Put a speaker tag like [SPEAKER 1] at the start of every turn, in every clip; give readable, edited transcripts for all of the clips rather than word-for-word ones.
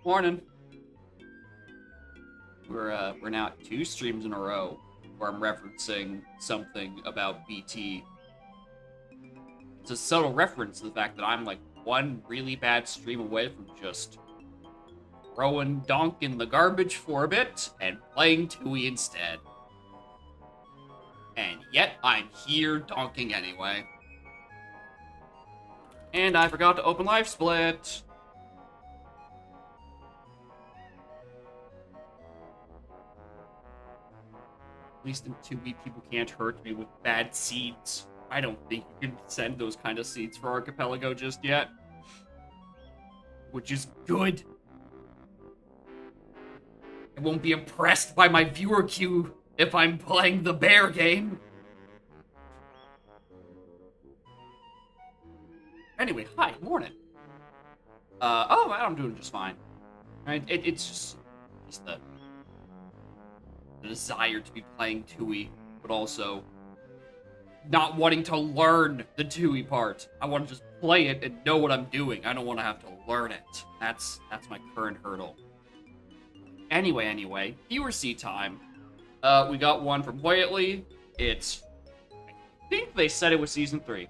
[SPEAKER 1] Morning. We're now at 2 streams in a row where I'm referencing something about BT. It's a subtle reference to the fact that I'm like one really bad stream away from just throwing Donk in the garbage for a bit and playing Tui instead. And yet I'm here donking anyway. And I forgot to open Live Split. At least in 2B, people can't hurt me with bad seeds. I don't think you can send those kind of seeds for Archipelago just yet. Which is good. I won't be impressed by my viewer queue if I'm playing the bear game. Anyway, hi, morning. Oh, I'm doing just fine. Right? It's just the desire to be playing Tui, but also not wanting to learn the Tui part. I want to just play it and know what I'm doing. I don't want to have to learn it. That's my current hurdle. Anyway, viewer seed time. We got one from Wyatley. I think they said it was season 3.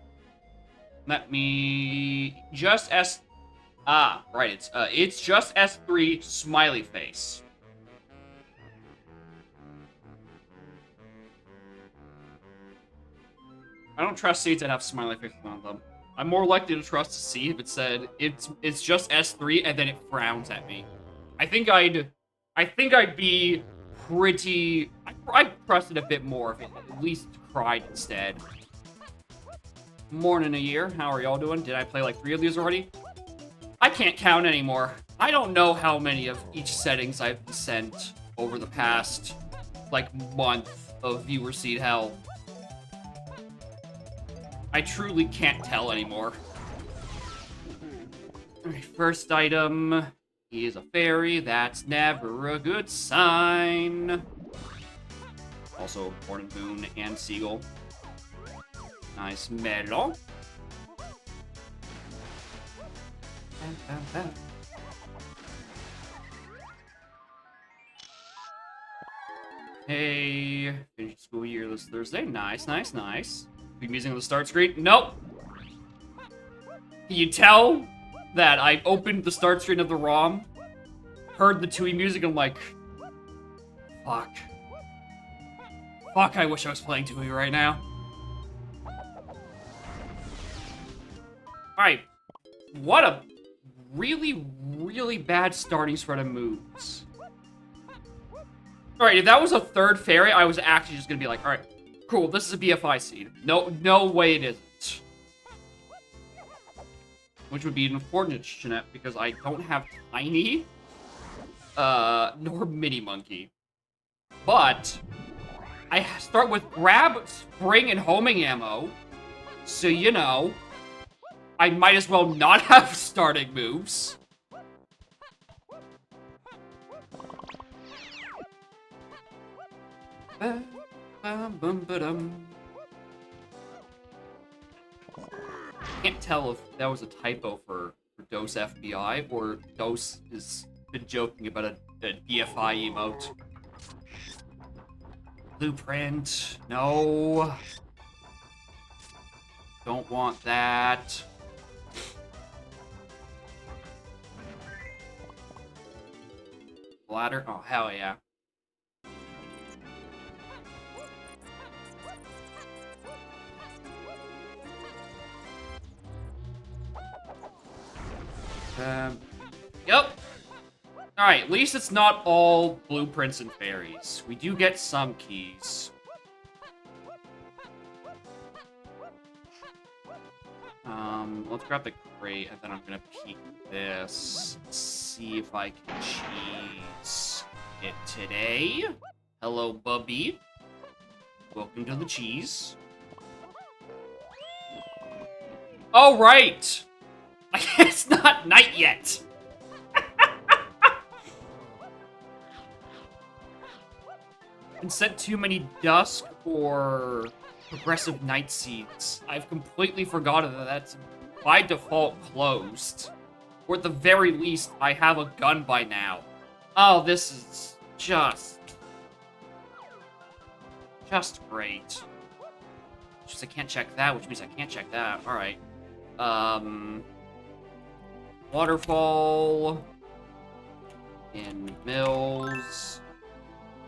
[SPEAKER 1] Let me just right. It's just S3 smiley face. I don't trust seeds that have smiley faces on them. I'm more likely to trust a seed if it said it's just S3 and then it frowns at me. I think I'd be pretty. I'd trust it a bit more if it at least cried instead. Morning a year. How are y'all doing? Did I play like 3 of these already? I can't count anymore. I don't know how many of each settings I've sent over the past like month of viewer seed hell. I truly can't tell anymore. Alright, first item. He is a fairy. That's never a good sign. Also, Morning Moon and Seagull. Nice medal. Hey, finish school year this Thursday. Nice. Be using the start screen. Nope. Can you tell that I opened the start screen of the ROM, heard the Tui music, and I'm like, fuck. Fuck, I wish I was playing Tui right now. Alright. What a really, really bad starting spread of moves. Alright, if that was a 3rd fairy, I was actually just gonna be like, alright, cool, this is a BFI seed. No way it isn't. Which would be unfortunate, Jeanette, because I don't have Tiny, nor Mini Monkey. But I start with Grab, Spring, and Homing Ammo, so you know, I might as well not have starting moves. Can't tell if that was a typo for Dose FBI or Dose has been joking about a DFI emote. Blueprint. No. Don't want that. Ladder? Oh, hell yeah. Yep. Alright, at least it's not all blueprints and fairies. We do get some keys. Let's grab the crate, and then I'm gonna peek this. See if I can cheese it today. Hello, Bubby. Welcome to the cheese. Oh, right! It's not night yet! And sent too many dusk or progressive night seeds. I've completely forgotten that that's by default closed. Or at the very least, I have a gun by now. Oh, this is just great. Just I can't check that, which means I can't check that. Alright. Waterfall. In Mills.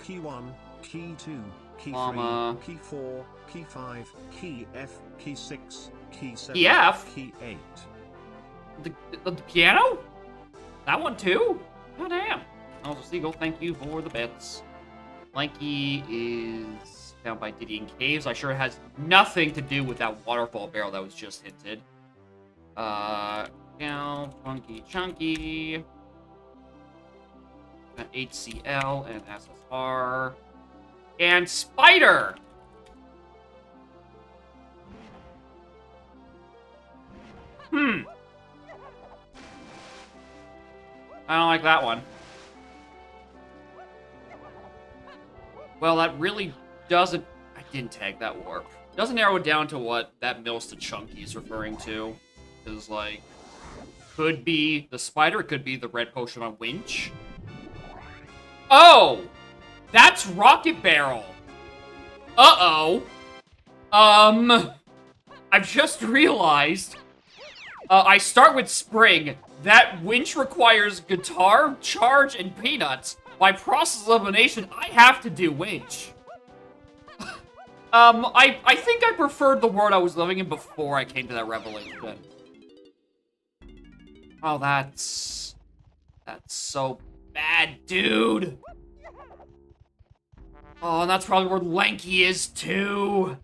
[SPEAKER 2] Key 1, Key 2, Key
[SPEAKER 1] Llama.
[SPEAKER 2] 3, Key 4, Key 5, Key F, Key 6, Key 7,
[SPEAKER 1] Key F?
[SPEAKER 2] Key 8.
[SPEAKER 1] The piano? That one too? Oh, damn. Also, Seagull, thank you for the bits. Lanky is found by Diddy in caves. I sure it has nothing to do with that waterfall barrel that was just hinted. Funky Chunky. HCL and SSR. And Spider! I don't like that one. Well, that really doesn't... I didn't tag that warp. Doesn't narrow it down to what that Mills to Chunky is referring to. Because, like, could be the spider, it could be the red potion on Winch. Oh! That's Rocket Barrel! Uh-oh. I've just realized... I start with Spring. That Winch requires Guitar, Charge, and Peanuts. By process of elimination, I have to do Winch. I think I preferred the world I was living in before I came to that revelation. Oh, that's so bad, dude. Oh, and that's probably where Lanky is, too.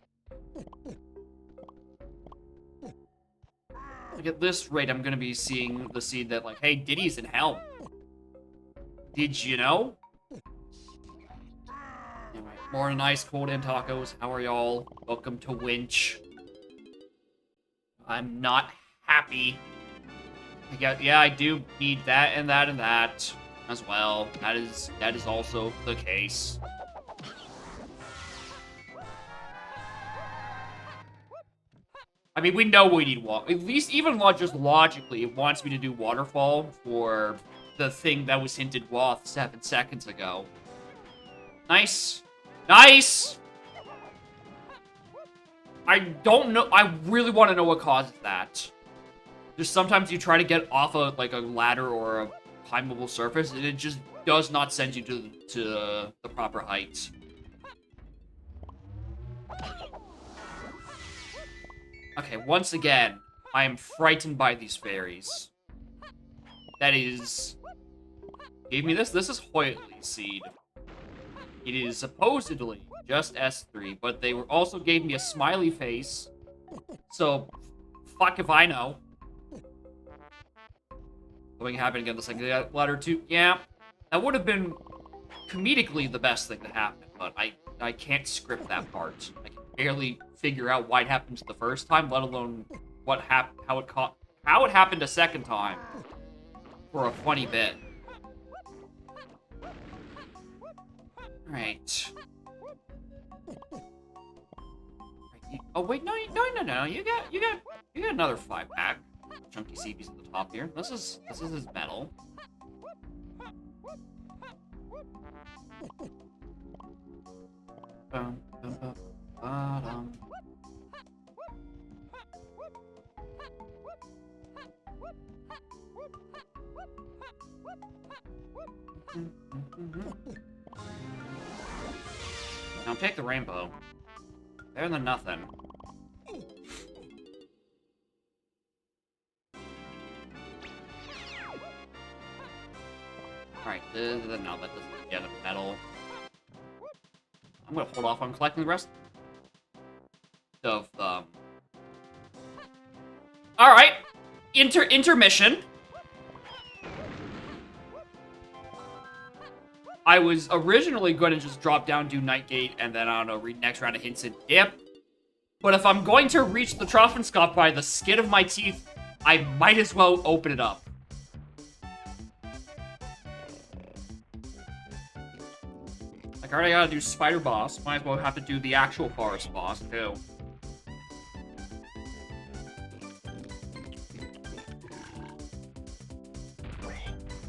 [SPEAKER 1] Like, at this rate, I'm gonna be seeing the seed that, like, hey, Diddy's in hell. Did you know? Anyway, more nice cold and tacos. How are y'all? Welcome to Winch. I'm not happy. Yeah, I do need that and that and that as well. That is also the case. I mean, we know we need water. At least, even just logically, it wants me to do Waterfall for the thing that was hinted Woth 7 seconds ago. Nice. Nice! I don't know. I really want to know what causes that. Just sometimes you try to get off a ladder or a climbable surface, and it just does not send you to the proper height. Okay, once again, I am frightened by these fairies. That is... Gave me this? This is Hoytley's seed. It is supposedly just S3, but they also gave me a smiley face. So, fuck if I know. Something happened again, the second ladder too. Yeah, that would have been comedically the best thing to happen, but I can't script that part. I can barely figure out why it happened the first time, let alone how it happened a second time for a funny bit. Right. Oh wait, no, you got another 5-pack. Chunky CB's at the top here. This is his medal. Now take the rainbow. Better than nothing. Alright, no, that doesn't get a medal. I'm gonna hold off on collecting the rest of them. Alright! Intermission. I was originally going to just drop down, do Nightgate, and then, I don't know, read next round of hints and dip. But if I'm going to reach the Trophenscop by the skin of my teeth, I might as well open it up. Like, I already gotta do Spider Boss. Might as well have to do the actual Forest Boss, too.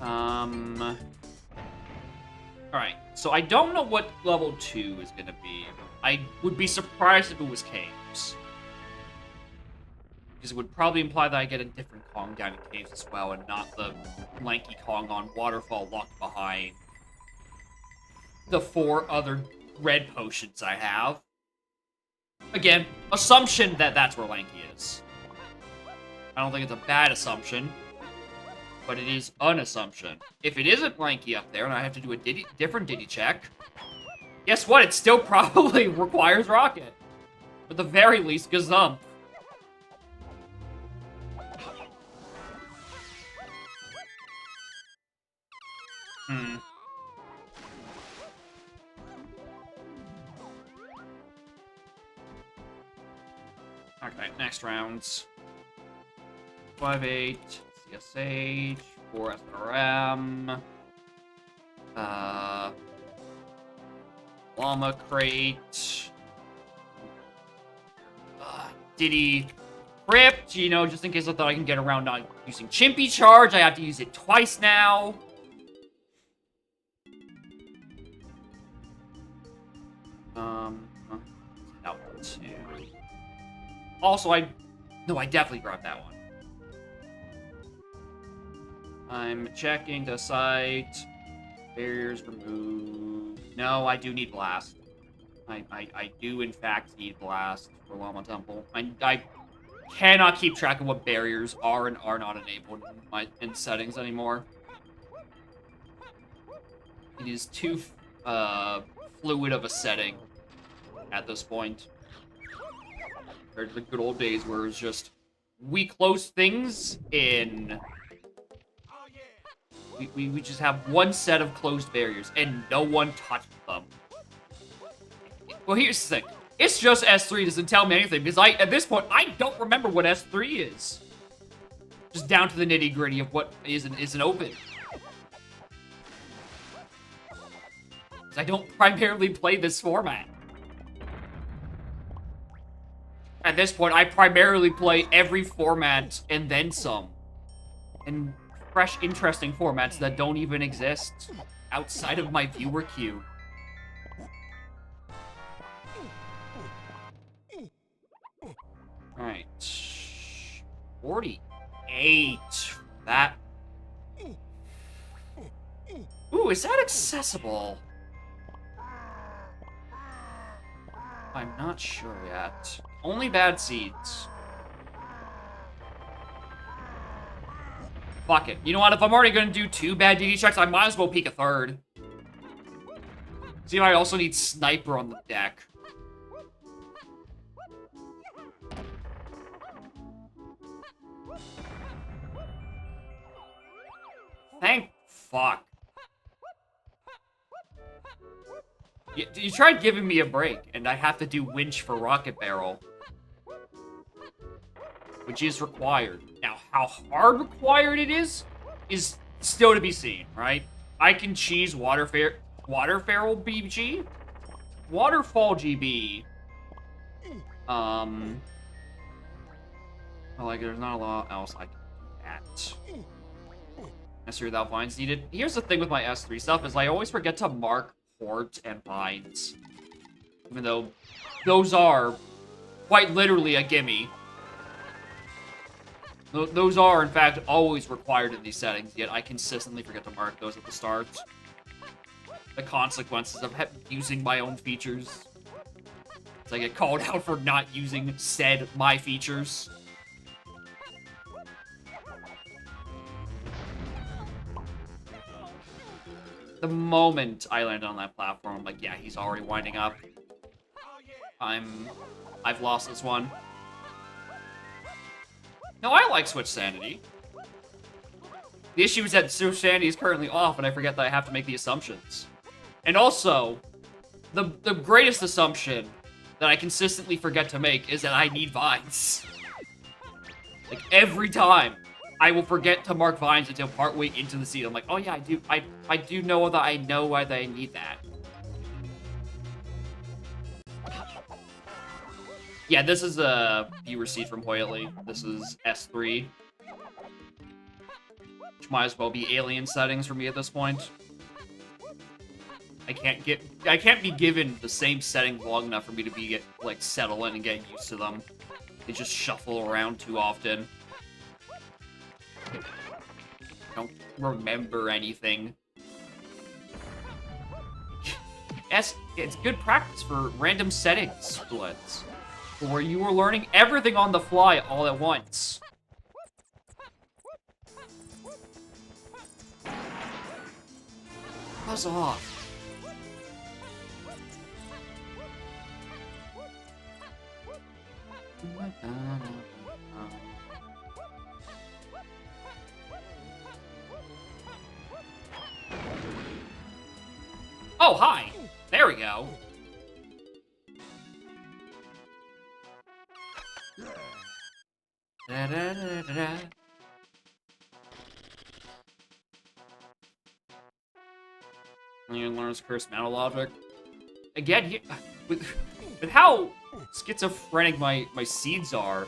[SPEAKER 1] Alright, so I don't know what level 2 is gonna be. I would be surprised if it was caves. Because it would probably imply that I get a different Kong down in caves as well, and not the lanky Kong on waterfall locked behind the 4 other red potions I have. Again, assumption that that's where Lanky is. I don't think it's a bad assumption, but it is an assumption. If it isn't Lanky up there and I have to do a different Diddy check, guess what? It still probably requires Rocket. At the very least, Gazump. Okay, next rounds. 5-8, CSH, 4 SRM, Llama Crate, Diddy Crypt, you know, just in case I thought I can get around not using Chimpy Charge, I have to use it twice now. Out 2. Also, I definitely grabbed that one. I'm checking the site. Barriers removed. No, I do need Blast. I do, in fact, need Blast for Llama Temple. I cannot keep track of what barriers are and are not enabled in settings anymore. It is too fluid of a setting at this point. Compared to the good old days where it's just, we close things in... We just have one set of closed barriers, and no one touched them. Well, here's the thing. It's just S3 doesn't tell me anything, because at this point, I don't remember what S3 is. Just down to the nitty-gritty of what isn't open. Because I don't primarily play this format. At this point, I primarily play every format and then some. And fresh, interesting formats that don't even exist outside of my viewer queue. Alright. 48. That... Ooh, is that accessible? I'm not sure yet. Only bad seeds. Fuck it. You know what? If I'm already gonna do 2 bad DD checks, I might as well peek a 3rd. See, I also need Sniper on the deck. Thank fuck. You tried giving me a break, and I have to do Winch for Rocket Barrel. Which is required. Now, how hard required it is still to be seen, right? I can cheese Waterferal BG, Waterfall GB. Like, there's not a lot else I can do that. S3 without vines needed. Here's the thing with my S3 stuff, is I always forget to mark ports and vines. Even though those are quite literally a gimme. Those are, in fact, always required in these settings, yet I consistently forget to mark those at the start. The consequences of using my own features. So I get called out for not using my features. The moment I landed on that platform, I'm like, yeah, he's already winding up. I've lost this one. No, I like Switch Sanity. The issue is that Switch Sanity is currently off, and I forget that I have to make the assumptions. And also, the greatest assumption that I consistently forget to make is that I need vines. Like, every time, I will forget to mark vines until partway into the seed. I'm like, oh yeah, I do know that I know why they need that. Yeah, this is a viewer seed from Hoytley. This is S3. which might as well be alien settings for me at this point. I can't be given the same settings long enough for me to like settle in and get used to them. They just shuffle around too often. I don't remember anything. It's good practice for random settings splits, where you are learning everything on the fly all at once. Buzz off. Oh, hi! There we go. Da, da, da, da, da. You learn cursed metal logic. Again, with how schizophrenic my seeds are,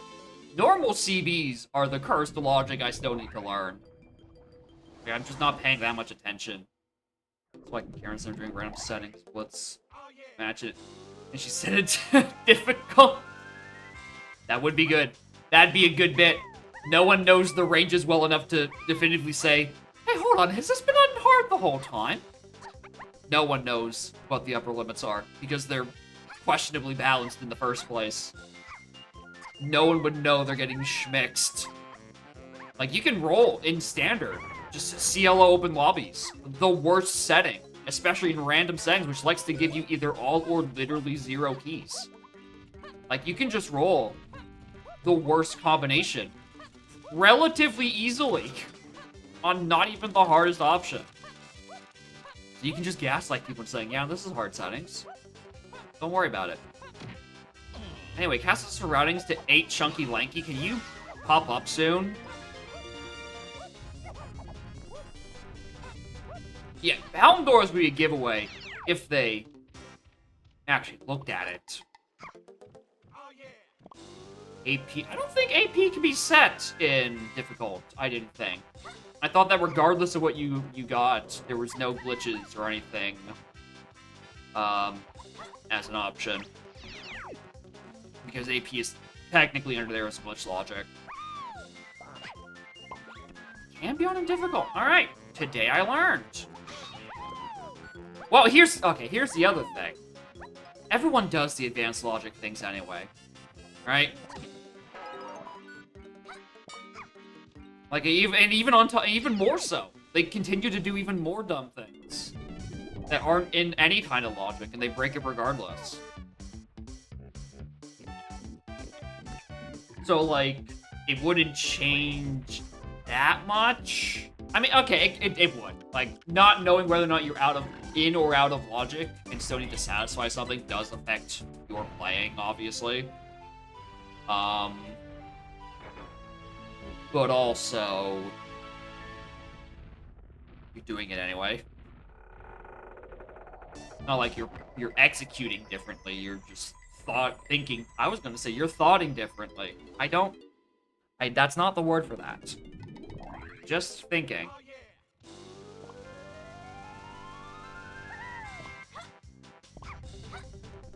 [SPEAKER 1] normal CBs are the cursed logic I still need to learn. Okay, I'm just not paying that much attention. That's why Karen's there doing random settings. Let's match it. And she said it difficult. That would be good. That'd be a good bit. No one knows the ranges well enough to definitively say, hey, hold on, has this been on hard the whole time? No one knows what the upper limits are, because they're questionably balanced in the first place. No one would know they're getting schmixed. Like, you can roll in standard. Just CLO open lobbies. The worst setting, especially in random settings, which likes to give you either all or literally 0 keys. Like, you can just roll the worst combination relatively easily on not even the hardest option. So you can just gaslight people saying, yeah, this is hard settings. Don't worry about it. Anyway, Castle Surroundings to 8 Chunky Lanky. Can you pop up soon? Yeah, Fountain Doors would be a giveaway if they actually looked at it. AP. I don't think AP can be set in difficult. I didn't think. I thought that regardless of what you got, there was no glitches or anything as an option. Because AP is technically under there as glitch logic. Can be on in difficult. Alright, today I learned. Well, here's the other thing. Everyone does the advanced logic things anyway. Right? Like, even more so. They continue to do even more dumb things that aren't in any kind of logic, and they break it regardless. So, like, it wouldn't change that much. I mean, okay, it would. Like, not knowing whether or not you're in or out of logic and still need to satisfy something does affect your playing, obviously. But also, you're doing it anyway. Not like you're executing differently. You're just thinking. I was gonna say you're thoughting differently. That's not the word for that. Just thinking.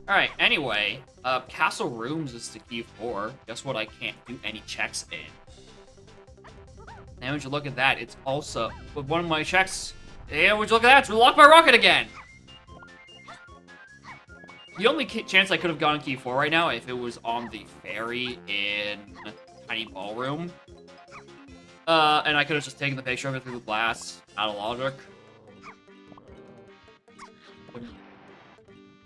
[SPEAKER 1] Alright, anyway, Castle Rooms is the key 4. Guess what I can't do any checks in? And would you look at that, it's also, with one of my checks, and would you look at that, it's Lock My Rocket again! The only chance I could have gotten key 4 right now, if it was on the ferry in Tiny Ballroom. And I could have just taken the picture of it through the glass, out of logic.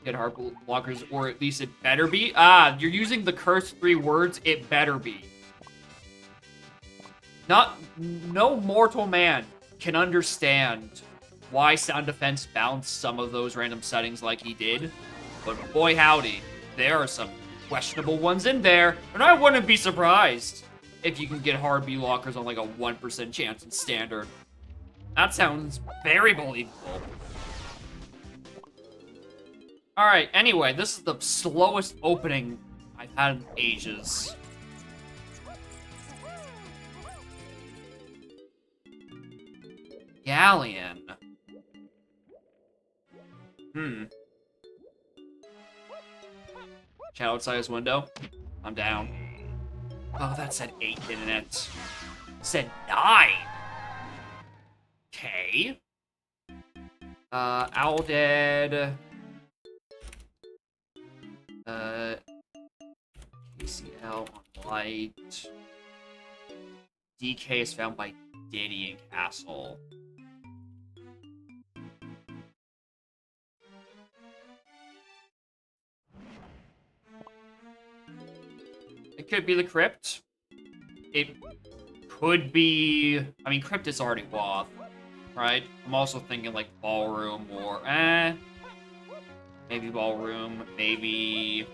[SPEAKER 1] Get hard blockers, or at least it better be. Ah, you're using the cursed 3 words, it better be. No mortal man can understand why Sound Defense balanced some of those random settings like he did. But boy howdy, there are some questionable ones in there, and I wouldn't be surprised if you can get hard B lockers on like a 1% chance in standard. That sounds very believable. Alright, anyway, this is the slowest opening I've had in ages. Galleon. Chat outside his window. I'm down. Oh, that said 8, didn't it? Said 9. Okay. Owl dead. KCL on light. DK is found by Diddy and Castle. It could be the crypt. It could be... I mean, crypt is already Woth, right? I'm also thinking, like, ballroom or... Maybe ballroom, maybe...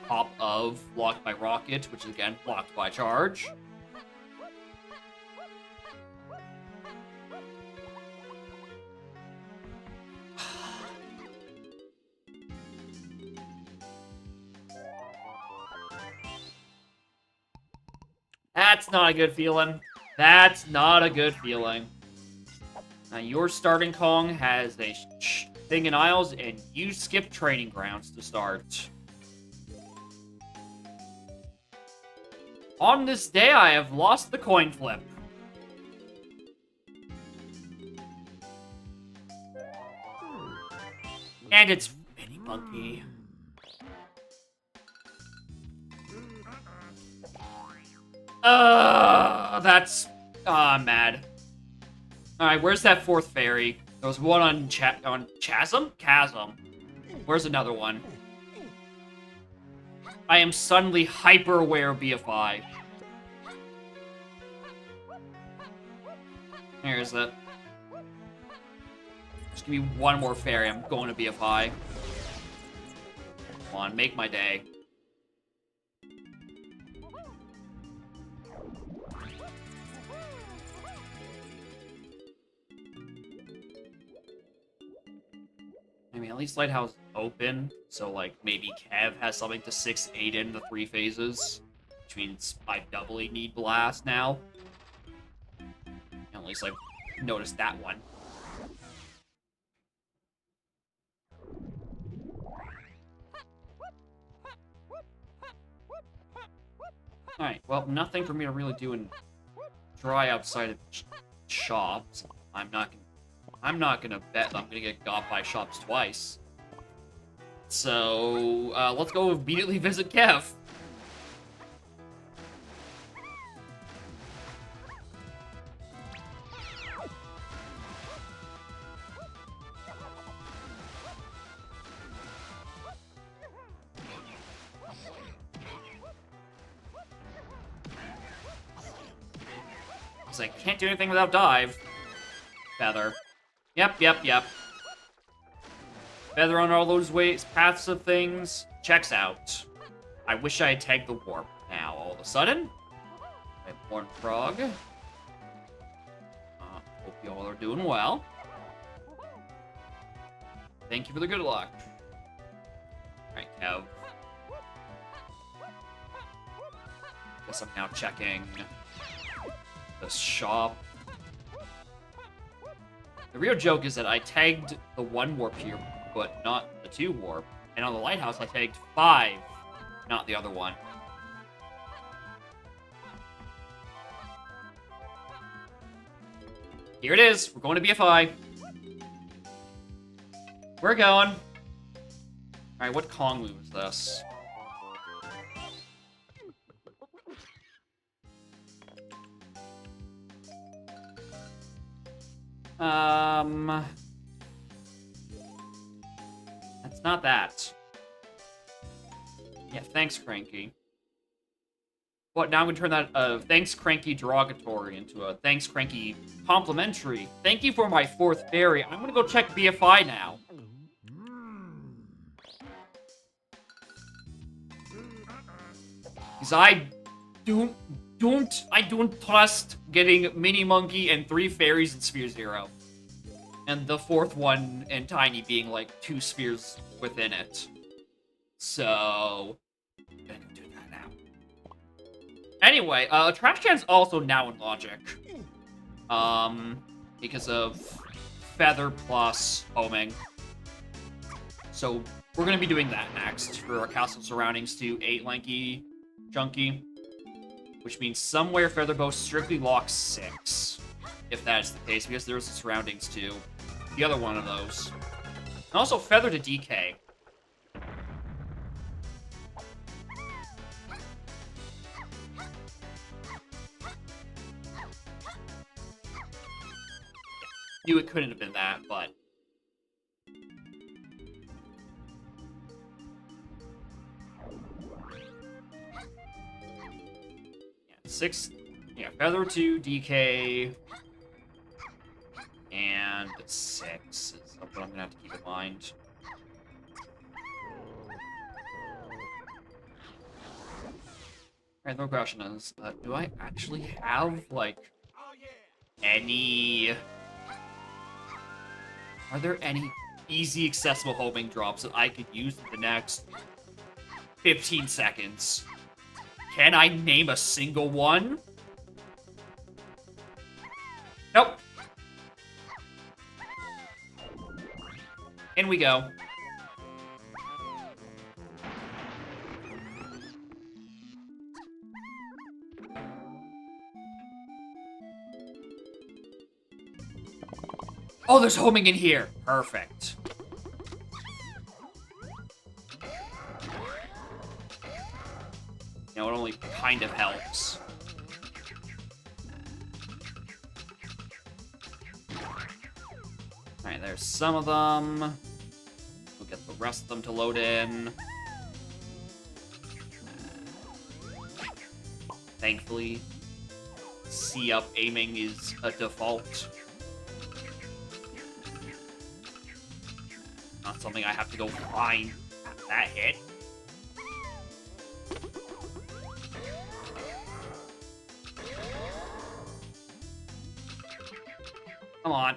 [SPEAKER 1] Top of blocked by rocket, which is, again, blocked by charge. That's not a good feeling. That's not a good feeling. Now, your starting Kong has a thing in Isles, and you skip training grounds to start. On this day, I have lost the coin flip. And it's Mini Monkey. That's... I'm mad. Alright, where's that fourth fairy? There was one on Chasm? Chasm. Where's another one? I am suddenly hyper aware of BFI. Here is it. Just give me one more fairy. I'm going to BFI. Come on, make my day. I mean, at least Lighthouse is open, so, like, maybe Kev has something to 6-8 in the 3 phases, which means I doubly need Blast now. At least, like, notice that one. Alright, well, nothing for me to really do in dry outside of shops. I'm not gonna bet that I'm gonna get got by shops twice. So, let's go immediately visit Kev. Because I can't do anything without dive. Feather. Yep. Feather on all those ways, paths of things. Checks out. I wish I had tagged the warp now, all of a sudden. I have Horned Frog. Hope you all are doing well. Thank you for the good luck. Alright, Kev. Guess I'm now checking the shop. The real joke is that I tagged the 1 warp here, but not the 2 warp. And on the Lighthouse, I tagged 5, not the other one. Here it is. We're going to BFI. We're going. Alright, what Kong move is this? That's not that. Yeah, thanks, Cranky. What, now I'm gonna turn that, thanks, Cranky derogatory into a thanks, Cranky complimentary. Thank you for my 4th fairy. I'm gonna go check BFI now. Because I don't trust getting Mini Monkey and 3 fairies in Sphere 0. And the 4th one and Tiny being like 2 spheres within it. So, I'm gonna do that now. Anyway, Trash Can's also now in Logic. Because of feather plus homing. So we're going to be doing that next for our castle surroundings to 8 lanky junkie, which means somewhere Featherbow strictly locks 6, if that's the case, because there's the surroundings too. The other one of those. And also Feather to DK. Knew it couldn't have been that, but... yeah, 6... yeah, Feather to DK... and 6 is something I'm gonna have to keep in mind. Alright, the question is, do I actually have, like, any... are there any easy accessible homing drops that I could use in the next 15 seconds? Can I name a single one? Nope. In we go. Oh, there's homing in here. Perfect. You know, it only kind of helps. Alright, there's some of them. We'll get the rest of them to load in. Thankfully, C-up aiming is a default. Not something I have to go find that hit. Come on.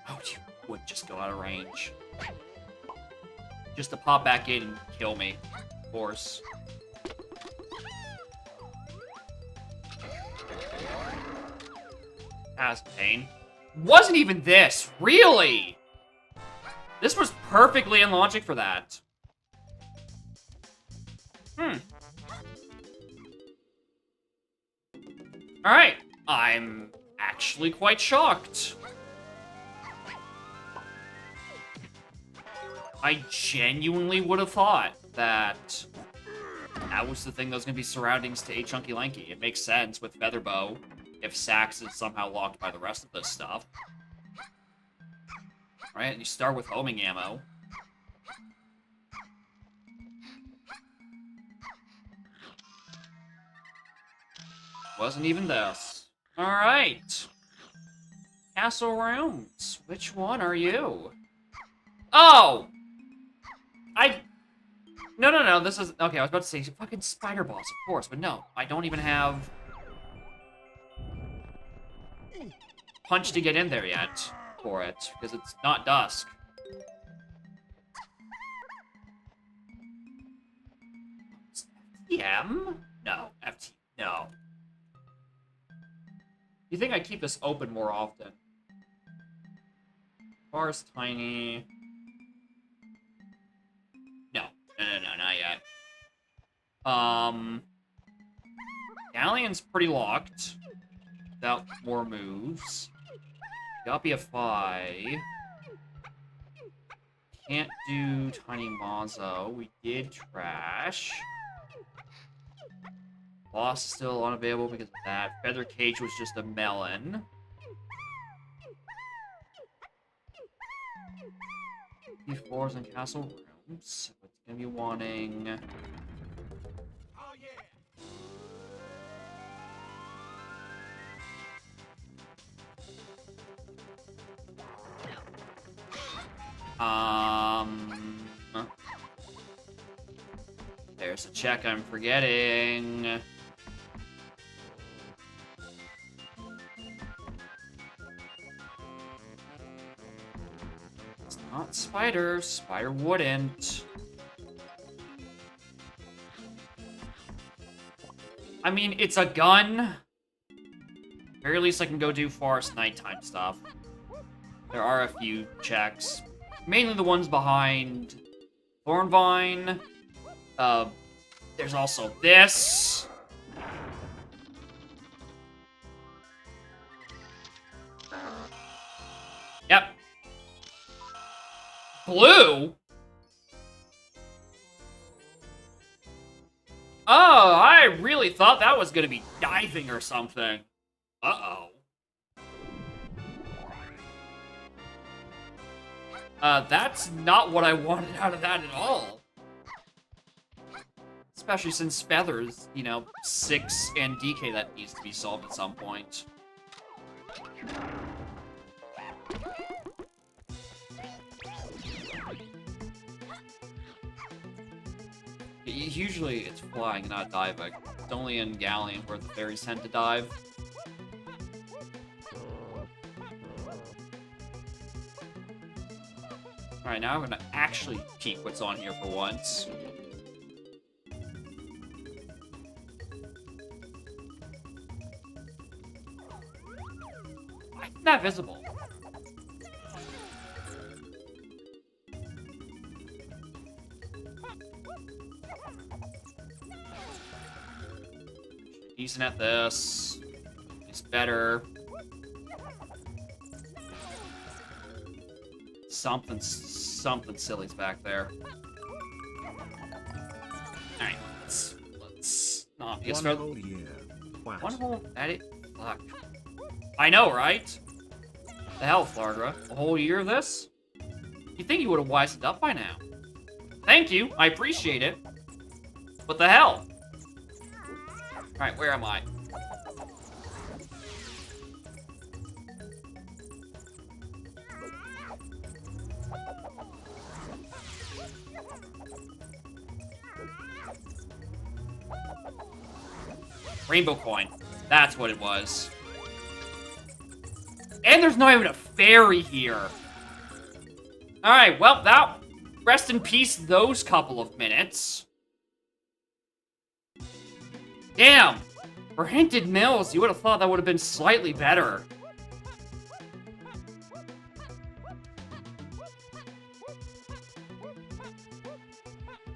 [SPEAKER 1] Oh, you would just go out of range. Just to pop back in and kill me, of course. That's pain. Wasn't even this, really? This was perfectly in logic for that. Alright, I'm actually quite shocked. I genuinely would have thought that that was the thing that was going to be surroundings to 8 Chunky Lanky. It makes sense with Featherbow if Sax is somehow locked by the rest of this stuff. Right, and you start with homing ammo. Wasn't even this. Alright. Castle rooms. Which one are you? Oh! No, this is... okay, I was about to say fucking spider boss, of course, but no. I don't even have... punch to get in there yet for it, because it's not dusk. FTM? No. FT... no. You think I'd keep this open more often? Bar's tiny... no, not yet. Galleon's pretty locked. Without more moves. Gapiafy. Can't do Tiny Mazo. We did trash. Boss is still unavailable because of that. Feather Cage was just a melon. Floors and castle rooms. It's gonna be wanting. There's a check I'm forgetting. It's not Spider. Spider wouldn't. I mean, it's a gun. very least I can go do forest nighttime stuff. There are a few checks. Mainly the ones behind Thornvine. There's also this. Yep. Blue? Oh, I really thought that was gonna be diving or something. Uh-oh. That's not what I wanted out of that at all. Especially since Feathers, you know, 6 and DK that needs to be solved at some point. Usually it's flying, not diving. It's only in Galleon where the fairies tend to dive. Alright, now I'm gonna actually peek what's on here for once. Why is that visible? Decent at this. It's better. Something silly's back there. Alright, let's not get started.
[SPEAKER 2] 1 whole year. Wow.
[SPEAKER 1] One whole edit? Fuck. I know, right? The hell, Flardra? A whole year of this? You'd think you would have wised up by now. Thank you, I appreciate it. What the hell? Alright, where am I? Rainbow coin. That's what it was. And there's not even a fairy here. Alright, well, that... Rest in peace those couple of minutes. Damn! For Hinted Mills, you would have thought that would have been slightly better.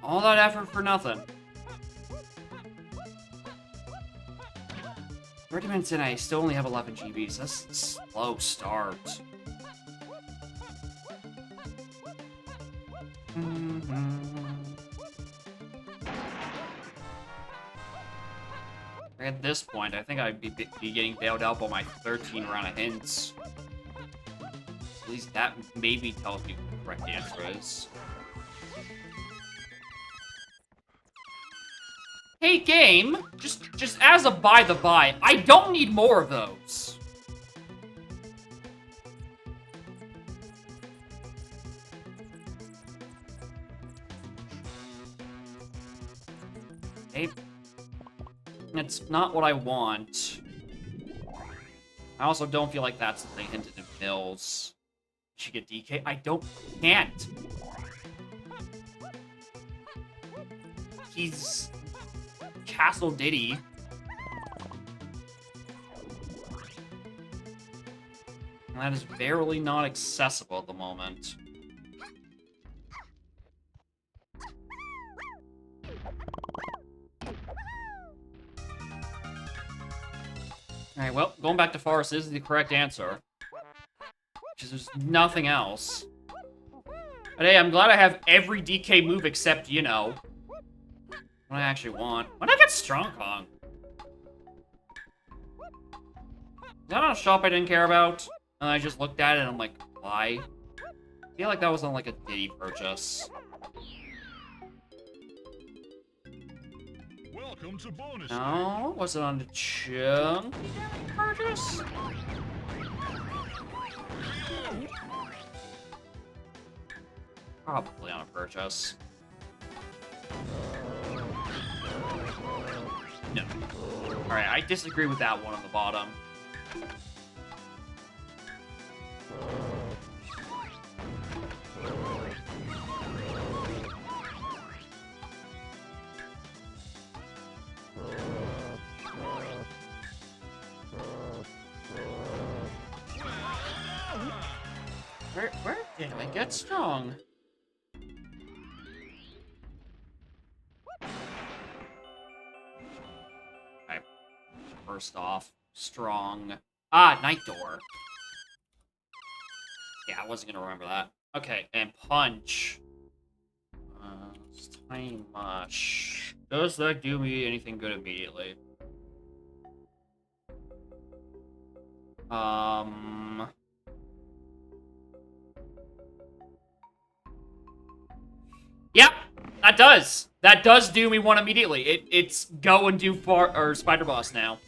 [SPEAKER 1] All that effort for nothing. 30 minutes in, I still only have 11 GBs. That's a slow start. At this point, I think I'd be getting bailed out by my 13 round of hints. At least that maybe tells me what the correct answer is. Hey, game! Just as a by the by, I don't need more of those. Hey, it's not what I want. I also don't feel like that's the thing hinted in Mills. Should get DK? I can't. He's Castle Diddy. And that is barely not accessible at the moment. Alright, well, going back to Forest is the correct answer. Because there's nothing else. But hey, I'm glad I have every DK move except, you know, what I actually want. When I get Strong Kong? Is that on a shop I didn't care about? And I just looked at it and I'm like, why? I feel like that was on like a Diddy purchase.
[SPEAKER 3] Welcome to bonus.
[SPEAKER 1] No, was it on the Chunk purchase? Probably on a purchase. No. Alright, I disagree with that one on the bottom. Where did I get strong? Okay. First off, strong. Ah, night door. Yeah, I wasn't gonna remember that. Okay, and punch. Tiny mush. Does that do me anything good immediately? Yep, that does. That does do me one immediately. It's go and do spider boss now.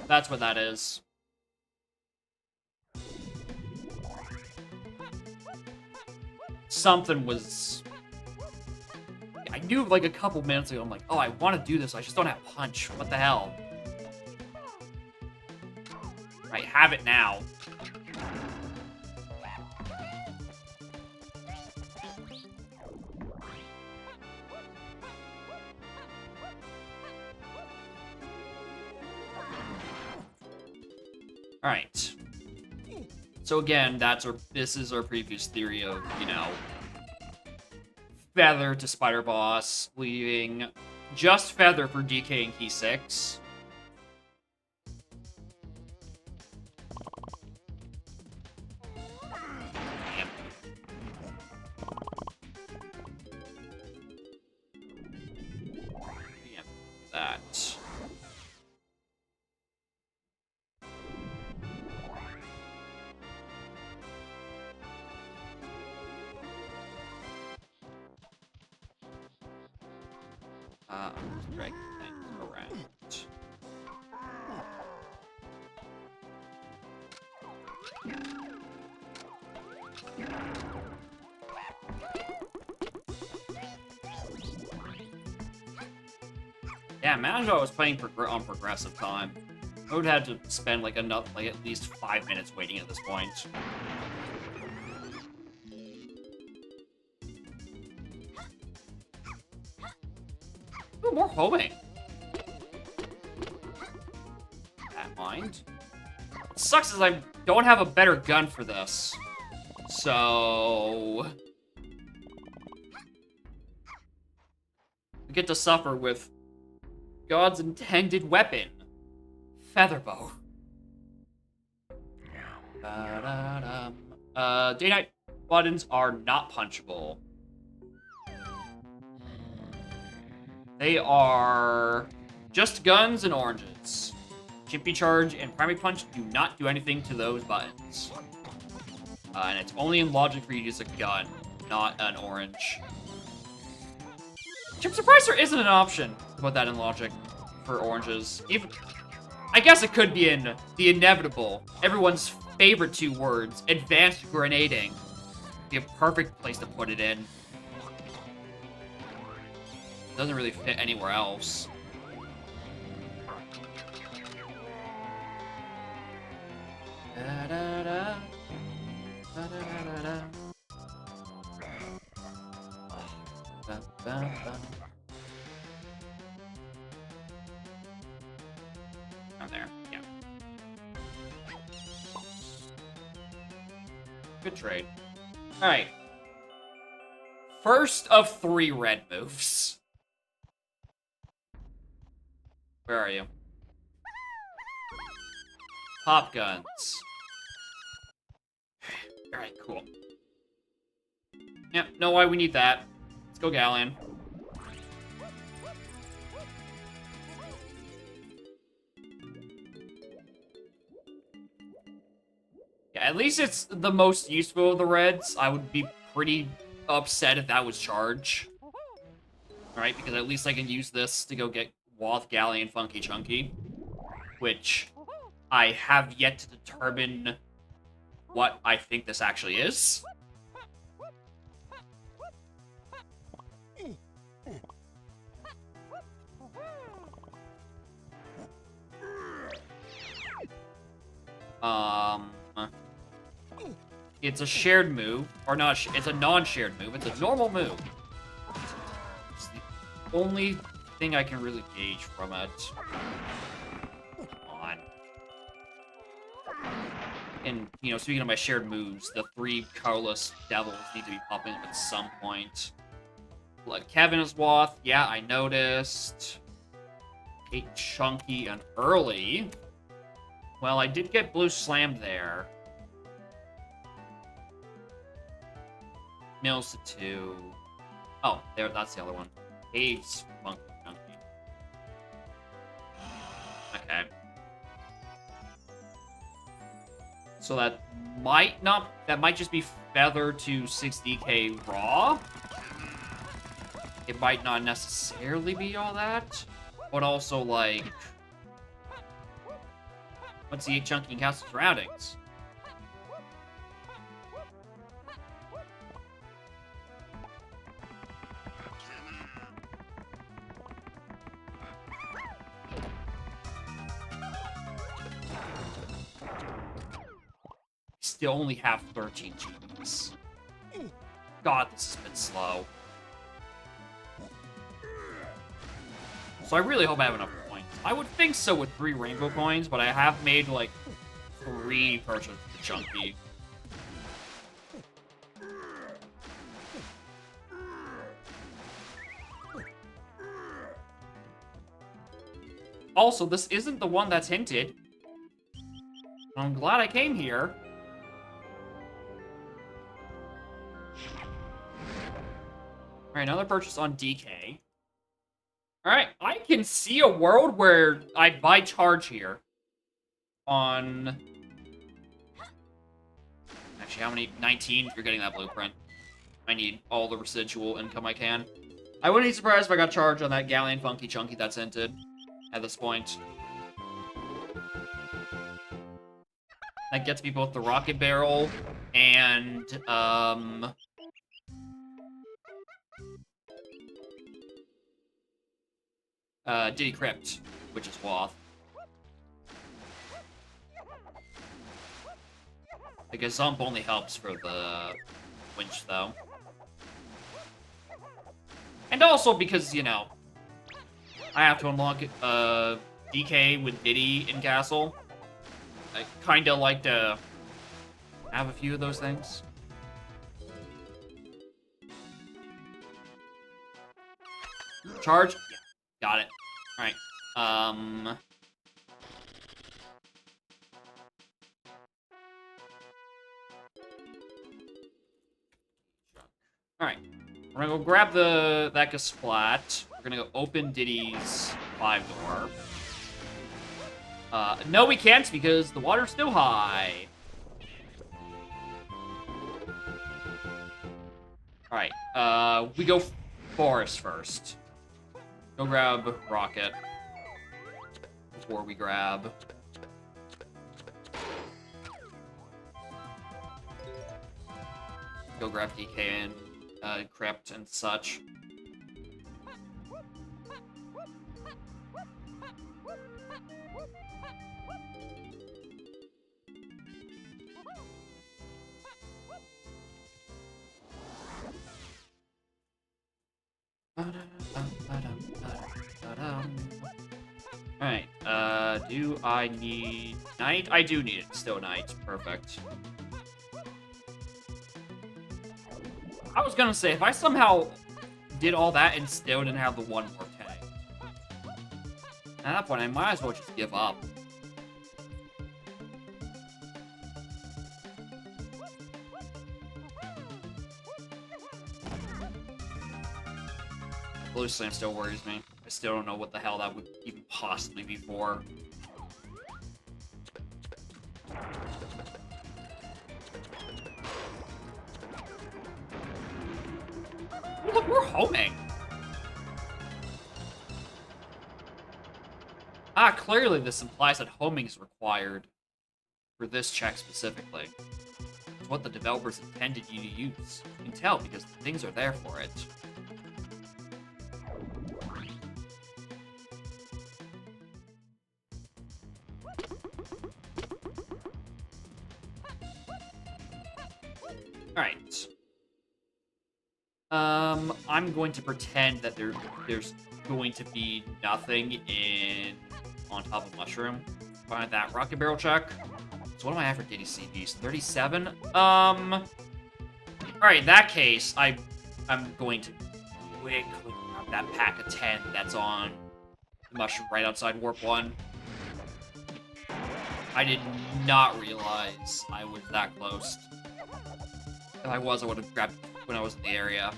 [SPEAKER 1] That's what that is. Something was... I knew like a couple minutes ago, I'm like, oh, I want to do this, I just don't have punch. What the hell? Right, have it now. Alright. So again, this is our previous theory of, you know, Feather to Spider Boss, leaving just Feather for DK and Key 6. Damn. Damn that. I'm just dragging things around. Yeah, imagine if I was playing on progressive time. I would have had to spend like at least 5 minutes waiting at this point. Ooh, more homing. That mind. What sucks is I don't have a better gun for this. So... I get to suffer with God's intended weapon. Featherbow. Day-night buttons are not punchable. They are just guns and oranges. Chimpy Charge and Primary Punch do not do anything to those buttons. And it's only in logic for you to use a gun, not an orange. Chip Surpriser isn't an option to put that in logic for oranges. Even, I guess it could be in the inevitable, everyone's favorite 2 words, advanced grenading. Be a perfect place to put it in. Doesn't really fit anywhere else. Da, da, da. Da, da, da, da. Ba, ba, ba. Oh, there. Yeah. Good trade. Alright. First of 3 red moves. Where are you? Pop guns. Alright, cool. Yep, know why we need that. Let's go Galleon. Yeah, at least it's the most useful of the reds. I would be pretty upset if that was charge. Alright, because at least I can use this to go get Woth, Galleon, Funky Chunky. Which I have yet to determine what I think this actually is. It's a shared move, or not, it's a non-shared move, it's a normal move. It's the only thing I can really gauge from it. Come on. And you know, speaking of my shared moves, the 3 colorless devils need to be popping up at some point. Blood Kevin is Woth. Yeah, I noticed. 8 Chunky and early. Well, I did get Blue Slam there. Mills to 2. Oh, there, that's the other one. Caves, Funky, Chunky. Okay. So that might just be Feather to 6DK Raw. It might not necessarily be all that, but also, like, what's the 8 Chunky and Castle surroundings? Still only have 13 GPs. God, this has been slow. So I really hope I have enough points. I would think so with 3 rainbow coins, but I have made, like, 3 purchases with Chunky. Also, this isn't the one that's hinted. I'm glad I came here. Alright, another purchase on DK. Alright, I can see a world where I buy charge here. On... Actually, how many? 19 if you're getting that blueprint. I need all the residual income I can. I wouldn't be surprised if I got charged on that Galleon Funky Chunky that's hinted at this point. That gets me both the Rocket Barrel and, Diddy Crypt, which is Woth. I guess Zump only helps for the winch, though. And also because, you know, I have to unlock DK with Diddy in Castle. I kinda like to have a few of those things. Charge? Yeah, got it. Alright. Alright. We're gonna go grab that Splat. We're gonna go open Diddy's 5-door. No, we can't because the water's still high. Alright, we go Forest first. Go grab Rocket. Before we grab... Go grab DK and Crypt and such. Alright, do I need night? I do need it. Still night. Perfect. I was gonna say, if I somehow did all that and still didn't have the 1 more tank, at that point, I might as well just give up. Blue Slam still worries me. I still don't know what the hell that would even possibly be for. Oh, look, we're homing. Ah, clearly this implies that homing is required for this check specifically. It's what the developers intended you to use. You can tell because the things are there for it. Alright. I'm going to pretend that there's going to be nothing on top of Mushroom. Find that Rocket Barrel check. So what am I at for Diddy CBs? 37? Alright, in that case, I'm going to quickly grab that pack of 10 that's on the mushroom right outside Warp 1. I did not realize I was that close. If I was, I would have grabbed it when I was in the area.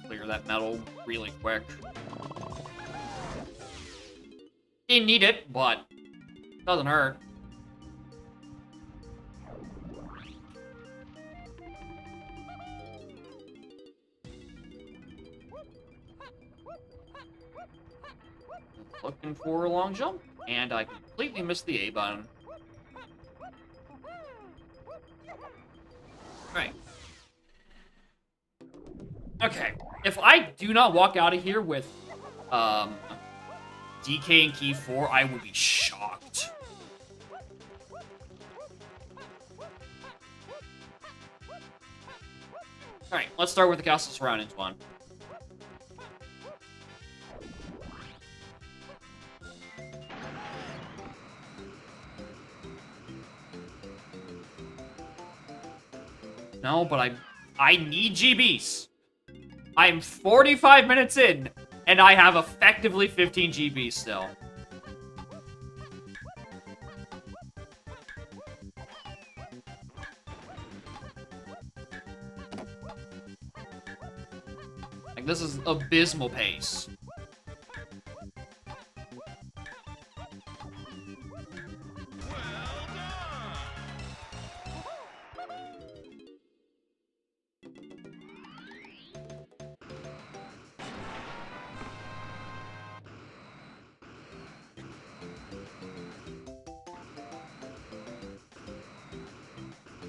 [SPEAKER 1] Clear that metal really quick. Didn't need it, but doesn't hurt. Looking for a long jump, and I completely missed the A button. Right. Okay, if I do not walk out of here with, DK and Key 4, I would be shocked. Alright, let's start with the Castle Surroundings one. No, but I need GBs. I'm 45 minutes in, and I have effectively 15 GBs still. Like, this is abysmal pace.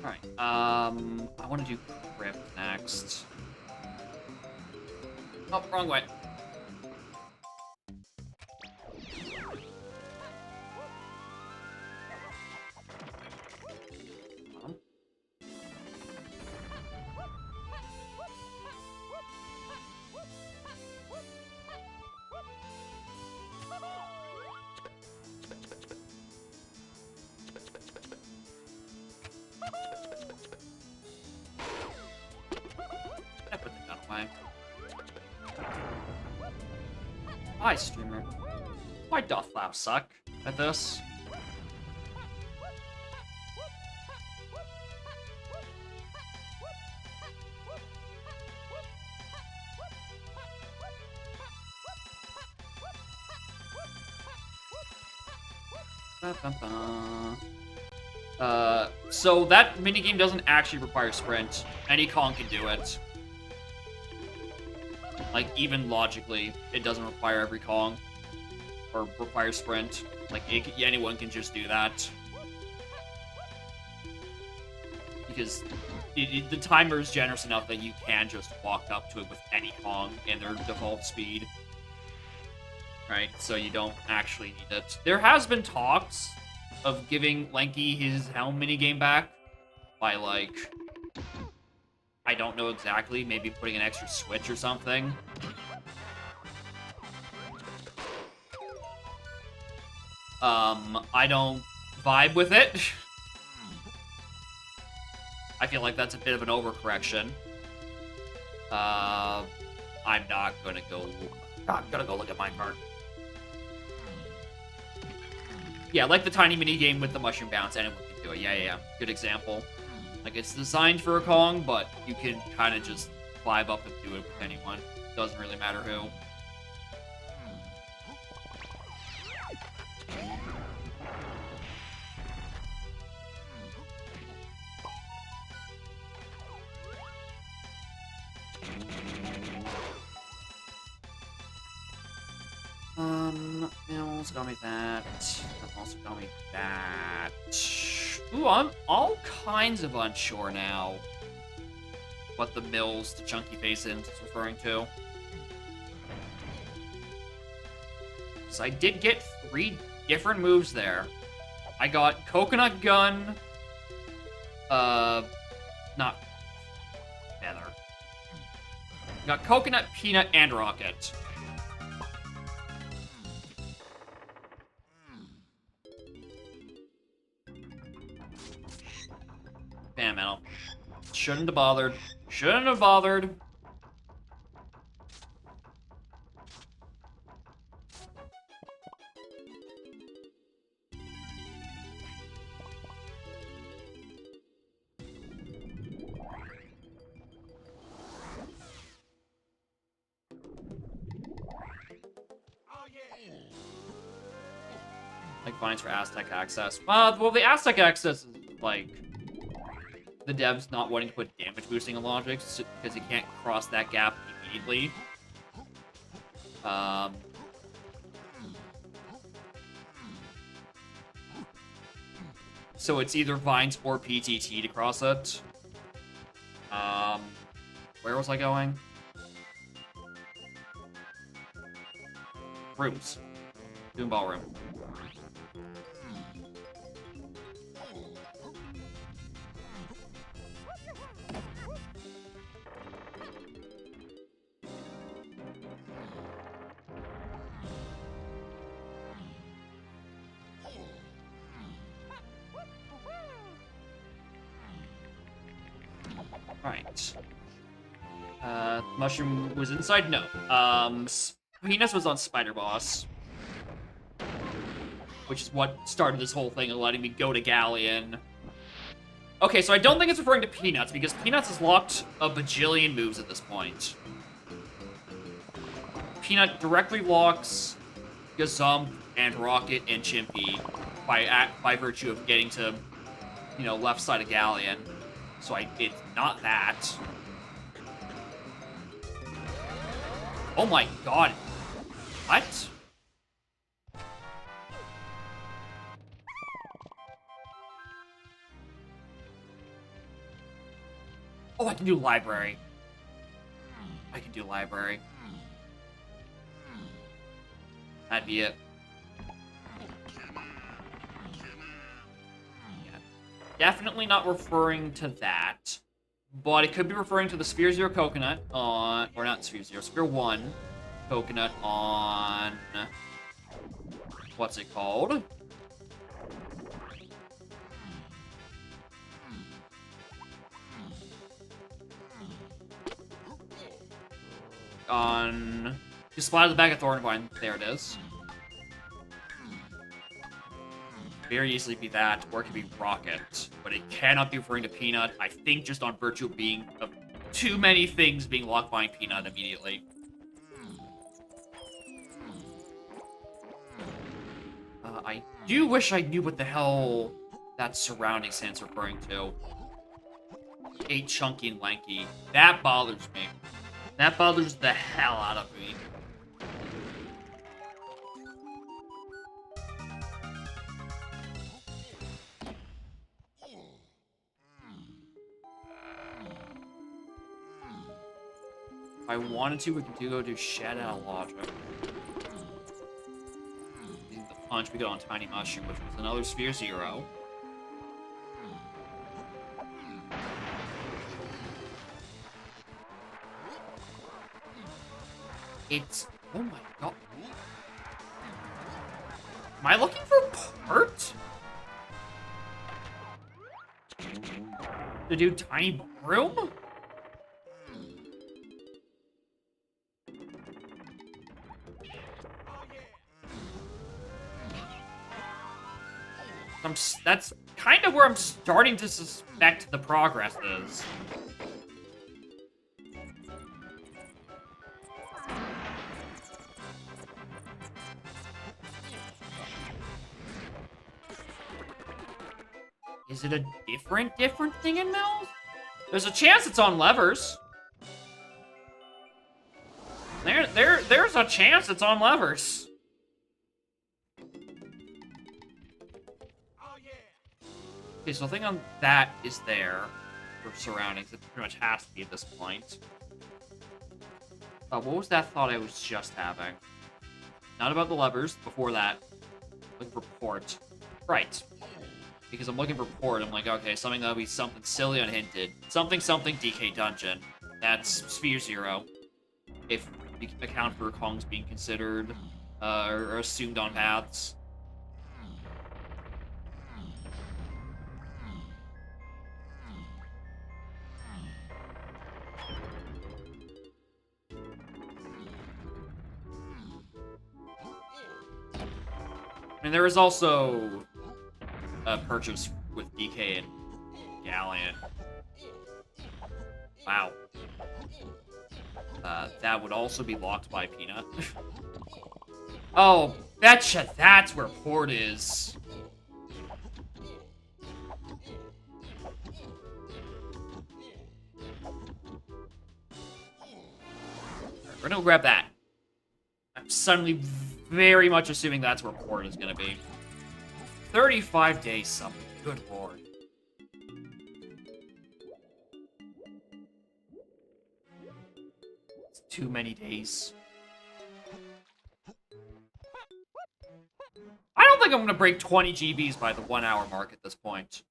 [SPEAKER 1] Alright, I want to do Crypt next. Oh, wrong way. I put the gun away. Hi, streamer. Why doth thou suck at this? So that minigame doesn't actually require sprint. Any Kong can do it. Like, even logically, it doesn't require every Kong. Or require sprint. Like, anyone can just do that. Because the timer is generous enough that you can just walk up to it with any Kong in their default speed. Right? So you don't actually need it. There has been talks of giving Lanky his helm minigame back by, like, I don't know exactly, maybe putting an extra switch or something. I don't vibe with it. I feel like that's a bit of an overcorrection. I'm not gonna go look at my card. Yeah, like the tiny mini game with the mushroom bounce, anyone can do it. Yeah. Good example. Like, it's designed for a Kong, but you can kind of just vibe up and do it with anyone. Doesn't really matter who. Mills got me that. That also got me that. Ooh, I'm all kinds of unsure now what the Mills, the chunky face in, is referring to. So I did get 3 different moves there. I got Coconut Gun, not Feather. Got coconut, peanut, and rocket. Damn, Metal. Shouldn't have bothered. Shouldn't have bothered. Like vines for Aztec access. Well, the Aztec access is like the devs not wanting to put damage boosting in logic because you can't cross that gap immediately. So it's either vines or PTT to cross it. Where was I going? Rooms. Doom ballroom. Right. Mushroom was inside? No. Venus was on Spider Boss. Which is what started this whole thing of letting me go to Galleon. Okay, so I don't think it's referring to Peanuts, because Peanuts has locked a bajillion moves at this point. Peanut directly locks Gazump and Rocket and Chimpy by virtue of getting to, you know, left side of Galleon. So it's not that. Oh my god. What? Oh, I can do library. I can do library. That'd be it. Yeah. Definitely not referring to that. But it could be referring to the Sphere 0 coconut on... Or not Sphere 0, Sphere 1 coconut on... What's it called? On... Just splat at the back of Thornvine. There it is. Very easily be that, or it could be Rocket. But it cannot be referring to Peanut, I think just on virtue of being... Of too many things being locked by Peanut immediately. I do wish I knew what the hell that surrounding sand's referring to. 8 chunky and lanky. That bothers me. That bothers the hell out of me. If I wanted to, we could go do Shed Out of Logic. Using the punch, we go on Tiny Mushroom, which was another Sphere 0. It's... Oh my god. Am I looking for part? To do Tiny Room? That's kind of where I'm starting to suspect the progress is. Is it a different thing in Mel's? There's a chance it's on levers. There's a chance it's on levers. Okay, so the thing on that is there for surroundings. It pretty much has to be at this point. What was that thought I was just having? Not about the levers. Before that, looking for port. Right. Because I'm looking for port. I'm like, okay, something that'll be something silly unhinted. Something DK dungeon. That's Sphere 0. if you account for Kongs being considered or assumed on paths. And there is also a purchase with DK and Galleon. Wow. That would also be locked by Peanut. Oh, betcha that's where Port is. We're gonna grab that. I'm suddenly very much assuming that's where Port is gonna be. 35 days something. Good lord. It's too many days. I don't think I'm gonna break 20 GBs by the 1 hour mark at this point.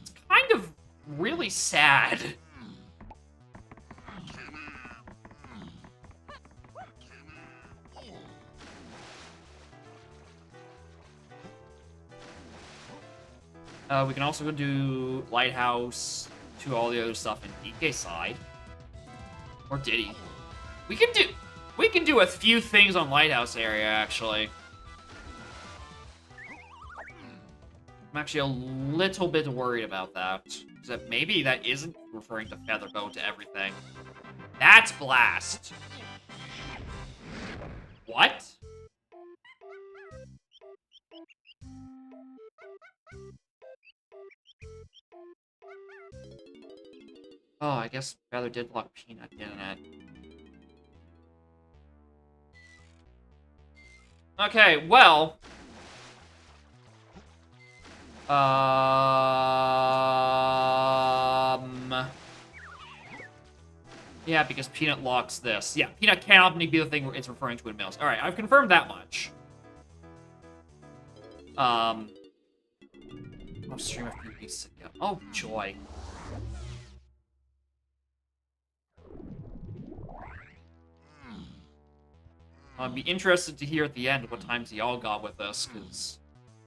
[SPEAKER 1] It's kind of really sad. We can also go do Lighthouse, to all the other stuff in DK side. Or Diddy. We can do a few things on Lighthouse area, actually. I'm actually a little bit worried about that. That maybe that isn't referring to Featherbow to everything. That's Blast. What? Oh, I guess Feather did block Peanut, didn't it? Okay, well... Yeah, because Peanut locks this. Yeah, Peanut cannot be the thing it's referring to in Mills. Alright, I've confirmed that much. I'll stream a few weeks ago. Oh, joy. I'd be interested to hear at the end what times y'all got with us, because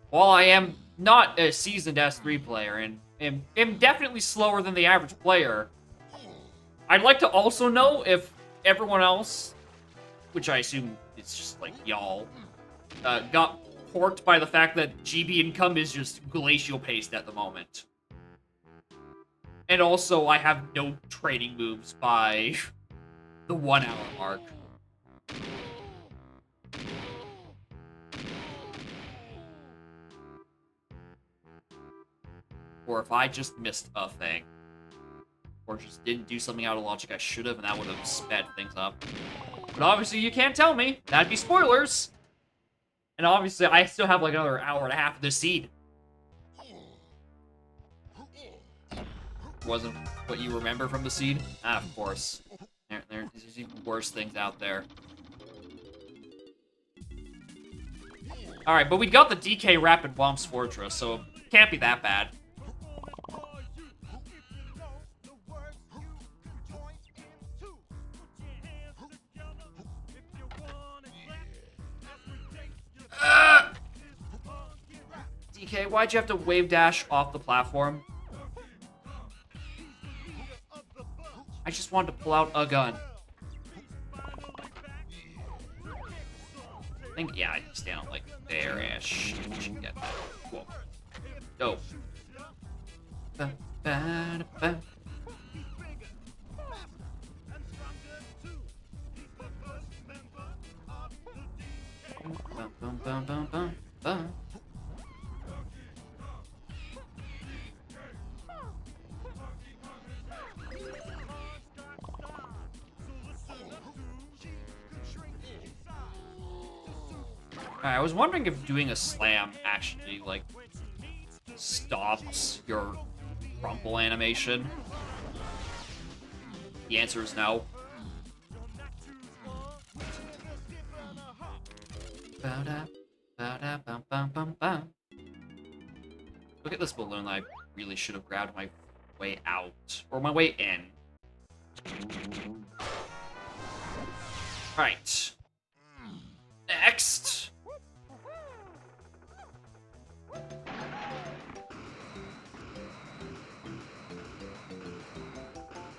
[SPEAKER 1] while I am not a seasoned S3 player and am definitely slower than the average player, I'd like to also know if everyone else, which I assume it's just like y'all, got porked by the fact that GB income is just glacial paced at the moment. And also, I have no training moves by the 1 hour mark. Or if I just missed a thing. Or just didn't do something out of logic I should have, and that would have sped things up. But obviously you can't tell me. That'd be spoilers. And obviously I still have like another hour and a half of this seed. Wasn't what you remember from the seed? Ah, of course. There's even worse things out there. Alright, but we got the DK Rapid Womp's Fortress, so it can't be that bad. DK, why'd you have to wave dash off the platform? I just wanted to pull out a gun. I think, yeah, I can stand on, like, there-ish. We should get that. Cool. Dope. Ba-ba-da-ba. Bum-bum-bum-bum-bum. I was wondering if doing a slam actually, like, stops your crumple animation. The answer is no. Look at this balloon I really should have grabbed my way out. Or my way in. Right. Next.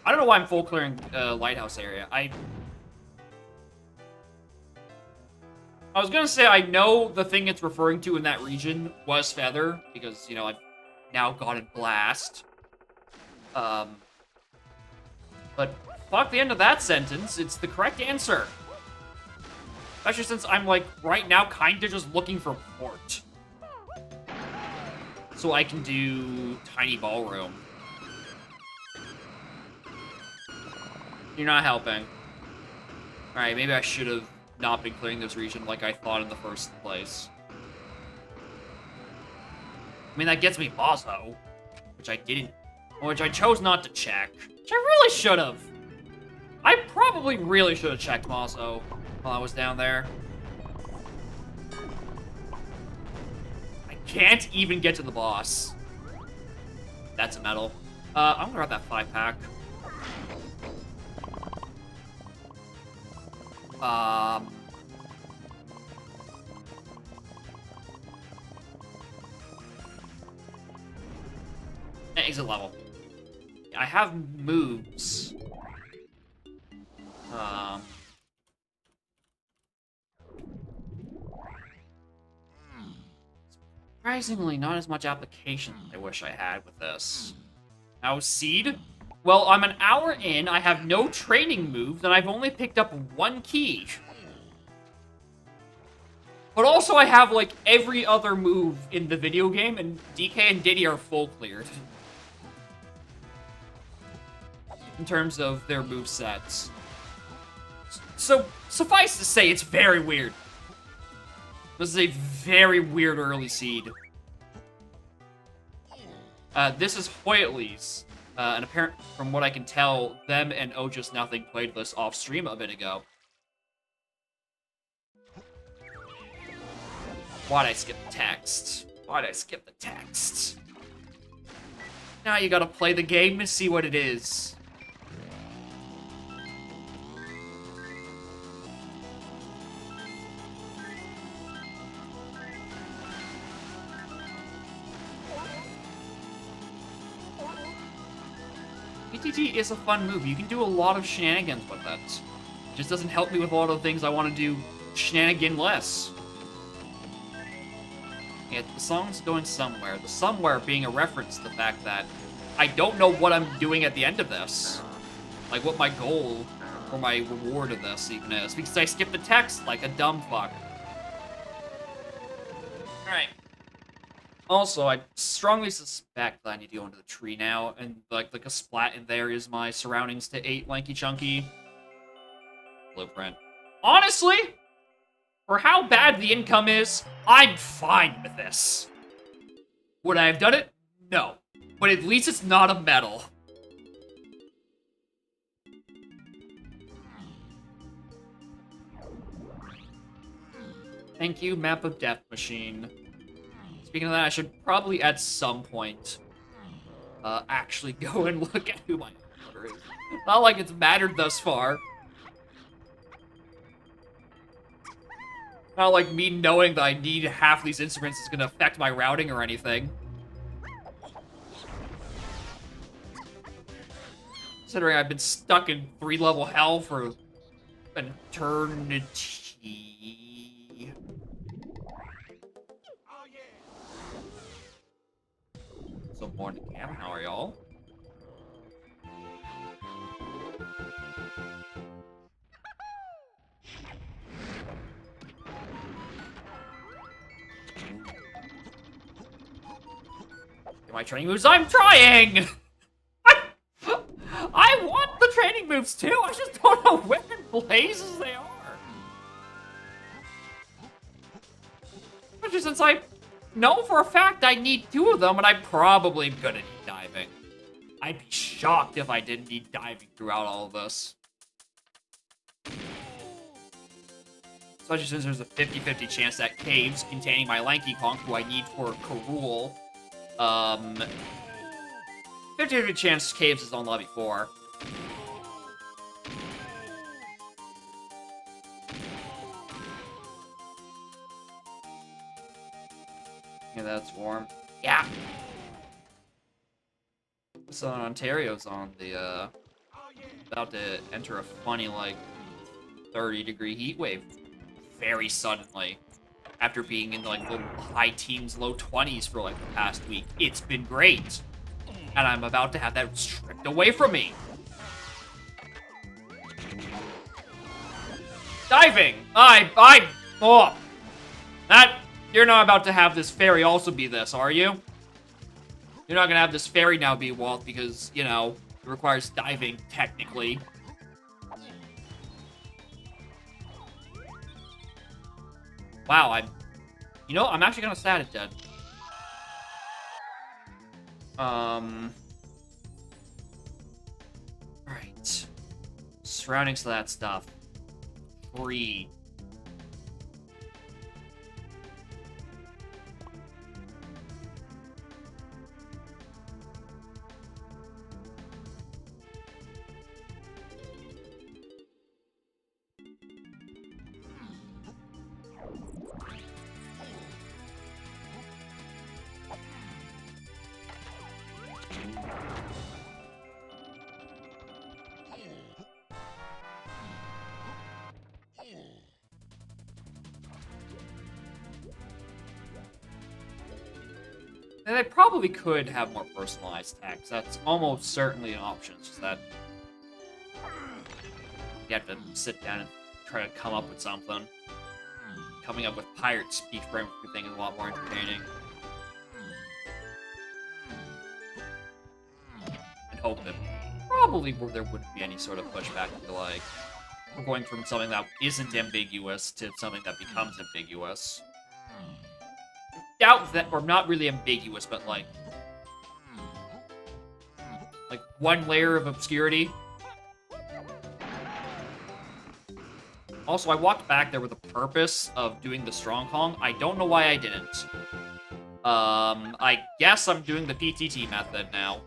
[SPEAKER 1] I don't know why I'm full clearing lighthouse area. I was gonna say I know the thing it's referring to in that region was Feather, because, you know, I've now gotten Blast. But fuck the end of that sentence. It's the correct answer. Especially since I'm, like, right now kinda just looking for port. So I can do Tiny Ballroom. You're not helping. Alright, maybe I should have not been clearing this region like I thought in the first place. I mean, that gets me Bozo, which I didn't, which I chose not to check, which I really should have. I probably really should have checked Bozo while I was down there. I can't even get to the boss. That's a medal. I'm gonna grab that 5-pack. Exit level. I have moves. Surprisingly, not as much application as I wish I had with this. Now, Seed? Well, I'm an hour in, I have no training moves, and I've only picked up 1 key. But also I have, like, every other move in the video game, and DK and Diddy are full cleared. In terms of their movesets. So, suffice to say, it's very weird. This is a very weird early seed. This is Hoytley's. And apparent, from what I can tell, them and Oh Just Nothing played this off stream a bit ago. Why'd I skip the text? Why'd I skip the text? Now you gotta play the game and see what it is. PTT is a fun move. You can do a lot of shenanigans with it. It just doesn't help me with a lot of the things I want to do shenanigan-less. Yeah, the song's going somewhere. The somewhere being a reference to the fact that I don't know what I'm doing at the end of this. Like, what my goal or my reward of this even is. Because I skipped the text like a dumb fuck. Alright. Also, I strongly suspect that I need to go into the tree now, and like a splat in there is my surroundings to 8 Lanky Chunky. Blueprint. Honestly, for how bad the income is, I'm fine with this. Would I have done it? No. But at least it's not a medal. Thank you, Map of Death Machine. Speaking of that, I should probably at some point actually go and look at who my order is. Not like it's mattered thus far. Not like me knowing that I need half these instruments is going to affect my routing or anything. Considering I've been stuck in 3-level hell for an eternity. So, morning cam, how are y'all? Get my training moves, I'm trying! I want the training moves too, I just don't know where in blazes they are. Especially since I know for a fact I need 2 of them, and I'm probably gonna need diving. I'd be shocked if I didn't need diving throughout all of this. Especially since there's a 50-50 chance that caves containing my Lanky Conk, who I need for Karul, 50-50 chance Caves is on lobby 4. Yeah, that's warm. Yeah. Southern Ontario's on the, about to enter a funny, like, 30-degree heat wave. Very suddenly. After being in, like, the high teens, low 20s for, like, the past week. It's been great. And I'm about to have that stripped away from me. Diving! Oh! You're not about to have this fairy also be this, are you? You're not gonna have this fairy now be Walt because, you know, it requires diving, technically. Wow, you know, I'm actually kind of sad it did. Alright. Surroundings to that stuff. 3. And they probably could have more personalized text. That's almost certainly an option. It's just that you have to sit down and try to come up with something. Coming up with pirate speak for everything is a lot more entertaining. And hope that probably there wouldn't be any sort of pushback to, like, we're going from something that isn't ambiguous to something that becomes ambiguous. Doubt that, or not really ambiguous, but like one layer of obscurity. Also, I walked back there with the purpose of doing the Strong Kong. I don't know why I didn't. I guess I'm doing the PTT method now.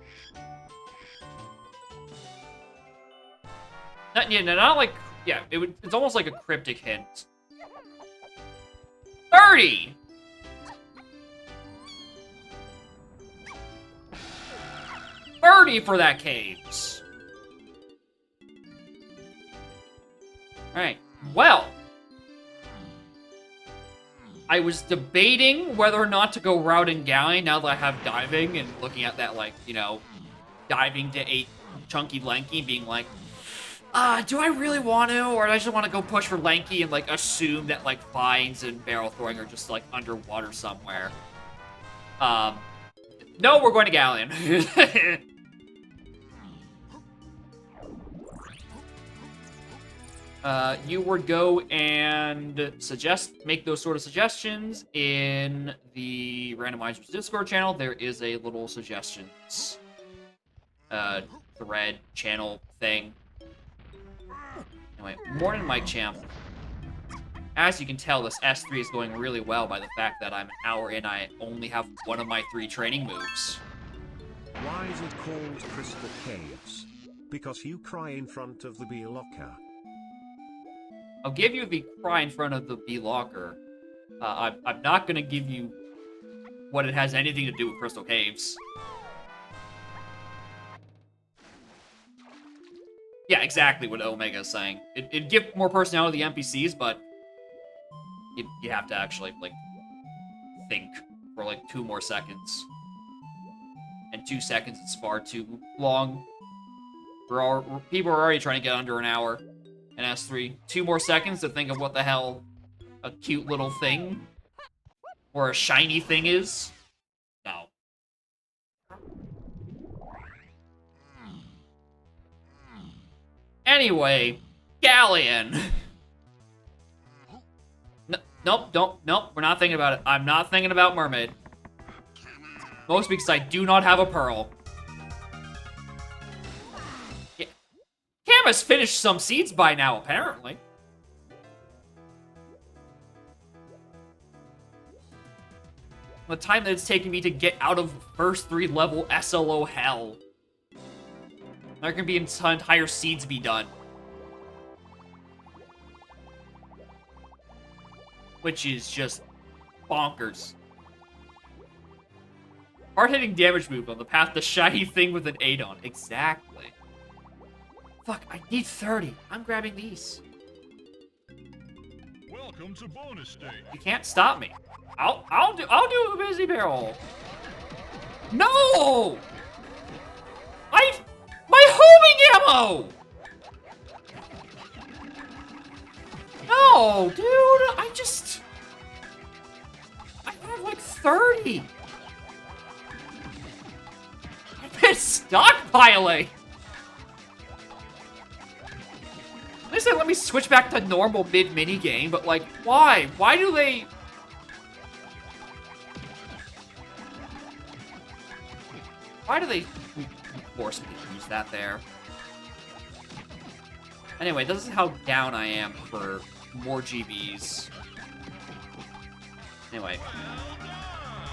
[SPEAKER 1] Not like, yeah, it's almost like a cryptic hint. 30! For that caves. Alright, well. I was debating whether or not to go Route and Galley now that I have diving and looking at that, like, you know, diving to 8 chunky Lanky being like, do I really want to, or do I just want to go push for Lanky and, like, assume that, like, Fines and Barrel Throwing are just, like, underwater somewhere? No, we're going to Galleon. You would go and make those sort of suggestions in the Randomizers Discord channel. There is a little suggestions thread channel thing. Anyway, morning, Mike Champ. As you can tell, this S3 is going really well by the fact that I'm an hour in. I only have one of my 3 training moves.
[SPEAKER 2] Why is it called Crystal Caves? Because you cry in front of the bee locker.
[SPEAKER 1] I'll give you the cry in front of the bee locker. I'm not gonna give you what it has anything to do with Crystal Caves. Yeah, exactly what Omega is saying. It'd give more personality to the NPCs, but you have to actually, like, think for, like, 2 more seconds. And 2 seconds is far too long. People are already trying to get under an hour. And S3, 2 more seconds to think of what the hell a cute little thing or a shiny thing is? No. Anyway, Galleon. Nope, we're not thinking about it. I'm not thinking about Mermaid. Mostly because I do not have a pearl. Yeah. Cam has finished some seeds by now, apparently. The time that it's taken me to get out of first 3 level SLO hell There can be entire seeds be done. Which is just bonkers. Hard-hitting damage move on the path to shiny thing with an 8 on. Exactly. Fuck, I need 30. I'm grabbing these.
[SPEAKER 3] Welcome to bonus stage.
[SPEAKER 1] You can't stop me. I'll do a busy barrel. No! My homing ammo! No, dude, I have like 30. I've been stockpiling. At least they let me switch back to normal mid-mini game, but like, why? Why do they... Why do they force me to use that there? Anyway, this is how down I am for more GBs. Anyway.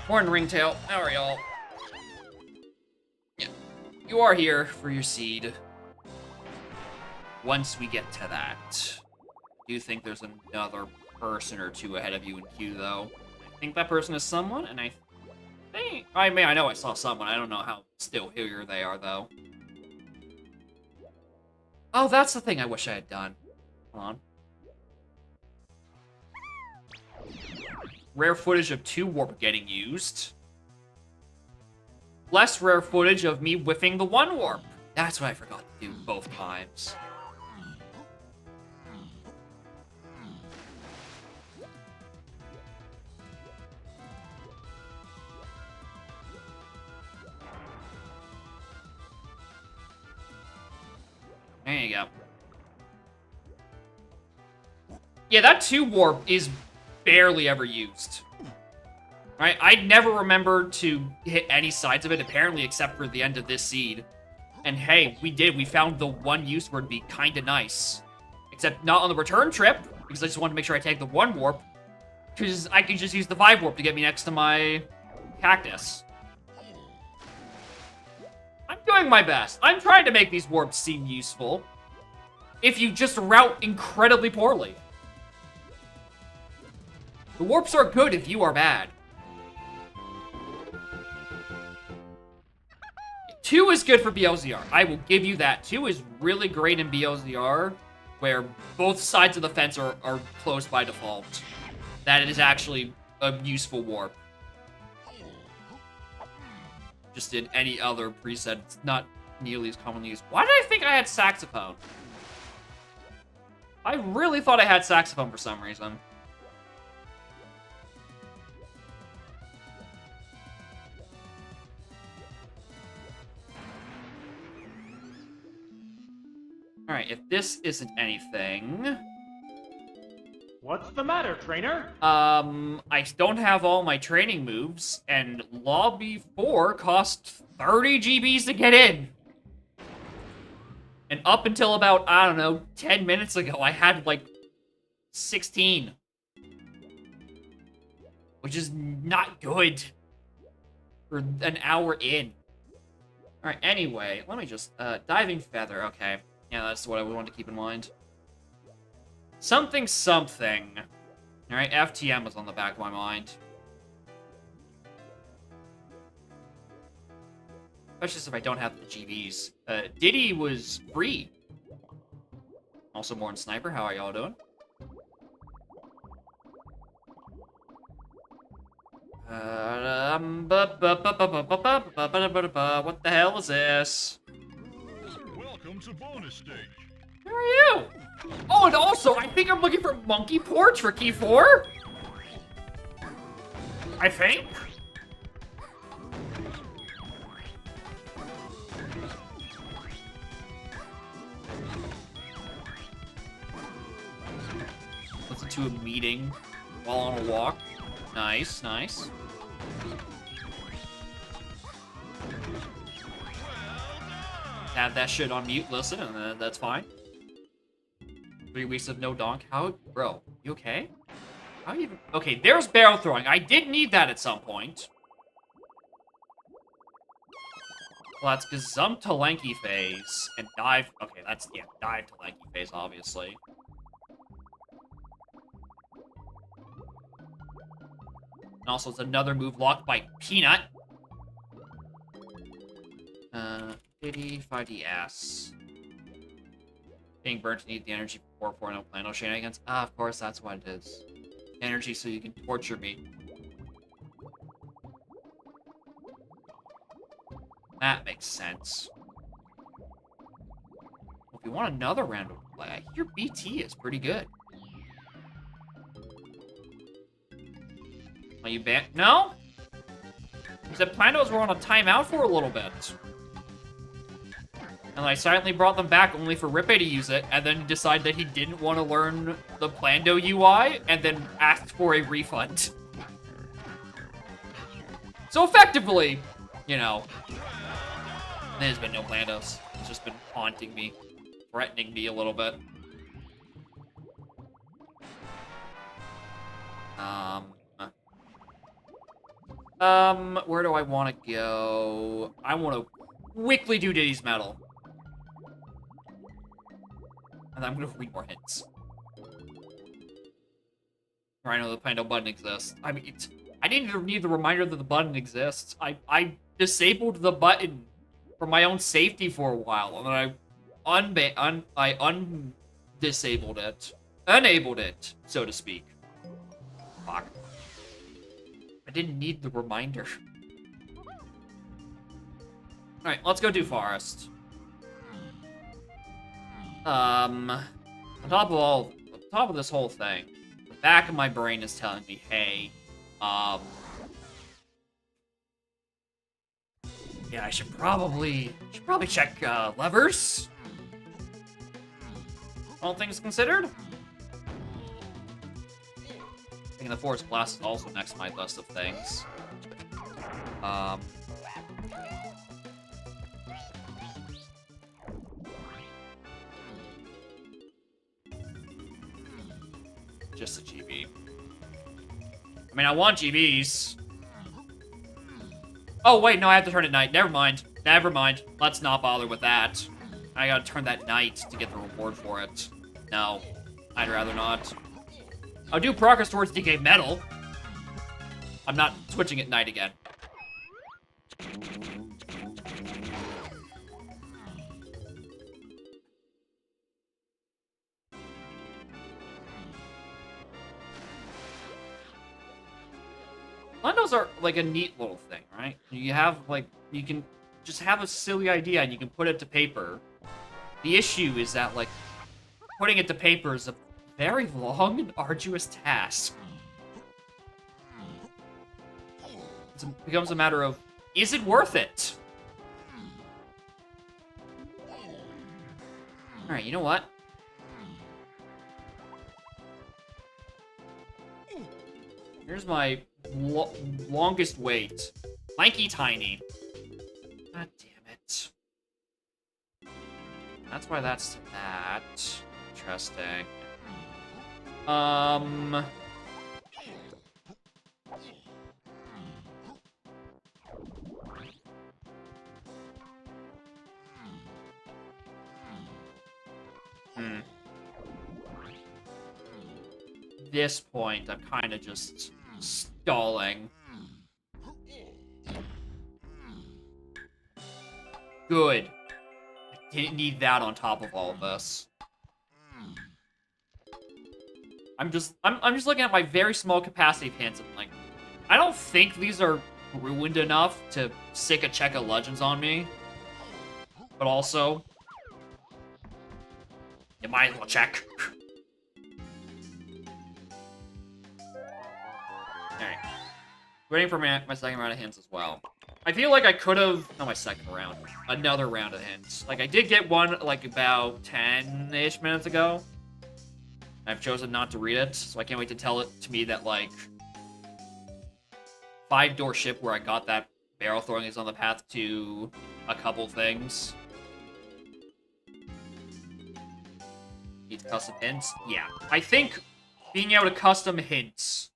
[SPEAKER 1] Horn Ringtail, how are y'all? Yeah. You are here for your seed. Once we get to that. I do think there's another person or two ahead of you in queue, though. I think that person is someone, and I know I saw someone. I don't know how still here they are, though. Oh, that's the thing I wish I had done. Hold on. Rare footage of 2 warp getting used. Less rare footage of me whiffing the 1 warp. That's what I forgot to do both times. There you go. Yeah, that 2 warp is barely ever used. Right? I never remembered to hit any sides of it, apparently, except for the end of this seed. And hey, we did. We found the 1 use where it'd be kinda nice. Except not on the return trip, because I just wanted to make sure I take the 1 warp. Because I could just use the 5 warp to get me next to my cactus. I'm doing my best. I'm trying to make these warps seem useful. If you just route incredibly poorly. The warps are good if you are bad. 2 is good for BLZR. I will give you that. 2 is really great in BLZR, where both sides of the fence are closed by default. That is actually a useful warp. Just in any other preset, it's not nearly as commonly used. Why did I think I had saxophone? I really thought I had saxophone for some reason. Alright, if this isn't anything...
[SPEAKER 4] What's the matter, trainer?
[SPEAKER 1] I don't have all my training moves, and Lobby 4 cost 30 GBs to get in. And up until about, I don't know, 10 minutes ago, I had, like, 16. Which is not good for an hour in. Alright, anyway, let me just, Diving Feather, okay. Yeah, that's what I would want to keep in mind. Something. Alright, FTM was on the back of my mind. Especially if I don't have the GBs. Diddy was free. Also, more in Sniper, how are y'all doing? What the hell is this?
[SPEAKER 3] Welcome to bonus stage.
[SPEAKER 1] Who are you? Oh, and also, I think I'm looking for Monkey Porch for Key 4? I think. Listen to a meeting while on a walk. Nice, nice. Have that shit on mute, listen, and that's fine. 3 weeks of no donk. How, bro, you okay? How you even... Okay, there's barrel throwing. I did need that at some point. Well, that's Gazump to Lanky phase and dive. Okay, that's, yeah, dive to Lanky phase, obviously. And also, it's another move locked by Peanut. 5DS. Being burnt to need the energy for no plan, no shenanigans. Ah, of course, that's what it is. Energy so you can torture me. That makes sense. Well, if you want another round of play, I hear BT is pretty good. Are you banned? No? He said Plandos were on a timeout for a little bit. And I silently brought them back only for Rippe to use it, and then decide that he didn't want to learn the Plando UI, and then asked for a refund. So effectively, you know, there's been no Plandos. It's just been haunting me, threatening me a little bit. Where do I want to go? I want to quickly do Diddy's Medal. And I'm gonna read more hints. Or I know the Plando button exists. I mean, I didn't need the reminder that the button exists. I disabled the button for my own safety for a while, and then I undisabled it. Enabled it, so to speak. Fuck. I didn't need the reminder. Alright, let's go do Forest. On top of this whole thing, the back of my brain is telling me, hey, yeah, I should probably check, levers. All things considered. I think the Forest Blast is also next on my list of things. Just a GB. I mean, I want GBs. Oh, wait, no, I have to turn it night. Never mind. Never mind. Let's not bother with that. I gotta turn that night to get the reward for it. No. I'd rather not. I'll do progress towards DK Metal. I'm not switching at night again. Lendos are like a neat little thing, right? You have like, you can just have a silly idea and you can put it to paper. The issue is that like, putting it to paper is a very long and arduous task. It becomes a matter of, is it worth it? Alright, you know what? Here's my longest wait. Lanky Tiny. God damn it. That's why that's to that. Interesting. This point, I'm kind of just stalling. Good. I didn't need that on top of all of this. I'm just looking at my very small capacity of hints and like, I don't think these are ruined enough to sick a check of legends on me. But also, you might as well check. Alright. Waiting for my second round of hints as well. I feel like I could have... Not my second round. Another round of hints. Like, I did get one, like, about 10-ish minutes ago. I've chosen not to read it, so I can't wait to tell it to me that, like... 5-door ship where I got that barrel throwing is on the path to a couple things. Needs custom hints? Yeah. I think being able to custom hints...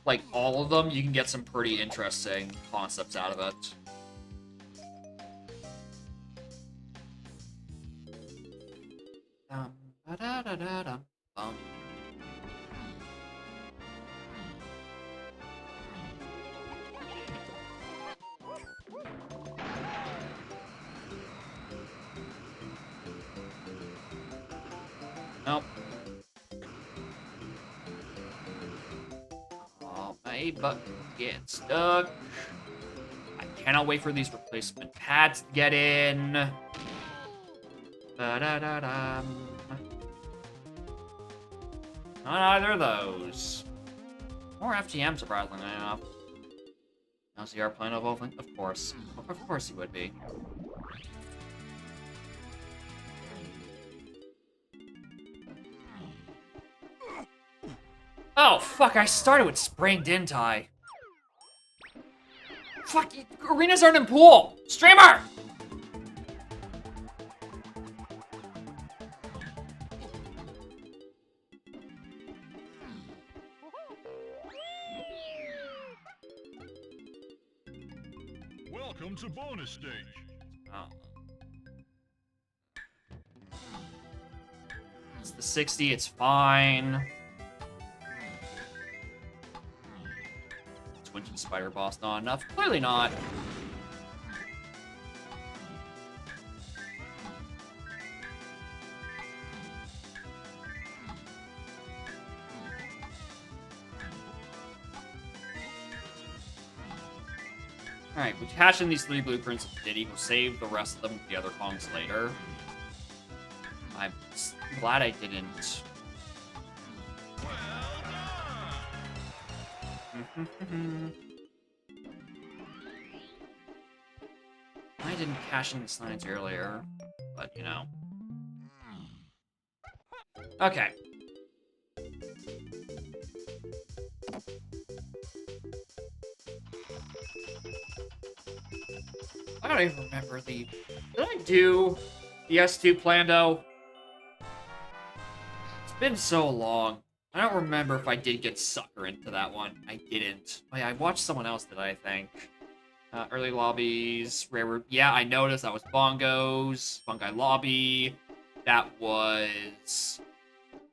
[SPEAKER 1] like all of them, you can get some pretty interesting concepts out of it. Ba-da-da-da-dum-bum. Nope. Oh, my butt gets stuck. I cannot wait for these replacement pads to get in. Da-da-da-dum. Not either of those. More FTM, surprisingly enough. How's the airplane evolving? Of course. Of course he would be. Oh, fuck, I started with spring, didn't I? Fuck, arenas aren't in pool! Streamer!
[SPEAKER 3] Welcome to bonus stage.
[SPEAKER 1] Oh. It's the 60, it's fine. Twinge and Spider Boss not enough? Clearly not. Alright, we cash in these 3 blueprints of Diddy. We'll save the rest of them with the other Kongs later. I'm glad I didn't. I didn't cash in the signs earlier, but you know. Okay. I don't even remember the... Did I do the S2 Plando? It's been so long. I don't remember if I did get sucker into that one. I didn't. Oh yeah, I watched someone else did, I think. Early lobbies, rare... Yeah, I noticed that was Bongos, Fungi Lobby. That was...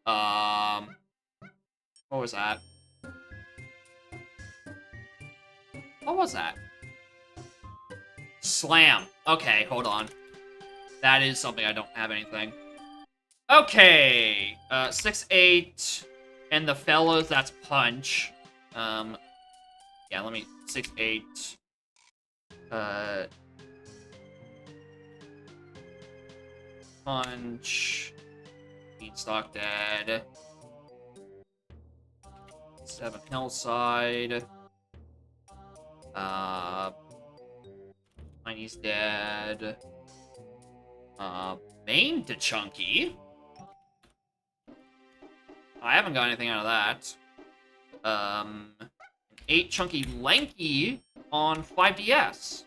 [SPEAKER 1] What was that? What was that? Slam. Okay, hold on. That is something I don't have anything. Okay. 6-8. And the fellas, that's Punch. Yeah, let me... 6-8. Punch. Beanstalk dead. 7 Hillside. Tiny's dead. Main to Chunky. I haven't got anything out of that. 8 Chunky Lanky on 5DS.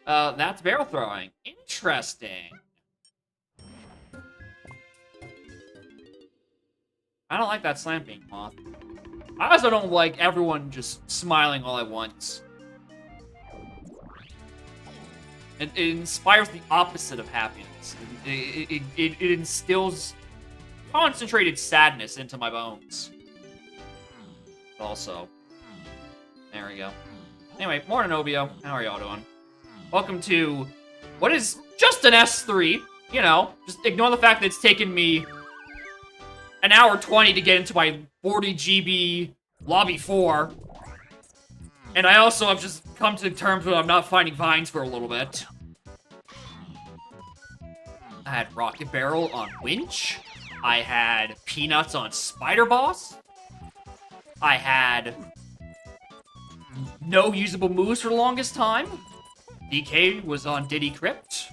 [SPEAKER 1] That's barrel throwing. Interesting. I don't like that Slam Beam Moth. I also don't like everyone just smiling all at once. It inspires the opposite of happiness. It instills concentrated sadness into my bones. Also. There we go. Anyway, morning, Obio. How are y'all doing? Welcome to what is just an S3. You know, just ignore the fact that it's taken me an hour 20 to get into my 40 GB Lobby 4. And I also have just come to terms with I'm not finding vines for a little bit. I had Rocket Barrel on Winch. I had Peanuts on Spider Boss. I had no usable moves for the longest time. DK was on Diddy Crypt.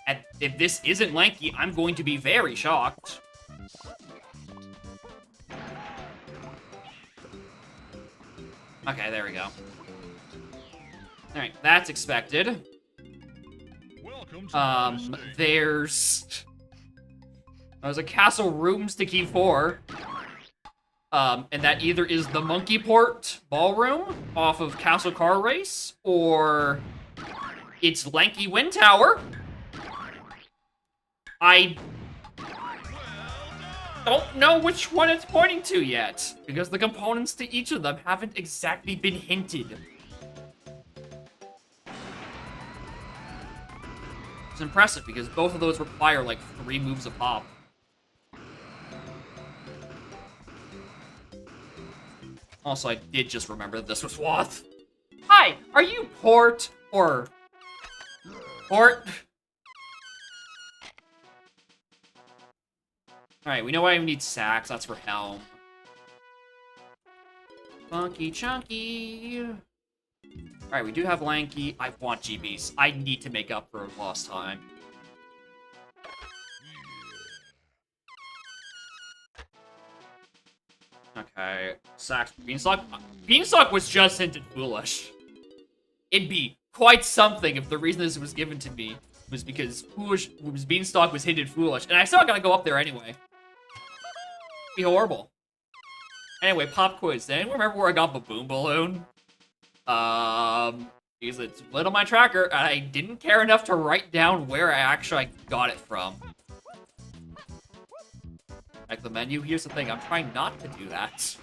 [SPEAKER 1] And if this isn't Lanky, I'm going to be very shocked. Okay, there we go. Alright, that's expected. There's a Castle Rooms to Key 4. And that either is the Monkey Port Ballroom off of Castle Car Race, or it's Lanky Wind Tower. I don't know which one it's pointing to yet, because the components to each of them haven't exactly been hinted. It's impressive, because both of those require, like, 3 moves a pop. Also, I did just remember that this was Woth. Hi, are you Port, or... Port? Alright, we know why we need Sax, that's for Helm. Funky Chunky. Alright, we do have Lanky. I want GBs. I need to make up for lost time. Okay, Sax, Beanstalk. Beanstalk was just hinted foolish. It'd be quite something if the reason this was given to me was because Beanstalk was hinted foolish, and I still gotta go up there anyway. Be horrible. Anyway, pop quiz. Does anyone remember where I got Baboon Balloon? Because it's lit on my tracker, and I didn't care enough to write down where I actually got it from. Like the menu, here's the thing, I'm trying not to do that.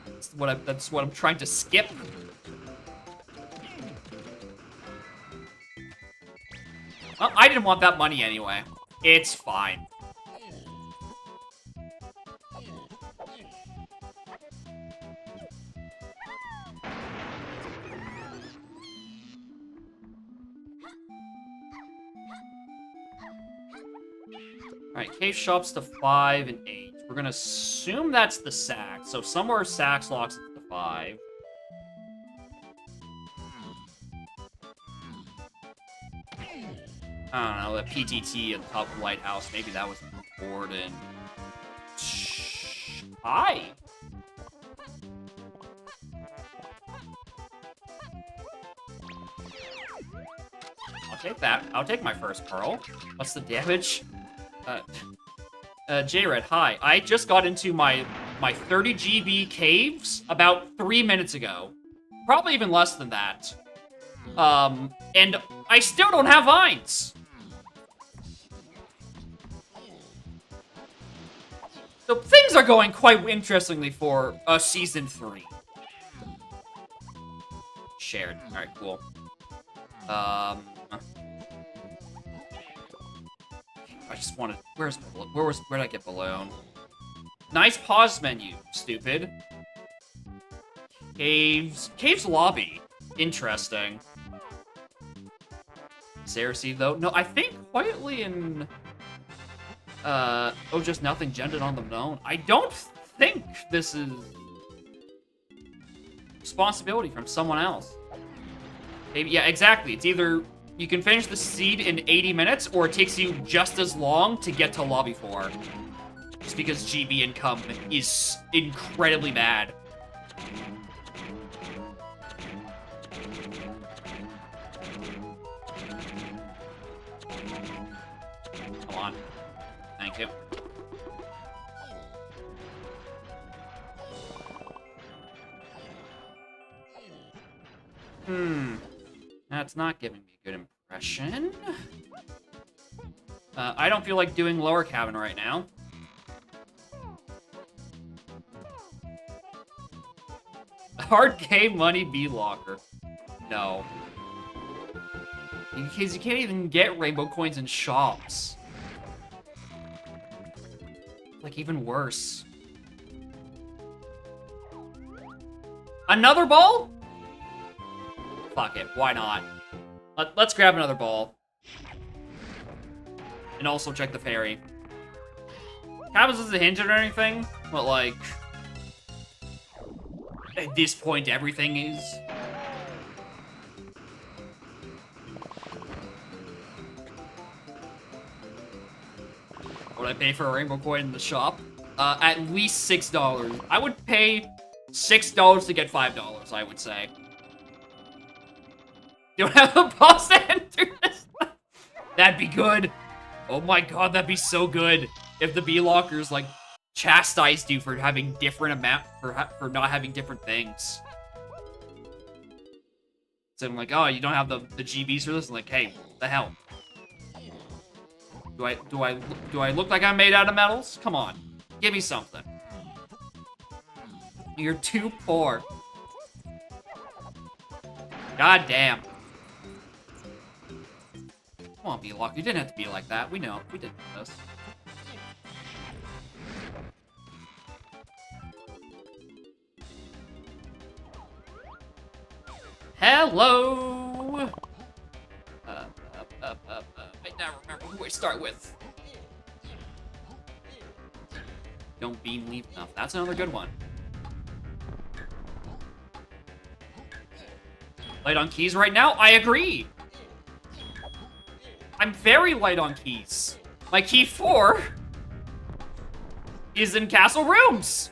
[SPEAKER 1] That's what I'm trying to skip. Well, I didn't want that money anyway. It's fine. Alright, cave shops to 5 and 8. We're gonna assume that's the Sax. So somewhere Sax locks into the 5. I don't know, the PTT at the top of the lighthouse. Maybe that was important. Hi! I'll take that. I'll take my first pearl. What's the damage? J-Red, hi. I just got into my 30 GB caves about 3 minutes ago. Probably even less than that. And I still don't have vines. So things are going quite interestingly for Season 3. Shared. Alright, cool. I just wanted... where did I get Balloon? Nice pause menu, stupid. Caves lobby. Interesting. Cersei, though? No, I think quietly in... oh, just nothing gendered on the known. I don't think this is... responsibility from someone else. Maybe, yeah, exactly. It's either... you can finish the seed in 80 minutes, or it takes you just as long to get to Lobby 4. Just because GB income is incredibly bad. Come on. Thank you. That's not giving me a good impression. I don't feel like doing lower cabin right now. Hard game money B-Locker. No. Because you can't even get rainbow coins in shops. Like, even worse. Another ball? Fuck it, why not? Let's grab another ball. And also check the ferry. Cabins isn't hinted or anything, but like... at this point, everything is. Would I pay for a rainbow coin in the shop? At least $6. I would pay $6 to get $5, I would say. You don't have a boss to enter this? That'd be good. Oh my god, that'd be so good. If the B-Lockers, like, chastised you for having different amount, for not having different things. So I'm like, oh, you don't have the GBs for this? I'm like, hey, what the hell? Do I look like I'm made out of metals? Come on. Give me something. You're too poor. God damn. Come on, B-Lock. You didn't have to be like that. We know. We did this. Hello! I now remember who I start with. Don't beam leap enough. That's another good one. Light on keys right now? I agree! I'm very light on keys. My key 4 is in castle rooms.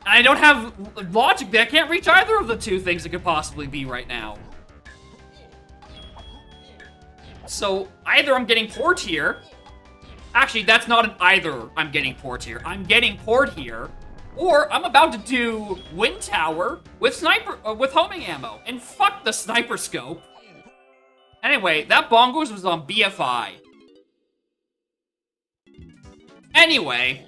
[SPEAKER 1] And I don't have logic. I can't reach either of the two things it could possibly be right now. So either I'm getting poor tier. Actually, that's not an either I'm getting poor tier. I'm getting poor here. Or I'm about to do Wind Tower with with homing ammo. And fuck the sniper scope. Anyway, that Bongos was on BFI. Anyway.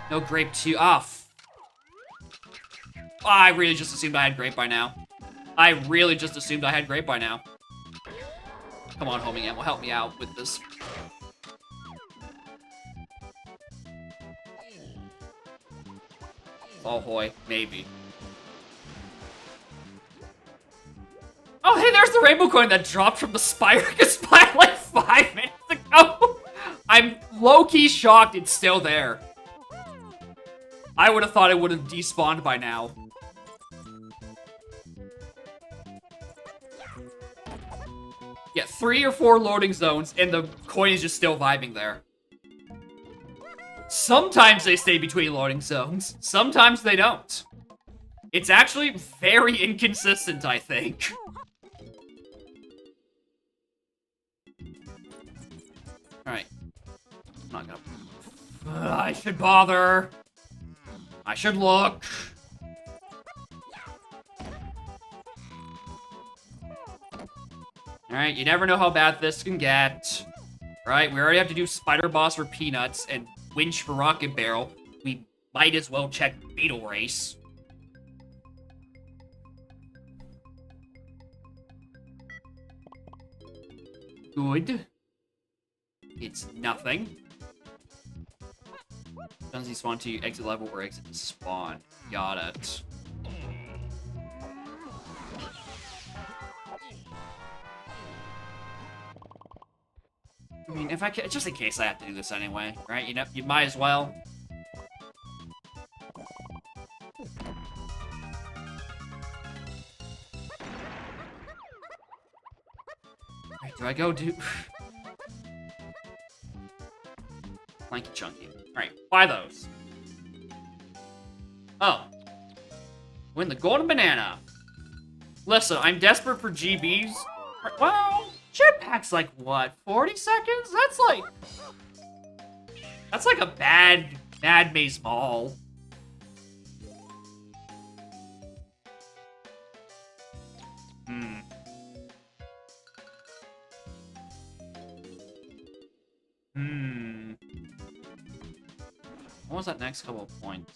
[SPEAKER 1] No grape 2. I really just assumed I had grape by now. I really just assumed I had grape by now. Come on, homing ammo, help me out with this. Oh, hoy, maybe. Oh, hey, there's the rainbow coin that dropped from the spire like 5 minutes ago. I'm low-key shocked it's still there. I would have thought it would have despawned by now. Yeah, 3 or 4 loading zones, and the coin is just still vibing there. Sometimes they stay between loading zones. Sometimes they don't. It's actually very inconsistent, I think. Alright. I'm not gonna... I should bother. I should look. Alright, you never know how bad this can get. Right, we already have to do Spider Boss for Peanuts and Winch for Rocket Barrel. We might as well check Beetle Race. Good. It's nothing. Doesn't he spawn to exit level or exit to spawn? Got it. I mean, if I can, just in case I have to do this anyway, right? You know, you might as well. Right, do I go do... Lanky Chunky. Alright, buy those. Oh. Win the golden banana. Listen, I'm desperate for GBs. Well, jetpack's like, what, 40 seconds? That's like a bad Maze Mall. What was that next couple of points?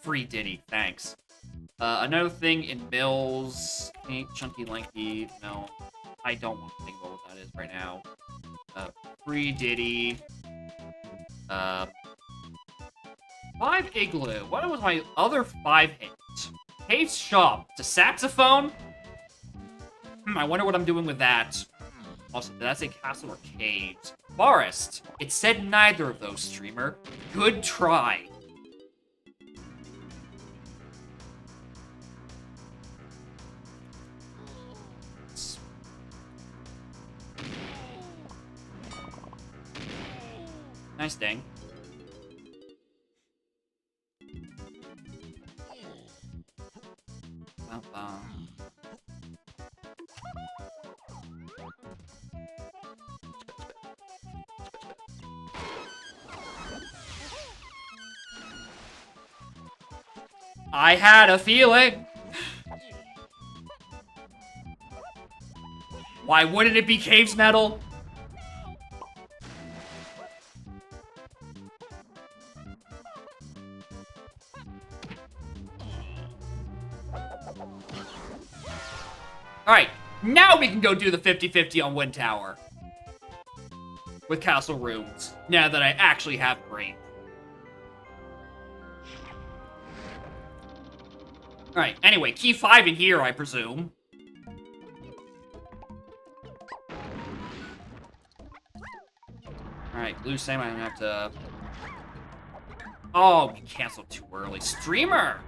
[SPEAKER 1] Free Diddy, thanks. Another thing in Mills, Chunky Lanky, no. I don't want to think about what that is right now. Free Diddy. 5 Igloo. What was my other 5 hits? Cave's Shop. To Saxophone? I wonder what I'm doing with that. Also, did that say Castle or Caves? Forest. It said neither of those, streamer. Good try. Nice ding. I had a feeling. Why wouldn't it be Cave's Medal? Alright, now we can go do the 50-50 on Wind Tower. With Castle Rooms, now that I actually have Green. Alright, anyway, key 5 in here, I presume. Alright, blue same, I'm gonna have to... Oh, you canceled too early. Streamer!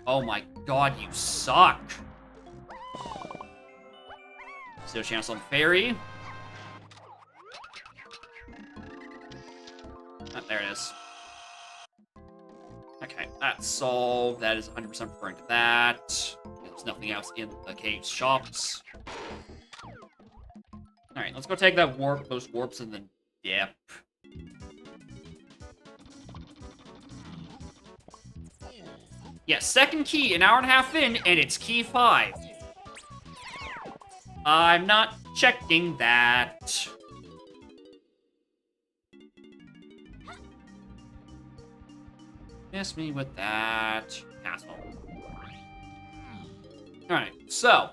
[SPEAKER 1] Oh my god, you suck. Still chance on Fairy. Oh, there it is. Okay, that's solved. That is 100% referring to that. There's nothing else in the cave's shops. Alright, let's go take that warp, those warps, and then dip. Yeah, second key, an hour and a half in, and it's key 5. I'm not checking that. Miss me with that. Asshole. Alright, so.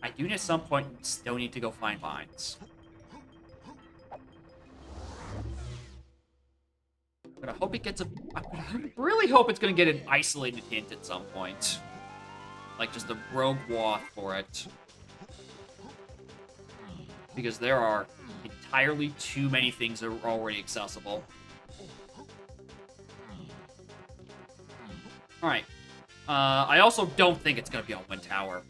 [SPEAKER 1] I do at some point still need to go find vines. But I hope it gets a... I really hope it's gonna get an isolated hint at some point. Like just a rogue waft for it. Because there are entirely too many things that are already accessible. Alright. I also don't think it's gonna be on Wind Tower.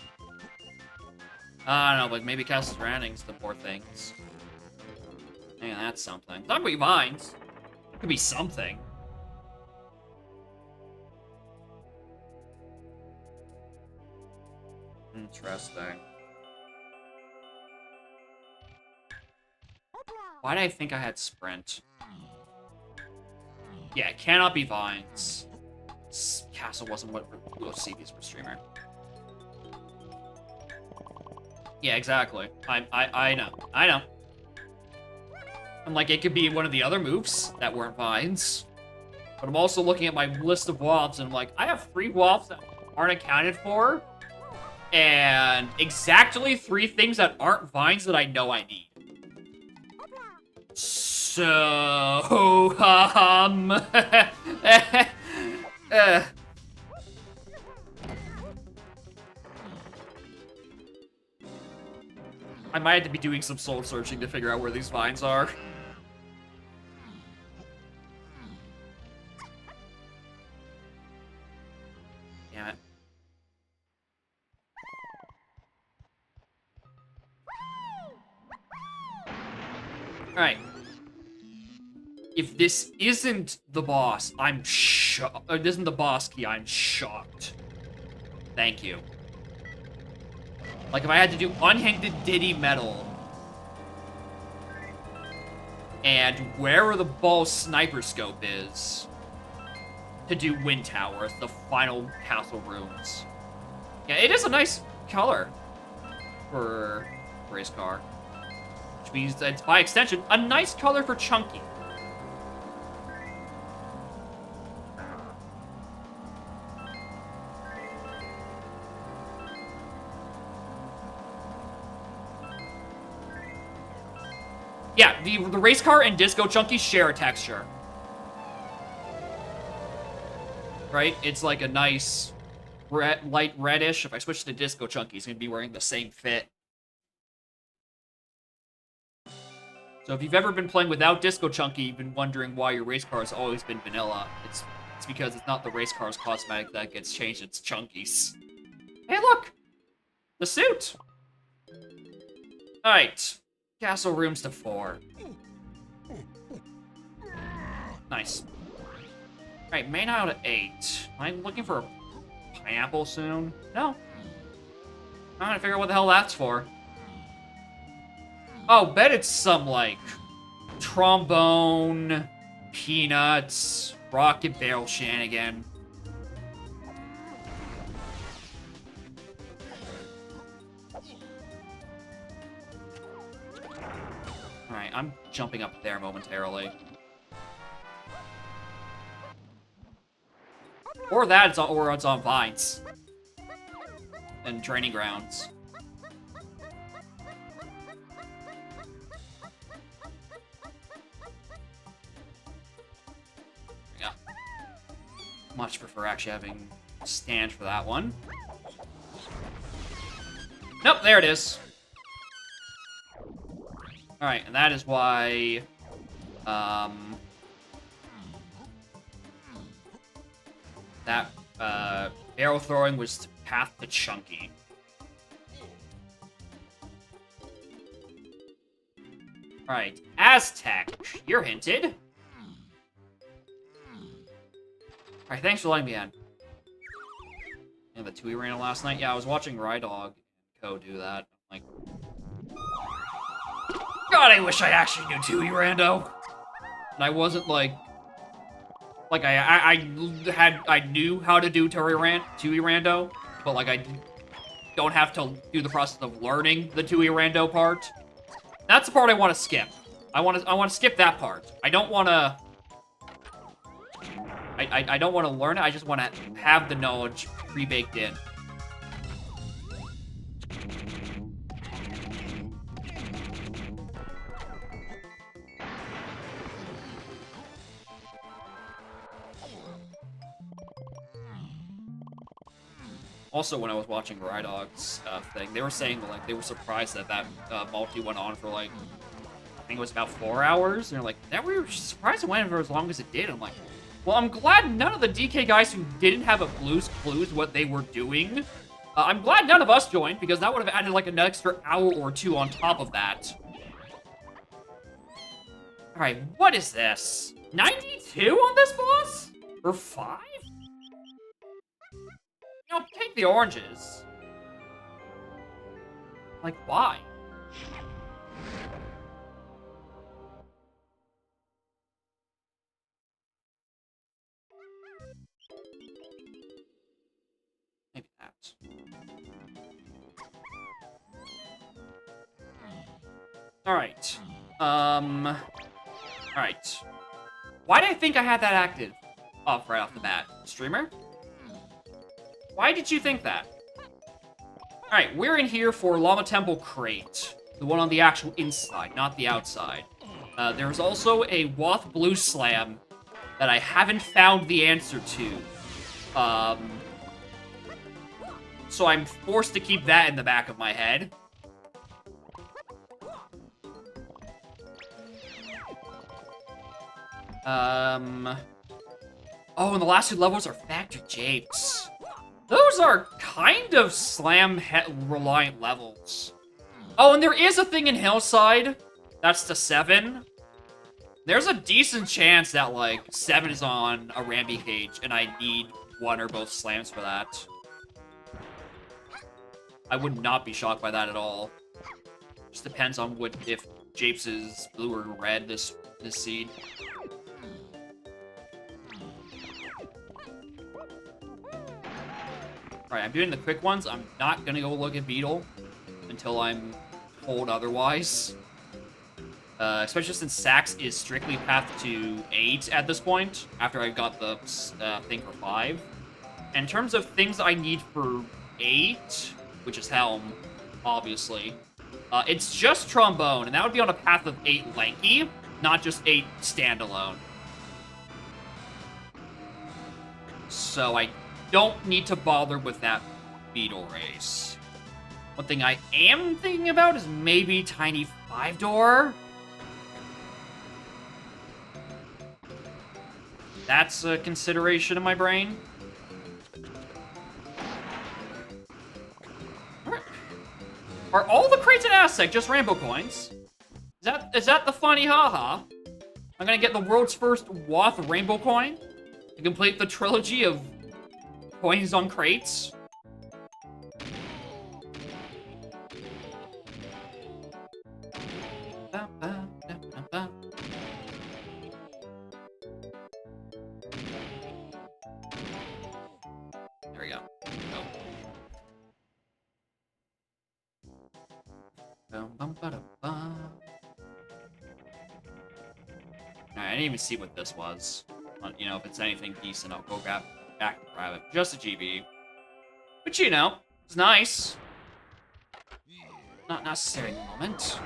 [SPEAKER 1] I don't know, like maybe Castle Stranding's the more things. Yeah, that's something. It's not gonna be vines. It could be something. Interesting. Why did I think I had Sprint? Yeah, it cannot be vines. Castle wasn't what we'll see these for streamer. Yeah, exactly. I know. I know. I'm like, it could be one of the other moves that weren't vines. But I'm also looking at my list of wafts, and I'm like, I have 3 wafts that aren't accounted for. And exactly 3 things that aren't vines that I know I need. So, I might have to be doing some soul searching to figure out where these vines are. Damn it. Alright. If this isn't the boss, I'm shocked. If this isn't the boss key, I'm shocked. Thank you. Like, if I had to do unhinted Diddy Metal, and wherever the ball sniper scope is, to do Wind Tower, the final castle rooms. Yeah, it is a nice color for his car. Which means that it's, by extension, a nice color for Chunky. Yeah, the race car and Disco Chunky share a texture. Right? It's like a nice light reddish. If I switch to Disco Chunky, he's going to be wearing the same fit. So if you've ever been playing without Disco Chunky, you've been wondering why your race car has always been vanilla. It's because it's not the race car's cosmetic that gets changed, it's Chunky's. Hey, look! The suit! Alright. Castle rooms to 4. Nice. Alright, main aisle to 8. Am I looking for a pineapple soon? No. I'm trying to figure out what the hell that's for. Oh, bet it's some, like, trombone, peanuts, rocket barrel shenanigan. I'm jumping up there momentarily. Or that, or it's on vines. And training grounds. Yeah. Much prefer actually having a stand for that one. Nope, there it is. Alright, and that is why... that, arrow throwing was path to Chunky. Alright, Aztec, you're hinted. Alright, thanks for letting me in. Yeah, the 2E ran last night. Yeah, I was watching Rydog and Co do that. I'm like, God, I wish I actually knew 2E Rando. And I wasn't like I knew how to do 2E Rando, but like I don't have to do the process of learning the 2E Rando part. That's the part I want to skip. I want to skip that part. I don't want to. I don't want to learn it. I just want to have the knowledge pre-baked in. Also, when I was watching Rydog's thing, they were saying that, like, they were surprised that that multi went on for, like, I think it was about 4 hours. And they're like, that we were surprised it went for as long as it did. I'm like, well, I'm glad none of the DK guys who didn't have a Blue's Clues what they were doing. I'm glad none of us joined, because that would have added, like, an extra hour or two on top of that. Alright, what is this? 92 on this boss? Or 5? You know, take the oranges. Like, why? Maybe that. Alright. Alright. Why did I think I had that active? Off right off the bat. Streamer? Why did you think that? Alright, we're in here for Llama Temple Crate. The one on the actual inside, not the outside. There's also a Woth Blue Slam that I haven't found the answer to. So I'm forced to keep that in the back of my head. Oh, and the last two levels are Factor Japes. Those are kind of slam-reliant levels. Oh, and there is a thing in Hillside. That's the 7. There's a decent chance that, like, 7 is on a Ramby cage, and I need one or both slams for that. I would not be shocked by that at all. Just depends on what if Japes is blue or red this seed. Alright, I'm doing the quick ones. I'm not gonna go look at Beetle until I'm told otherwise. Especially since Sax is strictly path to 8 at this point, after I got the thing for 5. And in terms of things I need for 8, which is Helm, obviously, it's just Trombone, and that would be on a path of 8 Lanky, not just 8 standalone. So I don't need to bother with that Beetle race. One thing I am thinking about is maybe Tiny 5-door. That's a consideration in my brain. Are all the crates in Aztec just Rainbow coins? Is that the funny haha? I'm gonna get the world's first Woth Rainbow coin to complete the trilogy of coins on crates. There we go. I didn't even see what this was. You know, if it's anything decent, I'll go back and grab it. Just a GB. But you know, it's nice. Not necessary at the moment.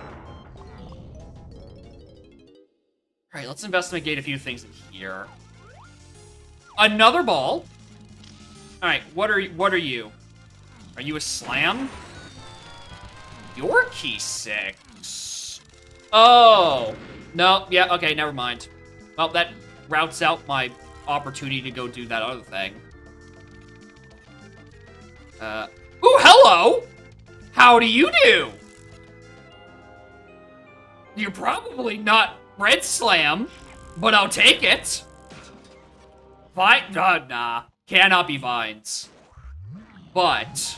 [SPEAKER 1] Alright, let's investigate a few things in here. Another ball? Alright, what are you? Are you a slam? You're key 6. Oh. No, yeah, okay, never mind. Well, that routes out my opportunity to go do that other thing. Ooh, hello! How do you do? You're probably not Red Slam, but I'll take it. Nah. Cannot be Vines. But,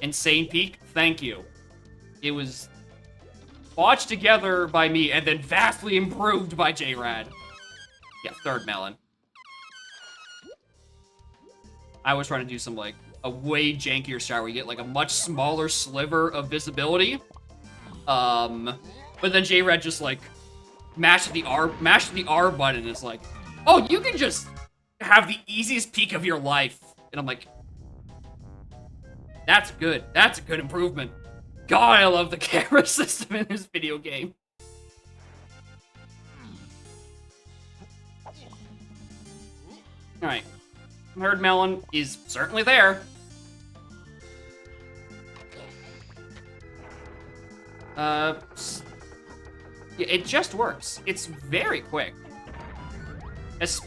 [SPEAKER 1] Insane Peak, thank you. It was watched together by me and then vastly improved by J-Rad. Yeah, third melon. I was trying to do some, like, a way jankier strat where you get, like, a much smaller sliver of visibility. But then J-Rad just, like, mashed the R button and it's like, oh, you can just have the easiest peak of your life. And I'm like, that's good. That's a good improvement. God, I love the camera system in this video game. Alright. Herd Melon is certainly there. Yeah, it just works. It's very quick.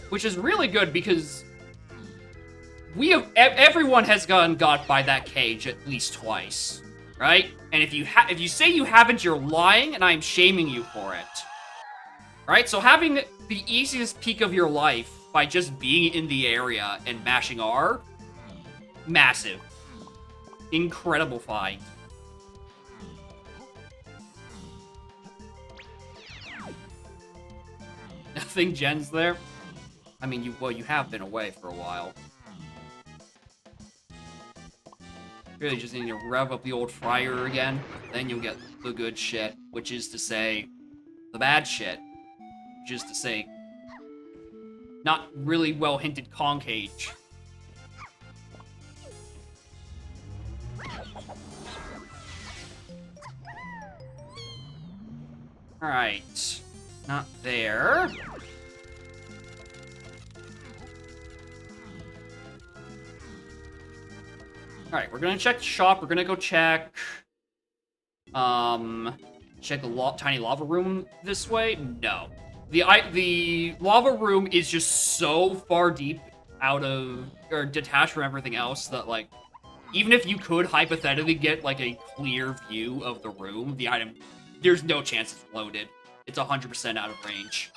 [SPEAKER 1] Which is really good because everyone has gotten got by that cage at least twice, right? And if you say you haven't, you're lying, and I'm shaming you for it. Right? So having the easiest peak of your life by just being in the area and mashing R, massive. Incredible find. Nothing Jen's there? I mean, you have been away for a while. Really just need to rev up the old fryer again, then you'll get the good shit, which is to say, the bad shit. Which is to say, not really well-hinted Kong cage. Alright. Not there. Alright, we're gonna check the shop. We're gonna go check... check the tiny lava room this way? No. The lava room is just so far deep out of... or detached from everything else that, like... even if you could hypothetically get, like, a clear view of the room, the item... there's no chance it's loaded. It's 100% out of range.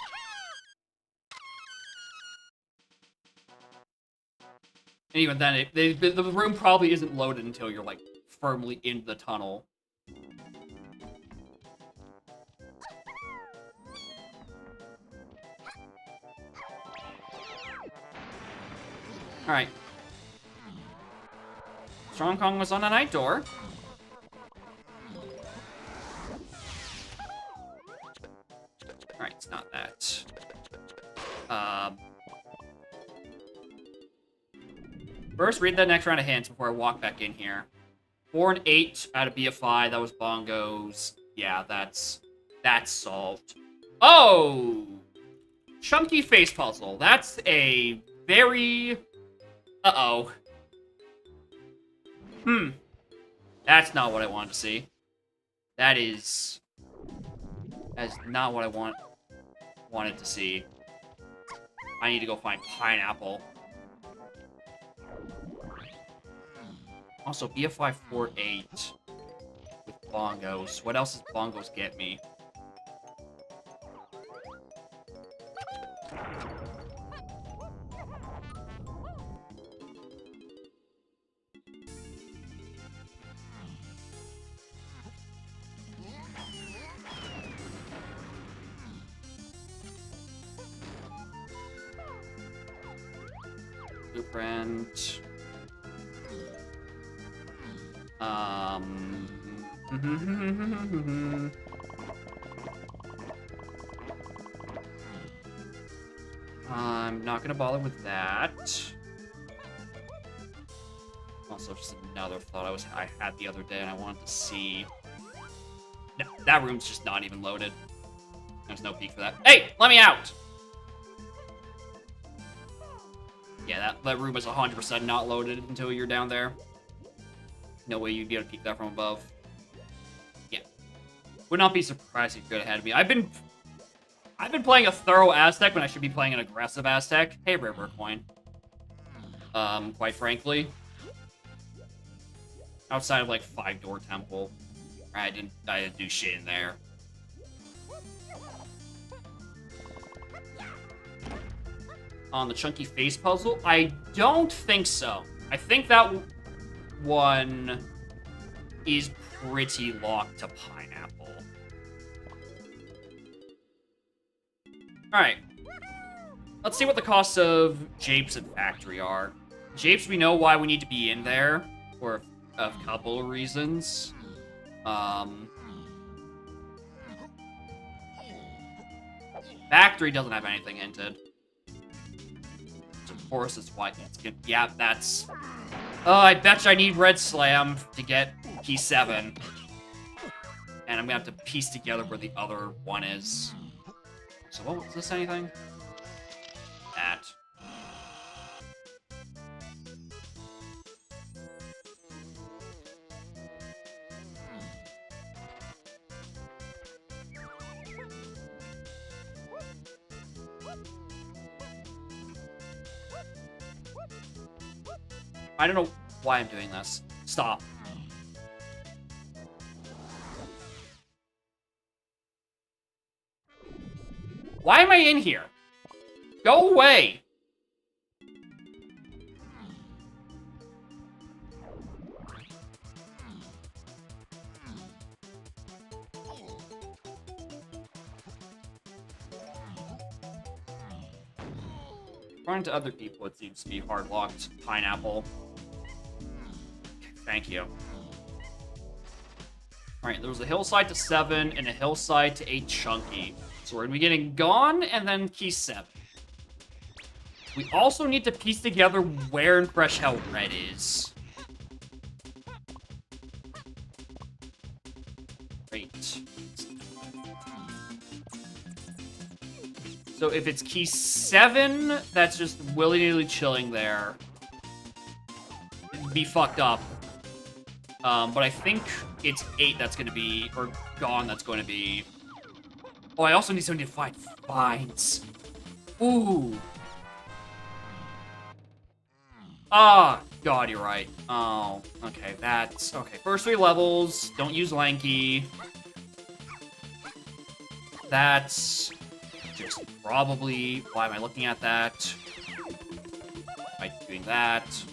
[SPEAKER 1] And even then, the room probably isn't loaded until you're, like, firmly in the tunnel. Alright. Strong Kong was on a night door. Alright, it's not that. First, read the next round of hints before I walk back in here. 4 and 8 out of BFI, that was bongos. Yeah, that's solved. Oh! Chunky face puzzle. That's a very... uh-oh. That's not what I wanted to see. That is not what I wanted to see. I need to go find pineapple. Also, BFI 4-8 with bongos. What else does bongos get me? Blueprint. I'm not gonna bother with that. Also, just another thought I had the other day, and I wanted to see. No, that room's just not even loaded. There's no peak for that. Hey, let me out! Yeah, that room is 100% not loaded until you're down there. No way you'd be able to peek that from above. Yeah. Would not be surprised if you could ahead of me. I've been playing a thorough Aztec when I should be playing an aggressive Aztec. Hey, rare coin. Quite frankly. Outside of, like, 5-door temple. I didn't do shit in there. On the chunky face puzzle? I don't think so. I think that one is pretty locked to pineapple. Alright. Let's see what the costs of Japes and Factory are. Japes, we know why we need to be in there. For a couple of reasons. Factory doesn't have anything hinted. So of course, that's why it's good. Yeah, that's... Oh, I bet you I need Red Slam to get key 7. And I'm gonna have to piece together where the other one is. So what was this anything? That. I don't know why I'm doing this. Stop. Why am I in here? Go away! According to other people, it seems to be hard-locked pineapple. Thank you. Alright, there was a hillside to 7 and a hillside to 8 chunky. So we're gonna be getting Gone and then key 7. We also need to piece together where in Fresh Hell Red is. Great. So if it's key 7, that's just willy-nilly chilling there. It'd be fucked up. But I think it's 8 that's going to be, or Gone that's going to be. Oh, I also need somebody to find Vines. Ooh. Ah, God, you're right. Oh, okay, that's, okay. First 3 levels, don't use Lanky. That's just probably, why am I looking at that? Why am I doing that?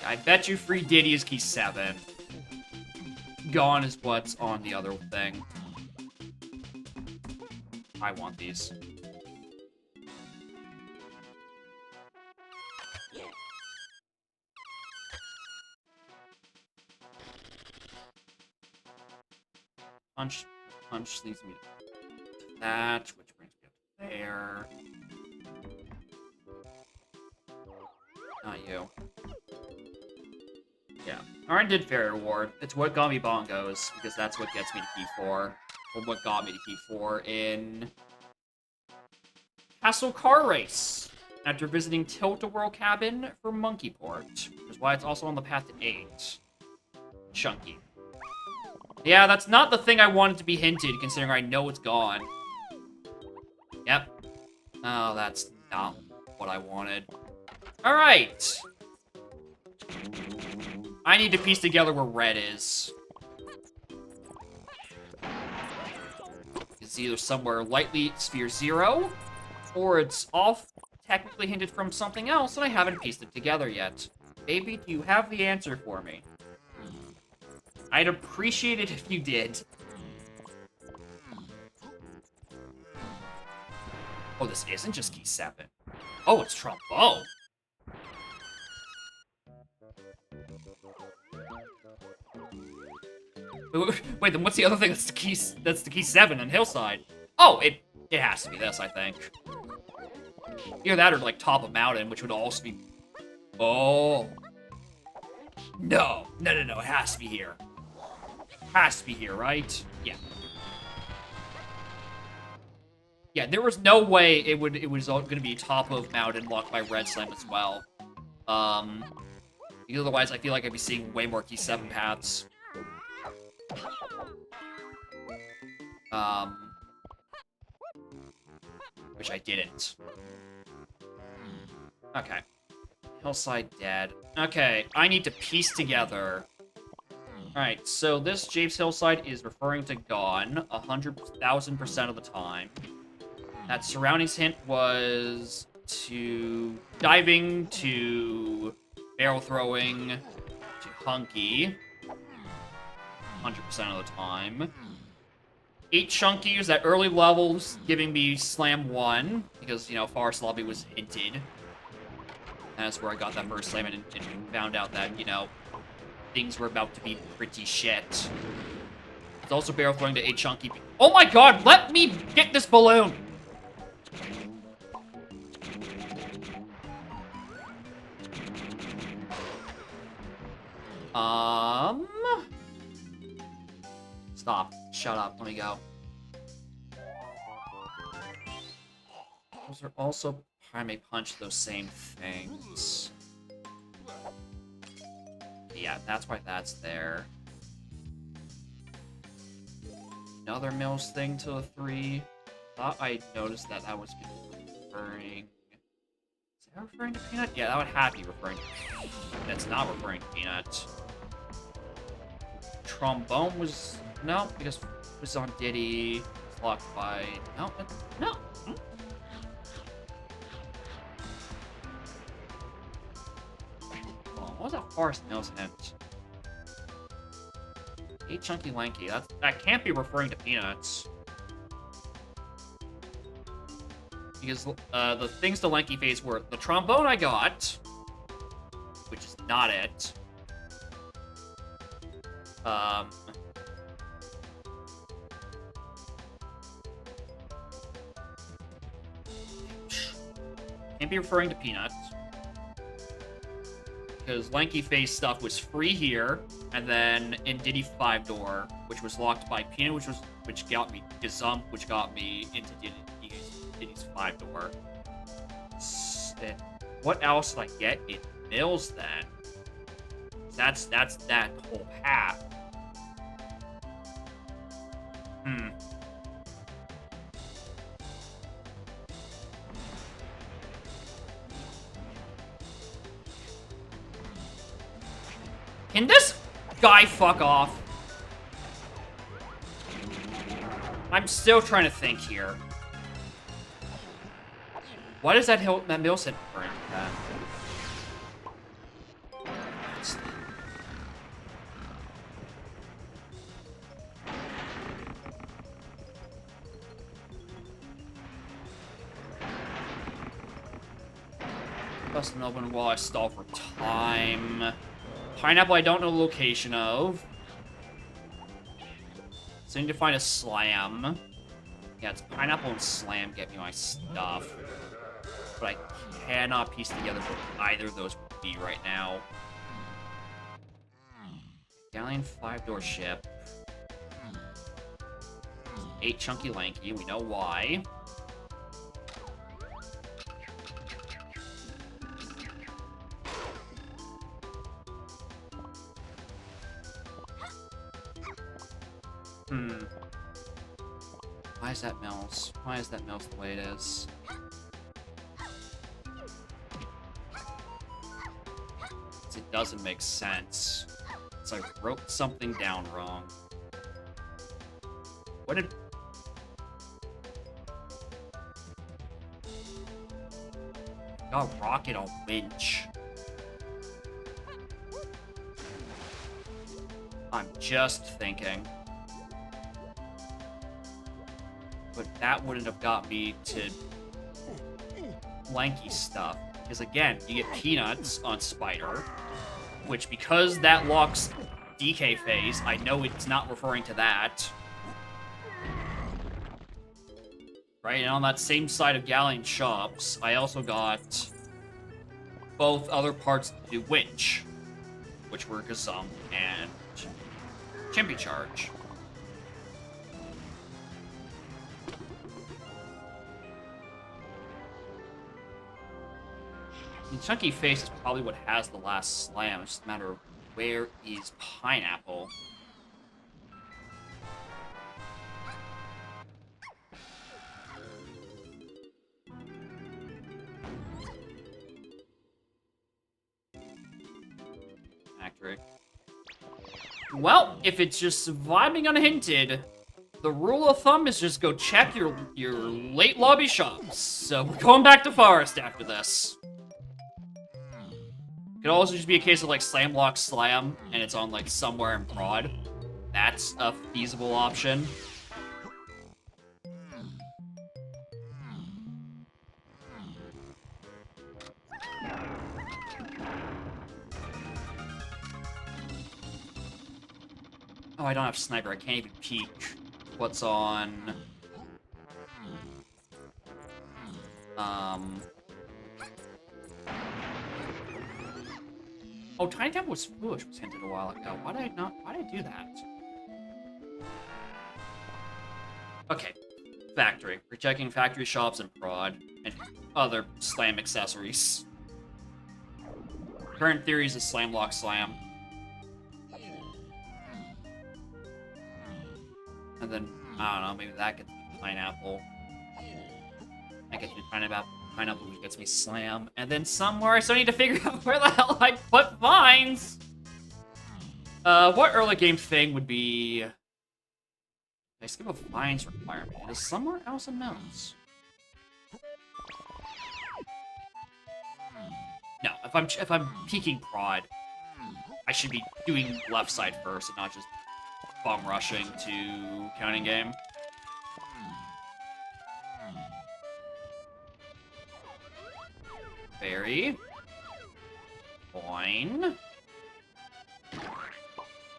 [SPEAKER 1] I bet you Free Diddy is key 7. Gone is what's on the other thing. I want these. Punch leads me to that, which brings me up to there. Not you. Yeah. Alright, did Fairy Reward. It's what got me Bongos, because that's what gets me to key 4. Or what got me to key 4 in Castle Car Race. After visiting Tilt-A-Whirl Cabin for Monkeyport. Which is why it's also on the path to 8. Chunky. Yeah, that's not the thing I wanted to be hinted, considering I know it's gone. Yep. Oh, that's not what I wanted. Alright. I need to piece together where red is. It's either somewhere lightly sphere 0, or it's off, technically hinted from something else, and I haven't pieced it together yet. Baby, do you have the answer for me? I'd appreciate it if you did. Oh, this isn't just key 7. Oh, it's trombone. Wait, then what's the other thing that's the key 7 on Hillside? Oh, it It has to be this, I think. Either that or, like, top of mountain, which would also be... Oh. No. No, no, no. It has to be here. Has to be here, right? Yeah. Yeah, there was no way it was going to be top of mountain locked by red slime as well. Because otherwise I feel like I'd be seeing way more key 7 paths. Which I didn't. Okay. Hillside dead. Okay, I need to piece together. Alright, so this Japes Hillside is referring to Gone 100,000% of the time. That surroundings hint was to diving, to barrel throwing, to hunky 100% of the time. 8 chunkies at early levels, giving me slam 1, because, you know, Forest Lobby was hinted. That's where I got that first slam and found out that, you know, things were about to be pretty shit. It's also barrel throwing to 8 chunky. Oh my god, let me get this balloon! Stop. Shut up. Let me go. Those are also Primate Punch, those same things. Yeah, that's why that's there. Another Mills thing to the 3. Thought I noticed that that was referring... Is that referring to Peanut? Yeah, that would have to be referring to Peanut. That's not referring to Peanut. Trombone was... No, because it was on Diddy. It's locked by... No, no. What was that Forest Mills hint? 8 Chunky Lanky. That can't be referring to Peanuts. Because the things to Lanky face were the trombone I got, which is not it. Can't be referring to Peanuts. Because Lanky Face stuff was free here, and then in Diddy 5 door, which was locked by Peanut, which got me Gazump, which got me into Diddy's 5 door. What else did I get in Mills then? That's that whole path. Can this guy fuck off? I'm still trying to think here. Why does that Mills hit referring to that? Bust an open while I stall for time. Pineapple I don't know the location of. So I need to find a slam. Yeah, it's pineapple and slam get me my stuff. But I cannot piece together what either of those would be right now. Galleon 5-door ship. 8 Chunky Lanky, we know why. Why is that Mills? Why is that Mills the way it is? It doesn't make sense. It's like I wrote something down wrong. What did... Got Rocket on Winch. I'm just thinking. But that wouldn't have got me to Lanky stuff. Because again, you get Peanuts on Spider, which because that locks DK phase, I know it's not referring to that. Right, and on that same side of Galleon Shops, I also got both other parts to do Winch, which were Gazump and Chimpy Charge. And Chunky Face is probably what has the last slam. It's just a matter of where is Pineapple. Factory. Well, if it's just surviving unhinted, the rule of thumb is just go check your late lobby shops. So we're going back to Forest after this. Could also just be a case of like Slam Block Slam, and it's on like somewhere in Prod. That's a feasible option. Oh, I don't have Sniper. I can't even peek what's on... Oh, Tiny Temple was Foolish was hinted a while ago. Why did I do that? Okay. Factory. We're checking factory shops and Prod, and other Slam accessories. Current theories is Slam Block Slam. And then, I don't know, maybe that gets me Pineapple. That gets me Pineapple, which gets me Slam. And then somewhere I still need to figure out where the hell I put Vines! What early game thing would be... I skip a Vines requirement. It is somewhere else in notes. No, if I'm peeking Prod, I should be doing left side first and not just bum rushing to counting game. Berry. Coin.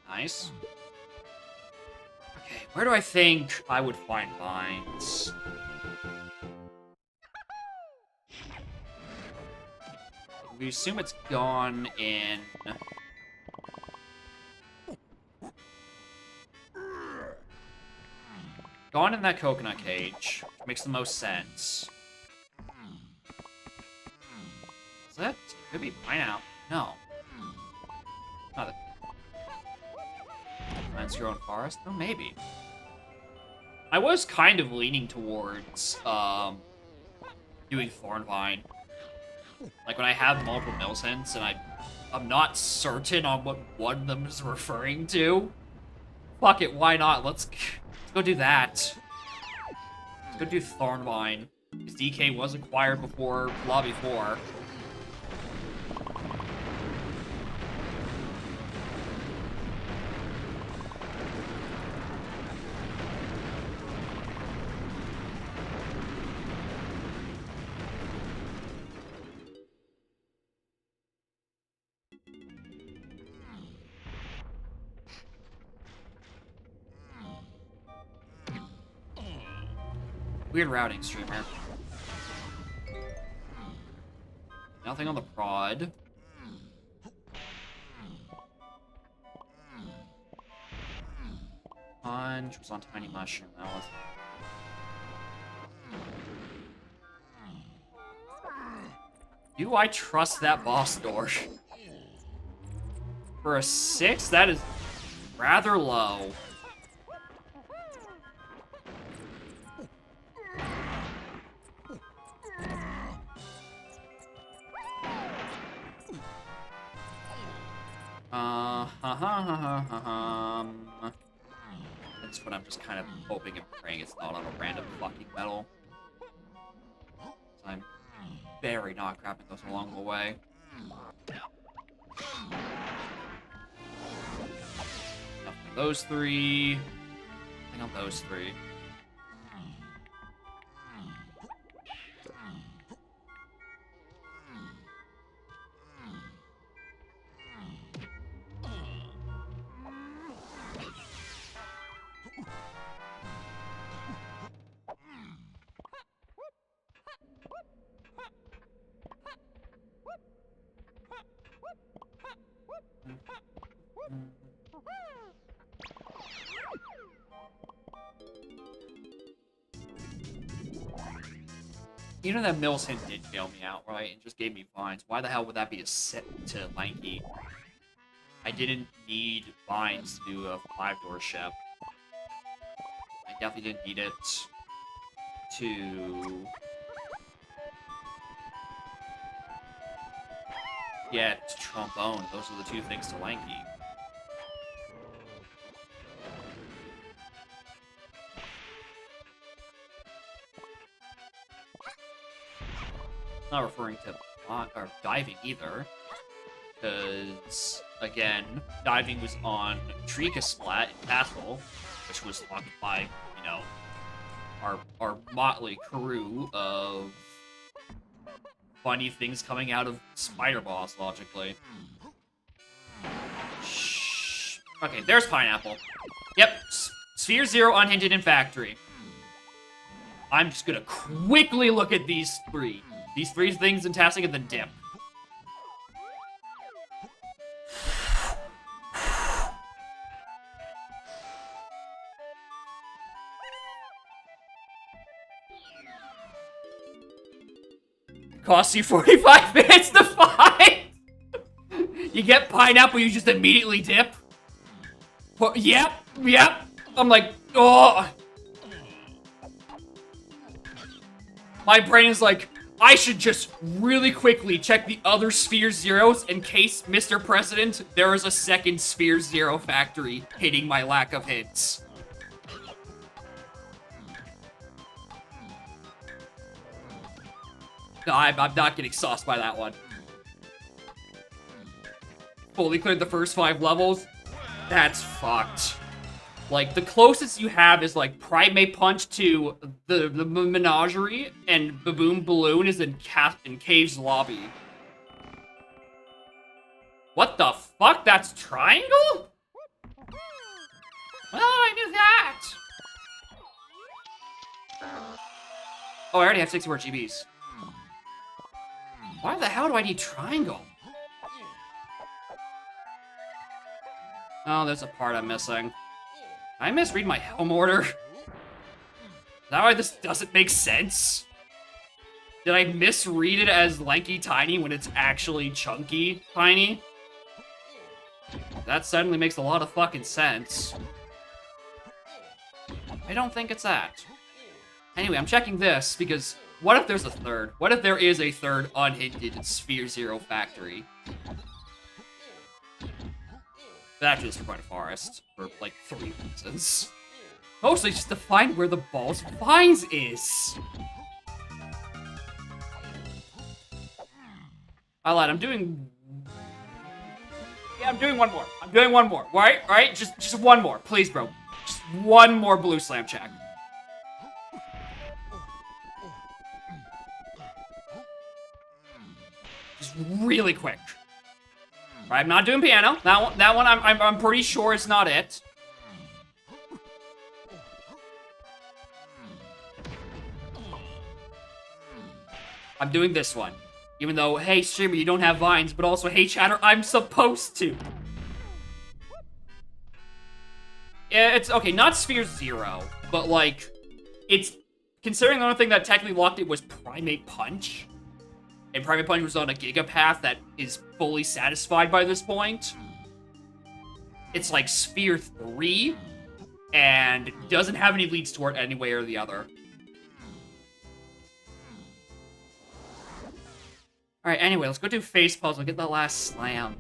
[SPEAKER 1] Nice. Okay, where do I think I would find Vines? We assume it's gone in... Gone in that coconut cage. Makes the most sense. Is that? Could be Pineapple. No. Not that. Vines grow in forest? Oh, maybe. I was kind of leaning towards doing Thornvine. Like when I have multiple Mills hints and I'm not certain on what one of them is referring to. Fuck it, why not? Let's go do that. Let's go do Thornvine. Because DK was acquired before Lobby 4. Weird routing, streamer. Nothing on the Prod. Punch was on Tiny Mushroom. That was. Do I trust that boss door? For a 6, that is rather low. That's what I'm just kind of hoping and praying it's not on a random fucking metal. So I'm very not grabbing those along the way. Nothing on those three. Nothing on those three. Even that Mills hint did bail me out, right? And just gave me vines. Why the hell would that be a set to Lanky? I didn't need vines to do a 5-door ship. I definitely didn't need it to get trombone. Those are the two things to Lanky. Not referring to or diving either, because again, diving was on Trika Splat in Castle, which was locked by, you know, our motley crew of funny things coming out of Spider Boss, logically. Shh. Okay, there's Pineapple. Yep, Sphere 0 unhinted in Factory. I'm just gonna quickly look at these three. These three things in tasking and then dip. Costs you 45 minutes to find. You get Pineapple, you just immediately dip. Yep. I'm like, oh. My brain is like, I should just really quickly check the other Sphere Zeros in case, Mr. President, there is a second Sphere Zero factory hitting my lack of hits. No, I'm not getting sauced by that one. Fully cleared the first 5 levels? That's fucked. Like, the closest you have is, like, Primate Punch to the Menagerie, and Baboon Balloon is in Cave's lobby. What the fuck? That's Triangle? Well, I knew that. Oh, I already have 64 GBs. Why the hell do I need Triangle? Oh, there's a part I'm missing. Did I misread my helm order? Is that why this doesn't make sense? Did I misread it as Lanky Tiny when it's actually Chunky Tiny? That suddenly makes a lot of fucking sense. I don't think it's that. Anyway, I'm checking this because what if there's a third? What if there is a third unhinted Sphere Zero factory? That actually is for quite a forest, for like 3 reasons. Mostly just to find where the ball's vines is. I lied, I'm doing... Yeah, I'm doing one more. I'm doing one more. Right? Just one more. Please, bro. Just one more blue slam check. Just really quick. Right, I'm not doing piano. That one I'm pretty sure is not it. I'm doing this one. Even though, hey, streamer, you don't have vines, but also, hey, chatter, I'm supposed to. Yeah, it's, okay, not Sphere Zero, but, like, it's, considering the only thing that technically locked it was Primate Punch, and Primate Punch was on a Gigapath that is fully satisfied by this point, it's, like, Sphere 3, and doesn't have any leads toward any way or the other. Alright, anyway, let's go do face puzzle, get that last slam.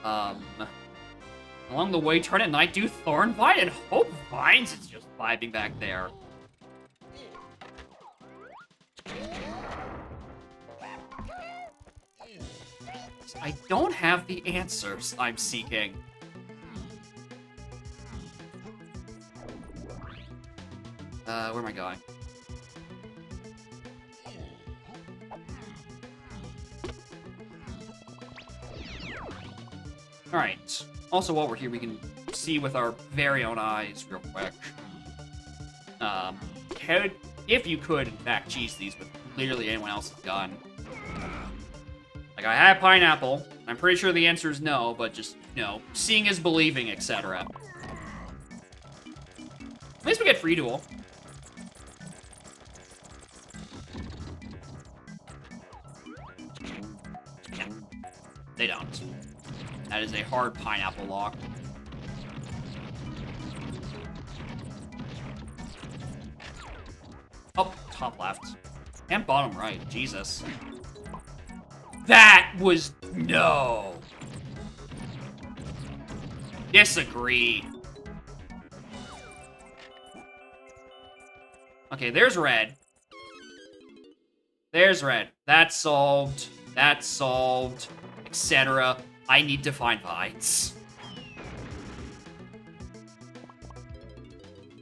[SPEAKER 1] Along the way, turn at night, do Thorn Vine, and hope Vines is just vibing back there. I don't have the answers I'm seeking. Where am I going? Alright. Also, while we're here, we can see with our very own eyes real quick. If you could, in fact, cheese these with literally anyone else's gun. Like, I have Pineapple. I'm pretty sure the answer is no, but just, seeing is believing, etc. At least we get free duel. They don't. That is a hard pineapple lock. Oh, top left. And bottom right. Jesus. That was... No. Disagree. Okay, there's red. There's red. That's solved. That's solved. Etc. I need to find vines.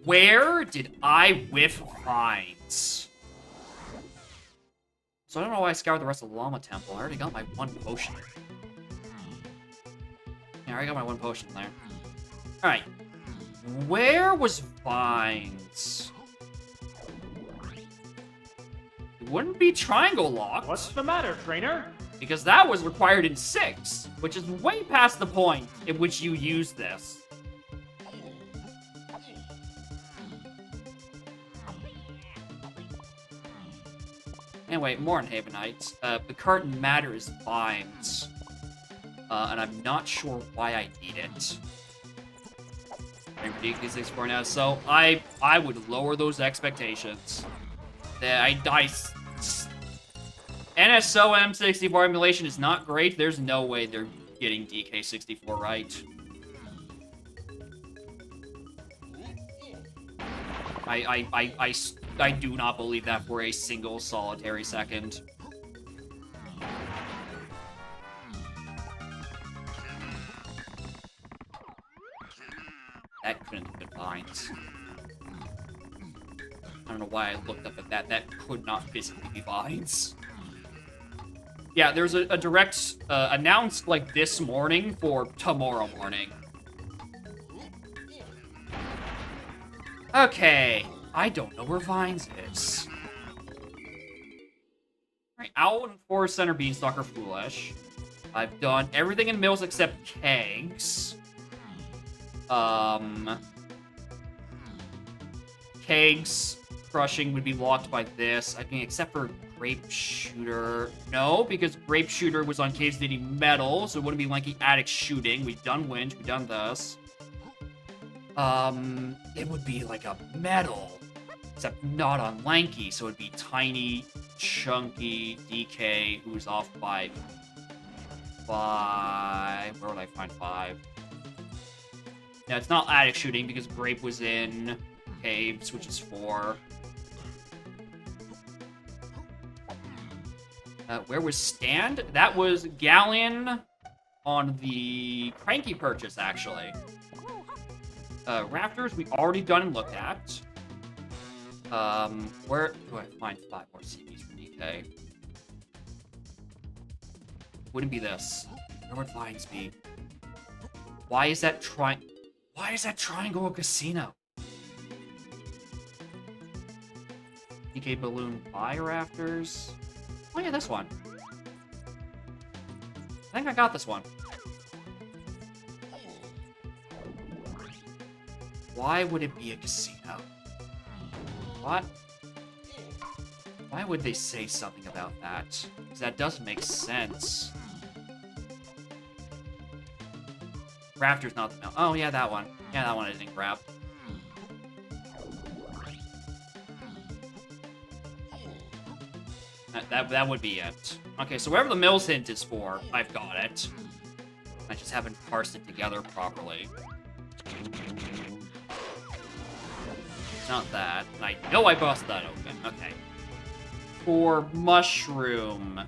[SPEAKER 1] Where did I whiff vines? So I don't know why I scoured the rest of the Llama Temple. I already got my one potion. Yeah, I already got my one potion there. Alright. Where was vines? It wouldn't be triangle locked.
[SPEAKER 4] What's the matter, trainer?
[SPEAKER 1] Because that was required in 6, which is way past the point in which you use this. Anyway, more on Havenites. The card matters vines. And I'm not sure why I need it. I'm ridiculously for now, so I would lower those expectations. NSO M64 emulation is not great. There's no way they're getting DK64 right. I do not believe that for a single solitary second. That couldn't have been vines. I don't know why I looked up at that. That could not physically be vines. Yeah, there's a direct announced like this morning for tomorrow morning. Okay, I don't know where vines is. Alright, Owl and Forest Center Beanstalk are foolish. I've done everything in Mills except kegs. Kegs crushing would be locked by this. I mean, except for Grape Shooter. No, because Grape Shooter was on Caves needing metal, so it wouldn't be Lanky Attic shooting. We've done Winch, we've done this. It would be like a metal, except not on Lanky, so it'd be Tiny, Chunky, DK, who's off by 5. Where would I find 5? Yeah, it's not Attic shooting because Grape was in Caves, which is 4. Where was Stand? That was Galleon on the Cranky purchase, actually. Rafters, we already done and looked at. Where do I find 5 more CPs for DK? Wouldn't be this. Where would vines be? Why is that triangle a casino? DK balloon by rafters. Oh yeah, this one. I think I got this one. Why would it be a casino? What? Why would they say something about that? Because that doesn't make sense. Raptor's not the... Oh, yeah, that one. Yeah, that one I didn't grab. That would be it. Okay, so wherever the Mills hint is for, I've got it. I just haven't parsed it together properly. It's not that. I know I busted that open. Okay. For Mushroom.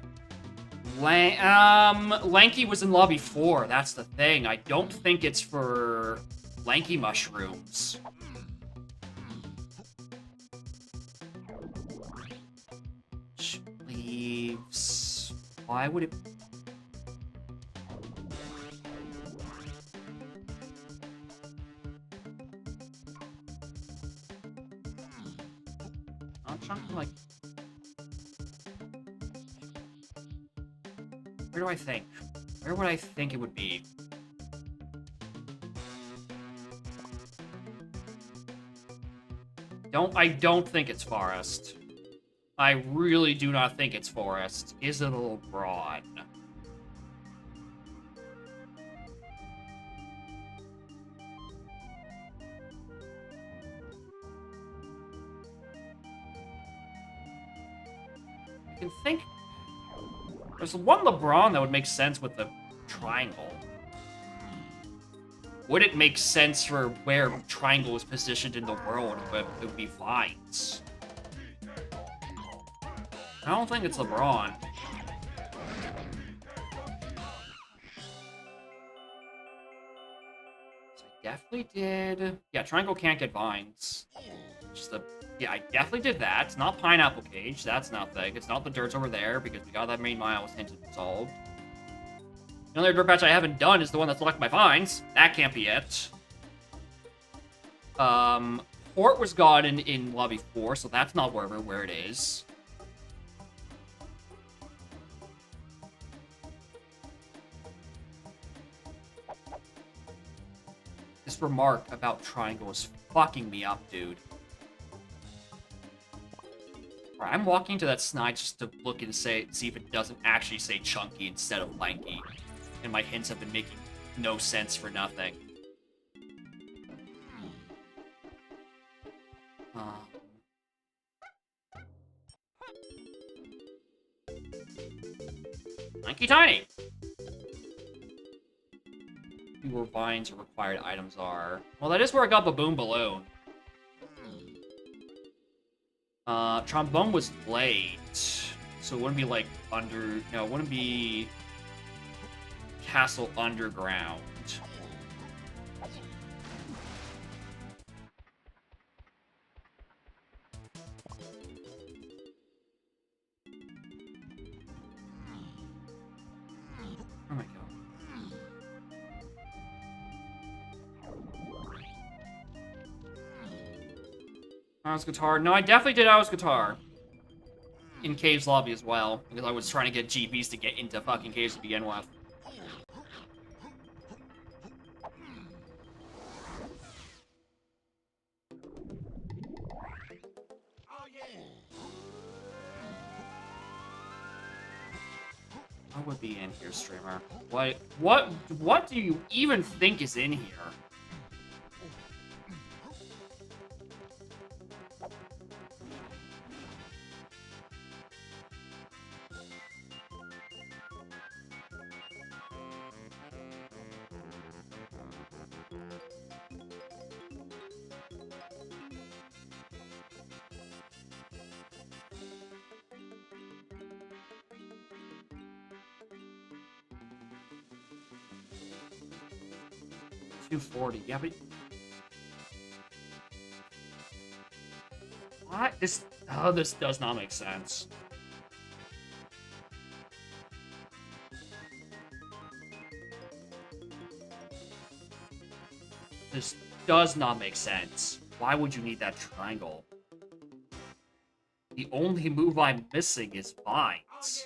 [SPEAKER 1] Lanky was in Lobby 4. That's the thing. I don't think it's for Lanky Mushrooms. Leaves. Why would it... I'm trying to, like... Where do I think? Where would I think it would be? I don't think it's forest. I really do not think it's forest. Is it a little broad? I can think... There's one LeBron that would make sense with the triangle. Would it make sense for where triangle is positioned in the world? It would be vines. I don't think it's LeBron. So I definitely did... Yeah, triangle can't get vines. Just the... Yeah, I definitely did that. It's not Pineapple Cage. That's nothing. It's not the dirts over there, because we got that main mile was hinted and solved. The only dirt patch I haven't done is the one that's locked my vines. That can't be it. Port was gone in Lobby 4, so that's not where it is. This remark about triangle is fucking me up, dude. Right, I'm walking to that snide just to look and see if it doesn't actually say chunky instead of lanky. And my hints have been making no sense for nothing. Lanky Tiny! Where vines or required items are. Well, that is where I got Baboon Balloon. Trombone was late, so it wouldn't be like no, it wouldn't be Castle Underground. Oh my god. Owl's Guitar. No, I definitely did Owl's Guitar. In Caves Lobby as well, because I was trying to get GBs to get into fucking Caves to begin with. What would be in here, streamer? What do you even think is in here? $240. Yeah, but what? This does not make sense. This does not make sense. Why would you need that triangle? The only move I'm missing is vines.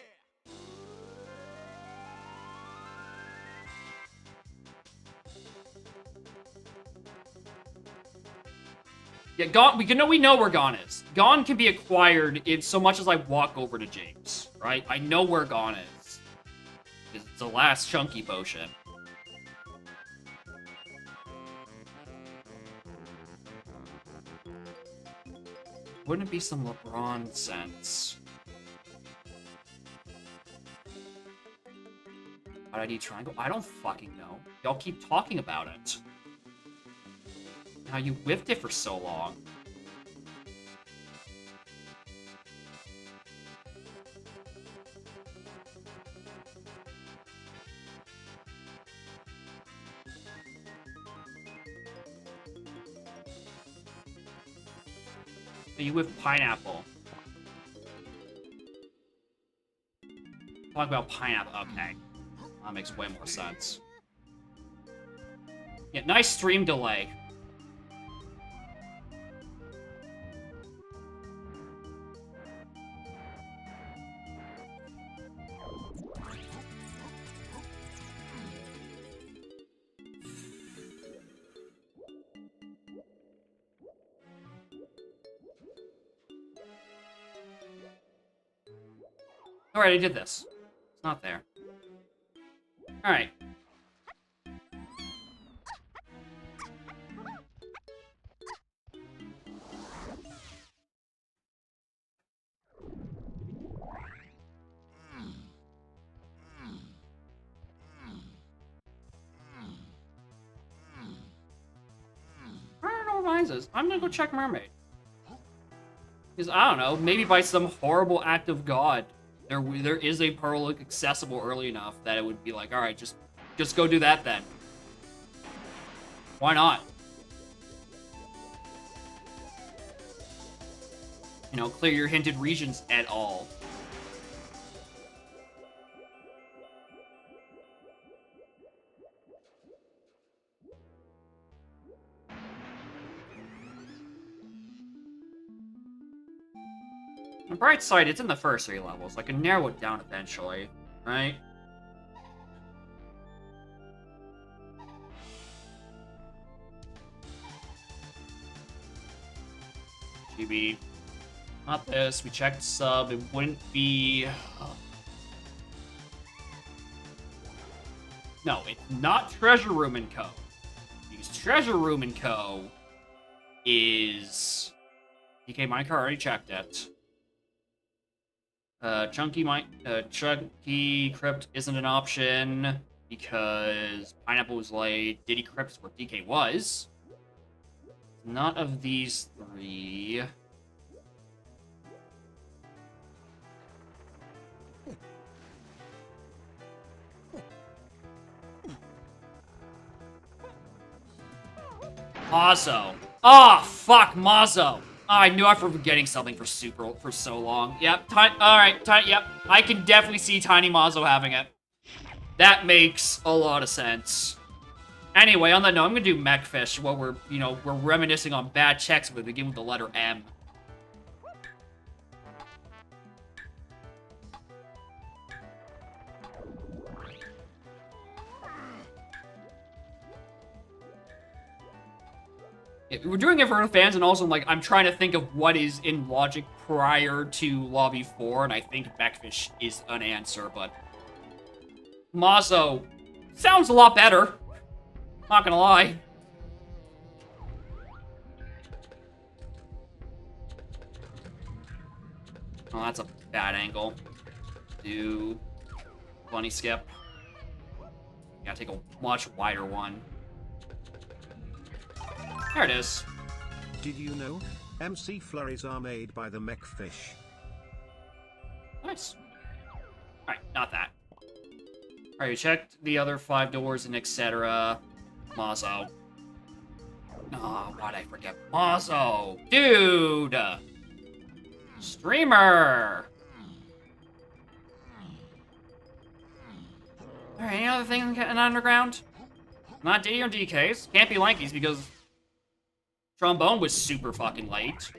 [SPEAKER 1] Yeah, Gone. We know where Gone is. Gone can be acquired in so much as I walk over to James, right? I know where Gone is. It's the last chunky potion. Wouldn't it be some LeBron sense? Why'd I need triangle? I don't fucking know. Y'all keep talking about it. How you whiffed it for so long. You whiffed pineapple. Talk about pineapple. Okay. That makes way more sense. Yeah, nice stream delay. Alright, I did this. It's not there. Alright. I don't know what mine is. I'm gonna go check Mermaid. Because, I don't know, maybe by some horrible act of God, there is a pearl accessible early enough that it would be like, alright, just go do that then. Why not? You know, clear your hinted regions at all. On the bright side, it's in the first 3 levels. I can narrow it down eventually, right? GB. Not this. We checked sub. It wouldn't be... No, it's not Treasure Room & Co. Because Treasure Room & Co. is... DK Minecart, already checked it. Chunky Crypt isn't an option because Pineapple was late. Diddy Crypt is where DK was. Not of these 3. Mazo. Oh, fuck, Mazo. Oh, I knew I was forgetting something for so long. Yep, alright, yep. I can definitely see Tiny Mazo having it. That makes a lot of sense. Anyway, on that note, I'm gonna do Mechfish while we're reminiscing on bad checks that begin with the letter M. Yeah, we're doing it for our fans, and also, like, I'm trying to think of what is in logic prior to Lobby 4, and I think Mechfish is an answer, but... Mazo sounds a lot better. Not gonna lie. Oh, that's a bad angle. Do... Bunny skip. Gotta take a much wider one. There it is.
[SPEAKER 2] Did you know? MC flurries are made by the Mechfish.
[SPEAKER 1] Nice. Alright, not that. Alright, we checked the other 5 doors and etc. Mazo. Oh, why'd I forget Mazo? Dude! Streamer! Alright, any other thing in underground? Not Diddy or DK's. Can't be Lanky's because Trombone was super fucking late.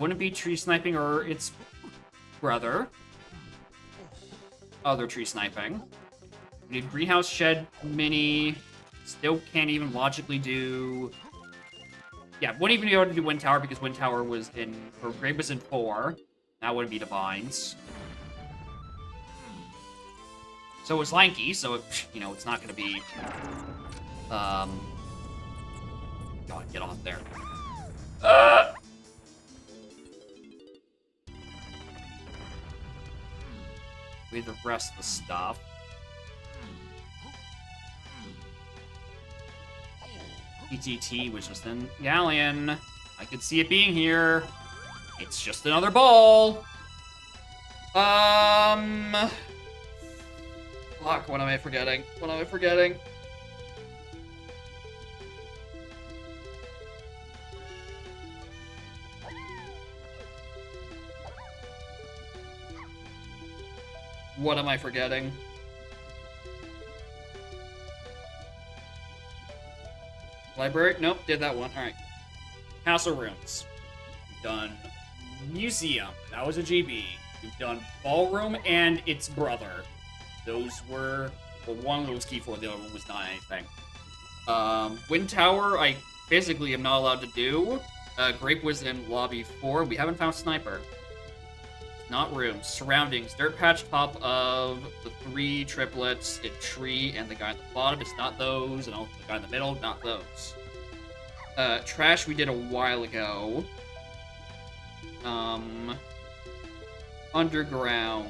[SPEAKER 1] Wouldn't be tree sniping or its brother. Other tree sniping. We did greenhouse shed mini. Still can't even logically do... Yeah, wouldn't even be able to do Wind Tower because Wind Tower was in... Or Grave was in 4. That wouldn't be Divines. So it's Lanky, so, you know, it's not gonna be... God, get off there. With the rest of the stuff. PTT was just in Galleon. I could see it being here. It's just another ball. Fuck, what am I forgetting? What am I forgetting? What am I forgetting? Library? Nope, did that one. Alright. Castle Rooms. We've done Museum. That was a GB. We've done Ballroom and its brother. Those were... Well, one was key for, the other one was not anything. Wind Tower, I physically am not allowed to do. Grape was in lobby 4. We haven't found Sniper. Not rooms. Surroundings. Dirt patch top of the 3 triplets, a tree, and the guy at the bottom. It's not those. And also the guy in the middle, not those. Trash we did a while ago. Underground.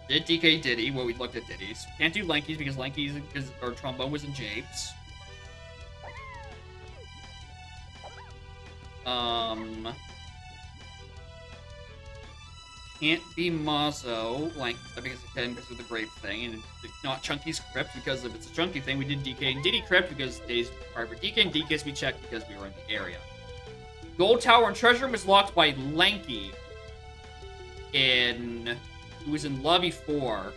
[SPEAKER 1] Did DK Diddy? Well, we looked at Diddy's. Can't do Lankies because Lankies or Trombone was in Japes. Can't be Mozzo, like, because of the grape thing, and not Chunky's Crypt because if it's a Chunky thing, we did DK and Diddy Crypt because Diddy's required for DK, and DK's we checked because we were in the area. Gold Tower and Treasure Room was locked by Lanky who was in lobby 4.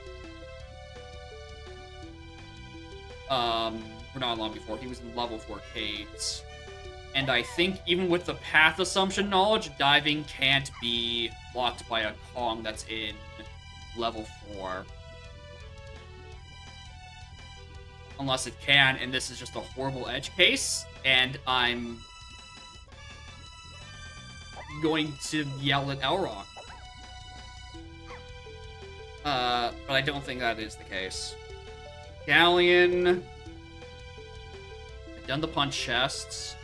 [SPEAKER 1] We're not in lobby 4, he was in level 4 caves. And I think even with the path assumption knowledge, diving can't be locked by a Kong that's in level 4. Unless it can, and this is just a horrible edge case, and I'm going to yell at Elrock. But I don't think that is the case. Galleon. I've done the punch chests.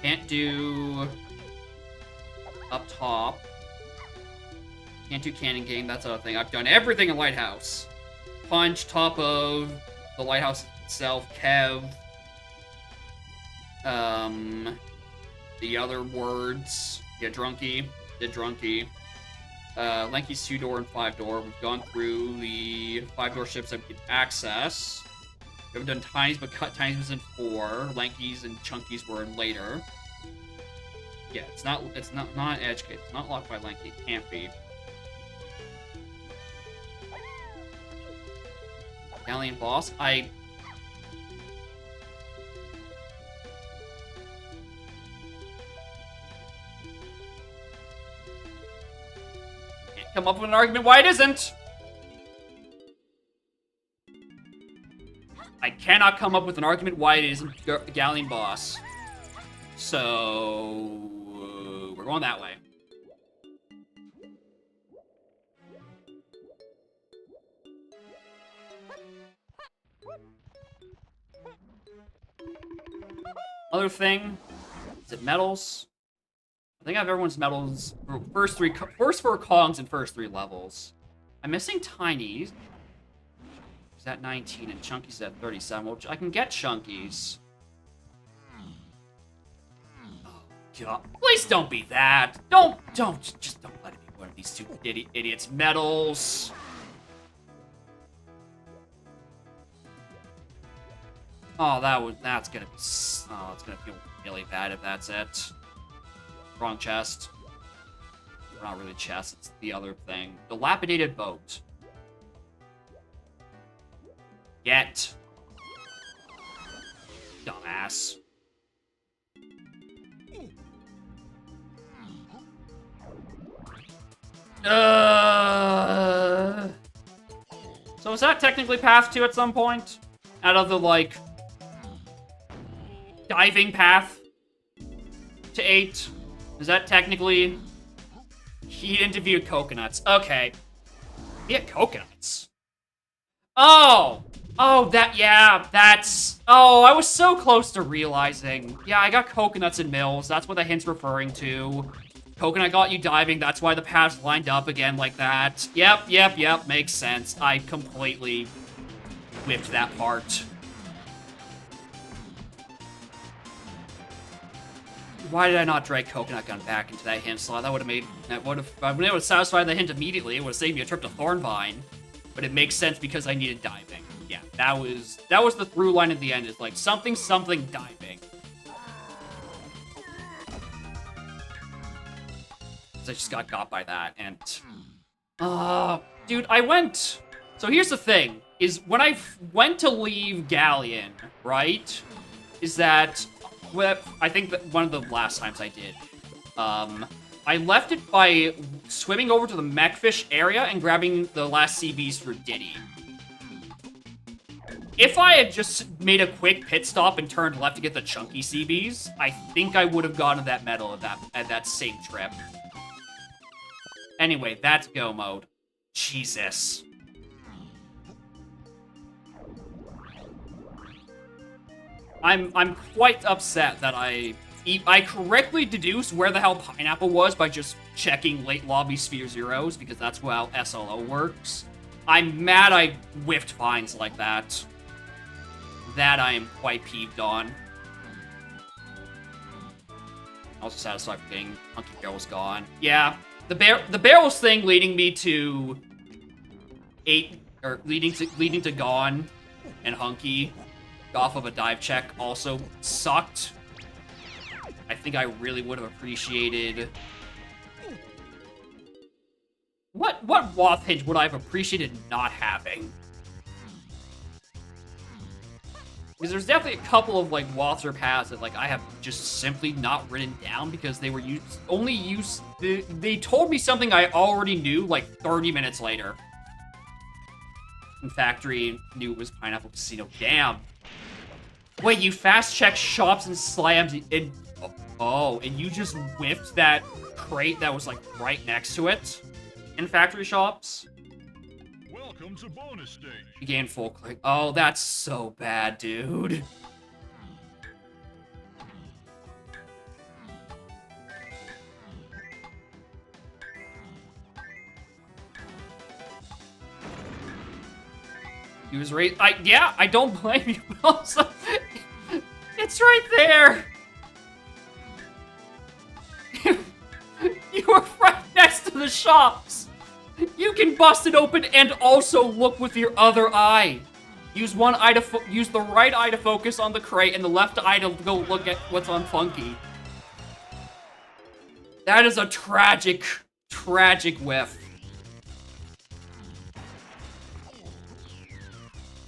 [SPEAKER 1] Can't do up top. Can't do cannon game, that's other thing. I've done everything in Lighthouse. Punch, top of the Lighthouse itself, Kev. The other words. Yeah, Drunky. Did Drunky. Lanky's 2-door and 5-door. We've gone through the 5-door ships that we can access. We haven't done Tinies, but Tinies was in 4. Lanky's and Chunky's were in later. Yeah, it's not an edge case. It's not locked by Lanky. It can't be. Galleon boss. Can't come up with an argument why it isn't. I cannot come up with an argument why it isn't Galleon boss. So we're going that way. Other thing, is it medals? I think I have everyone's medals for first 4 Kongs and first 3 levels. I'm missing Tinies. He's at 19 and Chunky's at 37. Well, I can get Chunky's. Oh god! Please don't be that. Just don't let it be one of these 2 idiots. Medals. Oh, that's gonna be. Oh, it's gonna feel really bad if that's it. Wrong chest. Not really chest, it's the other thing. Dilapidated boat. Get. Dumbass. So is that technically path 2 at some point? Out of the, like, diving path to 8? Is that technically... He interviewed coconuts. Okay. He had coconuts. Oh! Oh, that's... Oh, I was so close to realizing. Yeah, I got coconuts and mills. That's what the hint's referring to. Coconut got you diving. That's why the paths lined up again like that. Yep. Makes sense. I completely whipped that part. Why did I not drag Coconut Gun back into that hint slot? I would have been able to satisfy the hint immediately. It would have saved me a trip to Thornvine. But it makes sense because I needed diving. Yeah, that was the through line at the end. It's like something diving. So I just got by that, and dude, I went. So here's the thing: is when I went to leave Galleon, right? Is that I think that one of the last times I did, I left it by swimming over to the Mechfish area and grabbing the last CBs for Diddy. If I had just made a quick pit stop and turned left to get the chunky CBs, I think I would have gotten that medal at that same trip. Anyway, that's go mode. Jesus. I'm quite upset that I correctly deduced where the hell Pineapple was by just checking late lobby Sphere Zeros, because that's how SLO works. I'm mad I whiffed vines like that. That I am quite peeved on. Also satisfied for getting Hunky Barrels gone. Yeah, the barrels thing leading me to leading to Gone and Hunky off of a dive check also sucked. I think I really would have appreciated... What Wath Hinge would I have appreciated not having? Because there's definitely a couple of, like, Waths or paths that, like, I have just simply not written down because they were they told me something I already knew, like, 30 minutes later. In Factory, knew it was Pineapple Casino. Damn. Wait, you fast-checked shops and slams and... Oh, and you just whiffed that crate that was, like, right next to it in Factory shops?
[SPEAKER 3] Welcome to bonus stage.
[SPEAKER 1] You gain full click. Oh, that's so bad, dude. He was right. Yeah, I don't blame you, but also, it's right there. You were right next to the shops. You can bust it open and also look with your other eye. Use one eye to use the right eye to focus on the crate and the left eye to go look at what's on Funky. That is a tragic, tragic whiff.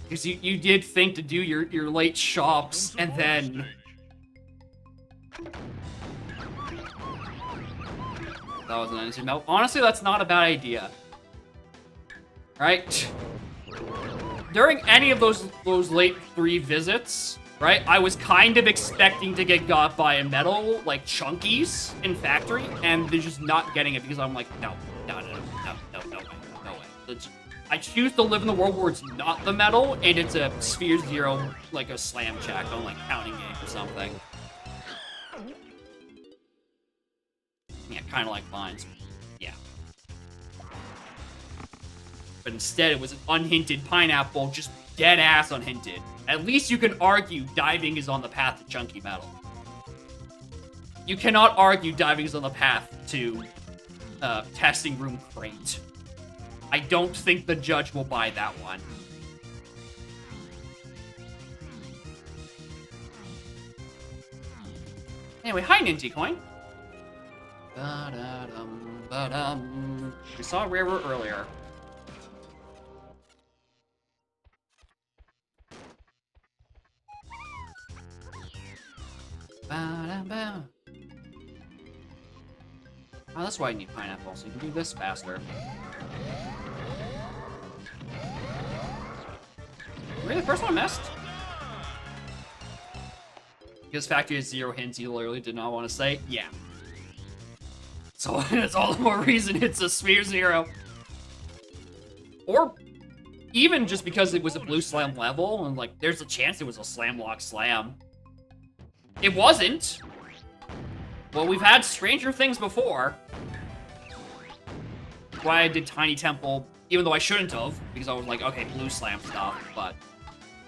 [SPEAKER 1] Because you did think to do your late shops and then... That was an innocent melt. Honestly, that's not a bad idea. Right? During any of those late 3 visits, right, I was kind of expecting to get got by a medal, like Chunkies in Factory, and they're just not getting it because I'm like, no way. I choose to live in the world where it's not the medal, and it's a Sphere Zero, like a slam check on, like, counting game or something. Yeah, kind of like Vines. Yeah. But instead, it was an unhinted Pineapple, just dead ass unhinted. At least you can argue diving is on the path to Chunky Metal. You cannot argue diving is on the path to Testing Room Crate. I don't think the judge will buy that one. Anyway, hi Ninty Coin. Ba-da-dum, ba-dum. We saw Rarer earlier. Ba-da-ba. Oh, that's why I need Pineapple, so you can do this faster. Really, the first one missed? Because Factory has 0 hints, you literally did not want to say? Yeah. So it's all the more reason it's a Sphere Zero. Or even just because it was a blue slam level, and like, there's a chance it was a slam lock slam. It wasn't. Well, we've had stranger things before. That's why I did Tiny Temple, even though I shouldn't have, because I was like, okay, blue slam stuff, but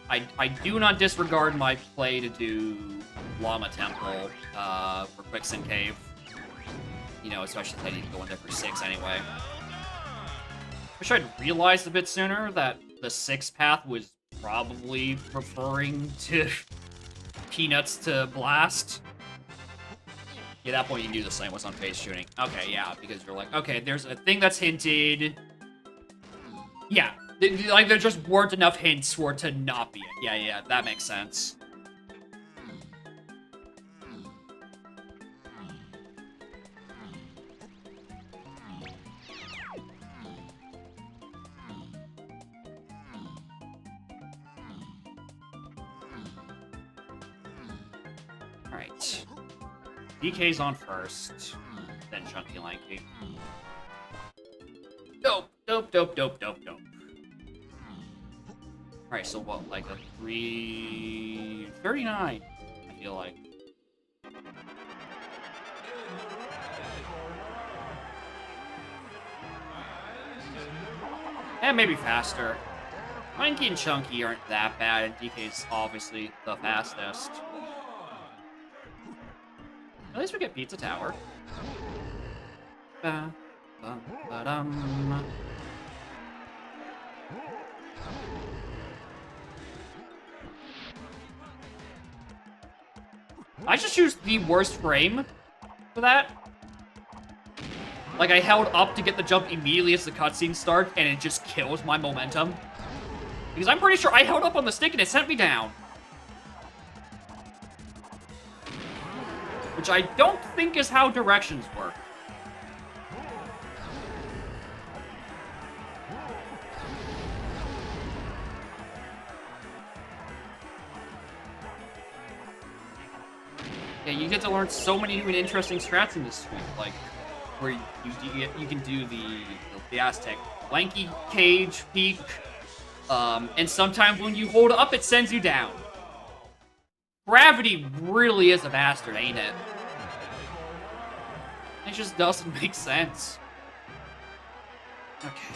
[SPEAKER 1] I do not disregard my play to do Llama Temple for Quicksand Cave. You know, especially if I need to go in there for 6 anyway. Wish I'd realized a bit sooner that the 6th path was probably referring to Peanuts to Blast. Yeah, at that point you can do the same what's on face shooting. Okay, yeah, because you're like, okay, there's a thing that's hinted. Yeah, like there just weren't enough hints for it to not be it. Yeah, that makes sense. Alright. DK's on first. Then Chunky Lanky. Dope, dope, dope, dope, dope, dope. Alright, so what, like a 339, I feel like. And maybe faster. Lanky and Chunky aren't that bad, and DK's obviously the fastest. At least we get Pizza Tower. Ba, ba, ba-dum. I just used the worst frame for that. Like, I held up to get the jump immediately as the cutscene starts, and it just kills my momentum. Because I'm pretty sure I held up on the stick and it sent me down. Which I don't think is how directions work. Yeah, you get to learn so many new and interesting strats in this suite, like where you can do the Aztec lanky cage peak, and sometimes when you hold up, it sends you down. Gravity really is a bastard, ain't it? It just doesn't make sense. Okay.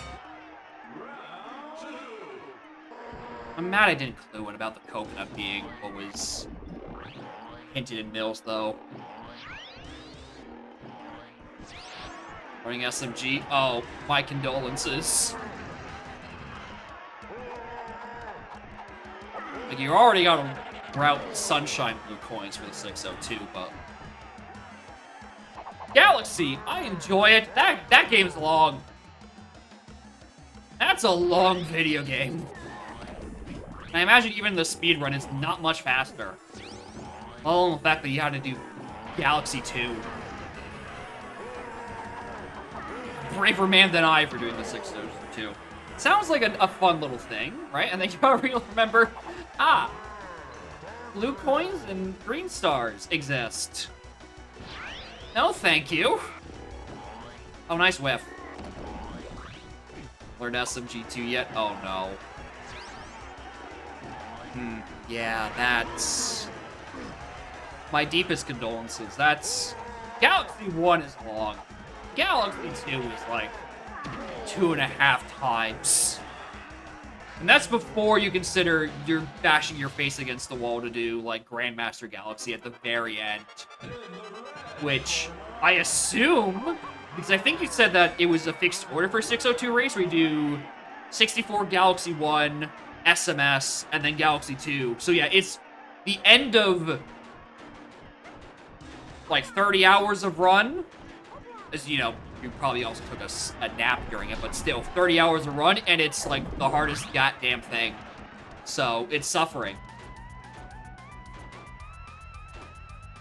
[SPEAKER 1] I'm mad I didn't clue in about the coconut being what was hinted in Mills, though. Running SMG. Oh, my condolences. Like, you already got a route Sunshine blue coins for the 602, but... Galaxy! I enjoy it. That game's long. That's a long video game. I imagine even the speedrun is not much faster. Oh, the fact that you had to do Galaxy 2. Braver man than I for doing the 602. Sounds like a fun little thing, right? And then you probably remember, blue coins and green stars exist. No, thank you. Oh, nice whiff. Learned SMG2 yet? Oh, no. Yeah, that's... my deepest condolences. That's... Galaxy 1 is long. Galaxy 2 is like 2.5 times. And that's before you consider you're bashing your face against the wall to do, like, Grandmaster Galaxy at the very end. Which, I assume, because I think you said that it was a fixed order for 602 race, where you do 64 Galaxy 1, SMS, and then Galaxy 2. So yeah, it's the end of, like, 30 hours of run. As, you know, you probably also took a nap during it, but still, 30 hours of run, and it's, like, the hardest goddamn thing. So, it's suffering.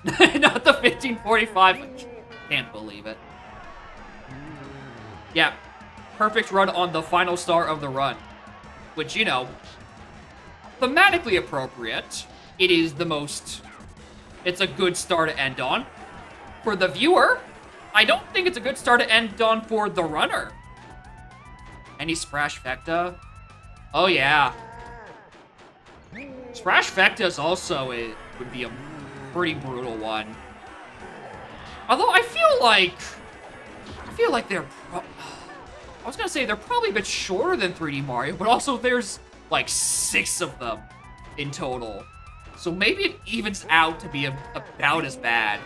[SPEAKER 1] Not the 1545. Can't believe it. Yeah. Perfect run on the final star of the run. Which, you know, thematically appropriate. It is the most... it's a good star to end on. For the viewer, I don't think it's a good star to end on for the runner. Any Sprash Vecta? Oh, yeah. Sprash Vecta is also would be a pretty brutal one. Although I feel like they're I was gonna say they're probably a bit shorter than 3D Mario, but also there's like 6 of them in total. So maybe it evens out to be about as bad.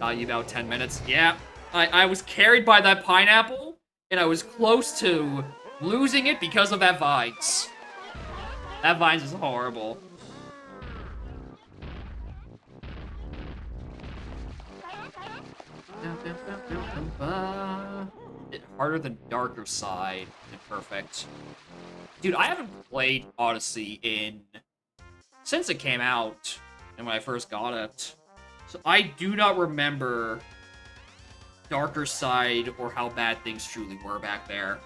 [SPEAKER 1] You about 10 minutes. Yeah, I was carried by that pineapple, and I was close to losing it because of that vines. That vines is horrible. Harder than Darker Side. Perfect. Dude, I haven't played Odyssey since it came out, and when I first got it. So I do not remember Darker Side or how bad things truly were back there.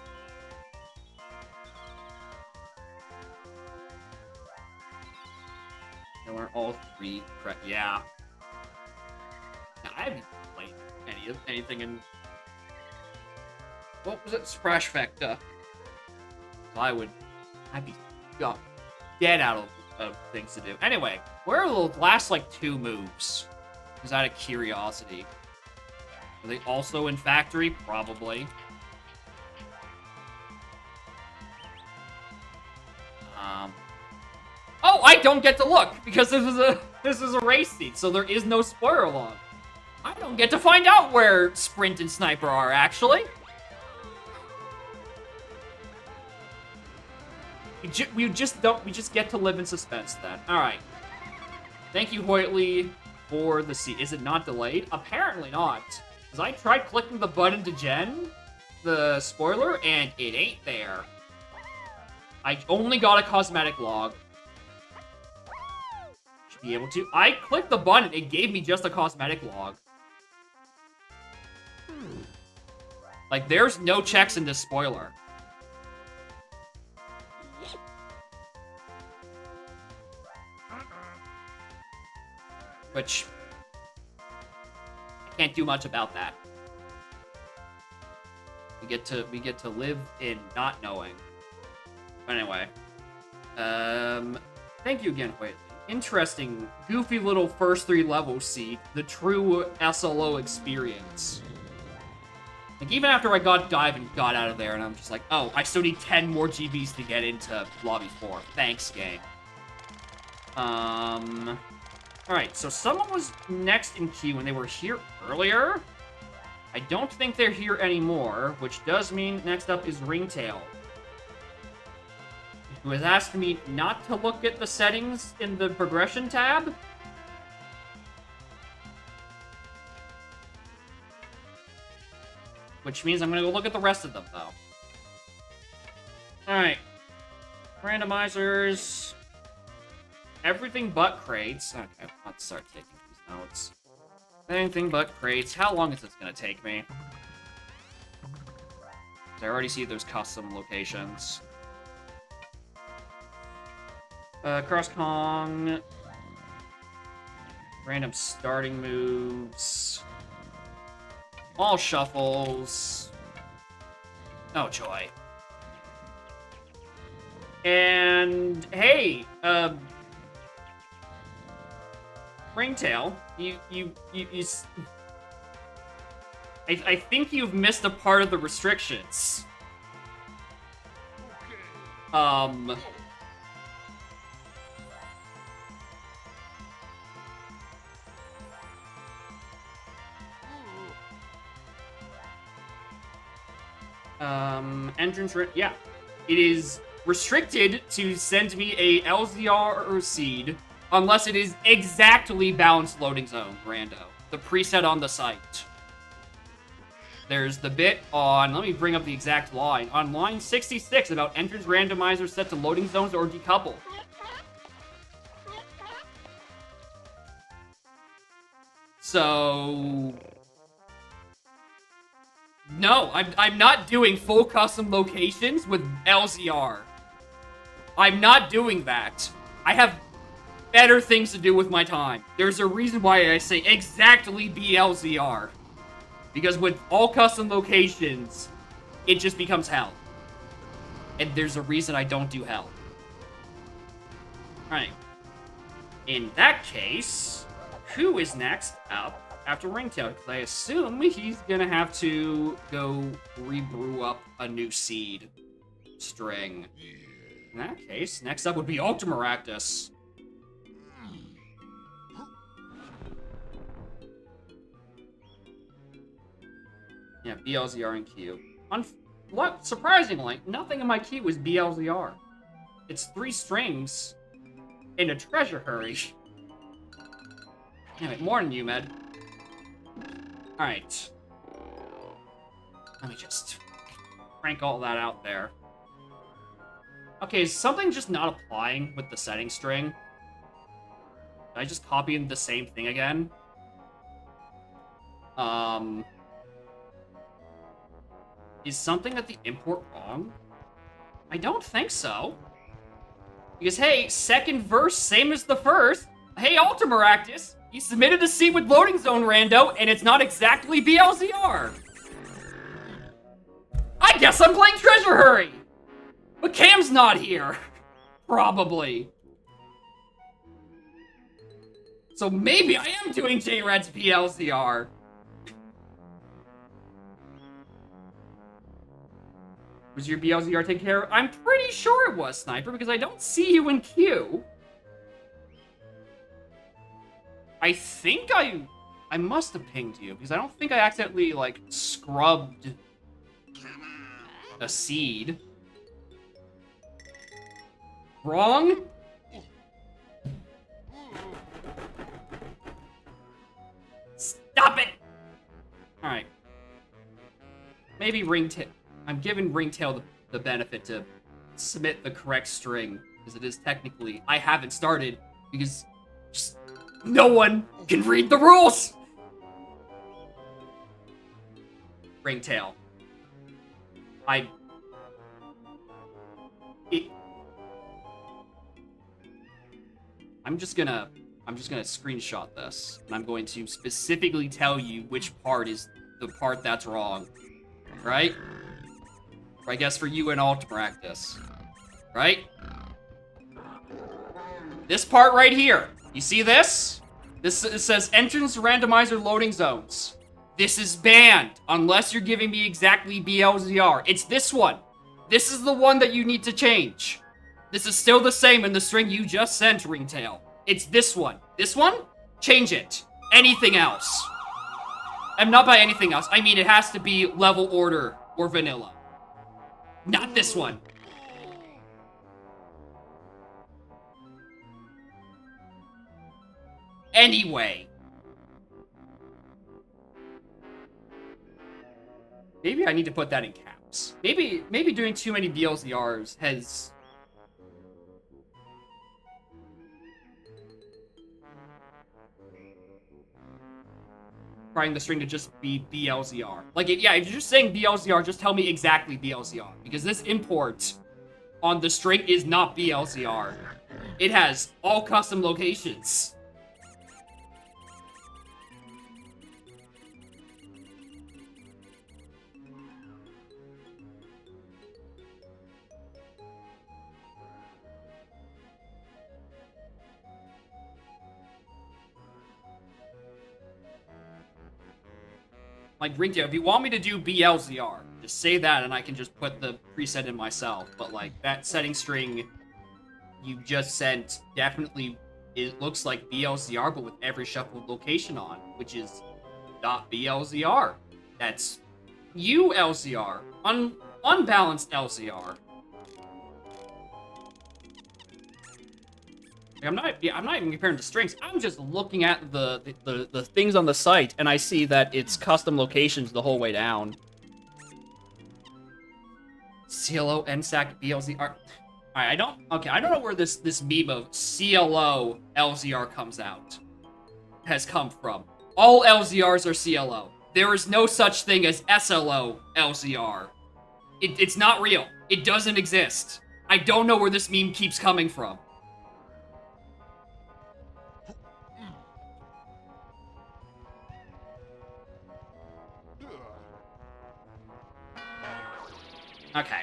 [SPEAKER 1] There were all three correct. Yeah. Now, I haven't played anything in. What was it? Splash Factor. So I'd be dead out of things to do. Anyway, where are the last like 2 moves? Just out of curiosity. Are they also in Factory? Probably. Oh, I don't get to look because this is a race seat, so there is no spoiler log. I don't get to find out where Sprint and Sniper are actually. We just get to live in suspense then. All right. Thank you, Hoytley, for the seat. Is it not delayed? Apparently not. Because I tried clicking the button to gen the spoiler, and it ain't there. I only got a cosmetic log. Should be able to. I clicked the button, it gave me just a cosmetic log. Like, there's no checks in this spoiler. Which, I can't do much about that. We get to live in not knowing. But anyway, thank you again, Whaley. Interesting, goofy little first 3 levels seed, the true SLO experience. Like, even after I got dive and got out of there, and I'm just like, oh, I still need 10 more GBs to get into Lobby 4. Thanks, game. Alright, so someone was next in queue when they were here earlier. I don't think they're here anymore, which does mean next up is Ringtail, who has asked me not to look at the settings in the progression tab. Which means I'm gonna go look at the rest of them, though. Alright. Randomizers. Everything but crates. Okay, let's start taking these notes. Anything but crates. How long is this gonna take me? I already see there's custom locations. Cross Kong. Random starting moves. All shuffles. Oh, joy. And, hey, Ringtail, I think you've missed a part of the restrictions. Entrance, yeah. It is restricted to send me a LZR seed unless it is exactly balanced loading zone, rando. The preset on the site. There's the bit on, let me bring up the exact line, on line 66 about entrance randomizer set to loading zones or decouple. So... no, I'm not doing full custom locations with LZR. I'm not doing that. I have better things to do with my time. There's a reason why I say exactly BLZR. Because with all custom locations, it just becomes hell. And there's a reason I don't do hell. Alright. In that case, who is next up after Ringtail? Because I assume he's gonna have to go rebrew up a new seed string. In that case, next up would be Ultimaractus. Yeah, BLZR and Q. Surprisingly, nothing in my queue is BLZR. It's 3 strings in a treasure hurry. Damn it, more than you, Med. Alright. Let me just crank all that out there. Okay, is something just not applying with the setting string? Did I just copy in the same thing again? Is something at the import wrong? I don't think so. Because, hey, second verse, same as the first. Hey, Ultimaractus! You submitted a scene with loading zone rando, and it's not exactly BLZR. I guess I'm playing Treasure Hurry! But Cam's not here. Probably. So maybe I am doing J-Red's BLZR. Was your BLZR taken care of? I'm pretty sure it was, Sniper, because I don't see you in queue. I think I must have pinged you, because I don't think I accidentally, like, scrubbed a seed. Wrong? Stop it! Alright. Maybe Ringtail. I'm giving Ringtail the benefit to submit the correct string, because it is technically... I haven't started, because just no one can read the rules! Ringtail. I'm just gonna screenshot this, and I'm going to specifically tell you which part is the part that's wrong. Right? Or I guess for you and Ultimaractus. Right? This part right here. You see this? It says entrance randomizer loading zones. This is banned, unless you're giving me exactly BLZR. It's this one. This is the one that you need to change. This is still the same in the string you just sent, Ringtail. It's this one. This one? Change it. Anything else. And not by anything else. I mean, it has to be level order or vanilla. Not this one. Anyway. Maybe I need to put that in caps. Maybe doing too many BLZRs has... trying the string to just be BLZR. Like, yeah, if you're just saying BLZR, just tell me exactly BLZR. Because this import on the string is not BLZR. It has all custom locations. Like, Ringtail, if you want me to do BLZR, just say that and I can just put the preset in myself. But, like, that setting string you just sent definitely, it looks like BLZR, but with every shuffled location on, which is not BLZR. That's ULZR. Unbalanced LZR. I'm not even comparing to strings. I'm just looking at the things on the site, and I see that it's custom locations the whole way down. CLO, NSAC, BLZR. Alright, I don't know where this meme of CLO LZR has come from. All LZRs are CLO. There is no such thing as SLO LZR. It's not real. It doesn't exist. I don't know where this meme keeps coming from. Okay.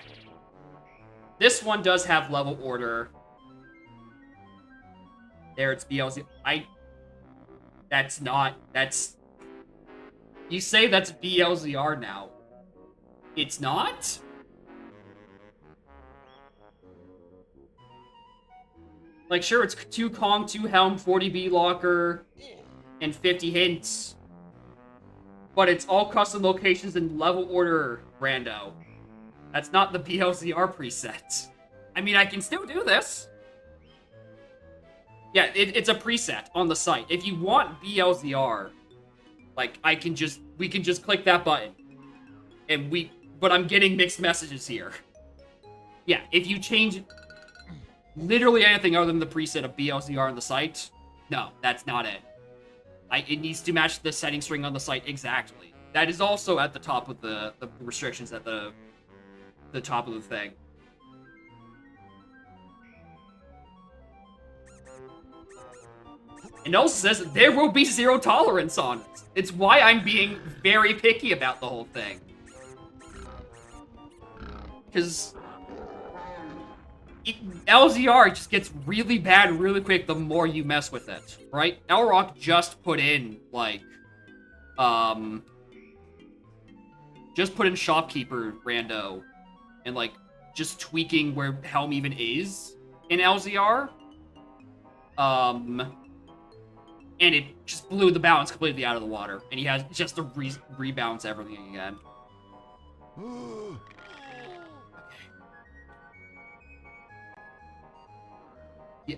[SPEAKER 1] This one does have level order. There, it's BLZ. That's... You say that's BLZR now. It's not? Like, sure, it's 2 Kong, 2 Helm, 40 B locker, and 50 hints. But it's all custom locations in level order rando. That's not the BLZR preset. I mean, I can still do this. Yeah, it's a preset on the site. If you want BLZR, like, we can just click that button. But I'm getting mixed messages here. Yeah, if you change literally anything other than the preset of BLZR on the site, no, that's not it. It needs to match the setting string on the site exactly. That is also at the top of the restrictions at the top of the thing. And also says there will be zero tolerance on it. It's why I'm being very picky about the whole thing. Because LZR just gets really bad really quick the more you mess with it, right? L-Rock just put in, like, just put in Shopkeeper Rando and, like, just tweaking where Helm even is in LZR. And it just blew the balance completely out of the water. And he has just to rebalance everything again. Yeah.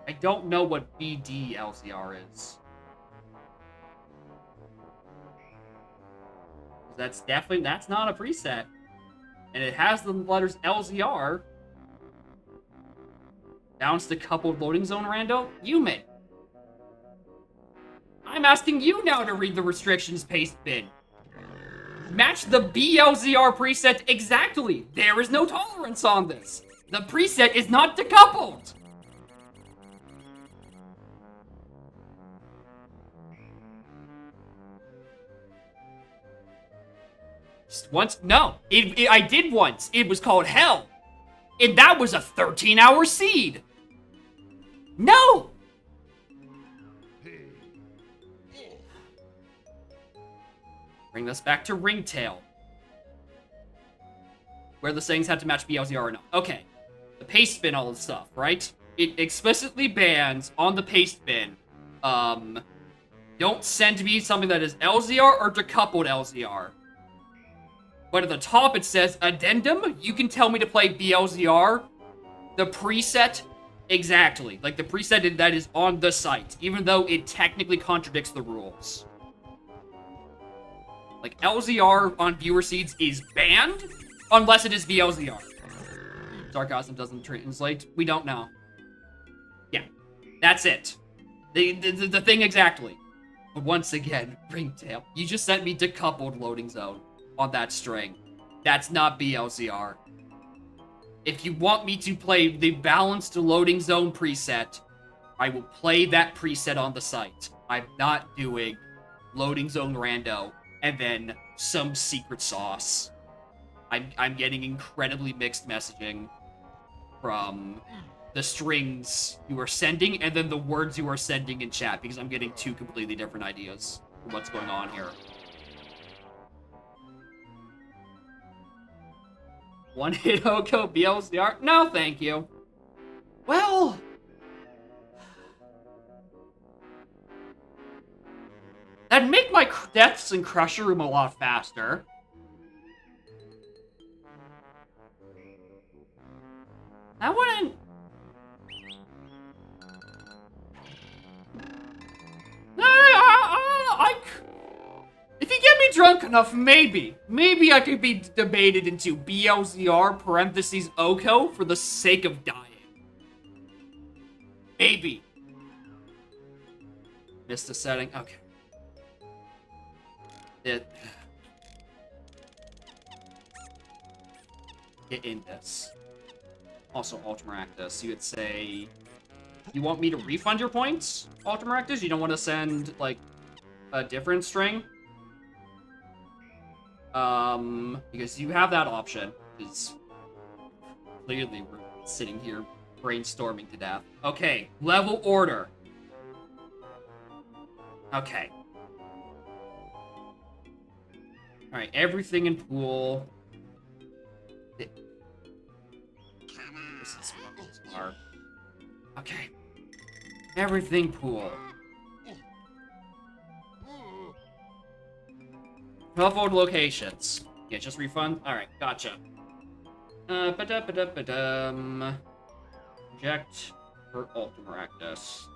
[SPEAKER 1] I don't know what BD LCR is. That's not a preset. And it has the letters LZR. Balanced to coupled loading zone rando? Yumin. I'm asking you now to read the restrictions paste bin. Match the BLZR preset exactly. There is no tolerance on this. The preset is not decoupled. Once, no. I did once. It was called Hell. And that was a 13-hour seed. No! Bring this back to Ringtail. Where the settings had to match BLZR or not. Okay. The paste spin, all this stuff, right? It explicitly bans on the paste bin, don't send me something that is LZR or decoupled LZR. But at the top it says, addendum, you can tell me to play BLZR. The preset, exactly. Like the preset that is on the site, even though it technically contradicts the rules. Like, LZR on viewer seeds is banned, unless it is BLZR. Sarcasm doesn't translate. We don't know. Yeah, that's it. The thing exactly. But once again, Ringtail, you just sent me decoupled loading zone on that string. That's not BLZR. If you want me to play the balanced loading zone preset, I will play that preset on the site. I'm not doing loading zone rando and then some secret sauce. I'm getting incredibly mixed messaging from the strings you are sending and then the words you are sending in chat, because I'm getting two completely different ideas for what's going on here. One hit Oko BLZR? No, thank you. Well, that'd make my deaths in Crusher Room a lot faster. That wouldn't... If you get me drunk enough, maybe I could be debated into BLZR parentheses Oko for the sake of dying. Maybe. Missed a setting. Okay. Get in this. Also, Ultramaractus, you would say... You want me to refund your points, Ultramaractus? You don't want to send, like, a different string? Because you have that option. Because clearly we're sitting here brainstorming to death. Okay, level order. Okay. Alright, everything in pool. This is bizarre. Okay. Everything pool. Leveled locations. Yeah, just refund? Alright, gotcha. Reject for Ultramaractus.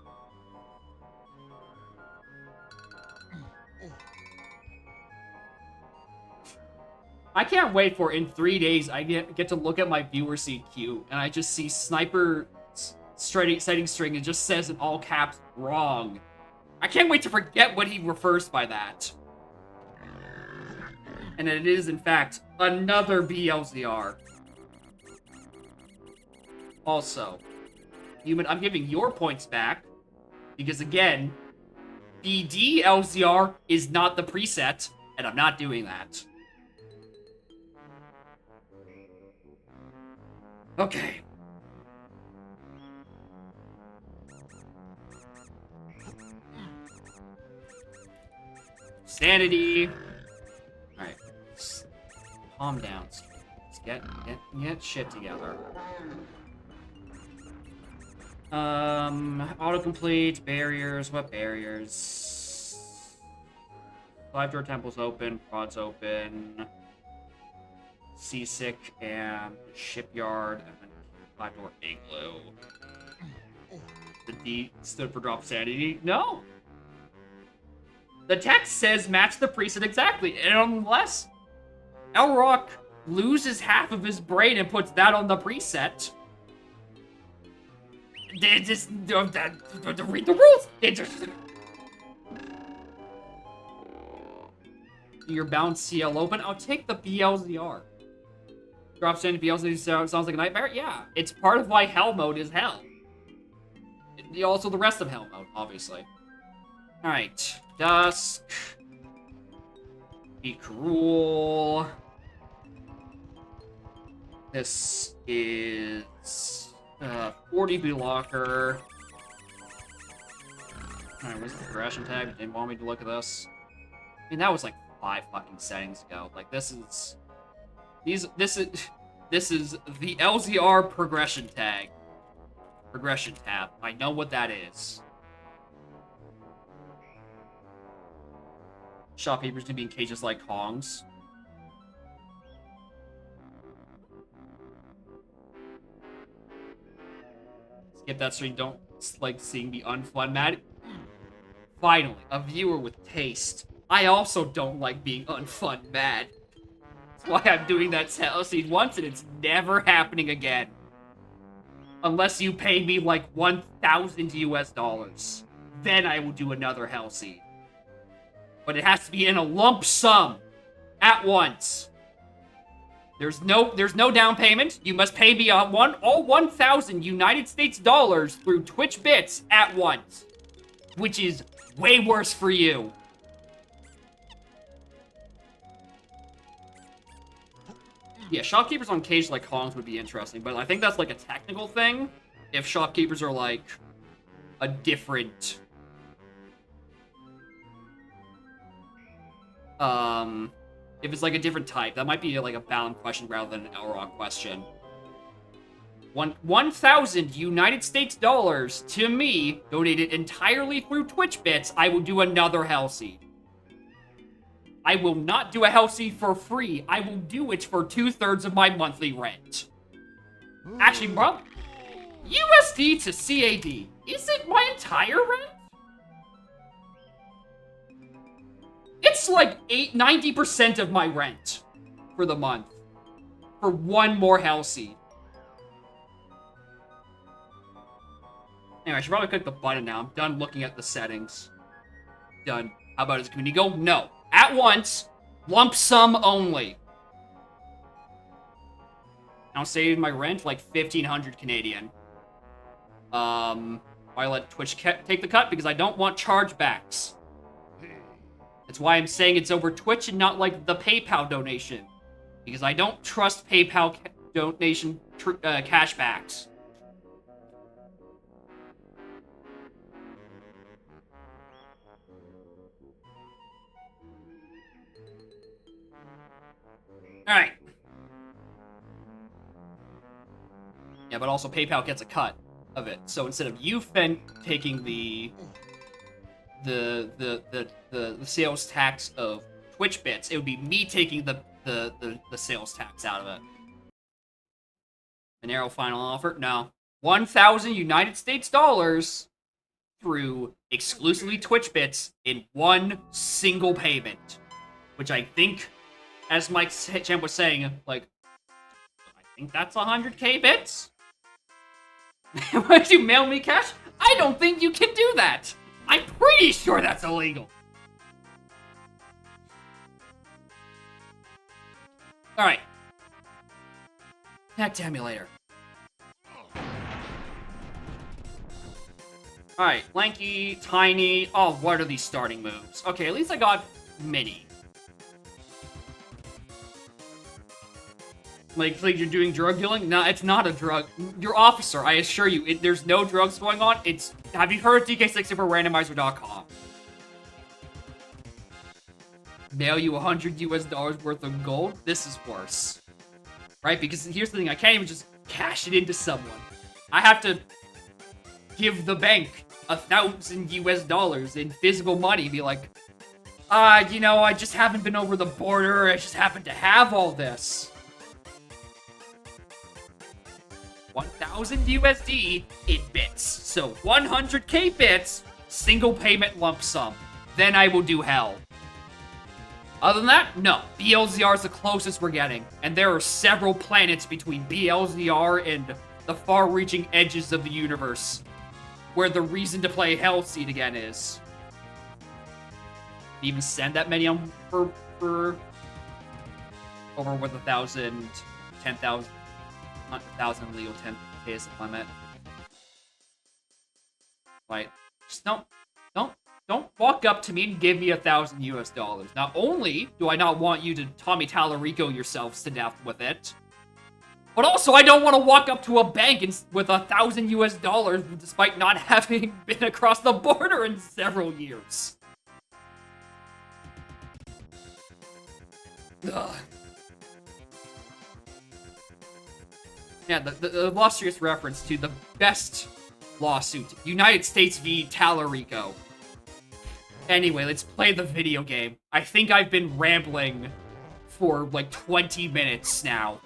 [SPEAKER 1] I can't wait for in 3 days I get to look at my viewer seed queue and I just see Sniper setting string and just says in all caps wrong. I can't wait to forget what he refers by that. And it is in fact another BLZR. Also, Human, I'm giving your points back. Because again, BD LZR is not the preset, and I'm not doing that. Okay. Sanity. Alright. Calm down. Let's get shit together. Autocomplete, barriers, what barriers? 5-door temple's open, prod's open. Seasick and shipyard, and then 5-door igloo. The D stood for drop sanity. No! The text says match the preset exactly, and unless Elrock loses half of his brain and puts that on the preset, they just don't read the rules. They just... Your bound CL open. I'll take the BLZR. Drop sanity BLZR sounds like a nightmare. Yeah, it's part of why hell mode is hell. Also, the rest of hell mode, obviously. All right, Dusk. Be cruel. This is 40 blocker. Alright, where's the progression tab? You didn't want me to look at this. I mean, that was like 5 fucking settings ago. Like, this is the LZR progression tag. Progression tab. I know what that is. Shopkeepers can be in cages like Kongs. Skip that so you don't like seeing me unfun mad. Finally, a viewer with taste. I also don't like being unfun mad. That's why I'm doing that hell scene once and it's never happening again. Unless you pay me like 1,000 US dollars. Then I will do another hell scene. But it has to be in a lump sum. At once. There's no down payment. You must pay me all 1,000 United States dollars through Twitch bits at once. Which is way worse for you. Yeah, shopkeepers on cage like Kongs would be interesting, but I think that's like a technical thing. If shopkeepers are like a different if it's like a different type, that might be like a bound question rather than an Elrock question. 1,000 United States dollars to me, donated entirely through Twitch bits, I will do another hell seed. I will not do a hell seed for free. I will do it for 2/3 of my monthly rent. Actually, bro, USD to CAD, is it my entire rent? It's like 90% of my rent for the month. For one more hell seed. Anyway, I should probably click the button now. I'm done looking at the settings. Done. How about his community goal? No. At once. Lump sum only. I'll save my rent like 1,500 Canadian. I let Twitch take the cut because I don't want chargebacks. That's why I'm saying it's over Twitch and not like the PayPal donation. Because I don't trust PayPal donation cashbacks. Alright. Yeah, but also PayPal gets a cut of it. So instead of you taking the sales tax of Twitch bits, it would be me taking the sales tax out of it. An arrow final offer? No. 1,000 United States dollars through exclusively Twitch bits in one single payment. Which I think, as Mike Champ was saying, like, I think that's 100k bits? Would you mail me cash? I don't think you can do that! I'm pretty sure that's illegal. Alright. Back to emulator. Alright, lanky, tiny. Oh, what are these starting moves? Okay, at least I got mini. Like you're doing drug dealing? No, it's not a drug. Your officer, I assure you, there's no drugs going on. It's. Have you heard of DK64randomizer.com? Mail you $100 worth of gold? This is worse. Right? Because here's the thing, I can't even just cash it into someone. I have to give the bank $1,000 in physical money, be like, you know, I just haven't been over the border, I just happen to have all this. 1,000 USD in bits. So 100k bits, single payment lump sum. Then I will do hell. Other than that, no. BLZR is the closest we're getting. And there are several planets between BLZR and the far-reaching edges of the universe where the reason to play Hellseed again is. Even send that many on for over with 1,000, 10,000. 1,000 legal 10k is the limit. Like, just don't walk up to me and give me $1,000 US. Not only do I not want you to Tommy Tallarico yourselves to death with it, but also I don't want to walk up to a bank with $1,000 US despite not having been across the border in several years. Ugh. Yeah, the illustrious reference to the best lawsuit, United States v. Tallarico. Anyway, let's play the video game. I think I've been rambling for like 20 minutes now.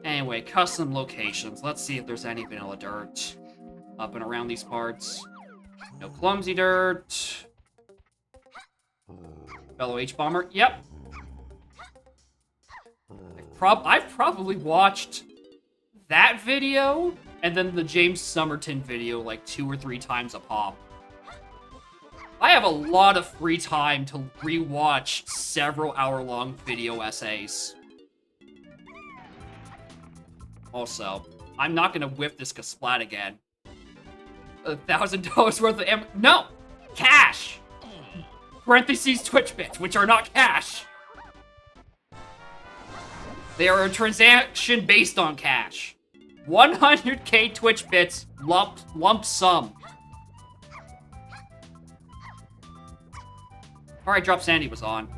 [SPEAKER 1] Anyway, custom locations. Let's see if there's any vanilla dirt up and around these parts. No clumsy dirt. Fellow H-Bomber. Yep. I've probably watched that video and then the James Somerton video like 2 or 3 times a pop. I have a lot of free time to rewatch several hour-long video essays. Also, I'm not gonna whiff this Kasplat again. $1,000 worth of no! Cash! Parentheses Twitch bits, which are not cash. They are a transaction based on cash. 100k Twitch bits, lump sum. Alright, Drop Sandy was on.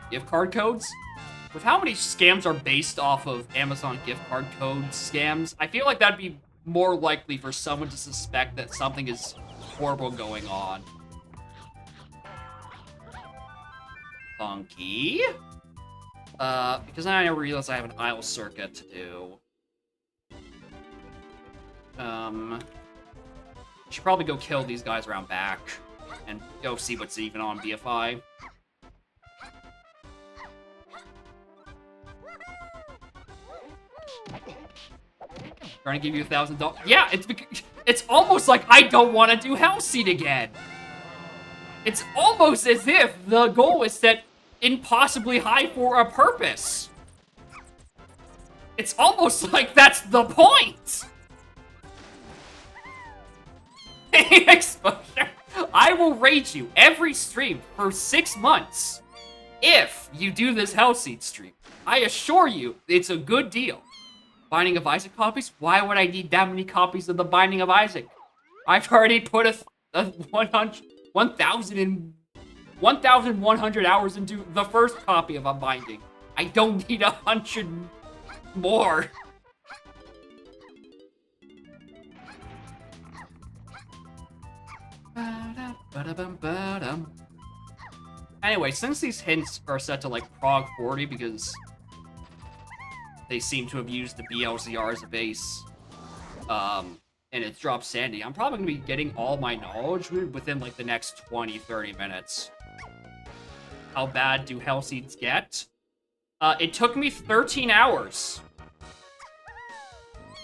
[SPEAKER 1] Gift card codes? With how many scams are based off of Amazon gift card code scams, I feel like that'd be more likely for someone to suspect that something is horrible going on. Funky. Because I realize I have an aisle circuit to do. Should probably go kill these guys around back and go see what's even on BFI. Trying to give you $1,000. Yeah, it's almost like I don't want to do Hellseed again. It's almost as if the goal is set impossibly high for a purpose. It's almost like that's the point. Exposure. I will rate you every stream for 6 months if you do this Hellseed stream. I assure you, it's a good deal. Binding of Isaac copies? Why would I need that many copies of the Binding of Isaac? I've already put a 1,100 hours into the first copy of a Binding. I don't need 100 more. Anyway, since these hints are set to like Prog 40 because they seem to have used the BLZR as a base, and it's Drop Sandy, I'm probably going to be getting all my knowledge within like the next 20-30 minutes. How bad do Hellseeds get? It took me 13 hours.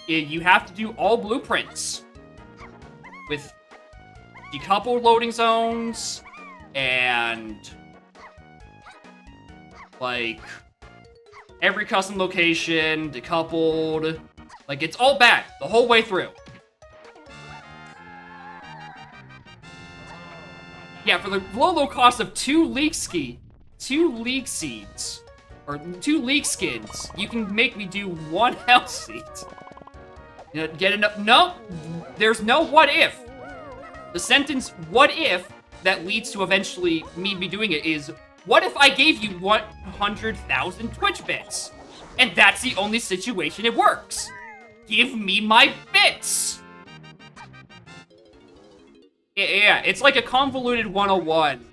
[SPEAKER 1] You have to do all blueprints with decoupled loading zones and like every custom location, decoupled. Like, it's all bad the whole way through. Yeah, for the low cost of 2 leak seeds, or 2 leak skins, you can make me do 1 health seed. You know, get enough. No, there's no what if. The sentence "what if" that leads to eventually me doing it is, what if I gave you 100,000 Twitch bits? And that's the only situation it works. Give me my bits. Yeah, it's like a convoluted 101,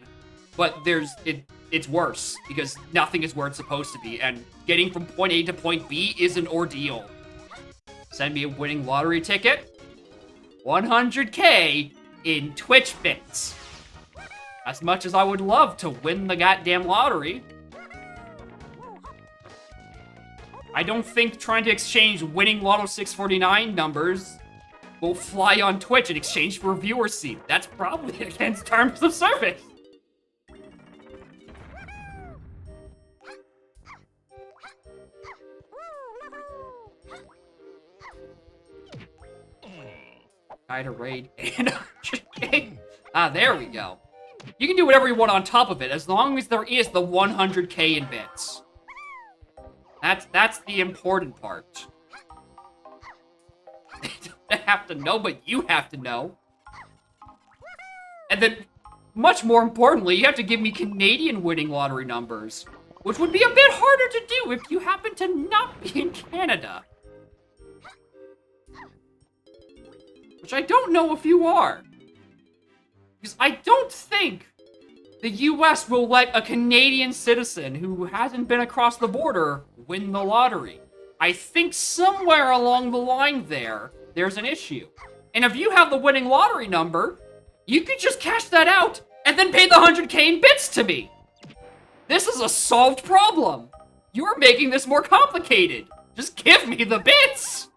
[SPEAKER 1] but it's worse because nothing is where it's supposed to be, and getting from point A to point B is an ordeal. Send me a winning lottery ticket. 100K in Twitch bits. As much as I would love to win the goddamn lottery, I don't think trying to exchange winning Lotto 649 numbers will fly on Twitch in exchange for a viewer seat. That's probably against terms of service. Try to raid and ah, there we go. You can do whatever you want on top of it, as long as there is the 100K in bits. That's the important part. They don't have to know, but you have to know. And then, much more importantly, you have to give me Canadian winning lottery numbers, which would be a bit harder to do if you happen to not be in Canada. Which I don't know if you are. Because I don't think the US will let a Canadian citizen who hasn't been across the border win the lottery. I think somewhere along the line there's an issue. And if you have the winning lottery number, you could just cash that out and then pay the 100K in bits to me. This is a solved problem. You're making this more complicated. Just give me the bits.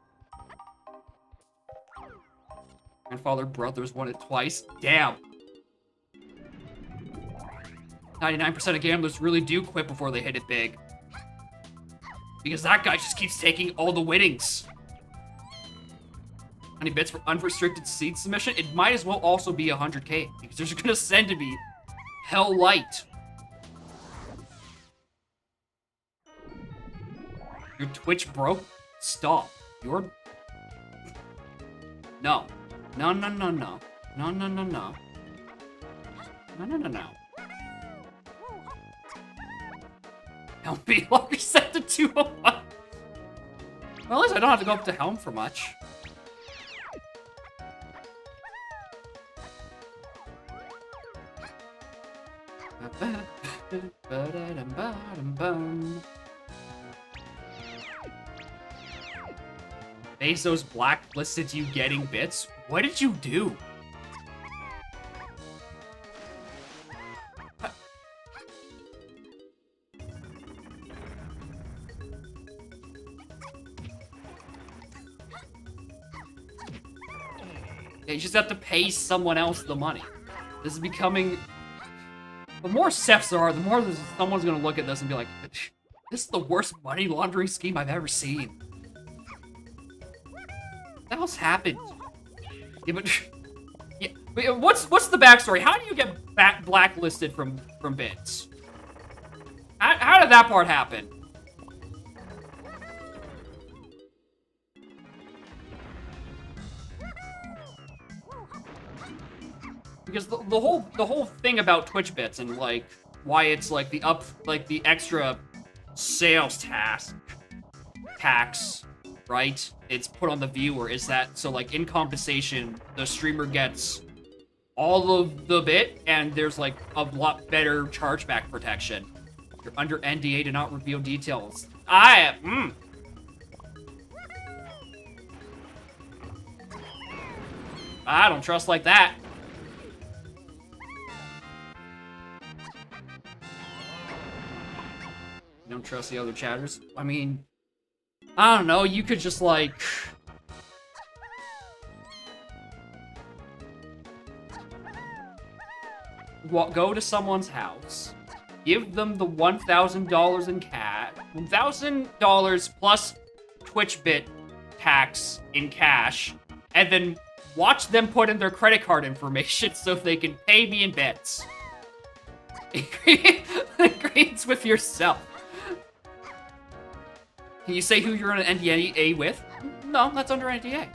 [SPEAKER 1] Grandfather Brothers won it twice. Damn. 99% of gamblers really do quit before they hit it big. Because that guy just keeps taking all the winnings. Any bits for unrestricted seed submission? It might as well also be 100K. Because they're just gonna send to me hell light. Your Twitch broke? Stop. You're... No. No, no, no, no. No, no, no, no. No, no, no, no. Helm be longer set to 201. Well, at least I don't have to go up to Helm for much. Bezos blacklisted you getting bits? What did you do? Yeah, you just have to pay someone else the money. This is becoming... The more Cephs there are, the more someone's gonna look at this and be like, this is the worst money laundering scheme I've ever seen. What the hell's happened? Yeah, but... Yeah, but what's the backstory? How do you get blacklisted from bits? How did that part happen? Because the whole thing about Twitch bits and like why it's like the extra sales tax, right? It's put on the viewer is that so like in compensation the streamer gets all of the bit and there's like a lot better chargeback protection. You're under NDA to not reveal details. I don't trust like that. You don't trust the other chatters? I mean, I don't know, you could just like... go to someone's house, give them the $1,000 in cash, $1,000 plus Twitch bit tax in cash, and then watch them put in their credit card information so they can pay me in bits. Agreements with yourself. Can you say who you're in an NDA with? No, that's under NDA.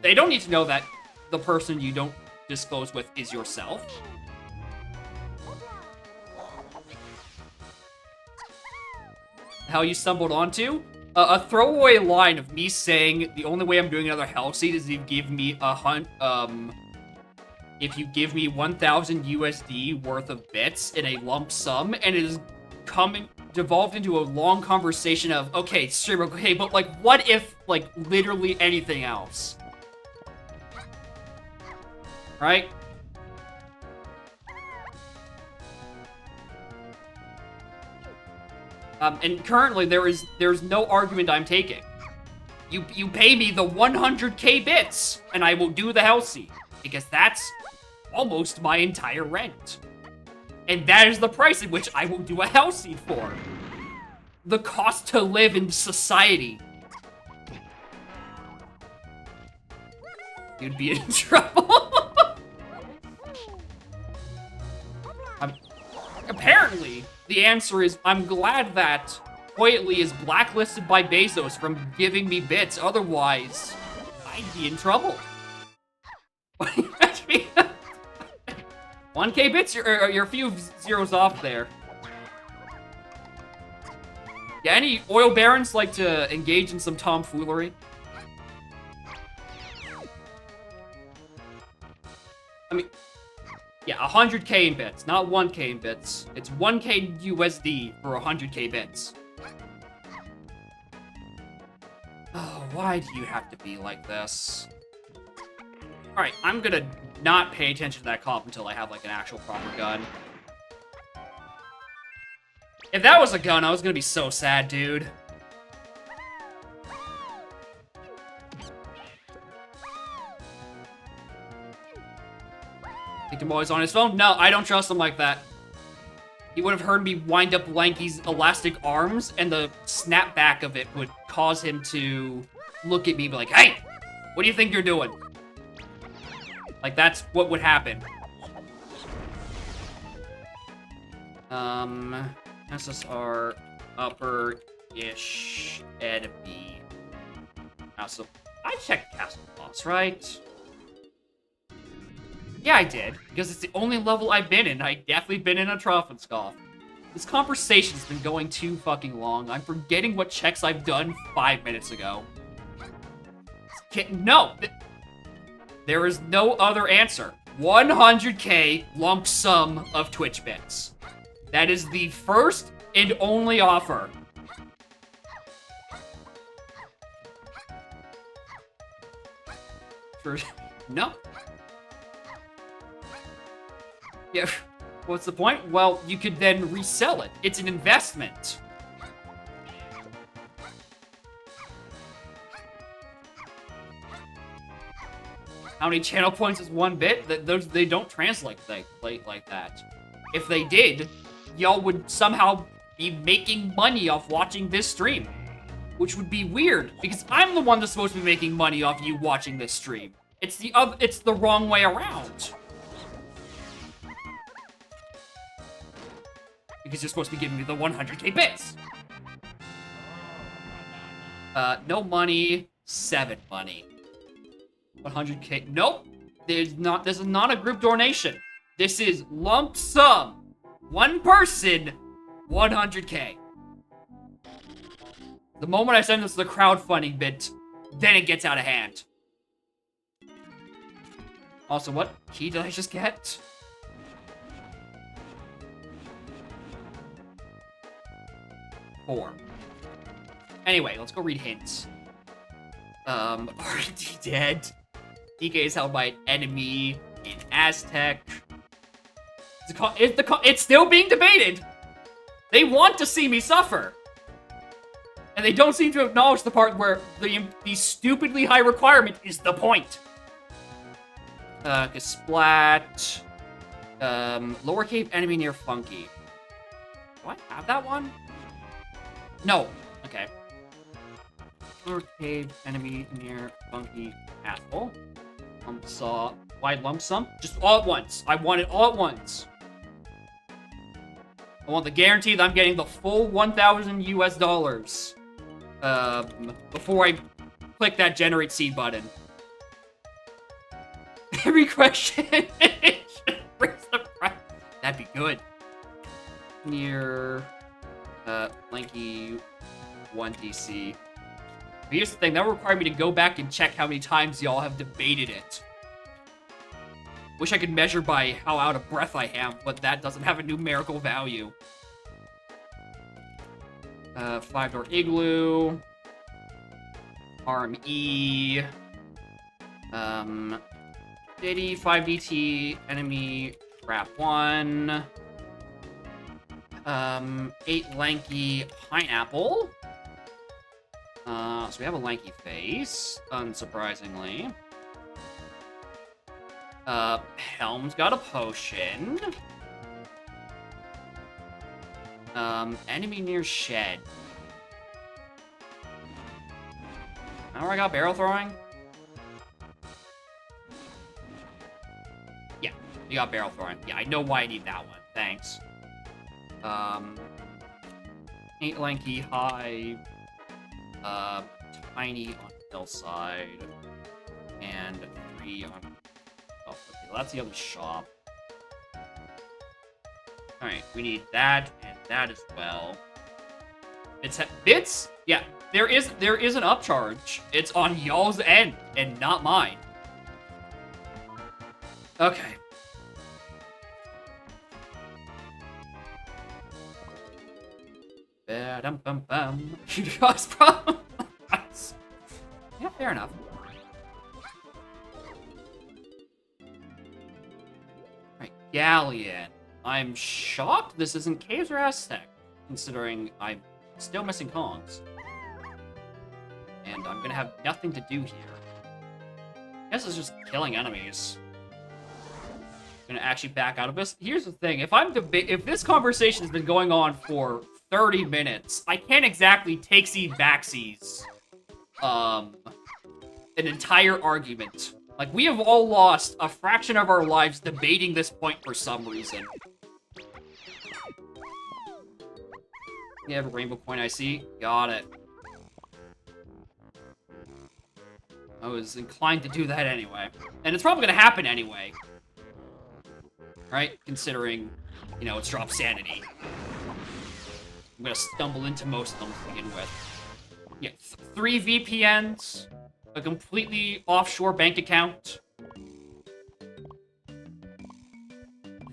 [SPEAKER 1] They don't need to know that the person you don't disclose with is yourself. How you stumbled onto? A throwaway line of me saying the only way I'm doing another hell seed is if you give me if you give me 1,000 USD worth of bits in a lump sum, and it is devolved into a long conversation of, okay, streamer, okay, but like, what if, like, literally anything else? Right? And currently there's no argument I'm taking. You pay me the 100k bits, and I will do the hell seed, because that's almost my entire rent. And that is the price at which I will do a hell seed for. The cost to live in society. You'd be in trouble. Apparently, the answer is I'm glad that Quietly is blacklisted by Bezos from giving me bits. Otherwise, I'd be in trouble. 1k bits, you're a few zeros off there. Yeah, any oil barons like to engage in some tomfoolery? I mean, yeah, 100k in bits, not 1k in bits. It's 1k USD for 100k bits. Oh, why do you have to be like this? Alright, I'm gonna not pay attention to that comp until I have, like, an actual proper gun. If that was a gun, I was gonna be so sad, dude. Think him always on his phone? No, I don't trust him like that. He would have heard me wind up Lanky's elastic arms, and the snapback of it would cause him to look at me and be like, hey, what do you think you're doing? Like, that's what would happen. SSR upper-ish enemy. Now, so I checked Castle Boss, right? Yeah, I did, because it's the only level I've been in. I've definitely been in a Trophenscoff. This conversation's been going too fucking long. I'm forgetting what checks I've done 5 minutes ago. No! There is no other answer. 100k lump sum of Twitch bits. That is the first and only offer. No. Yeah, what's the point? Well, you could then resell it. It's an investment. How many channel points is 1 bit? They don't translate like that. If they did, y'all would somehow be making money off watching this stream. Which would be weird, because I'm the one that's supposed to be making money off you watching this stream. It's the wrong way around. Because you're supposed to be giving me the 100k bits. No money, 7 money. 100k, nope. This is not a group donation. This is lump sum. 1 person, 100k. The moment I send this to the crowdfunding bit, then it gets out of hand. Also, what key did I just get? Four. Anyway, let's go read hints. RD dead. DK is held by an enemy in Aztec. It's still being debated. They want to see me suffer. And they don't seem to acknowledge the part where the stupidly high requirement is the point. Splat. Lower cave enemy near Funky. Do I have that one? No. Okay. North cave, enemy near funky asshole. Saw wide lump sum. Just all at once. I want it all at once. I want the guarantee that I'm getting the full 1,000 US dollars. Before I click that generate seed button. Every question. That'd be good. Near Lanky 1DC. But here's the thing, that would require me to go back and check how many times y'all have debated it. Wish I could measure by how out of breath I am, but that doesn't have a numerical value. 5-door igloo. Arm E. Diddy, 5DT, enemy, trap 1. 8 lanky pineapple. So we have a lanky face, unsurprisingly. Helm's got a potion. Enemy near shed. Now I got barrel throwing? Yeah, you got barrel throwing. Yeah, I know why I need that one. Thanks. 8 lanky high. Tiny on hillside. And 3 on... Oh, okay, well, that's the other shop. Alright, we need that and that as well. Bits? Yeah, there is an upcharge. It's on y'all's end and not mine. Okay. Ba-dum-bum-bum. Cause problem. Yeah, fair enough. Alright, Galleon. I'm shocked this isn't Caves or Aztec, considering I'm still missing Kongs. And I'm gonna have nothing to do here. I guess it's just killing enemies. I'm gonna actually back out of this. Here's the thing, if this conversation has been going on for 30 minutes, I can't exactly take-seed backsies an entire argument. Like, we have all lost a fraction of our lives debating this point for some reason. You have a rainbow coin, I see. Got it. I was inclined to do that anyway. And it's probably gonna happen anyway. Right? Considering, you know, it's drop sanity. I'm gonna stumble into most of them to begin with. Yeah, 3 VPNs, a completely offshore bank account.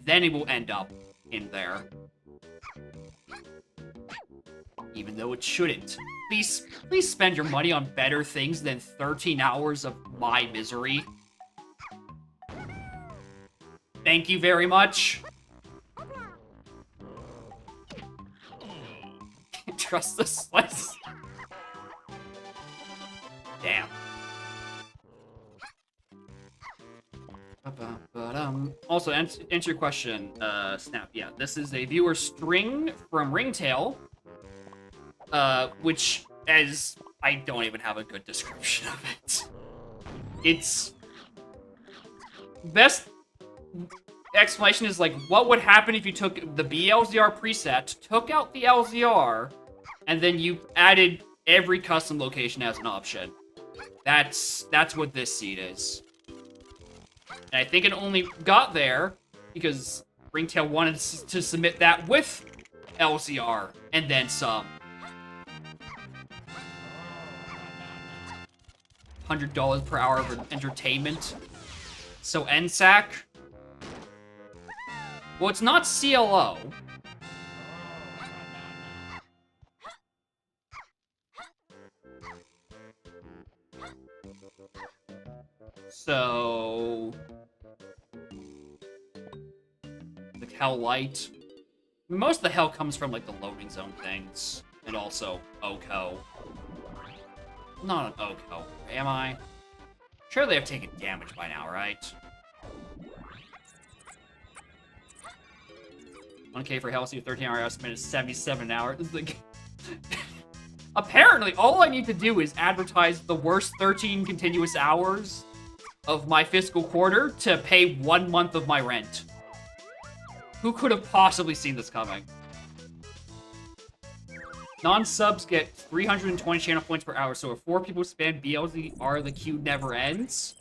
[SPEAKER 1] Then it will end up in there. Even though it shouldn't. Please spend your money on better things than 13 hours of my misery. Thank you very much. Trust the slice. Damn. Also, answer your question, Snap. Yeah, this is a viewer string from Ringtail. Which, as I don't even have a good description of it. It's... Best explanation is, like, what would happen if you took the BLZR preset, took out the LZR, and then you added every custom location as an option. That's what this seed is. And I think it only got there because Ringtail wanted to submit that with LZR, and then some. $100 per hour of entertainment. So NSAC? Well, it's not CLO. So... like Hell Light. Most of the hell comes from, like, the loading zone things. And also OCO. Not an OCO, am I? Surely I've taken damage by now, right? 1K for Hellseer, 13-hour estimate is 77 hours. It's like... Apparently, all I need to do is advertise the worst 13 continuous hours of my fiscal quarter to pay 1 month of my rent. Who could have possibly seen this coming? Non-subs get 320 channel points per hour, so if 4 people spam BLZR, the queue never ends.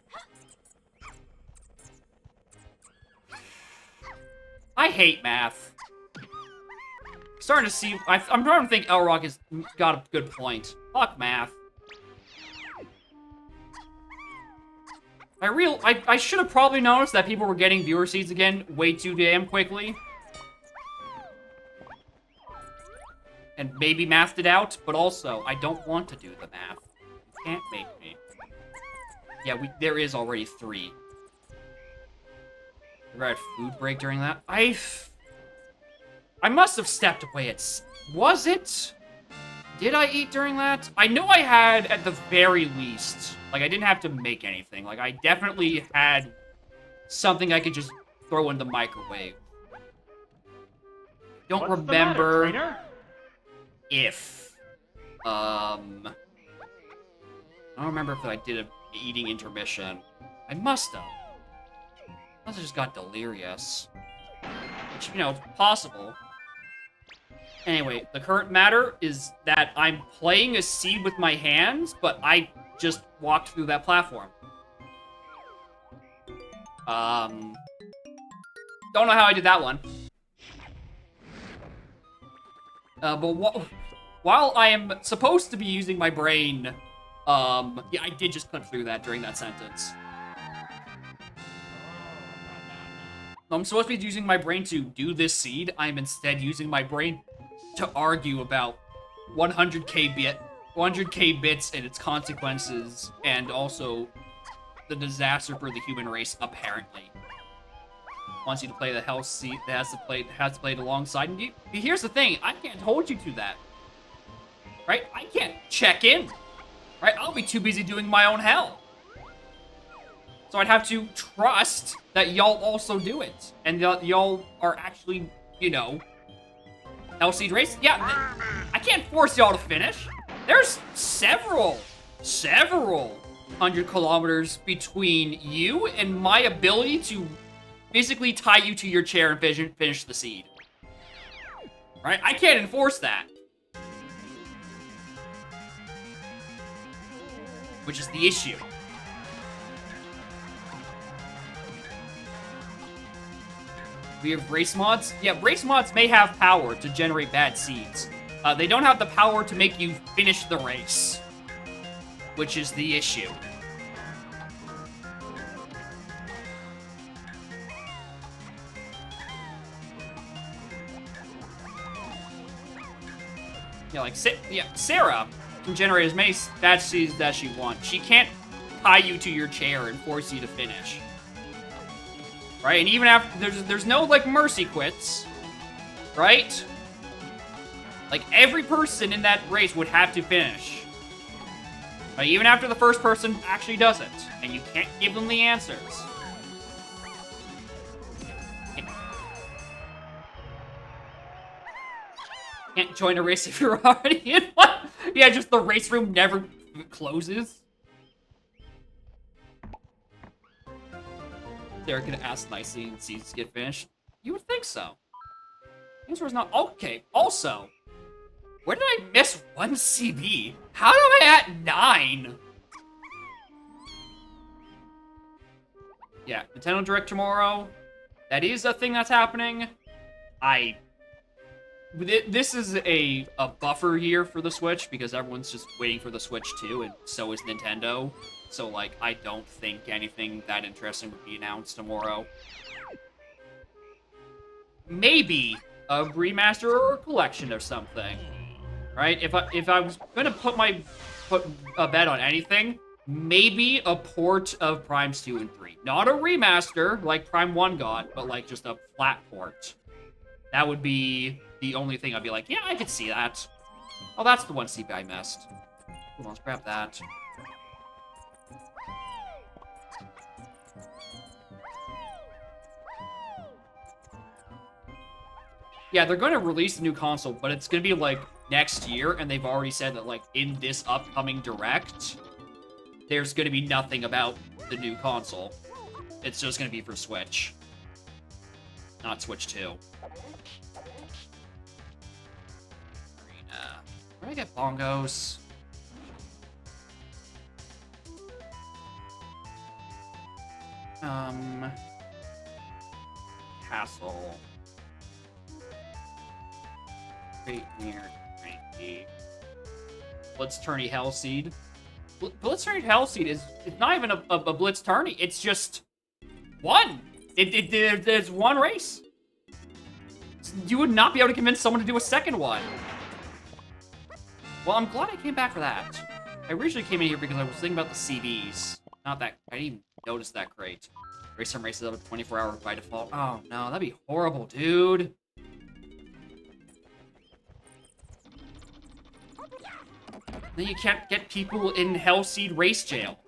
[SPEAKER 1] I hate math. Starting to see, I'm starting to think Elrock has got a good point. Fuck math. I should have probably noticed that people were getting viewer seeds again way too damn quickly. And maybe mathed it out, but also, I don't want to do the math. You can't make me. Yeah, there is already 3. We're at food break during that. I must have stepped away at... Was it? Did I eat during that? I know I had, at the very least. Like, I didn't have to make anything. Like, I definitely had something I could just throw in the microwave. Don't
[SPEAKER 4] What's
[SPEAKER 1] remember
[SPEAKER 4] the matter, trainer?
[SPEAKER 1] if... I don't remember if I did an eating intermission. I must have. Unless I just got delirious. Which, you know, it's possible. Anyway, the current matter is that I'm playing a seed with my hands, but I just walked through that platform. Don't know how I did that one. But while I am supposed to be using my brain, yeah, I did just clip through that during that sentence. I'm supposed to be using my brain to do this seed. I'm instead using my brain to argue about 100k bits and its consequences, and also the disaster for the human race, apparently. Wants you to play the health seed that has to play it alongside. And here's the thing, I can't hold you to that. Right? I can't check in. Right? I'll be too busy doing my own hell. So I'd have to trust that y'all also do it. And y'all are actually, you know, L-Seed race. Yeah, I can't force y'all to finish. There's several 100 kilometers between you and my ability to physically tie you to your chair and finish the seed. Right? I can't enforce that. Which is the issue. We have race mods. Yeah, race mods may have power to generate bad seeds. They don't have the power to make you finish the race, which is the issue. Yeah, like, Sarah can generate as many bad seeds as she wants. She can't tie you to your chair and force you to finish. Right? And even after, there's no, like, mercy quits. Right? Like, every person in that race would have to finish. Right? Even after the first person actually does it. And you can't give them the answers. Can't join a race if you're already in one. Yeah, just the race room never closes. They're gonna ask nicely and seeds get finished. You would think so. The answer is not. Okay, also, where did I miss 1 CB? How am I at 9? Yeah, Nintendo Direct tomorrow. That is a thing that's happening. This is a buffer year for the Switch because everyone's just waiting for the Switch 2, and so is Nintendo. So, like, I don't think anything that interesting would be announced tomorrow. Maybe a remaster or a collection or something, right? If I was gonna put a bet on anything, maybe a port of Primes 2 and 3. Not a remaster like Prime 1 got, but like just a flat port. That would be the only thing I'd be like, yeah, I could see that. Oh, that's the 1 CB I missed. Hold on, let's grab that. Yeah, they're going to release the new console, but it's going to be like next year, and they've already said that, like, in this upcoming Direct, there's gonna be nothing about the new console. It's just gonna be for Switch. Not Switch 2. Arena. Where do I get bongos? Castle. Right near 90. Blitz Tourney Hellseed. Blitz Tourney Hellseed is it's not even a Blitz Tourney. It's just one. There's one race. You would not be able to convince someone to do a second one. Well, I'm glad I came back for that. I originally came in here because I was thinking about the CBs. Not that I didn't even notice that crate. Race some races up at 24 hours by default. Oh no, that'd be horrible, dude. Then you can't get people in Hellseed race jail.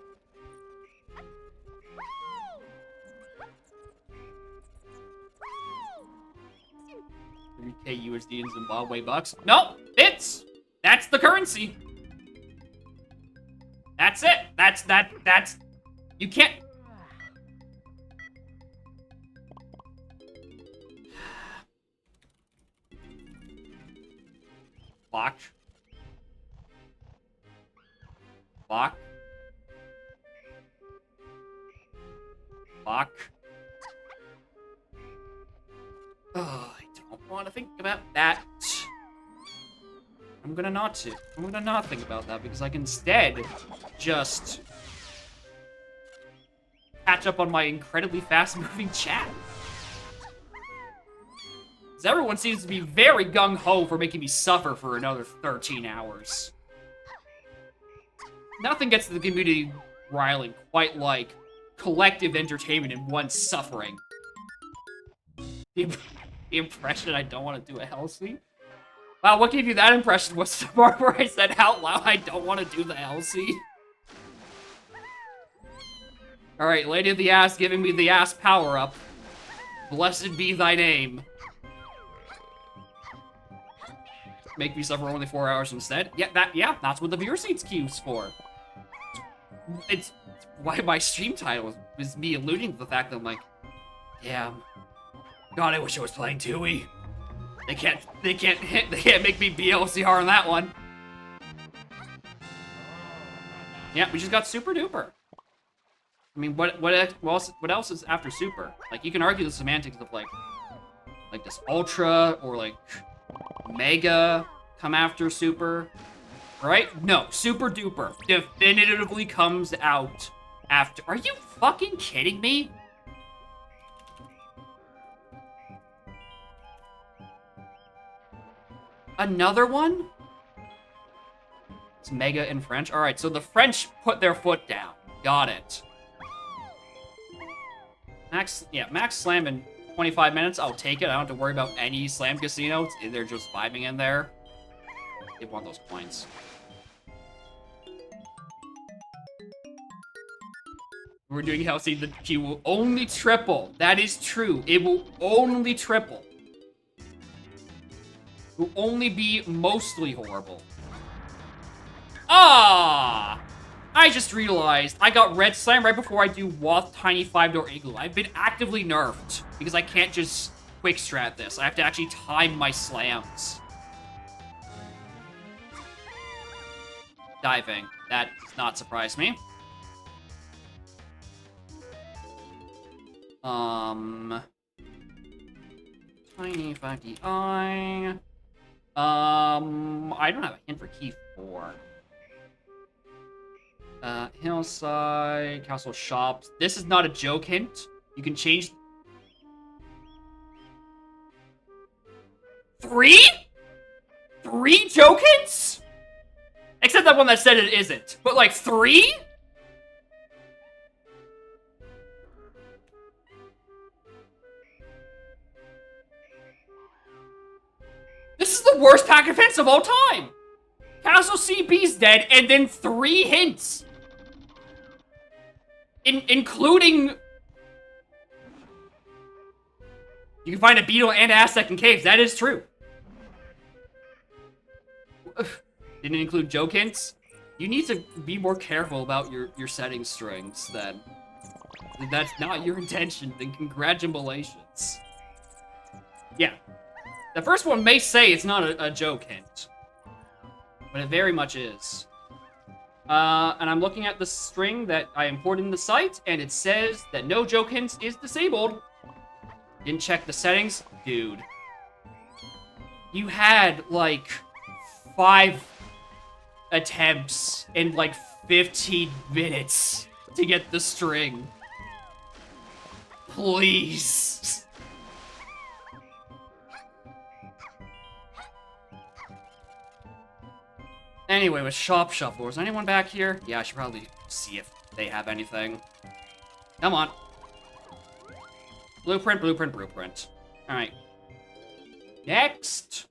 [SPEAKER 1] $3K USD in Zimbabwe bucks. No, bits. That's the currency. That's it. That's you can't. Block. Block. Block. Oh, I don't want to think about that. I'm gonna not think about that because I can instead just catch up on my incredibly fast-moving chat. Because everyone seems to be very gung-ho for making me suffer for another 13 hours. Nothing gets the community riling quite like collective entertainment in one suffering. The impression I don't want to do a Hellseed? Wow, what gave you that impression? Was the part where I said out loud I don't want to do the Hellseed? Alright, Lady of the Ass giving me the ass power-up. Blessed be thy name. Make me suffer only 4 hours instead? Yeah, that's what the viewer seats queue's for. It's why my stream title was me alluding to the fact that I'm like, damn. God, I wish I was playing Tui. They can't make me BLCR on that one. Yeah, we just got Super Duper. I mean, what else is after Super? Like, you can argue the semantics of like this Ultra or like Mega come after Super, right? No, Super Duper definitively comes out after. Are you fucking kidding me? Another one? It's Mega in French. All right, so the French put their foot down. Got it. Max Slam in 25 minutes. I'll take it. I don't have to worry about any Slam Casino. They're just vibing in there. They want those points. We're doing Hellseed. The queue will only triple. That is true. It will only triple. Will only be mostly horrible. Ah! I just realized I got Red Slam right before I do Woth Tiny 5-Door Igloo. I've been actively nerfed because I can't just quick strat this. I have to actually time my slams. Diving. That does not surprise me. Tiny 5DI. I don't have a hint for key 4. Hillside, Castle Shops. This is not a joke hint. You can change... 3? 3 joke hints? Except that one that said it isn't. But like 3? This is the worst pack of hints of all time. Castle CB's dead, and then 3 hints. Including... You can find a beetle and Aztec in caves. That is true. didn't include joke hints. You need to be more careful about your setting strings then. If that's not your intention, then congratulations. Yeah. The first one may say it's not a joke hint, but it very much is. And I'm looking at the string that I imported in the site, and it says that no joke hints is disabled. Didn't check the settings? Dude. You had, like, 5 attempts in, like, 15 minutes to get the string. Please. Anyway, with Shop Shuffler, is anyone back here? Yeah, I should probably see if they have anything. Come on. Blueprint, blueprint, blueprint. Alright. Next.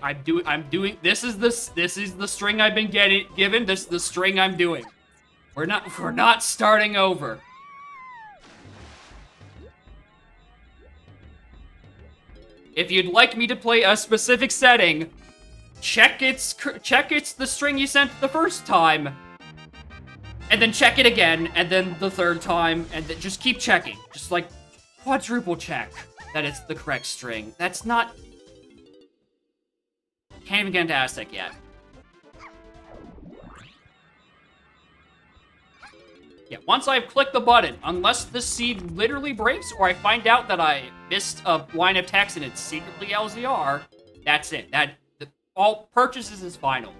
[SPEAKER 1] I'm doing this is the string I've been given. This is the string I'm doing. We're not starting over. If you'd like me to play a specific setting, check it's the string you sent the first time, and then check it again, and then the third time, and then just keep checking. Just like quadruple check that it's the correct string. That's not. Can't even get into Aztec yet. Yeah, once I've clicked the button, unless the seed literally breaks or I find out that I missed a line of text and it's secretly LZR, that's it. All purchases is final.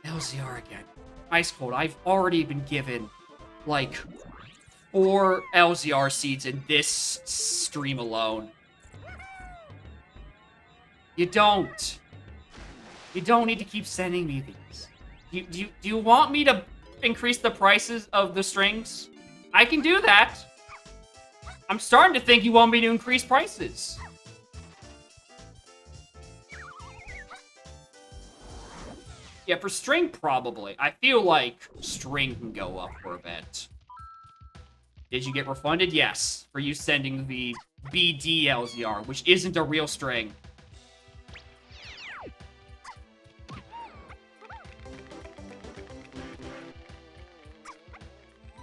[SPEAKER 1] LZR again. Ice cold. I've already been given, like, 4 LZR seeds in this stream alone. You don't need to keep sending me these. Do you want me to increase the prices of the strings? I can do that. I'm starting to think you want me to increase prices. Yeah, for string, probably. I feel like string can go up for a bit. Did you get refunded? Yes. For you sending the BD LZR, which isn't a real string.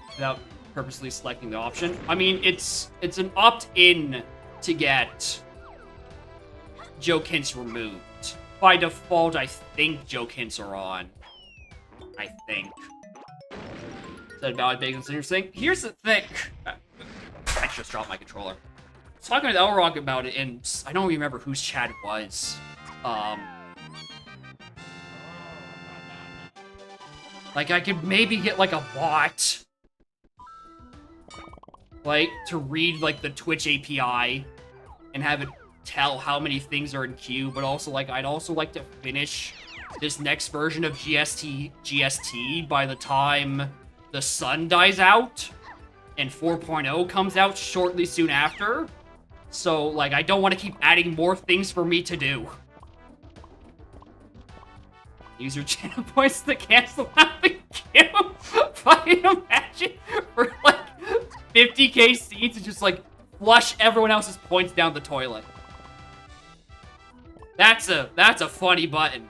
[SPEAKER 1] Without purposely selecting the option. I mean, it's an opt-in to get joke hints removed. By default, I think joke hints are on. I think. Is that valid bacon interesting? Here's the thing. I just dropped my controller. I was talking with Elrog about it, and I don't remember whose chat it was. Like, I could maybe get, like, a bot, like, to read, like, the Twitch API and have it tell how many things are in queue, but also, like, I'd also like to finish this next version of GST by the time the sun dies out and 4.0 comes out shortly soon after. So, like, I don't want to keep adding more things for me to do. Use your channel points to cancel out the queue. Fucking imagine for, like, 50k seeds to just, like, flush everyone else's points down the toilet. That's a funny button.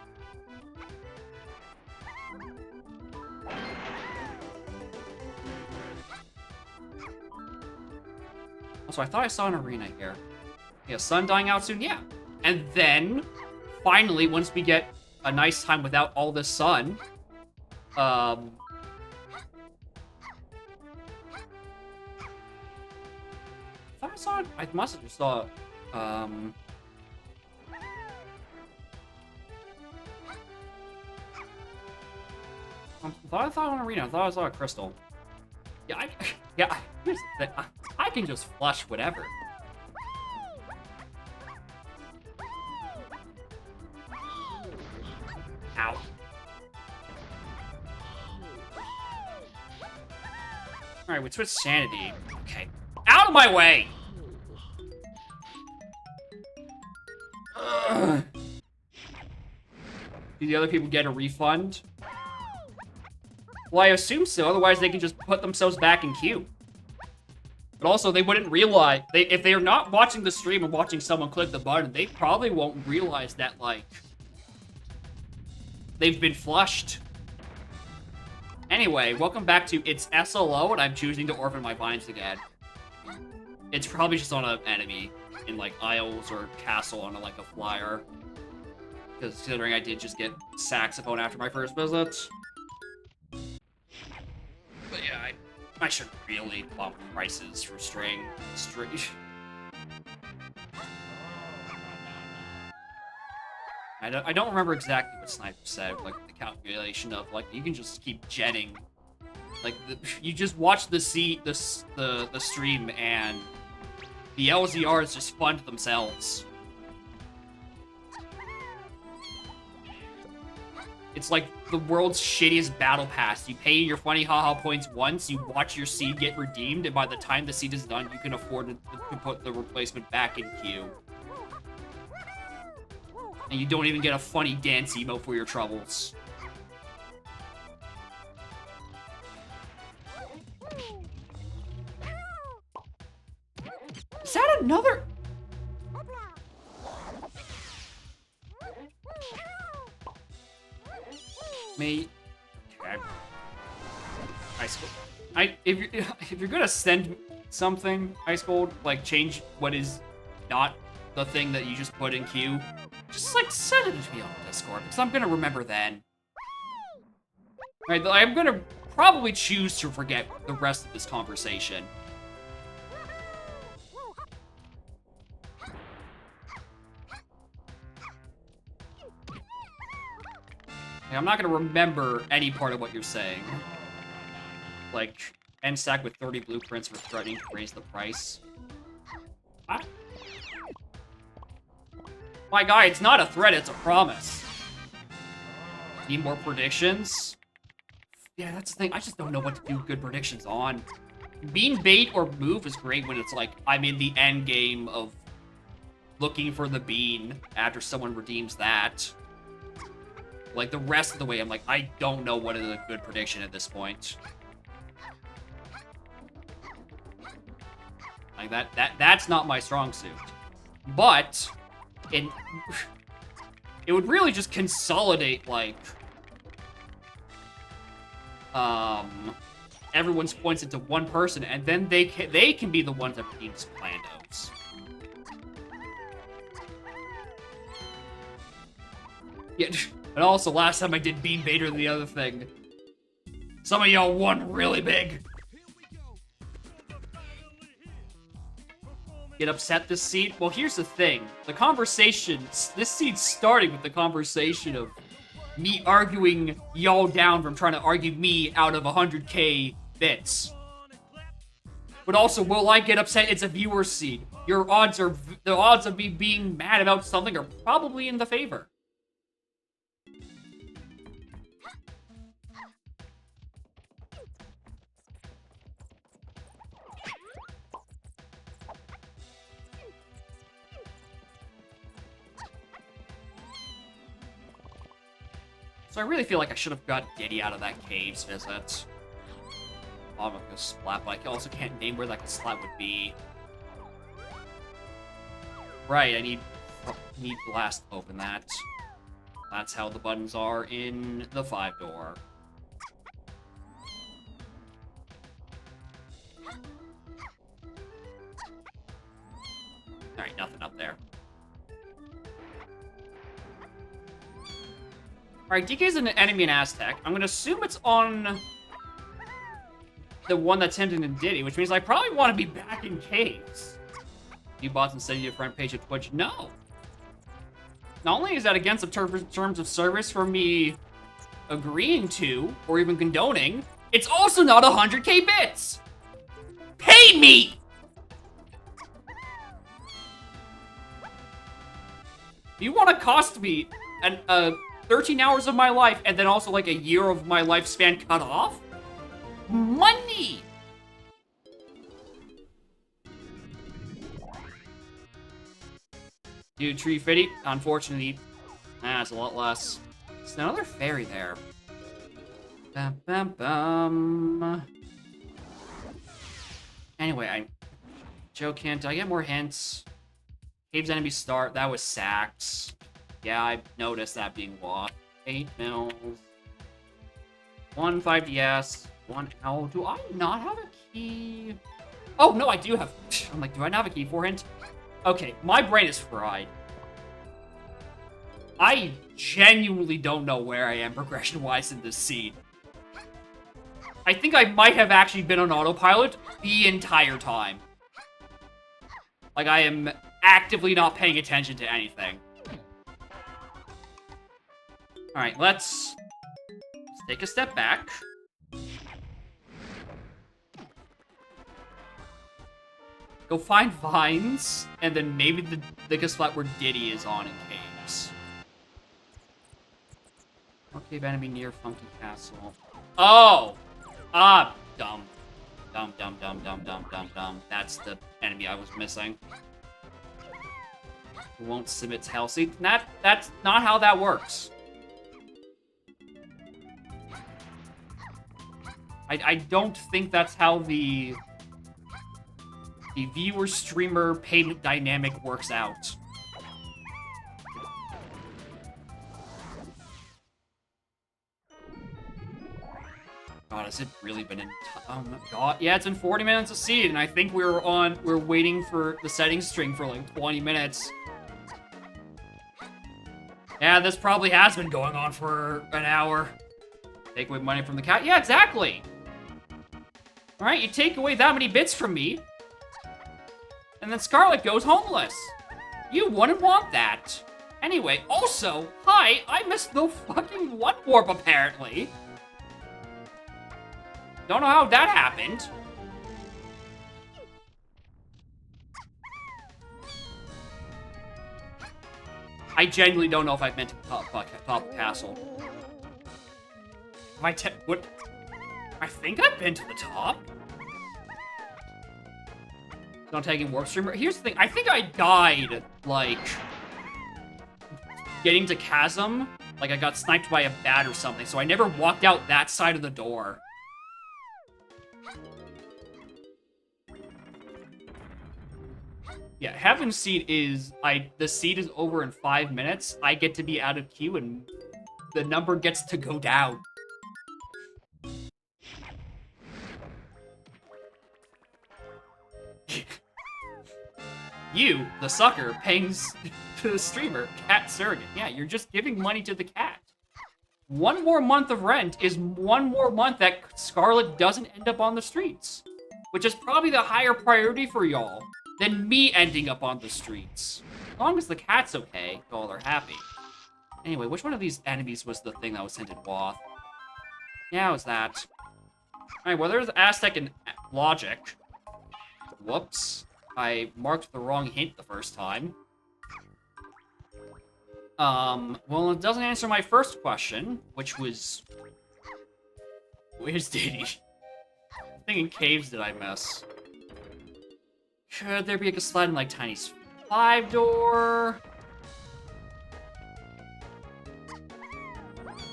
[SPEAKER 1] Also, I thought I saw an arena here. Yeah, sun dying out soon, yeah. And then, finally, once we get a nice time without all the sun, I thought I saw it. I must have just saw it. I thought on arena. I thought I saw a crystal. Yeah, here's the thing. I can just flush whatever. Ow. Alright, we switched sanity. Okay. Out of my way! Ugh. Do the other people get a refund? Well, I assume so, otherwise they can just put themselves back in queue. But also, they wouldn't realize, if they're not watching the stream and watching someone click the button, they probably won't realize that, like, They've been flushed. Anyway, welcome back to It's SLO, and I'm choosing to orphan my vines again. It's probably just on an enemy in, like, Isles or Castle on, like, a flyer. Because considering I did just get Saxophone after my first visit. But yeah, I should really bump prices for string. I don't remember exactly what Sniper said, like, the calculation of, like, you can just keep jetting. Like, you just watch the stream, and the LZRs just fund themselves. It's like the world's shittiest battle pass. You pay your funny haha points once, you watch your seed get redeemed, and by the time the seed is done, you can afford to put the replacement back in queue. And you don't even get a funny dance emote for your troubles. Is that another? Me. Okay. Ice Cold. If you're gonna send something, Ice Cold, like change what is not the thing that you just put in queue, just like send it to me on Discord, because I'm gonna remember then. Right, I'm gonna probably choose to forget the rest of this conversation. I'm not gonna remember any part of what you're saying. Like, end stack with 30 blueprints for threatening to raise the price. What? My guy, it's not a threat, it's a promise. Need more predictions? Yeah, that's the thing. I just don't know what to do good predictions on. Bean bait or move is great when it's like, I'm in the end game of looking for the bean after someone redeems that. Like, the rest of the way, I'm like, I don't know what is a good prediction at this point. Like, that's not my strong suit. But, it would really just consolidate, like, everyone's points into one person, and then they can be the ones that redeems Plandos. Yeah, and also last time I did Bean Baiter the other thing, some of y'all won really big. Get upset this seed? Well, here's the thing. The conversation, this seed's starting with the conversation of me arguing y'all down from trying to argue me out of 100k bits. But also, will I get upset? It's a viewer seed. The odds of me being mad about something are probably in the favor. So I really feel like I should have got Diddy out of that caves visit. I'm gonna splat, but I also can't name where that splat would be. Right, I need Blast to open that. That's how the buttons are in the 5-door. Alright, nothing up there. Alright, DK's an enemy in Aztec. I'm gonna assume it's on the one that's hinted in Diddy, which means I probably want to be back in caves. You bots and send you a front page of Twitch? No. Not only is that against the terms of service for me agreeing to, or even condoning, it's also not 100k bits! Pay me! You want to cost me 13 hours of my life and then also like a year of my lifespan cut off? Money! Dude, Tree Fitty, unfortunately, it's a lot less. There's another fairy there. Bum, bum, bum. Anyway, Joe can't. Did I get more hints? Cave's enemy start. That was Sax. Yeah, I noticed that being lost. 8 mils. 1 5DS. 1 owl. Do I not have a key? Oh, no, I do have... I'm like, do I not have a key for hint? Okay, my brain is fried. I genuinely don't know where I am progression-wise in this scene. I think I might have actually been on autopilot the entire time. Like, I am actively not paying attention to anything. Alright, let's take a step back. Go find vines, and then maybe the spot where Diddy is on in caves. More cave enemy near Funky Castle. Oh! Ah, dumb. Dumb. That's the enemy I was missing. Who won't submit to hell. See, that's not how that works. I don't think that's how the viewer-streamer payment dynamic works out. God, has it really been in... Oh my god. Yeah, it's been 40 minutes of seed, and I think we're waiting for the settings string for like 20 minutes. Yeah, this probably has been going on for an hour. Take away money from the cat. Yeah, exactly. Alright, you take away that many bits from me, and then Scarlet goes homeless. You wouldn't want that. Anyway, also, hi, I missed the fucking one warp, apparently. Don't know how that happened. I genuinely don't know if I've been to the top castle. What? I think I've been to the top. Not taking warp streamer. Here's the thing. I think I died, like, getting to Chasm. Like, I got sniped by a bat or something, so I never walked out that side of the door. Yeah, Heaven's Seed is... the seed is over in 5 minutes. I get to be out of queue, and the number gets to go down. You, the sucker, paying to the streamer, cat surrogate. Yeah, you're just giving money to the cat. One more month of rent is one more month that Scarlet doesn't end up on the streets. Which is probably the higher priority for y'all than me ending up on the streets. As long as the cat's okay, y'all are happy. Anyway, which one of these enemies was the thing that was sent in Woth? Yeah, it was that. Alright, well, there's Aztec and Logic. Whoops. I marked the wrong hint the first time. Well, it doesn't answer my first question, which was... Where's Diddy? What thing in caves did I miss? Could there be a slide in, like, Tiny's 5-door?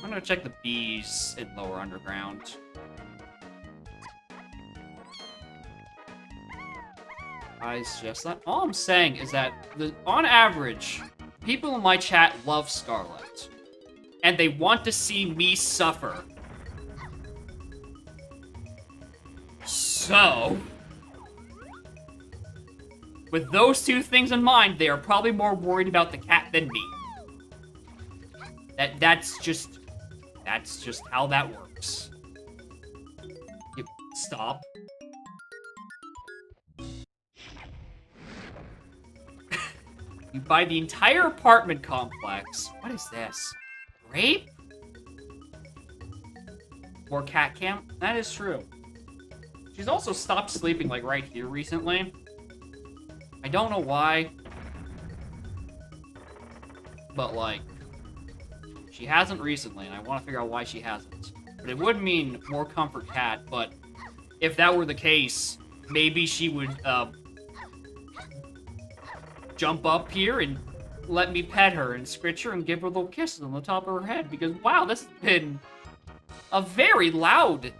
[SPEAKER 1] I'm gonna check the bees in Lower Underground. I suggest that. All I'm saying is that, on average, people in my chat love Scarlet. And they want to see me suffer. So... with those two things in mind, they are probably more worried about the cat than me. That's just how that works. Stop. You buy the entire apartment complex. What is this? Rape? Or cat camp? That is true. She's also stopped sleeping, like, right here recently. I don't know why. But, like, she hasn't recently, and I want to figure out why she hasn't. But it would mean more comfort cat, but if that were the case, maybe she would, jump up here and let me pet her and scritch her and give her little kisses on the top of her head, because, wow, this has been a very loud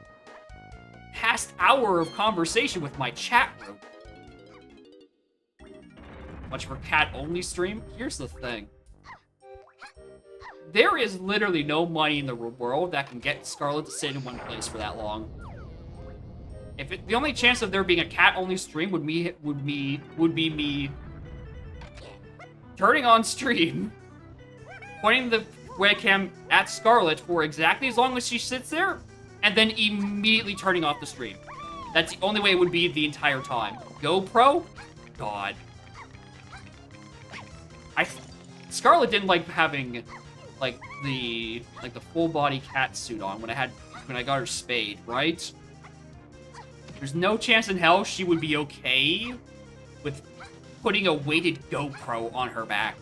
[SPEAKER 1] past hour of conversation with my chat room. Much for cat-only stream? Here's the thing. there is literally no money in the world that can get Scarlet to sit in one place for that long. The only chance of there being a cat-only stream would be me turning on stream, pointing the webcam at Scarlet for exactly as long as she sits there, and then immediately turning off the stream. That's the only way it would be the entire time. GoPro? God. Scarlet didn't like having the full body cat suit on when I got her spayed, right? There's no chance in hell she would be okay with putting a weighted GoPro on her back.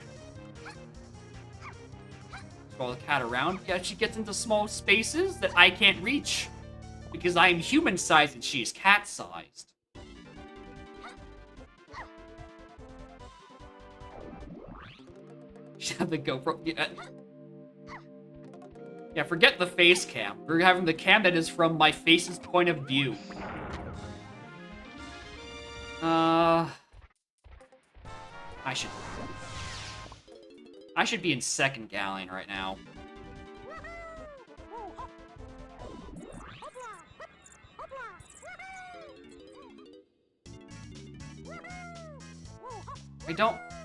[SPEAKER 1] Follow the cat around. Yeah, she gets into small spaces that I can't reach because I am human-sized and she is cat-sized. She had the GoPro. Yeah, forget the face cam. We're having the cam that is from my face's point of view. I should be in second galleon right now.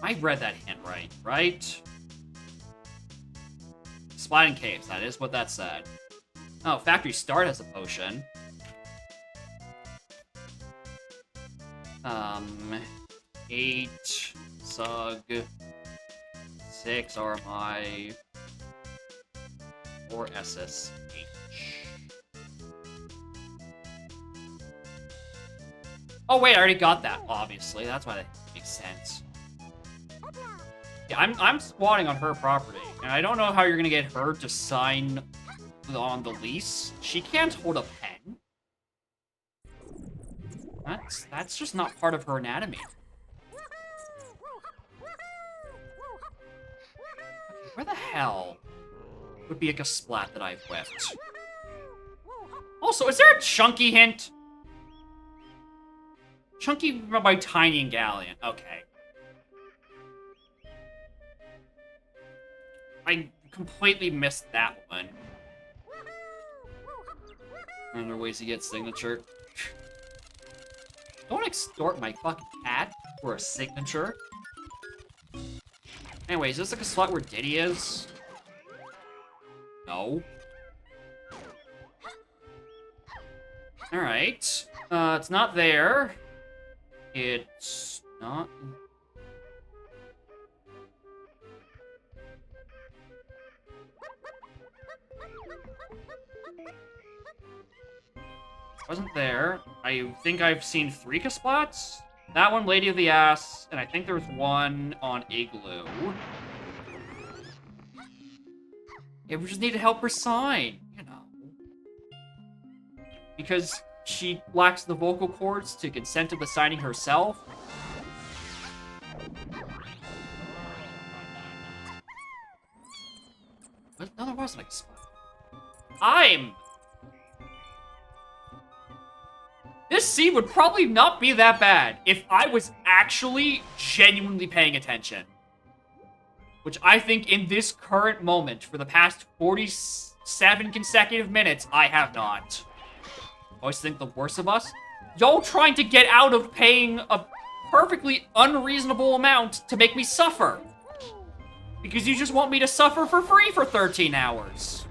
[SPEAKER 1] I read that hint right? Sliding caves, that is what that said. Oh, Factory Start has a potion. 8 Sug 6 RMI 4 SSH. Oh wait, I already got that, obviously. That's why that makes sense. Yeah, I'm squatting on her property, and I don't know how you're gonna get her to sign on the lease. She can't hold a pen. That's just not part of her anatomy. Where the hell would be like a splat that I've whiffed? Also, is there a Chunky hint? Chunky by Tiny and Galleon. Okay. I completely missed that one. Are there ways to get signature? Don't extort my fucking cat for a signature. Anyway, is this like a slot where Diddy is? No. Alright. It's not there. It's not... Wasn't there. I think I've seen 3 Kasplats. That one, Lady of the Ass, and I think there was one on Igloo. Yeah, we just need to help her sign, you know. Because she lacks the vocal cords to consent to the signing herself. No, there wasn't a Kasplat. This scene would probably not be that bad if I was actually genuinely paying attention. Which I think in this current moment, for the past 47 consecutive minutes, I have not. Always think the worst of us? Y'all trying to get out of paying a perfectly unreasonable amount to make me suffer. Because you just want me to suffer for free for 13 hours.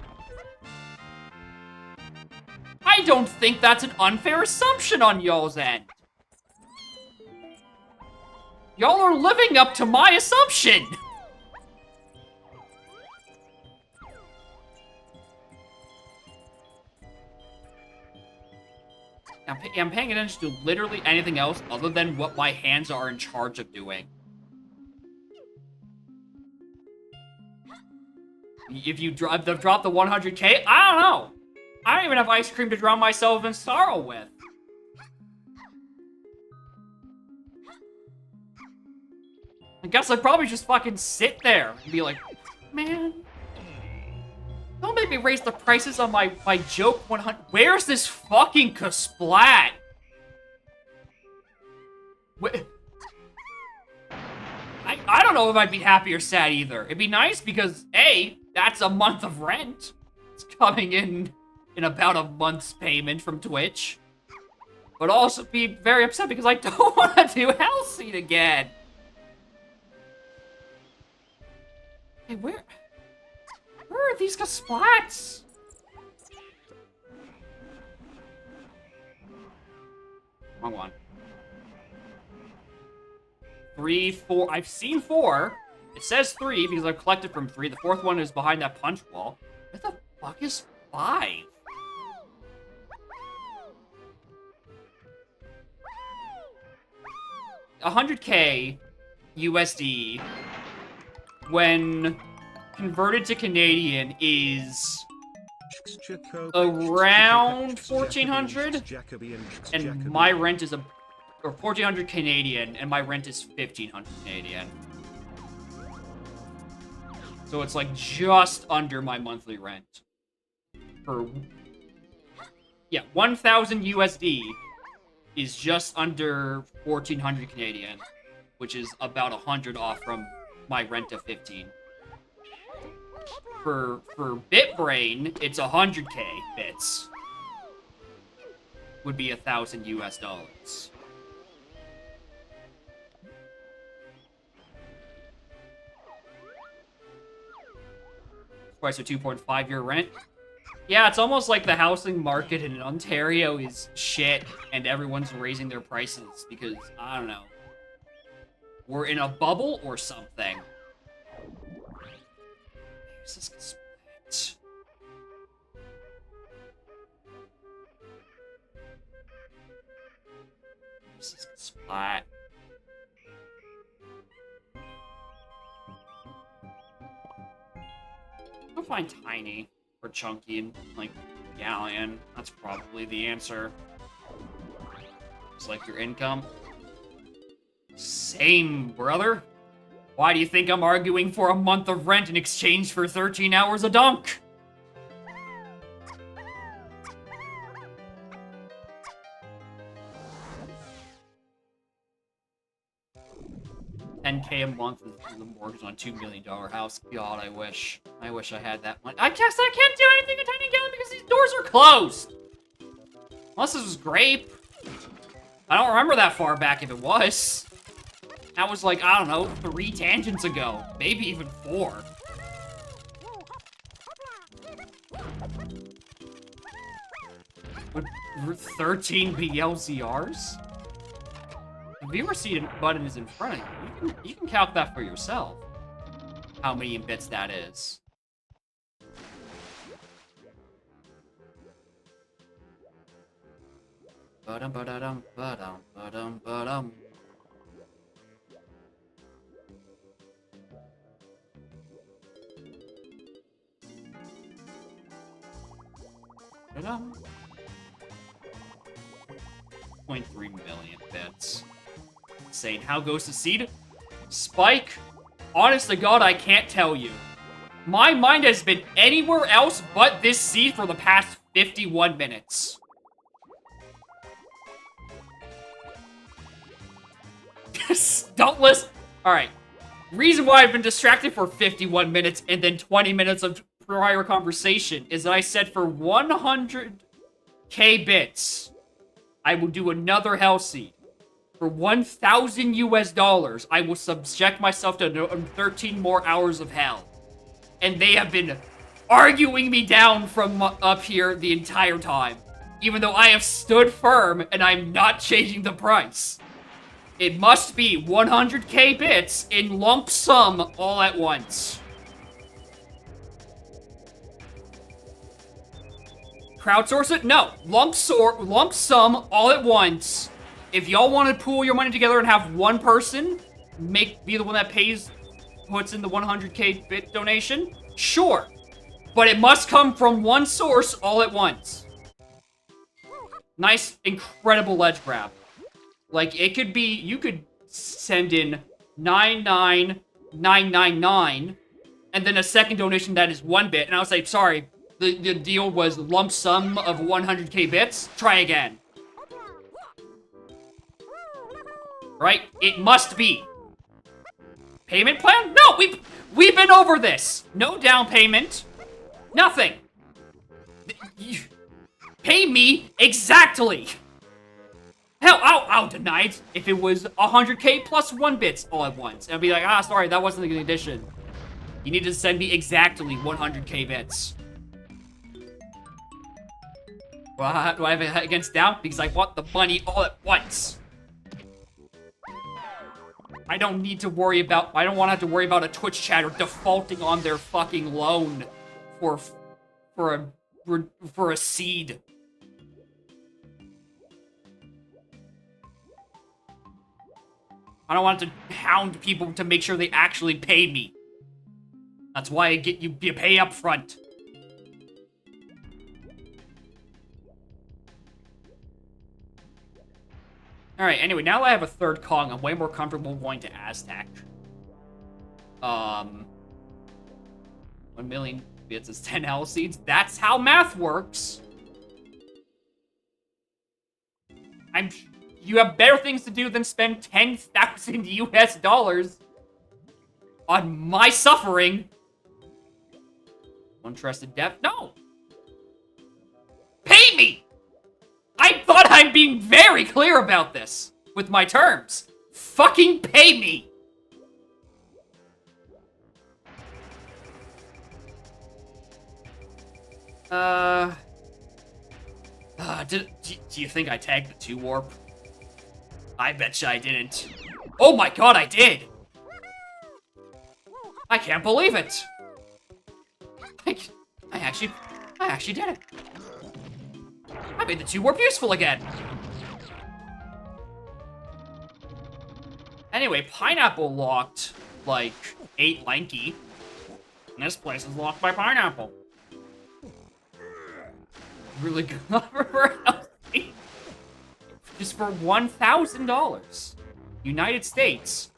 [SPEAKER 1] I don't think that's an unfair assumption on y'all's end. Y'all are living up to my assumption. I'm paying attention to literally anything else other than what my hands are in charge of doing. If you drop the 100K, I don't know. I don't even have ice cream to drown myself in sorrow with. I guess I'd probably just fucking sit there and be like, man, don't make me raise the prices on my joke 100. Where's this fucking Kasplat? I don't know if I'd be happy or sad either. It'd be nice because, A, That's a month of rent. It's coming in about a month's payment from Twitch. But also be very upset because I don't want to do Hell Seed again. Hey, where are these splats? Wrong one. 3, 4. I've seen 4. It says 3 because I've collected from 3. The 4th one is behind that punch wall. What the fuck is 5? $100K USD when converted to Canadian is around 1,400, and my rent is or 1,400 Canadian, and my rent is 1,500 Canadian. So it's like just under my monthly rent. Yeah, 1,000 USD is just under 1,400 Canadian, which is about 100 off from my rent of 15. For BitBrain, it's 100K bits. Would be $1,000 US dollars. Price of 2.5-year rent. Yeah, it's almost like the housing market in Ontario is shit and everyone's raising their prices because, I don't know, we're in a bubble or something. Where's this split? Where's this splat? I'll find Tiny or Chunky and, like, Galleon. That's probably the answer. It's like your income. Same, brother. Why do you think I'm arguing for a month of rent in exchange for 13 hours of donk? $10K a month is the mortgage on a $2 million house. God, I wish I had that money. I guess I can't do anything in Tiny Galleon because these doors are closed. Unless this was Grape. I don't remember that far back if it was. That was like, I don't know, 3 tangents ago. Maybe even 4. With 13 BLZRs? The viewer seat button is in front of you. You can calc that for yourself. How many bits that is. Ba-dum, ba-da-dum, ba-dum, ba-dum, ba-dum. Ba-dum. 0.3 million bits. Insane. How goes the seed? Spike? Honest to God, I can't tell you. My mind has been anywhere else but this seed for the past 51 minutes. Don't listen. Alright. Reason why I've been distracted for 51 minutes and then 20 minutes of prior conversation is that I said for 100K bits, I will do another Hell Seed. For 1,000 US dollars, I will subject myself to 13 more hours of hell. And they have been arguing me down from up here the entire time. Even though I have stood firm and I'm not changing the price. It must be 100K bits in lump sum all at once. Crowdsource it? No. Lump sum all at once. If y'all want to pool your money together and have one person be the one that puts in the 100K bit donation, sure. But it must come from one source all at once. Nice, incredible ledge grab. Like, it could be, you could send in 99999 and then a second donation that is 1 bit. And I was like, sorry, the deal was lump sum of 100K bits. Try again. Right? It must be. payment plan? No, we've been over this. No down payment. Nothing. Pay me exactly. Hell, I'll deny it if it was 100k plus 1 bits all at once. And I'll be like, ah, sorry, that wasn't the condition. You need to send me exactly 100k bits. Well, do I have it against down? Because I want the money all at once. I don't need to worry about, I don't want to have to worry about a Twitch chatter defaulting on their fucking loan for a seed. I don't want to hound people to make sure they actually pay me. That's why I get you pay up front. Alright, anyway, now that I have a third Kong, I'm way more comfortable going to Aztec. 1 million bits is 10 Hell Seeds. That's how math works. You have better things to do than spend 10,000 US dollars on my suffering. Untrusted death? No! Pay me! I thought I'm being very clear about this with my terms. Fucking pay me! Do you think I tagged the 2 warp? I betcha I didn't. Oh my god, I did! I can't believe it! I actually did it. I made the 2 warp useful again. Anyway, Pineapple locked, like, 8 Lanky. And this place is locked by Pineapple. Really good for healthy. Just for $1,000. United States.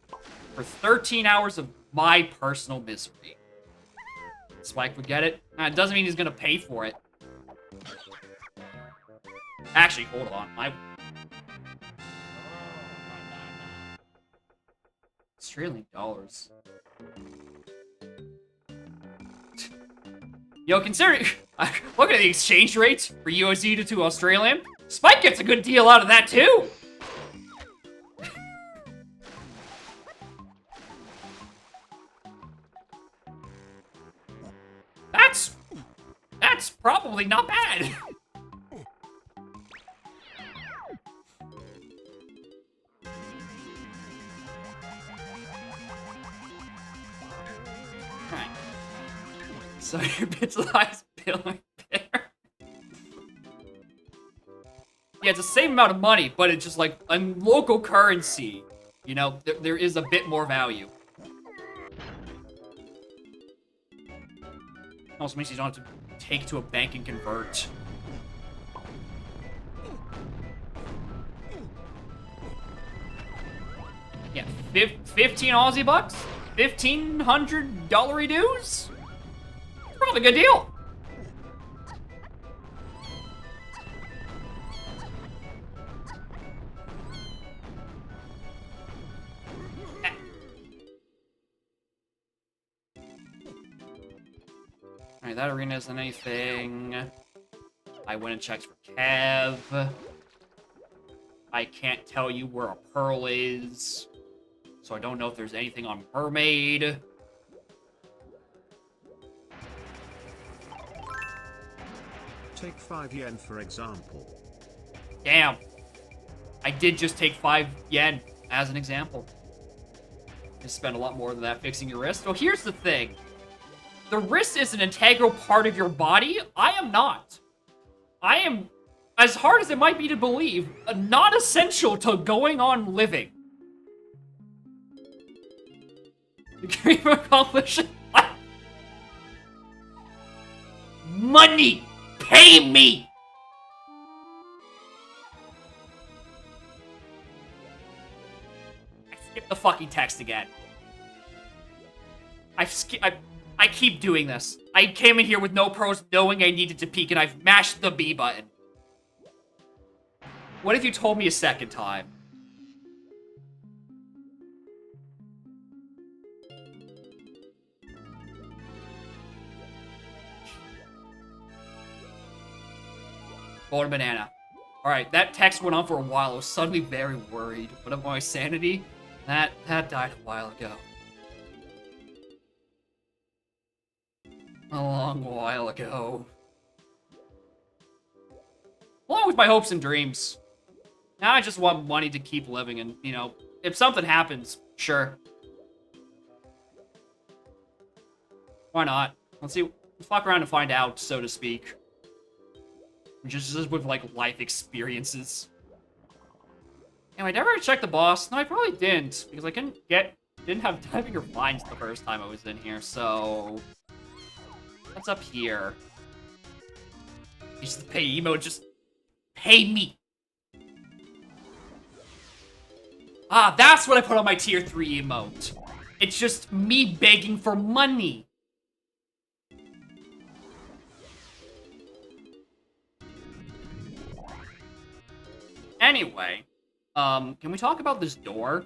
[SPEAKER 1] For 13 hours of my personal misery. Spike would get it. It doesn't mean he's gonna pay for it. Actually, hold on. Australian dollars. Yo, considering... Look at the exchange rate for USD to Australian. Spike gets a good deal out of that, too! That's probably not bad. Alright. So your bits of ice billing there. Yeah, it's the same amount of money, but it's just like a local currency. You know, there is a bit more value. Also means you don't have to take to a bank and convert. Yeah, 15 Aussie bucks? $1,500 dues? Probably a good deal. Alright, that arena isn't anything. I went and checked for Kev. I can't tell you where a pearl is. So I don't know if there's anything on Mermaid.
[SPEAKER 2] Take 5 yen for example.
[SPEAKER 1] Damn. I did just take 5 yen as an example. Just spend a lot more than that fixing your wrist. Well, here's the thing. The wrist is an integral part of your body. I am not. I am, as hard as it might be to believe, not essential to going on living. The dream accomplishment. Money! Pay me! I skipped the fucking text again. I keep doing this. I came in here with no pros knowing I needed to peek and I've mashed the B button. What if you told me a second time? Golden banana. Alright, that text went on for a while. I was suddenly very worried. But of my sanity, that died a while ago. A long while ago. Along with my hopes and dreams. Now I just want money to keep living and, you know, if something happens, sure. Why not? Let's fuck around and find out, so to speak. Just with, like, life experiences. Anyway, did I ever check the boss? No, I probably didn't, because I didn't have diving or vines the first time I was in here, so... What's up here? Use the pay emote, just pay me. Ah, that's what I put on my tier 3 emote. It's just me begging for money. Anyway, can we talk about this door?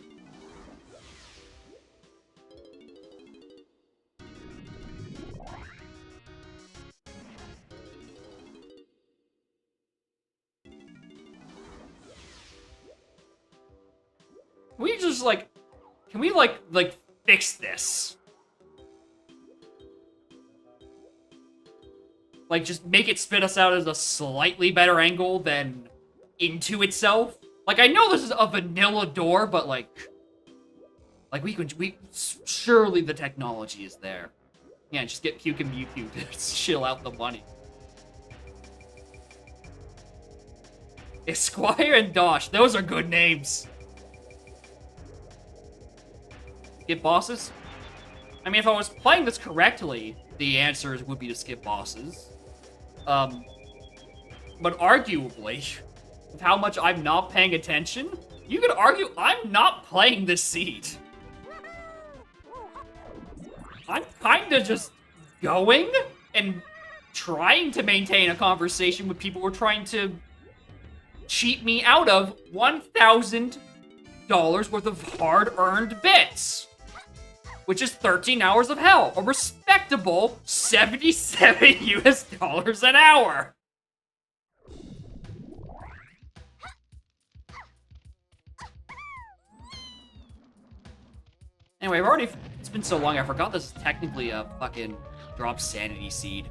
[SPEAKER 1] We just, like, can we, like, fix this? Like, just make it spit us out as a slightly better angle than into itself? Like, I know this is a vanilla door, but, like, surely the technology is there. Yeah, just get Puke and Mewtwo to chill out the money. Esquire and Dosh, those are good names. Skip bosses? I mean, if I was playing this correctly, the answer would be to skip bosses. But arguably, with how much I'm not paying attention, you could argue I'm not playing this seed. I'm kinda just going and trying to maintain a conversation with people who are trying to cheat me out of $1,000 worth of hard-earned bits. Which is 13 hours of hell, a respectable 77 US dollars an hour. Anyway, it's been so long, I forgot this is technically a fucking drop sanity seed.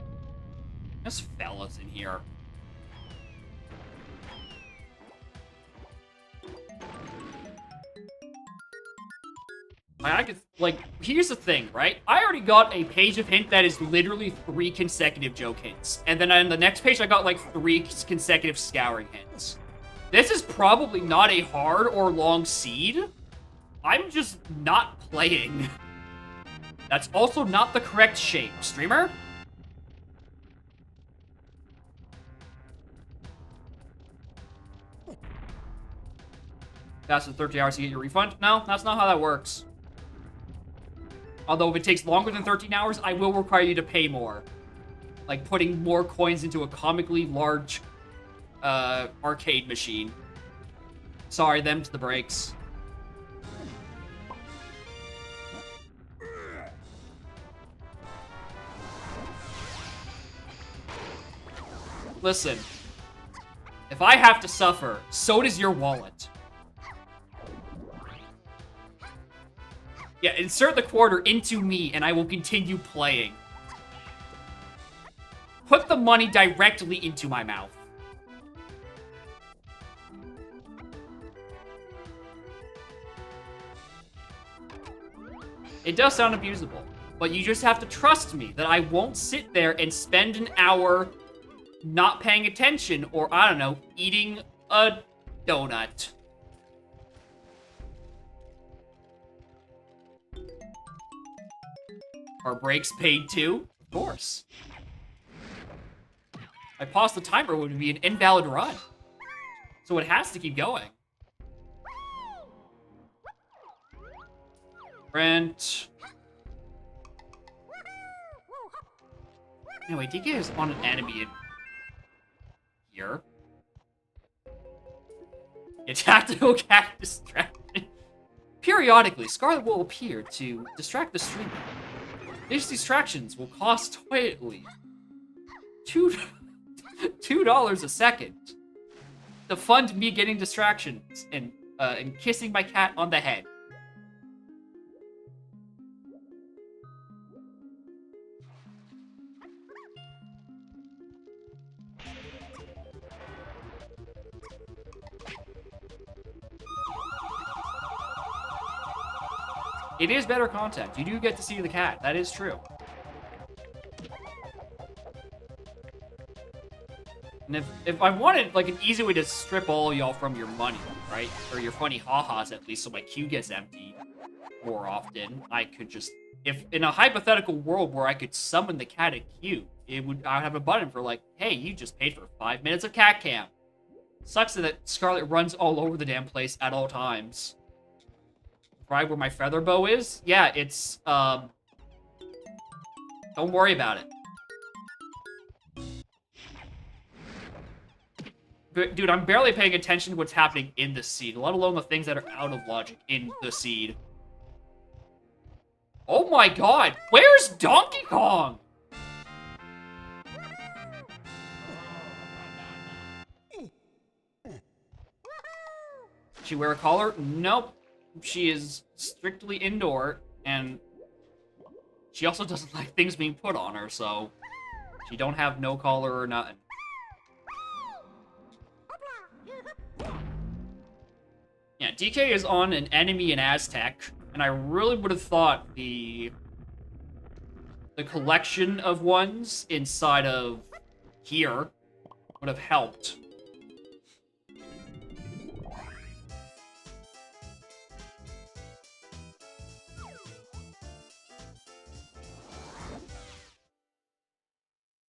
[SPEAKER 1] There's fellas in here. I could, like, here's the thing, right? I already got a page of hint that is literally 3 consecutive joke hints. And then on the next page, I got, like, 3 consecutive scouring hints. This is probably not a hard or long seed. I'm just not playing. That's also not the correct shape. Streamer? Faster than 30 hours to get your refund? No, that's not how that works. Although if it takes longer than 13 hours, I will require you to pay more. Like putting more coins into a comically large arcade machine. Sorry, them's the breaks. Listen, if I have to suffer, so does your wallet. Yeah, insert the quarter into me and I will continue playing. Put the money directly into my mouth. It does sound abusable, but you just have to trust me that I won't sit there and spend an hour not paying attention or, I don't know, eating a donut. Are breaks paid too? Of course. If I pause the timer, it would be an invalid run. So it has to keep going. Brent. Anyway, DK is on an enemy in here. A tactical cactus distraction. Periodically, Scarlet will appear to distract the streamer. These distractions will cost quietly $2 $2 a second to fund me getting distractions and kissing my cat on the head. It is better content. You do get to see the cat. That is true. And if I wanted, like, an easy way to strip all y'all from your money, right? Or your funny ha-has, at least, so my queue gets empty more often, I could just... If in a hypothetical world where I could summon the cat at queue, I would have a button for, like, hey, you just paid for 5 minutes of cat cam. Sucks that Scarlet runs all over the damn place at all times. Right where my feather bow is? Yeah, it's, don't worry about it. But, dude, I'm barely paying attention to what's happening in the seed, let alone the things that are out of logic in the seed. Oh my god, where's Donkey Kong? She wear a collar? Nope. She is strictly indoor, and she also doesn't like things being put on her, so she don't have no collar or nothing. Yeah, DK is on an enemy in Aztec, and I really would have thought the collection of ones inside of here would have helped.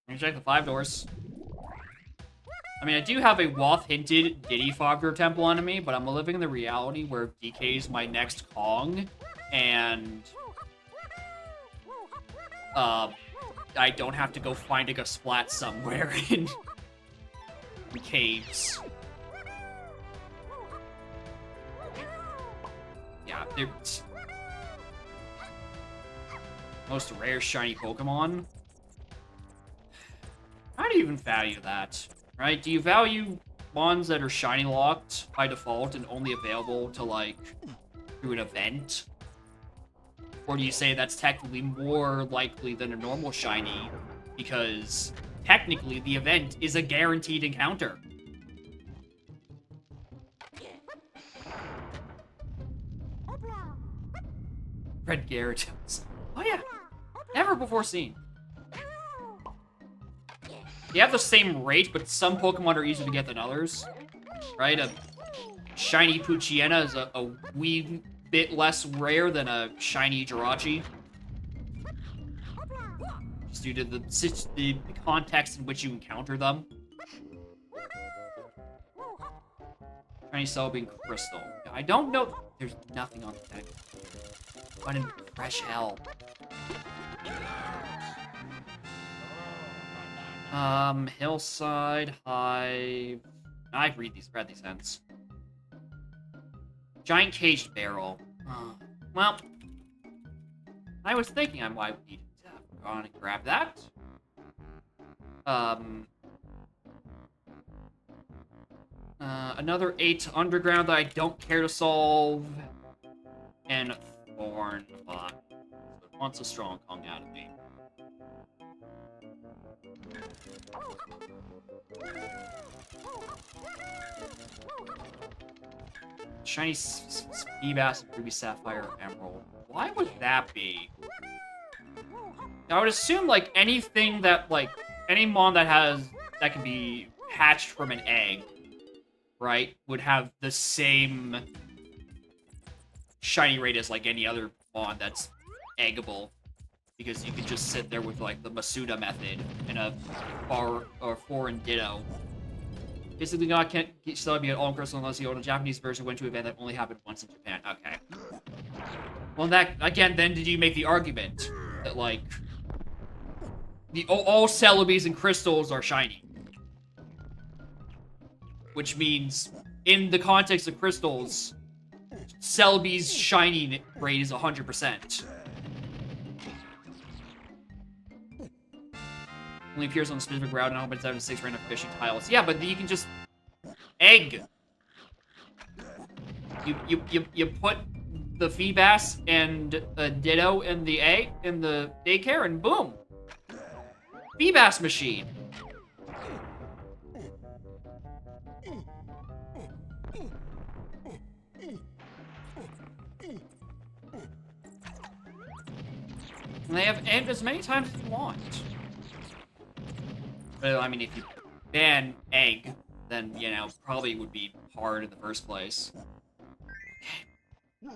[SPEAKER 1] Let me check the 5 doors. I mean, I do have a Woth-hinted Diddy Fogger Temple enemy, but I'm living in the reality where DK is my next Kong, and I don't have to go finding a splat somewhere in caves. Yeah, they're most rare shiny Pokemon. How do you even value that? Right? Do you value ones that are shiny locked by default and only available to, like, through an event? Or do you say that's technically more likely than a normal shiny because technically the event is a guaranteed encounter? Red Gyarados. Oh yeah, never before seen. They have the same rate, but some Pokemon are easier to get than others. Right? A shiny Poochyena is a wee bit less rare than a shiny Jirachi. Just due to the context in which you encounter them. Shiny Celebi and Crystal. I don't know. There's nothing on the deck. But in fresh hell. Hillside, Hive. I've read these ends. Giant Caged Barrel. Well, I was thinking I might need to go on and grab that. Another 8 underground that I don't care to solve. And a Thorn Bot. So it wants a strong Kong out of me. Shiny Speebass, Ruby Sapphire, Emerald. Why would that be? I would assume, like, anything that, like, any mon that can be hatched from an egg, right, would have the same shiny rate as, like, any other mon that's eggable. Because you could just sit there with, like, the Masuda method in a foreign Ditto. Basically, God can't still be an all crystal unless you own a Japanese version went to an event that only happened once in Japan. Okay. Well, that, again, then did you make the argument that, like, all Celebes and crystals are shiny? Which means, in the context of crystals, Celebi's shiny rate is 100%. Only appears on a specific route and opens 7 to 6 random fishing tiles. Yeah, but you can just egg. You put the Feebas and a Ditto in the egg in the daycare, and boom, Feebas machine. And they have egged as many times as you want. Well, I mean, if you ban egg, then, you know, probably would be hard in the first place. Okay. I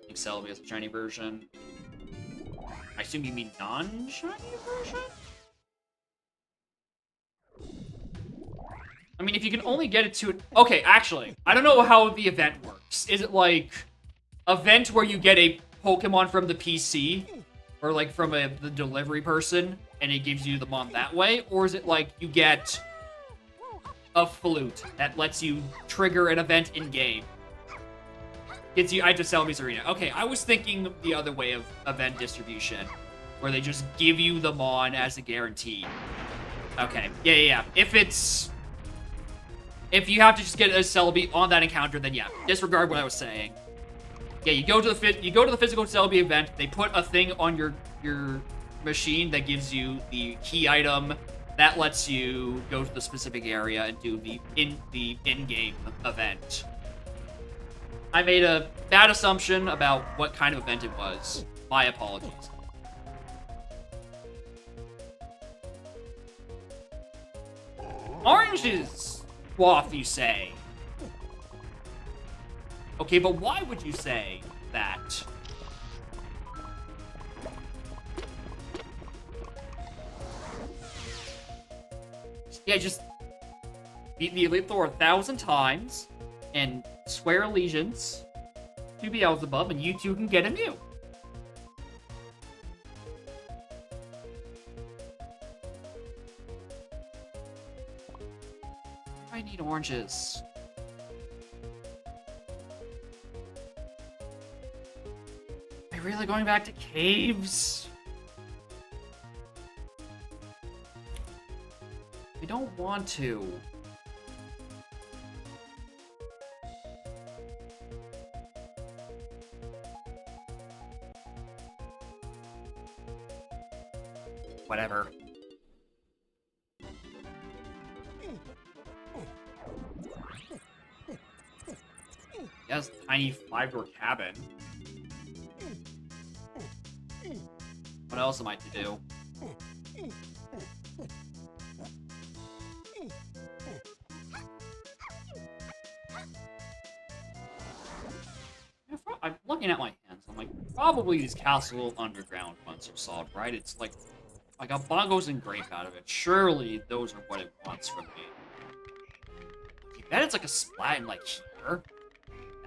[SPEAKER 1] think Celebi has a shiny version. I assume you mean non-shiny version? I mean, if you can only get it to it... Okay, actually, I don't know how the event works. Is it like event where you get a Pokemon from the PC, or like from the delivery person, and it gives you the mon that way? Or is it like you get a flute that lets you trigger an event in-game? Gets you to Celebi's Arena. Okay, I was thinking the other way of event distribution, where they just give you the mon as a guarantee. Okay, yeah. If you have to just get a Celebi on that encounter, then yeah, disregard what I was saying. Yeah, you go to the physical Celebi event. They put a thing on your machine that gives you the key item that lets you go to the specific area and do the in-game event. I made a bad assumption about what kind of event it was. My apologies. Oranges, Waff, you say? Okay, but why would you say that? Yeah, just beat the Elite Thor 1,000 times and swear allegiance to Beelzebub, and you two can get a Mew. I need oranges. Am I really going back to caves? I don't want to. Whatever. Yes, tiny 5-door cabin. What else am I to do? I'm looking at my hands. I'm like, probably these Castle Underground ones are solid, right? It's like, I got bongos and grape out of it. Surely those are what it wants from me. You bet it's like a splat in like here.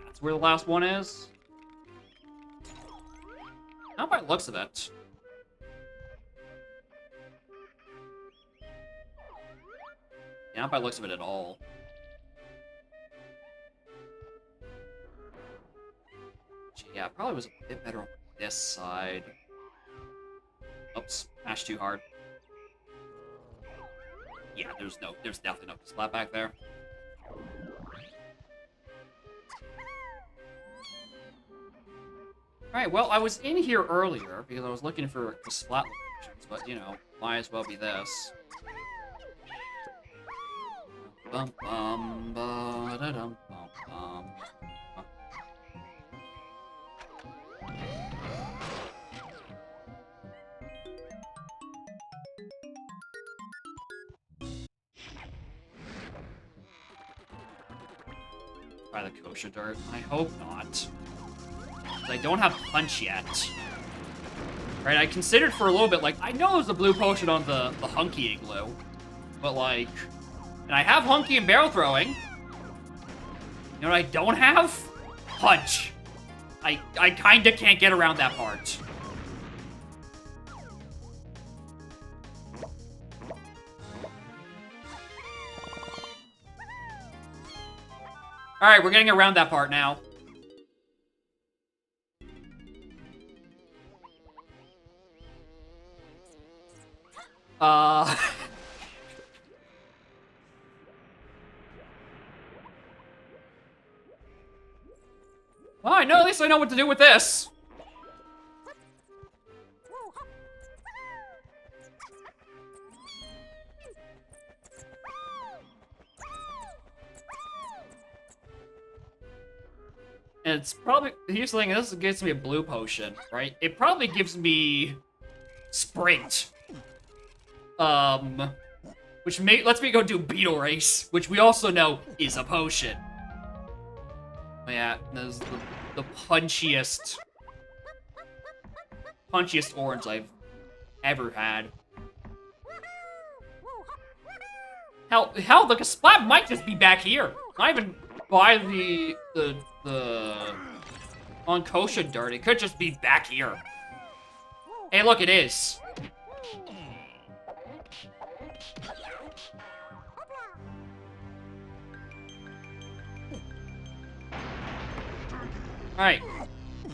[SPEAKER 1] That's where the last one is. Not by the looks of it. Yeah, not by the looks of it at all. Gee, yeah, probably was a bit better on this side. Oops, mashed too hard. Yeah, there's definitely no splat back there. Alright, well, I was in here earlier because I was looking for the splat locations, but, you know, might as well be this. Bum bum ba da dum bum bum. Try the kosher dart. I hope not. I don't have punch yet. Right, I considered for a little bit, like, I know there's a blue potion on the Hunky Igloo, but, like, and I have Hunky and barrel throwing. You know what I don't have? Punch. I kinda can't get around that part. Alright, we're getting around that part now. Well, I know, at least I know what to do with this. And it's probably, here's the thing, this gives me a blue potion, right? It probably gives me sprint. Which lets me go do Beetle Race, which we also know is a potion. Oh, yeah, this is the punchiest orange I've ever had. Hell, the Splat might just be back here. Not even by the Unkosha dirt. It could just be back here. Hey, look, it is. Alright.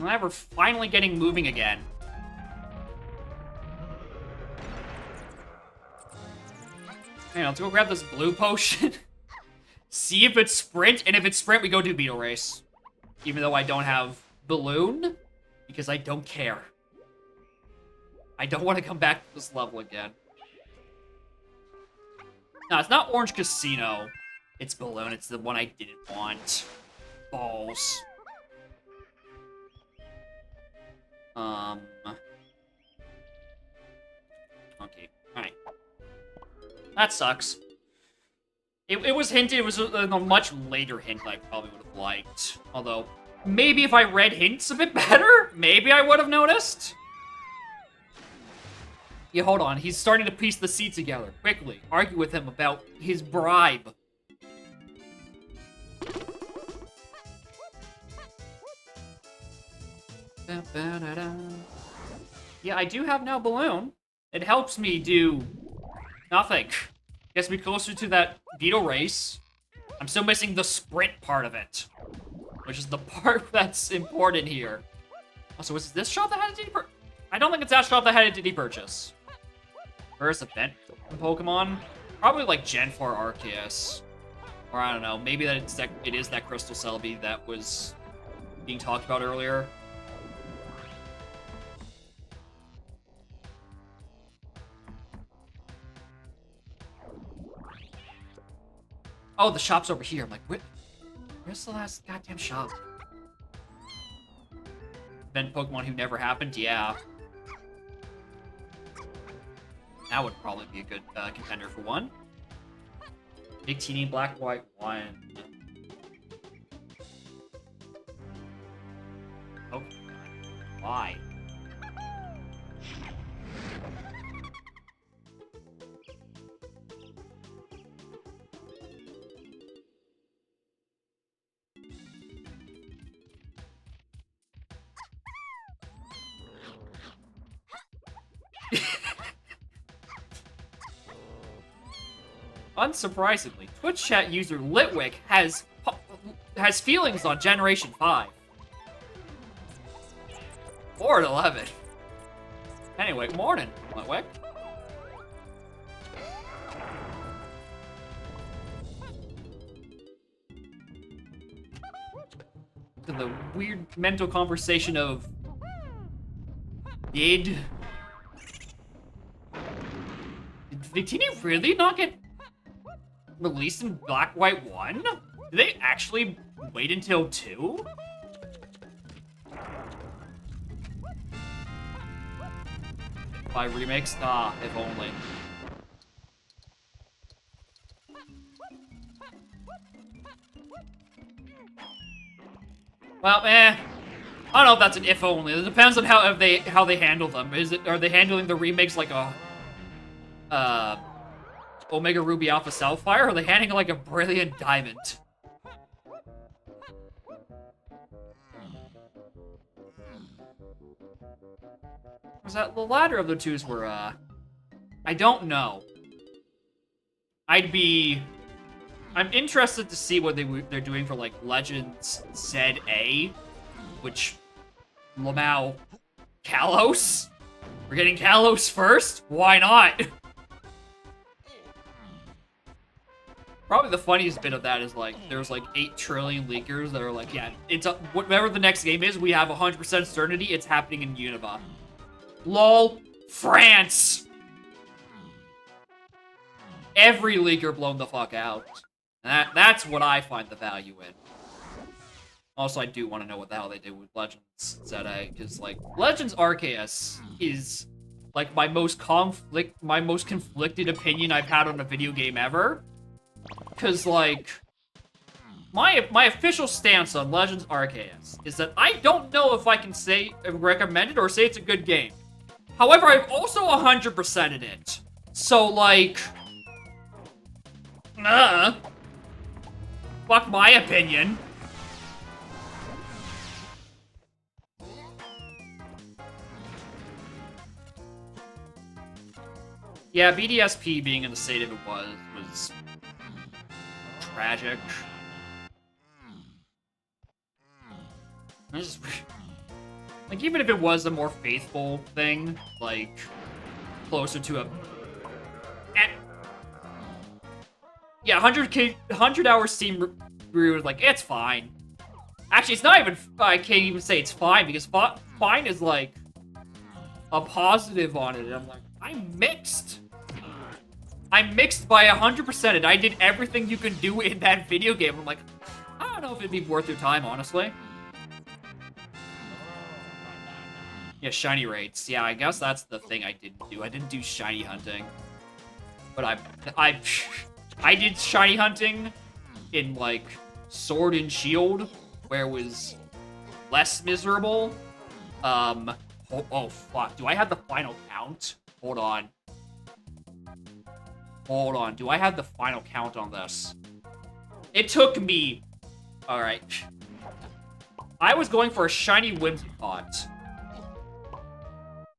[SPEAKER 1] Now we're finally getting moving again. Okay, let's go grab this blue potion. See if it's sprint, and if it's sprint, we go do Beetle Race. Even though I don't have Balloon, because I don't care. I don't want to come back to this level again. No, it's not Orange Casino. It's Balloon. It's the one I didn't want. Balls. Okay, alright. That sucks. It was hinted, it was a much later hint than I probably would have liked. Although, maybe if I read hints a bit better, maybe I would have noticed. Yeah, hold on. He's starting to piece the seat together. Quickly, argue with him about his bribe. Yeah, I do have now Balloon. It helps me do nothing. Gets me closer to that Beetle Race. I'm still missing the sprint part of it, which is the part that's important here. Also, was it this shop that had a DD purchase? I don't think it's that shop that had a DD purchase. Where's the event in Pokemon? Probably like Gen 4 Arceus. Or I don't know, maybe that it is that Crystal Celebi that was being talked about earlier. Oh, the shop's over here. I'm like, where's the last goddamn shop? Event Pokemon who never happened? Yeah. That would probably be a good contender for one. Big Teeny Black White 1. Oh, God. Why? Unsurprisingly, Twitch chat user Litwick has feelings on Generation 5. Or at 11. Anyway, morning, Litwick. To the weird mental conversation of... Did Victini really not get released in Black White 1? Did they actually wait until 2? By remakes? Ah, if only. Well, I don't know if that's an if only. It depends on how they handle them. Are they handling the remakes like a Omega Ruby Alpha Sapphire, or are they handling it like a Brilliant Diamond? Was that the latter of the twos were I don't know. I'm interested to see what they're doing for like Legends ZA, which Lamau Kalos? We're getting Kalos first? Why not? Probably the funniest bit of that is, like, there's, like, 8 trillion leakers that are like, yeah, it's whatever the next game is, we have 100% certainty it's happening in Unova. LOL. France! Every leaker blown the fuck out. And that's what I find the value in. Also, I do want to know what the hell they did with Legends ZA, because, like, Legends Arceus is, like, my most conflicted opinion I've had on a video game ever. Because, like, my official stance on Legends Arceus is that I don't know if I can say recommend it or say it's a good game. However, I've also 100%ed it. So, like, fuck my opinion. Yeah, BDSP being in the state of it was tragic. Like, even if it was a more faithful thing, like, closer to a... Yeah, 100 hours Steam review was like, it's fine. Actually, it's not even... I can't even say it's fine, because fine is, like, a positive on it, and I'm like, I'm mixed. I'm mixed by 100%, and I did everything you can do in that video game. I'm like, I don't know if it'd be worth your time, honestly. Yeah, shiny rates. Yeah, I guess that's the thing I didn't do. I didn't do shiny hunting. But I did shiny hunting in, like, Sword and Shield, where it was less miserable. Oh, fuck. Do I have the final count? Hold on. Hold on. Do I have the final count on this? It took me... Alright. I was going for a shiny Whimsicott.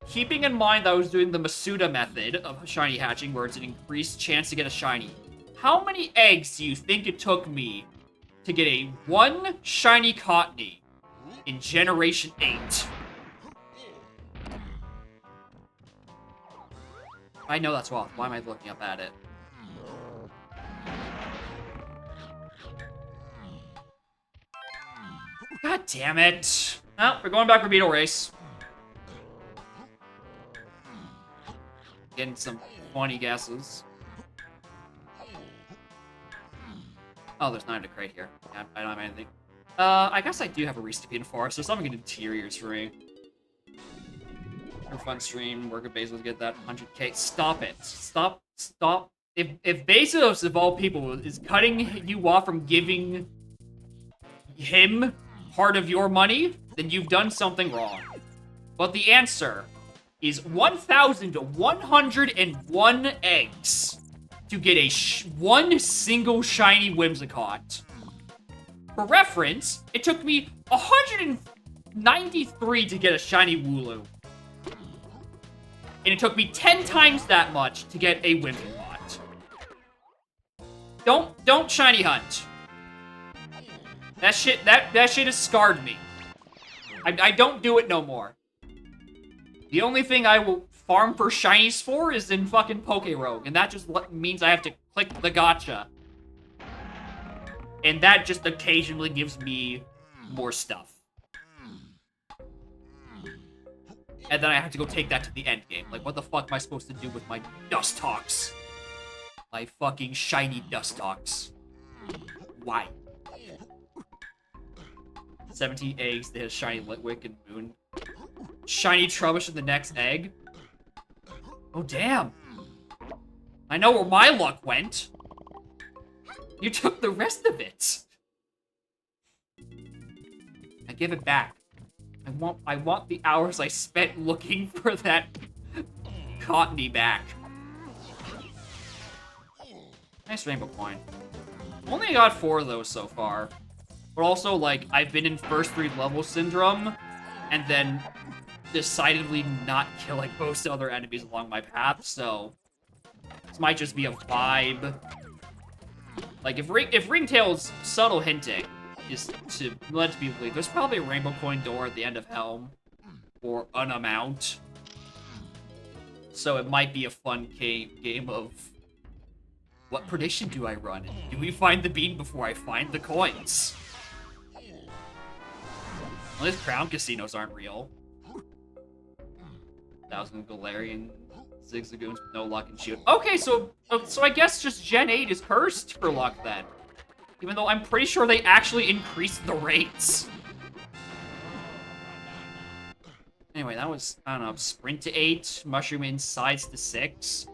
[SPEAKER 1] Keeping in mind that I was doing the Masuda method of shiny hatching, where it's an increased chance to get a shiny. How many eggs do you think it took me to get a 1 shiny Cottony in Generation 8? I know that's wrong. Why am I looking up at it? God damn it. Well, we're going back for Beetle Race. Getting some funny guesses. Oh, there's not a crate here. Yeah, I don't have anything. I guess I do have a Recipian Forest, so someone can interiors for me. For fun stream, work at Bezos, get that 100k. Stop it. Stop. If Bezos, of all people, is cutting you off from giving him part of your money, then you've done something wrong. But the answer is 1,101 eggs to get a one single shiny Whimsicott. For reference, it took me 193 to get a shiny Wooloo. And it took me 10 times that much to get a Whimsicott. Don't shiny hunt. That shit has scarred me. I don't do it no more. The only thing I will farm for shinies for is in fucking Pokerogue, and that just means I have to click the gacha. And that just occasionally gives me more stuff. And then I have to go take that to the end game. Like, what the fuck am I supposed to do with my Dustox? My fucking shiny Dustox. Why? 17 eggs, they have shiny Litwick and Moon. Shiny Trubbish in the next egg. Oh, damn. I know where my luck went. You took the rest of it. I give it back. I want the hours I spent looking for that Cottony back. Nice rainbow coin. Only got 4 of those so far. But also, like, I've been in first 3 level syndrome, and then decidedly not killing most other enemies along my path, so this might just be a vibe. Like, if Ringtail's subtle hinting is to let people believe, there's probably a rainbow coin door at the end of Helm, or an amount. So it might be a fun game of What prediction do I run? Do we find the bean before I find the coins? Well, these crown casinos aren't real. 1,000 Galarian Zigzagoons with no luck and shoot. Okay, so I guess just Gen 8 is cursed for luck then. Even though I'm pretty sure they actually increased the rates. Anyway, that was, I don't know, sprint to 8, mushroom insides to 6,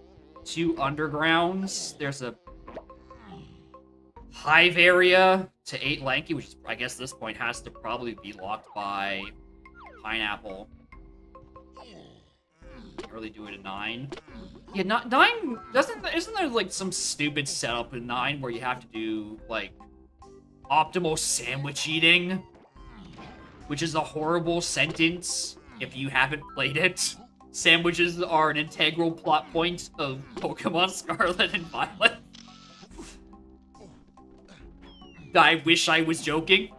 [SPEAKER 1] 2 undergrounds. There's a hive area to 8 lanky, which is, I guess at this point has to probably be locked by pineapple. Can't really do it at 9. Yeah, not 9 isn't there like some stupid setup in 9 where you have to do like optimal sandwich eating, which is a horrible sentence if you haven't played it. Sandwiches are an integral plot point of Pokemon Scarlet and Violet. I wish I was joking,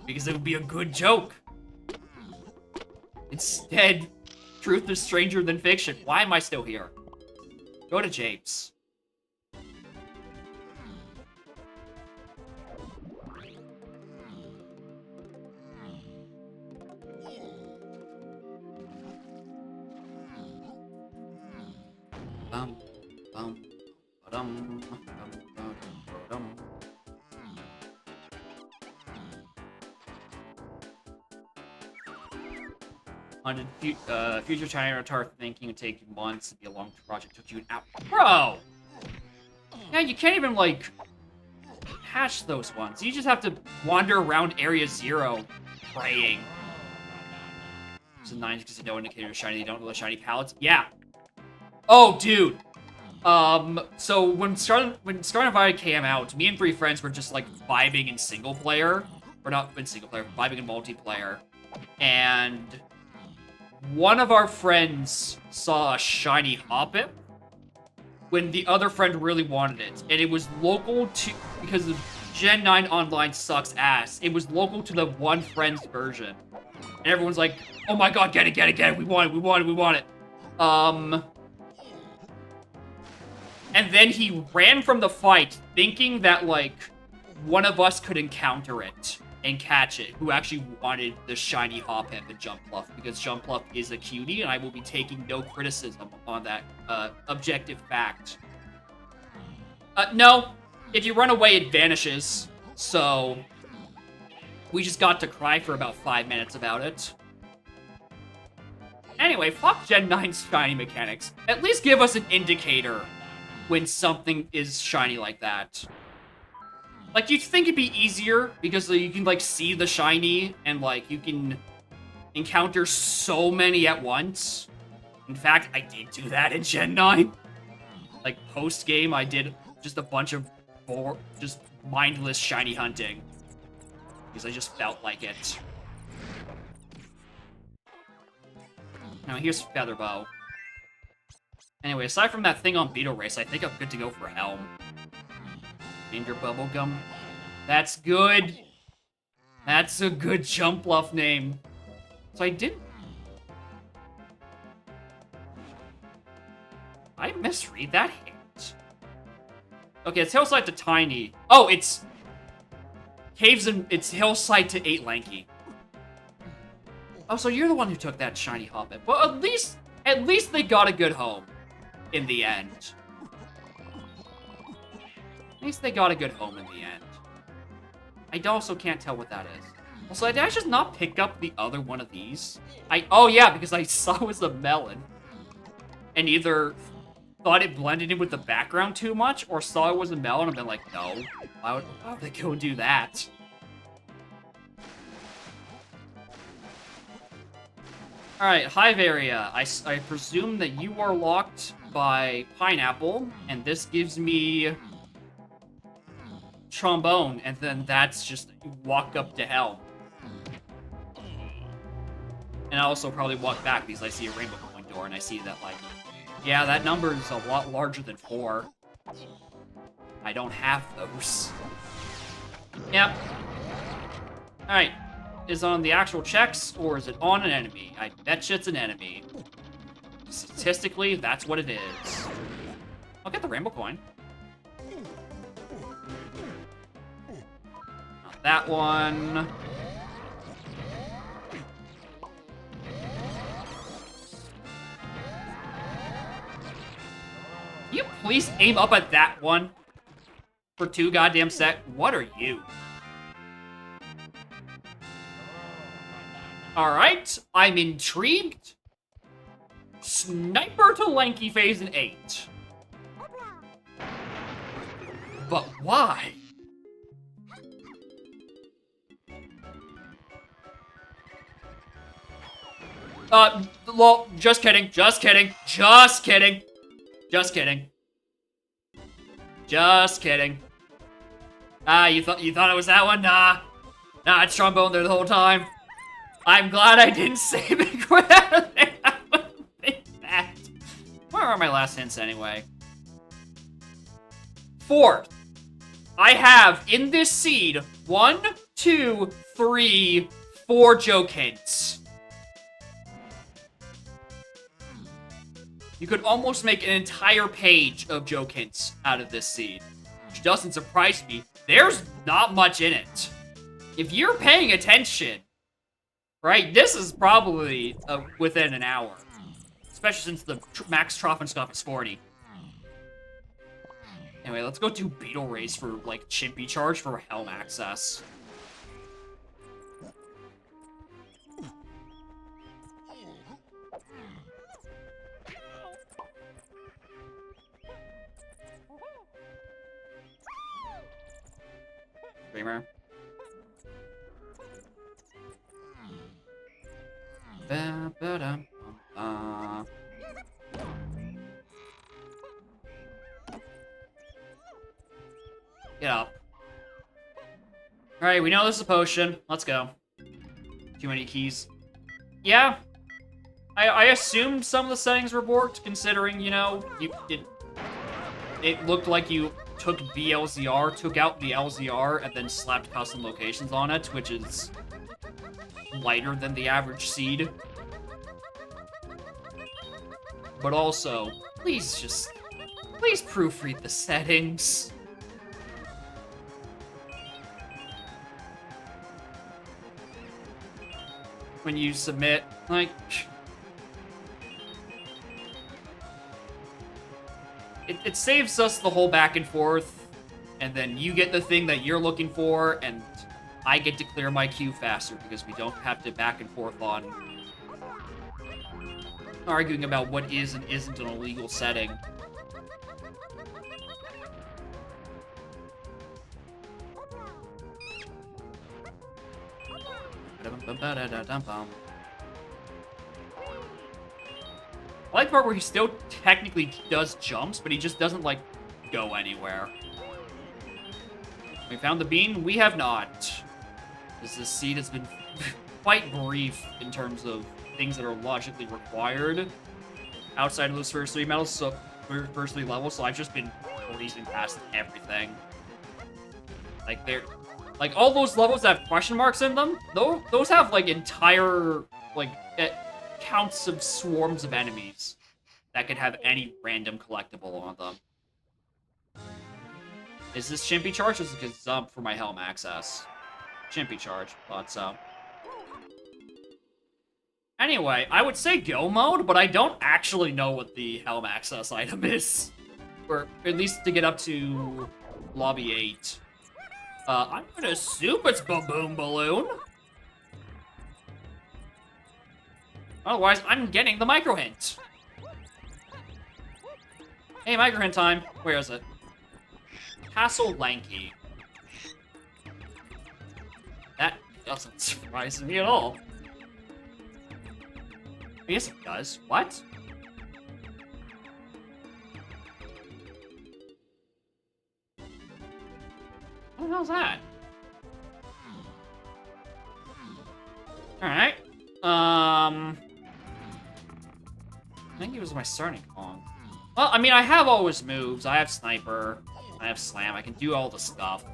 [SPEAKER 1] because it would be a good joke. Instead, truth is stranger than fiction. Why am I still here? Go to Japes. Bum, bum, ba-dum, bum, bum, ba-dum. On future China retard thinking would take you months to be a long project took you an hour. Bro! Yeah, you can't even, like, hatch those ones. You just have to wander around Area 0 praying. So 9 because you no indicator of shiny, you don't know the shiny palettes? Yeah. Oh, dude. So when Scarlet and Violet came out, me and 3 friends were just, like, vibing in single player. Or not in single player, vibing in multiplayer. And one of our friends saw a shiny Hoppip when the other friend really wanted it. And it was local to, because of Gen 9 Online sucks ass, it was local to the one friend's version. And everyone's like, oh my god, get it, we want it. And then he ran from the fight thinking that, like, one of us could encounter it and catch it, who actually wanted the shiny Hoppip and Jumpluff, because Jumpluff is a cutie, and I will be taking no criticism on that objective fact. No, if you run away, it vanishes, so we just got to cry for about 5 minutes about it. Anyway, fuck Gen 9's shiny mechanics. At least give us an indicator when something is shiny like that. Like, you'd think it'd be easier, because you can, like, see the shiny, and, like, you can encounter so many at once. In fact, I did do that in Gen 9. Like, post-game, I did just a bunch of just mindless shiny hunting. Because I just felt like it. Now, here's Featherbow. Anyway, aside from that thing on Beetle Race, I think I'm good to go for Helm. Danger Bubblegum. That's good. That's a good Jumpluff name. So I didn't... I misread that hint. Okay, it's Hillside to Tiny. Oh, it's... Caves and... It's Hillside to 8 Lanky. Oh, so you're the one who took that shiny Hoppip. Well, at least they got a good home. In the end. At least they got a good home in the end. I also can't tell what that is. Also, did I just not pick up the other one of these? Oh yeah, because I saw it was a melon. And either thought it blended in with the background too much, or saw it was a melon and been like, no. Why would they go and do that? Alright, Hive Area. I presume that you are locked by Pineapple, and this gives me Trombone, and then that's just walk up to Hell. And I also probably walk back because I see a rainbow coin door, and I see that, like, yeah, that number is a lot larger than 4. I don't have those. Yep. Alright. Is it on the actual checks, or is it on an enemy? I betcha it's an enemy. Statistically, that's what it is. I'll get the rainbow coin. Not that one. Can you please aim up at that one? For 2 goddamn sec? What are you? Alright, I'm intrigued. Sniper to lanky phase in 8. But why? Lol, just kidding, just kidding, just kidding. Just kidding. Just kidding. Ah, you thought it was that one? Nah. Nah, it's trombone there the whole time. I'm glad I didn't save it quick. That would be bad. Where are my last hints anyway? 4th. I have in this seed 1, 2, 3, 4 joke hints. You could almost make an entire page of joke hints out of this seed, which doesn't surprise me. There's not much in it. If you're paying attention, right, this is probably within an hour. Especially since the max Trophenscope is 40. Anyway, let's go do Beetle Race for, like, Chimpy Charge for Helm access. Dreamer. Get up. Alright, we know this is a potion. Let's go. Too many keys. Yeah. I assumed some of the settings were borked, considering, you know, it looked like you took BLZR, took out the LZR, and then slapped custom locations on it, which is lighter than the average seed. But also, please proofread the settings. When you submit, like... It saves us the whole back and forth, and then you get the thing that you're looking for, and I get to clear my queue faster because we don't have to back and forth on arguing about what is and isn't an illegal setting. I like the part where he still technically does jumps, but he just doesn't, like, go anywhere. We found the bean? We have not. This seed has been quite brief in terms of things that are logically required outside of those first 3 medals, so first 3 levels, so I've just been breezing past everything. Like, like, all those levels that have question marks in them, those have, like, entire, like, counts of swarms of enemies that could have any random collectible on them. Is this Chimpy Charge or is it Gazump for my Helm access? Chimpy Charge, thought so. Anyway, I would say go mode, but I don't actually know what the Helm access item is. Or at least to get up to Lobby 8. I'm gonna assume it's Baboom Balloon. Otherwise, I'm getting the micro hint. Hey, micro hint time. Where is it? Castle Lanky. That doesn't surprise me at all. Yes, it does. What? What the hell's that? Alright. I think it was my starting Kong. Well, I mean, I have all his moves. I have Sniper. I have Slam. I can do all the stuff.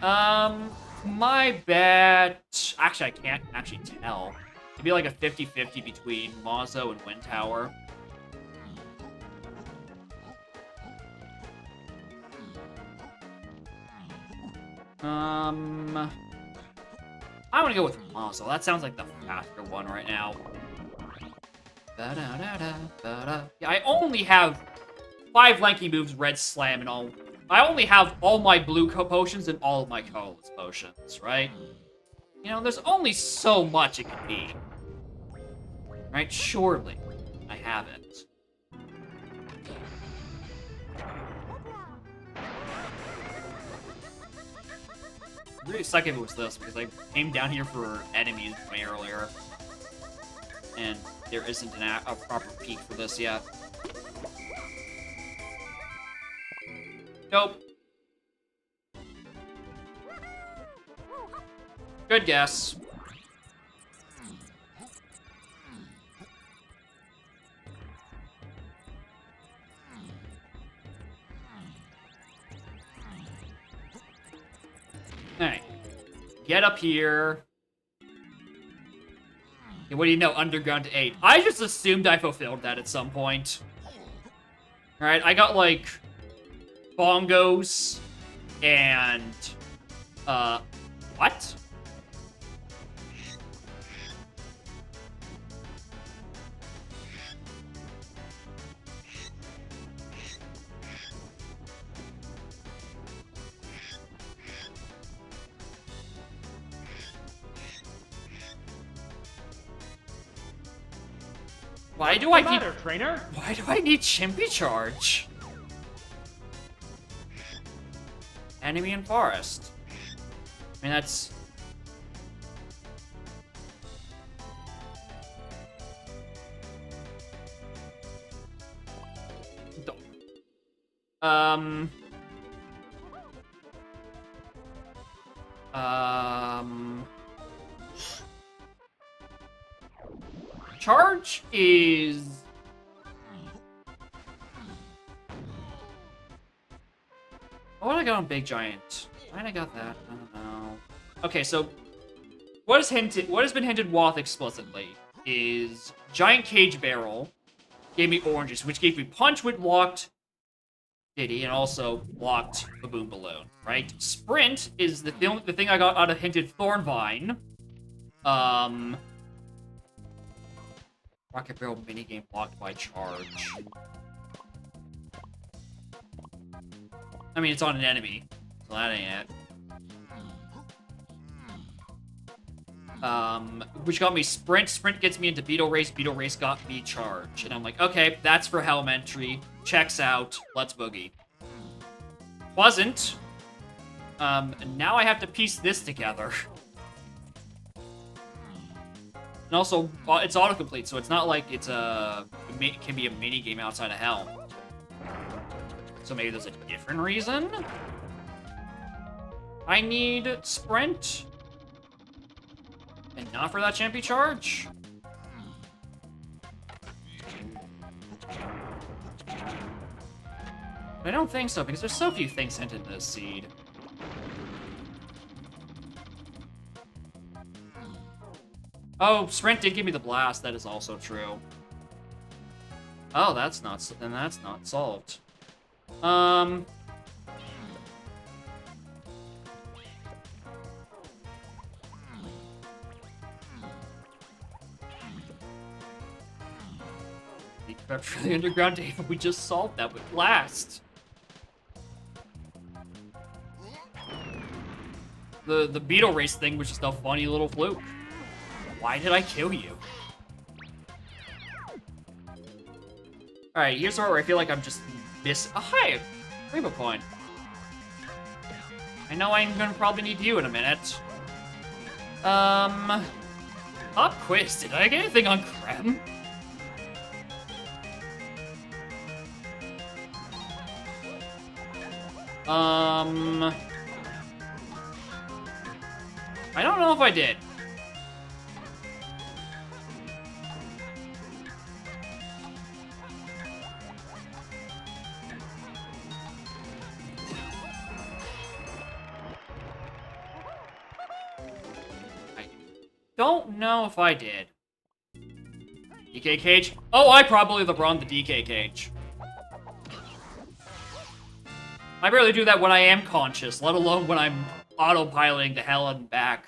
[SPEAKER 1] My bet... Actually, I can't actually tell. It'd be like a 50-50 between Mazo and Wind Tower. I want to go with Muzzle. That sounds like the faster one right now. Ba-da-da-da-da-da. Yeah, I only have 5 lanky moves, red slam, and all. I only have all my blue potions and all of my colorless potions, right? You know, there's only so much it can be. Right? Surely, I have it. I'm really suck if it was this, because I came down here for enemies way earlier. And there isn't a proper peak for this yet. Nope. Good guess. Alright. Get up here. Okay, what do you know? Underground to 8. I just assumed I fulfilled that at some point. Alright, I got, like, bongos and, what? Why do I need...
[SPEAKER 4] Trainer?
[SPEAKER 1] Why do I need Chimpy Charge? Enemy in forest. I mean, that's... Charge is... What did I got on Big Giant? Why did I got that? I don't know. Okay, so what has been hinted Woth explicitly is Giant Cage Barrel gave me oranges, which gave me Punch with locked Diddy and also locked Baboon Balloon, right? Sprint is the thing I got out of hinted Thornvine. Rocket Barrel minigame blocked by charge. I mean, it's on an enemy, so that ain't it. Which got me Sprint. Sprint gets me into Beetle Race. Beetle Race got me Charge. And I'm like, okay, that's for Elementary. Checks out. Let's boogie. Wasn't. And now I have to piece this together. And also, it's autocomplete, so it's not like it can be a mini game outside of Hell. So maybe there's a different reason? I need Sprint. And not for that Champy Charge? I don't think so, because there's so few things sent into this seed. Oh, Sprint did give me the blast. That is also true. Oh, that's not solved. We prepped for the underground day, but we just solved that with blast. The Beetle Race thing was just a funny little fluke. Why did I kill you? Alright, here's where I feel like I'm just Oh, hi! Rainbow coin. I know I'm gonna probably need you in a minute. Pop quiz. Did I get anything on Krem? I don't know if I did. Don't know if I did. DK Cage? Oh, I probably LeBron the DK Cage. I barely do that when I am conscious, let alone when I'm autopiloting the hell and back.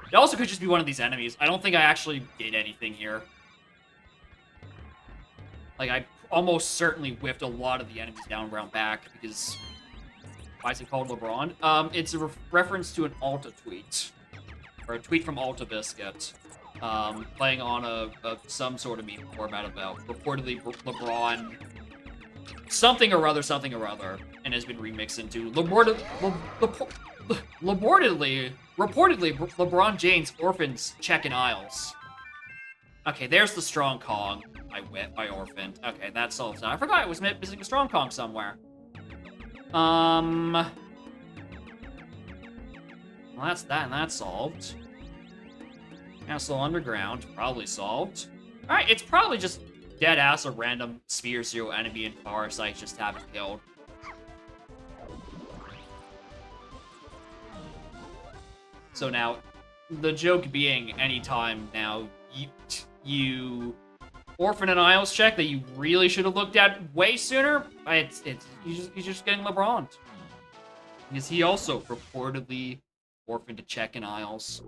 [SPEAKER 1] It also could just be one of these enemies. I don't think I actually did anything here. Like, I almost certainly whiffed a lot of the enemies down around back, because... Why is it called LeBron? It's a reference to an Alta tweet. Or a tweet from Alta Biscuit. Playing on some sort of meme format about reportedly LeBron... Something or other, and has been remixed into reportedly LeBron James orphans checking aisles. Okay, there's the strong Kong I orphaned. Okay, that solves that. I forgot I was missing a strong Kong somewhere. Well, that's that, and that's solved. Castle underground, probably solved. Alright, it's probably just dead ass a random Sphere Zero enemy in forest I just haven't killed. So now, the joke being, anytime now you orphan an Isles check that you really should have looked at way sooner, he's just getting LeBron. Because he also reportedly orphaned a check in Isles.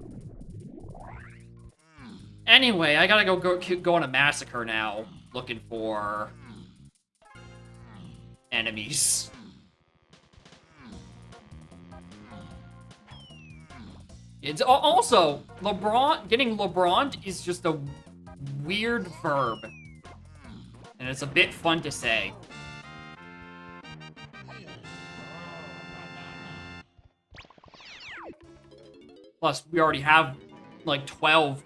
[SPEAKER 1] Anyway, I gotta go on a massacre now, looking for enemies. It's also, getting LeBron is just a weird verb. And it's a bit fun to say. Plus, we already have, like, 12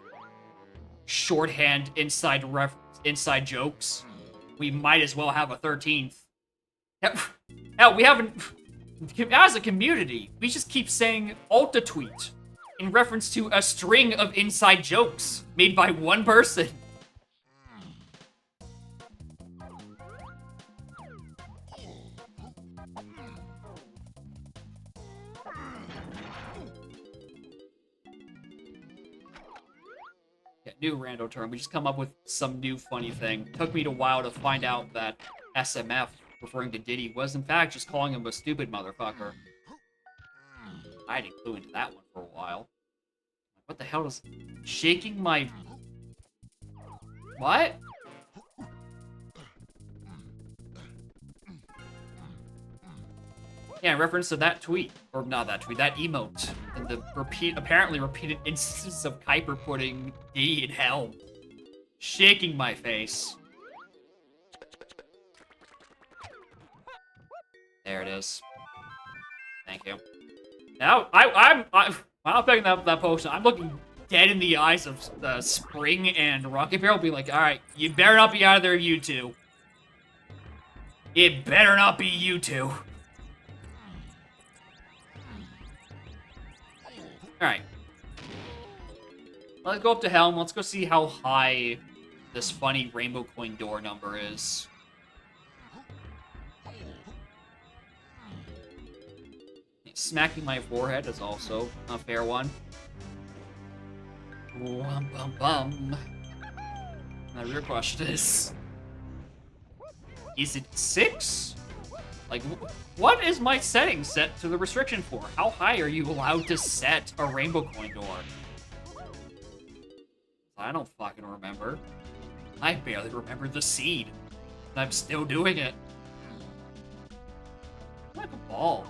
[SPEAKER 1] shorthand inside jokes. We might as well have a 13th. Hell, we haven't... As a community, we just keep saying Alta tweet in reference to a string of inside jokes made by one person. Yeah, new rando term. We just come up with some new funny thing. Took me a while to find out that SMF, referring to Diddy, was in fact just calling him a stupid motherfucker. I didn't clue into that one for a while. What the hell is... Shaking my... What? Yeah, in reference to that tweet. Or not that tweet, that emote. And the apparently repeated instances of Kuiper putting Diddy in hell. Shaking my face. There it is. Thank you. Now, I'm picking up that potion. I'm looking dead in the eyes of Spring and Rocket Barrel, be like, alright, you better not be out of there, you two. It better not be you two. Alright. Let's go up to Helm. Let's go see how high this funny rainbow coin door number is. Smacking my forehead is also a fair one. Bum, bum, bum. The real question is it 6? Like, what is my setting set to the restriction for? How high are you allowed to set a rainbow coin door? I don't fucking remember. I barely remember the seed. And I'm still doing it. Like a ball.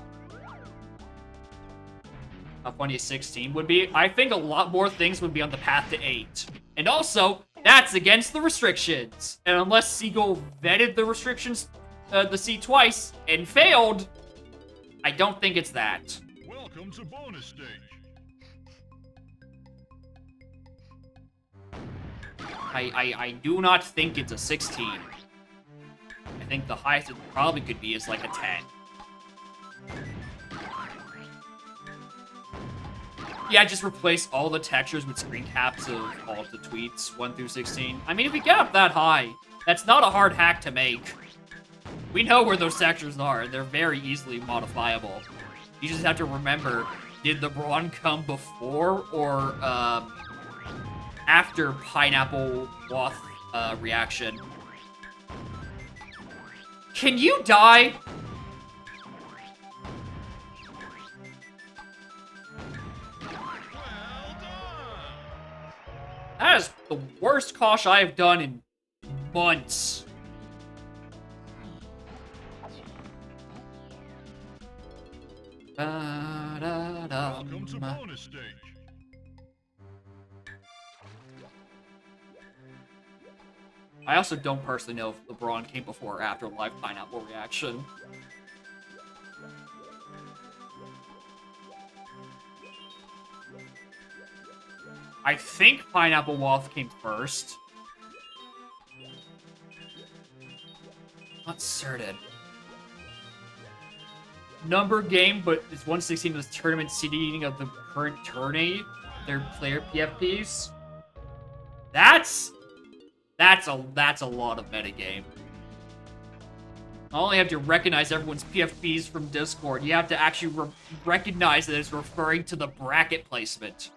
[SPEAKER 1] How funny a 16 would be. I think a lot more things would be on the path to 8. And also, that's against the restrictions. And unless Seagull vetted the restrictions, the seed twice, and failed, I don't think it's that.
[SPEAKER 3] Welcome to bonus stage.
[SPEAKER 1] I do not think it's a 16. I think the highest it probably could be is like a 10. Yeah, just replace all the textures with screen caps of all the tweets, 1 through 16. I mean, if we get up that high, that's not a hard hack to make. We know where those textures are. They're very easily modifiable. You just have to remember, did the LeBron come before or after Pineapple Wath reaction? Can you die? worst Kosh I have done in months.
[SPEAKER 3] Welcome to bonus stage.
[SPEAKER 1] I also don't personally know if LeBron came before or after live pineapple reaction. I think Pineapple Waff came first. Not certain. Number game, but it's 116 of the tournament seeding of the current tourney. Their player PFPs. That's a lot of metagame. Not only have to recognize everyone's PFPs from Discord, you have to actually recognize that it's referring to the bracket placement.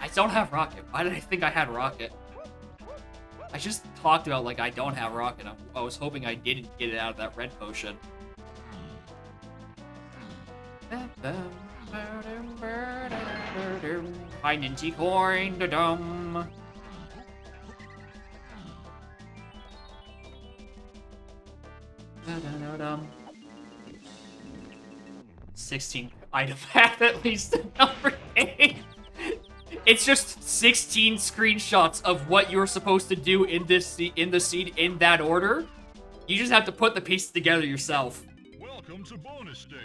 [SPEAKER 1] I don't have Rocket. Why did I think I had Rocket? I just talked about, like, I don't have Rocket. I was hoping I didn't get it out of that red potion. Hi, Ninja Coin, da-dum. Da-da-da-dum. 16 item path at least number 8. It's just 16 screenshots of what you're supposed to do in the seed in that order. You just have to put the pieces together yourself.
[SPEAKER 3] Welcome to bonus stage.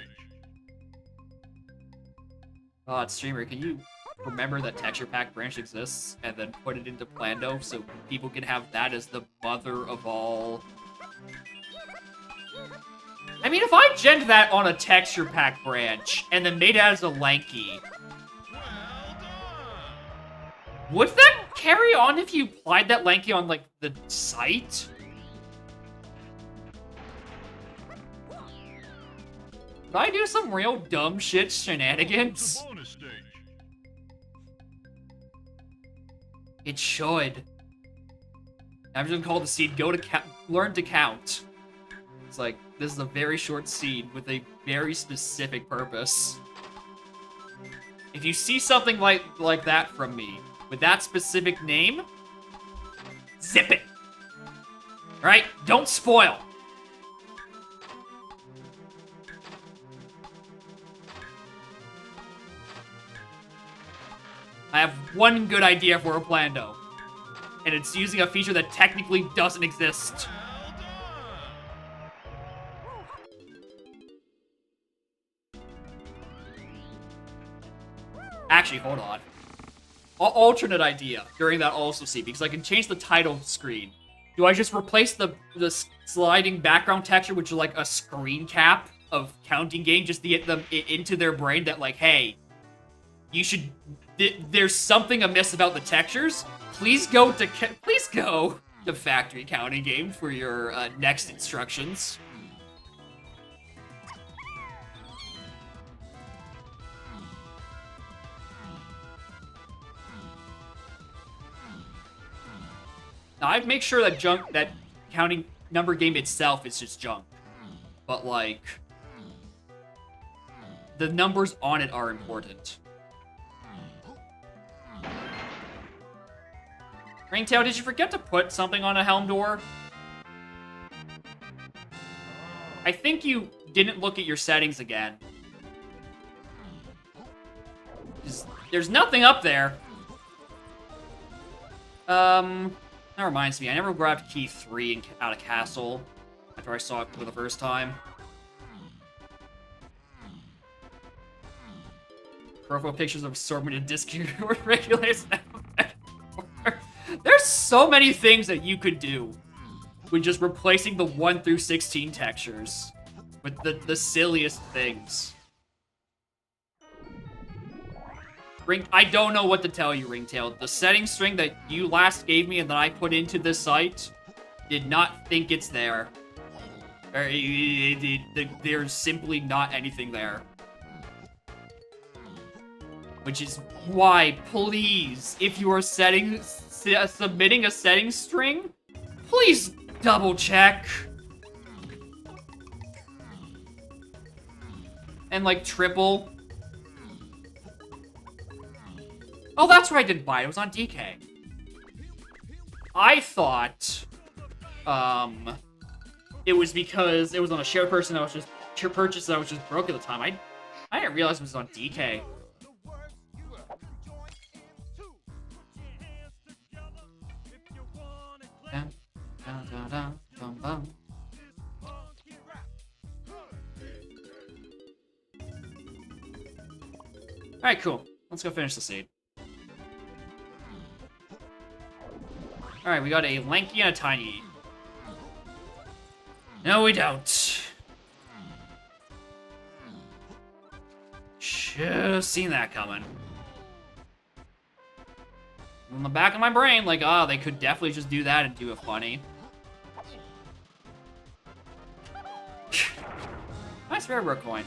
[SPEAKER 1] Streamer, can you remember that texture pack branch exists and then put it into Plando so people can have that as the mother of all? I mean, if I genned that on a texture pack branch and then made it as a Lanky, would that carry on if you applied that Lanky on, like, the site? Did I do some real dumb shit shenanigans?
[SPEAKER 3] Bonus stage.
[SPEAKER 1] It should. I'm just gonna call the seed go to learn to count. It's like, this is a very short seed with a very specific purpose. If you see something like that from me, with that specific name, zip it. Alright? Don't spoil. I have one good idea for a Plando. And it's using a feature that technically doesn't exist. Actually, hold on. Alternate idea during that also see, because I can change the title screen. Do I just replace the sliding background texture, which is like a screen cap of counting game, just to get them into their brain that, like, hey, you should. There's something amiss about the textures. Please go to factory counting game for your next instructions. Now, I'd make sure that counting number game itself is just junk. But, like, the numbers on it are important. Ringtail, did you forget to put something on a helm door? I think you didn't look at your settings again. There's nothing up there. That reminds me, I never grabbed key 3 out of castle after I saw it for the first time. Profile pictures of assortment and discord regulators. There's so many things that you could do with just replacing the 1 through 16 textures with the silliest things. I don't know what to tell you, Ringtail. The setting string that you last gave me and that I put into this site did not think it's there. There's simply not anything there. Which is why, please, if you are submitting a setting string, please Double check. And like triple. Oh, that's why I didn't buy it. It was on DK. I thought, it was because it was on a shared person that was just purchase that was just broke at the time. I didn't realize it was on DK. Dun, dun, dun, dun, dun, dun. Alright, cool. Let's go finish the seed. Alright, we got a lanky and a tiny. No, we don't. Should've seen that coming. In the back of my brain, like, they could definitely just do that and do it funny. Nice railroad coin.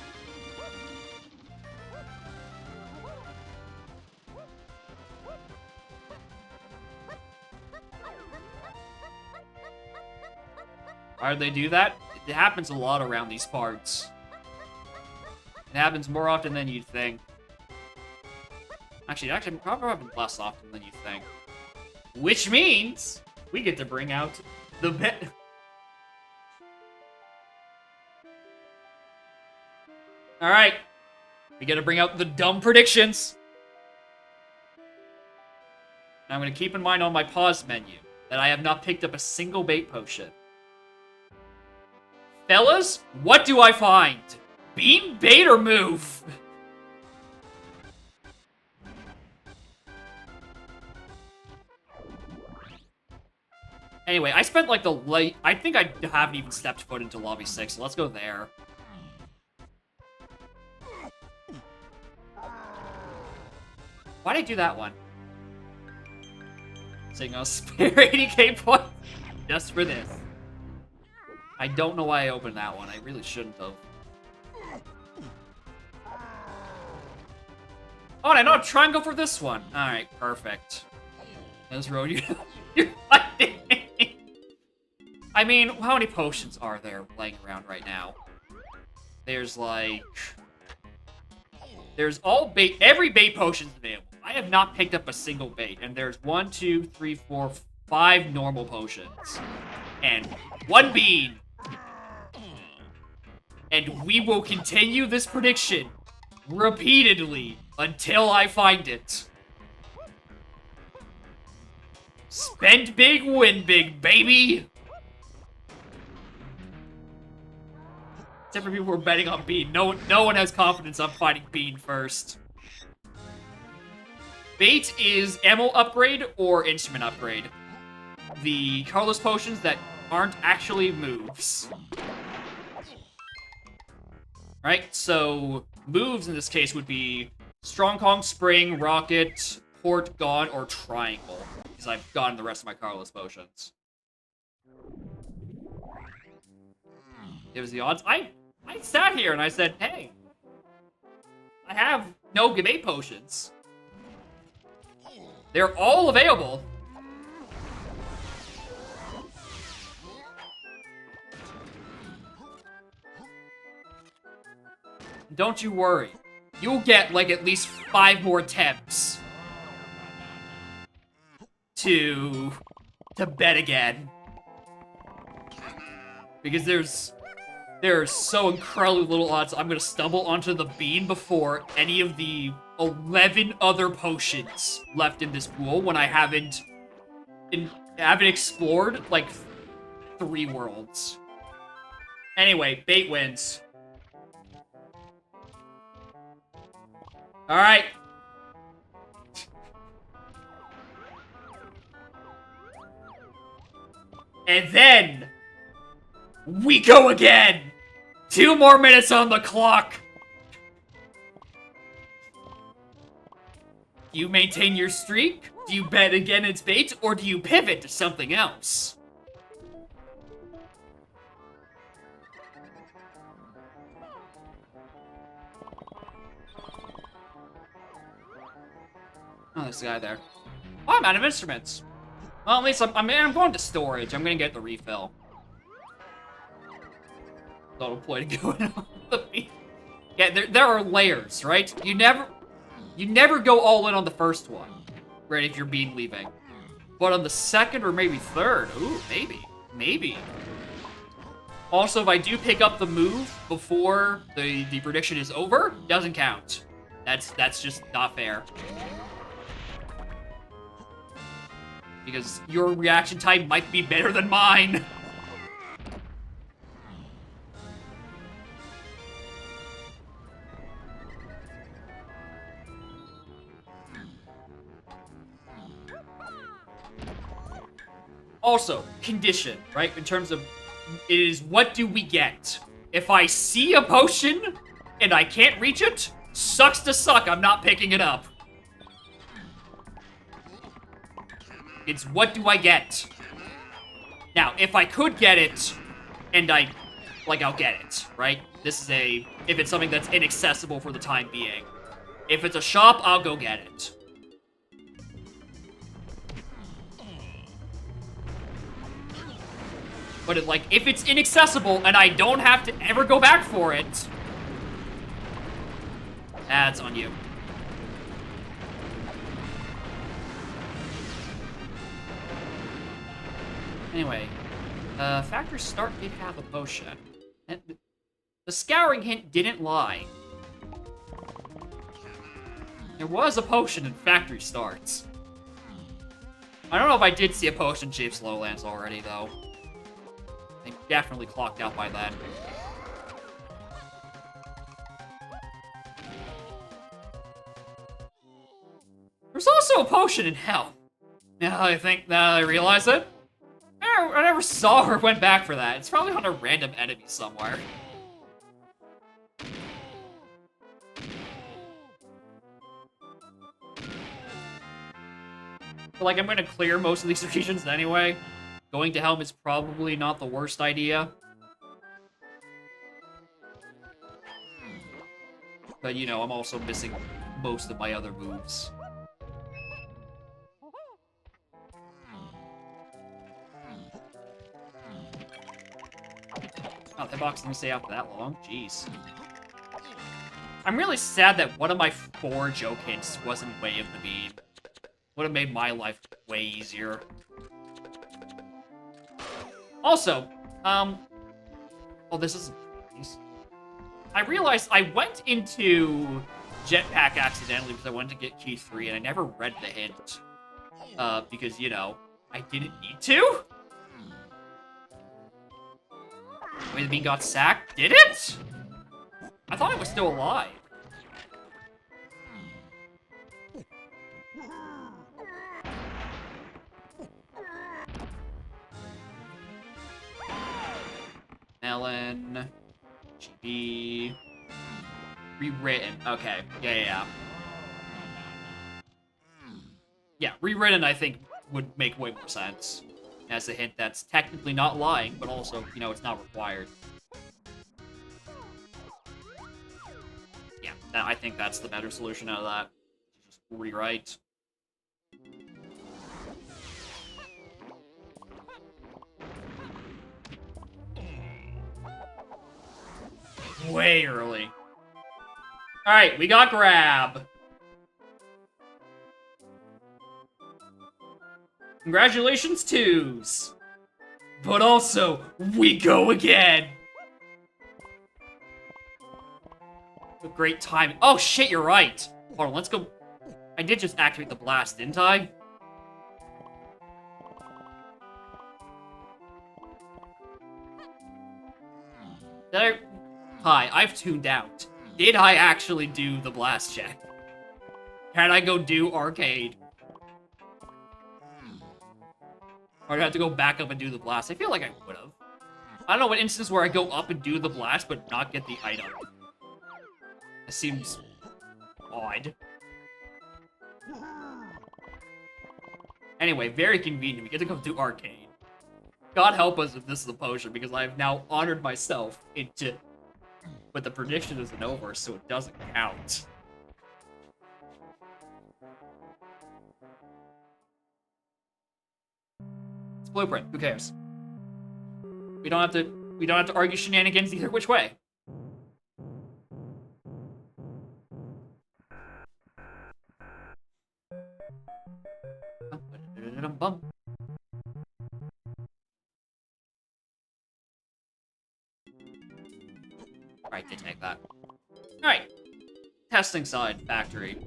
[SPEAKER 1] Why do they do that? It happens a lot around these parts. It happens more often than you'd think. Actually, probably happens less often than you think. Which means we get to bring out the bit. All right, we get to bring out the dumb predictions. Now I'm going to keep in mind on my pause menu that I have not picked up a single bait potion. Fellas, what do I find? Bean, bait, or move? Anyway, I spent like the late... I think I haven't even stepped foot into Lobby 6, so let's go there. Why'd I do that one? Saying I'll spare 80k points just for this. I don't know why I opened that one. I really shouldn't have. Oh, and I know I'm trying to go for this one. Alright, perfect. This road, you're fighting. I mean, how many potions are there laying around right now? There's like... There's all bait... Every bait potion's available. I have not picked up a single bait. And there's 1, 2, 3, 4, 5 normal potions. And 1 bean. And we will continue this prediction repeatedly until I find it. Spend big, win big, baby! Except for people who are betting on Bean. No one has confidence I'm finding Bean first. Bait is ammo upgrade or instrument upgrade. The colorless potions that aren't actually moves. Right, so moves in this case would be Strong Kong, Spring, Rocket, Port, Gone, or Triangle. Because I've gotten the rest of my colorless potions. It was the odds. I sat here and I said, hey, I have no bait potions. They're all available. Don't you worry. You'll get, like, at least 5 more attempts to bet again. Because there are so incredibly little odds I'm gonna stumble onto the bean before any of the 11 other potions left in this pool when I haven't explored, like, 3 worlds. Anyway, bait wins. Alright. And then we go again! 2 more minutes on the clock! Do you maintain your streak? Do you bet again it's bait? Or do you pivot to something else? Oh, there's a guy there. Oh, I'm out of instruments. Well, at least I'm going to storage. I'm gonna get the refill. Auto point going on the beat. Yeah, there are layers, right? You never go all in on the first one, right? If you're bean leaving, but on the second or maybe third, ooh, maybe. Also, if I do pick up the move before the prediction is over, doesn't count. That's just not fair. Because your reaction time might be better than mine. Also, condition, right? In terms of, it is what do we get? If I see a potion and I can't reach it, sucks to suck, I'm not picking it up. It's what do I get? Now, if I could get it, and I'll get it, right? This is if it's something that's inaccessible for the time being. If it's a shop, I'll go get it. But if it's inaccessible and I don't have to ever go back for it, that's on you. Anyway, Factory Start did have a potion. And the scouring hint didn't lie. There was a potion in Factory Starts. I don't know if I did see a potion Chief's Lowlands already, though. I definitely clocked out by then. There's also a potion in Hell. Now that I realize it. I never saw or went back for that. It's probably on a random enemy somewhere. But I'm gonna clear most of these regions anyway. Going to Helm is probably not the worst idea. But, I'm also missing most of my other moves. Oh, the hitbox didn't stay out that long. Jeez. I'm really sad that one of my 4 joke hints wasn't Way of the Bean. Would have made my life way easier. Also, this isn't... I realized I went into Jetpack accidentally because I wanted to get key 3, and I never read the hint. Because, I didn't need to? Way the Bean got sacked? Did it? I thought it was still alive. Melon. GB. Rewritten. Okay. Yeah. Yeah, rewritten I think would make way more sense. As a hint that's technically not lying, but also, it's not required. Yeah, I think that's the better solution out of that. Just rewrite. Way early. Alright, we got grab. Congratulations, twos. But also, we go again. A great timing. Oh shit, you're right. Hold on, let's go. I did just activate the blast, didn't I? Hi, I've tuned out. Did I actually do the blast check? Can I go do arcade? Or do I have to go back up and do the blast? I feel like I would've. I don't know what instance where I go up and do the blast but not get the item. It seems odd. Anyway, very convenient. We get to go do arcade. God help us if this is a potion, because I've now honored myself into... But the prediction isn't over, so it doesn't count. It's blueprint. Who cares? We don't have to... we don't have to argue shenanigans either which way. Alright, did take that. Alright. Testing side, factory.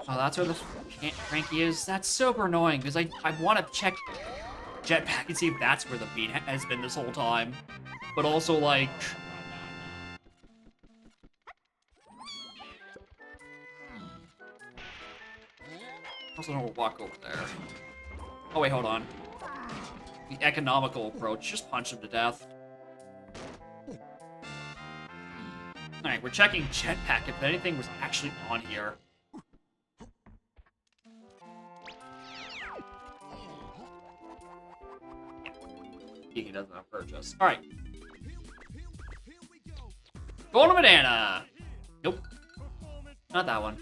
[SPEAKER 1] Oh, that's where the cranky is? That's super annoying, because I want to check jetpack and see if that's where the beat has been this whole time. But also, like... also don't walk over there. Oh wait, hold on. The economical approach, just punch him to death. Alright, we're checking jetpack if anything was actually on here. Yeah. He doesn't have purchase. Alright. Golden banana! Nope. Not that one.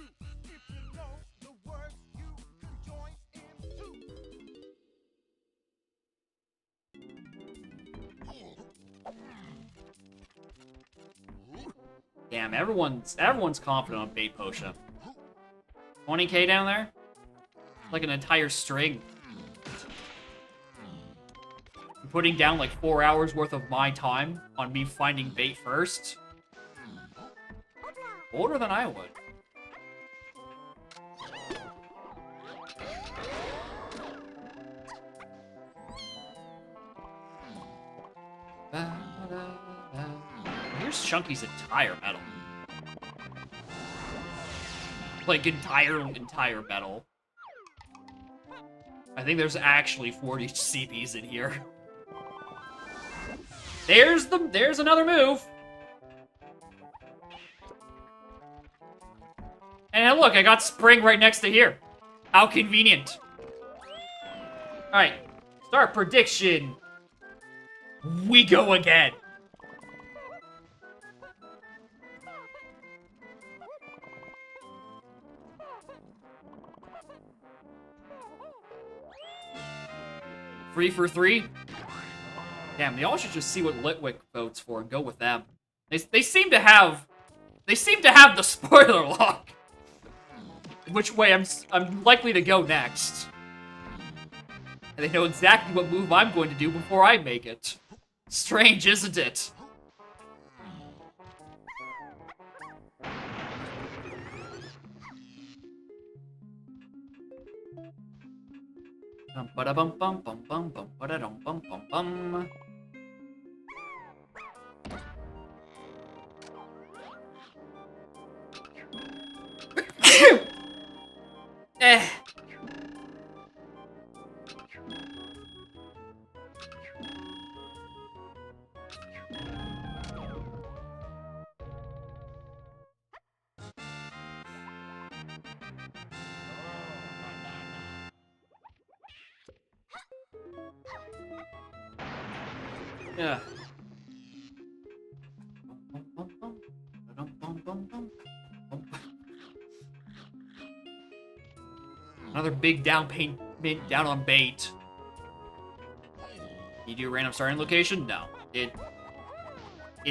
[SPEAKER 1] Damn, everyone's confident on bait potion. 20k down there? Like an entire string. I'm putting down like 4 hours worth of my time on me finding bait first. Older than I would. Here's Chunky's entire medal. Like, entire medal. I think there's actually 40 CPs in here. There's another move. And look, I got Spring right next to here. How convenient. Alright, start prediction. We go again. Three for three? Damn, they all should just see what Litwick votes for and go with them. They seem to have the spoiler lock. Which way I'm likely to go next. And they know exactly what move I'm going to do before I make it. Strange, isn't it? Ba da bum bum bum bum bum ba da dum bum bum bum. Eh. Yeah. Another big down on bait. You do a random starting location? No. It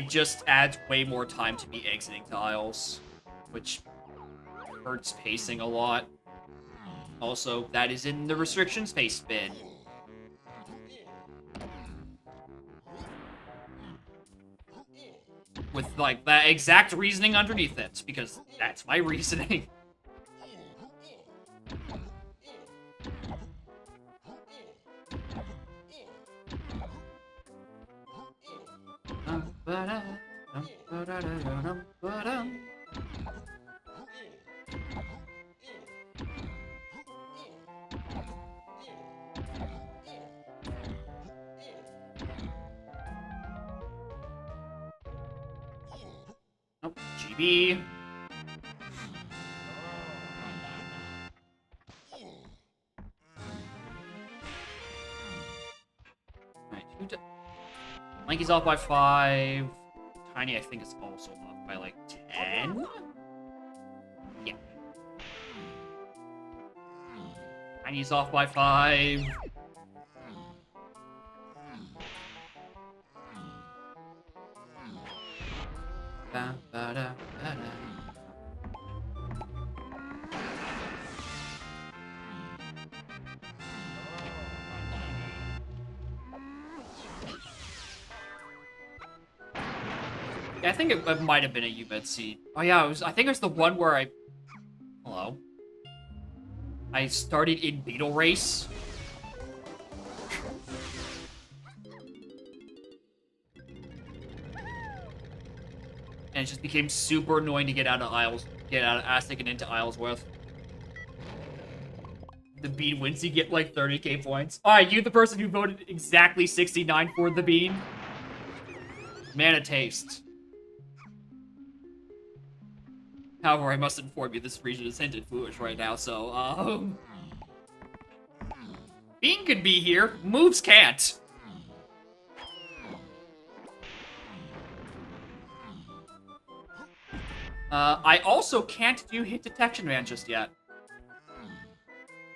[SPEAKER 1] just adds way more time to me exiting tiles, which hurts pacing a lot. Also, that is in the restriction space bin. With, like, that exact reasoning underneath it, because that's my reasoning. Nope, GB. Alright, Lanky's off by 5. Tiny, I think, is also off by like 10. Yeah. Tiny's off by 5. Ba, ba, da, ba, da. Yeah, I think it might have been a UMed seed. Oh yeah, it was. I think it was the one where I. Hello. I started in Beetle Race. And it just became super annoying to get out of Aztec and into Isles with. The bean wins, you get like 30k points. Alright, you the person who voted exactly 69 for the bean. Man of taste. However, I must inform you this region is hinted foolish right now, so, Bean could be here, moves can't. I also can't do hit detection man just yet.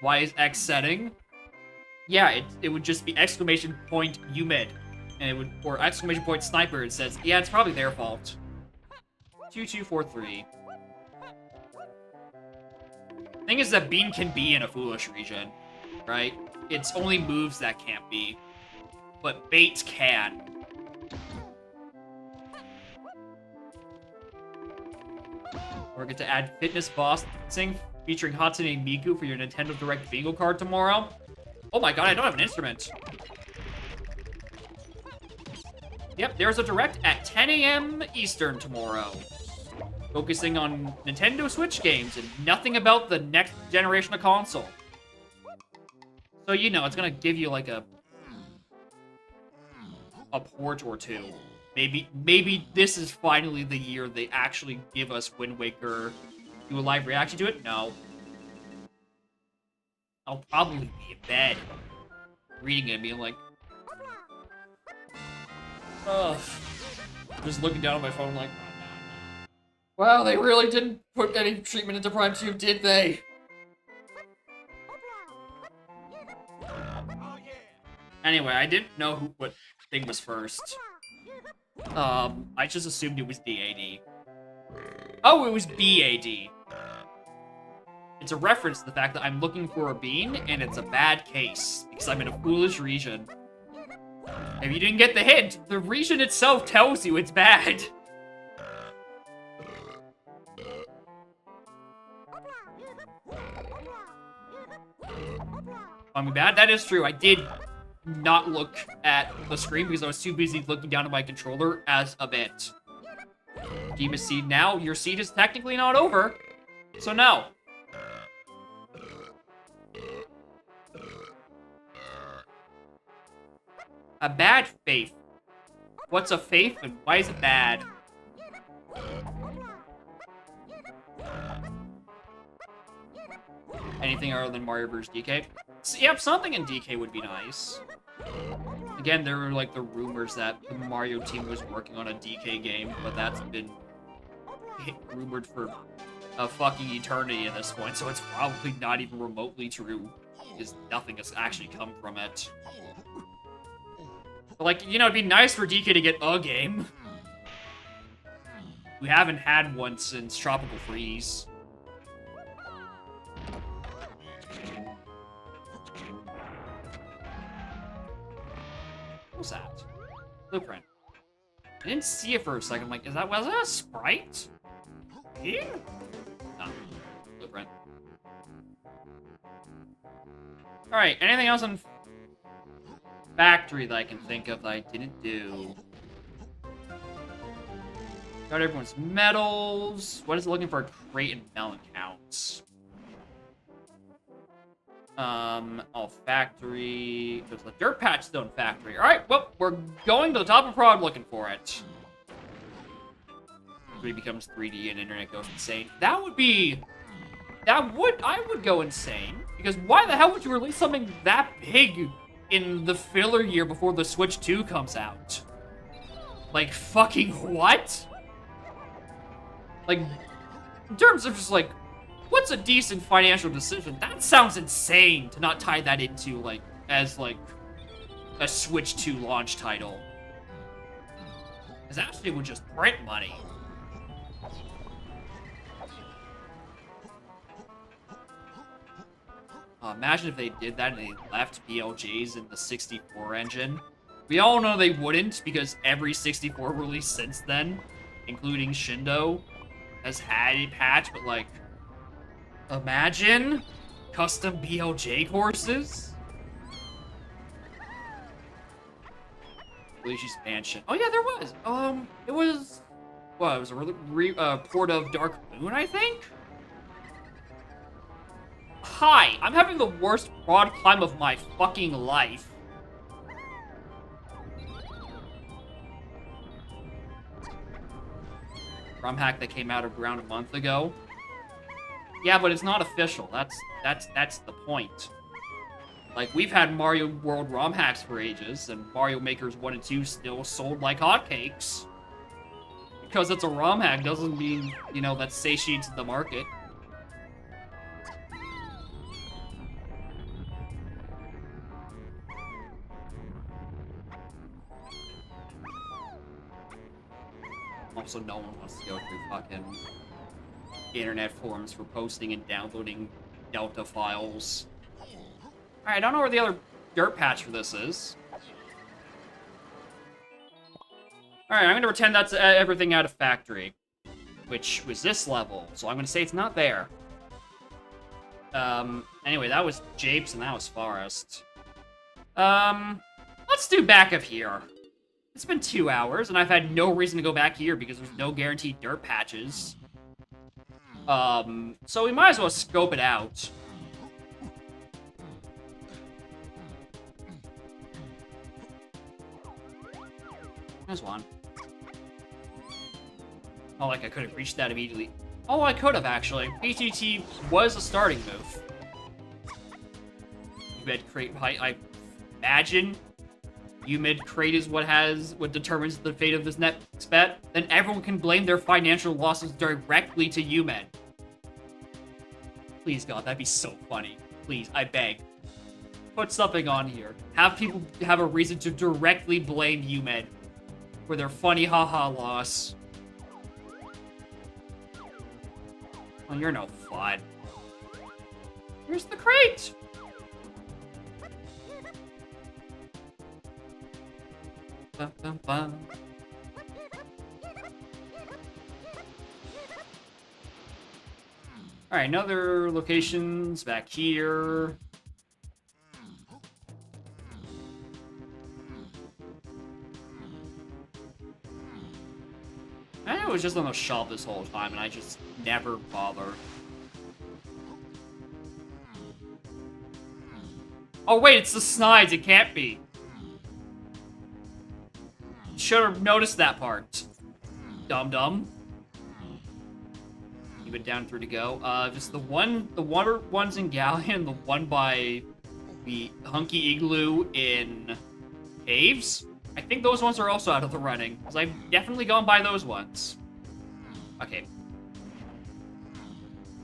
[SPEAKER 1] Why is X setting? Yeah, it would just be exclamation point UMid. And it would, or exclamation point sniper, it says, yeah, it's probably their fault. 2243. Thing is that Bean can be in a foolish region, right? It's only moves that can't be. But baits can. We're going to add fitness bossing featuring Hatsune Miku for your Nintendo Direct bingo card tomorrow. Oh my god, I don't have an instrument. Yep, there's a Direct at 10 a.m. Eastern tomorrow. Focusing on Nintendo Switch games and nothing about the next generation of console. So, you know, it's gonna give you like a port or two. Maybe this is finally the year they actually give us Wind Waker. Do a live reaction to it? No. I'll probably be in bed, reading it and being like, ugh. Just looking down at my phone like, wow, they really didn't put any treatment into Prime 2, did they? Anyway, I didn't know what thing was first. I just assumed it was DAD. Oh, it was BAD. It's a reference to the fact that I'm looking for a bean, and it's a bad case, because I'm in a foolish region. If you didn't get the hint, the region itself tells you it's bad. I'm bad? That is true. I did not look at the screen because I was too busy looking down at my controller as a bit. Demon Seed now. Your seed is technically not over, so no. A bad faith. What's a faith and why is it bad? Anything other than Mario vs. DK? So, yep, something in DK would be nice. Again, there were like the rumors that the Mario team was working on a DK game, but that's been rumored for a fucking eternity at this point, so it's probably not even remotely true, because nothing has actually come from it. But like, you know, it'd be nice for DK to get a game. We haven't had one since Tropical Freeze. What was that? Blueprint. I didn't see it for a second. I'm like, was that a sprite? Here? No. Blueprint. Alright, anything else on Factory that I can think of that I didn't do? Got everyone's medals. What is it looking for? A crate and melon counts. Oh, factory. There's the Dirt Patch Stone factory. Alright, well, we're going to the top of Prod looking for it. 3 becomes 3D and internet goes insane. I would go insane. Because why the hell would you release something that big in the filler year before the Switch 2 comes out? Like, fucking what? Like, in terms of just, like, what's a decent financial decision? That sounds insane to not tie that into, like, as, like, a Switch 2 launch title. Because actually it would just print money. Imagine if they did that and they left BLJs in the 64 engine. We all know they wouldn't, because every 64 release since then, including Shindo, has had a patch, but like, imagine custom BLJ courses? Luigi's Mansion. Oh yeah, there was. It was, what, it was a port of Dark Moon, I think? Hi, I'm having the worst prod climb of my fucking life. ROM hack that came out around a month ago. Yeah, but it's not official. That's the point. Like, we've had Mario World ROM hacks for ages, and Mario Makers 1 and 2 still sold like hotcakes. Because it's a ROM hack doesn't mean, you know, that satiates the market. Also, no one wants to go through fucking internet forums for posting and downloading Delta files. Alright, I don't know where the other dirt patch for this is. Alright, I'm gonna pretend that's everything out of factory. Which was this level, so I'm gonna say it's not there. Anyway, that was Japes and that was Forest. Let's do back of here. It's been 2 hours, and I've had no reason to go back here because there's no guaranteed dirt patches. So we might as well scope it out. There's one. Oh, like I could have reached that immediately. Oh, I could have, actually. PTT was a starting move. You had crate height. I imagine UMID crate is what determines the fate of this next bet. Then everyone can blame their financial losses directly to UMID. Please, God, that'd be so funny. Please, I beg. Put something on here. Have people have a reason to directly blame UMID for their funny haha loss. Well, you're no fun. Here's the crate! Bum, bum, bum. Alright, another locations back here. I know it was just on the shelf this whole time, and I just never bothered. Oh wait, it's the Snides, it can't be. Should have noticed that part. Dum-dum. Keep it down 3 to go. Just the water ones in Galleon, the one by the Hunky Igloo in Caves. I think those ones are also out of the running, because I've definitely gone by those ones. Okay.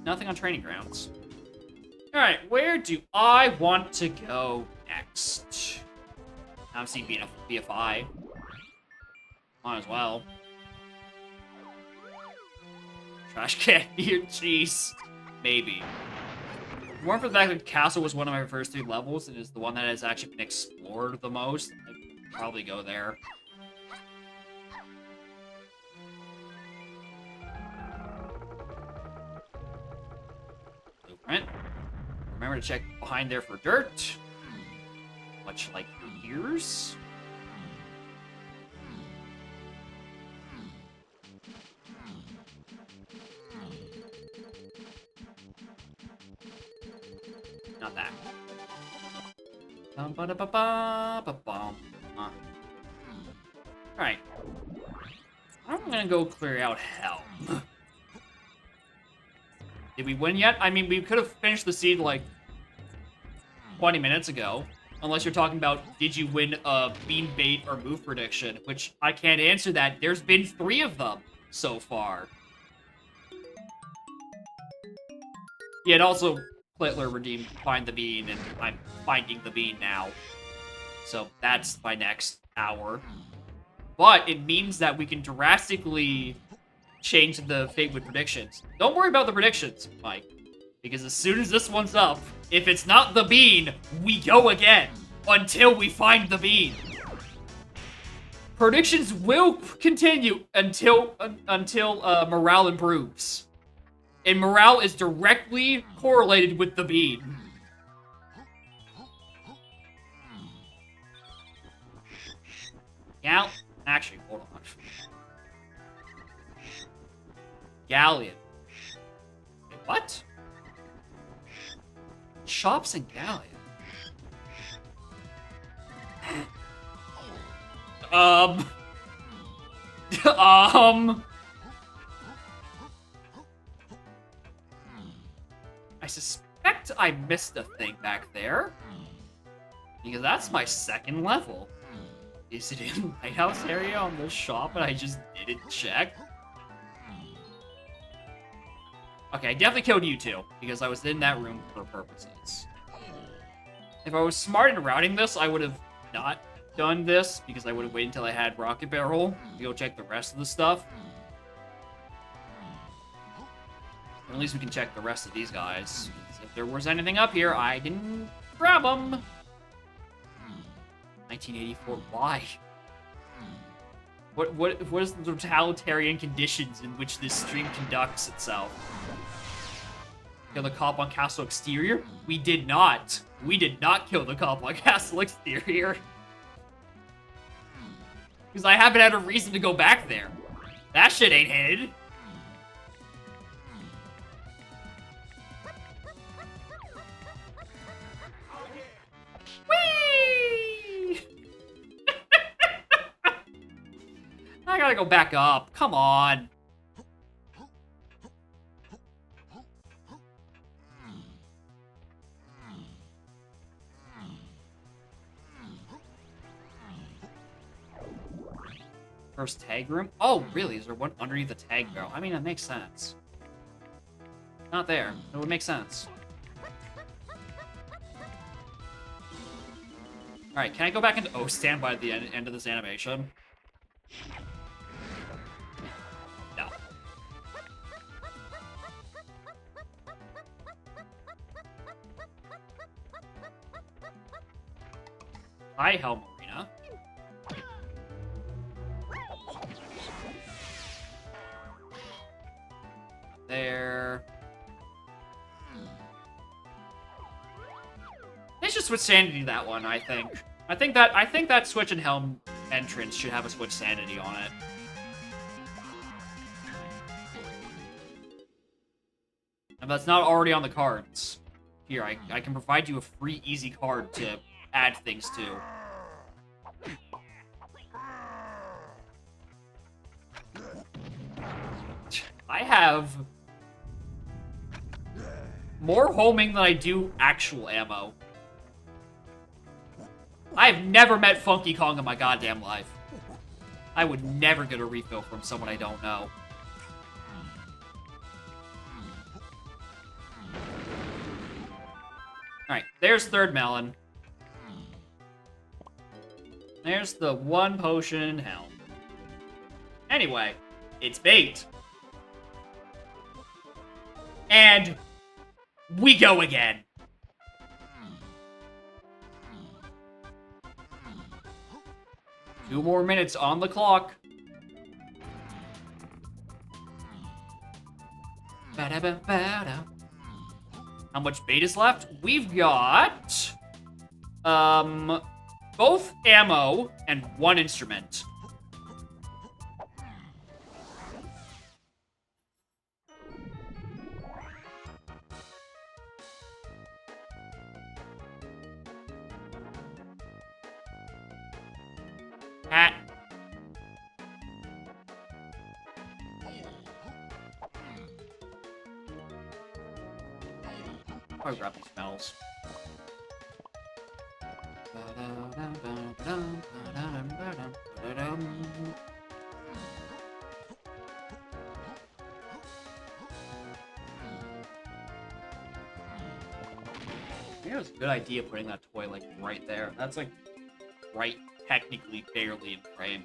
[SPEAKER 1] Nothing on training grounds. Alright, where do I want to go next? I'm seeing BFI. Might as well. Trash can here, jeez. Maybe. More for the fact that Castle was one of my first 3 levels, and is the one that has actually been explored the most. I'd probably go there. Blueprint. Remember to check behind there for dirt. Much like your ears. Not that. Alright. I'm gonna go clear out hell. Did we win yet? I mean, we could have finished the seed like 20 minutes ago. Unless you're talking about, did you win a bean bait or move prediction? Which, I can't answer that. There's been 3 of them so far. Yeah, and also, Plitler redeemed Find the Bean, and I'm finding the bean now. So that's my next hour. But it means that we can drastically change the fate with predictions. Don't worry about the predictions, Mike. Because as soon as this one's up, if it's not the bean, we go again. Until we find the bean. Predictions will continue until morale improves. And morale is directly correlated with the bean. Actually, hold on. Galleon. Wait, what? Shops and Galleon. I suspect I missed a thing back there. Because that's my second level. Is it in Lighthouse area on the shop and I just didn't check? Okay, I definitely killed you two, because I was in that room for purposes. If I was smart in routing this, I would have not done this, because I would have waited until I had Rocket Barrel to go check the rest of the stuff. Or at least we can check the rest of these guys. If there was anything up here, I didn't grab them. 1984, why? What is the totalitarian conditions in which this stream conducts itself? Kill the cop on castle exterior? We did not. We did not kill the cop on castle exterior. Because I haven't had a reason to go back there. That shit ain't hid. Whee! I gotta go back up. Come on. First tag room? Oh, really? Is there one underneath the tag barrel? I mean, that makes sense. Not there. It would make sense. Alright, can I go back into O-Stand by the end of this animation? No. Hi, Helm Arena. There. They should switch sanity to that one, I think. I think that Switch and Helm entrance should have a Switch sanity on it. If that's not already on the cards. Here, I can provide you a free easy card to add things to. I have more homing than I do actual ammo. I've never met Funky Kong in my goddamn life. I would never get a refill from someone I don't know. Alright, there's third melon. There's the one potion helm. Anyway, it's bait. And we go again. Two more minutes on the clock. Ba-da-ba-ba-da. How much bait is left? We've got both ammo and one instrument. Hat. Probably grab these medals. Maybe it was a good idea putting that toy, like, right there. That's, like, right, technically, barely in frame.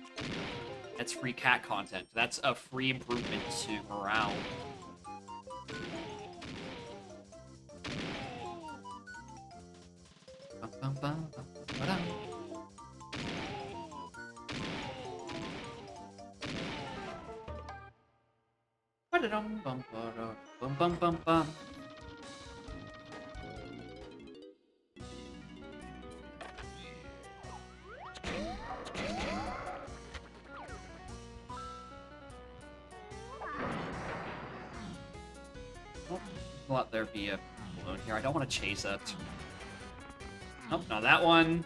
[SPEAKER 1] That's free cat content. That's a free improvement to morale. Bum. Let there be a balloon here. I don't want to chase it. Nope, not that one.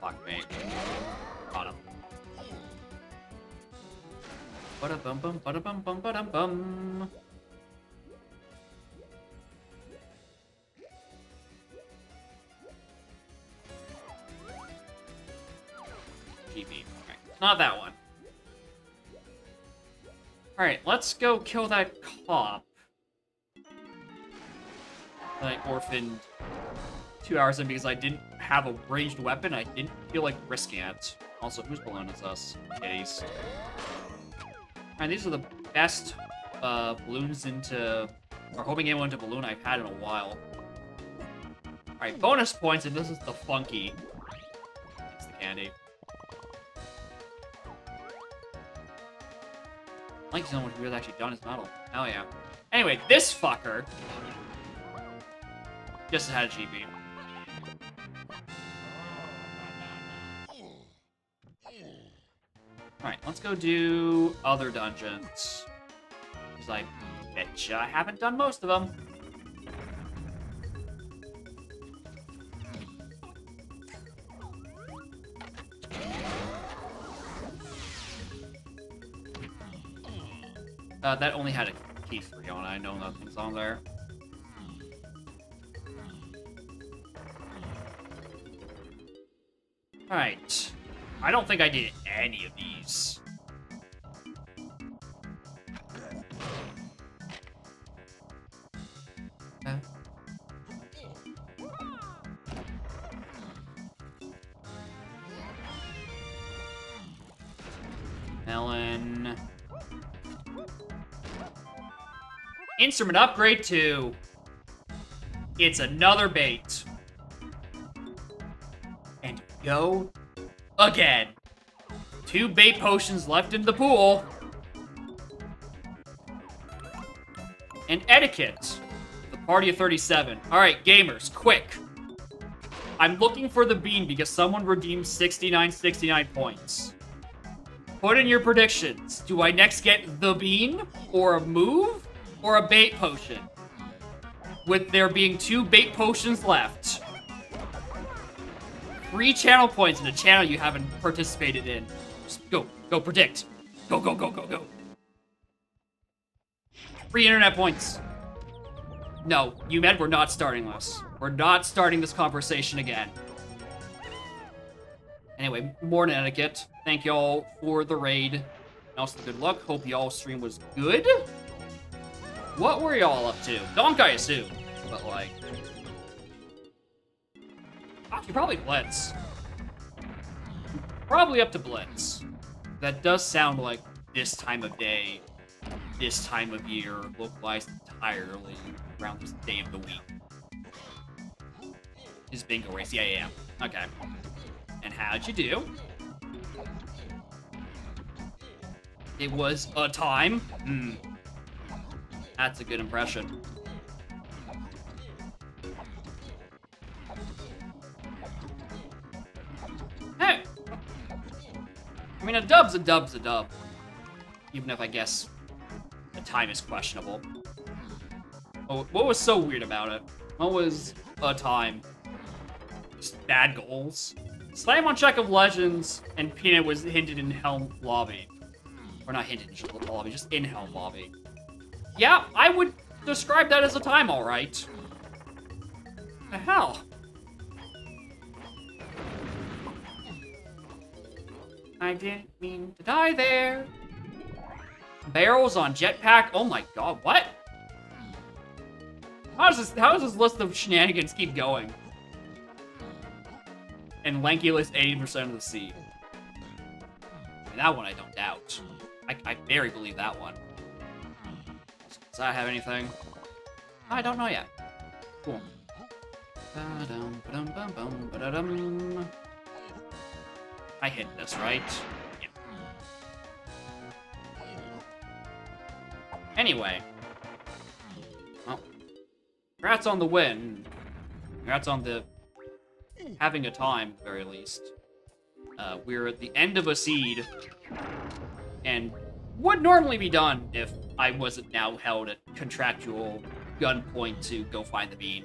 [SPEAKER 1] Fuck me. Got him. Ba-da-bum-bum, ba-da-bum-bum, ba-dum-bum. GB. Okay. Not that one. Alright, let's go kill that cop that I orphaned 2 hours in because I didn't have a ranged weapon. I didn't feel like risking it. Also, whose balloon is us? Kitties. Alright, these are the best balloons into... or homing ammo into balloon I've had in a while. Alright, bonus points, and this is the funky. It's the candy. I like to know what we've actually done his medal. Hell yeah. Anyway, this fucker just had a GB. Alright, let's go do other dungeons. Because I betcha I haven't done most of them. That only had a key 3 on it. I know nothing's on there. Alright. I don't think I did any of these. Okay. Melon. Instrument upgrade 2. It's another bait. And go again. 2 bait potions left in the pool. And etiquette. The party of 37. Alright, gamers, quick. I'm looking for the bean because someone redeemed 69 points. Put in your predictions. Do I next get the bean? Or a move? Or a bait potion? With there being 2 bait potions left. 3 channel points in a channel you haven't participated in. Just go. Go predict. Go. 3 internet points. No, UMed, we're not starting this. We're not starting this conversation again. Anyway, more etiquette. Thank y'all for the raid. And also good luck. Hope y'all stream was good. What were y'all up to? Donk, I assume. But like... you probably Blitz. Probably up to Blitz. That does sound like this time of day, this time of year, localized entirely around this day of the week. Is bingo race? Yeah. Okay. And how'd you do? It was a time? That's a good impression. Hey! I mean, a dub's a dub's a dub. Even if I guess the time is questionable. Oh, what was so weird about it? What was a time? Just bad goals? Slam on Check of Legends and Peanut was hinted in Helm Lobby. Or not hinted in Lobby, just in Helm Lobby. Yeah, I would describe that as a time, alright. The hell? I didn't mean to die there. Barrels on jetpack. Oh my god, what? How does this list of shenanigans keep going? And Lanky list 80% of the seed. I mean, that one I don't doubt. I very believe that one. Does that have anything? I don't know yet. Cool. I hit this, right? Yeah. Anyway. Well, congrats on the win. Congrats on the having a time, at the very least. We're at the end of a seed, and would normally be done if I wasn't now held at contractual gunpoint to go find the bean.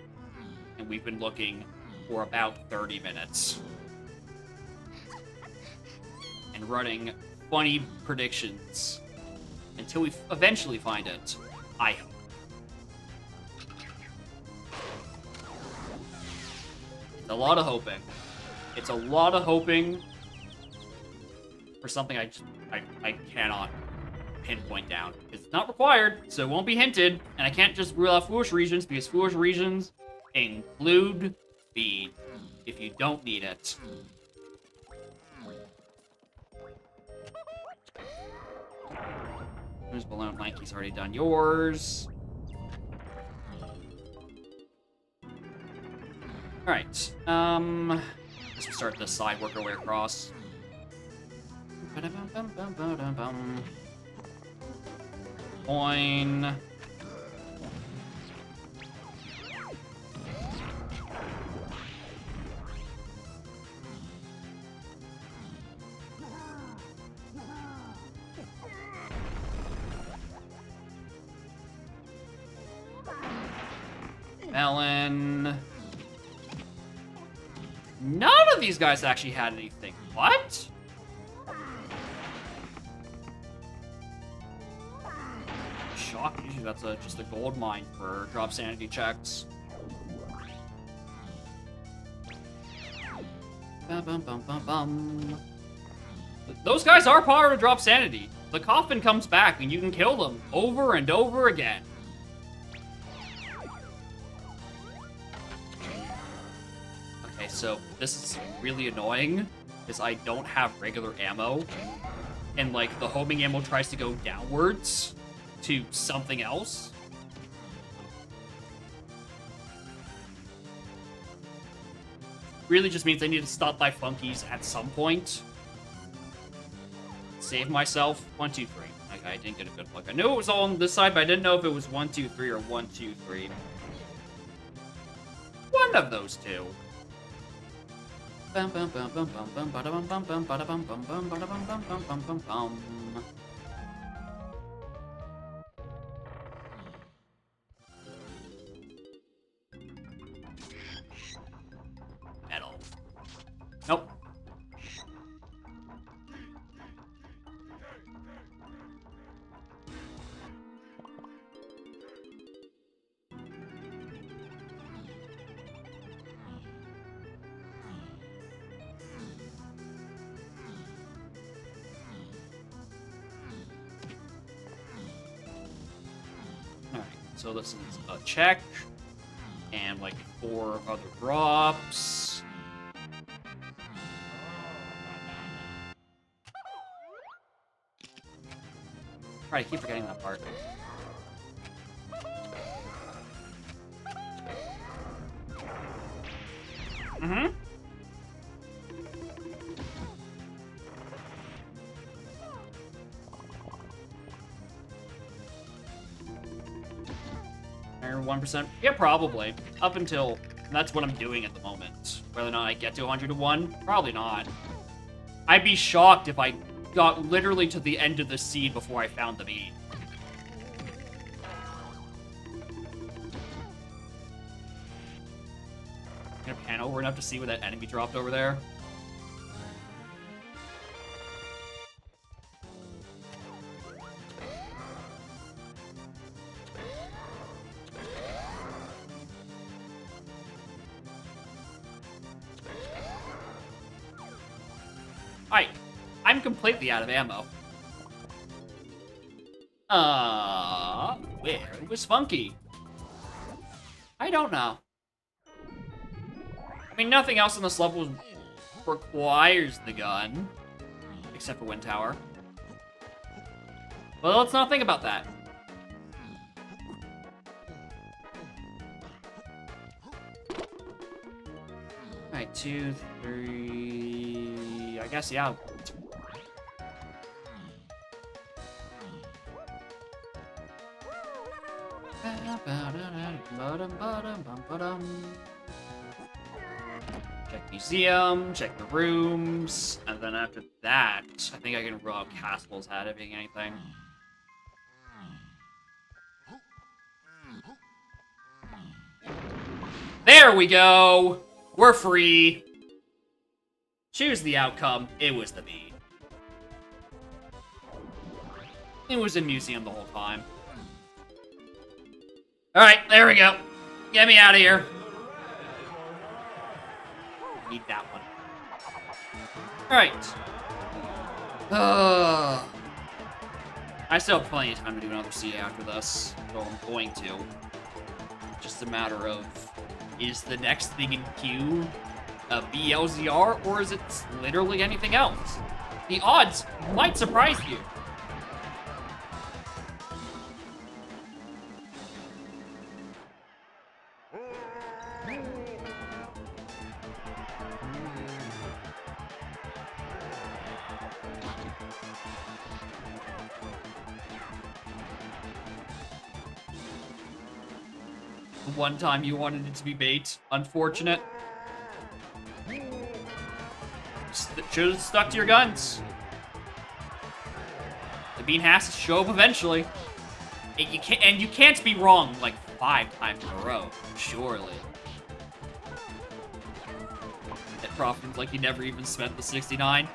[SPEAKER 1] And we've been looking for about 30 minutes. And running funny predictions until we eventually find it, I hope. It's a lot of hoping. It's a lot of hoping for something I cannot pinpoint down. It's not required, so it won't be hinted, and I can't just rule out foolish regions because foolish regions include bean if you don't need it. Who's Balloon Lanky's already done yours. Alright, let's start this side, work our way across. Coin. Melon. None of these guys actually had anything. What? Shock. Usually that's just a gold mine for drop sanity checks. Those guys are power to drop sanity. The coffin comes back and you can kill them over and over again. Okay, so this is really annoying because I don't have regular ammo. And like the homing ammo tries to go downwards to something else. Really just means I need to stop by Funkies at some point. Save myself. 1, 2, 3. Okay, I didn't get a good look. I knew it was all on this side, but I didn't know if it was 1, 2, 3 or 1, 2, 3. One of those two. Metal. Nope. Alright, so this is a check, and like 4 other drops. Right, I keep forgetting that part. Mm-hmm. Or 1%? Yeah, probably. Up until... That's what I'm doing at the moment. Whether or not I get to 100 to 1? Probably not. I'd be shocked if I got literally to the end of the seed before I found the bean. Gonna pan over enough to see where that enemy dropped over there. Alright, I'm completely out of ammo. Where was Funky? I don't know. I mean, nothing else in this level requires the gun. Except for Wind Tower. Well, let's not think about that. Alright, 2, 3... I guess, yeah. Check museum, check the rooms, and then after that, I think I can rob Castle's out of being anything. There we go! We're free! Choose the outcome. It was the bee. It was in museum the whole time. Alright, there we go. Get me out of here. Need that one. Alright. I still have plenty of time to do another CA after this, so I'm going to. Just a matter of, is the next thing in queue a BLZR, or is it literally anything else? The odds might surprise you. One time you wanted it to be bait. Unfortunate. Should've stuck to your guns. The bean has to show up eventually. And you can't be wrong like 5 times in a row, surely. That profits like you never even spent the 69.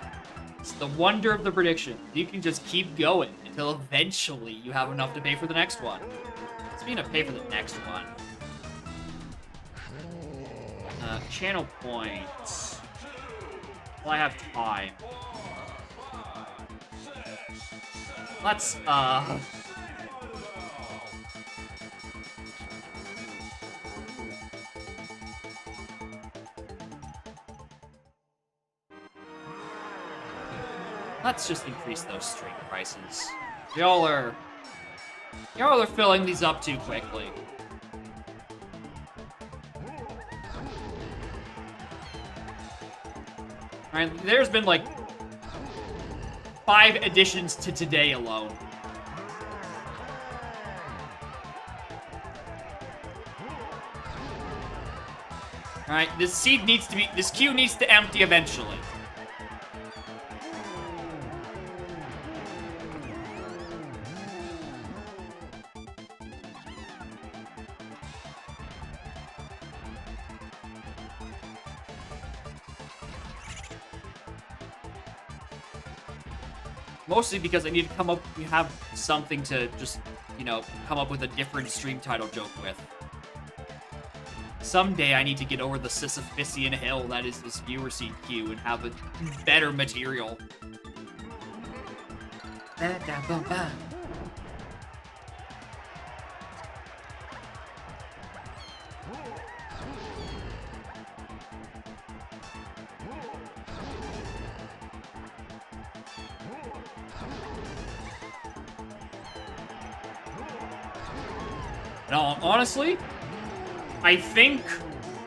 [SPEAKER 1] It's the wonder of the prediction. You can just keep going until eventually you have enough to pay for the next one. Speaking of pay for the next one. Channel points. Well, I have time. Let's, let's just increase those string prices. Y'all are filling these up too quickly. Alright, there's been like 5 additions to today alone. Alright, this queue needs to empty eventually. Mostly because I need to have something to just, you know, come up with a different stream title joke with. Someday I need to get over the Sisyphusian hill that is this viewer seat queue and have a better material. No, honestly, I think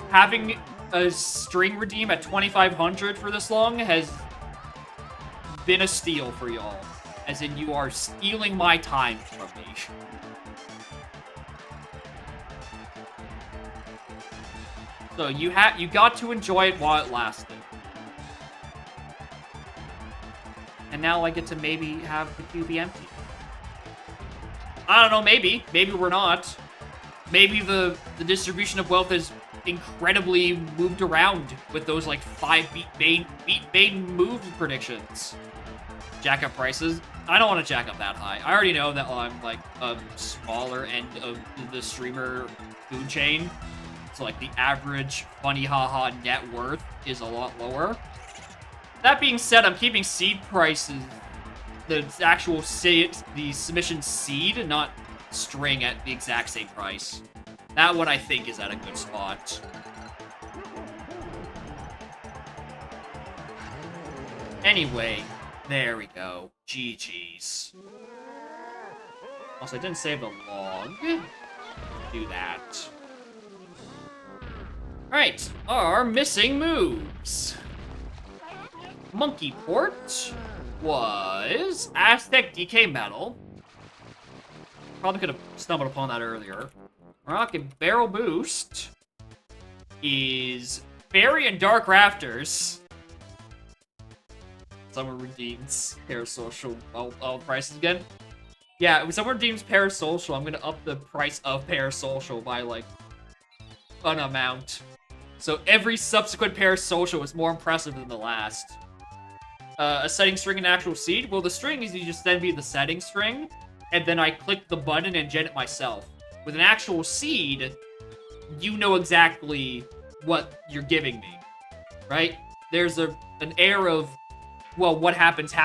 [SPEAKER 1] having a string redeem at 2,500 for this long has been a steal for y'all. As in, you are stealing my time from me. So you got to enjoy it while it lasted. And now I get to maybe have the queue be empty. I don't know, maybe. Maybe we're not. Maybe the distribution of wealth has incredibly moved around with those, like, 5 beat bait move predictions. Jack up prices. I don't want to jack up that high. I already know that I'm, like, a smaller end of the streamer food chain. So, like, the average funny haha net worth is a lot lower. That being said, I'm keeping seed prices, the actual the submission seed, not string, at the exact same price. That one I think is at a good spot. Anyway, there we go. GG's. Also, I didn't save the log. Do that. Alright, our missing moves. Monkey Port was Aztec DK Metal. Probably could have stumbled upon that earlier. Rocket Barrel Boost is Fairy and Dark Rafters. Someone redeems Parasocial. All prices again. Yeah, if someone redeems Parasocial, I'm gonna up the price of Parasocial by like an amount. So every subsequent Parasocial is more impressive than the last. A setting string and actual seed. Well, the string is you just then be the setting string, and then I click the button and gen it myself. With an actual seed, you know exactly what you're giving me, right? There's an air of, well, what happens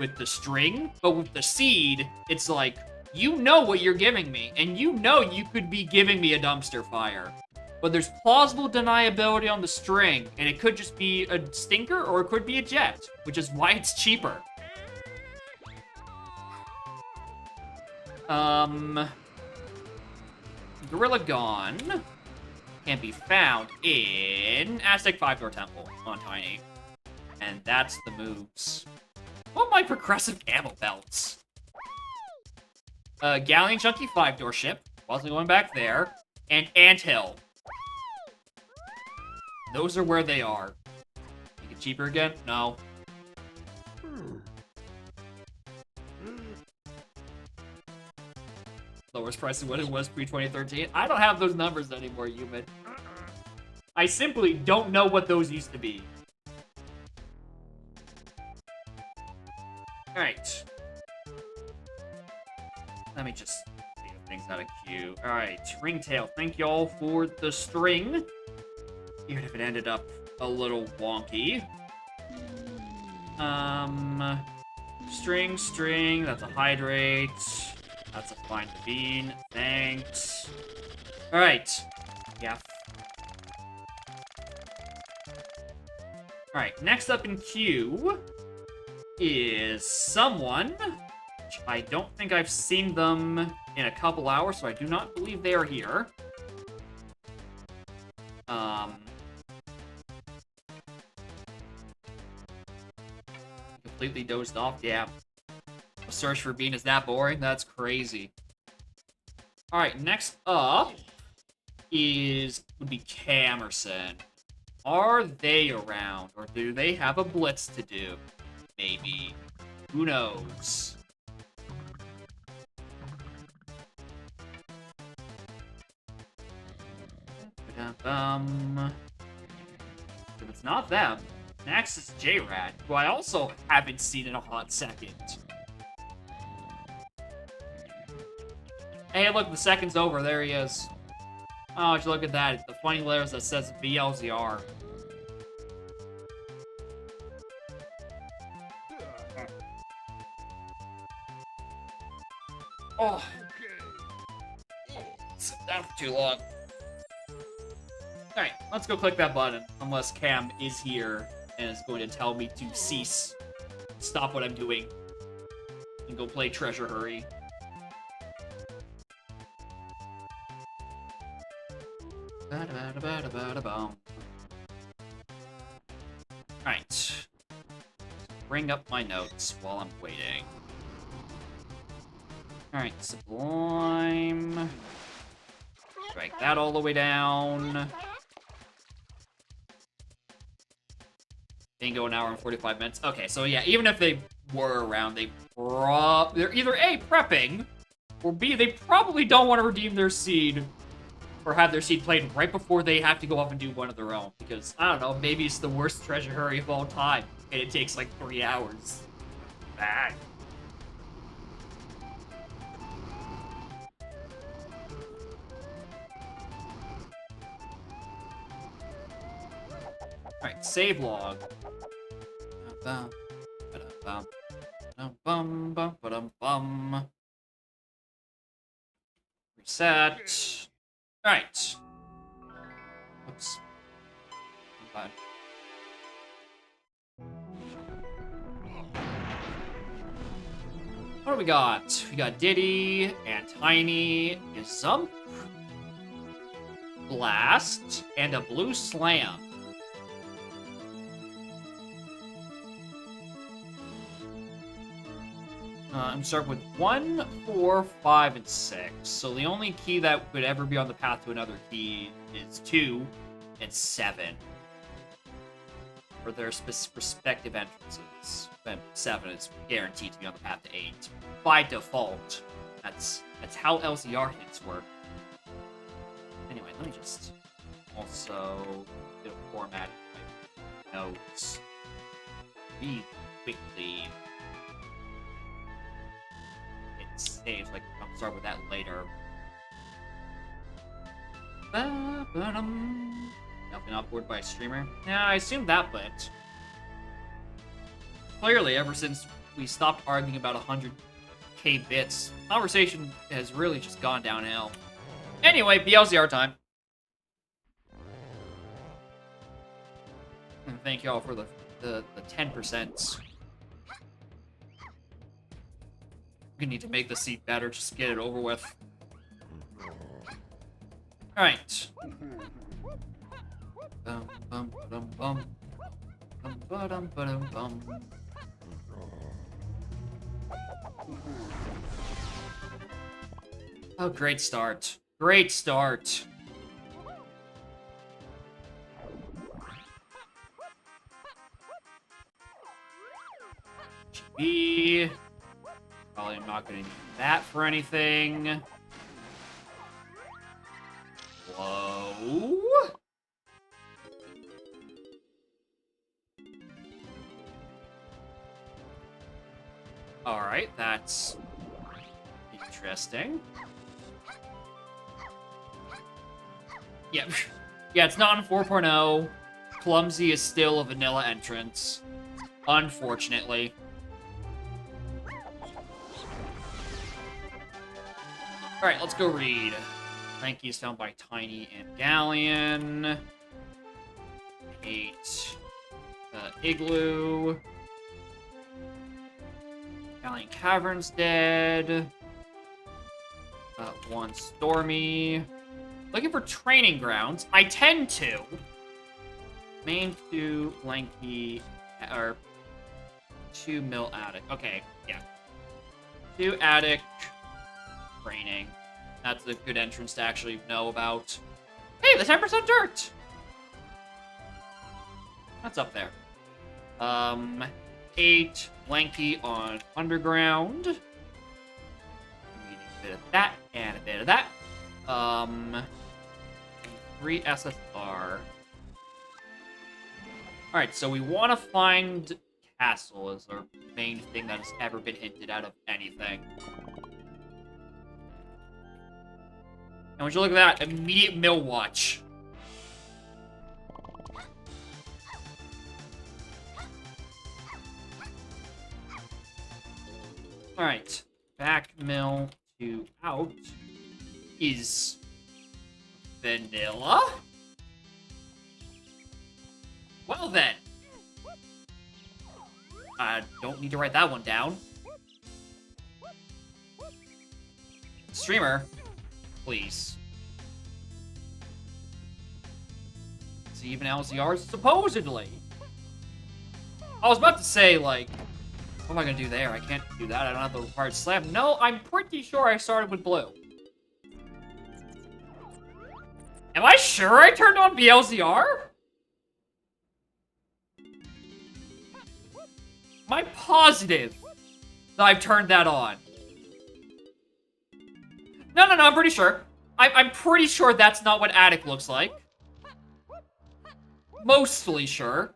[SPEAKER 1] with the string, but with the seed, it's like, you know what you're giving me, and you know you could be giving me a dumpster fire. But there's plausible deniability on the string, and it could just be a stinker, or it could be a jet, which is why it's cheaper. Gorilla Gone can be found in Aztec 5-door Temple on Tiny. And that's the moves. Oh, my progressive ammo belts. Galleon Chunky 5-door ship. Wasn't going back there. And Anthill. Those are where they are. Make it cheaper again? No. Lowest price than what it was pre-2013. I don't have those numbers anymore, human. I simply don't know what those used to be. Alright. Let me just leave things out of queue. Alright, Ringtail, thank y'all for the string. Even if it ended up a little wonky. String, that's a hydrate. That's a find the bean. Thanks. Alright. Yeah. Alright, next up in queue is someone, which I don't think I've seen them in a couple hours, so I do not believe they are here. Completely dozed off, yeah. A search for Bean is that boring? That's crazy. Alright, next up would be Camerson. Are they around, or do they have a blitz to do? Maybe. Who knows? If it's not them, next is J-Rad, who I also haven't seen in a hot second. Hey, look, the second's over. There he is. Oh, would you look at that. The funny letters that says BLZR. Oh. Sit down for too long. Alright, let's go click that button. Unless Cam is here and is going to tell me to cease. Stop what I'm doing. And go play Treasure Hurry. Alright. Bring up my notes while I'm waiting. Alright, Sublime. Drag that all the way down. Bingo, an hour and 45 minutes. Okay, so yeah, even if they were around, they're either A, prepping, or B, they probably don't want to redeem their seed or have their seed played right before they have to go off and do one of their own. Because, I don't know, maybe it's the worst treasure hurry of all time, and it takes like 3 hours. Bad. Alright, save log. Bum, ba-dum, bum, bum, ba-dum, bum. Reset. Alright. Oops. Bye. What do we got? We got Diddy and Tiny, Gazump, Blast, and a Blue Slam. I'm starting with 1, 4, 5, and 6. So the only key that would ever be on the path to another key is 2 and 7. For their respective entrances. But 7 is guaranteed to be on the path to 8. By default. That's how LCR hits work. Anyway, let me just also get a format my notes. Read quickly. It saves, like, I'll start with that later. Nothing upward by a streamer. Yeah, I assumed that lit. Clearly, ever since we stopped arguing about 100k bits, conversation has really just gone downhill. Anyway, BLZR time. And thank y'all for the 10%. We need to make the seat better, just get it over with. Alright. Bum, bum, ba-dum, bum. Bum, ba-dum, ba-dum, bum. Oh, great start. Great start. GB. Probably not going to need that for anything. Whoa. Alright, that's interesting. Yeah, yeah, it's not in 4.0. Clumsy is still a vanilla entrance. Unfortunately. Alright, let's go read. Frankie is found by Tiny and Galleon. 8. Igloo. Galleon Cavern's dead. 1 Stormy. Looking for training grounds. I tend to. Main 2 Lanky, or 2 Mill Attic. Okay, yeah. 2 Attic. Training. That's a good entrance to actually know about. Hey, the 10% dirt! That's up there. 8 Lanky on Underground. Needing a bit of that and a bit of that. 3 SSR. Alright, so we want to find Castle as our main thing that has ever been hinted out of anything. And would you look at that? Immediate mill watch. Alright. Back mill to out is vanilla? Well then. I don't need to write that one down. Streamer. Please. It's even LCRs, supposedly. I was about to say, like, what am I gonna do there? I can't do that. I don't have the required slam. No, I'm pretty sure I started with blue. Am I sure I turned on BLZR? Am I positive that I've turned that on? No, I'm pretty sure. I'm pretty sure that's not what Attic looks like. Mostly sure.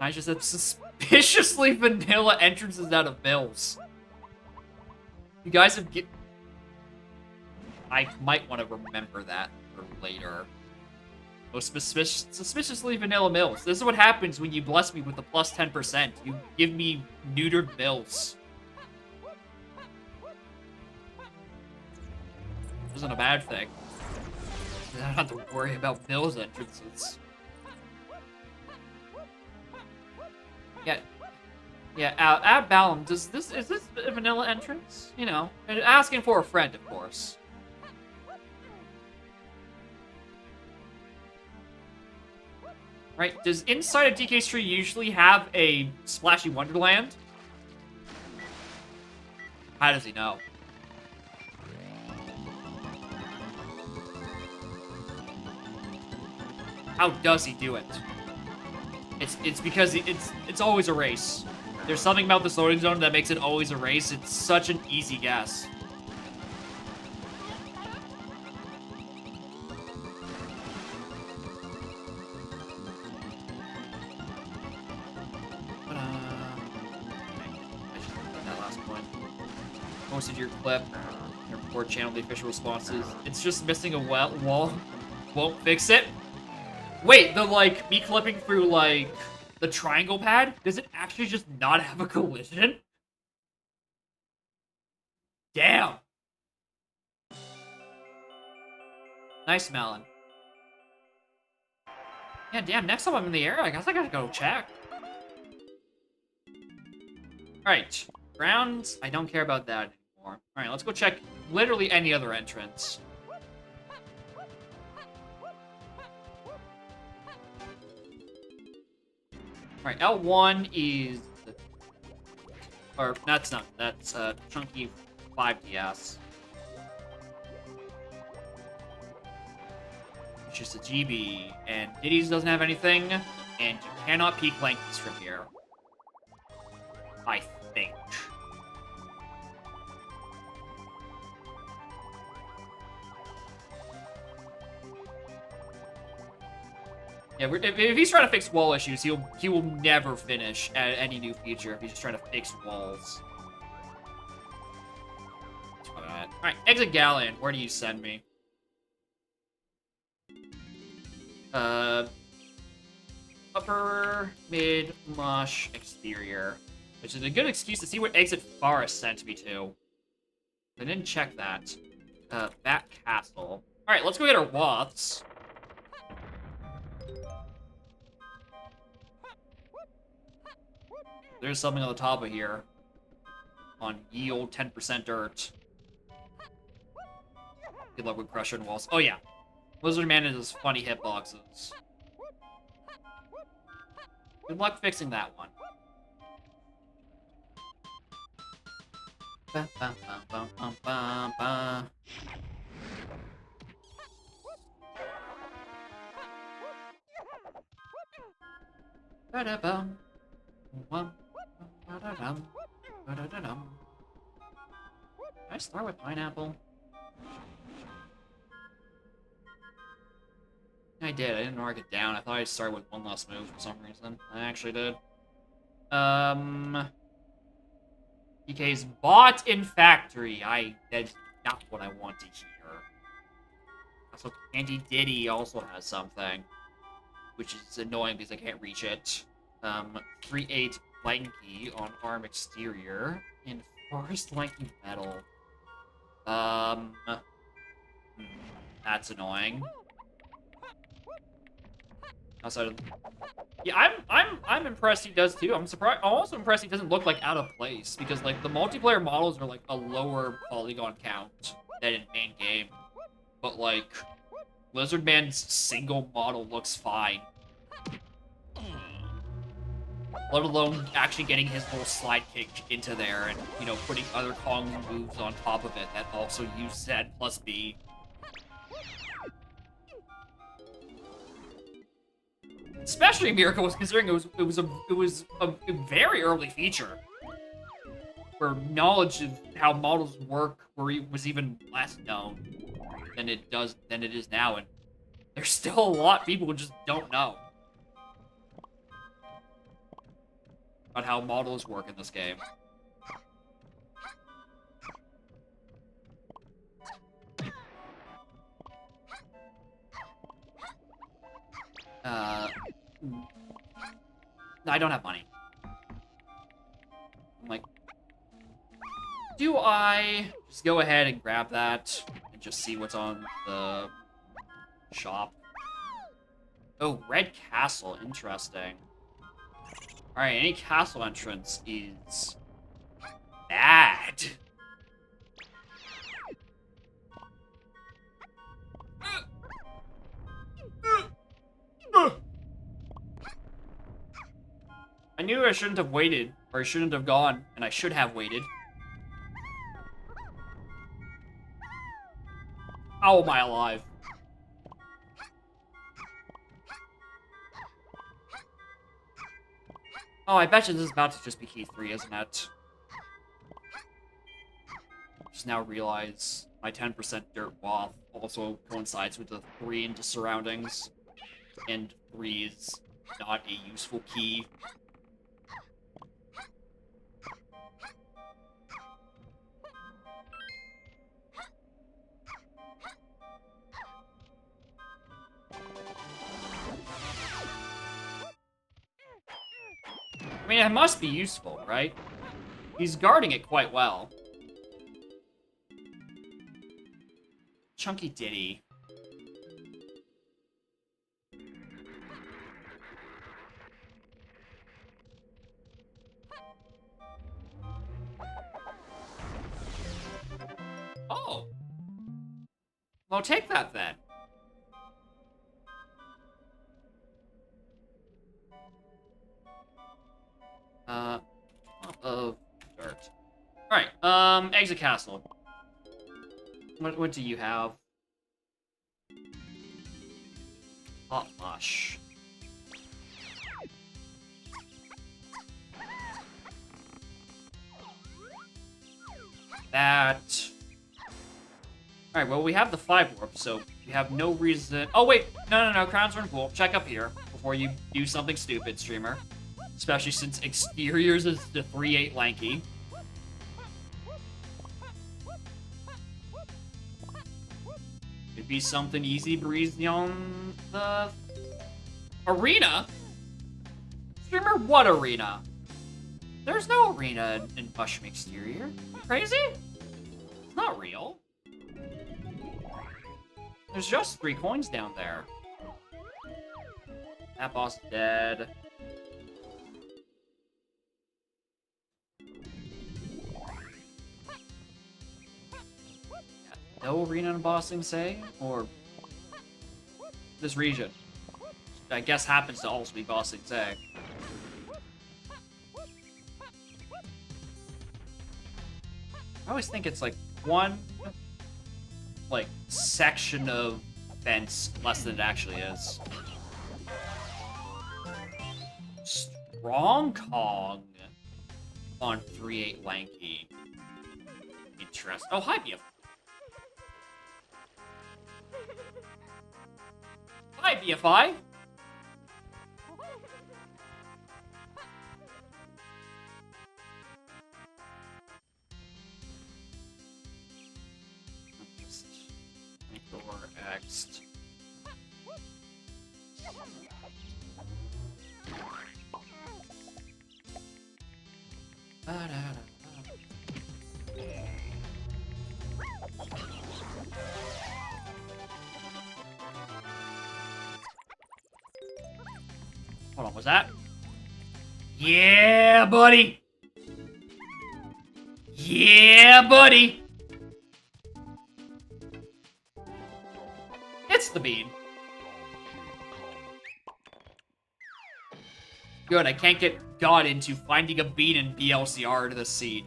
[SPEAKER 1] I just have suspiciously vanilla entrances out of bills. You guys have I might want to remember that for later. Oh, suspiciously vanilla mills. This is what happens when you bless me with the plus 10%. You give me neutered mills. Isn't a bad thing. I don't have to worry about mills entrances. Yeah. Yeah, Ab Balum, is this a vanilla entrance? You know, and asking for a friend, of course. Right, does inside a DK tree usually have a Splashy Wonderland? How does he know? How does he do it? It's because it's always a race. There's something about this loading zone that makes it always a race. It's such an easy guess. That last one. Posted your clip. Your report channel the official responses. It's just missing a wall. Won't fix it. Wait, me clipping through, the triangle pad? Does it actually just not have a collision? Damn! Nice melon. Yeah, damn, next time I'm in the area, I guess I gotta go check. Alright, grounds, I don't care about that anymore. Alright, let's go check literally any other entrance. Alright, L1 is... Or, that's not. That's, Chunky 5DS. It's just a GB, and Diddy's doesn't have anything, and you cannot peek Lankies from here. I think. Yeah, if he's trying to fix wall issues, he will never finish at any new feature if he's just trying to fix walls. Alright, exit Galleon. Where do you send me? Upper, mid, mush, exterior. Which is a good excuse to see what exit Forest sent me to. I didn't check that. Bat Castle. Alright, let's go get our Woths. There's something on the top of here. On ye old 10% dirt. Good luck with Crusher and Walls. Oh, yeah. Lizard Man and his funny hitboxes. Good luck fixing that one. Ba, ba, ba, ba, ba, ba, ba. Ba-da-bum. Ba-da-dum. Ba-da-da-dum. Can I start with pineapple? I did. I didn't mark it down. I thought I'd start with one less move for some reason. I actually did. DK's bought in factory. That's not what I want to hear. Also, Candy Diddy also has something, which is annoying because I can't reach it. 3-8 Lanky on arm exterior and Forest Lanky metal. That's annoying. Outside of, yeah, I'm impressed he does too. I'm also impressed he doesn't look like out of place because like the multiplayer models are like a lower polygon count than in main game, but like Lizard Man's single model looks fine. Let alone actually getting his little slide kick into there and, you know, putting other Kong moves on top of it that also use Z plus B. Especially a miracle, considering it was a very early feature, where knowledge of how models work was even less known than it is now, and there's still a lot of people who just don't know about how models work in this game. I don't have money. I'm like, do I just go ahead and grab that and just see what's on the shop? Oh, Red Castle. Interesting. Alright, any castle entrance is bad. I knew I shouldn't have waited, or I shouldn't have gone, and I should have waited. How am I alive? Oh, I bet you this is about to just be key 3, isn't it? Just now realize my 10% dirt wath also coincides with the 3 into surroundings. And 3 is not a useful key. I mean, it must be useful, right? He's guarding it quite well. Chunky Diddy. Oh. Well, take that then. Of dirt. Alright, exit castle. What do you have? Hot mush. That. Alright, well, we have the 5 warp, so we have no reason. Oh, wait! No, crowns are in pool. Check up here before you do something stupid, streamer. Especially since exteriors is the 3/8 lanky. Could be something easy breezy on the arena. Streamer, what arena? There's no arena in Mushroom Exterior. You crazy? It's not real. There's just 3 coins down there. That boss is dead. No arena unbossing, say? Or this region? I guess happens to also be bossing, say. I always think it's like one, like, section of fence less than it actually is. Strong Kong on 3/8 lanky. Interesting. Oh, hi, BF. Hi, BFI. Just ignore X. Hold on, was that? Yeah, buddy! Yeah, buddy! It's the bean. Good, I can't get God into finding a bean in BLCR to the seed.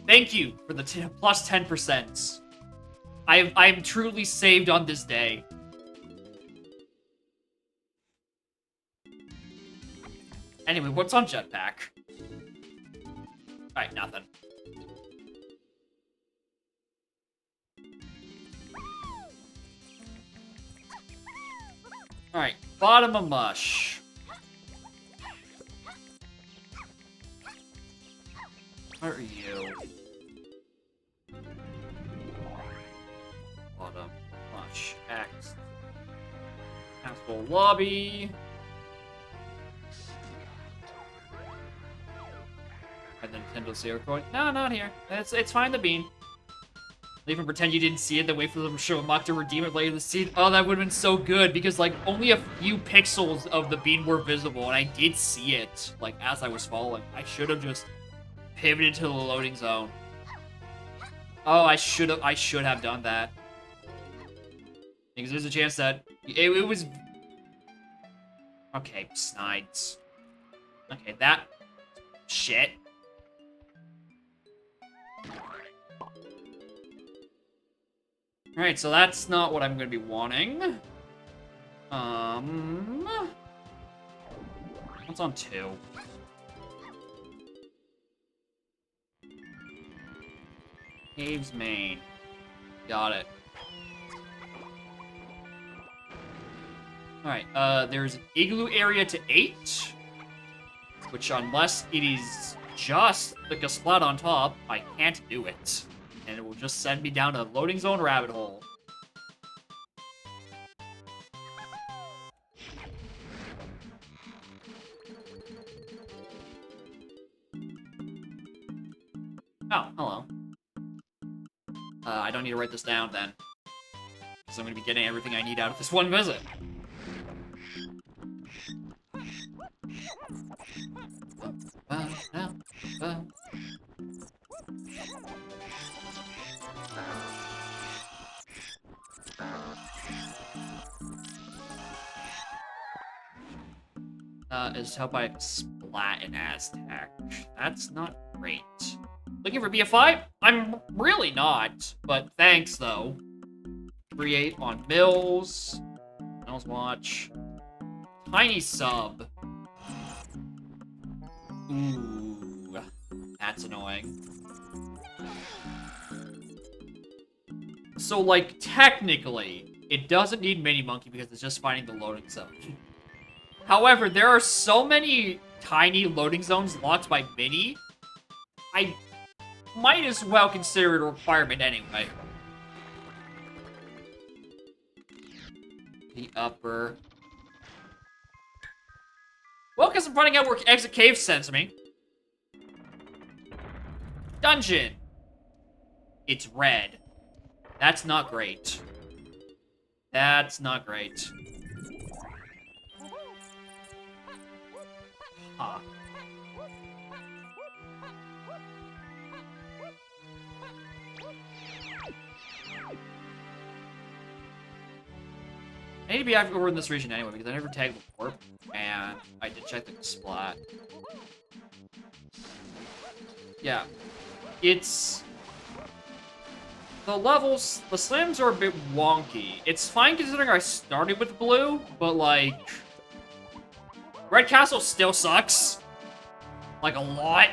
[SPEAKER 1] Thank you for the plus 10%. I'm truly saved on this day. Anyway, what's on Jetpack? Alright, nothing. Alright, bottom of mush. Where are you? Bottom mush. X. Full lobby. And then Nintendo Sailor going, no, not here. It's fine, the bean. Even pretend you didn't see it, then wait for them to show Mock to redeem it later in the scene. Oh, that would have been so good, because, like, only a few pixels of the bean were visible, and I did see it, like, as I was falling. I should have just pivoted to the loading zone. Oh, I should have done that. Because there's a chance that it was... Okay, Snides. Okay, that... Shit. Alright, so that's not what I'm gonna be wanting. What's on 2? Caves main. Got it. Alright, there's an igloo area to 8. Which, unless it is just the Gasplat on top, I can't do it. And it will just send me down a loading zone rabbit hole. Oh, hello. I don't need to write this down then. Because I'm going to be getting everything I need out of this one visit. Is help by Splat and Aztec. That's not great. Looking for BF5? I'm really not, but thanks though. Create on Mills. Mills watch. Tiny sub. Ooh, that's annoying. So, like, technically, it doesn't need Mini Monkey because it's just finding the loading zone. However, there are so many tiny loading zones locked by Mini, I might as well consider it a requirement anyway. The upper. Well, because I'm finding out where Exit Cave sends me. Dungeon. It's red. That's not great. That's not great. Huh. I need to be over in this region anyway, because I never tagged the warp, and I did check the splat. Yeah. It's... The levels, the slams are a bit wonky. It's fine considering I started with blue, but like... Red Castle still sucks. Like, a lot.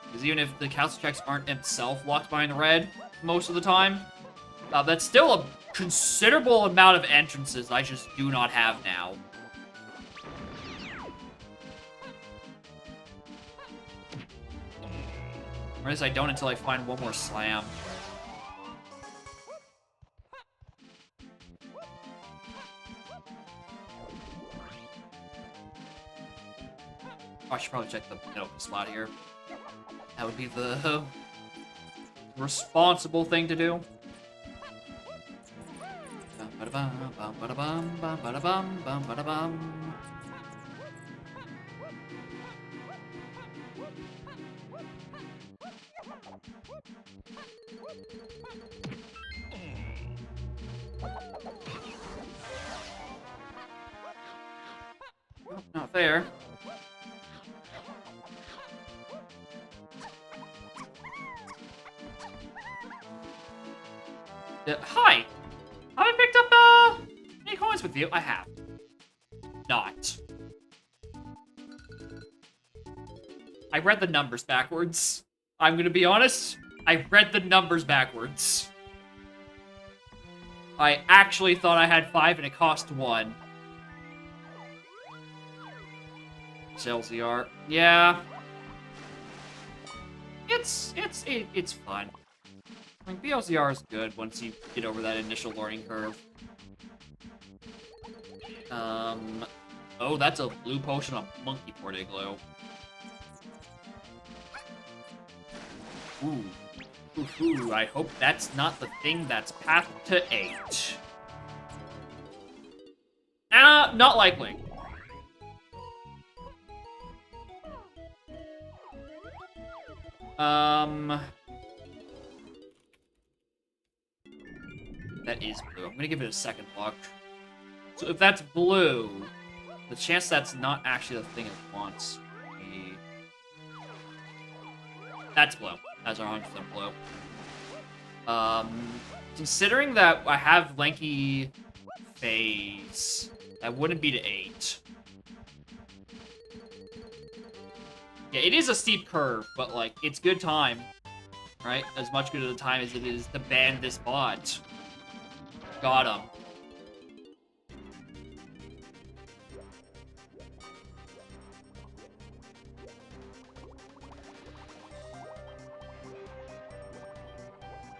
[SPEAKER 1] Because even if the castle checks aren't itself locked behind the red most of the time, that's still a considerable amount of entrances I just do not have now. Or at least I don't until I find one more slam. I should probably check the middle slot here. That would be the responsible thing to do. Oh, not fair. Hi! Have I picked up, any coins with you? I have. Not. I read the numbers backwards. I'm gonna be honest. I read the numbers backwards. I actually thought I had 5 and it cost 1. LCR. Yeah. It's fun. Like, BLCR is good once you get over that initial learning curve. Oh, that's a blue potion of monkey port igloo. Ooh. Ooh, I hope that's not the thing that's path to 8. Not likely. That is blue. I'm gonna give it a second look. So if that's blue, the chance that's not actually the thing it wants. That's blue. That's 100% blue. Considering that I have lanky phase, that wouldn't be to 8. Yeah, it is a steep curve, but like it's good time, right? As much good of a time as it is to ban this bot. Got him.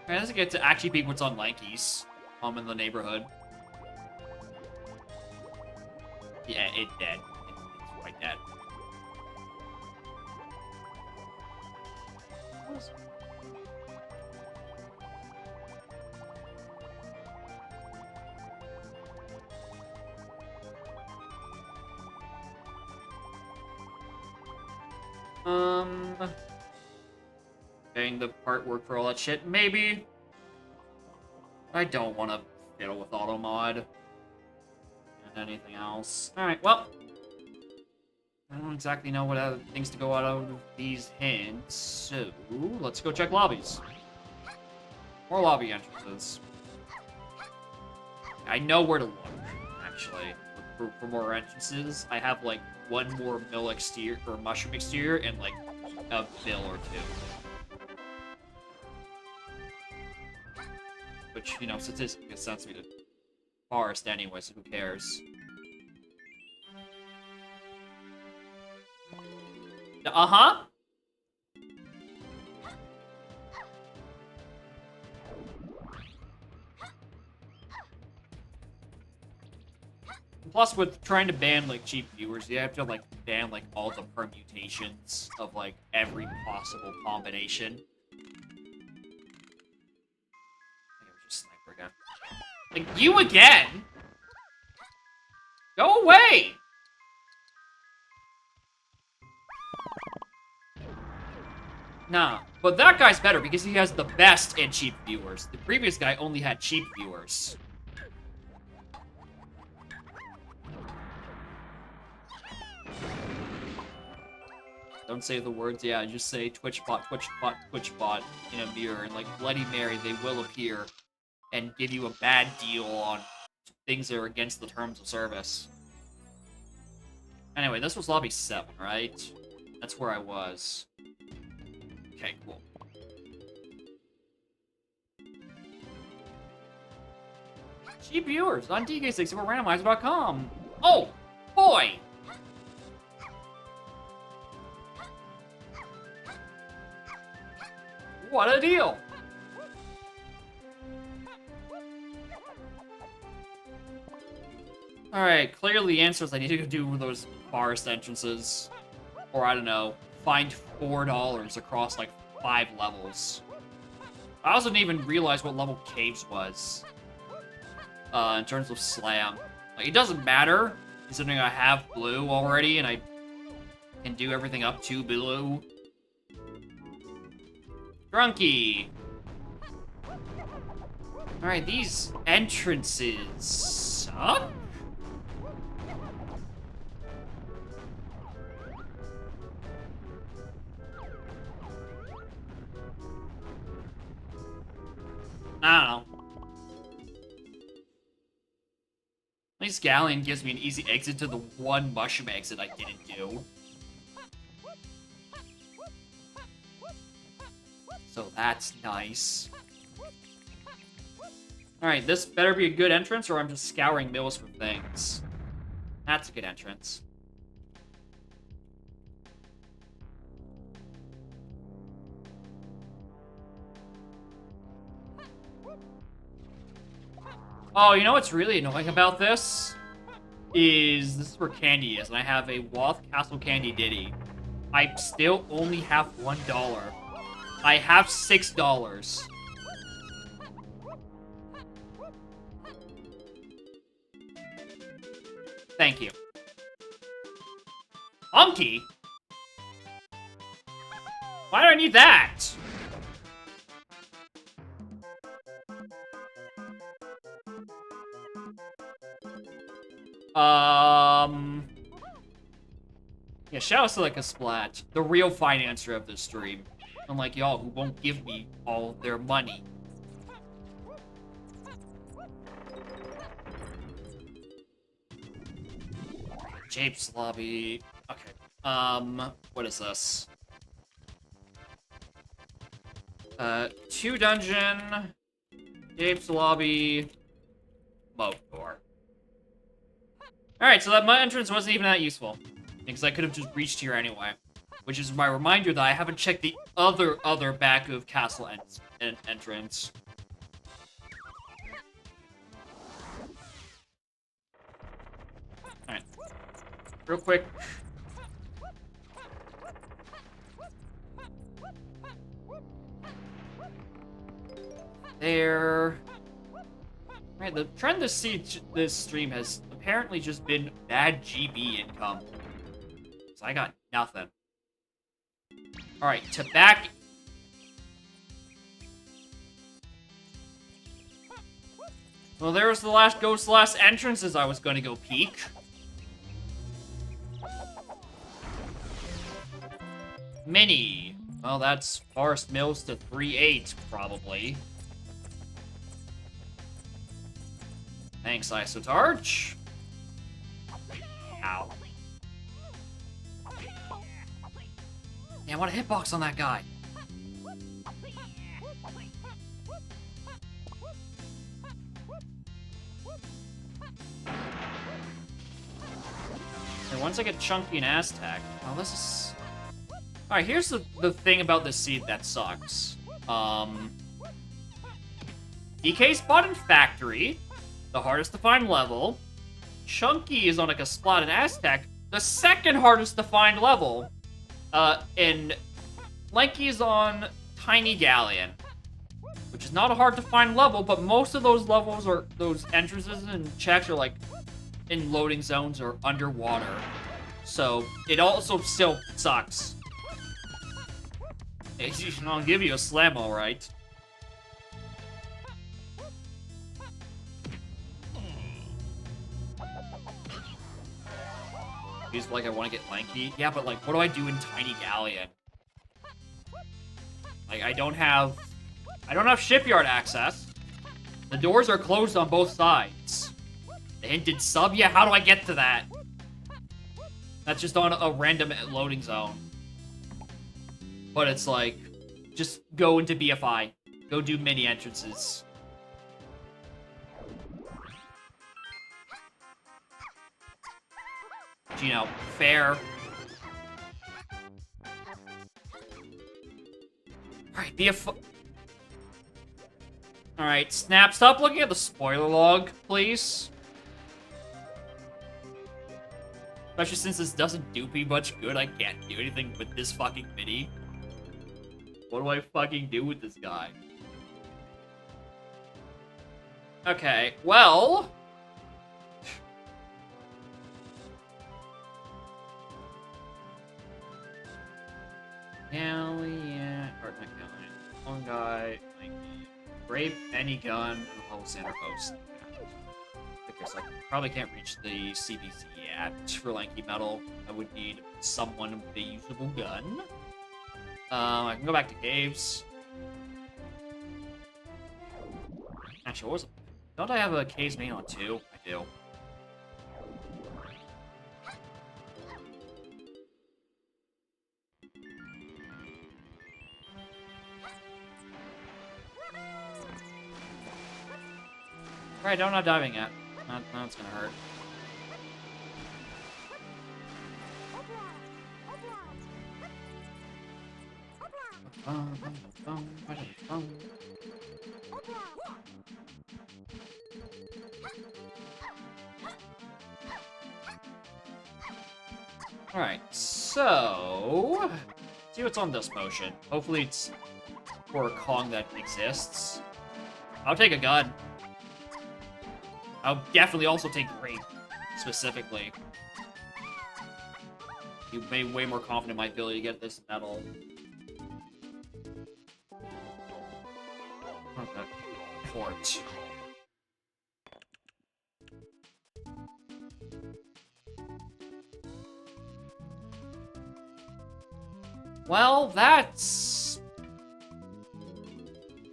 [SPEAKER 1] Alright, let's get to actually be what's on Lankies. In the neighborhood. Yeah, it's dead. It's quite dead. Getting the part work for all that shit, maybe. I don't want to fiddle with auto mod and anything else. Alright, well. I don't exactly know what other things to go out of these hints, so let's go check lobbies. More lobby entrances. I know where to look, actually, for more entrances. I have, like, one more mill exterior, or mushroom exterior, and, like, a mill or two. Which, you know, statistically sends me to forest anyway, so who cares? Uh-huh. Plus, with trying to ban, like, cheap viewers, you have to, like, ban, like, all the permutations of, like, every possible combination. I think it was just Sniper again. Like, you again? Go away! Nah, but that guy's better because he has the best and cheap viewers. The previous guy only had cheap viewers. Don't say the words, yeah, just say TwitchBot, TwitchBot, TwitchBot in a mirror, and like Bloody Mary, they will appear and give you a bad deal on things that are against the terms of service. Anyway, this was lobby 7, right? That's where I was. Okay, cool. Cheap viewers on DK64Randomizer.com. Oh, boy! What a deal! Alright, clearly the answer is I need to go do those forest entrances. Or, I don't know, find $4 across, like, 5 levels. I also didn't even realize what level Caves was. In terms of Slam. Like, it doesn't matter, considering I have Blue already, and I can do everything up to Blue. Drunky! Alright, these entrances suck? I don't know. At least Galleon gives me an easy exit to the one mushroom exit I didn't do. So that's nice. Alright, this better be a good entrance or I'm just scouring mills for things. That's a good entrance. Oh, you know what's really annoying about this? is this is where candy is, and I have a Wath Castle Candy Ditty. I still only have $1. I have $6. Thank you. Monkey? Why do I need that? Yeah, shout out to like a Splat, the real financer of this stream. Unlike y'all who won't give me all their money. Japes lobby. Okay. What is this? 2 dungeon. Japes lobby. Moat door. Alright, so that my entrance wasn't even that useful. Because I could have just reached here anyway. Which is my reminder that I haven't checked the other back of castle entrance. Alright. Real quick. There. Right, the trend this stream has apparently just been bad GB income. So I got nothing. Alright, to back... Well, there was the last entrances I was going to go peek. Mini. Well, that's Forest Mills to 3-8, probably. Thanks, Isotarch. Ow. Yeah, what a hitbox on that guy. And once I get Chunky and Aztec, well, this is... Alright, here's the thing about this seed that sucks. DK spot in Factory, the hardest to find level. Chunky is on like a Splat in Aztec, the second hardest to find level. And Lanky is on Tiny Galleon, which is not a hard to find level, but most of those levels are, those entrances and checks are like in loading zones or underwater. So it also still sucks. I'll give you a slam, alright. Feels like I want to get Lanky. Yeah, but like, what do I do in Tiny Galleon? Like, I don't have shipyard access. The doors are closed on both sides. The hinted sub? Yeah, how do I get to that? That's just on a random loading zone. But it's like, just go into BFI. Go do mini entrances. You know, fair. Alright, Alright, Snap, stop looking at the spoiler log, please. Especially since this doesn't do me much good, I can't do anything with this fucking mini. What do I fucking do with this guy? Okay, well... Galleon, or not Galleon, one guy, like, Grape, any gun, and a level center post. Because I probably can't reach the CBC yet for Lanky Metal. I would need someone with a usable gun. I can go back to caves. Actually, what was it? Don't I have a caves main on 2? I do. Right, I'm not diving yet. That's gonna hurt. Alright, so... see what's on this potion. Hopefully it's for a Kong that exists. I'll take a gun. I'll definitely also take grape, specifically. You may be way more confident in my ability to get this medal. Okay. Port. Well, that's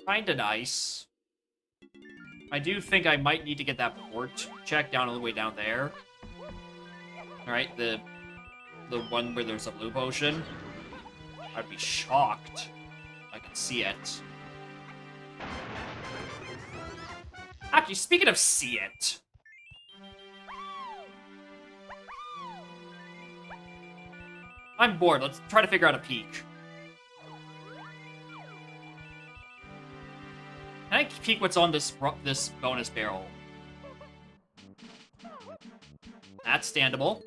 [SPEAKER 1] kinda nice. I do think I might need to get that port check down all the way down there. Alright, the one where there's a blue potion. I'd be shocked. I could see it. Actually, speaking of see it. I'm bored. Let's try to figure out a peak. Can I peek what's on this bonus barrel? That's standable.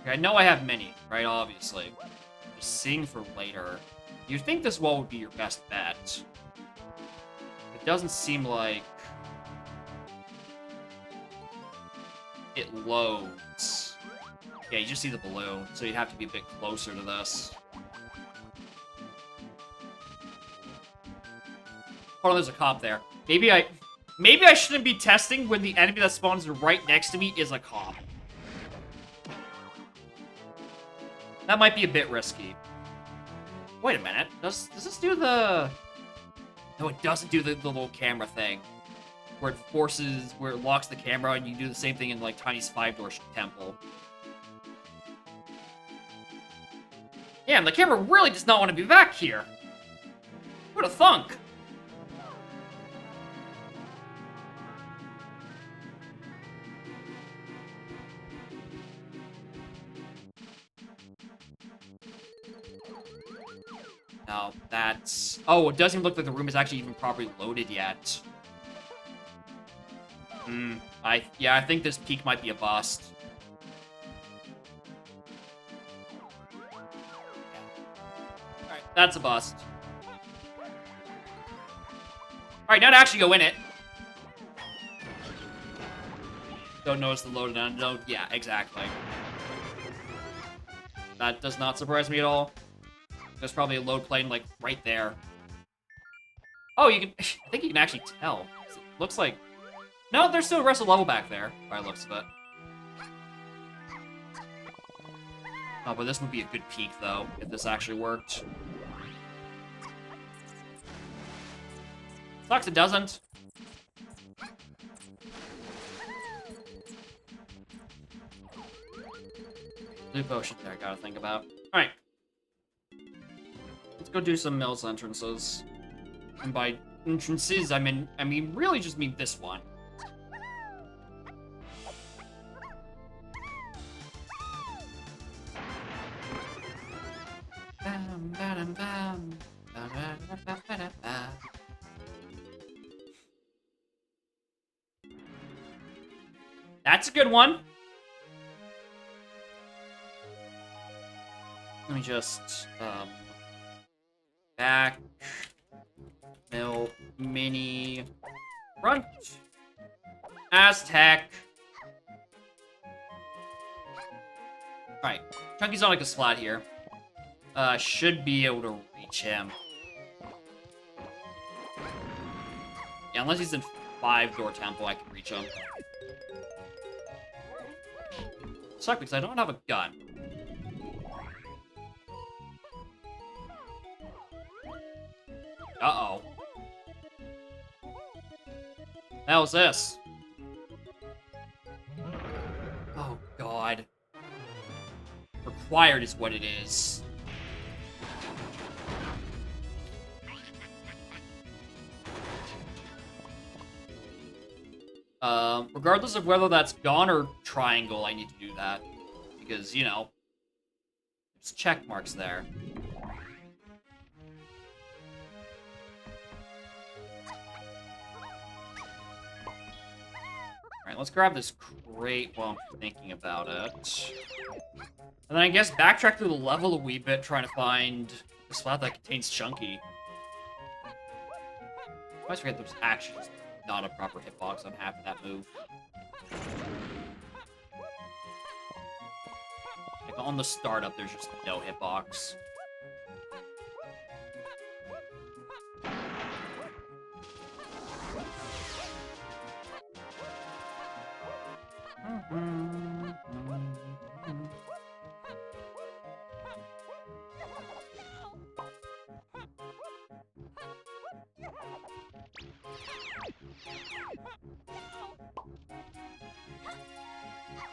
[SPEAKER 1] Okay, I know I have many, right? Obviously. Just seeing for later. You'd think this wall would be your best bet. It doesn't seem like it loads. Yeah, you just see the balloon, so you have to be a bit closer to this. Hold on, there's a cop there. Maybe I shouldn't be testing when the enemy that spawns right next to me is a cop. That might be a bit risky. Wait a minute. Does this do the... No, it doesn't do the little camera thing. Where it locks the camera, and you do the same thing in, like, Tiny's 5-door temple. Damn, the camera really does not want to be back here. What a thunk. No, that's... Oh, it doesn't look like the room is actually even properly loaded yet. I think this peak might be a bust. Alright, that's a bust. Alright, now to actually go in it. Don't notice the loaded on. No, yeah, exactly. That does not surprise me at all. There's probably a load plane, like, right there. Oh, you can... I think you can actually tell. It looks like... No, there's still the rest of the level back there, by the looks of it. Oh, but this would be a good peak, though, if this actually worked. Sucks it doesn't. Blue potion there, gotta think about. Alright. Let's go do some Mills entrances. And by entrances, I mean really just mean this one. That's a good one. Let me just, back, mill, mini, front, Aztec. Alright, Chunky's on like a slot here. Should be able to reach him. Yeah, unless he's in 5-door temple, I can reach him. Suck because I don't have a gun. Uh-oh. How's this? Oh, God. Required is what it is. Regardless of whether that's gone or triangle, I need to do that. Because, you know, there's check marks there. Alright, let's grab this crate while I'm thinking about it. And then I guess backtrack through the level a wee bit, trying to find the spot that contains Chunky. I always forget there's actually just not a proper hitbox on half of that move. Like on the startup, there's just no hitbox.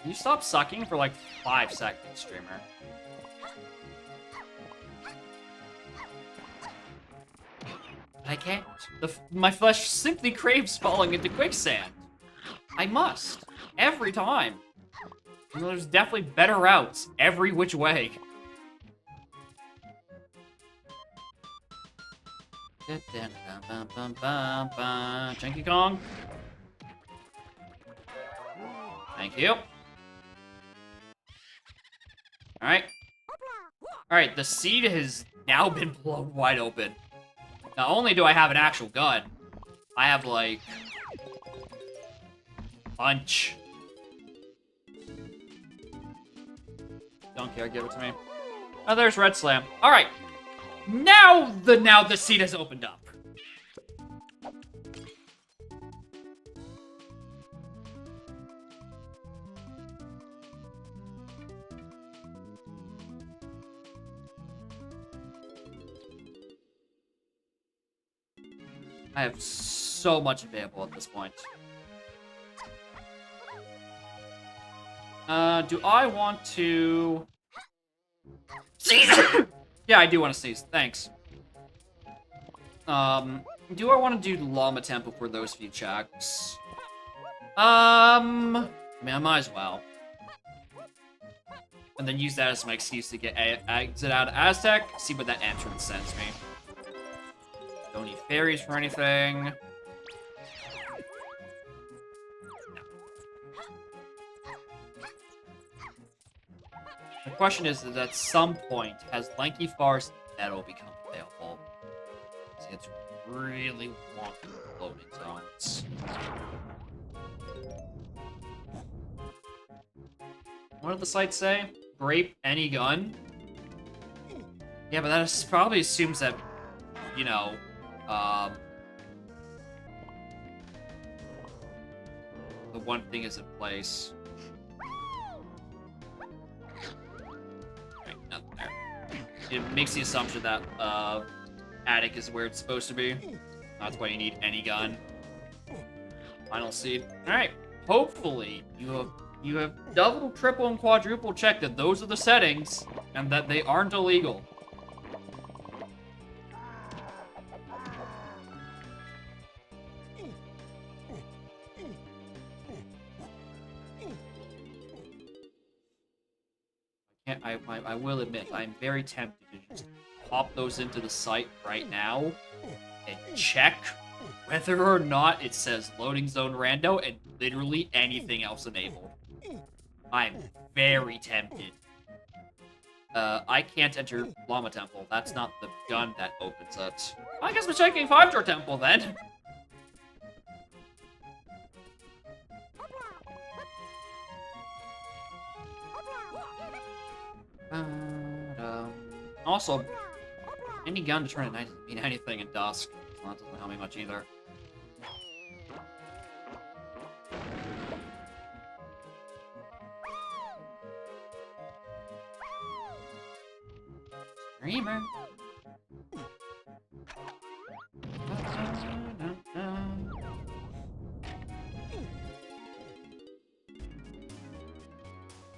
[SPEAKER 1] Can you stop sucking for like 5 seconds, streamer? But I can't. My flesh simply craves falling into quicksand. I must. Every time. And there's definitely better routes every which way. Chunky Kong. Thank you. Alright. Alright, the seed has now been blown wide open. Not only do I have an actual gun, I have, like, punch. Don't care, give it to me. Oh, there's Red Slam. Alright. Now the seed has opened up. I have so much available at this point. Do I want to... Sneeze! Yeah, I do want to sneeze. Thanks. Do I want to do Llama Temple for those few checks? I mean, I might as well. And then use that as my excuse to get exit out of Aztec, see what that entrance sends me. Don't need fairies for anything. No. The question is at some point, has Lanky Far's Metal become available? It's really wonky with loading zones. What did the site say? Grape any gun? Yeah, but that probably assumes that, you know, the one thing is in place. Right, nothing there. It makes the assumption that attic is where it's supposed to be. That's why you need any gun. Final seed. All right. Hopefully you have double, triple, and quadruple checked that those are the settings and that they aren't illegal. I will admit, I'm very tempted to just pop those into the site right now and check whether or not it says loading zone rando and literally anything else enabled. I'm very tempted. I can't enter Llama Temple. That's not the gun that opens it. I guess we're checking 5-star Temple then. Also, any gun to turn at night doesn't mean anything in dusk. Well, that doesn't help me much either. Streamer.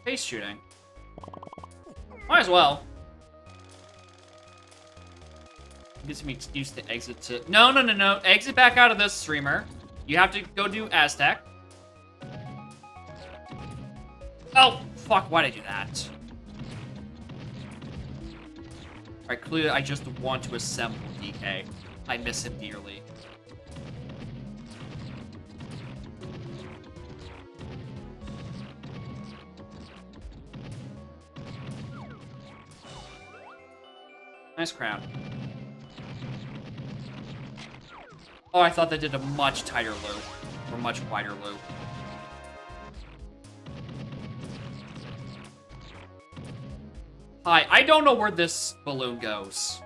[SPEAKER 1] Face shooting. Might as well. Gives me an excuse to exit to... No. Exit back out of this, streamer. You have to go do Aztec. Oh, fuck. Why'd I do that? Alright, clearly I just want to assemble DK. I miss him dearly. Nice crown. Oh, I thought that did a much tighter loop. Or much wider loop. Hi, I don't know where this balloon goes.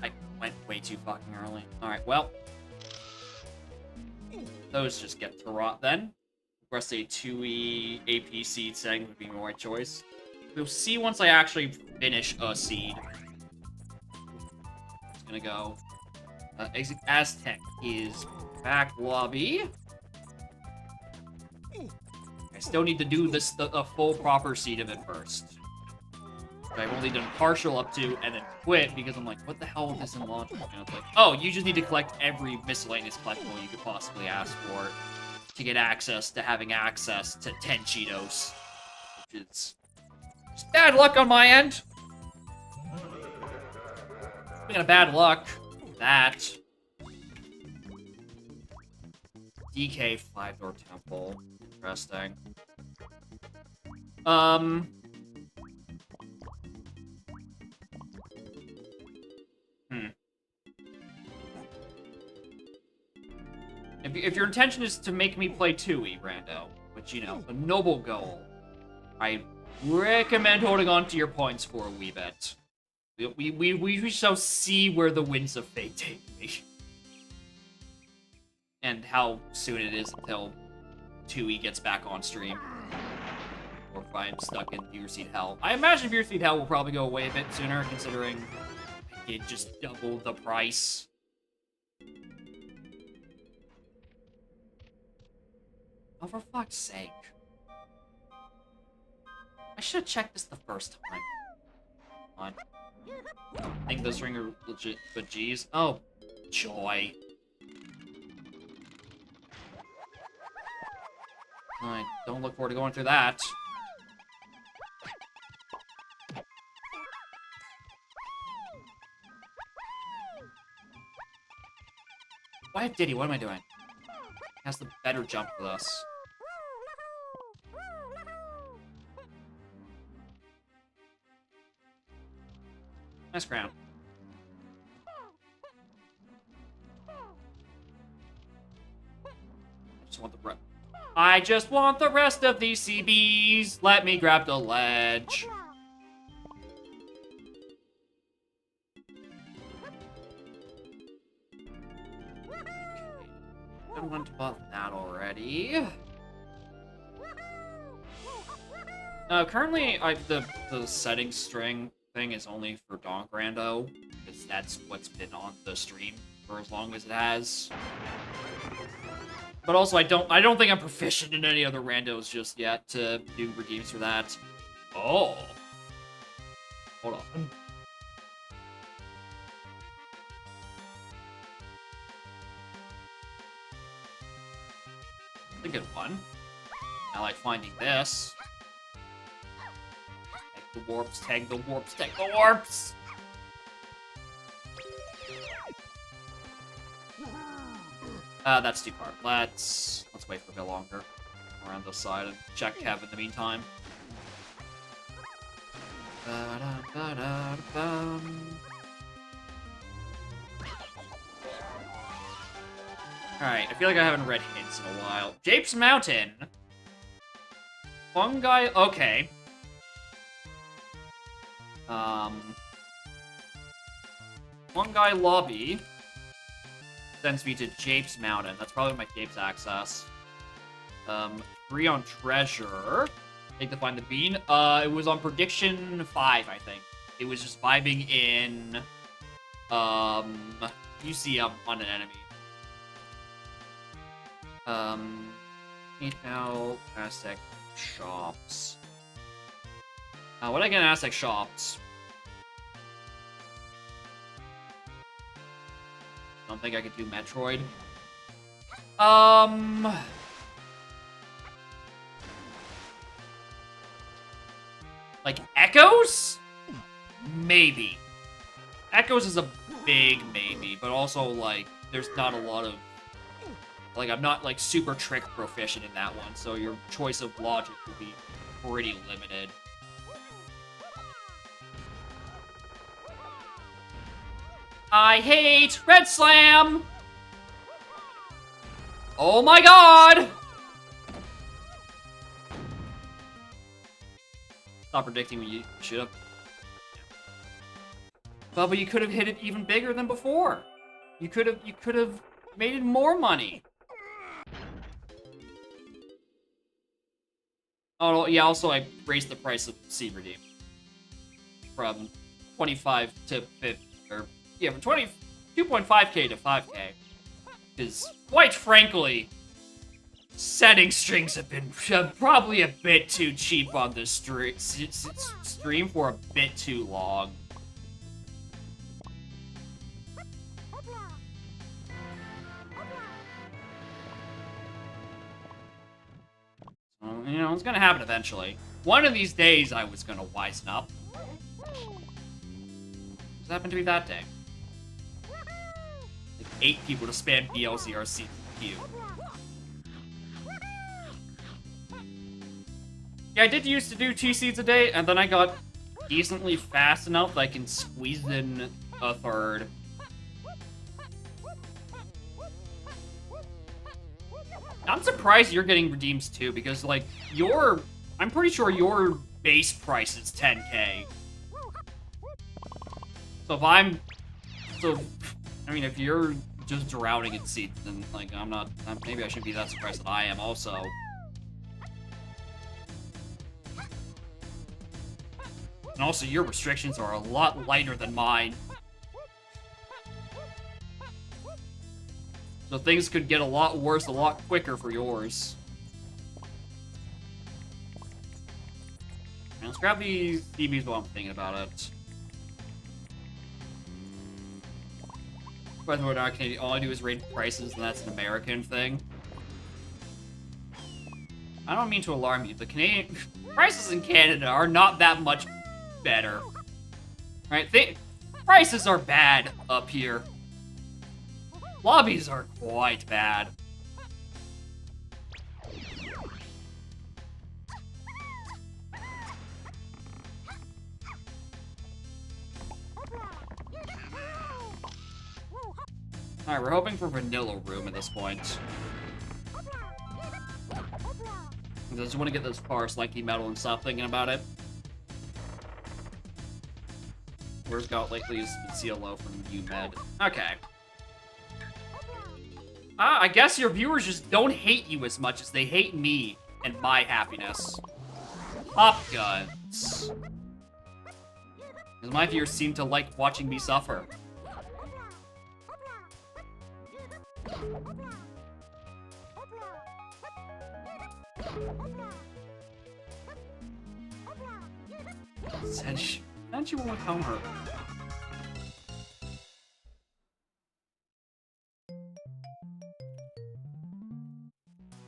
[SPEAKER 1] I went way too fucking early. Alright, well. Those just get to rot then. Of course, a 2E AP seed setting would be my right choice. We'll see once I actually finish a seed. It's gonna go. Exit Aztec is back lobby. I still need to do this a full proper seed of it first. I've only done partial up to and then quit because I'm like, what the hell is in launch? And it's like, oh, you just need to collect every miscellaneous collectible you could possibly ask for to get access to having access to 10 Cheetos. Which is just bad luck on my end. Speaking of bad luck, that. DK 5-door temple. Interesting. If your intention is to make me play 2E, Brando, which, you know, a noble goal, I recommend holding on to your points for a wee bit. We shall see where the winds of fate take me. And how soon it is until 2E gets back on stream. Or if I'm stuck in Viewer Seed Hell. I imagine Viewer Seed Hell will probably go away a bit sooner, considering I did just double the price. Oh, for fuck's sake. I should have checked this the first time. Come on. I think those ring are legit, but geez. Oh, joy. I don't look forward to going through that. Why Diddy? What am I doing? Has the better jump for this. Nice crown. I just want the rest of these CBs. Let me grab the ledge. I want to buff that already. Currently, the setting string thing is only for Donk Rando, because that's what's been on the stream for as long as it has. But also, I don't think I'm proficient in any other randos just yet to do redeems for that. Oh. Hold on. That's a good one. I like finding this. Tag the warps, tag the warps, tag the warps! That's too far. Let's wait for a bit longer. Around this side and check Kev in the meantime. Alright, I feel like I haven't read hints in a while. Japes Mountain. Fungi, okay. Fungi Lobby sends me to Japes Mountain. That's probably my Japes access. 3 on Treasure. Take to find the bean. It was on Prediction 5, I think. It was just vibing in, you see on an enemy. Now, Aztec Shops. What I get in Aztec Shops? Don't think I could do Metroid. Like Echoes? Maybe. Echoes is a big maybe, but also like there's not a lot of Like, I'm not, like, super trick proficient in that one, so your choice of logic will be pretty limited. I hate Red Slam! Oh my god! Stop predicting when you should have. Well, but you could have hit it even bigger than before. You could have made it more money. Oh yeah, also I raised the price of Seed Redeem from 25 to 50, or yeah, from 2.5k to 5k. Because quite frankly, setting strings have been probably a bit too cheap on this stream for a bit too long. You know, it's gonna happen eventually. One of these days, I was gonna wisen up. What happened to me that day? Like 8 people to spam BLZRC queue. Yeah, I did used to do 2 seeds a day, and then I got decently fast enough that I can squeeze in a third. I'm surprised you're getting redeems too, because like I'm pretty sure your base price is 10k. So I mean, if you're just drowning in seeds, then like maybe I shouldn't be that surprised that I am also. And also, your restrictions are a lot lighter than mine. So things could get a lot worse a lot quicker for yours. And let's grab these DBs while I'm thinking about it. By the way, not Canadian. All I do is raid prices, and that's an American thing. I don't mean to alarm you. The Canadian prices in Canada are not that much better. Right? Prices are bad up here. Lobbies are quite bad. Alright, we're hoping for vanilla room at this point. I just want to get this Forest Lanky medal and stop thinking about it. Where's got lately is CLO from UMed. Okay. I guess your viewers just don't hate you as much as they hate me and my happiness. Pop guns. Because my viewers seem to like watching me suffer. Said she won't help her.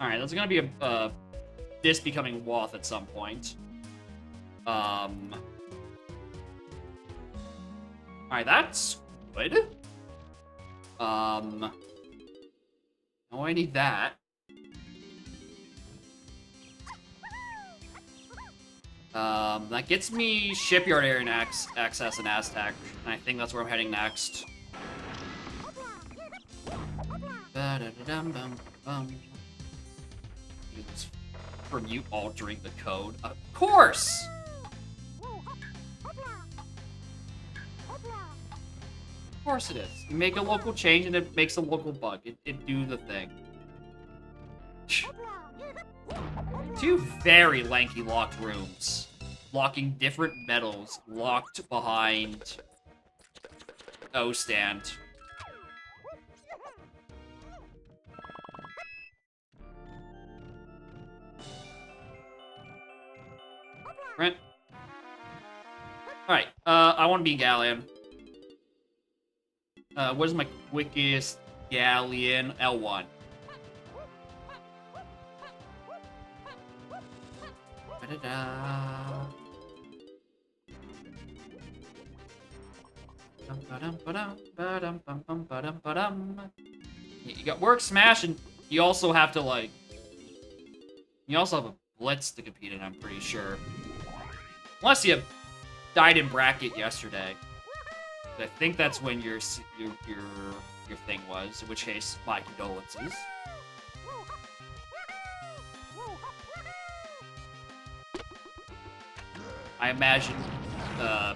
[SPEAKER 1] Alright, that's gonna be this becoming Woth at some point. Alright, that's good. Oh, I need that. That gets me Shipyard Area and access and Aztec, and I think that's where I'm heading next. It's from you altering the code. Of course! Of course it is. You make a local change and it makes a local bug. It do the thing. 2 very lanky locked rooms. Locking different metals locked behind O-stand. Right. Alright, I want to be Galleon. What is my quickest Galleon? L1. Ba-da-da. You got work, smash, and You also have to, like... You also have a blitz to compete in, I'm pretty sure. Unless you died in bracket yesterday. I think that's when your thing was, in which case, my condolences. I imagine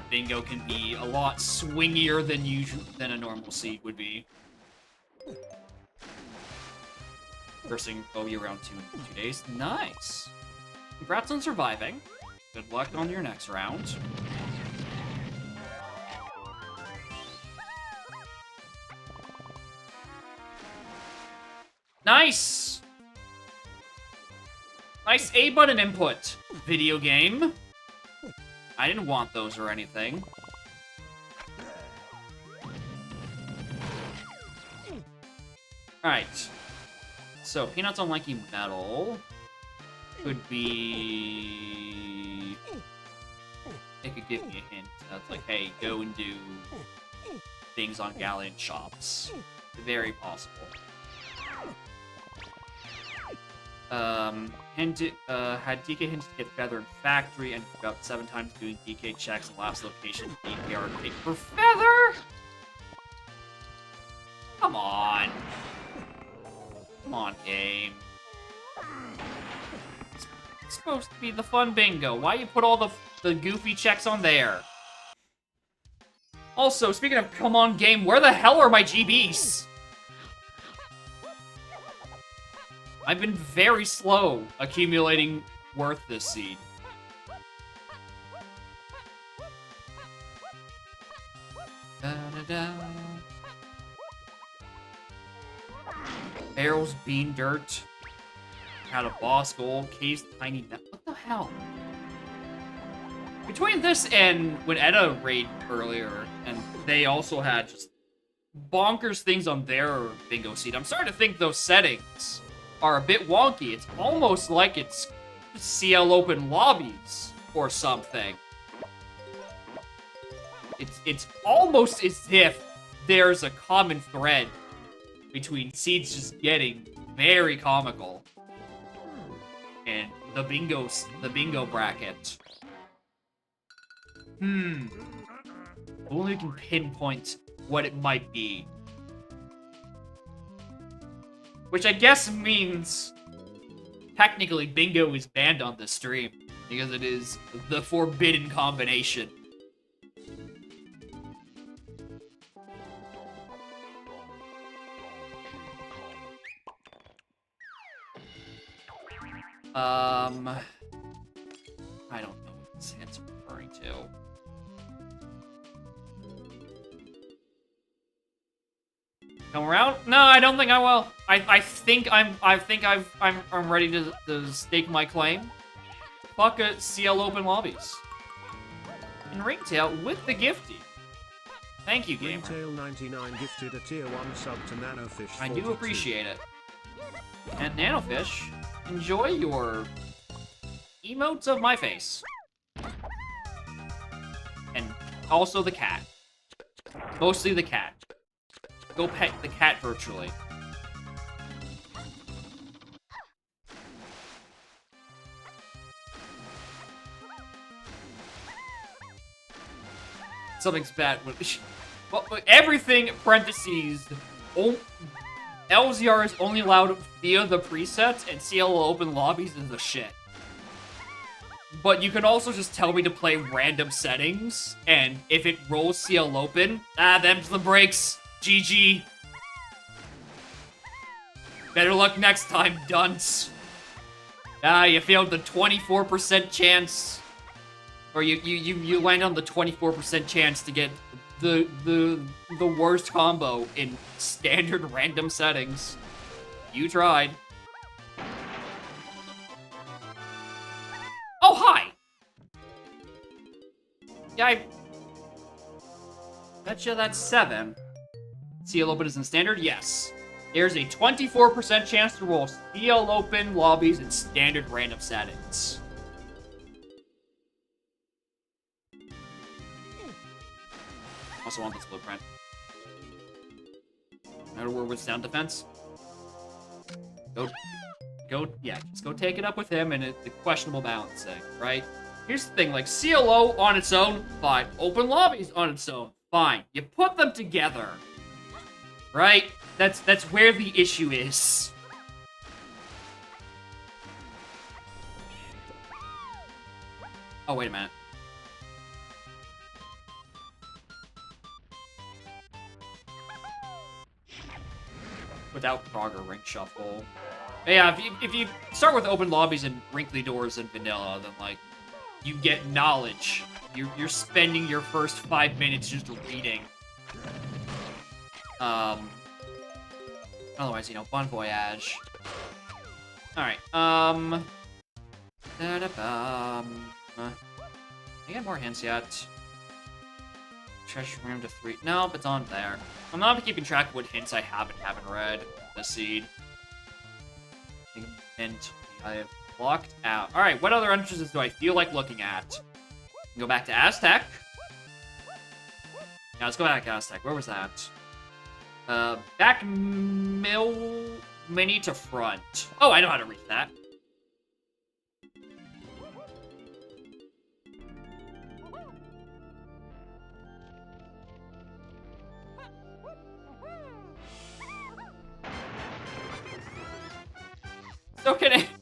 [SPEAKER 1] Bingo can be a lot swingier than a normal seed would be. Versing Obi around 2 days. Nice. Congrats on surviving. Good luck on your next round. Nice! Nice A button input. Video game. I didn't want those or anything. Alright. So, Peanut's unlucky metal could be... It could give me a hint. That's like, hey, go and do things on Galleon shops. Very possible. Had DK hints to get Feather in Factory and about 7 times doing DK checks in last location DK arcade for Feather? Come on. Come on, game. It's supposed to be the fun bingo. Why you put all the goofy checks on there? Also, speaking of come on game, where the hell are my GBs? I've been very slow accumulating worth this seed. Da-da-da. Barrels, bean dirt. Had a boss goal, Cave's tiny net. What the hell? Between this and when Edda raided earlier, and they also had just bonkers things on their bingo seed, I'm starting to think those settings are a bit wonky. It's almost like it's CL Open lobbies or something. It's almost as if there's a common thread between seeds just getting very comical and the bingo bracket. Only we can pinpoint what it might be. Which I guess means technically bingo is banned on this stream because it is the forbidden combination. I don't know what this hint's referring to. Come around? No, I don't think I will. I think I'm ready to stake my claim. Fuck a CL Open lobbies. And Ringtail with the gifty. Thank you, gamer.
[SPEAKER 2] Ringtail99 gifted a tier 1 sub to Nanofish.
[SPEAKER 1] I do appreciate it. And Nanofish, enjoy your emotes of my face. And also the cat. Mostly the cat. Go pet the cat virtually. Something's bad. Well, everything, parentheses, LZR is only allowed via the presets, and CL Open lobbies is the shit. But you can also just tell me to play random settings, and if it rolls CL Open, them's the breaks. GG. Better luck next time, dunce. You failed the 24% chance. Or you land on the 24% chance to get the worst combo in standard random settings. You tried. Oh, hi! Yeah, I betcha that's 7. CL Open is in standard? Yes. There's a 24% chance to roll CL Open lobbies in standard random settings. Also want this blueprint. Another word with sound defense. just go take it up with him and the questionable balancing, right? Here's the thing, like, CLO on its own, fine. Open lobbies on its own, fine. You put them together, right? That's where the issue is. Oh, wait a minute. Without Frogger Ring Shuffle. But yeah, if you start with open lobbies and wrinkly doors and vanilla, then, like, you get knowledge. You're spending your first 5 minutes just reading. Otherwise, you know, Bon Voyage. Alright, I get more hints yet. Treasure room to 3. Nope, it's on there. I'm not keeping track of what hints I have and haven't read. The seed. Hint I have blocked out. Alright, what other entrances do I feel like looking at? Go back to Aztec. Yeah, let's go back to Aztec. Where was that? Back mini to front. Oh, I know how to read that.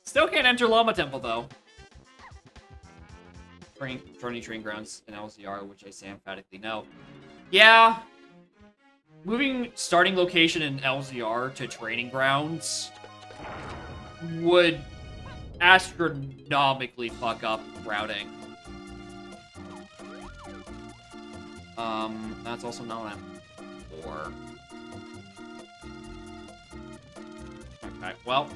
[SPEAKER 1] Still can't enter Llama Temple, though. Journey Training Grounds in LZR, which I say emphatically no. Yeah. Moving starting location in LZR to Training Grounds would astronomically fuck up routing. That's also not M4. Okay, well.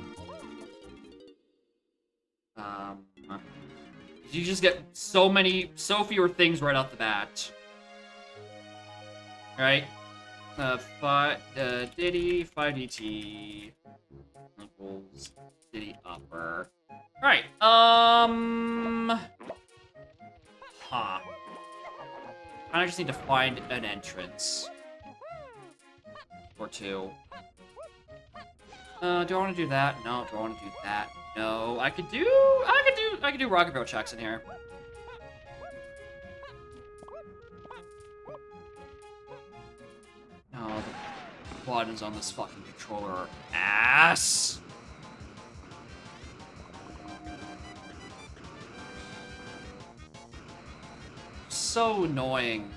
[SPEAKER 1] You just get so fewer things right off the bat. Alright. Diddy, 5DT equals Diddy upper. Alright, I just need to find an entrance. Or two. Do I want to do that? No. Do I want to do that? No. I could do Rocket Barrel checks in here. No, the buttons on this fucking controller are ass. So annoying.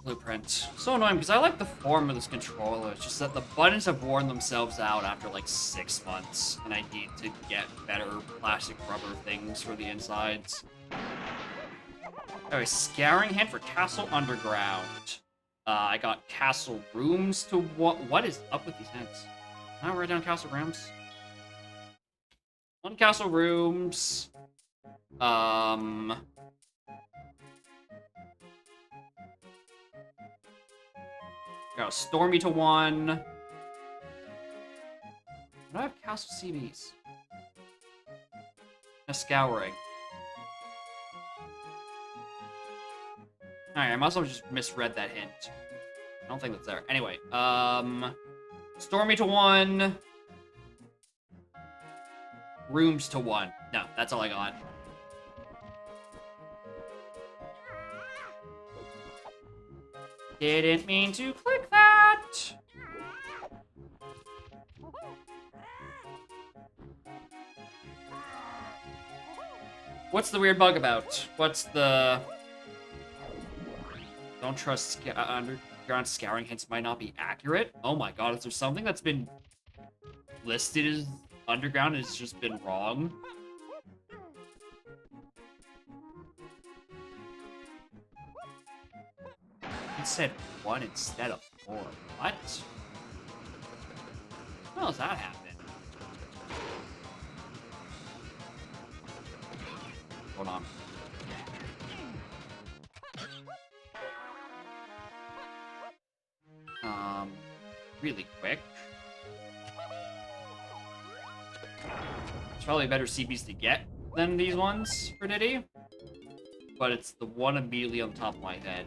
[SPEAKER 1] Blueprint. So annoying because I like the form of this controller. It's just that the buttons have worn themselves out after like 6 months, and I need to get better plastic rubber things for the insides. Alright, scouring hint for Castle Underground. I got Castle Rooms to what is up with these hints? Can I write down Castle Rooms? 1 Castle Rooms. Got a Stormy to 1. Do I have Castle CBs? A Scouring. Alright, I must have just misread that hint. I don't think that's there. Anyway, Stormy to 1. Rooms to 1. No, that's all I got. Didn't mean to click that! What's the weird bug about? What's the... Don't trust underground scouring hints might not be accurate? Oh my god, is there something that's been listed as underground and it's just been wrong? It said 1 instead of 4. What? How does that happen? Hold on. Really quick. There's probably better CPs to get than these ones for Diddy. but it's the one immediately on top of my head.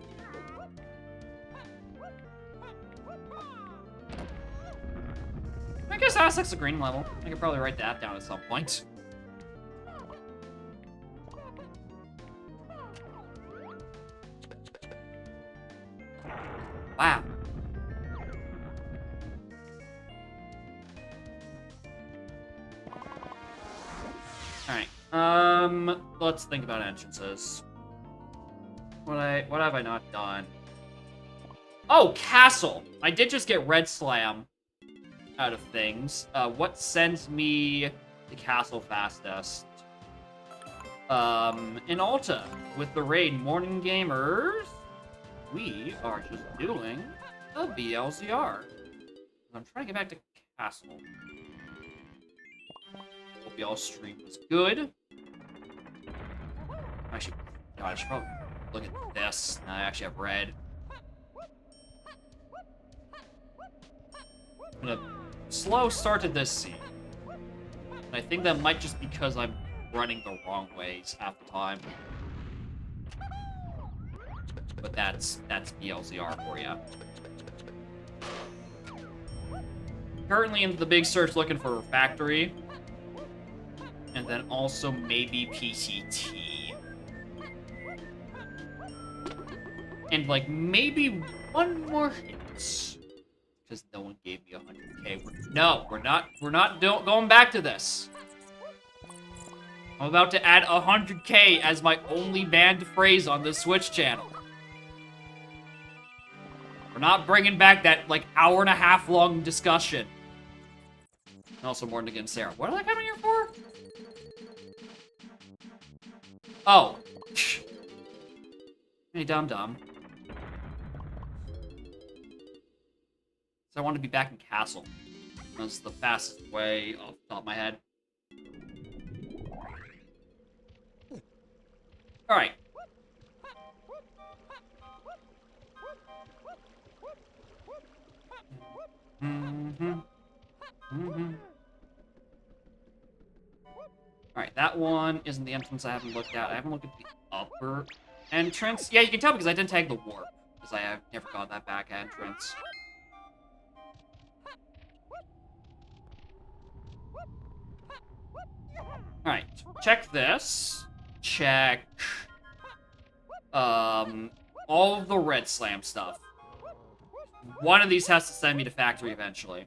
[SPEAKER 1] I guess Aztec's a green level. I could probably write that down at some point. Wow. Alright. Let's think about entrances. What have I not done? Oh, castle! I did just get Red Slam out of things. What sends me to castle fastest? In Alta, with the raid Morning Gamers, we are just doing a BLZR. I'm trying to get back to castle. Hope y'all's stream was good. Actually, God, I should probably look at this. I actually have red. I'm gonna slow start to this scene. And I think that might just because I'm running the wrong ways half the time. But that's BLZR for you. Currently into the big search looking for factory. And then also maybe PCT. And like maybe one more hit. Because no one gave me 100k. We're not going back to this. I'm about to add 100k as my only banned phrase on the Switch channel. We're not bringing back that, like, hour-and-a-half long discussion. And also Morgan and Sarah. What are they coming here for? Oh. Hey, dum-dum. So I want to be back in Castle. That's the fastest way off the top of my head. Alright. Alright, that one isn't the entrance I haven't looked at. I haven't looked at the upper entrance. Yeah, you can tell because I didn't tag the warp. Because I have never got that back entrance. Alright, check this. Check all of the Red Slam stuff. One of these has to send me to factory eventually.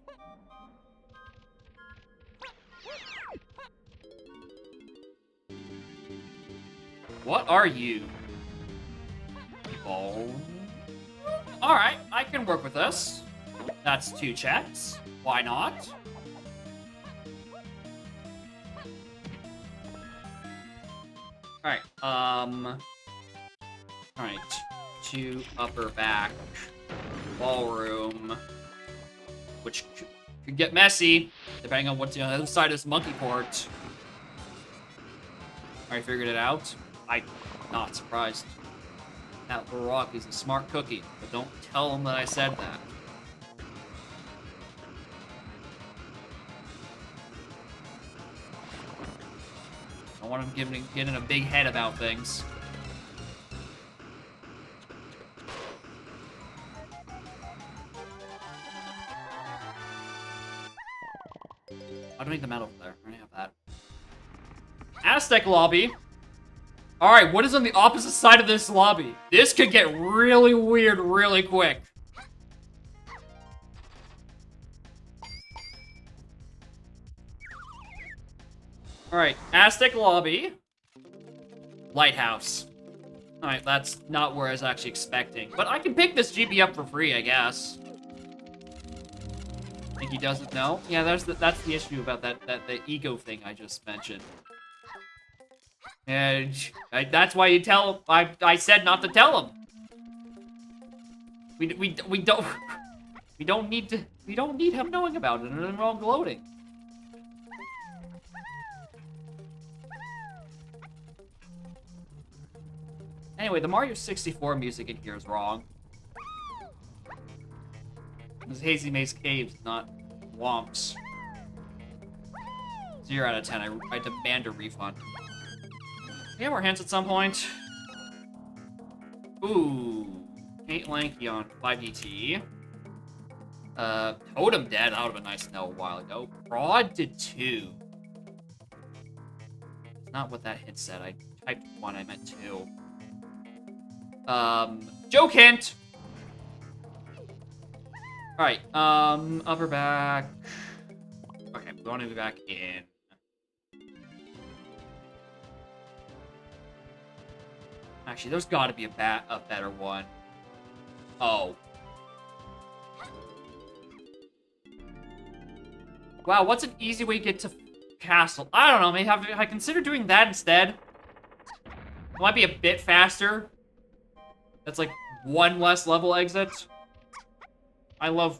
[SPEAKER 1] What are you? Oh. Alright, I can work with this. That's 2 checks. Why not? Alright, alright. 2 upper back. Ballroom. Which could get messy, depending on what's on the other side of this monkey port. I figured it out. I'm not surprised. That little rock is a smart cookie, but don't tell him that I said that. I want him getting a big head about things. I don't need the medal from there. I already have that. Aztec lobby. Alright, what is on the opposite side of this lobby? This could get really weird really quick. Alright, Aztec lobby. Lighthouse. Alright, that's not where I was actually expecting. But I can pick this GB up for free, I guess. Think he doesn't know? Yeah, that's the issue about the ego thing I just mentioned. And that's why you tell him. I said not to tell him. We don't need him knowing about it, and then we're all gloating. Anyway, the Mario 64 music in here is wrong. This Hazy Maze Caves, not Womps. 0 out of 10. I demand a refund. Can we have our hands at some point? Ooh. Kate Lanky on 5DT. Totem dead. That would have been nice to know a while ago. Broad to 2. It's not what that hit said. I typed 1, I meant 2. Joke hint! Alright, upper back. Okay, we want to be back in. Actually, there's gotta be a better one. Oh. Wow, what's an easy way to get to castle? I don't know, maybe I consider doing that instead. It might be a bit faster. That's like 1 less level exit. I love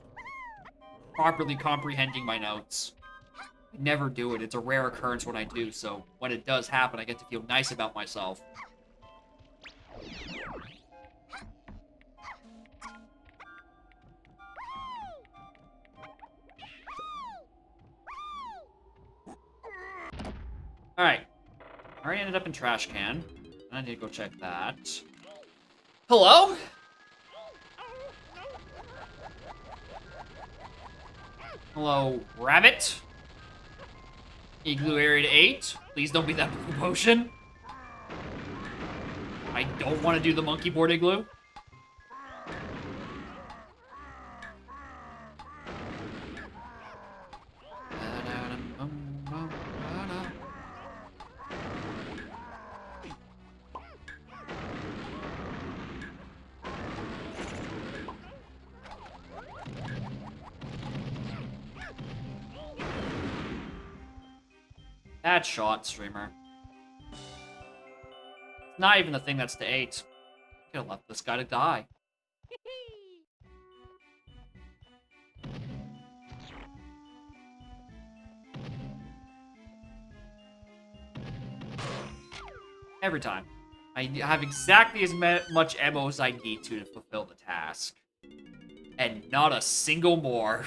[SPEAKER 1] properly comprehending my notes. I never do it. It's a rare occurrence when I do, so when it does happen, I get to feel nice about myself. Alright. I already ended up in trash can. I need to go check that. Hello? Hello, rabbit? Igloo area to 8. Please don't be that blue potion. I don't want to do the monkey board igloo. Bad shot, streamer. It's not even the thing that's to 8. Could have left this guy to die. Every time. I have exactly as much ammo as I need to fulfill the task. And not a single more.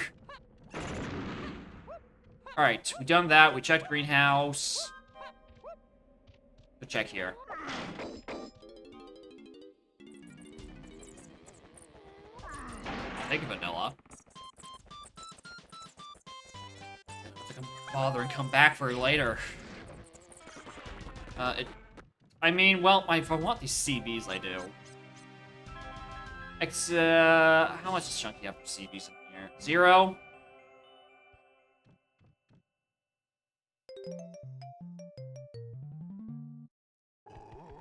[SPEAKER 1] Alright, we done that. We checked greenhouse. We'll check here. Take vanilla. I'll have to bother and come back for later. I mean, well, if I want these CBs, I do. How much does Chunky have for CBs in here? 0?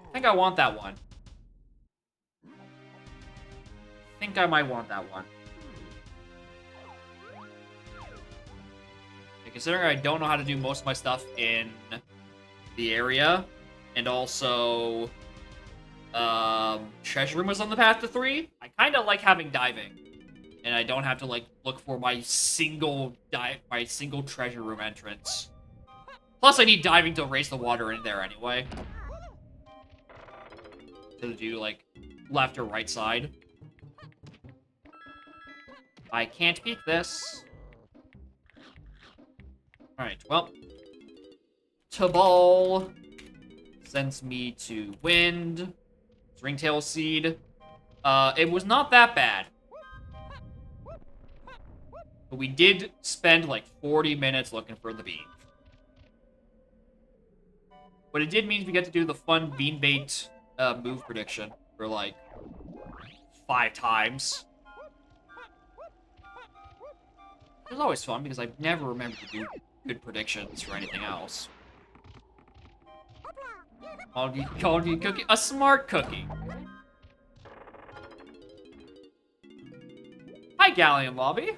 [SPEAKER 1] I think I want that one. I think I might want that one. And considering I don't know how to do most of my stuff in the area, and also treasure room was on the path to 3, I kind of like having diving. And I don't have to, like, look for my single treasure room entrance. Plus, I need diving to raise the water in there anyway. To do, like, left or right side. I can't peek this. Alright, well. Tabal sends me to wind. Ringtail seed. It was not that bad. But we did spend, like, 40 minutes looking for the bean. What it did mean we get to do the fun bean bait move prediction for like 5 times. It was always fun because I've never remembered to do good predictions for anything else. Called you cookie? A smart cookie. Hi, Galleon Lobby.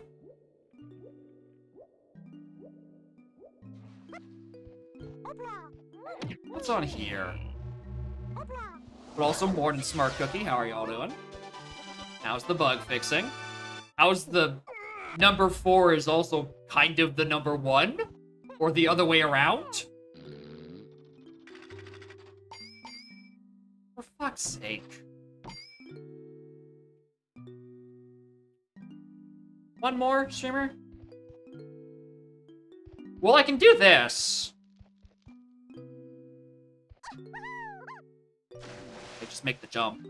[SPEAKER 1] What's on here? But also more than smart cookie. How are y'all doing? How's the bug fixing? How's the number 4 is also kind of the number 1? Or the other way around? For fuck's sake. One more, streamer? Well, I can do this. Just make the jump.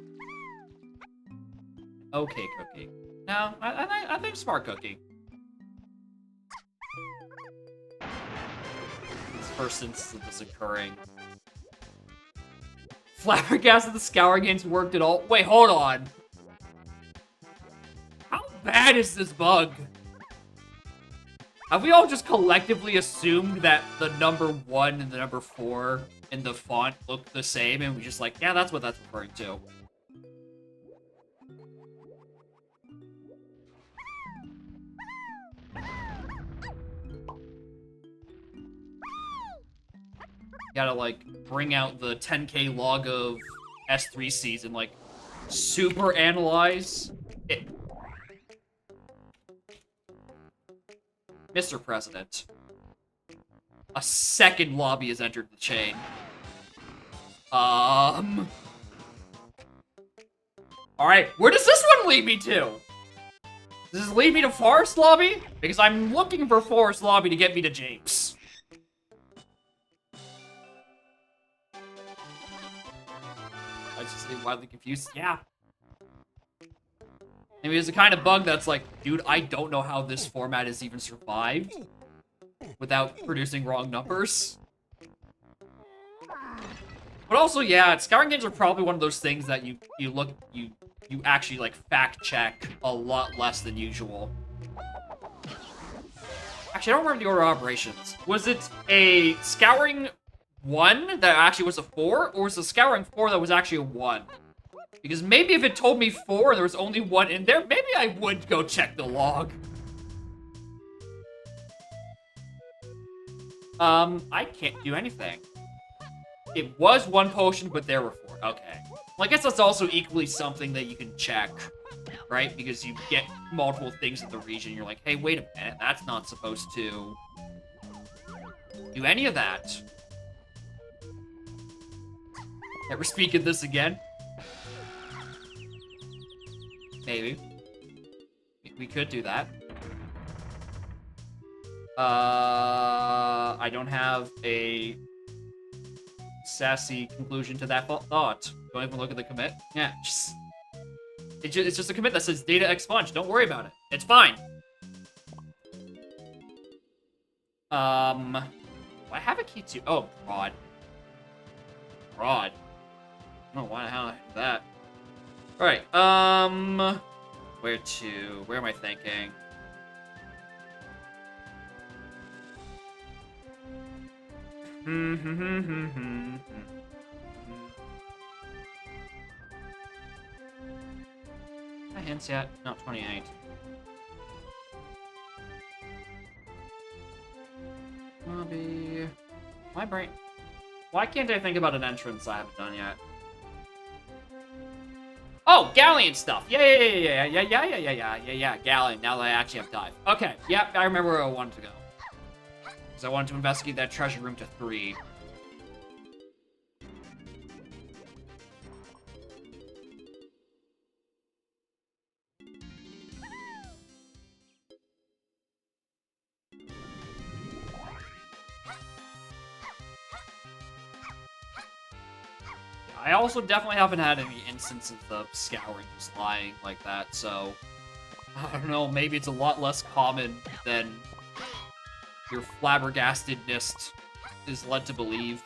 [SPEAKER 1] okay cookie. No, I think smart cookie. It's the first instance of this occurring. Flabbergasted the scouring games worked at all. Wait, hold on. How bad is this bug? Have we all just collectively assumed that the number 1 and the number 4 in the font look the same, and we just like, yeah, that's what that's referring to. Gotta, like, bring out the 10K log of S3Cs and, like, super analyze it. Mr. President. A second lobby has entered the chain. Alright, where does this one lead me to? Does this lead me to Forest Lobby? Because I'm looking for Forest Lobby to get me to James. I just get wildly confused. Yeah. I mean, it's the kind of bug that's like, dude, I don't know how this format has even survived without producing wrong numbers. But also, yeah, scouring games are probably one of those things that you actually, like, fact-check a lot less than usual. Actually, I don't remember the order of operations. Was it a scouring 1 that actually was a 4, or was it a scouring 4 that was actually a 1? Because maybe if it told me 4 and there was only 1 in there, maybe I would go check the log. I can't do anything. It was 1 potion, but there were 4. Okay. Well, I guess that's also equally something that you can check, right? Because you get multiple things in the region. You're like, hey, wait a minute. That's not supposed to do any of that. Ever speak of this again? Maybe. We could do that. I don't have a sassy conclusion to that thought. Don't even look at the commit. Yeah, it's just a commit that says data expunge. Don't worry about it. It's fine. Do I have a key to? Oh, broad. Broad. I don't know why the hell I have that. Alright, where to? Where am I thinking? My hints yet? No, 28. Lobby. My brain. Why can't I think about an entrance I haven't done yet? Oh, Galleon stuff. Yeah, Galleon, now that I actually have dive. Okay, yep, I remember where I wanted to go. Because I wanted to investigate that treasure room to 3. I also definitely haven't had any instances of scouring just lying like that, so I don't know, maybe it's a lot less common than your flabbergastedness is led to believe.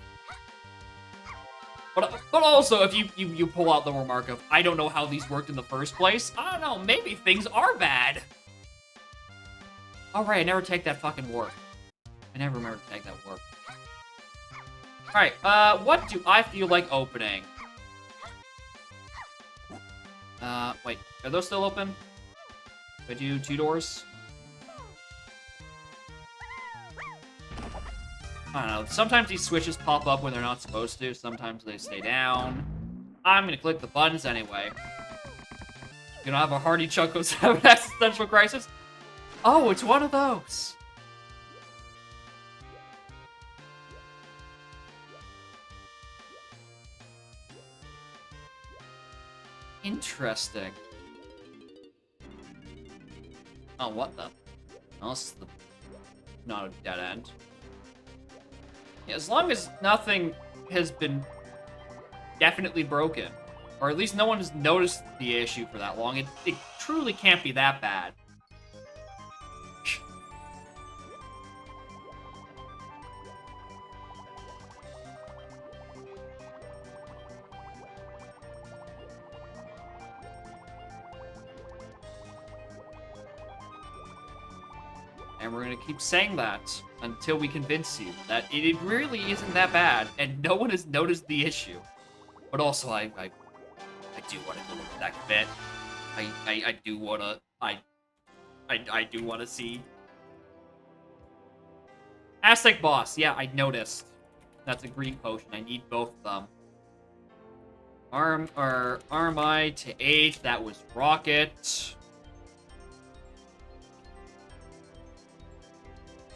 [SPEAKER 1] But also, if you pull out the remark of, I don't know how these worked in the first place, I don't know, maybe things are bad. Alright, I never take that fucking work. I never remember to take that work. Alright, what do I feel like opening? Wait, are those still open? Do I do 2 doors? I don't know, sometimes these switches pop up when they're not supposed to, sometimes they stay down. I'm gonna click the buttons anyway. You don't have a hearty chuckles have an existential crisis? Oh, it's one of those! Interesting. Oh, what the? Oh, this is not a dead end. Yeah, as long as nothing has been definitely broken. Or at least no one has noticed the issue for that long. It truly can't be that bad. And we're gonna keep saying that until we convince you that it really isn't that bad, and no one has noticed the issue. But also, I do want to go with that bit. I do wanna I do wanna see Aztec boss. Yeah, I noticed. That's a green potion. I need both of them. Armai to 8. That was Rocket.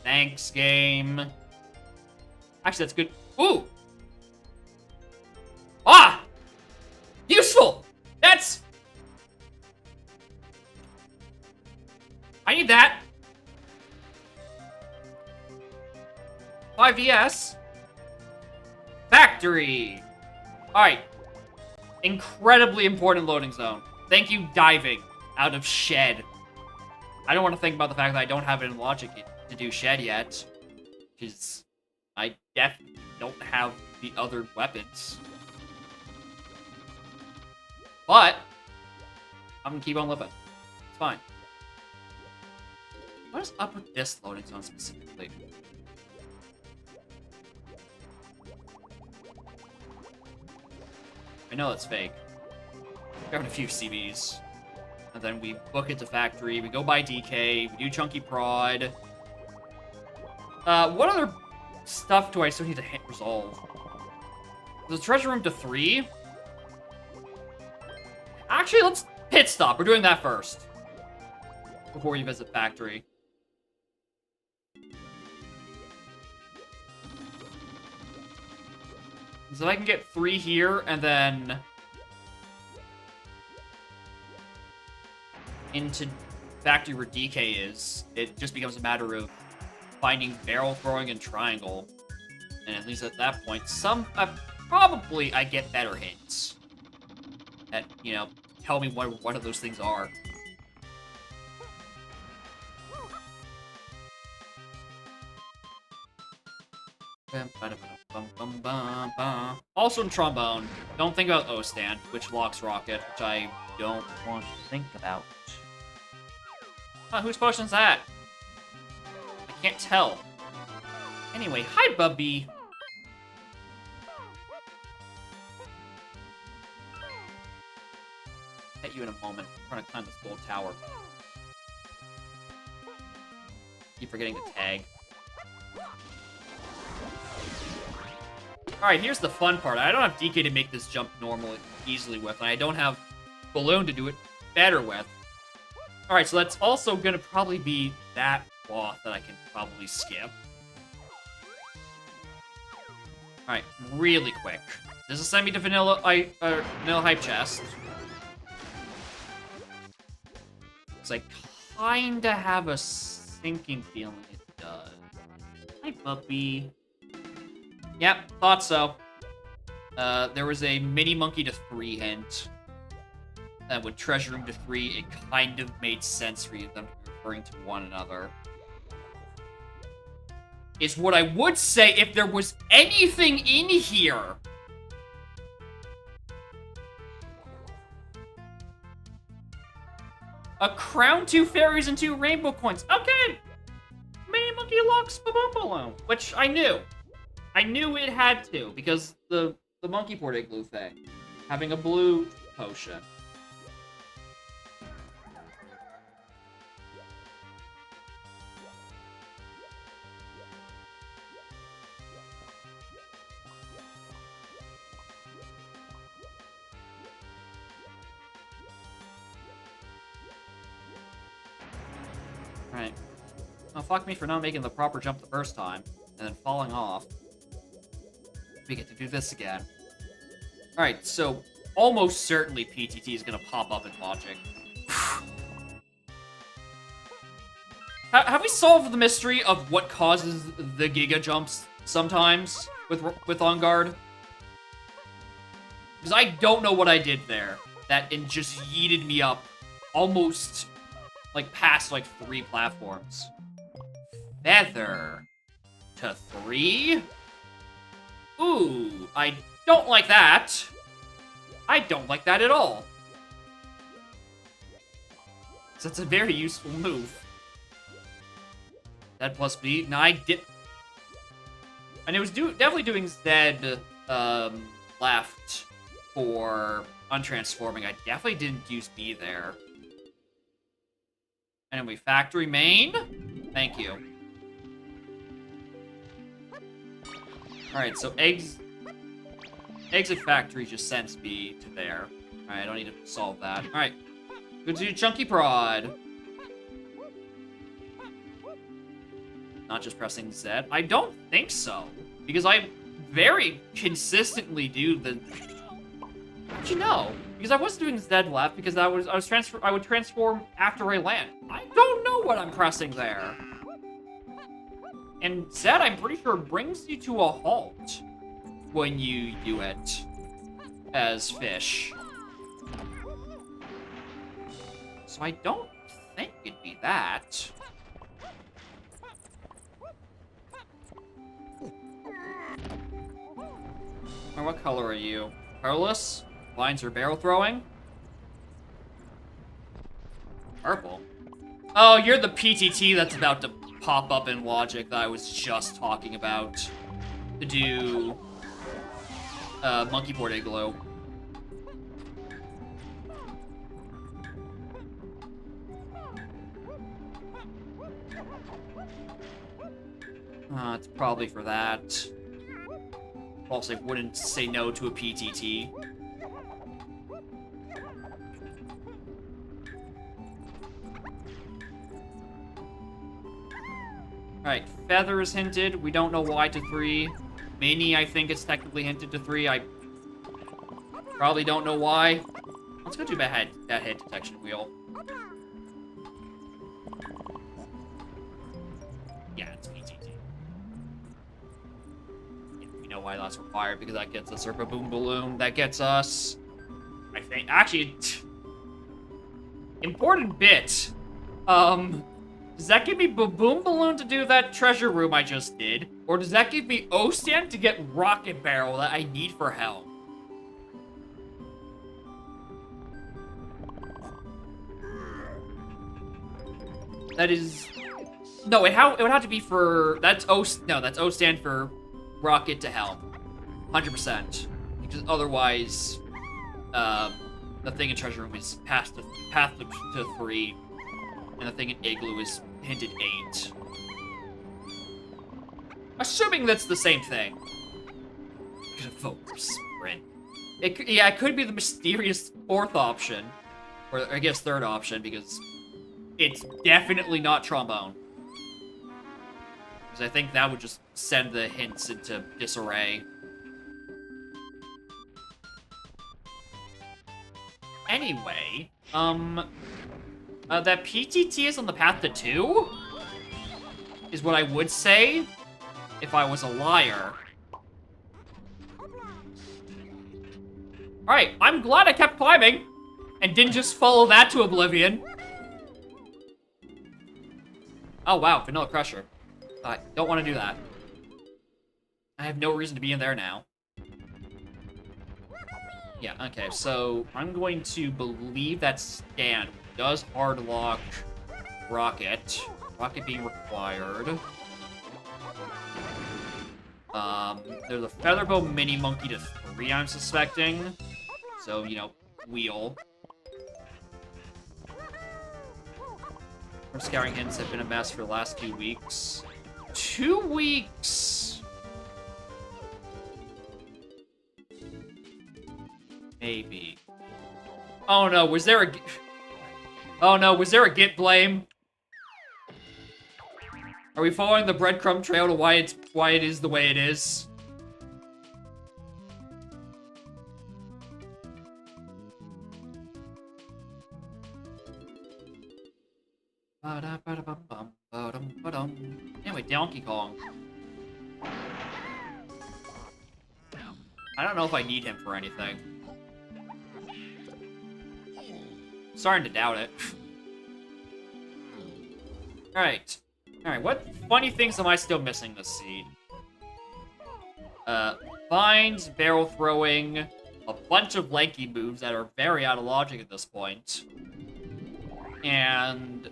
[SPEAKER 1] Thanks, game. Actually, that's good. Ooh! Ah! Useful! That's... I need that. 5ES. Factory. Alright. Incredibly important loading zone. Thank you, diving out of shed. I don't want to think about the fact that I don't have it in logic to do shed yet, because I definitely don't have the other weapons. But I'm gonna keep on living. It's fine. What is up with this loading zone specifically? I know that's fake. Grabbing a few CBs. And then we book it to factory, we go buy DK, we do chunky prod. What other stuff do I still need to resolve? The treasure room to 3? Actually, let's pit stop. We're doing that first. Before we visit factory. So I can get 3 here, and then... into factory where DK is, it just becomes a matter of finding barrel throwing and triangle. And at least at that point, probably I get better hints. That, you know, tell me what one of those things are. Also in trombone, don't think about O-stand, which locks rocket, which I don't want to think about. Whose potion's that? I can't tell. Anyway, hi, Bubby. Hit you in a moment. I'm trying to climb this gold tower. Keep forgetting to tag. Alright, here's the fun part. I don't have DK to make this jump normally, easily with, and I don't have Balloon to do it better with. Alright, so that's also gonna probably be that cloth that I can probably skip. Alright, really quick. This is send me to vanilla hype chest. Because I kinda have a sinking feeling it does. Hi, puppy. Yep, thought so. There was a mini monkey to 3 hint. And with treasure room to 3, it kind of made sense for them to be referring to one another. Is what I would say if there was anything in here. A crown, 2 fairies, and 2 rainbow coins. Okay! Mini monkey locks Baboom Balloon, which I knew. I knew it had to, because the monkey port igloo thing. Having a blue potion. Right. Well, fuck me for not making the proper jump the first time, and then falling off. We get to do this again. Alright, so almost certainly PTT is going to pop up in Logic. Have we solved the mystery of what causes the Giga jumps sometimes with On Guard? Because I don't know what I did there. That it just yeeted me up almost, like, past, like, 3 platforms. Feather to 3? Ooh, I don't like that. I don't like that at all. So it's a very useful move. That plus B. No, I did. And it was definitely doing Z left for untransforming. I definitely didn't use B there. Anyway, factory main. Thank you. Alright, so exit factory just sends B to there. Alright, I don't need to solve that. Alright. Good to do Chunky Prod. Not just pressing Z. I don't think so. Because I very consistently do the... How'd you know? Because I was doing Z left because I would transform after I land. I don't know what I'm pressing there. And Z, I'm pretty sure, brings you to a halt when you do it as fish. So I don't think it'd be that. Or what color are you? Colorless? Lines or barrel throwing? Purple. Oh, you're the PTT that's about to pop up in Logic that I was just talking about. To do... Monkey Port Igloo. It's probably for that. Also, I wouldn't say no to a PTT. Alright, Feather is hinted. We don't know why to 3. Mini, I think, is technically hinted to 3. I probably don't know why. Let's go do that head detection wheel. Yeah, it's PTT. Yeah, we know why that's required, because that gets us our Boom Balloon. That gets us... I think... Actually... important bit. Does that give me Boom Balloon to do that treasure room I just did? Or does that give me O-Stand to get Rocket Barrel that I need for Helm? That is... No, it would have to be for... That's O-Stand for Rocket to Helm. 100%. Because otherwise, the thing in treasure room is path to 3. And the thing in Igloo is hinted 8. Assuming that's the same thing. I'm gonna vote for Sprint. It could be the mysterious 4th option. Or I guess 3rd option, because it's definitely not Trombone. Because I think that would just send the hints into disarray. Anyway, that PTT is on the path to 2? Is what I would say if I was a liar. Alright, I'm glad I kept climbing and didn't just follow that to oblivion. Oh wow, Vanilla Crusher. I don't want to do that. I have no reason to be in there now. Yeah, okay, so I'm going to believe that Stand does hard lock Rocket. Rocket being required. There's a Featherbow Mini Monkey to 3, I'm suspecting. So, you know, wheel. Our scouting hints have been a mess for the last few weeks. 2 weeks! Maybe. Oh no, was there a... Oh no, was there a Git blame? Are we following the breadcrumb trail to why it is the way it is? Anyway, Donkey Kong. I don't know if I need him for anything. Starting to doubt it. Alright. Alright, what funny things am I still missing this seed? Vines, barrel throwing, a bunch of lanky moves that are very out of logic at this point. And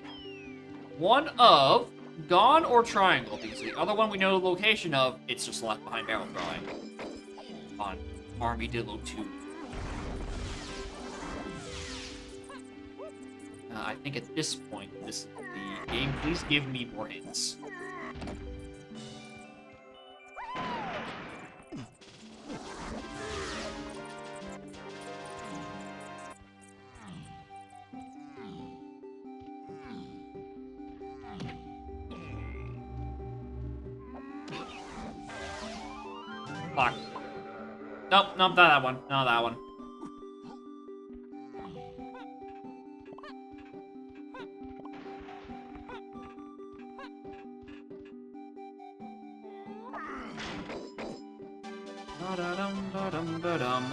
[SPEAKER 1] one of Gone or Triangle, because the other one we know the location of, it's just left behind barrel throwing. On Armadillo 2. I think at this point, this is the game. Please give me more hints. Fuck. Nope, nope, not that one. Not that one.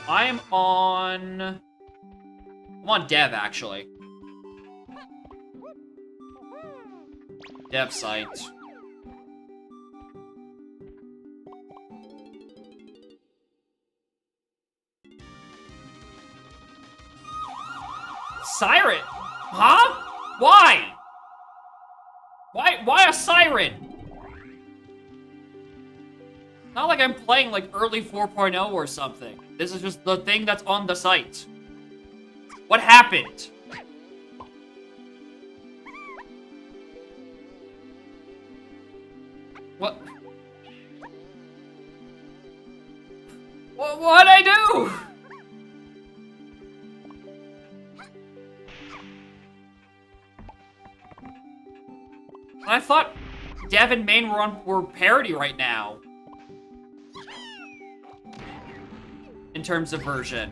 [SPEAKER 1] I'm on dev, actually. Dev site. Siren? Huh? Why? Why a siren? Not like I'm playing like early 4.0 or something. This is just the thing that's on the site. What happened? What? What'd I do? I thought Dev and Main were parity right now. In terms of version.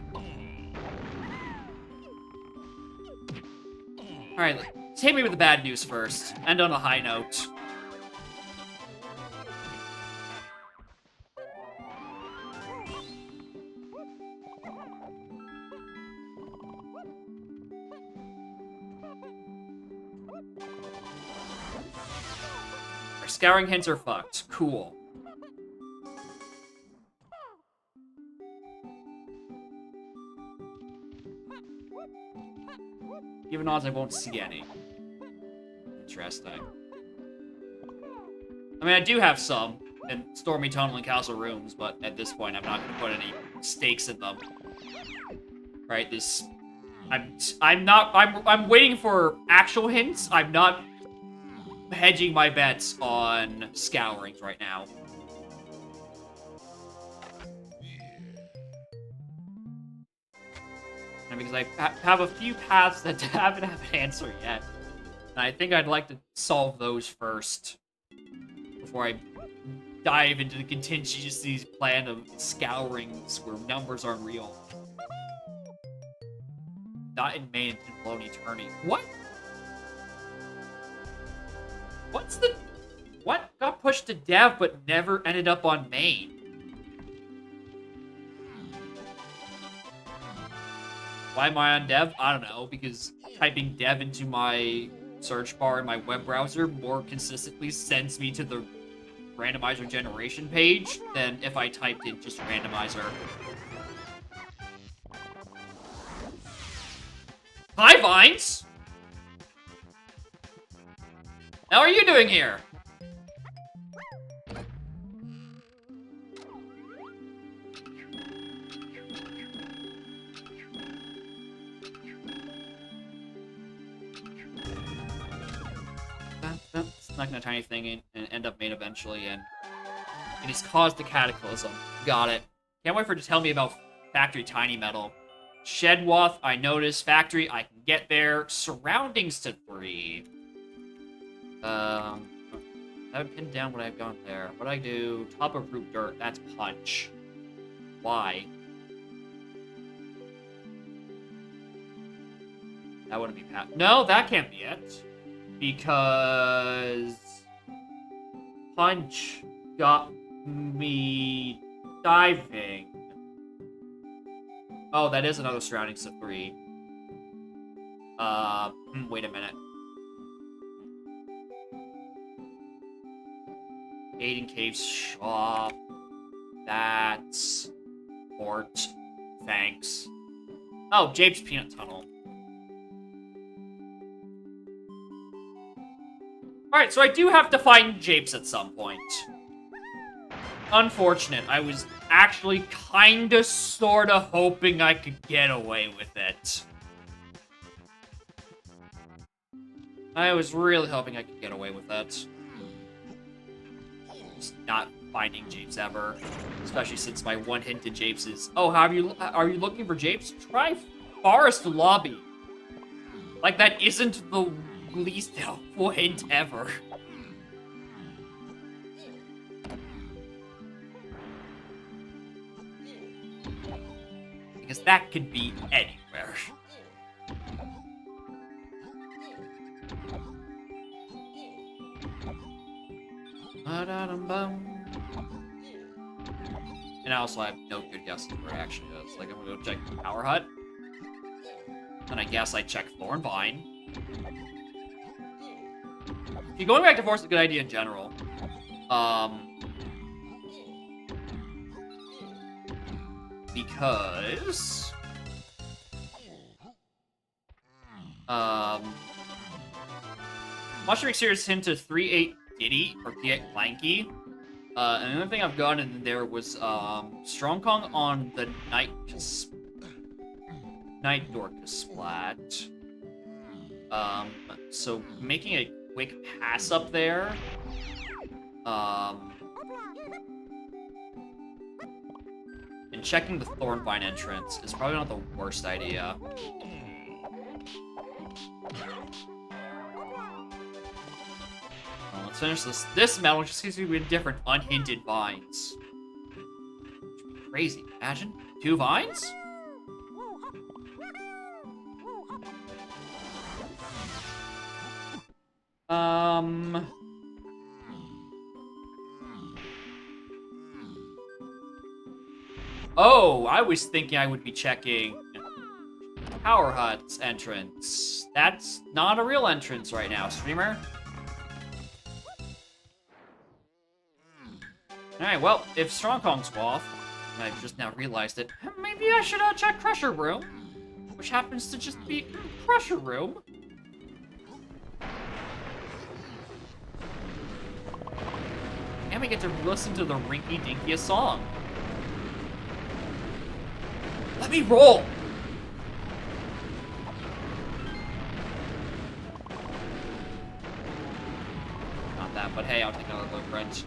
[SPEAKER 1] Alright, take me with the bad news first. End on a high note. Our scouring hints are fucked. Cool. Even odds I won't see any. Interesting. I mean, I do have some in Stormy Tunnel and Castle Rooms, but at this point, I'm not going to put any stakes in them. Right? This, I'm waiting for actual hints. I'm not hedging my bets on scourings right now. Because I have a few paths that haven't have an answer yet. And I think I'd like to solve those first. Before I dive into the contingencies plan of scourings where numbers aren't real. Not in main and Bologna turning. What? What's the... What got pushed to dev but never ended up on main? Why am I on dev? I don't know, because typing dev into my search bar in my web browser more consistently sends me to the randomizer generation page than if I typed in just randomizer. Hi, Vines! How are you doing here? Not gonna tiny thing and end up main eventually, and it has caused the cataclysm. Got it. Can't wait for it to tell me about Factory Tiny Metal. Shedwath, I noticed. Factory, I can get there. Surroundings to 3. I haven't pinned down what I've got there. What I do? Top of root dirt. That's punch. Why? That wouldn't be pat. No, that can't be it. Because punch got me diving. Oh, that is another surroundings to 3. Wait a minute. Aiden Cave's shop. That's... Port. Thanks. Oh, Jabe's Peanut Tunnel. Alright, so I do have to find Japes at some point. Unfortunate. I was actually kinda, sorta hoping I could get away with it. I was really hoping I could get away with that. Just not finding Japes ever. Especially since my one hint to Japes is, oh, are you looking for Japes? Try Forest Lobby. Like, that isn't the least helpful hint ever. Because that could be anywhere. And also, I have no good guesses where it actually is. Like, I'm gonna go check Power Hut. And I guess I check Thornvine. Going back to Forest is a good idea in general. Because... Mushroom Exterior's hint to 3-8 Diddy, or 3-8 Lanky. And another thing I've gotten in there was, Strong Kong on the Night Dorcas Splat. So making a quick pass up there. And checking the Thornvine entrance is probably not the worst idea. Let's finish this medal, which seems to be different unhinted vines. Which would be crazy. Imagine 2 vines? Oh, I was thinking I would be checking Power Hut's entrance. That's not a real entrance right now, streamer. Alright, well, if Strong Kong's off, and I've just now realized it, maybe I should check Crusher Room, which happens to just be Crusher Room. And we get to listen to the rinky-dinkiest song. Let me roll! Not that, but hey, I'll take another blueprint.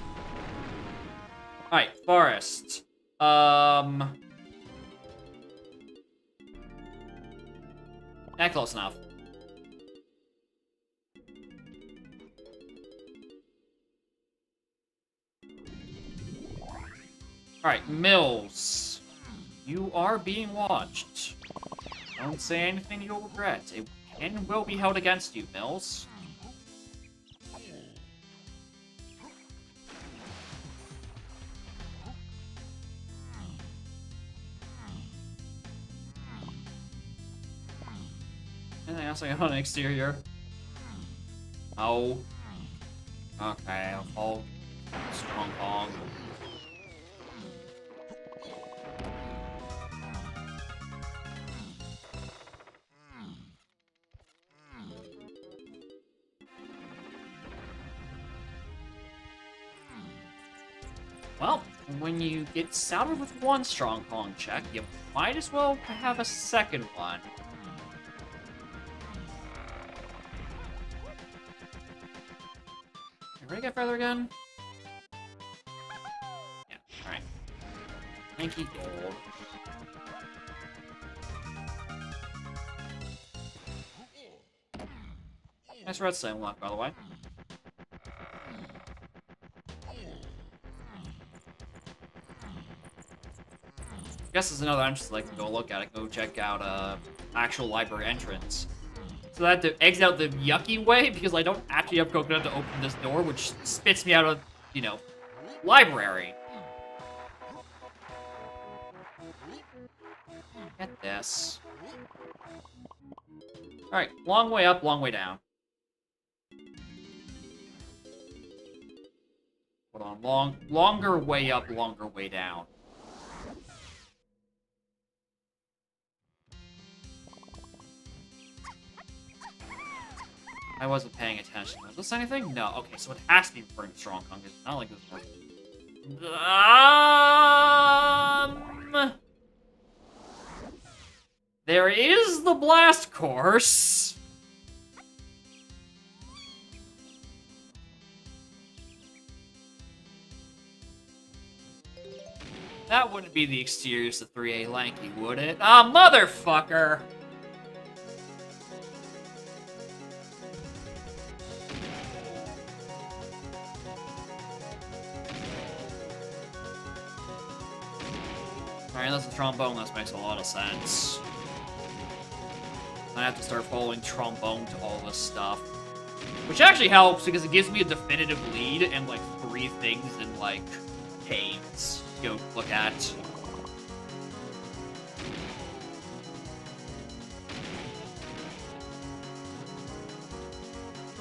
[SPEAKER 1] Alright, Forest. Not close enough. Alright, Mills. You are being watched. Don't say anything you'll regret. It can and will be held against you, Mills. Anything else I got on exterior? Oh. Okay, I'll fall Strong Kong. Well, when you get saddled with one Strong Kong check, you might as well have a second one. Can we get further again? Yeah, alright. Thank you, gold. Nice redstone lock, by the way. I guess there's another entrance I'd like to go look at it. Go check out actual library entrance. So I have to exit out the yucky way because I don't actually have coconut to open this door, which spits me out of, you know, library. Get this. Alright, long way up, long way down. Hold on, longer way up, longer way down. I wasn't paying attention. Is this anything? No. Okay, so it has to be pretty strong, because it's not like this one. There is the blast course. That wouldn't be the exterior of 3A Lanky, would it? Ah, motherfucker! Alright, that's a trombone. This makes a lot of sense. I have to start following trombone to all this stuff. Which actually helps, because it gives me a definitive lead and, like, 3 things in, like, caves to go look at.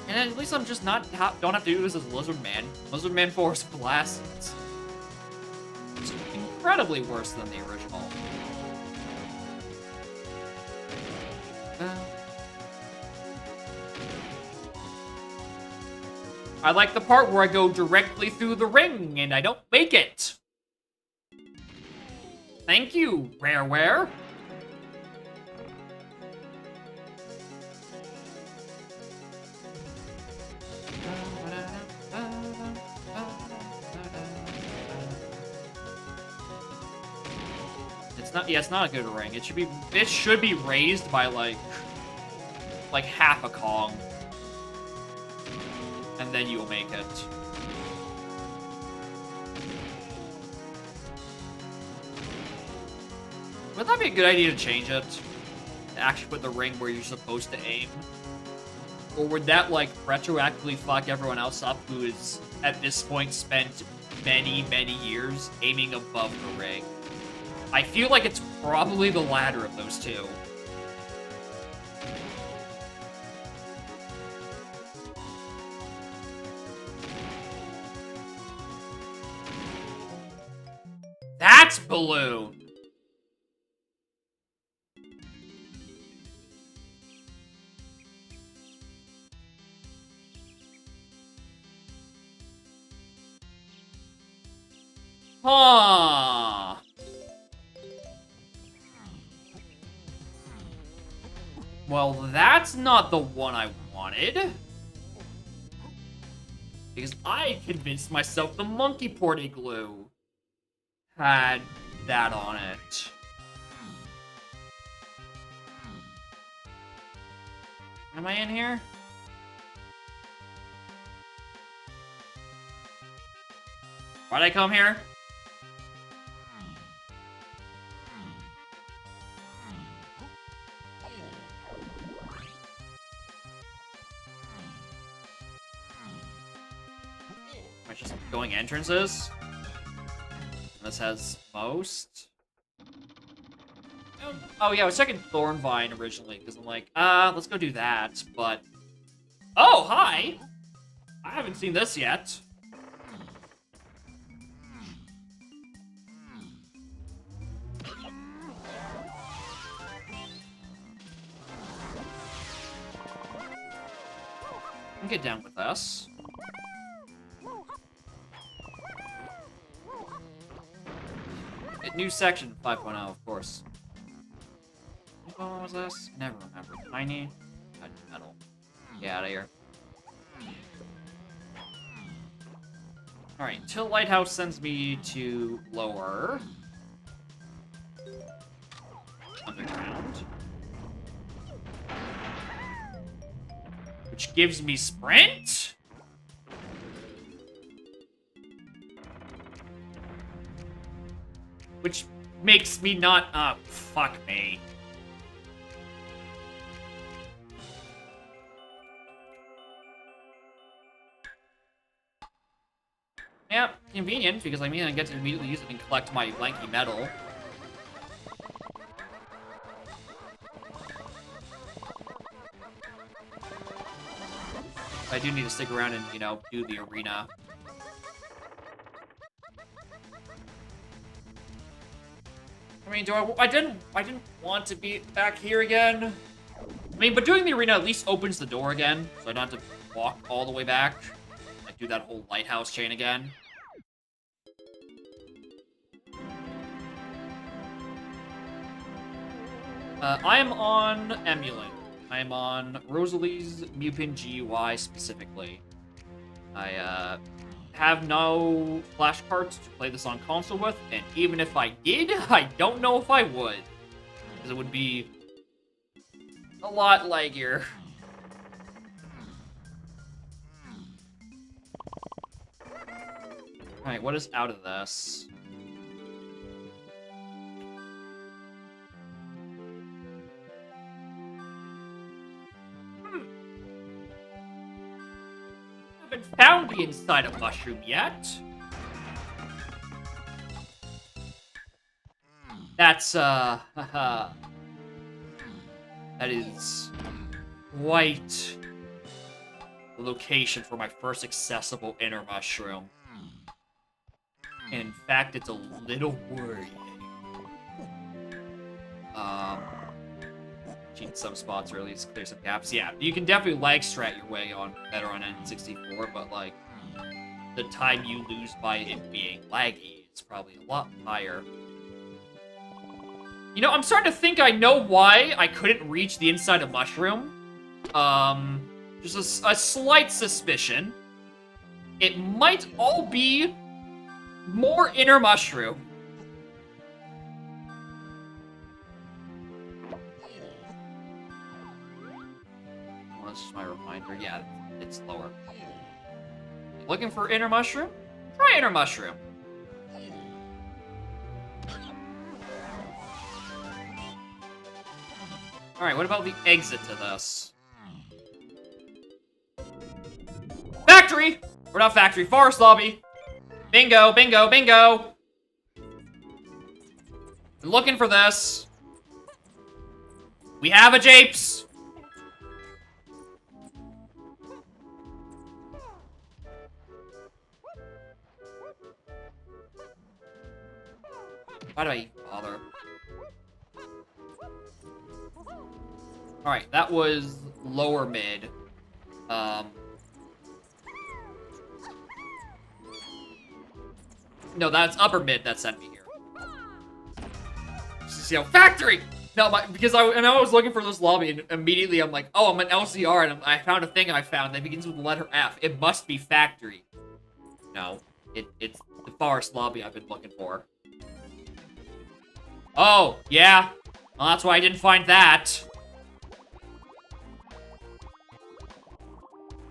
[SPEAKER 1] And then at least I'm just don't have to do this as Lizard Man. Lizard Man Force Blasts. It's incredibly worse than the original. I like the part where I go directly through the ring and I don't make it. Thank you, Rareware. It's not. Yeah, it's not a good ring. It should be. It should be raised by like half a Kong. And then you'll make it. Would that be a good idea to change it? To actually put the ring where you're supposed to aim? Or would that, like, retroactively fuck everyone else up who is, at this point, spent many, many years aiming above the ring? I feel like it's probably the latter of those two. That's Balloon! Huh. Well, that's not the one I wanted. Because I convinced myself the monkey porty glue had that on it. Am I in here? Why'd I come here? Am I just going entrances? This has most. Oh yeah, I was checking Thornvine originally because I'm like, let's go do that. But oh, hi! I haven't seen this yet. I'll get down with this. New section 5.0, of course. What was this? I never remember. Tiny metal. Get out of here. Alright, until Lighthouse sends me to lower. Underground. Which gives me sprint? Which makes me not, fuck me. Yeah, convenient, because I mean I get to immediately use it and collect my lanky metal. I do need to stick around and, you know, do the arena. I mean, I didn't want to be back here again. I mean, but doing the arena at least opens the door again, so I don't have to walk all the way back. Like, do that whole lighthouse chain again. I am on Emulate. I am on Rosalie's Mupin GUI specifically. I have no flashcards to play this on console with, and even if I did, I don't know if I would. Because it would be a lot laggier. Alright, what is out of this? Haven't found the inside of Mushroom yet. That's, that is quite the location for my first accessible inner mushroom. In fact, it's a little worrying. Cheat some spots or at least clear some gaps. Yeah, you can definitely lag strat your way on better on N64, but like the time you lose by it being laggy is probably a lot higher. You know, I'm starting to think I know why I couldn't reach the inside of Mushroom. Just a slight suspicion. It might all be more inner Mushroom. Well, that's just my reminder. Yeah, it's lower. Looking for inner Mushroom? Try inner Mushroom. Alright, what about the exit to this? Factory! Or not factory, forest lobby! Bingo, bingo, bingo! Been looking for this. We have a Japes! Why do I even bother? Alright, that was lower mid. No, that's upper mid that sent me here. You know, factory! No, because I was looking for this lobby, and immediately I'm like, oh, I'm an LCR, and I found a thing I found that begins with the letter F. It must be factory. No, it's the forest lobby I've been looking for. Oh, yeah. Well, that's why I didn't find that.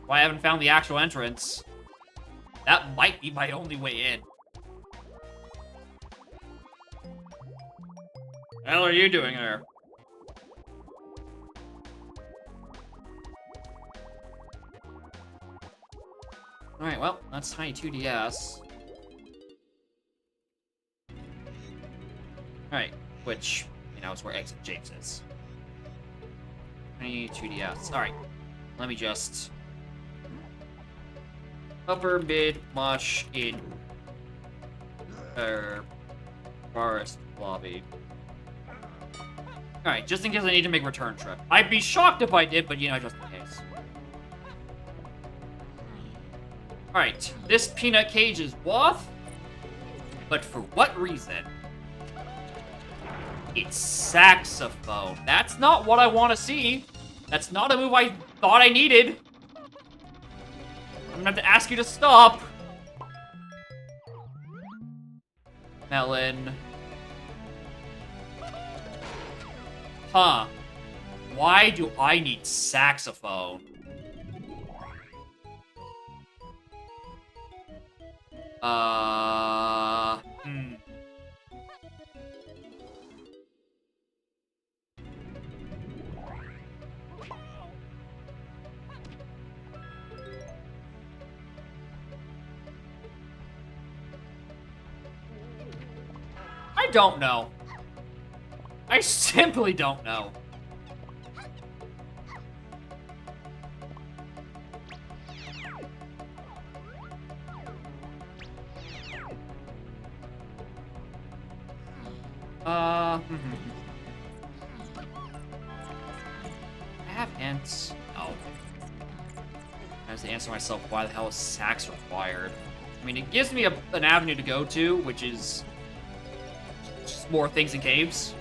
[SPEAKER 1] Why I haven't found the actual entrance. That might be my only way in. The hell are you doing there? Alright, well, that's Tiny 2DS. Alright, which, you know, is where Exit James is. Tiny 2DS. Alright, let me just... Upper mid mush in... forest lobby. Alright, just in case I need to make a return trip. I'd be shocked if I did, but you know, just in case. Alright, this peanut cage is Waff, but for what reason? It's saxophone. That's not what I want to see. That's not a move I thought I needed. I'm gonna have to ask you to stop. Melon. Huh. Why do I need saxophone? I don't know. I simply don't know. I have hints. No. I have to answer myself, why the hell is sax required? I mean, it gives me an avenue to go to, which is just more things in caves.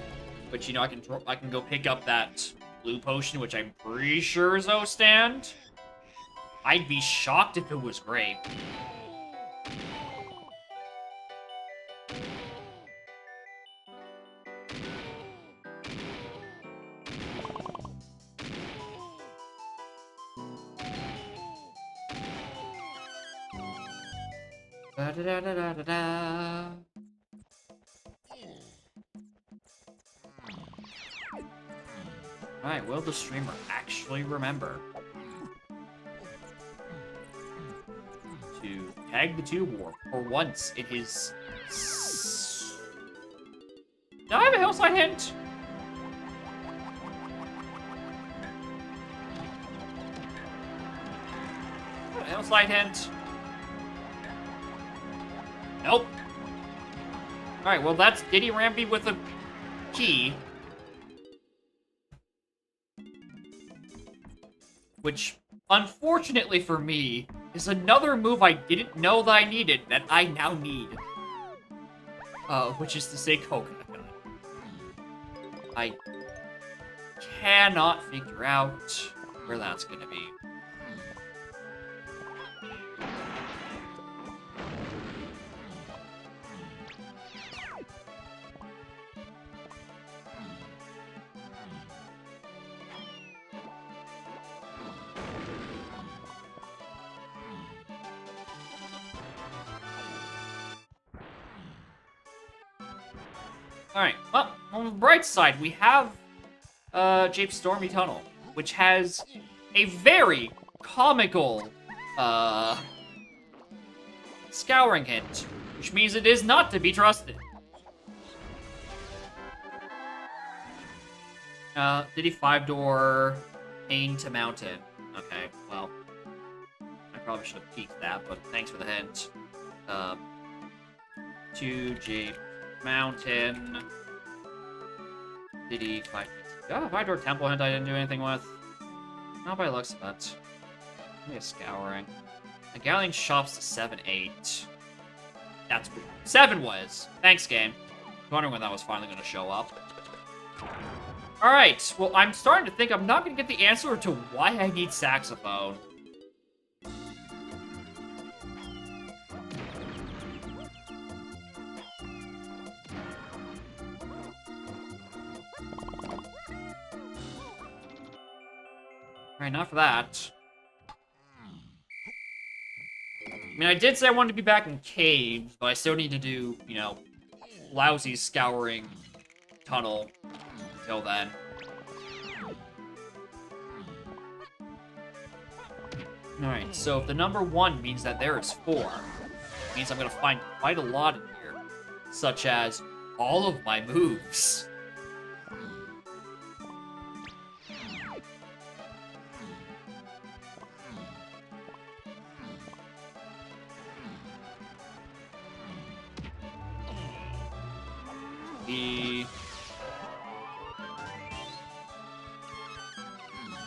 [SPEAKER 1] Which, you know, I can go pick up that blue potion, which I'm pretty sure is O-stand. I'd be shocked if it was grape. Da da da da da da da. Alright, will the streamer actually remember to tag the tube warp for once in his... Did I have a hillside hint? A hillside hint? Nope. Alright, well that's Diddy Ramby with a key. Which, unfortunately for me, is another move I didn't know that I needed that I now need. Which is to say Coconut Gun. I cannot figure out where that's gonna be. Alright, well, on the bright side, we have Jape's Stormy Tunnel, which has a very comical scouring hint, which means it is not to be trusted. Diddy 5-door, Pain to Mountain. Okay, well, I probably should have peeked that, but thanks for the hint. 2 Jape Mountain. Diddy 5. Oh, 5-door Temple hint I didn't do anything with. Not by the looks of it. Maybe a scouring. The Galleon shops to 7-8. That's what 7 was. Thanks, game. Wondering when that was finally going to show up. Alright, well, I'm starting to think I'm not going to get the answer to why I need saxophone. Alright, not for that. I mean, I did say I wanted to be back in caves, but I still need to do, you know, lousy scouring tunnel until then. Alright, so if the number 1 means that there is 4, it means I'm going to find quite a lot in here, such as all of my moves.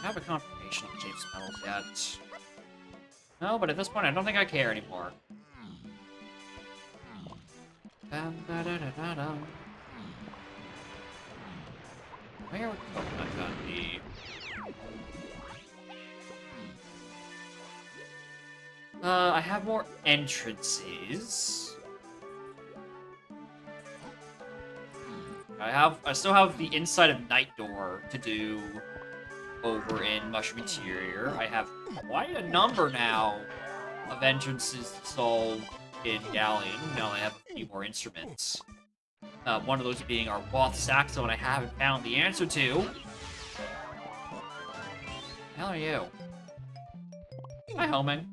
[SPEAKER 1] I have a confirmation of Jape's medals yet. No, but at this point, I don't think I care anymore. Where would Coconut Gun be? I have more entrances. I still have the inside of Night Door to do over in Mushroom Interior. I have quite a number now of entrances to solve in Galleon. Now I have a few more instruments. One of those being our Roth saxophone I haven't found the answer to. How are you? Hi, homing.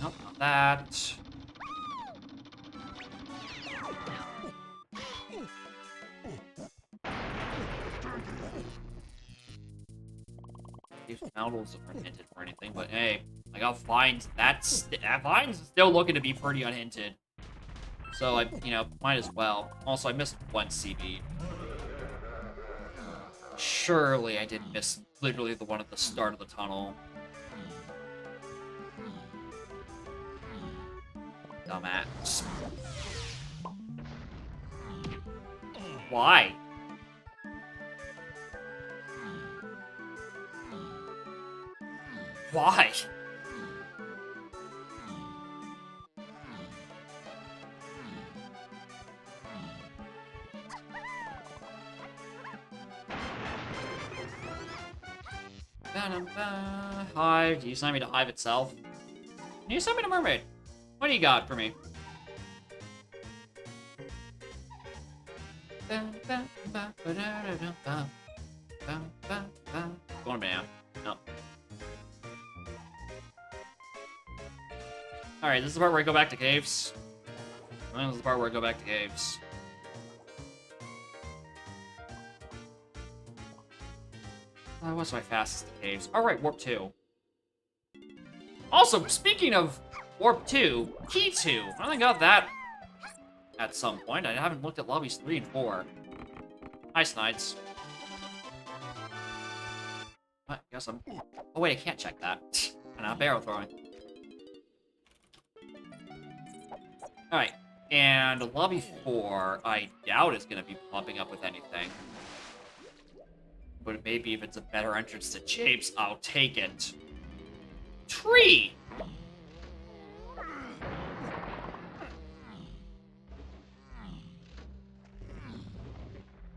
[SPEAKER 1] Nope, not that. these models aren't hinted for anything, but hey, I got Vines. That Vines is still looking to be pretty unhinted. So I, might as well. Also, I missed one CB. Surely I didn't miss literally the one at the start of the tunnel. Dumbass. Why? Why? Hive. Do you send me to Hive itself? Can you send me to Mermaid? What do you got for me? Going banana. No. Alright, this is the part where I go back to caves. This is the part where I go back to caves. What's my fastest to caves? Alright, Warp 2. Also, speaking of Warp 2, Key 2. I only got that at some point. I haven't looked at lobbies 3 and 4. Nice nights. I guess I'm... Oh wait, I can't check that. I'm not barrel throwing. Alright, and lobby 4, I doubt is going to be popping up with anything. But maybe if it's a better entrance to Japes, I'll take it. Tree!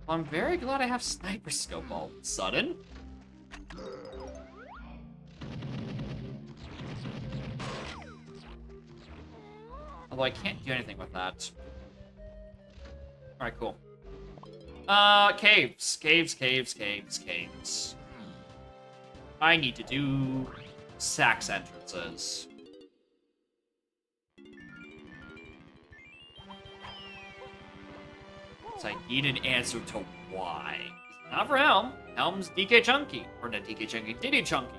[SPEAKER 1] Well, I'm very glad I have Sniper Scope all of a sudden. Although I can't do anything with that. Alright, cool. Caves. Caves. I need to do Sax entrances. So I need an answer to why. Not for Helm. Helm's DK Chunky. Or not DK Chunky, Diddy Chunky.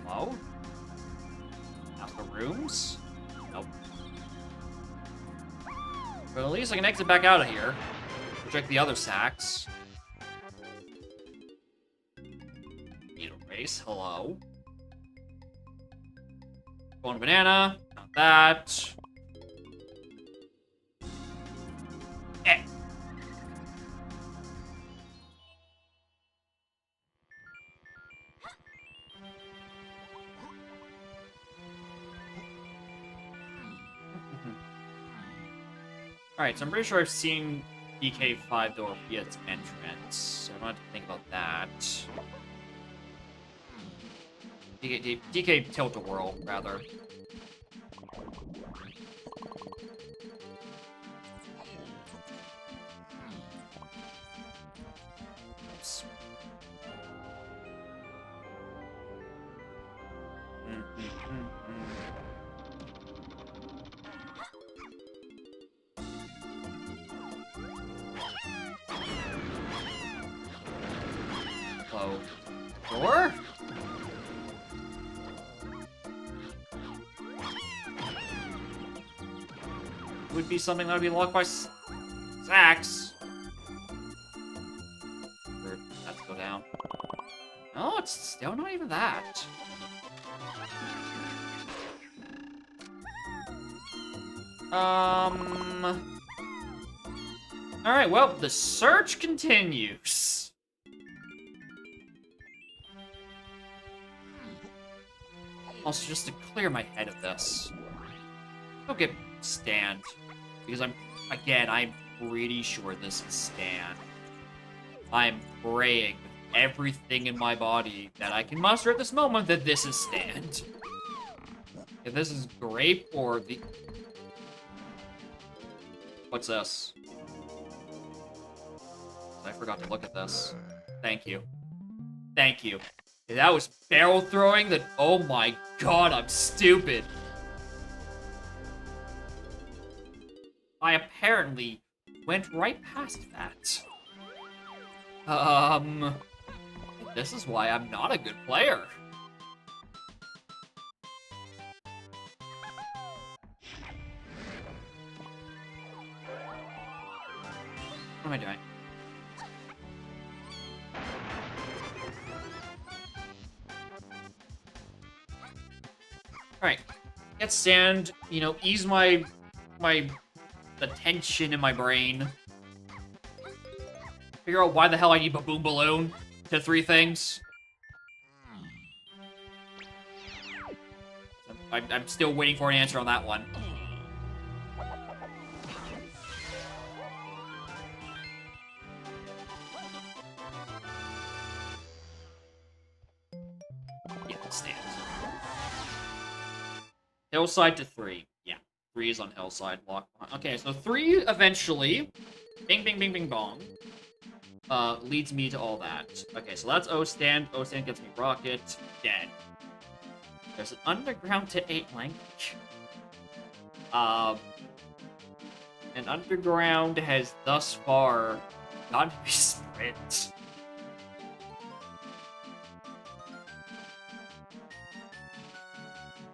[SPEAKER 1] Hello? Master rooms? Nope. But at least I can exit back out of here. Check the other sacks. Need a race. Hello. Going banana. Not that. Eh. Alright, so I'm pretty sure I've seen DK 5 door via its entrance, so I don't have to think about that. DK Tilt-A-Whirl, rather. Oops. Hello. Door? Would be something that would be locked by Sax. Or let's go down. No, it's still not even that. Alright, well, the search continues. Also, just to clear my head of this. Go get Stand. Because I'm pretty sure this is Stand. I'm praying with everything in my body that I can muster at this moment that this is Stand. If this is Grape or the... What's this? I forgot to look at this. Thank you. Thank you. If that was barrel throwing, then oh my god, I'm stupid. I apparently went right past that. This is why I'm not a good player. What am I doing? Alright. Get stand, ease the tension in my brain. Figure out why the hell I need Baboon Balloon to 3 things. I'm still waiting for an answer on that one. Yeah, stand. Hillside to 3. Yeah, 3 is on Hillside. Lock. Okay, so 3 eventually. Bing, bing, bing, bing, bong. Leads me to all that. Okay, so that's O stand. O stand gets me Rocket. Dead. There's an underground to 8 language. And underground has thus far gotten me sprint.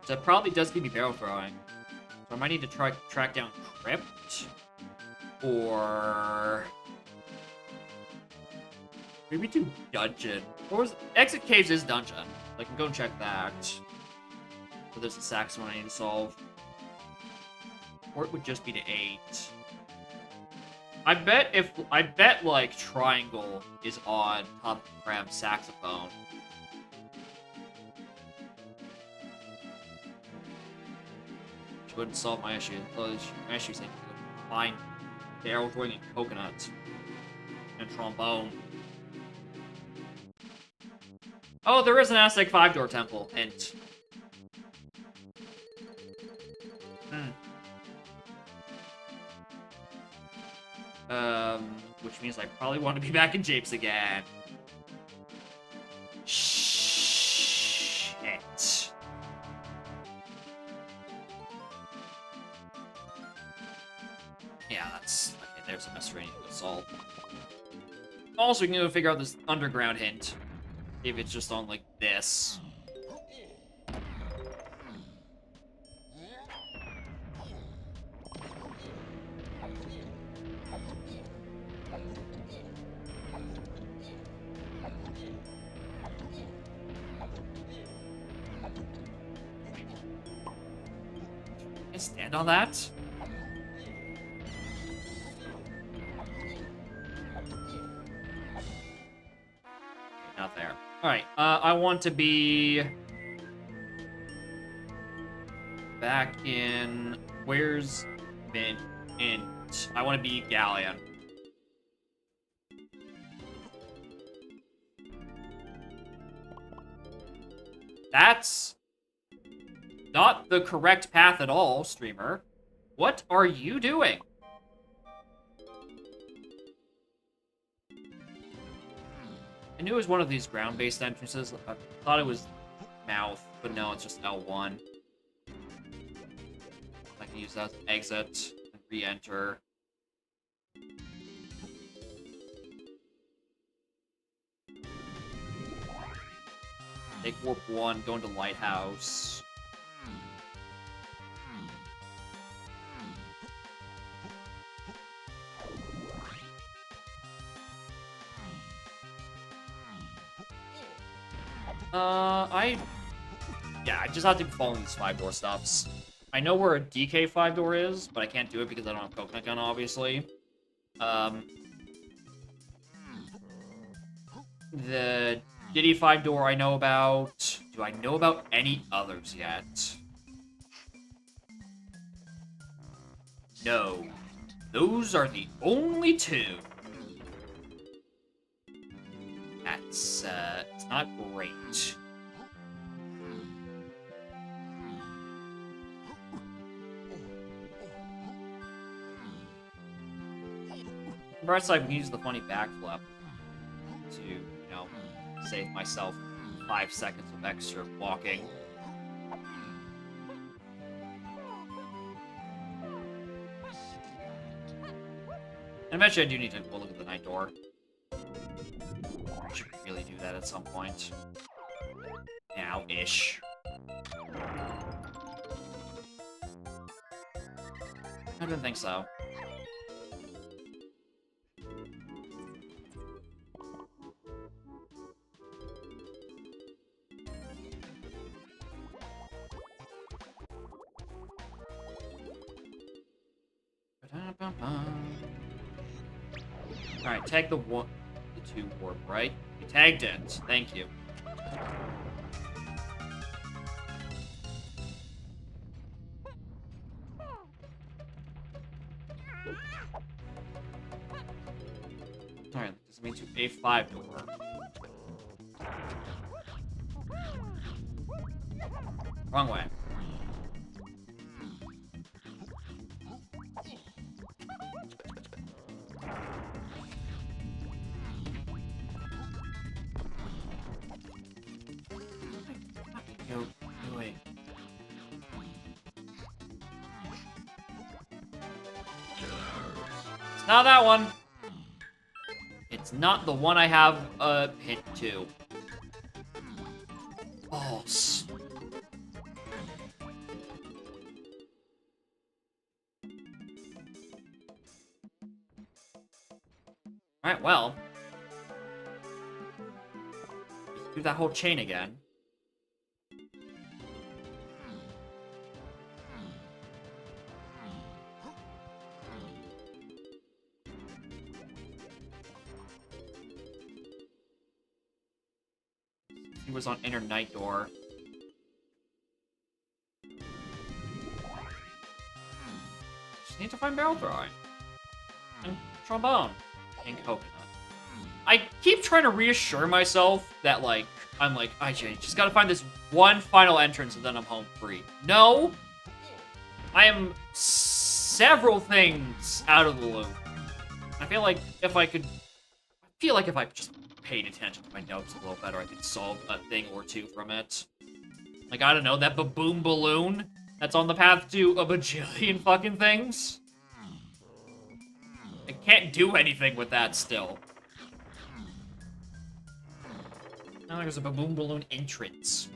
[SPEAKER 1] So it probably does give me barrel throwing. So I might need to track down Crypt. Or maybe do Dungeon. Or was Exit Caves is Dungeon. I can go and check that. So there's a Sax one I need to solve. Or it would just be to 8. I bet like Triangle is on top of Cram's saxophone. Which wouldn't solve my issue. My issue is I need to find barrel throwing and coconut. And trombone. Oh, there is an Aztec 5-door temple. Hint. Which means I probably want to be back in Japes again. Shit. Yeah, that's... Okay, there's a mystery I need to solve. Also, we can go figure out this underground hint. If it's just on, like, this. Stand on that? Okay, not there. Alright, I want to be... back in... Where's... Mint? I want to be Galleon. That's... not the correct path at all, streamer. What are you doing? I knew it was one of these ground-based entrances. I thought it was mouth, but no, it's just L1. I can use that as an exit and re-enter. Take warp 1, go into Lighthouse. Yeah, I just have to be following these 5-door stuffs. I know where a DK 5-door is, but I can't do it because I don't have Coconut Gun, obviously. The Diddy 5-door I know about. Do I know about any others yet? No. Those are the only 2. That's, it's not great. Bright side, I can use the funny backflip to, save myself 5 seconds of extra walking. Eventually I do need to go look at the night door. I should really do that at some point. Now-ish. I didn't think so. Alright, tag the 2 warp, right? You tagged it. Thank you. Alright, this means to A5 door. Wrong way. Go away. It's not that one. It's not the one I have a hint to. Balls. Alright, well. Do that whole chain again. He was on inner night door. Just need to find barrel throwing. And trombone. And coconut. I keep trying to reassure myself that, like, I'm like, I just gotta find this one final entrance and then I'm home free. No! I am several things out of the loop. I feel like if I just paid attention to my notes a little better, I could solve a thing or two from it. Like, I don't know, that baboon balloon that's on the path to a bajillion fucking things? I can't do anything with that still. Now there's a baboon balloon entrance.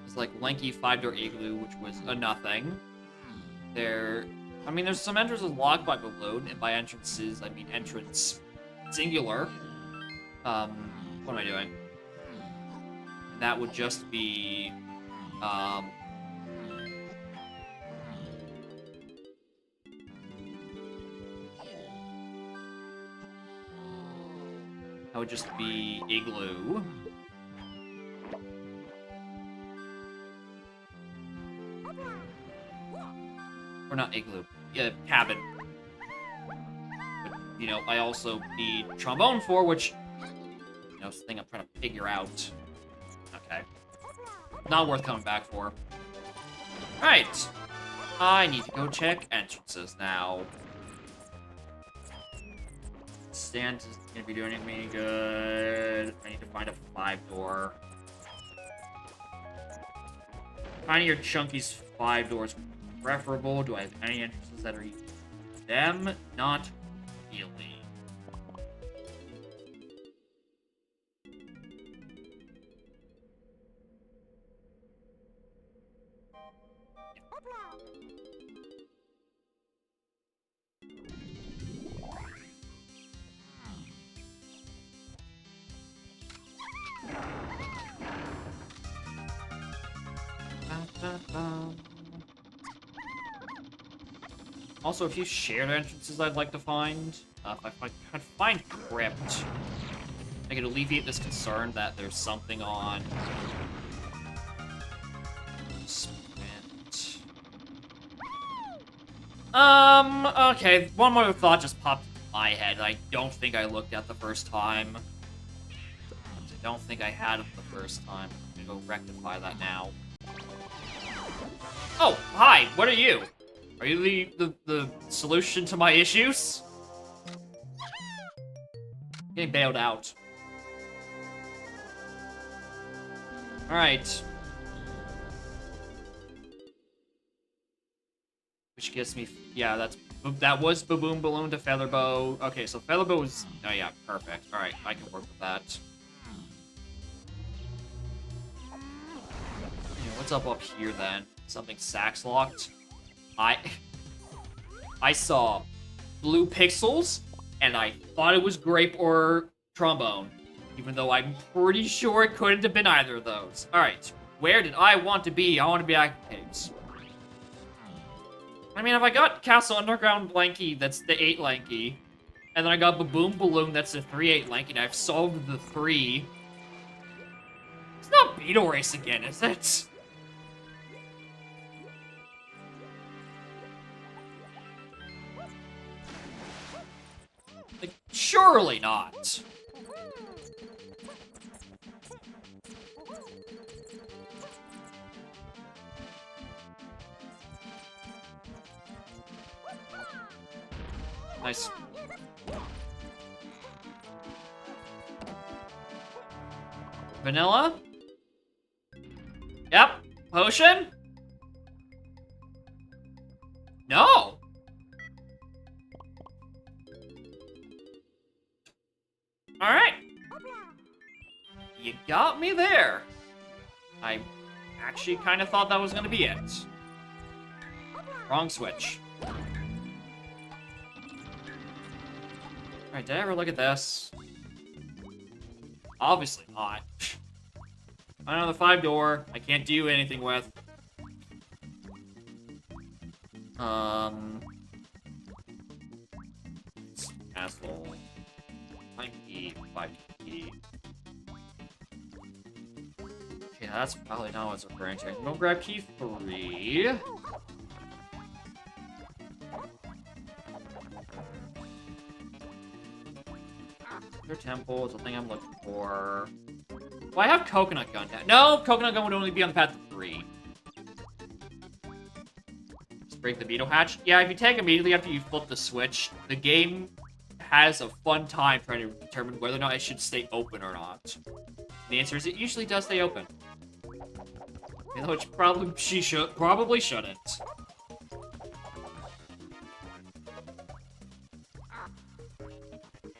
[SPEAKER 1] It's like lanky 5-door igloo, which was a nothing. There's some entrances locked by balloon, and by entrances, I mean entrance singular. What am I doing? And that would just be, that would just be igloo. Or not igloo, cabin. But, you know, I also need trombone for, which, you know, is the thing I'm trying to figure out. Okay. Not worth coming back for. Alright. I need to go check entrances now. Stand is gonna be doing me good. I need to find a 5-door. Finding your chunky's 5 doors preferable. Do I have any entrances that are them? Not really. Also, a few shared entrances I'd like to find. If I could find Crypt, I could alleviate this concern that there's something on Sprint. Okay, one more thought just popped into my head. I don't think I looked at the first time. I don't think I had it the first time. I'm gonna go rectify that now. Oh, hi, what are you? Are you the solution to my issues? Getting bailed out. Alright. Which gives me, yeah, that was Baboon Balloon to Featherbow. Okay, so Featherbow was, oh yeah, perfect. All right, I can work with that. Yeah, what's up here then? Something sax locked. I saw blue pixels, and I thought it was grape or trombone, even though I'm pretty sure it couldn't have been either of those. All right, where did I want to be? I want to be at Caves. I mean, if I got Castle Underground Lanky, that's the 8 Lanky, and then I got Baboon Balloon, that's the 3-8 Lanky, and I've solved the 3. It's not Beetle Race again, is it? Like, surely not. Nice. Vanilla? Yep. Potion? No. Alright. You got me there. I actually kind of thought that was going to be it. Wrong switch. Alright, did I ever look at this? Obviously not. Another 5-door. I can't do anything with. Castle. 9 key, 5 key. Okay, that's probably not what it's referring to. I'm gonna grab key 3. Your temple is the thing I'm looking for. Well, I have Coconut Gun now. No, Coconut Gun would only be on the path to 3. Just break the Beetle Hatch. Yeah, if you take immediately after you flip the switch, the game has a fun time trying to determine whether or not it should stay open or not. The answer is it usually does stay open. You know, which probably shouldn't.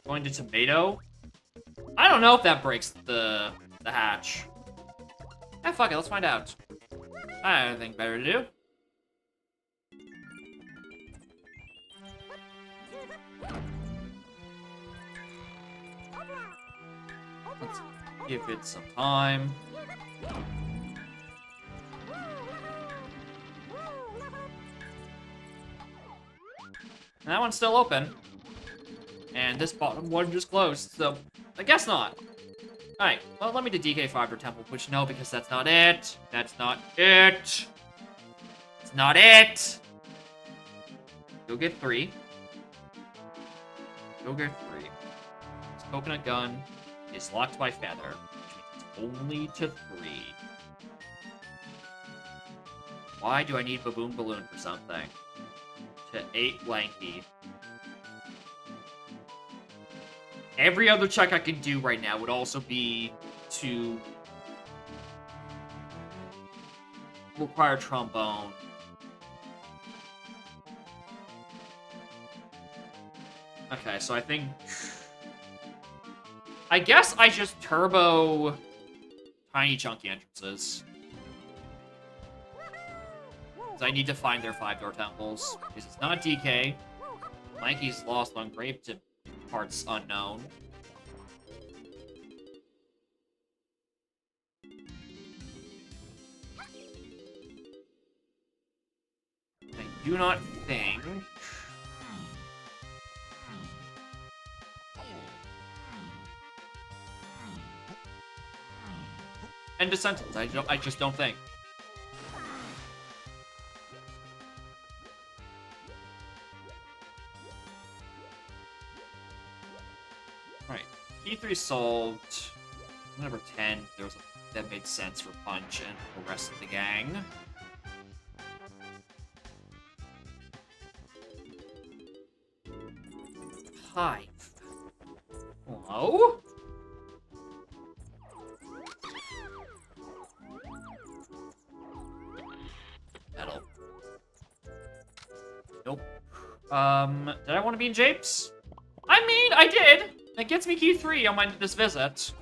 [SPEAKER 1] Going to tomato. I don't know if that breaks the hatch. Eh, fuck it, let's find out. I have anything better to do. Let's give it some time. And that one's still open. And this bottom one just closed, so I guess not. Alright, well, let me do DK5 or Temple, which no, because that's not it. That's not it. It's not it. Go get 3. Go get 3. This Coconut Gun is locked by Feather, which means it's only to 3. Why do I need Baboon Balloon for something? To 8 Lanky. Every other check I can do right now would also be to require Trombone. Okay, so I guess I just turbo tiny chunky entrances. Because I need to find their 5-door temples. Because it's not DK. Lanky's lost on Grape to parts unknown. I do not think... End of sentence. I just don't think. Alright. E3 solved. Number 10. That made sense for Punch and the rest of the gang. Hive. Hello? Metal. Nope. Did I want to be in Japes? I mean, I did. That gets me key 3 on this visit.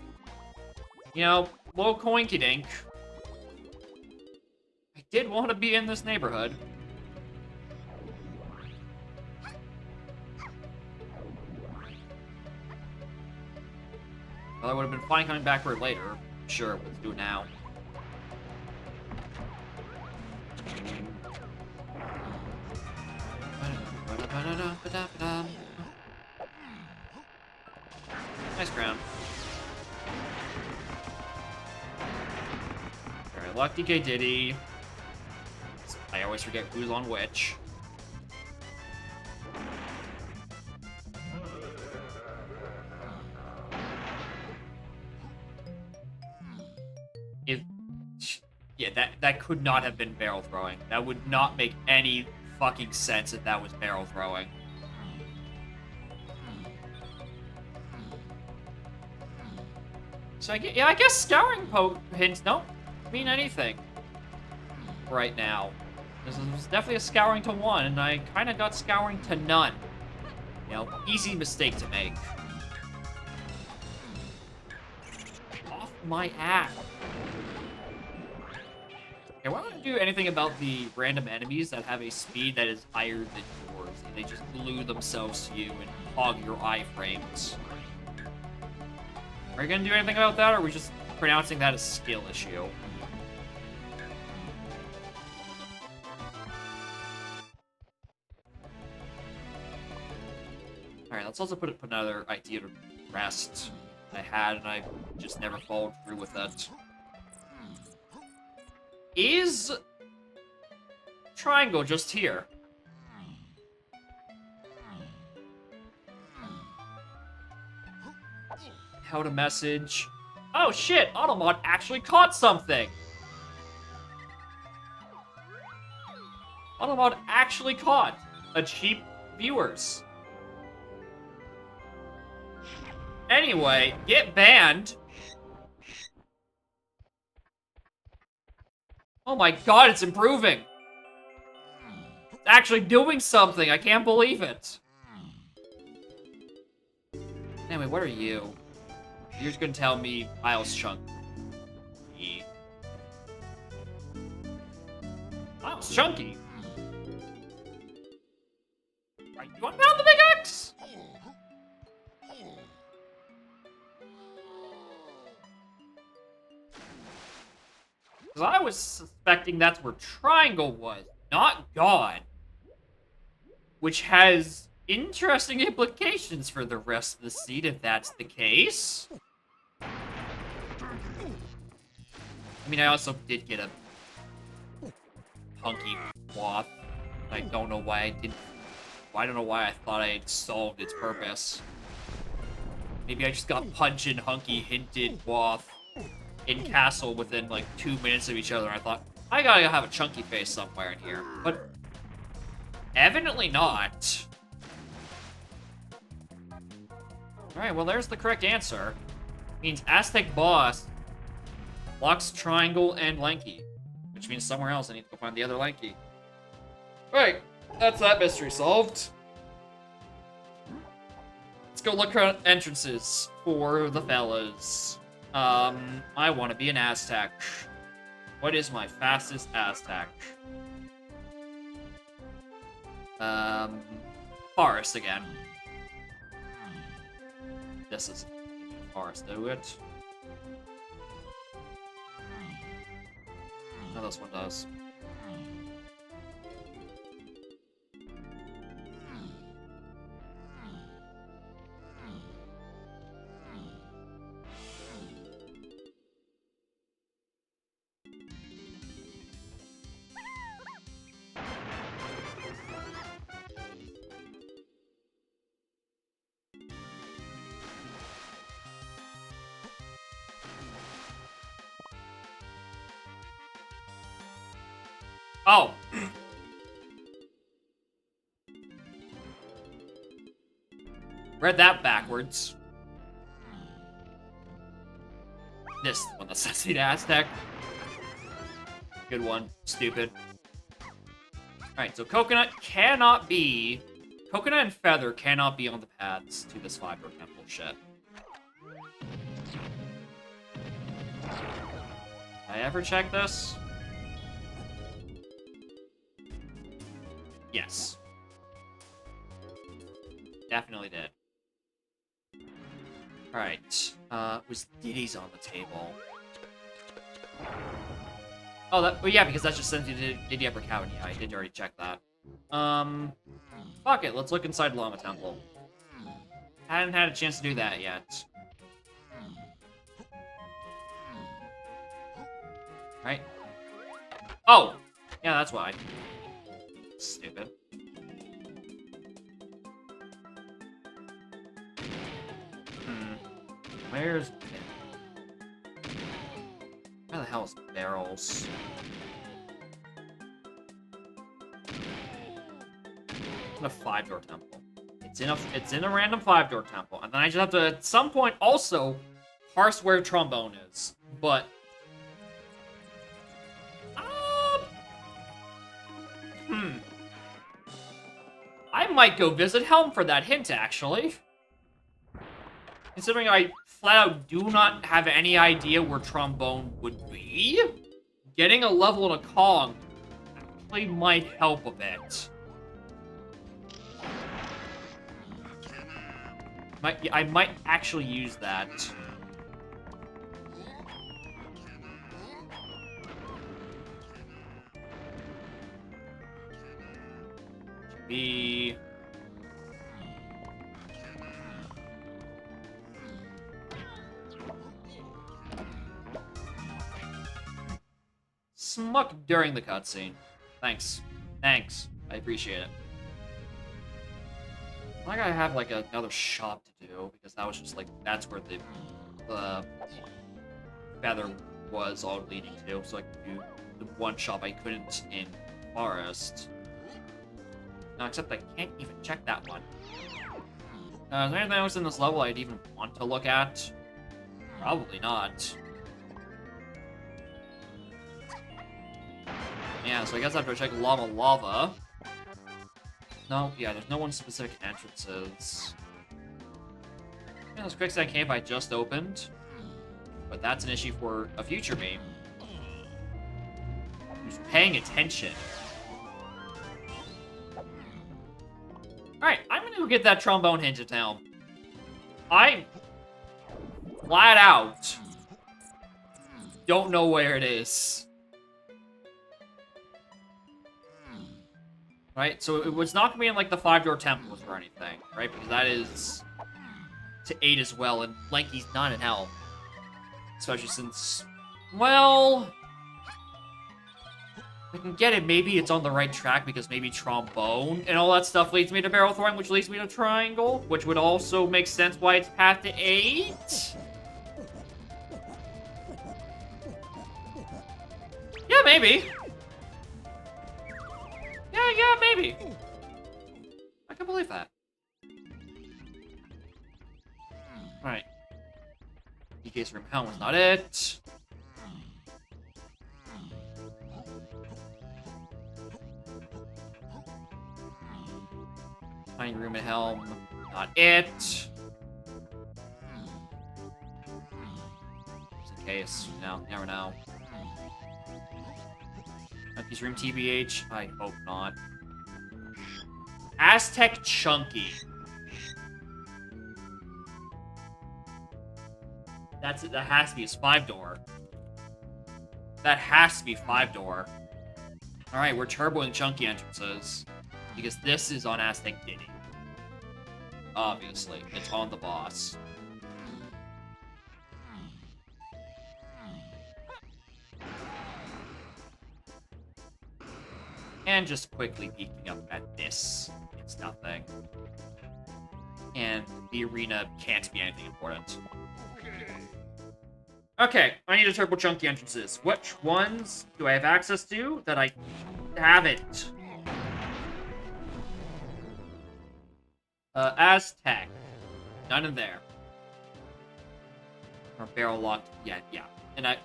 [SPEAKER 1] You know, low coinky dink. I did want to be in this neighborhood. Well, I would have been fine coming back for it later. Sure, let's do it now. Nice ground. Alright, Lock DK Diddy. I always forget who's on which. Yeah, that could not have been barrel throwing. That would not make any fucking sense if that was barrel throwing. So I guess scouring hints don't mean anything right now. This was definitely a scouring to 1, and I kind of got scouring to none. You know, easy mistake to make. Off my ass. Okay, why don't I do anything about the random enemies that have a speed that is higher than yours, and they just glue themselves to you and hog your iframes? Are you gonna do anything about that, or are we just pronouncing that a skill issue? Alright, let's also put another idea to rest I had, and I just never followed through with it. Is triangle just here? How to message. Oh shit, Automod actually caught something! Automod actually caught a cheap viewers. Anyway, get banned. Oh my god, it's improving! It's actually doing something, I can't believe it! Anyway, what are you? You're just gonna tell me Miles Chunky. Miles Chunky? Right, you want to pound the big X? Because I was suspecting that's where Triangle was, not God. Which has interesting implications for the rest of the seed if that's the case. I mean, I also did get a hunky cloth. I don't know why I didn't. I don't know why I thought I had solved its purpose. Maybe I just got Punch and Hunky hinted Wath in Castle within like 2 minutes of each other. And I thought, I gotta have a chunky face somewhere in here. But evidently not. Alright, well there's the correct answer. Means Aztec boss locks Triangle and Lanky. Which means somewhere else I need to go find the other Lanky. Alright, that's that mystery solved. Let's go look at entrances for the fellas. I want to be an Aztec. What is my fastest Aztec? Forest again. This is Forest, do it. No, this one does. Oh. Read that backwards. This one that says the Aztec. Good one. Stupid. Alright, so Coconut cannot be... Coconut and Feather cannot be on the paths to this 5-door temple shit. Did I ever check this? Yes. Definitely did. Alright. Was Diddy's on the table? Oh, well, yeah, because that's just sent you to Diddy Upper Cavern. Yeah, I did already check that. Fuck it, let's look inside Llama Temple. Hadn't had a chance to do that yet. Right? Oh! Yeah, that's why. Stupid. Where's... Where the hell is Barrels? In a 5-door temple. It's in a random 5-door temple. And then I just have to, at some point, also parse where Trombone is. But... I might go visit Helm for that hint, actually. Considering I flat out do not have any idea where Trombone would be, getting a level in a Kong actually might help a bit. I might actually use that. Be... Smuck during the cutscene. Thanks. Thanks. I appreciate it. I gotta have, like, another shop to do, because that was just, like, that's where the Feather was all leading to, so I could do the one shop I couldn't in Forest. No, except I can't even check that one. Is there anything else in this level I'd even want to look at? Probably not. Yeah, so I guess I have to check Lava. No, yeah, there's no one specific entrances. Yeah, this Quicksand Cave I just opened. But that's an issue for a future me. Who's paying attention. Alright, I'm gonna go get that Trombone hint town. I flat out don't know where it is. Right, so it was not gonna be in, like, the 5-door temples or anything, right? Because that is to 8 as well, and Lanky's not in hell. Especially since, well... I can get it, maybe it's on the right track because maybe Trombone and all that stuff leads me to Barrel Throwing, which leads me to Triangle, which would also make sense why it's path to 8. Yeah, maybe. Yeah, maybe. I can believe that. Alright. DK's room hell was not it. Tiny room in Helm, not it. Just in case, no, never know. Monkey's room TBH, I hope not. Aztec Chunky. That's it, that has to be his 5-door. That has to be 5-door. Alright, we're turboing Chunky entrances. Because this is on Aztec Diddy. Obviously, it's on the boss. And just quickly peeking up at this. It's nothing. And the arena can't be anything important. Okay, I need a turbo chunky entrances. Which ones do I have access to that I haven't? Aztec. None in there. Or barrel locked. Yeah. And I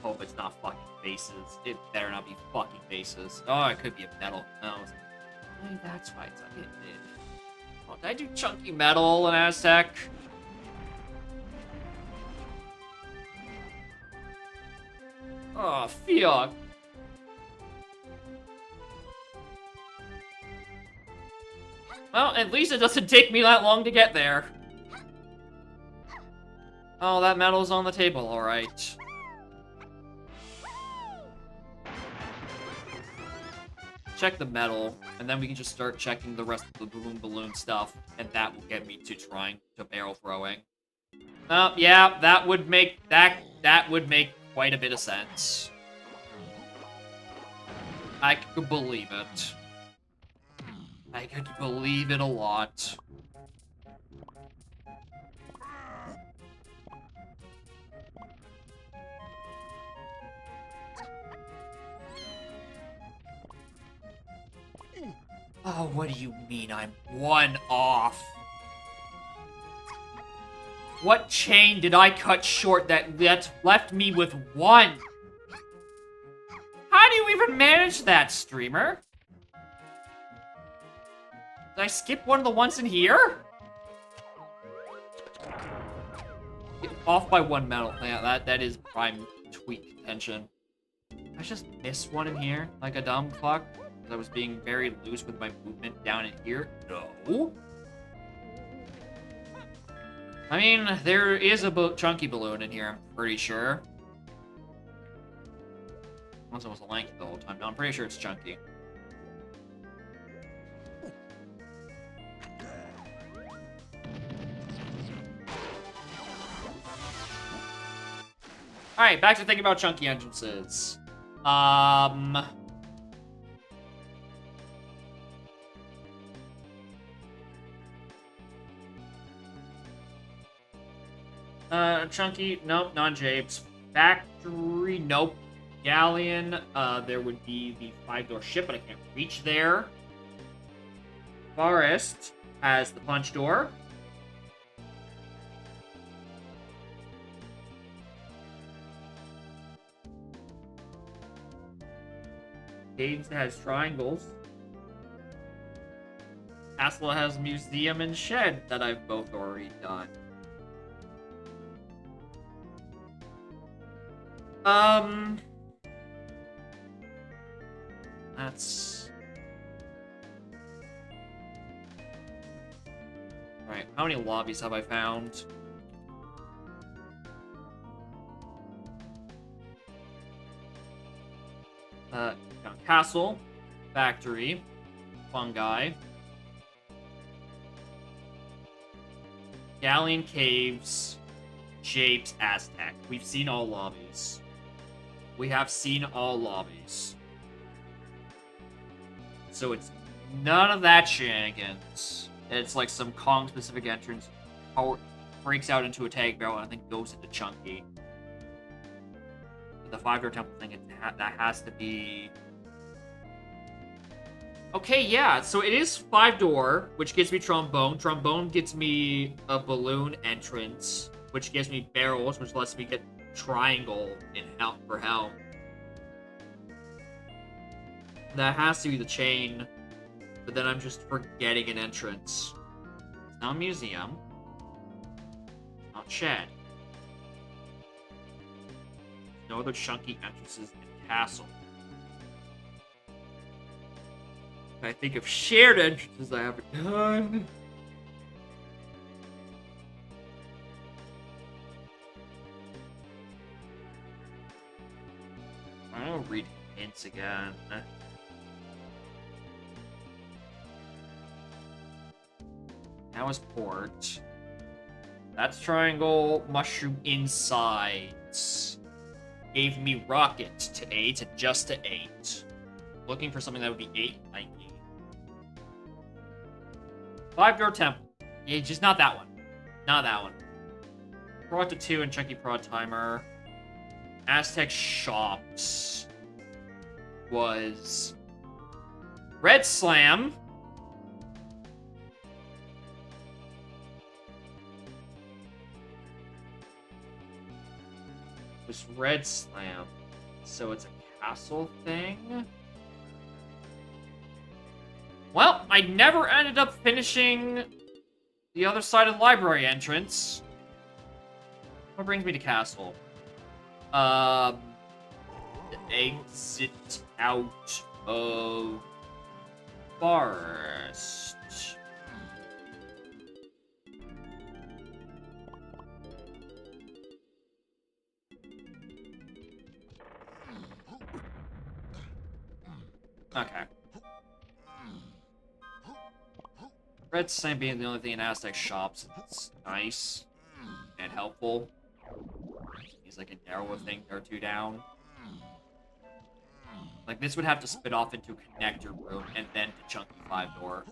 [SPEAKER 1] hope it's not fucking bases. It better not be fucking bases. Oh, it could be a metal. No. That's right. It did. Oh, did I do chunky metal in Aztec? Oh, fuck. Well, at least it doesn't take me that long to get there. Oh, that metal's on the table, alright. Check the metal, and then we can just start checking the rest of the balloon stuff, and that will get me to trying to barrel throwing. Yeah, that would make quite a bit of sense. I could believe it. I could believe it a lot. Oh, what do you mean I'm one off? What chain did I cut short that left me with one? How do you even manage that, streamer? Did I skip one of the ones in here? Off by one metal. Yeah, that is prime tweak contention. I just missed one in here, like a dumb fuck. Because I was being very loose with my movement down in here. No. I mean, there is a chunky balloon in here, I'm pretty sure. Unless it was a lanky the whole time. No, I'm pretty sure it's chunky. Alright, back to thinking about chunky entrances. Chunky, nope, non-japes. Factory, nope. Galleon, there would be the 5-door ship, but I can't reach there. Forest has the punch door. Caves has triangles. Castle has museum and shed that I've both already done. That's... Alright, how many lobbies have I found? Found Castle, Factory, Fungi, Galleon Caves, Japes, Aztec. We've seen all lobbies. We have seen all lobbies. So it's none of that shenanigans. It's like some Kong-specific entrance. Or breaks out into a tag barrel and then goes into Chunky. The 5-door temple thing, that has to be... Okay, yeah, so it is 5-door, which gives me Trombone. Trombone gets me a balloon entrance, which gives me barrels, which lets me get Triangle in Helm for Helm. That has to be the chain, but then I'm just forgetting an entrance. It's not a museum. It's not shed. No other chunky entrances in Castle. I think of shared entrances I haven't done. I'll read hints again. That was port. That's triangle, mushroom insides. Gave me rocket to 8 and just to 8. Looking for something that would be 8 90. 5-door temple. Yeah, just not that one. Not that one. Prod to 2 and Chunky Prod Timer. Aztec Shops was Red Slam. Was Red Slam. So it's a castle thing? Well, I never ended up finishing the other side of the library entrance. What brings me to castle? Exit out of forest. Okay. Red slime being the only thing in Aztec shops is nice and helpful. He's like a narrower thing or two down. Like, this would have to spin off into a connector room and then to Chunky 5 door.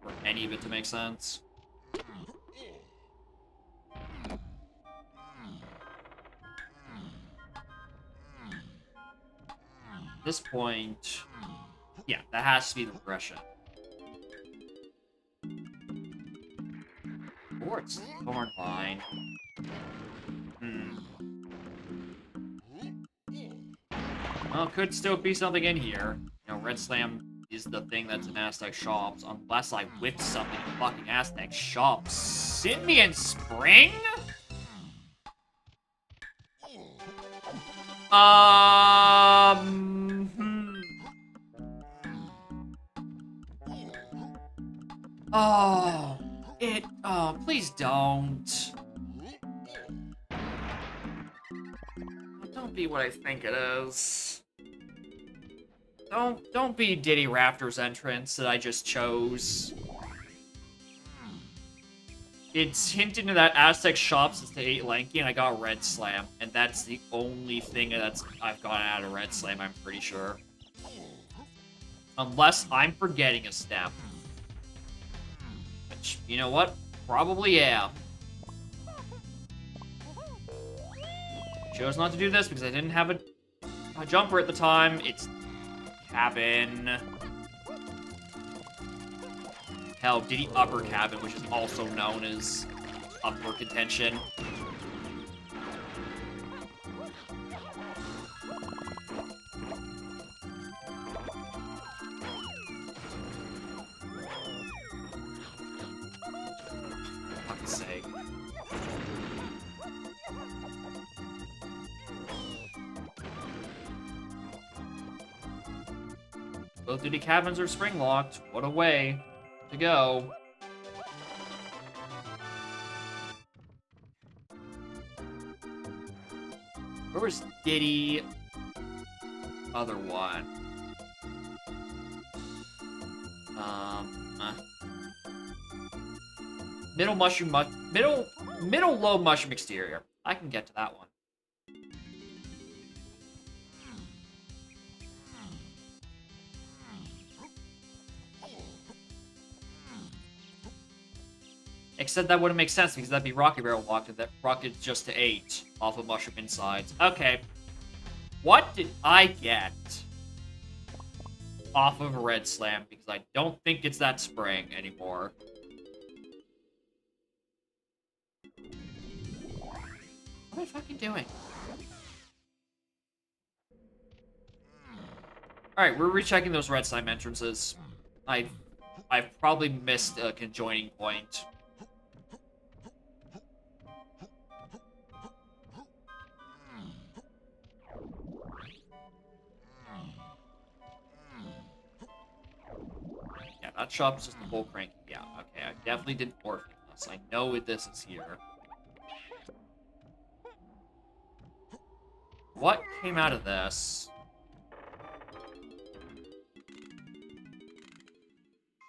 [SPEAKER 1] For any of it to make sense. At this point, yeah, that has to be the progression. Or it's Thorn Vine. Well, could still be something in here. You know, Red Slam is the thing that's in Aztec shops, unless I whipped something in fucking Aztec shops. Simian Spring? Oh, please don't. Don't be what I think it is. Don't be Diddy Raptor's entrance that I just chose. It's hinted to that Aztec shops is to 8 Lanky, and I got Red Slam, and that's the only thing I've gotten out of Red Slam, I'm pretty sure. Unless I'm forgetting a step. Which, you know what? Probably yeah. Chose not to do this because I didn't have a jumper at the time. It's cabin. Hell, Diddy Upper Cabin, which is also known as up for contention. For fuck's sake. Both Diddy cabins are spring locked. What a way to go. Where was Diddy? Other one. Middle low mushroom exterior. I can get to that one. Except that wouldn't make sense because that'd be Rocky Barrel locked, and that rocket's just to 8 off of Mushroom Insides. Okay. What did I get off of Red Slam? Because I don't think it's that spring anymore. What am I fucking doing? Alright, we're rechecking those Red Slime entrances. I've probably missed a conjoining point. Yeah, that shop is just a full crank. Yeah, okay, I definitely did morph this. I know this is here. What came out of this?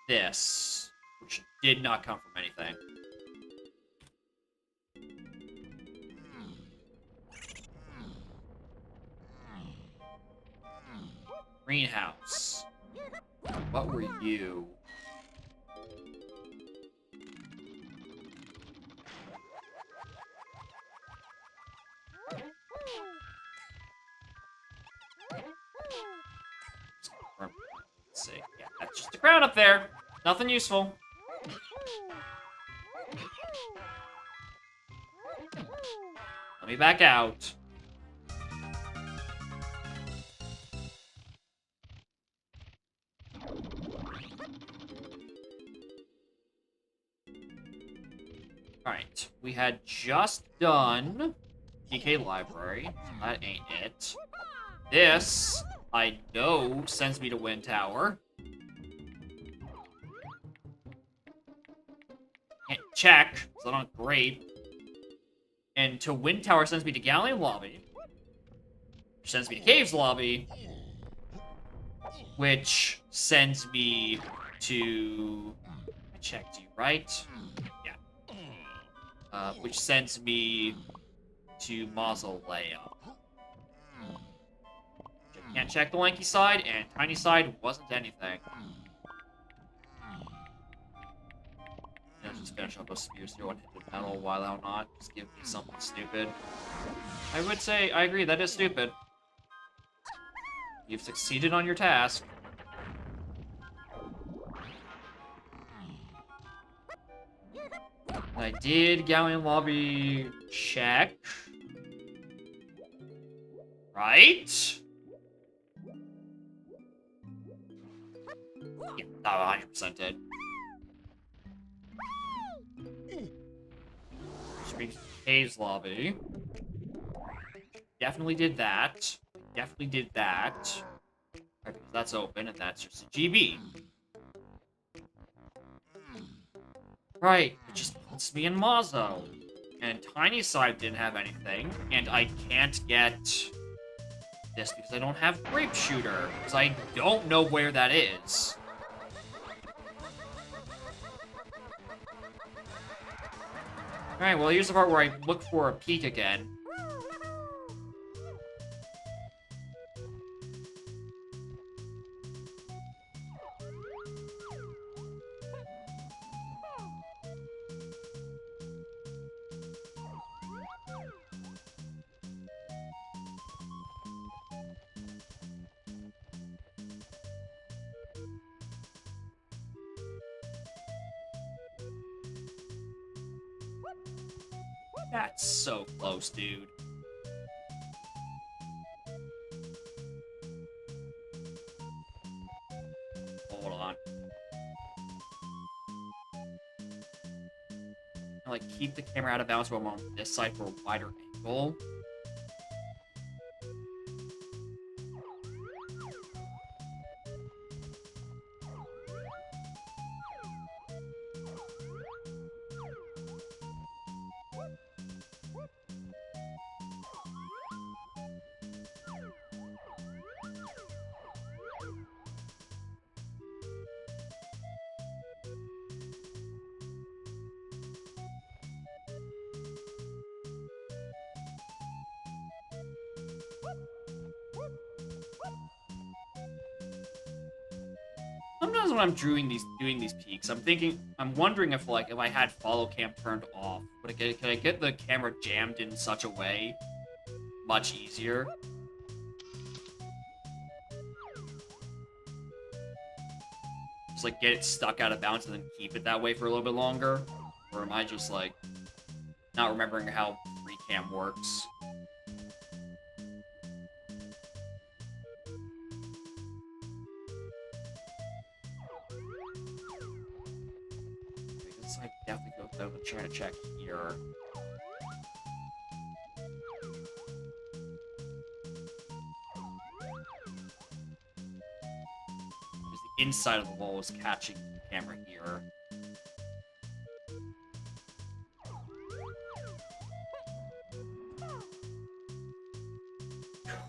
[SPEAKER 1] This, which did not come from anything. Greenhouse. What were you? Let's see. Yeah, that's just a crown up there. Nothing useful. Let me back out. Alright, we had just done PK Library. So that ain't it. This, I know, sends me to Wind Tower. Can't check, because I don't have Grape. And to Wind Tower sends me to Galleon Lobby. Which sends me to Caves Lobby. Which sends me to... I checked you, right? Yeah. Which sends me to Mausoleum. I can't check the lanky side, and tiny side wasn't anything. Just finish up those spears here, one-handed metal, why thou not? Just give me something stupid. I would say, I agree, that is stupid. You've succeeded on your task. I did Galleon Lobby check. Right? Yeah, 100% did. Which means Caves Lobby. Definitely did that. Definitely did that. Right, because that's open, and that's just a GB. Right, it just puts me in Mazo. And Tiny Side didn't have anything, and I can't get this because I don't have Grape Shooter, because I don't know where that is. Alright, well here's the part where I look for a peek again. That's so close, dude. Hold on. I like keep the camera out of bounds while I'm on this side for a wider angle. Sometimes when I'm doing these peaks, I'm wondering if like if I had follow cam turned off, could I get the camera jammed in such a way much easier? Just like get it stuck out of bounds and then keep it that way for a little bit longer? Or am I just like not remembering how free cam works? I definitely go through and try to check here. Because the inside of the wall is catching the camera here.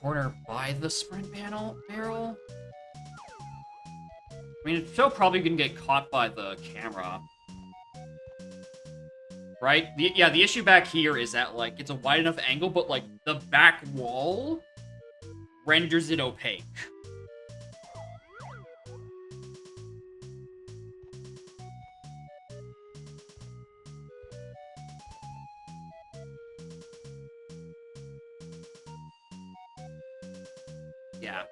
[SPEAKER 1] Corner by the sprint barrel? I mean, it's still probably gonna get caught by the camera. Right? The issue back here is that, like, it's a wide enough angle, but, like, the back wall renders it opaque. Yeah.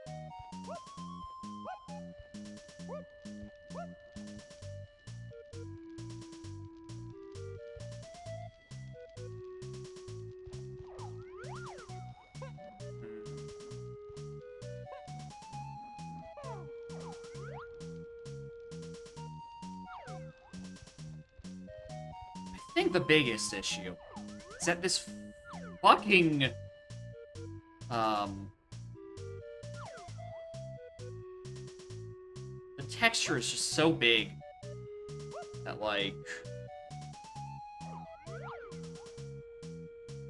[SPEAKER 1] think the biggest issue is that this fucking the texture is just so big that, like, I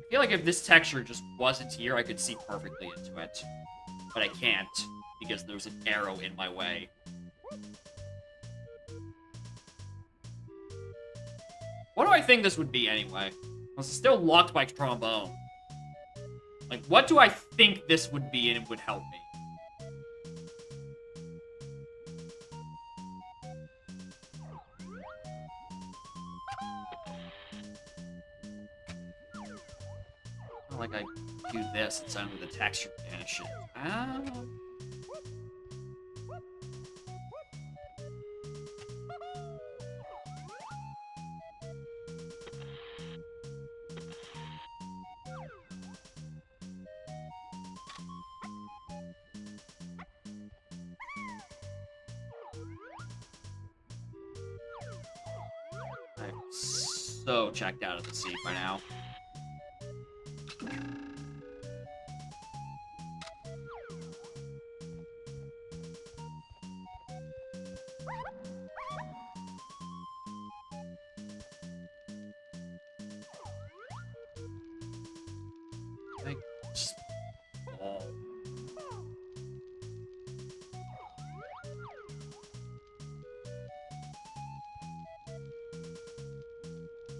[SPEAKER 1] feel like if this texture just wasn't here, I could see perfectly into it. But I can't, because there's an arrow in my way. What do I think this would be, anyway? It's still locked by trombone. Like, what do I think this would be, and it would help me? Like I do this, and suddenly the texture vanishes. I'm so checked out of the seat by now.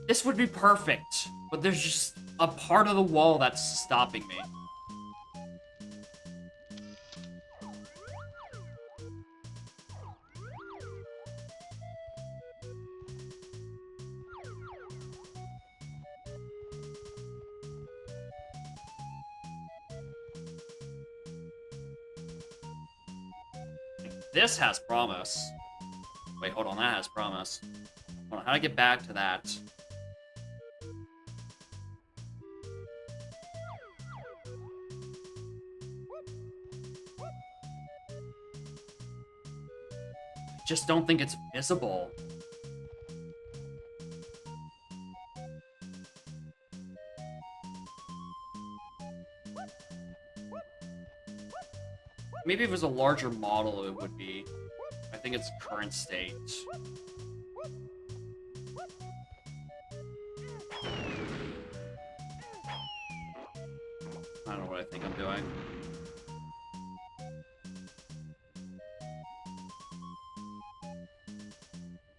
[SPEAKER 1] This would be perfect, but there's just a part of the wall that's stopping me. This has promise. Wait, hold on, that has promise. Hold on, how do I get back to that? Just don't think it's visible. Maybe if it was a larger model, it would be. I think it's current state. I don't know what I think I'm doing.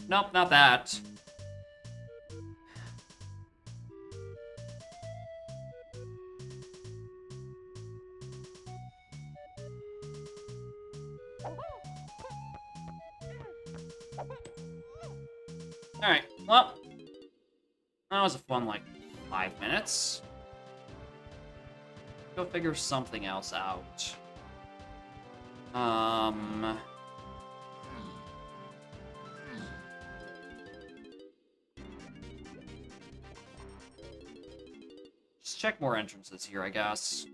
[SPEAKER 1] Nope, not that. Alright, well, that was a fun, like, 5 minutes. Go figure something else out. Just check more entrances here, I guess.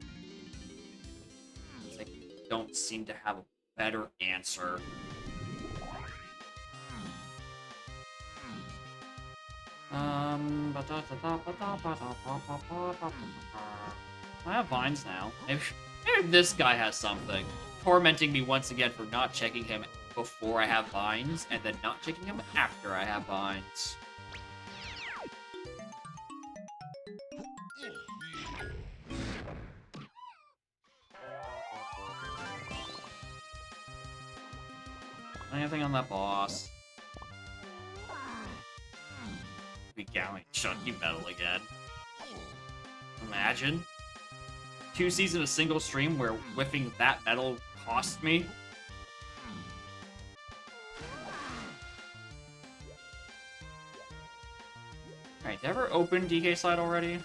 [SPEAKER 1] I don't seem to have a better answer. I have vines now. Maybe this guy has something. Tormenting me once again for not checking him before I have vines, and then not checking him after I have vines. Anything on that boss? Be gallon chunky metal again. Imagine 2 seasons of single stream where whiffing that metal cost me. Alright, did I ever open DK Slide already?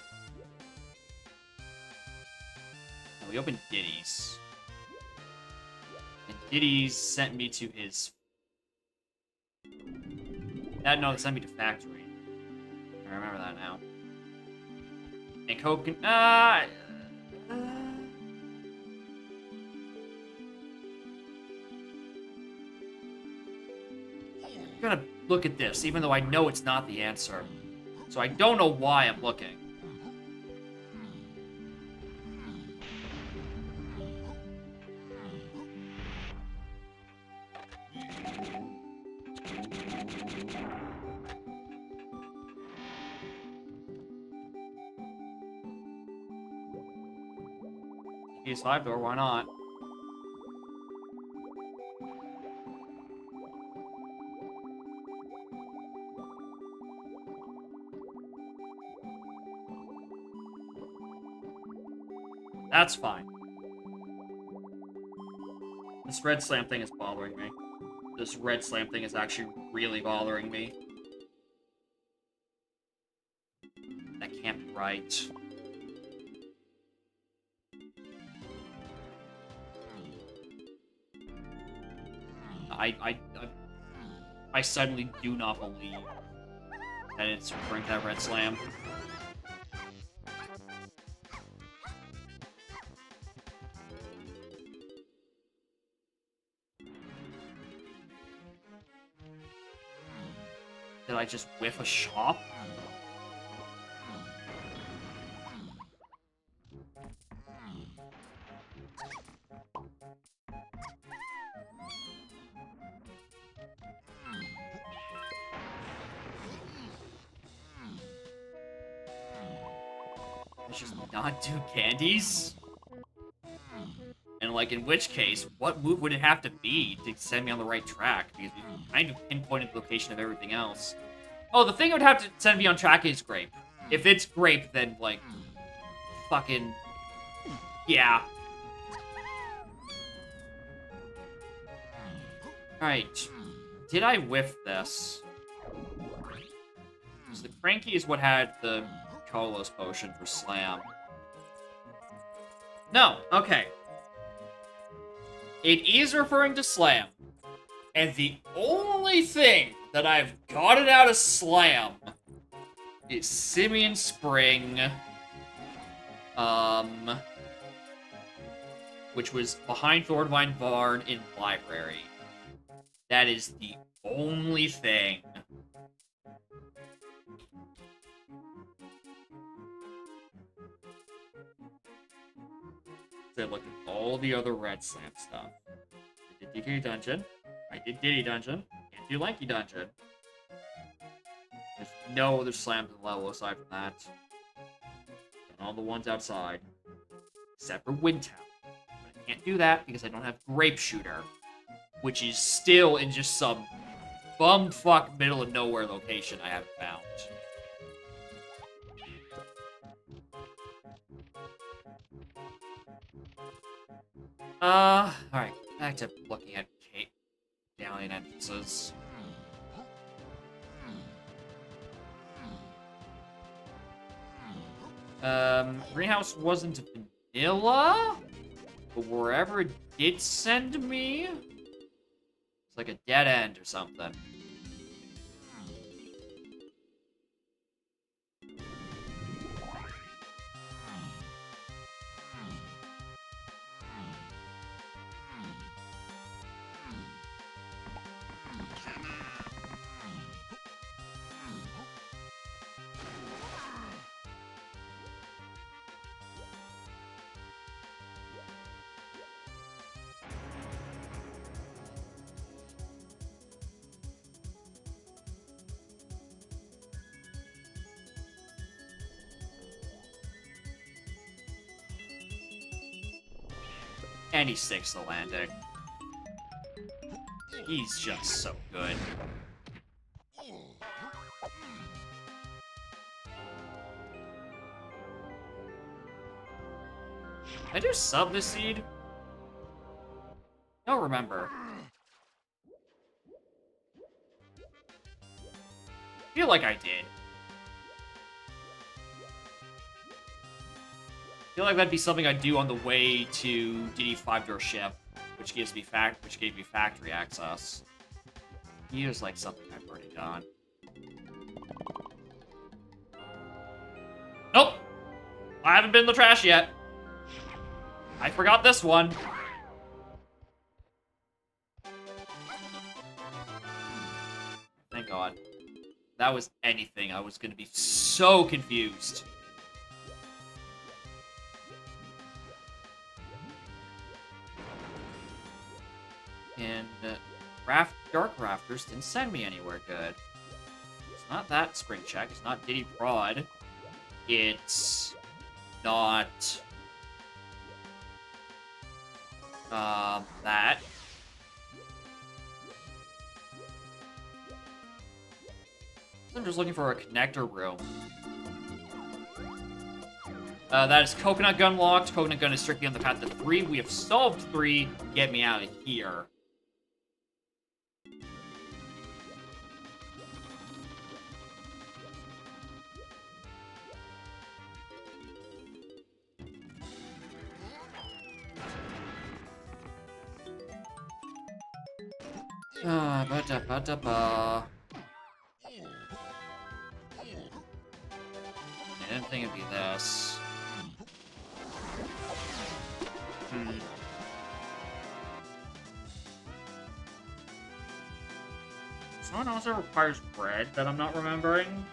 [SPEAKER 1] No, we opened Diddy's. And Diddy's sent me to his... No, they sent me to Factory. I remember that now. And Coke... I'm gonna look at this, even though I know it's not the answer. So I don't know why I'm looking. PS5 door, why not? That's fine. This red slam thing is bothering me. This red slam thing is actually really bothering me. That can't be right. I suddenly do not believe that it's referring to that red slam. Did I just whiff a shop? Let's just not do candies? And, like, in which case, what move would it have to be to send me on the right track? Because you kind of pinpointed the location of everything else. Oh, the thing it would have to send me on track is grape. If it's grape, then, like, fucking... yeah. Alright. Did I whiff this? Because the Cranky is what had the Kolos potion for Slam. No, okay. It is referring to Slam. And the only thing that I've gotten out of Slam is Simeon Spring. Which was behind Thornvine Barn in Library. That is the only thing. So I looked at all the other Red Slam stuff. I did DK Dungeon. I did Diddy Dungeon. Can't do Lanky Dungeon. There's no other slams in the level aside from that. And all the ones outside. Except for Windtown. But I can't do that because I don't have Grape Shooter. Which is still in just some bumfuck middle of nowhere location I haven't found. Alright, back to looking at Galleon entrances. Greenhouse wasn't vanilla, but wherever it did send me, it's like a dead end or something. And he sticks the landing. He's just so good. Did I do sub this seed? I don't remember. I feel like I did. I feel like that'd be something I'd do on the way to DD 5-door ship, which gave me factory access. Feels like something I've already done. Nope! I haven't been in the trash yet. I forgot this one. Thank God. that was anything, I was gonna be so confused. And Dark Rafters didn't send me anywhere good. It's not that Spring Check. It's not Diddy Prod. It's not that. I'm just looking for a connector room. That is Coconut Gun locked. Coconut Gun is strictly on the path to 3. We have solved 3. Get me out of here. Ba-da-ba-da-ba. I didn't think it'd be this. Someone also requires bread that I'm not remembering.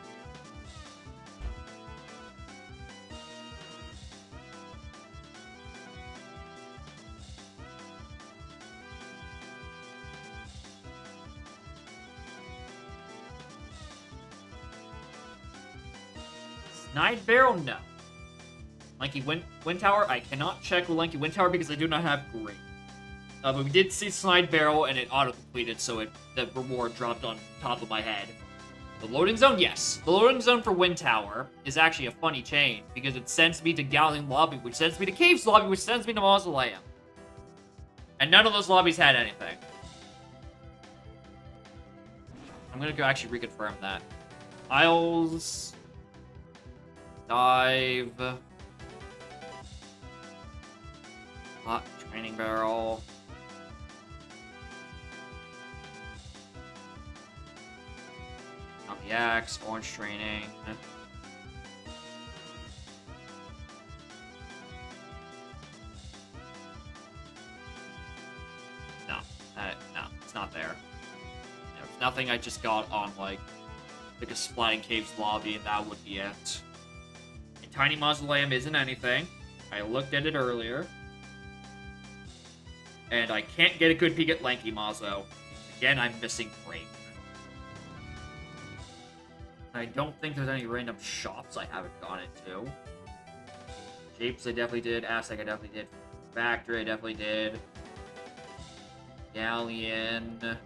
[SPEAKER 1] Snide Barrel? No. Lanky Wind Tower? I cannot check with Lanky Wind Tower because I do not have Great. But we did see Snide Barrel and it auto-completed, so the reward dropped on top of my head. The loading zone? Yes. The loading zone for Wind Tower is actually a funny chain because it sends me to Galleon Lobby, which sends me to Caves Lobby, which sends me to Mausoleum. And none of those lobbies had anything. I'm gonna go actually reconfirm that. Isles... Dive. Hot Training Barrel. On the Axe, Orange Training. No, it's not there. It's nothing I just got on like a Splatting Caves lobby, and that would be it. Tiny Mausoleum isn't anything. I looked at it earlier. And I can't get a good peek at Lanky Mauso. Again, I'm missing Great. I don't think there's any random shops I haven't gone into. Shapes I definitely did. Aztec I definitely did. Factory I definitely did. Galleon...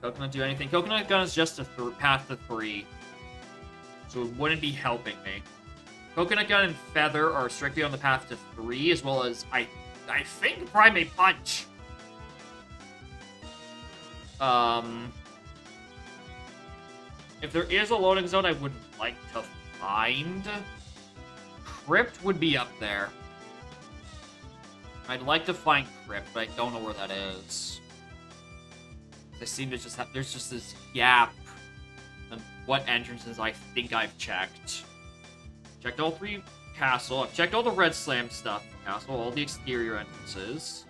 [SPEAKER 1] Coconut do anything? Coconut Gun is just a path to 3. So it wouldn't be helping me. Coconut Gun and Feather are strictly on the path to 3, as well as, I think, Primate Punch. If there is a loading zone I would like to find, Crypt would be up there. I'd like to find Crypt, but I don't know where that is. I seem to just have, there's just this gap on what entrances I think I've checked. Checked all 3 castle. I've checked all the Red Slam stuff in castle, all the exterior entrances.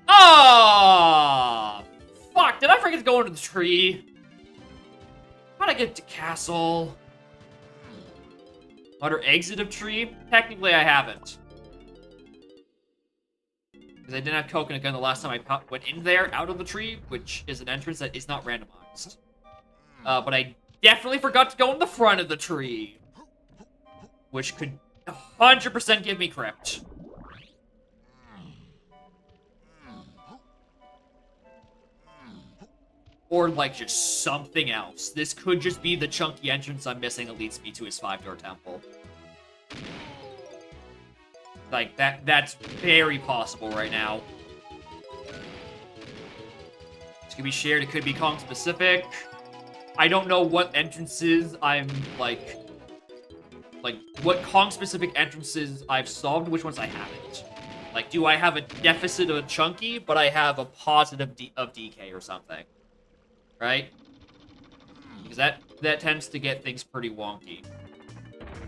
[SPEAKER 1] Ah! Fuck, did I forget to go into the tree? How'd I get to castle? Utter exit of tree? Technically I haven't. Because I didn't have Coconut Gun the last time I went in there, out of the tree, which is an entrance that is not randomized. But I definitely forgot to go in the front of the tree. Which could 100% give me Crypt. Or, like, just something else. This could just be the chunky entrance I'm missing that leads me to his 5-door temple. Like, that's very possible right now. This could be shared, it could be Kong-specific. I don't know what entrances I'm, like, what Kong-specific entrances I've solved, which ones I haven't. Like, do I have a deficit of chunky, but I have a positive of DK or something? Right? Because that tends to get things pretty wonky.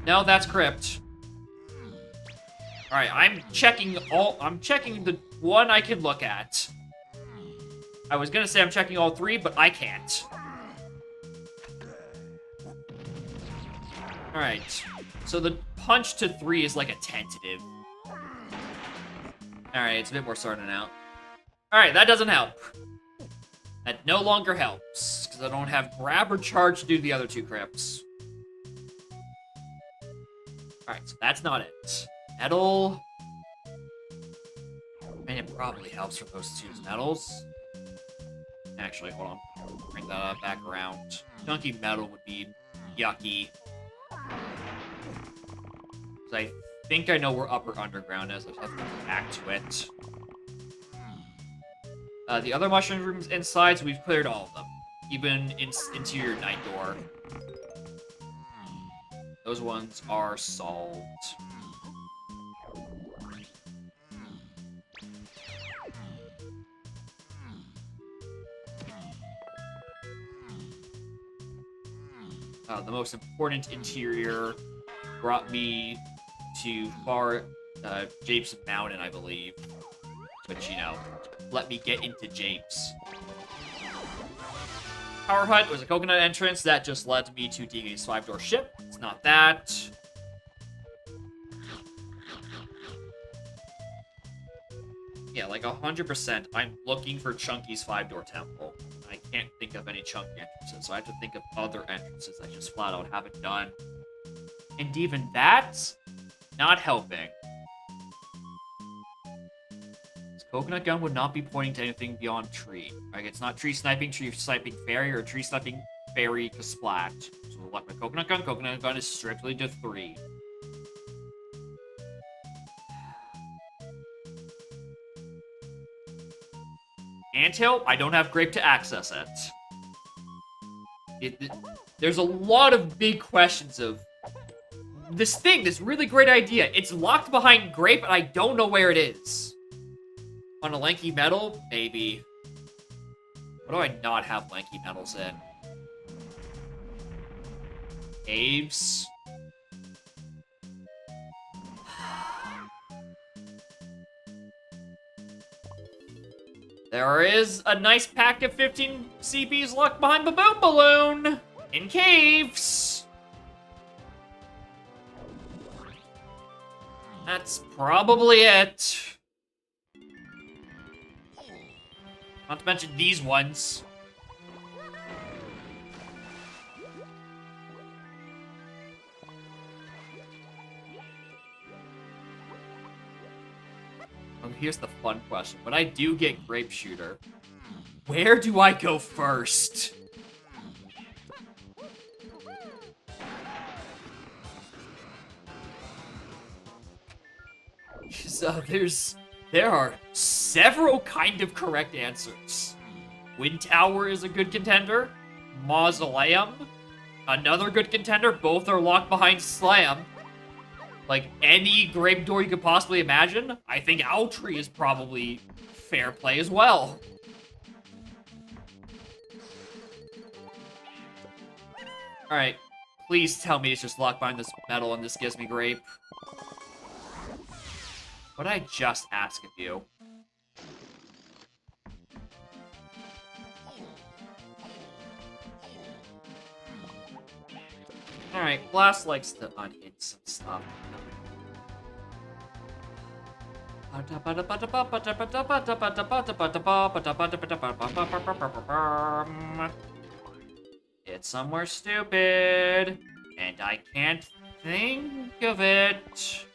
[SPEAKER 1] No, that's Crypt. Alright, I'm checking one I can look at. I was gonna say I'm checking all three, but I can't. Alright. So the punch to 3 is like a tentative. Alright, it's a bit more sorting out. Alright, that doesn't help. That no longer helps, because I don't have grab or charge to do the other 2 crypts. Alright, so that's not it. Metal. I mean, it probably helps for those 2 metals. Actually, hold on. Bring that back around. Chunky metal would be yucky. I think I know where upper underground is. I just have to go back to it. The other mushroom rooms inside, so we've cleared all of them. Even interior night door. Those ones are solved. The most important interior brought me to far Jameson Mountain, I believe. Which, you know, let me get into Japes. Power Hut was a coconut entrance that just led me to DK's 5-door ship. It's not that. Yeah, like 100%, I'm looking for Chunky's 5-door temple. I can't think of any Chunky entrances, so I have to think of other entrances I just flat out haven't done. And even that's not helping. This coconut gun would not be pointing to anything beyond tree. Like, it's not tree sniping fairy, or tree sniping fairy to splat. So like my coconut gun is strictly to 3. Anthill, I don't have grape to access it. There's a lot of big questions of this really great idea. It's locked behind grape, and I don't know where it is. On a lanky metal? Maybe. What do I not have lanky metals in? Caves? There is a nice pack of 15 CBs locked behind the Boom Balloon! In caves! That's probably it. Not to mention these ones. Here's the fun question. When I do get Grape Shooter, where do I go first? So there are several kind of correct answers. Wind Tower is a good contender. Mausoleum, another good contender. Both are locked behind Slam. Like, any grape door you could possibly imagine. I think Owl Tree is probably fair play as well. Alright, please tell me it's just locked behind this metal and this gives me grape. What'd I just ask of you? Alright, Blast likes to unhit some stuff. It's somewhere stupid, and I can't think of it.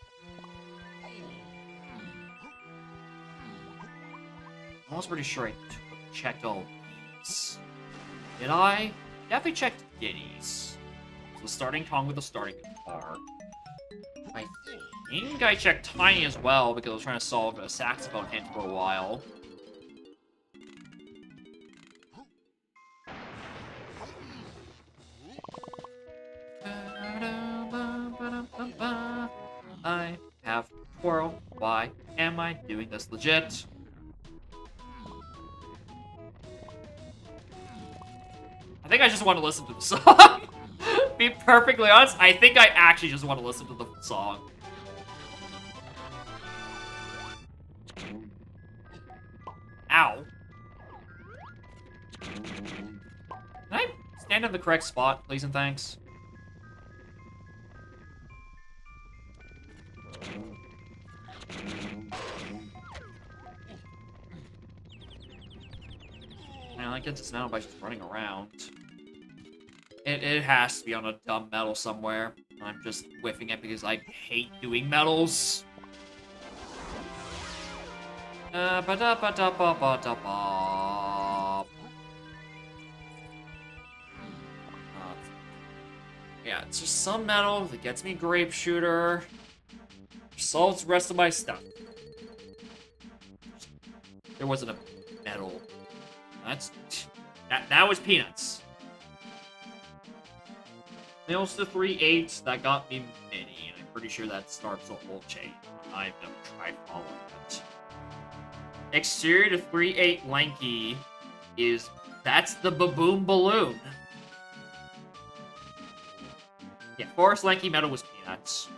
[SPEAKER 1] I'm almost pretty sure I checked all these. Did I? Definitely checked Diddy's. So starting Kong with the starting guitar. I think I checked Tiny as well because I was trying to solve a saxophone hint for a while. I have twirl. Why am I doing this legit? I think I just want to listen to the song. Be perfectly honest, I think I actually just want to listen to the song. stand in the correct spot, please and thanks? I get this now by just running around. It has to be on a dumb metal somewhere. I'm just whiffing it because I hate doing metals. Ba-da-ba-da-ba-ba-da-ba. Yeah, it's just some metal that gets me grape shooter. Solves the rest of my stuff. There wasn't a metal. That was peanuts. Nails to 3/8, that got me mini, and I'm pretty sure that starts the whole chain. I've never tried following it. Exterior to 3/8 lanky that's the baboon balloon. Yeah, forest lanky metal was peanuts.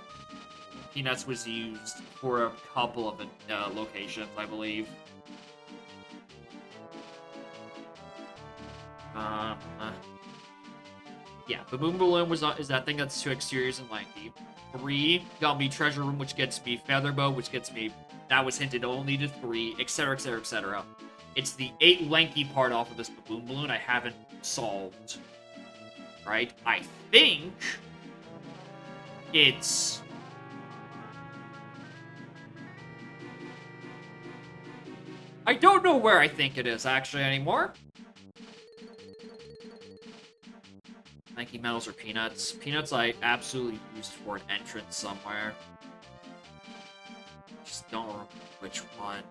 [SPEAKER 1] Peanuts was used for a couple of locations, I believe. Yeah, Baboon Balloon is that thing that's 2 exteriors and lanky. 3 got me Treasure Room, which gets me Featherbow, which gets me... That was hinted only to 3, etc, etc, etc. It's the 8 lanky part off of this Baboon Balloon I haven't solved. Right? I think... It's... I don't know where I think it is, actually, anymore. Lanky metals or peanuts. Peanuts I absolutely used for an entrance somewhere. Just don't remember which one.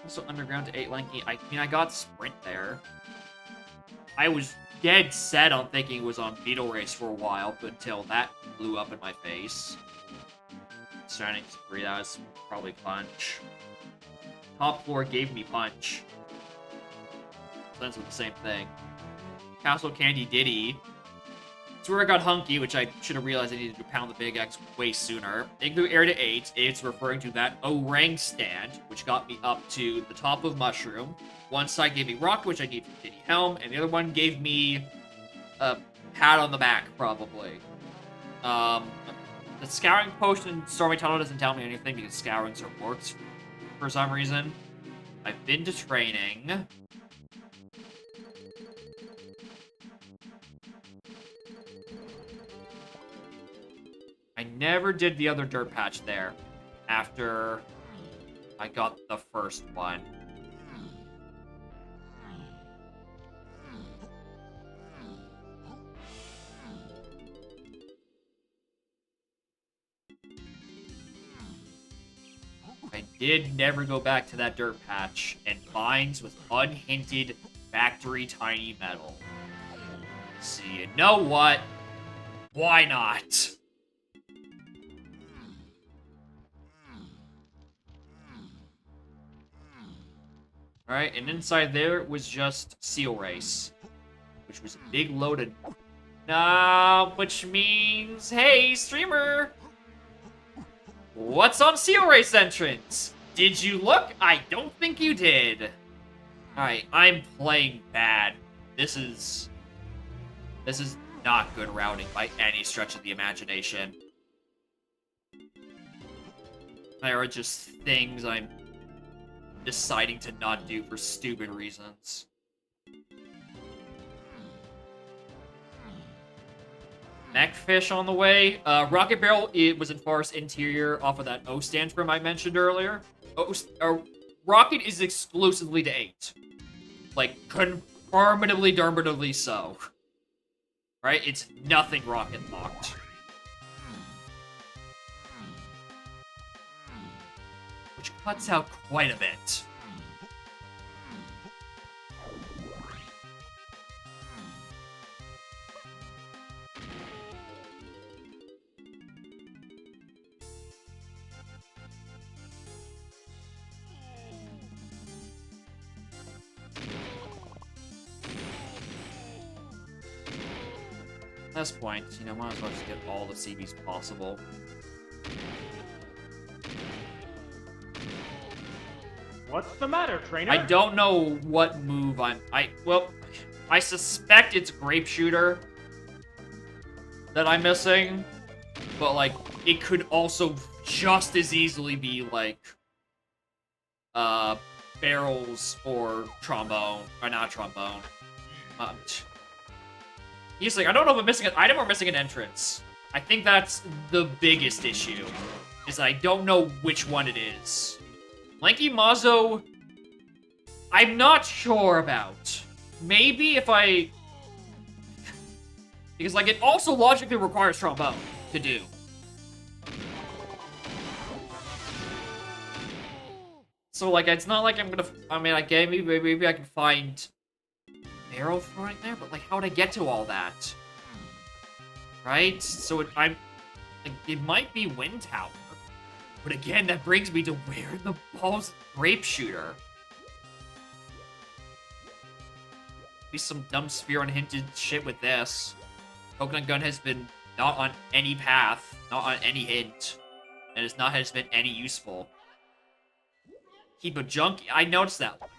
[SPEAKER 1] Also underground to 8 lanky. I mean, I got sprint there. I was dead set on thinking it was on Beetle Race for a while, but until that blew up in my face. Shining 3, that was probably Punch. Top floor gave me Punch. So that's the same thing. Castle Candy Diddy. It's where I got Hunky, which I should have realized I needed to pound the Big X way sooner. Igloo Air to 8. It's referring to that Orang stand, which got me up to the top of Mushroom. One side gave me Rock, which I need from Diddy Helm, and the other one gave me a pat on the back, probably. The Scouring Potion in Stormy Tunnel doesn't tell me anything because Scourings are worked for some reason. I've been to training. I never did the other dirt patch there after I got the first one. I did never go back to that dirt patch and mines with unhinted factory tiny metal. See, you know what? Why not? Alright, and inside there was just Seal Race, which was a big loaded... which means, hey, streamer! What's on Seal Race entrance? Did you look? I don't think you did. Alright, I'm playing bad. This is not good routing by any stretch of the imagination. There are just things I'm deciding to not do for stupid reasons. Neckfish on the way. Rocket Barrel, it was in Forest Interior off of that O stand room I mentioned earlier. Rocket is exclusively to 8. Like, confirmatively, dermatively so. Right? It's nothing rocket locked. Which cuts out quite a bit. At this point, you know, might as well just get all the CBs possible.
[SPEAKER 4] What's the matter, trainer?
[SPEAKER 1] I don't know what move well, I suspect it's Grape Shooter that I'm missing, but, like, it could also just as easily be, like, barrels or trombone, or not trombone. He's like, I don't know if I'm missing an item or missing an entrance. I think that's the biggest issue, is I don't know which one it is. Lanky Mazo, I'm not sure about. Maybe if I... Because, like, it also logically requires trombone to do. So, like, it's not like I'm gonna... I mean, like, maybe I can find barrel throwing there, but, like, how would I get to all that? Right? So, it might be Wind Tower. But again, that brings me to where the ball's Grape Shooter. Be some dumb sphere unhinted shit with this. Coconut Gun has been not on any path, not on any hint, and has been any useful. Heap of junk. I noticed that one.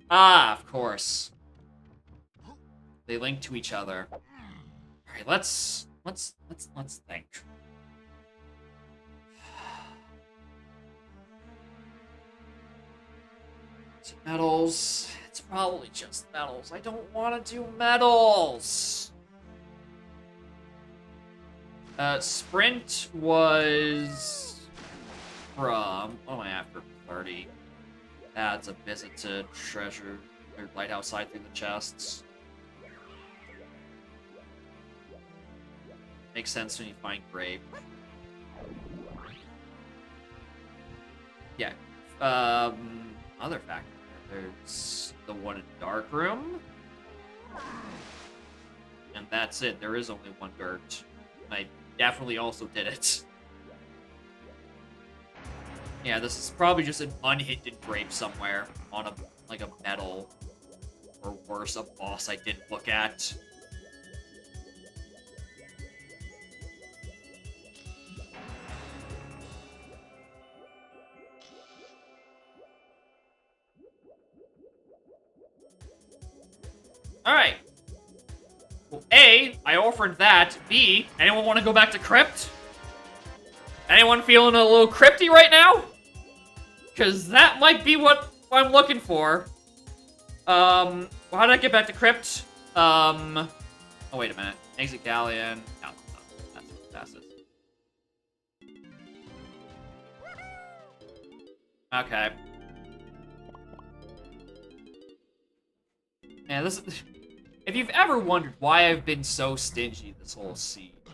[SPEAKER 1] Ah, of course. They link to each other. All right, let's think. Metals. It's probably just metals. I don't want to do metals. Sprint was from... What am I after? 30. That's a visit to treasure or lighthouse side through the chests. Makes sense when you find grape. Yeah. Other factor. There's the one in dark room. And that's it. There is only one dirt. I definitely also did it. Yeah, this is probably just an unhinted grape somewhere on a metal, or worse, a boss I didn't look at. Alright. Well, A, I offered that. B, anyone want to go back to Crypt? Anyone feeling a little crypty right now? Because that might be what I'm looking for. How did I get back to Crypt? Oh, wait a minute. Exit Galleon. No, that's the fastest. Okay. Yeah, this is... If you've ever wondered why I've been so stingy this whole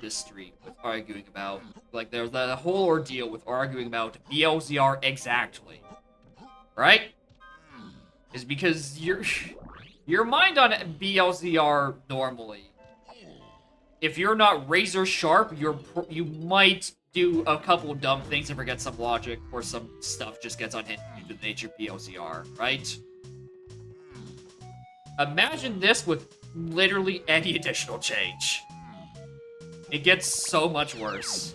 [SPEAKER 1] this stream with arguing about, like, there's that whole ordeal with arguing about BLZR exactly, right? Is because your mind on BLZR normally, if you're not razor sharp, you might do a couple dumb things and forget some logic, or some stuff just gets unhinged due to the nature of BLZR, right? Imagine this with literally any additional change. It gets so much worse.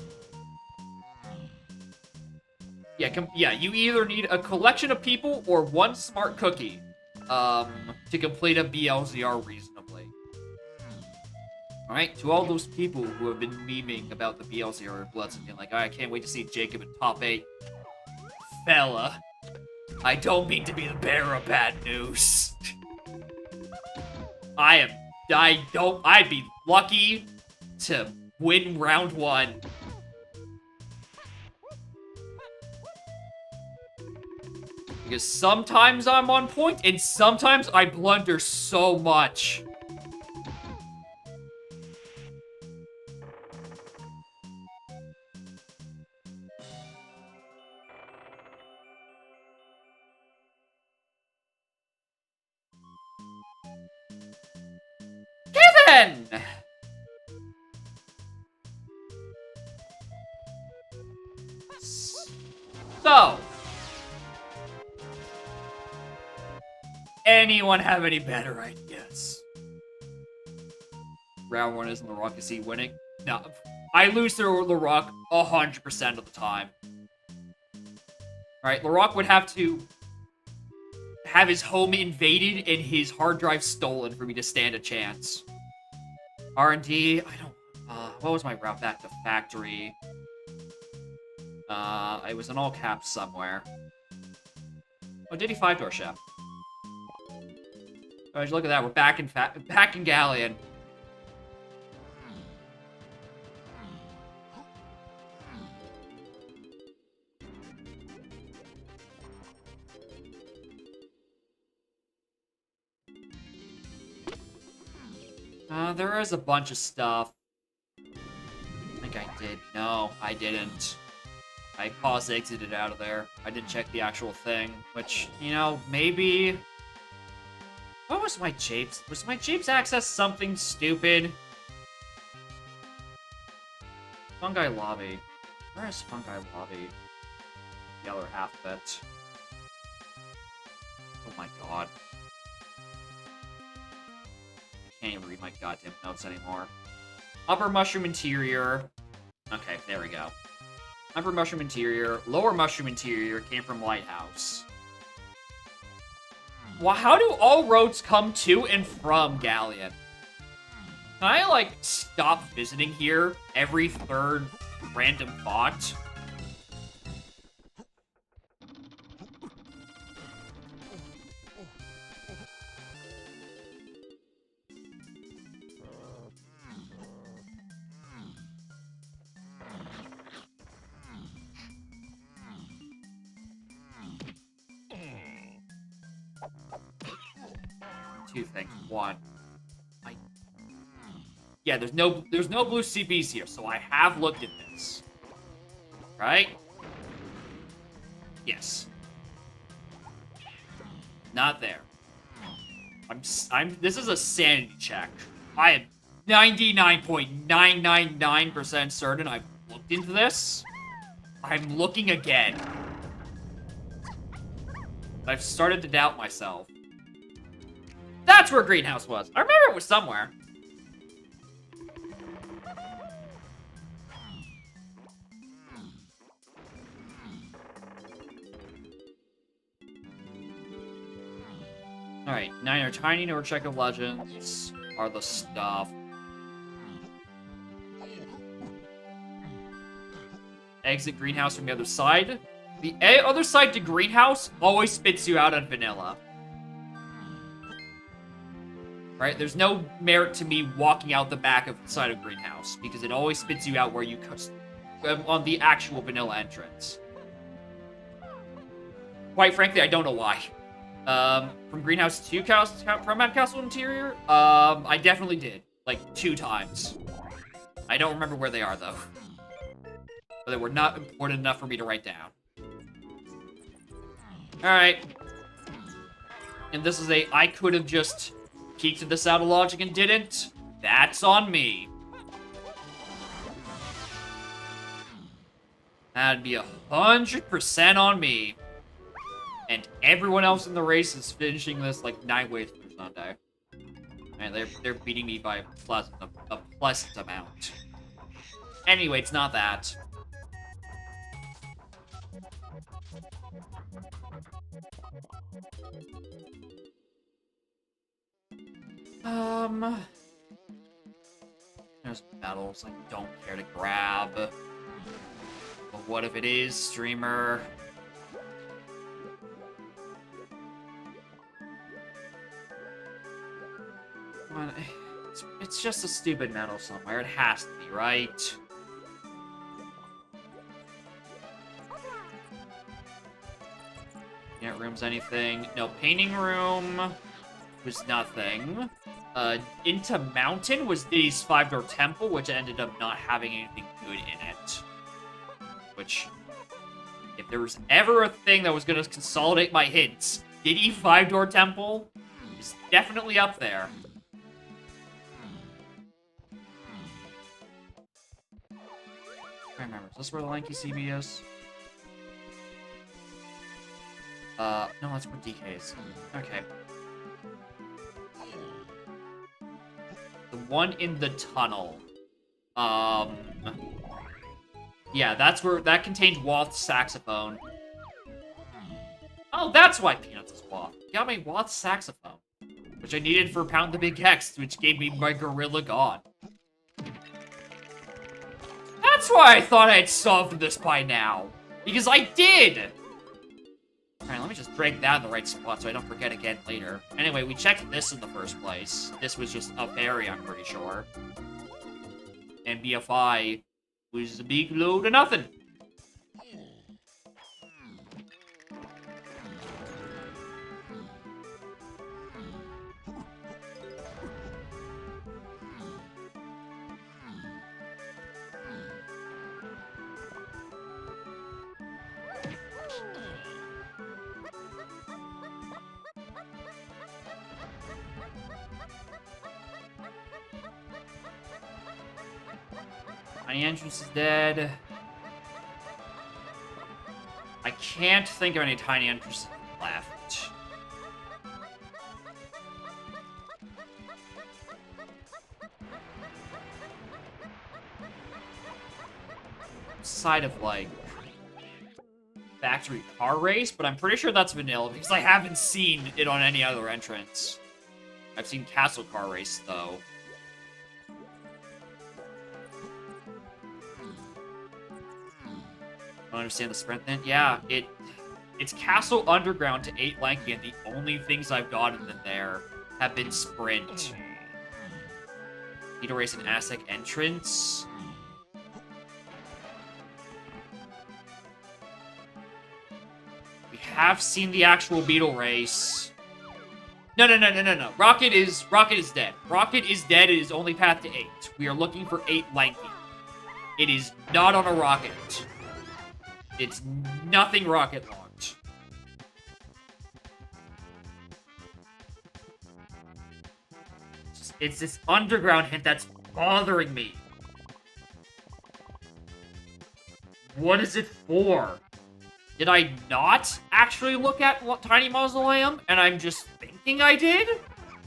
[SPEAKER 1] Yeah, you either need a collection of people or one smart cookie to complete a BLZR reasonably. Alright, to all those people who have been memeing about the BLZR Bloods and being like, I can't wait to see Jacob in top 8. Fella, I don't mean to be the bearer of bad news. I'd be lucky to win round 1. Because sometimes I'm on point, and sometimes I blunder so much. Kevin! So, anyone have any better ideas? round 1 is and LaRock is winning. No, I lose to LaRock 100% of the time. Alright, LaRock would have to have his home invaded and his hard drive stolen for me to stand a chance. R&D, I don't... what was my route back to factory? It was in all caps somewhere. Oh, Diddy 5-door chef. Alright, look at that. We're back in Galleon. There is a bunch of stuff. I think I did. No, I didn't. I exited out of there. I didn't check the actual thing, which, you know, maybe... What was my Japes? Was my Japes access something stupid? Fungi Lobby. Where is Fungi Lobby? The other half of it. Oh my god. I can't even read my goddamn notes anymore. Upper Mushroom Interior. Okay, there we go. Upper Mushroom Interior. Lower Mushroom Interior came from Lighthouse. Well, how do all roads come to and from Galleon? Can I, like, stop visiting here every third random thought? Two things. One, yeah, there's no blue CBs here, so I have looked at this. Right? Yes. Not there. This is a sanity check. I am 99.999% certain I've looked into this. I'm looking again. I've started to doubt myself. That's where Greenhouse was. I remember it was somewhere. Alright, Niner Tiny Check of Legends are the stuff. Exit Greenhouse from the other side. The other side to Greenhouse always spits you out on vanilla. Right? There's no merit to me walking out the back of the side of Greenhouse, because it always spits you out where you on the actual vanilla entrance. Quite frankly, I don't know why. From Greenhouse to from Mad Castle Interior, I definitely did. Like, 2 times. I don't remember where they are, though. But they were not important enough for me to write down. Alright. And this is I could have just peeked this out of logic and didn't. That's on me. That'd be 100% on me. And everyone else in the race is finishing this like 9 ways per Sunday. And they're beating me by a pleasant amount. Anyway, it's not that. There's medals I don't care to grab. But what if it is, streamer? It's just a stupid medal somewhere. It has to be, right? Can't rooms anything. No, painting room was nothing. Into Mountain was Diddy's 5-door temple, which ended up not having anything good in it. Which, if there was ever a thing that was going to consolidate my hints, Diddy 5-door temple is definitely up there. I remember. Is this where the Lanky CB is? No, that's where DK is. Okay. The one in the tunnel. Yeah, that's where that contained Wath's saxophone. Oh, that's why Peanuts is Wath. Got me Wath's saxophone, which I needed for Pound the Big Hex, which gave me my Gorilla God. That's why I thought I had solved this by now. Because I did! Alright, let me just drag that in the right spot so I don't forget again later. Anyway, we checked this in the first place. This was just a fairy, I'm pretty sure. And BFI was a big load of nothing. Tiny Entrance is dead. I can't think of any Tiny Entrances left. Side of, like, Factory Car Race, but I'm pretty sure that's vanilla because I haven't seen it on any other entrance. I've seen Castle Car Race, though. Don't understand the sprint then? Yeah, it's Castle Underground to 8 Lanky, and the only things I've gotten in there have been sprint. Beetle Race and Aztec entrance. We have seen the actual Beetle Race. No. Rocket is dead. Rocket is dead. It is only path to 8. We are looking for 8 Lanky. It is not on a rocket. It's nothing rocket launched. It's this underground hint that's bothering me. What is it for? Did I not actually look at Tiny Mausoleum and I'm just thinking I did?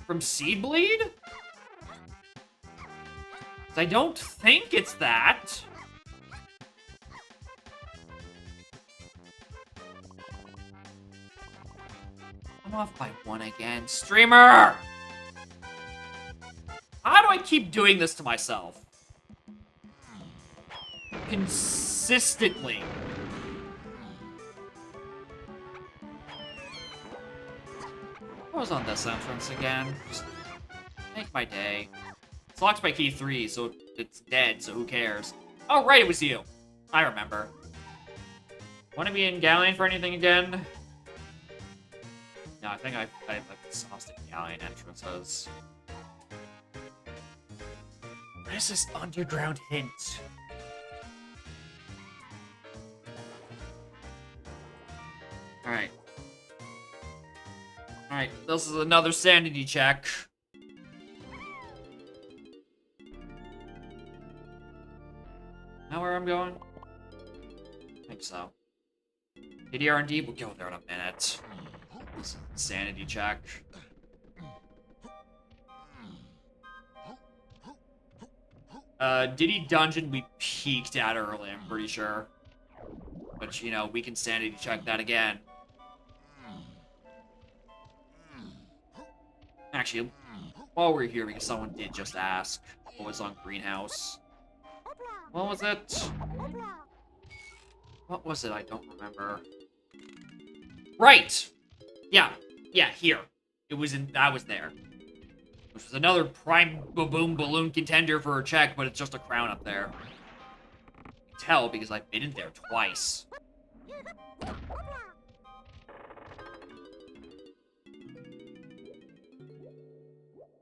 [SPEAKER 1] From Seedbleed? 'Cause I don't think it's that. I'm off by 1 again. Streamer! How do I keep doing this to myself? Consistently. What was on this entrance again? Just make my day. It's locked by key 3, so it's dead, so who cares? Oh, right, it was you. I remember. Want to be in Galleon for anything again? No, I think I've exhausted Galleon entrances. What is this underground hint? Alright. Alright, this is another sanity check. Know where I'm going? I think so. KDR&D, we'll go there in a minute. Sanity check. Diddy Dungeon we peaked at early, I'm pretty sure. But, you know, we can sanity check that again. Actually, while we're here, because someone did just ask what was on Greenhouse. What was it? What was it? I don't remember. Right! Yeah, here. It was in, that was there. Which was another prime baboon balloon contender for a check, but it's just a crown up there. I can tell because I've been in there twice.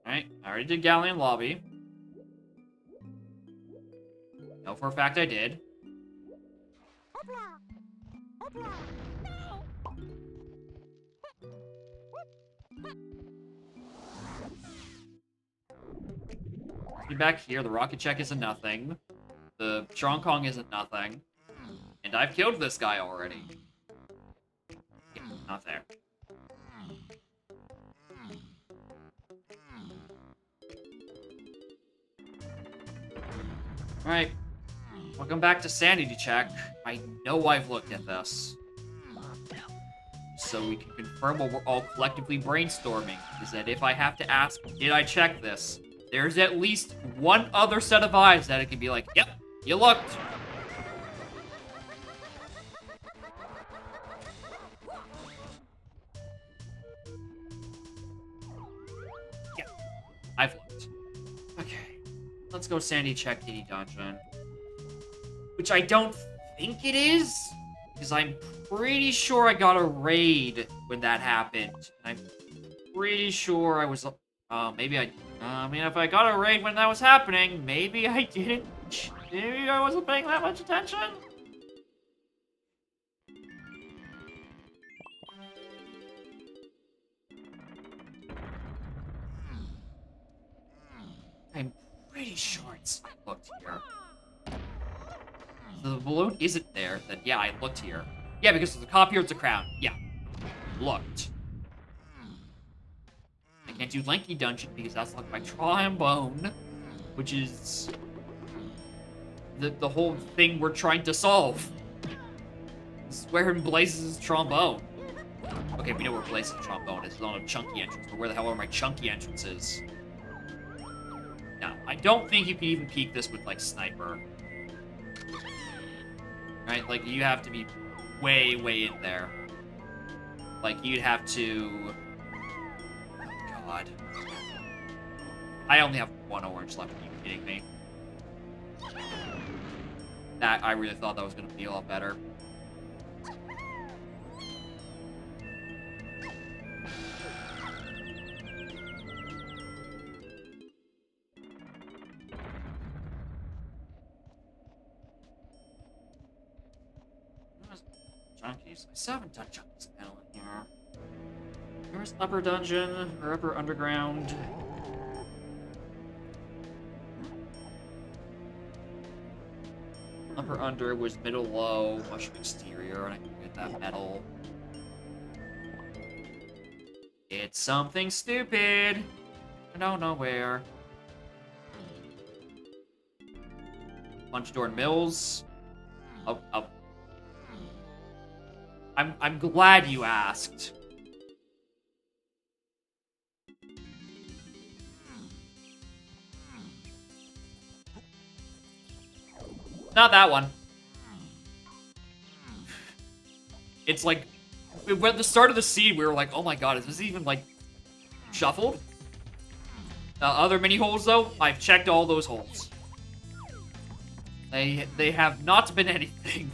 [SPEAKER 1] Alright, I already did Galleon Lobby. Know for a fact I did. Back here, the rocket check isn't nothing. The Strong Kong isn't nothing. And I've killed this guy already. Yeah, not there. Alright. Welcome back to Sanity Check. I know I've looked at this. So we can confirm what we're all collectively brainstorming. Is that if I have to ask, did I check this? There's at least one other set of eyes that it can be like, yep, you looked. Yeah, I've looked. Okay, let's go Sandy check Diddy Dungeon. Which I don't think it is, because I'm pretty sure I got a raid when that happened. I'm pretty sure I was, maybe I mean, if I got a raid when that was happening, maybe I didn't, maybe I wasn't paying that much attention? I'm pretty sure it's, I looked here. So the balloon isn't there, then yeah, I looked here. Yeah, because the copy of the crown. Yeah, looked. I can't do Lanky Dungeon because that's like my trombone, which is the whole thing we're trying to solve. This is where Blaze's trombone. Okay, we know where Blaze's trombone is. It's on a chunky entrance, but where the hell are my chunky entrances? No, I don't think you can even peek this with like sniper. Right, like you have to be way in there. Like you'd have to. Oh God. I only have one orange left. Are you kidding me? That I really thought that was gonna be a lot better. Junkies? I still haven't done Junkies panel in here. Where's upper dungeon or upper underground? Upper under was middle low, mushroom exterior, and I can get that metal. It's something stupid. I don't know where. Punch door and mills. Oh. I'm glad you asked. Not that one. It's like, at the start of the scene, we were like, oh my god, is this even, like, shuffled? Other mini holes, though, I've checked all those holes. They have not been anything.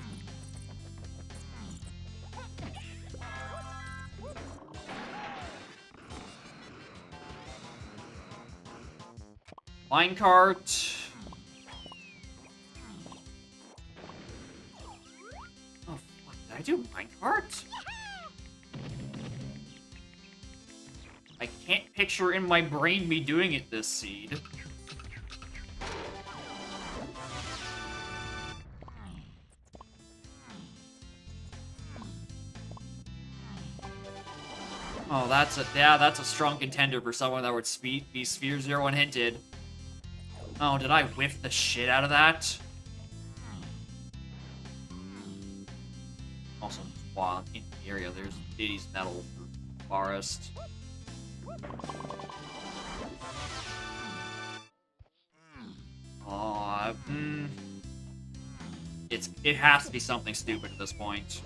[SPEAKER 1] Minecart. Oh, fuck, did I do minecart? I can't picture in my brain me doing it this seed. Oh, that's a strong contender for someone that would be Sphere Zero unhinted. Oh, did I whiff the shit out of that? Also, while in the area, there's Diddy's metal forest. Oh, it has to be something stupid at this point.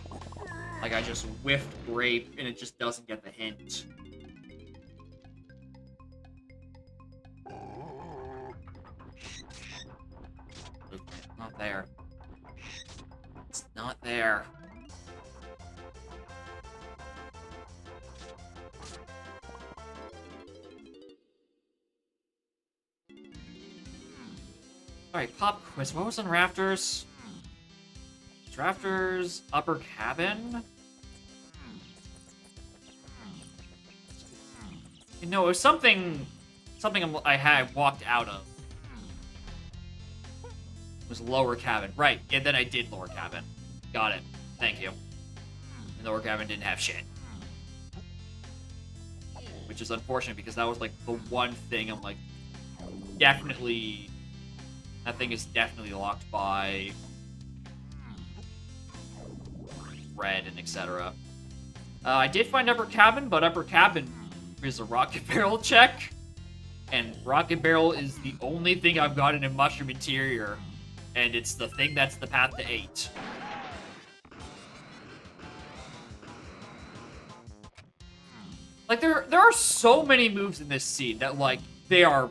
[SPEAKER 1] Like I just whiffed grape and it just doesn't get the hint. Not there. It's not there. Alright, pop quiz. What was in Rafters? Rafters, upper cabin? You know, it was something I had walked out of. It was lower cabin. Right, and then I did lower cabin. Got it. Thank you. And lower cabin didn't have shit. Which is unfortunate because that was like the one thing I'm like definitely That thing is definitely locked by red and etc. I did find upper cabin, but upper cabin is a rocket barrel check. And rocket barrel is the only thing I've gotten in Mushroom Interior. And it's the thing that's the path to 8. Like, there are so many moves in this scene that, like, they are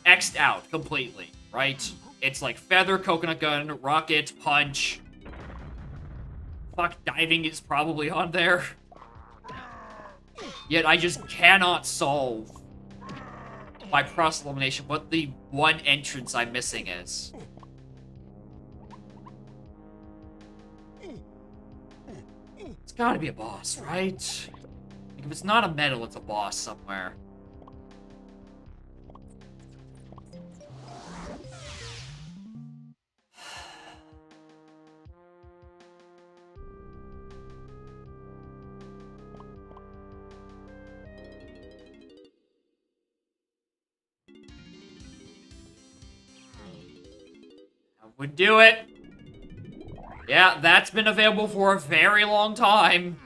[SPEAKER 1] X'd out completely, right? It's like Feather, Coconut Gun, Rocket, Punch. Fuck, Diving is probably on there. Yet I just cannot solve by process elimination what the one entrance I'm missing is. It's gotta be a boss, right? Like, if it's not a medal, it's a boss somewhere. Would do it. Yeah, that's been available for a very long time.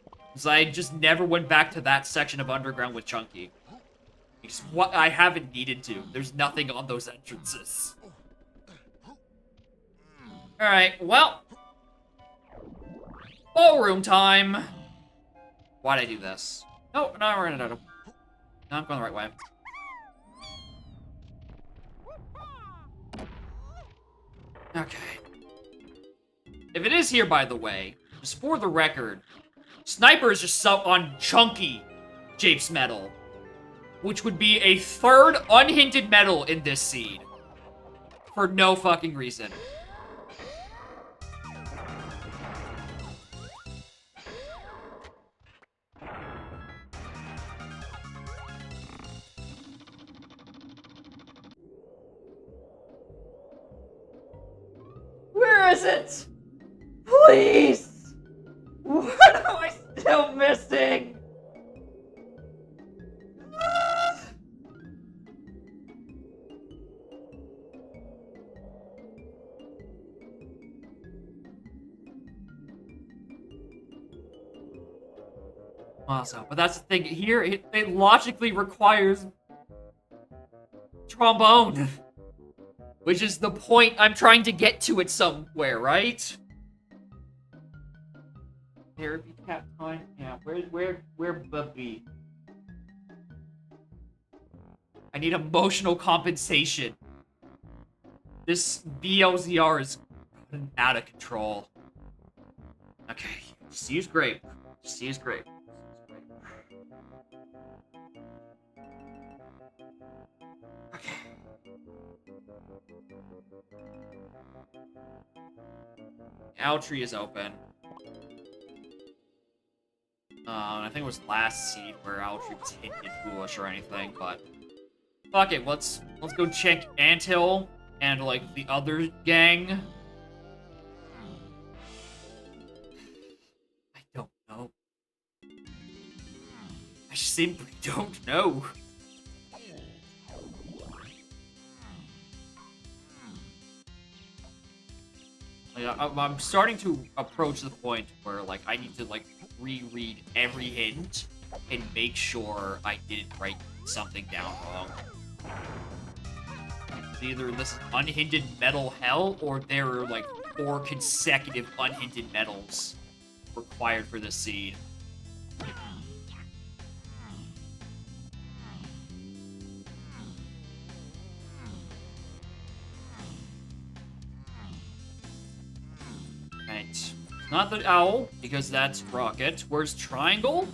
[SPEAKER 1] Because I just never went back to that section of Underground with Chunky. It's what I haven't needed to. There's nothing on those entrances. Alright, well. Ballroom time. Why'd I do this? No, no, we're gonna. No, I'm going the right way. Okay. If it is here, by the way, just for the record, Sniper is just on Chunky Japes medal, which would be a third unhinted medal in this seed. For no fucking reason. Where is it? Please! What am I still missing? Awesome, but that's the thing. Here, it logically requires trombone. Which is the point I'm trying to get to it somewhere, right? Therapy cat time? Yeah, where Bubby? I need emotional compensation. This BLZR is out of control. Okay, just use grape. Just use grape. Okay. Tree is open. I think it was last seed where Tree was hinted foolish or anything, but fuck it, let's go check Anthill and like the other gang. I don't know. I simply don't know. Like, I'm starting to approach the point where, like, I need to, like, reread every hint and make sure I didn't write something down wrong. Either this is unhinted metal hell, or there are, like, 4 consecutive unhinted metals required for this seed. Right. Not the owl, because that's rocket. Where's triangle?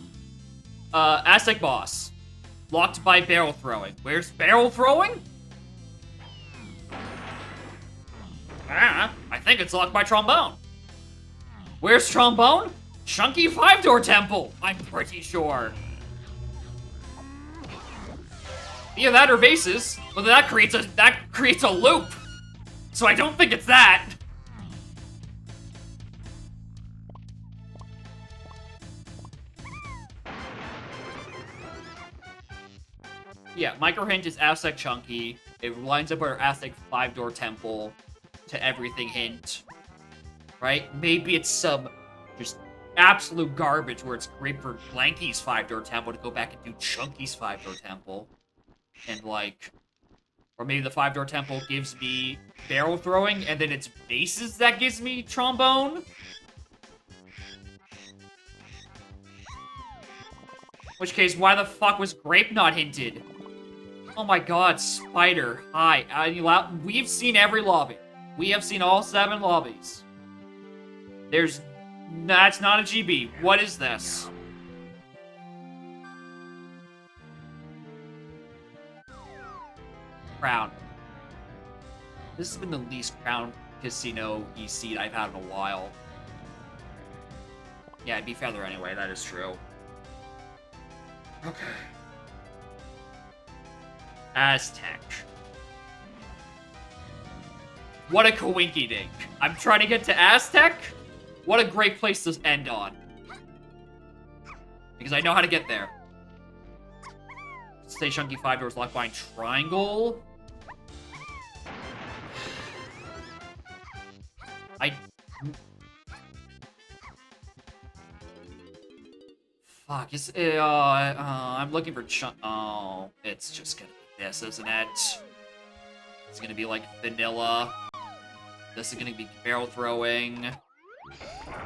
[SPEAKER 1] Aztec boss. Locked by barrel throwing. Where's barrel throwing? Ah, I think it's locked by trombone. Where's trombone? Chunky 5-door temple, I'm pretty sure. Either that or vases. Well, that creates a loop. So I don't think it's that. Yeah, micro hint is Aztec Chunky. It lines up with our Aztec 5-door temple to everything hint. Right? Maybe it's some just absolute garbage where it's great for Blanky's 5-door temple to go back and do Chunky's 5-door temple. And like... Or maybe the 5-door temple gives me barrel throwing, and then it's bases that gives me trombone. In which case, why the fuck was grape not hinted? Oh my god, Spider. Hi. We've seen every lobby. We have seen all 7 lobbies. That's not a GB. What is this? Crown. This has been the least Crown Casino EC I've had in a while. Yeah, it'd be Feather anyway, that is true. Okay. Aztec. What a coinky-dink. I'm trying to get to Aztec? What a great place to end on. Because I know how to get there. Stay Chunky 5 doors locked behind triangle. Fuck, I'm looking for oh, it's just gonna be this, isn't it? It's gonna be like vanilla. This is gonna be barrel throwing.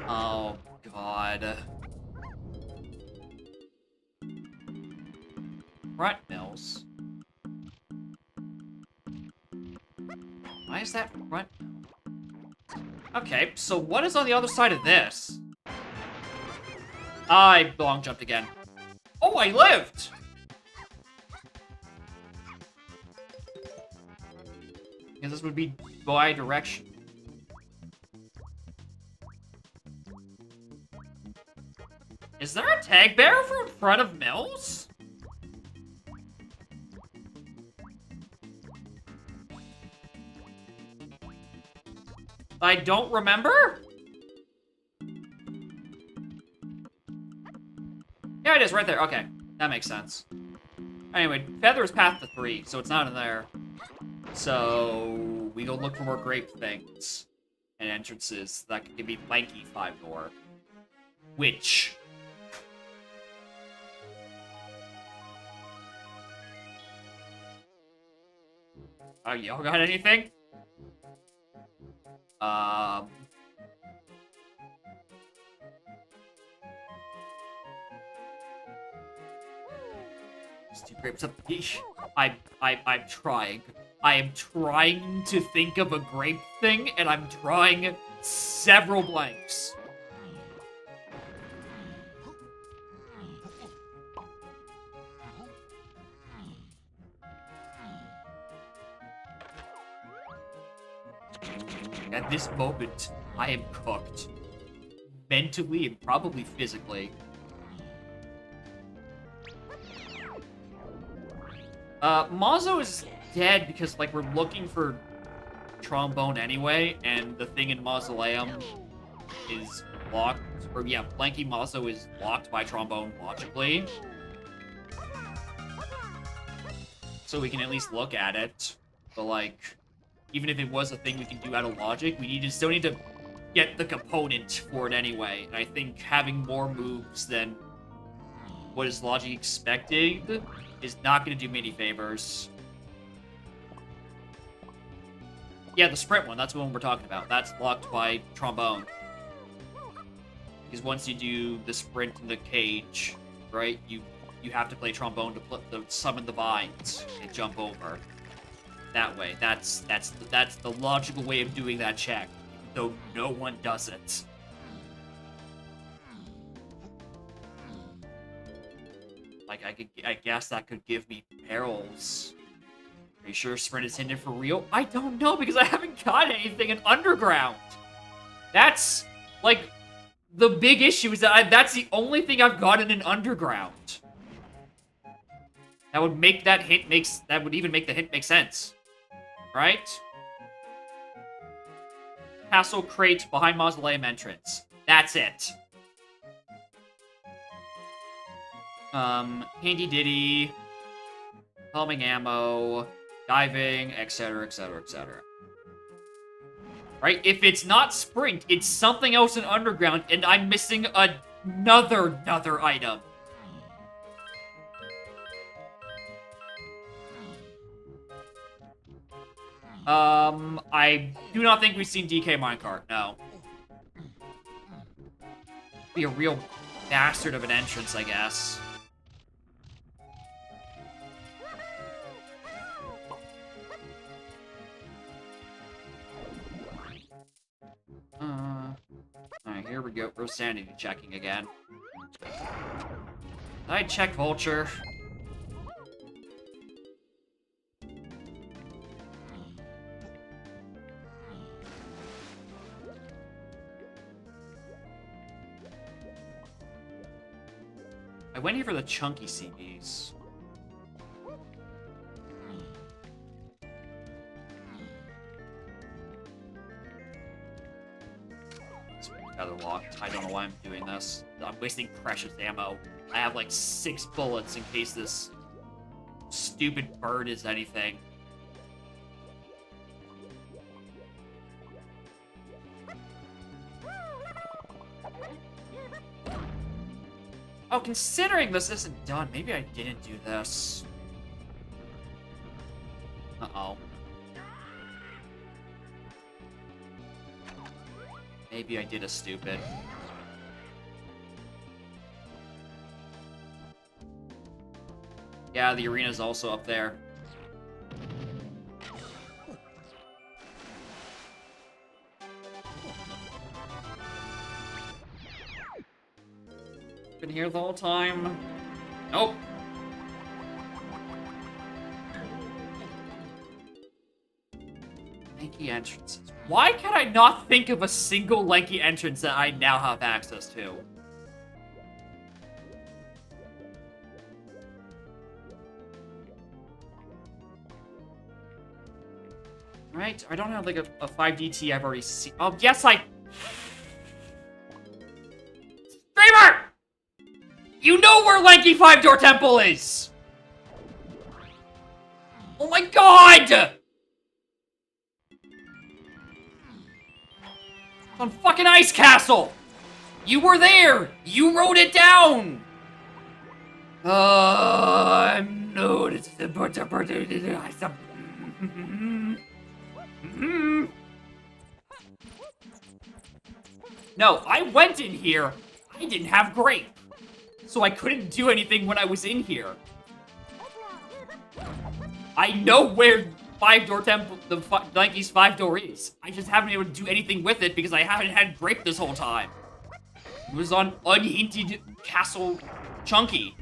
[SPEAKER 1] Oh, God. Front mills. Why is that front? Okay, so what is on the other side of this? I long jumped again. Oh, I lived! Because this would be bi-direction. Is there a tag bearer for in front of Mills? I don't remember? Yeah, it is right there. Okay, that makes sense. Anyway, Feather is path to 3, so it's not in there. So we go look for more grape things and entrances that could be lanky 5-door. Which... y'all got anything? Stew grapes up. I'm trying. I am trying to think of a grape thing, and I'm drawing several blanks. At this moment, I am cooked. Mentally and probably physically. Mazo is dead because, like, we're looking for trombone anyway, and the thing in Mausoleum is locked. Or, yeah, Blanky Mazo is locked by trombone, logically. So we can at least look at it. But, like... Even if it was a thing we can do out of logic, we still need to get the component for it anyway. And I think having more moves than what is logic expected is not going to do me any favors. Yeah, the sprint one, that's the one we're talking about. That's locked by trombone. Because once you do the sprint in the cage, right, you have to play trombone to summon the vines and jump over. That way. That's the logical way of doing that check, though no one does it. Like, I guess that could give me perils. Are you sure Sprint is hinted for real? I don't know, because I haven't got anything in Underground. That's, like, the big issue is that that's the only thing I've gotten in Underground. That would make that hint that would even make the hint make sense. Right? Castle crate behind Mausoleum entrance. That's it. Handy Diddy. Helming ammo. diving, etc., etc., etc. Right? If it's not sprint, it's something else in underground, and I'm missing another item. I do not think we've seen DK minecart. No. Be a real bastard of an entrance, I guess. Alright, here we go. We're sanity checking again. Did I check Vulture? I went here for the chunky CBs. Other locked. I don't know why I'm doing this. I'm wasting precious ammo. I have like 6 bullets in case this stupid bird is anything. Oh, considering this isn't done, maybe I didn't do this. Uh-oh. Maybe I did a stupid. Yeah, the arena's also up there. Been here the whole time. Nope. Lanky entrances. Why can I not think of a single lanky entrance that I now have access to? Right? I don't have like a 5DT I've already seen. Oh, yes, I... Streamer! You know where Lanky 5-Door Temple is! Oh my god! On fucking Ice Castle! You were there! You wrote it down! I'm noticed the No, I went in here. I didn't have grape. So I couldn't do anything when I was in here. I know where 5-Door Temple, the Lanky's 5-Door is. I just haven't been able to do anything with it because I haven't had grape this whole time. It was on Unhinted Castle Chunky.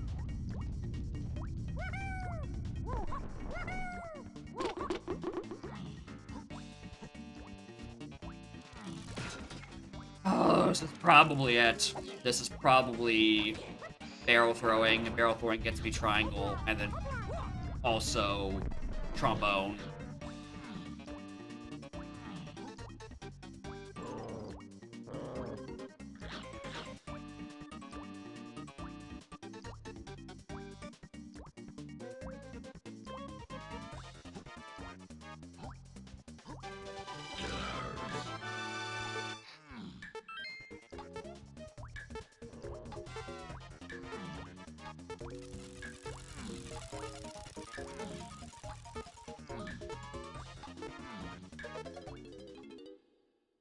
[SPEAKER 1] Oh, this is probably it. This is probably barrel throwing, and barrel throwing gets me triangle, and then also trombone.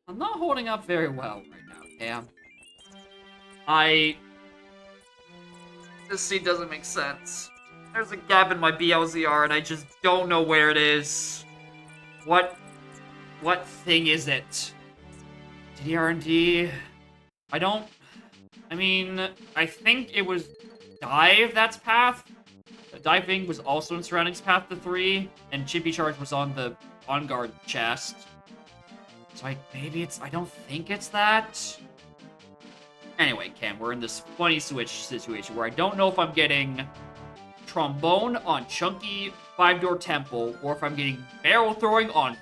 [SPEAKER 1] I'm not holding up very well right now, Cam. This scene doesn't make sense. There's a gap in my BLZR and I just don't know where it is. What thing is it? DRD? I mean, I think it was Dive that's path. Diving was also in Surroundings Path to 3, and Chippy Charge was on the On Guard chest. So maybe it's, I don't think it's that. Anyway, Cam, we're in this funny switch situation where I don't know if I'm getting trombone on Chunky 5-Door Temple, or if I'm getting barrel throwing on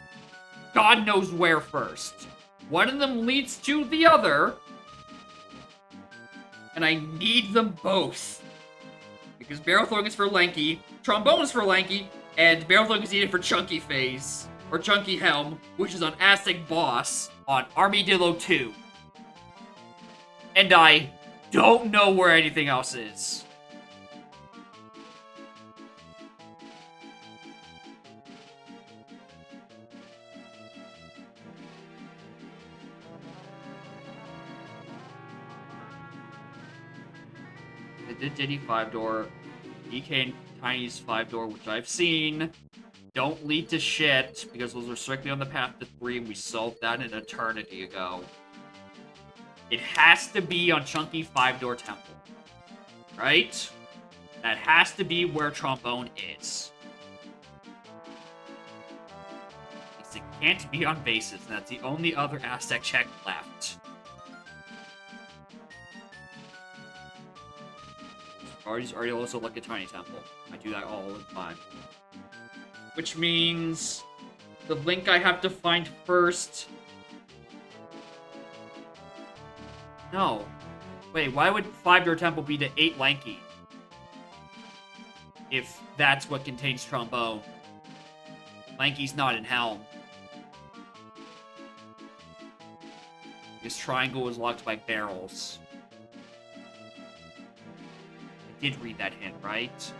[SPEAKER 1] God knows where first. One of them leads to the other, and I need them both. Because barrel throwing is for Lanky, trombone is for Lanky, And barrel throwing is needed for Chunky Phase, or Chunky Helm, which is on Aztec Boss on Armadillo 2. And I don't know where anything else is. I did Diddy 5-door, DK and Tiny's 5-door, which I've seen, don't lead to shit, because those are strictly on the path to 3, and we solved that an eternity ago. It has to be on Chunky 5-door Temple. Right? That has to be where Trombone is. Because it can't be on bases, and that's the only other Aztec check left. Already also look at Tiny Temple. I do that all the time. Which means the link I have to find first. No. Wait, why would 5-door Temple be to 8 Lanky? If that's what contains Trombone. Lanky's not in Helm. Because Triangle is locked by barrels. Did read that hint, right?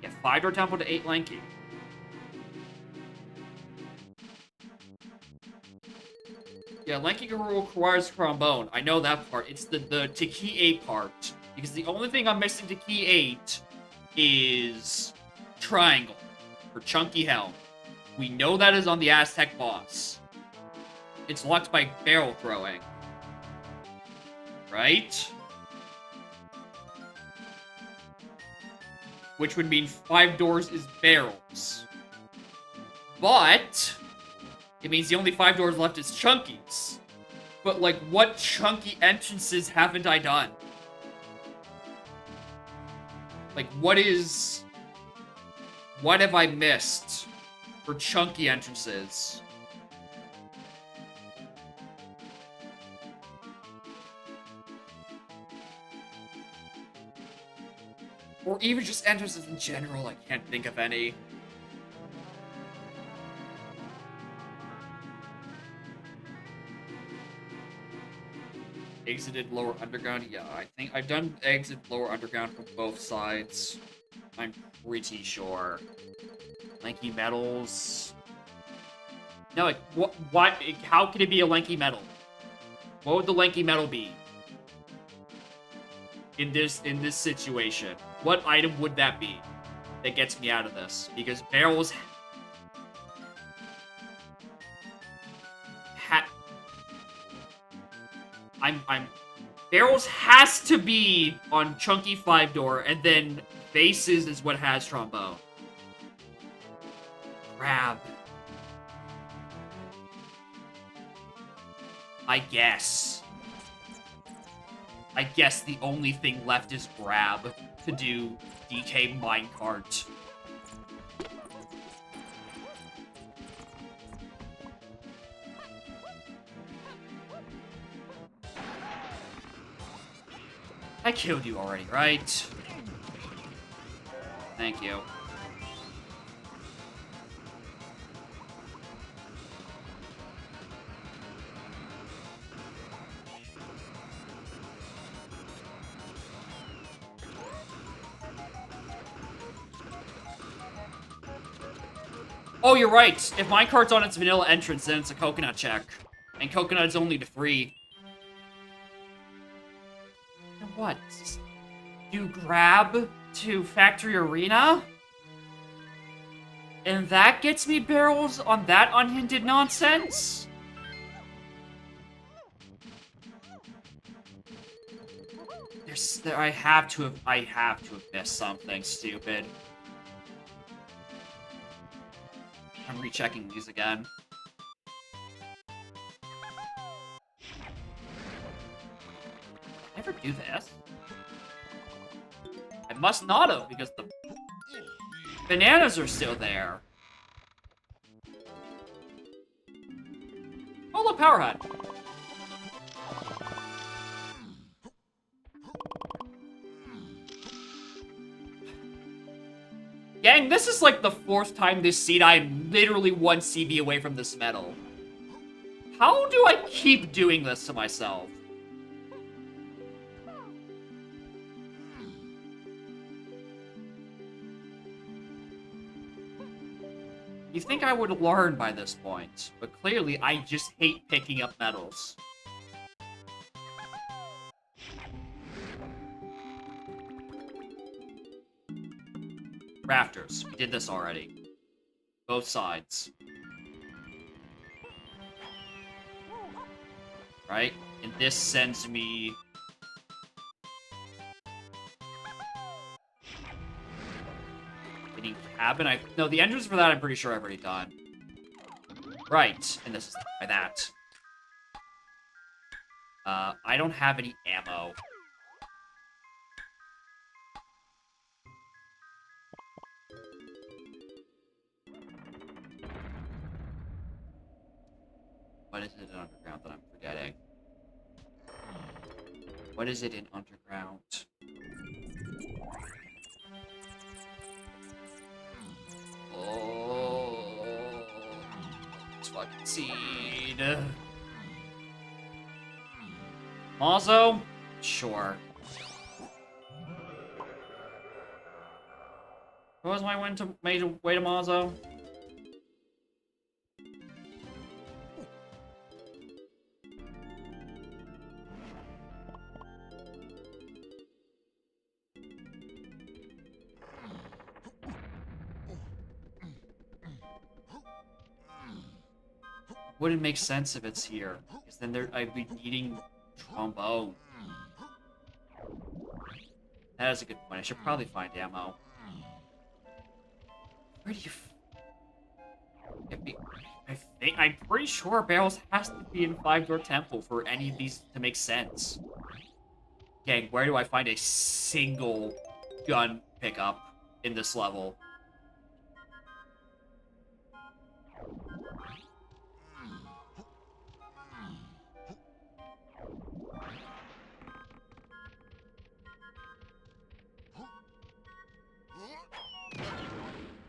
[SPEAKER 1] Yeah, 5-door Temple to 8 Lanky. Yeah, Lanky requires Trombone. I know that part. It's the to key 8 part. Because the only thing I'm missing to key 8 is Triangle for Chunky Helm. We know that is on the Aztec boss. It's locked by barrel throwing. Right? Which would mean 5 doors is barrels. But it means the only 5 doors left is Chunky's. But, like, what chunky entrances haven't I done? Like, what have I missed for chunky entrances? Or even just entrances in general, I can't think of any. Exited lower underground? Yeah, I think I've done exit lower underground from both sides. I'm pretty sure. Lanky metals. No, like, what, how could it be a lanky metal? What would the lanky metal be? In this situation? What item would that be that gets me out of this? Because barrels barrels has to be on Chunky 5-door, and then bases is what has Trombone. Grab. I guess the only thing left is grab to do DK minecart. I killed you already, right? Thank you. Oh, you're right. If minecart's on its vanilla entrance, then it's a coconut check. And coconut is only to 3. What? You grab to Factory Arena? And that gets me barrels on that unhinted nonsense? I have to have missed something stupid. I'm rechecking these again. Ever do this? I must not have, because the bananas are still there. Oh, look, Power Hat. Gang, this is like the 4th time this seed I'm literally 1 CV away from this medal. How do I keep doing this to myself? You think I would learn by this point, but clearly I just hate picking up medals. Rafters. We did this already. Both sides. Right? And this sends me... Getting cabin? No, the entrance for that I'm pretty sure I've already done. Right. And this is by that. I don't have any ammo. What is it in Underground that I'm forgetting? What is it in Underground? Oh, this fucking seed. Mazo? Sure. What was my way to Mazo? Wouldn't make sense if it's here, because then I'd be needing trombone. That is a good point. I should probably find ammo. Where do you? I'm pretty sure barrels has to be in 5-door temple for any of these to make sense. Gang, where do I find a single gun pickup in this level?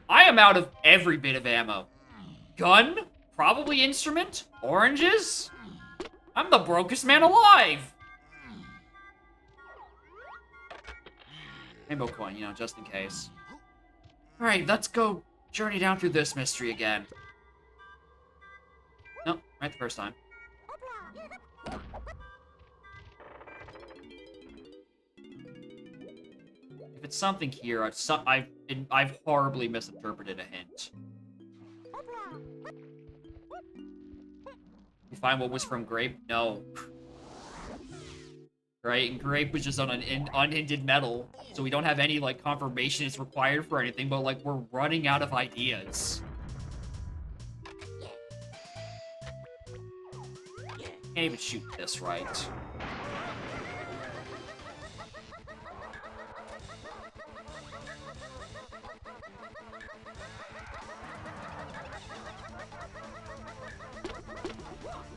[SPEAKER 1] I am out of every bit of ammo. Gun? Probably instrument? Oranges? I'm the brokest man alive! Rainbow coin, you know, just in case. Alright, let's go journey down through this mystery again. Nope, right the first time. If it's something here, I've horribly misinterpreted a hint. You find what was from Grape? No. Right? And Grape was just on an unhinted metal, so we don't have any, like, confirmation it's required for anything, but, like, we're running out of ideas. Can't even shoot this right.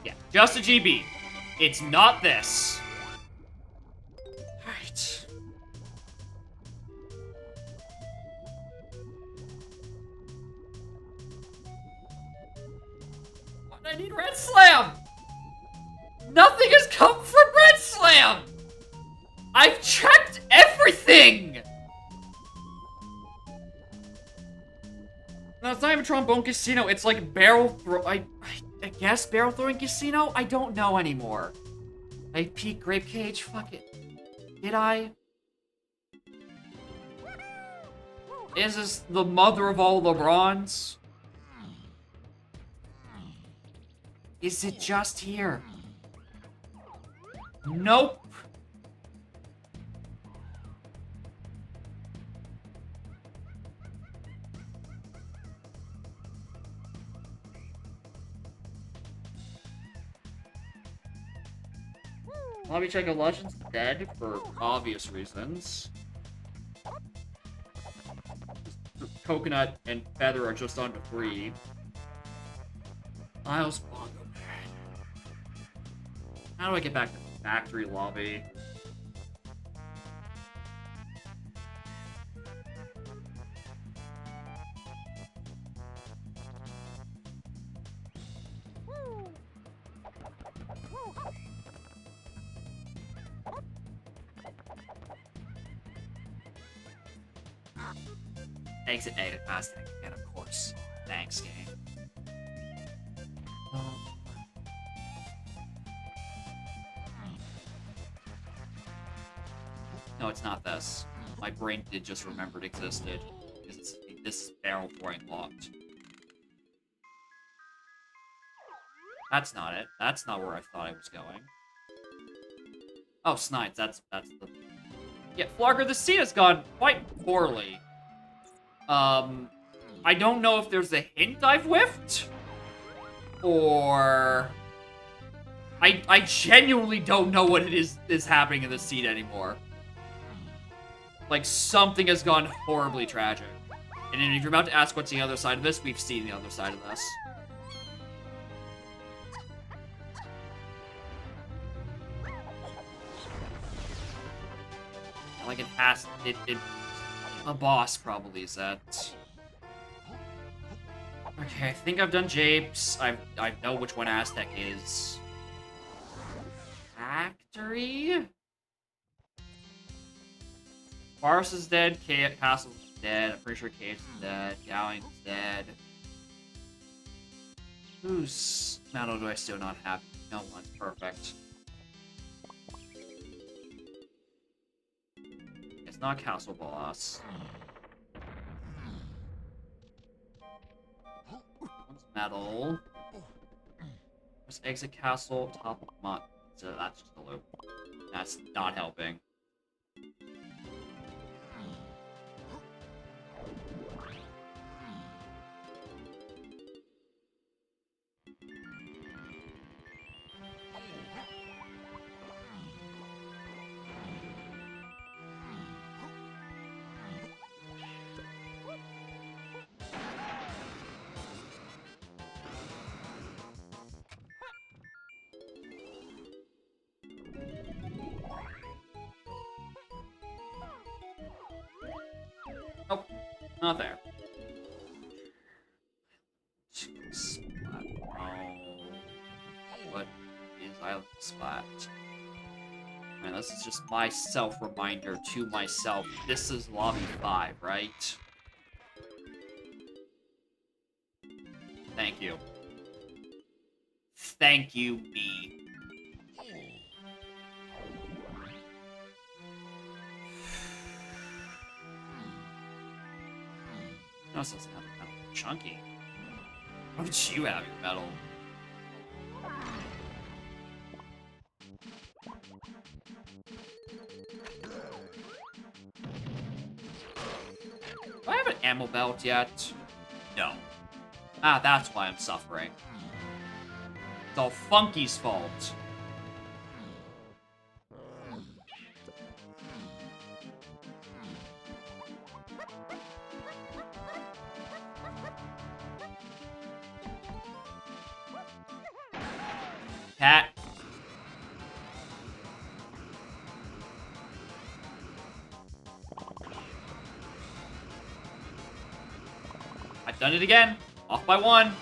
[SPEAKER 1] Yeah, just a GB. It's not this. Alright. What? I need Red Slam! Nothing has come from Red Slam! I've checked everything! No, it's not even Trombone Casino, it's like barrel throw. I guess barrel throwing casino? I don't know anymore. I peeked Grape Cage? Fuck it. Did I? Is this the mother of all LeBrons? Is it just here? Nope. Let me check a Legends Dead for obvious reasons. Coconut and Feather are just on to 3. Isles Bongo Pad. How do I get back to the factory lobby? Exit Aztec again, of course. Thanks, game. No, it's not this. My brain did just remember it existed. Because this is barrel throwing locked. That's not it. That's not where I thought I was going. Oh, Snides, that's the... Yeah, Flogger, the scene has gone quite poorly. I don't know if there's a hint I've whiffed, or... I genuinely don't know what it is happening in this scene anymore. Like, something has gone horribly tragic. And if you're about to ask what's the other side of this, we've seen the other side of this. Like, it has... A boss probably is that. Okay, I think I've done Japes. I know which one Aztec is. Factory? Forest is dead, Castle's dead, I'm pretty sure Cave's dead, Gowing's dead. Whose medal do I still not have? No one's perfect. It's not Castle Boss. One's medal. There's Exit Castle, top of Mont. So that's just a loop. That's not helping. Nope, not there. Splat. Oh. What is Island Splat? Man, this is just my self-reminder to myself. This is Lobby 5, right? Thank you. Thank you, me. No, this doesn't have a medal. Chunky. How did you have your medal? Do I have an ammo belt yet? No. Ah, that's why I'm suffering. It's all Funky's fault. Cat. I've done it again. Off by one.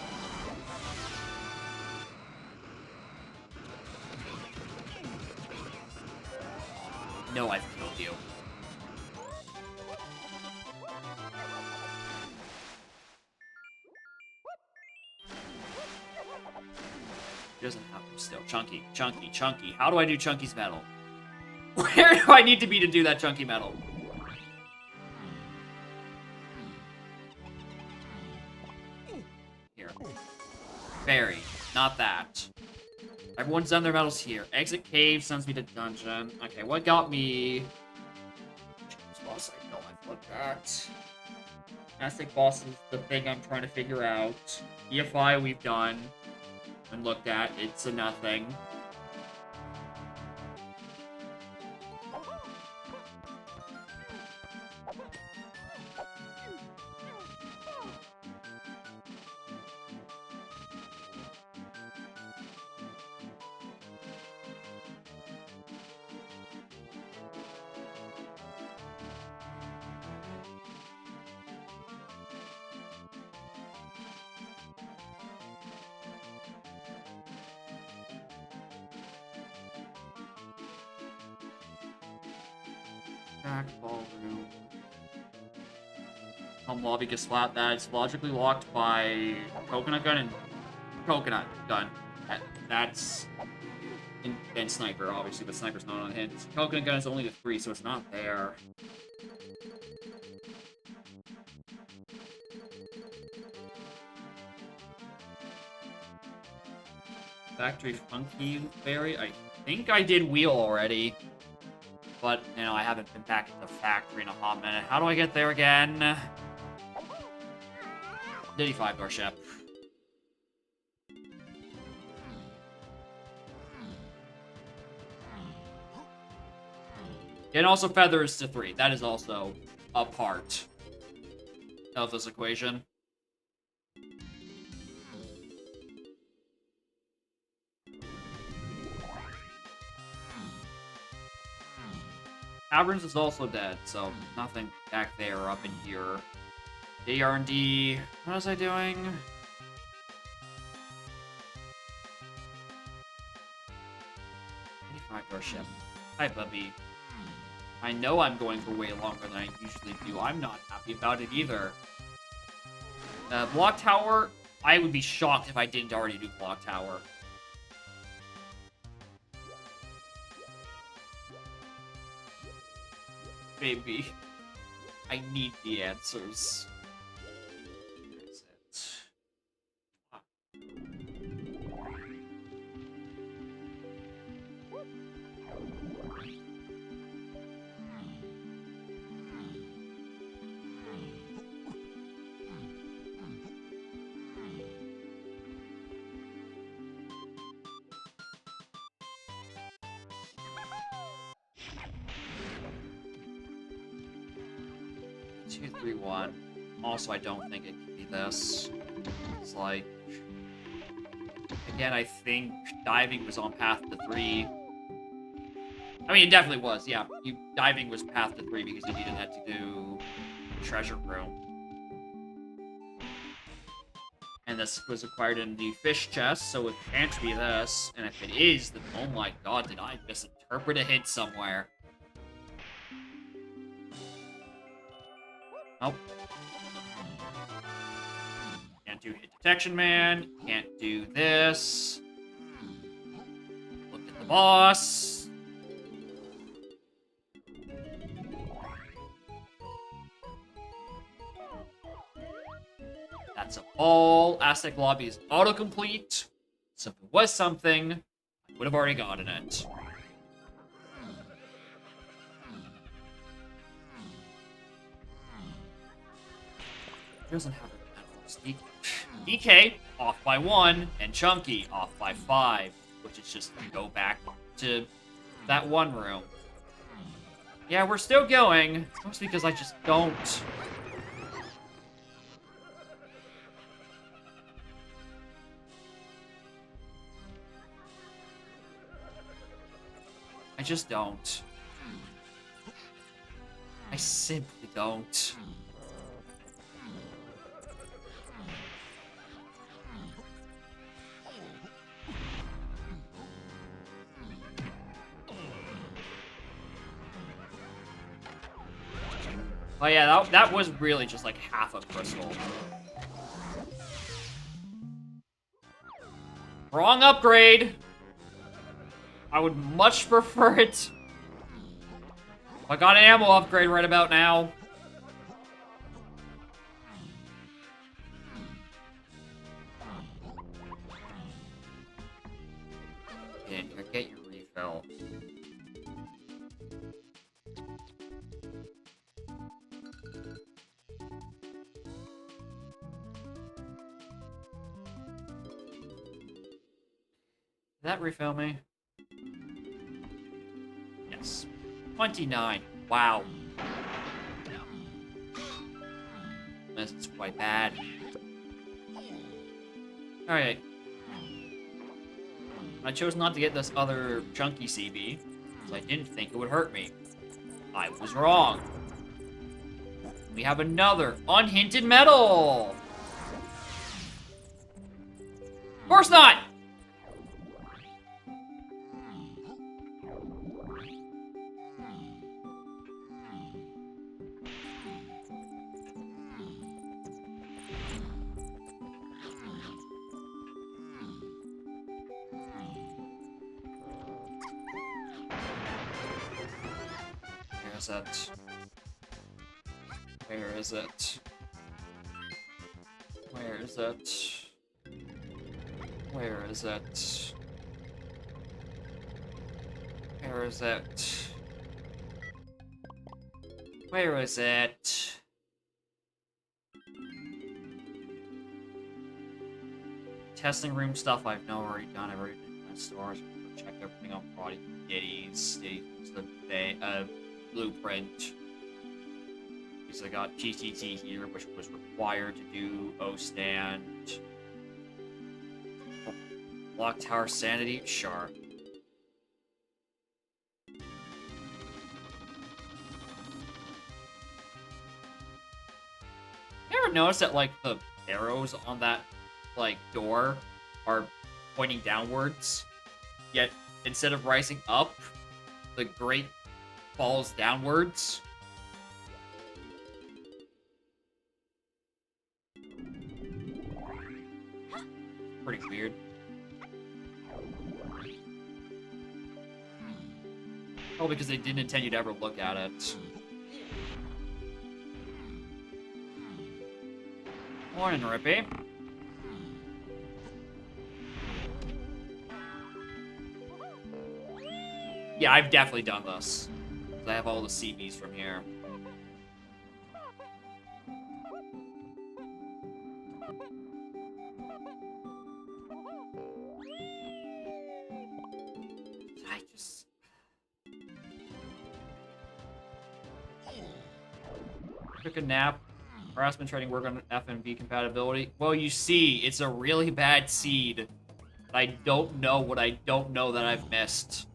[SPEAKER 1] No, I've killed you. He doesn't have them still. Chunky, Chunky, Chunky. How do I do Chunky's medal? Where do I need to be to do that Chunky medal? Here. Fairy. Not that. Everyone's done their medals here. Exit cave sends me to dungeon. Okay, what got me... Boss, I know I've looked at. Aztec boss is the thing I'm trying to figure out. EFI we've done and looked at. It's a nothing. Back ballroom. Home lobby gets flat. That is logically locked by coconut gun and coconut gun. That's and sniper, obviously, but sniper's not on hint. Coconut gun is only the 3, so it's not there. Factory Funky Berry. I think I did wheel already. But, you know, I haven't been back at the factory in a hot minute. How do I get there again? Diddy 5-door ship. And also feathers to 3. That is also a part of this equation. Caverns is also dead, so nothing back there or up in here. AR&D, what was I doing? Door ship. Hi, Bubby. I know I'm going for way longer than I usually do. I'm not happy about it either. Block Tower, I would be shocked if I didn't already do Block Tower. Maybe. I need the answers. Where is it? Ah. Two, three, one. Also, I don't think it could be this. It's like... Again, I think diving was on path to 3. I mean, it definitely was, yeah. Diving was path to 3 because you needed that to do treasure room. And this was acquired in the fish chest, so it can't be this. And if it is, then oh my god, did I misinterpret a hint somewhere? Nope. Can't do hit detection, man. Can't do this. Look at the boss. That's a ball. Aztec Lobby is autocomplete. So if it was something, I would have already gotten it. Doesn't have it. DK off by 1, and Chunky off by 5, which is just go back to that one room. Yeah, we're still going. Mostly because I just don't. I just don't. I simply don't. Oh yeah, that was really just like half a crystal. Wrong upgrade! I would much prefer it. I got an ammo upgrade right about now. And get your refill. Did that refill me? Yes. 29. Wow. This is quite bad. Alright. I chose not to get this other chunky CB, because I didn't think it would hurt me. I was wrong. We have another unhinted medal! Of course not! is it? Where is it? Where is it? Where is it? Where is it? Where is it? Testing room stuff I've already done. I've already been in my stores. Check everything on body. Ditties. The blueprint. Because I got GTT here, which was required to do O-stand. Lock tower sanity? Sure. You ever notice that, like, the arrows on that, like, door are pointing downwards? Yet, instead of rising up, the grate falls downwards? Pretty weird. Oh, because they didn't intend you to ever look at it. Morning, Rippy. Yeah, I've definitely done this. I have all the CVs from here. I just... Took a nap. Harassment training work on FMV compatibility. Well, you see, it's a really bad seed. I don't know what I don't know that I've missed.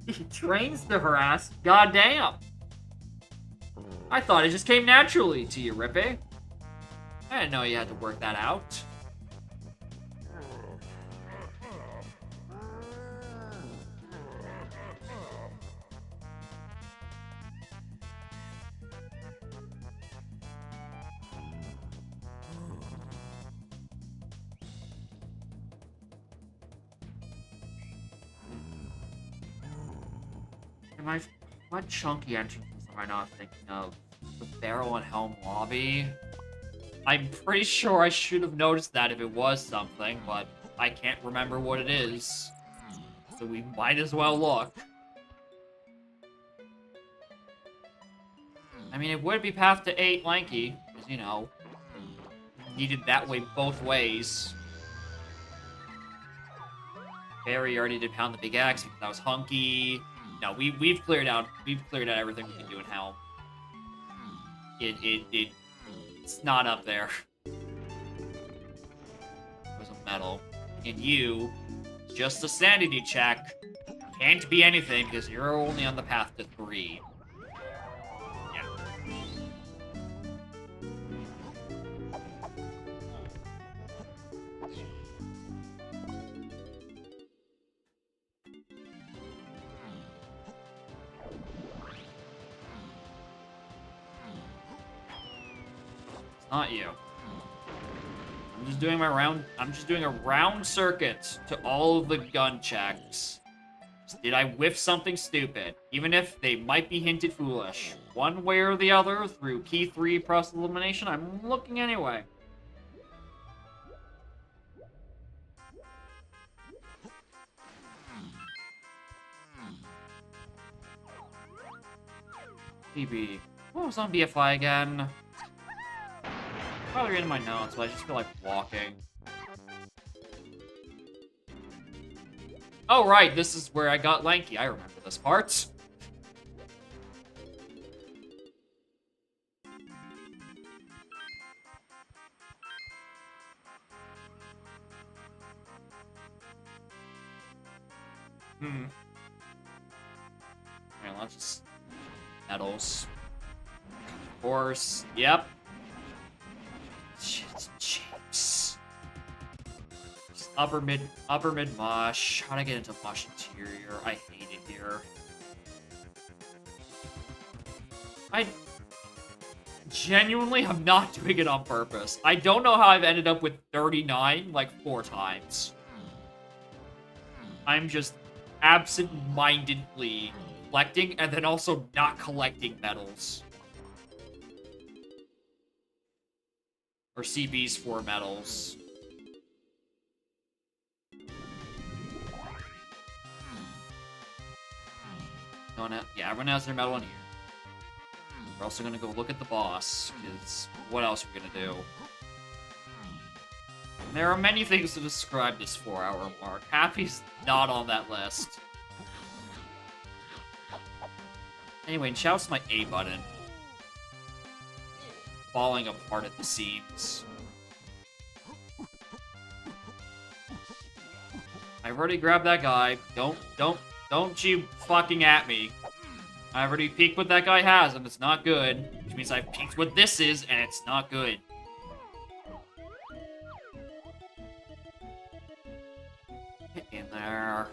[SPEAKER 1] He trains to harass? Goddamn! I thought it just came naturally to you, Rippy. I didn't know you had to work that out. What chunky entrances am I not thinking of? The Barrel and Helm lobby? I'm pretty sure I should have noticed that if it was something, but I can't remember what it is. So we might as well look. I mean, it would be path to 8 lanky, because, you know, needed that way both ways. Barry already did pound the big axe because that was hunky. No, we've cleared out everything we can do in Helm. It's not up there. It was a metal. And you, just a sanity check, can't be anything because you're only on the path to 3. Yeah. Not you. I'm just doing a round circuit to all of the gun checks. Did I whiff something stupid? Even if they might be hinted foolish. One way or the other, through key 3 process elimination, I'm looking anyway. BB. What was on BFI again? Probably in my notes, but I just feel like walking. Oh, right, this is where I got lanky. I remember this part. Alright, let's just... Metals. Of course. Yep. Shit, shapes. Upper mid mush. How do I get into mush interior? I hate it here. genuinely, I'm not doing it on purpose. I don't know how I've ended up with 39, like, 4 times. I'm just absent-mindedly collecting, and then also not collecting medals. Or CBs for medals. Yeah, everyone has their medal in here. We're also gonna go look at the boss, because what else are we gonna do? There are many things to describe this 4-hour mark. Happy's not on that list. Anyway, shout's my A button. Falling apart at the seams. I've already grabbed that guy. Don't you fucking at me. I've already peeked what that guy has, and it's not good. Which means I've peeked what this is, and it's not good. Get in there.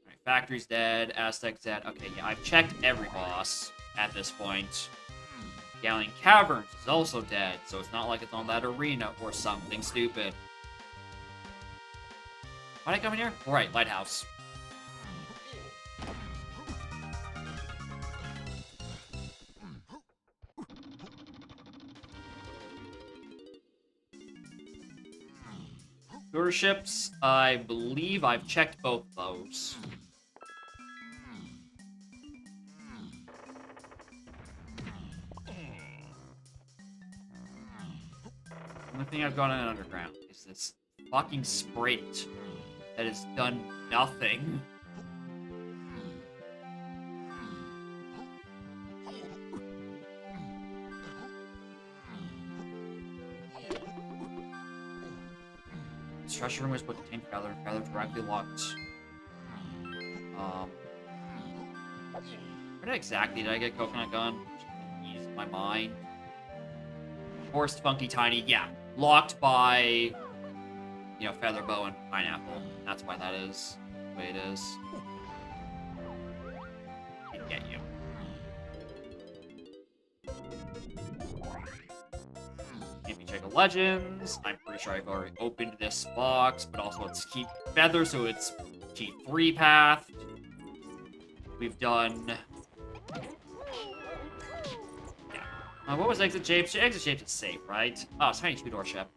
[SPEAKER 1] Alright, Factory's dead. Aztec's dead. Okay, yeah, I've checked every boss at this point. Galleon Caverns is also dead, so it's not like it's on that arena or something stupid. Why'd I come in here? Alright, Lighthouse. Ships, I believe I've checked both of those. The only thing I've gone in underground is this fucking sprint that has done nothing. This treasure room is what contained Feather. Feather directly locked. Where exactly did I get Coconut Gun? Ease my mind. Forced Funky Tiny, yeah. Locked by, you know, Feather Bow and Pineapple. That's why that is the way it is. Can get you. Camping Check of Legends. I'm pretty sure I've already opened this box, but also it's Keep Feather, so it's Keep 3 path. We've done. What was exit shapes? Exit shapes is safe, right? Oh, tiny two-door ship.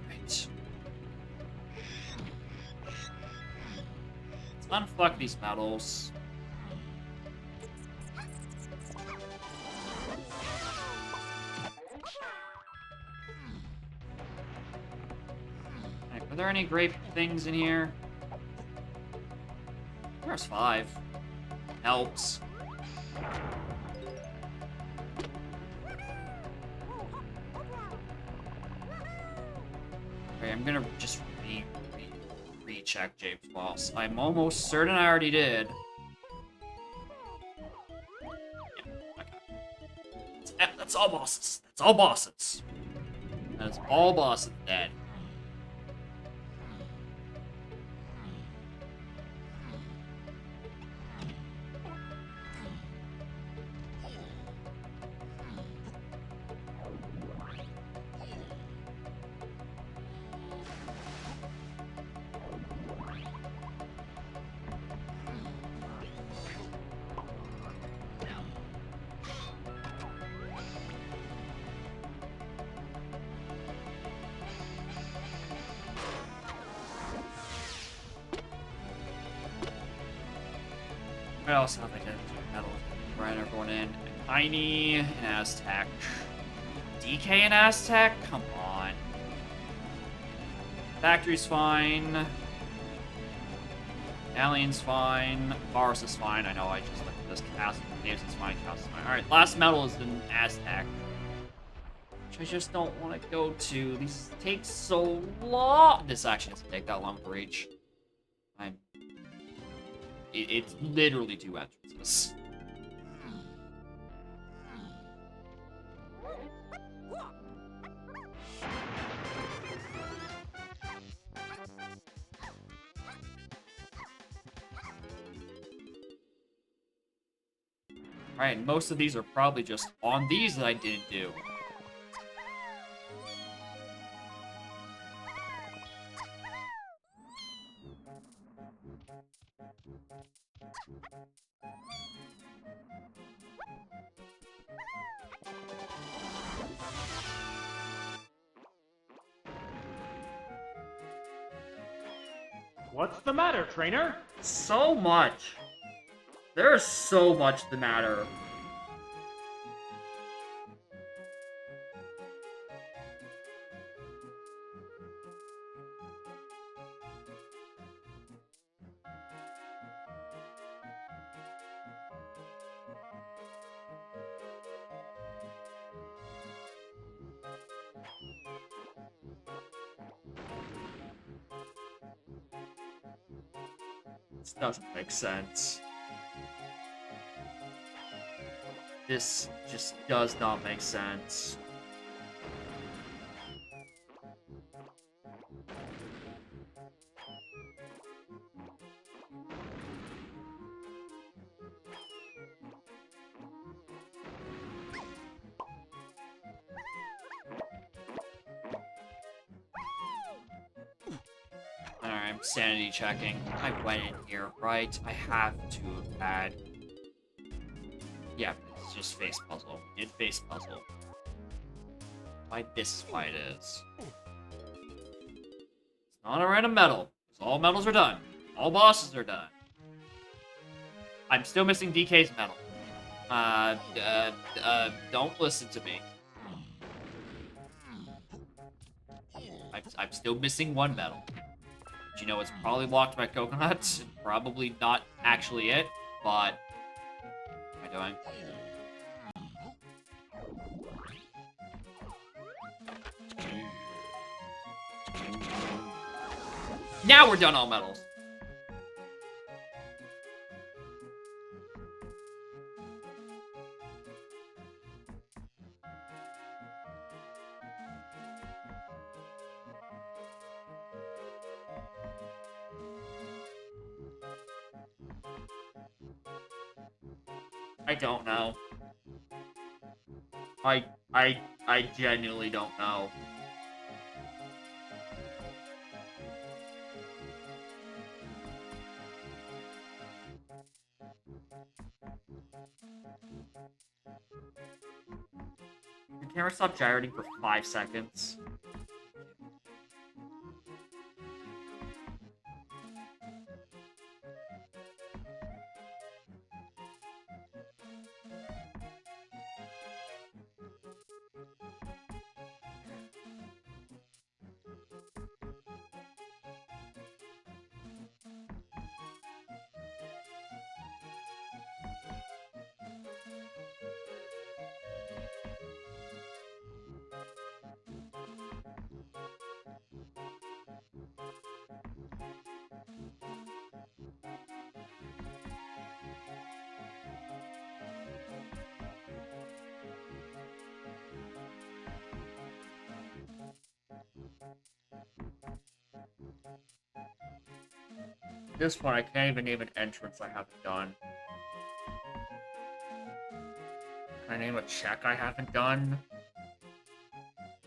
[SPEAKER 1] Right. Let's unfuck these medals. Are there any great things in here? There's 5. Helps. Okay, I'm gonna just recheck James Boss. I'm almost certain I already did. Yeah, okay. That's all bosses. That's all bosses. That is all bosses dead. What else have I done? Metal. Right, everyone in. Tiny and Aztec. DK and Aztec? Come on. Factory's fine. Alien's fine. Boris is fine. I know I just looked at this. Cast. Names is fine. Cast is fine. Alright, last metal is an Aztec. Which I just don't want to go to. These take so long. This actually doesn't take that long to reach. It's literally 2 entrances. Alright, most of these are probably just on these that I didn't do.
[SPEAKER 4] What's the matter, trainer?
[SPEAKER 1] So much. There's so much the matter. This doesn't make sense. This just does not make sense. Alright, I'm sanity checking. I went in here, right? I have to have had... Yeah, it's just face puzzle. It's face puzzle. Why this is why it is. It's not a random medal. Because all medals are done. All bosses are done. I'm still missing DK's medal. Don't listen to me. I'm still missing one medal. You know, it's probably locked by coconuts. Probably not actually it, but... What am I doing? Now we're done all medals. I don't know. I genuinely don't know. The camera stopped gyrating for 5 seconds. At this point, I can't even name an entrance I haven't done. Can I name a check I haven't done?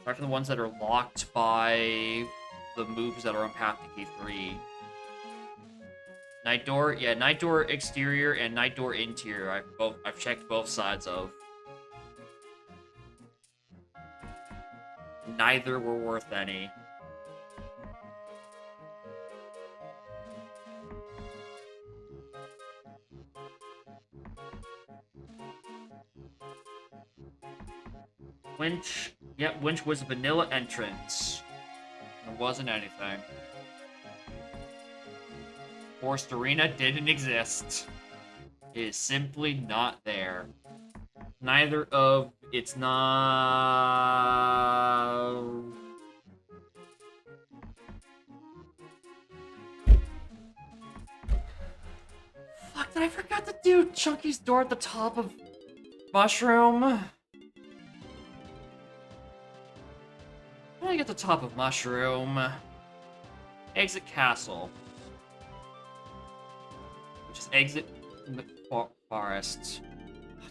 [SPEAKER 1] Apart from the ones that are locked by the moves that are on path to Key 3. Night door, yeah, night door exterior and night door interior. I've checked both sides of. Neither were worth any. Winch, yeah, Winch was a vanilla entrance. There wasn't anything. Forced Arena didn't exist. It is simply not there. Neither of it's not. Fuck, did I forgot to do Chunky's door at the top of Mushroom? How do I get to the top of Mushroom? Exit Castle. Which is exit Forest.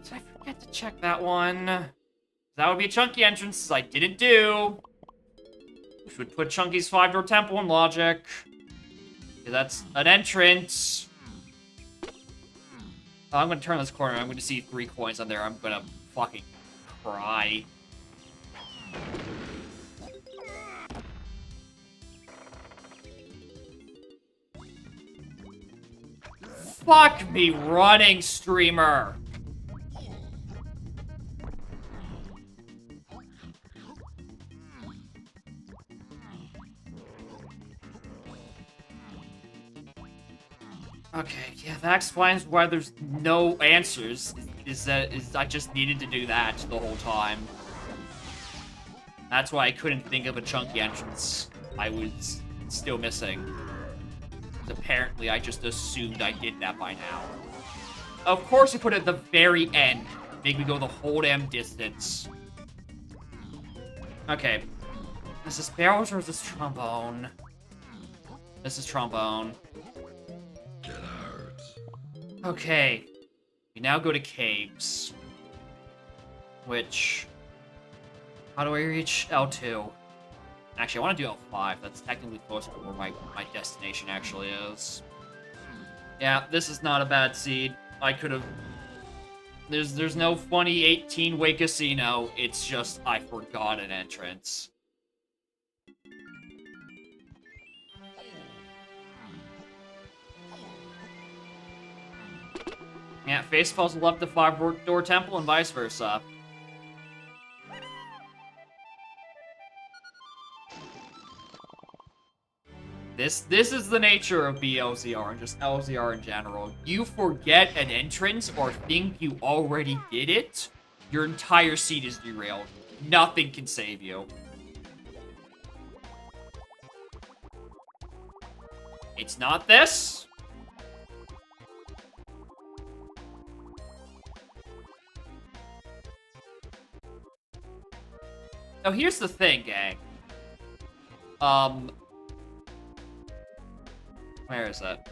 [SPEAKER 1] Did I forget to check that one? That would be a Chunky entrance, I didn't do. Which would put Chunky's 5-door temple in logic. Okay, that's an entrance. Oh, I'm gonna turn this corner. I'm gonna see 3 coins on there. I'm gonna fucking cry. Fuck me running, streamer. Okay, yeah, that explains why there's no answers. Is I just needed to do that the whole time. That's why I couldn't think of a Chunky entrance I was still missing. Apparently, I just assumed I did that by now. Of course, you put it at the very end. Make me go the whole damn distance. Okay. Is this barrels or is this trombone? This is trombone. Okay. We now go to caves. Which... How do I reach L2? Actually, I want to do L5. That's technically closer to where my destination actually is. Yeah, this is not a bad seed. I could have... There's no funny 18-way casino. It's just I forgot an entrance. Yeah, face puzzle left the 5-door temple and vice versa. This is the nature of BLZR and just LZR in general. You forget an entrance or think you already did it, your entire seed is derailed. Nothing can save you. It's not this. Now here's the thing, gang. Where is that?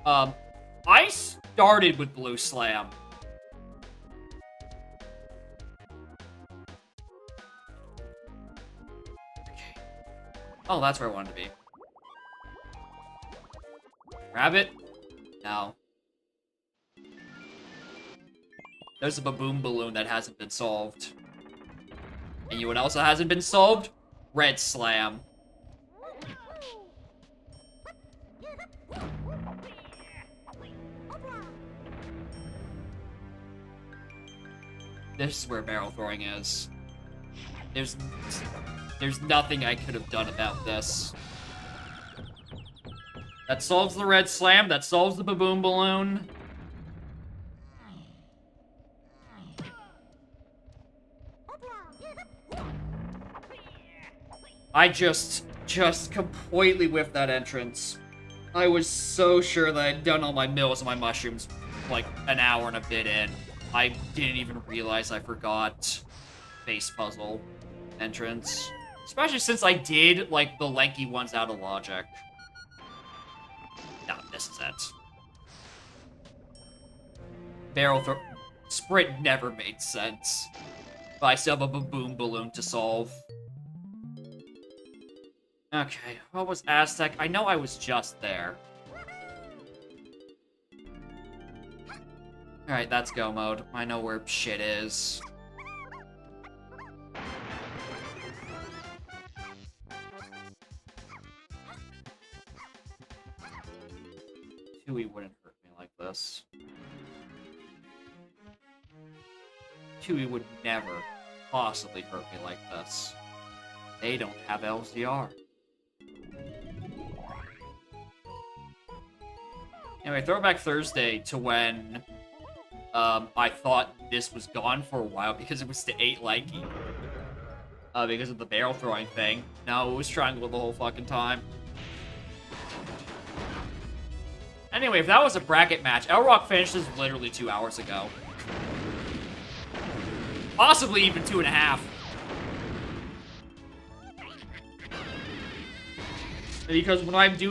[SPEAKER 1] I started with Blue Slam. Okay. Oh, that's where I wanted to be. Grab it? No. There's a baboon balloon that hasn't been solved. And you know what else hasn't been solved? Red Slam. This is where barrel throwing is. There's nothing I could have done about this. That solves the Red Slam, that solves the baboon balloon. I just completely whiffed that entrance. I was so sure that I'd done all my mills and my mushrooms like an hour and a bit in. I didn't even realize I forgot face puzzle entrance. Especially since I did, like, the lanky ones out of logic. No, this is it. Barrel throw... Sprint never made sense. But I still have a baboon balloon to solve. Okay, what was Aztec? I know I was just there. Alright, that's go mode. I know where shit is. Tui wouldn't hurt me like this. Tui would never possibly hurt me like this. They don't have LZR. Anyway, Throwback Thursday to when I thought this was gone for a while because it was to 8 lanky. Because of the barrel throwing thing. No, it was triangle the whole fucking time. Anyway, if that was a bracket match, L-Rock finished this literally 2 hours ago. Possibly even 2.5. Because when I'm do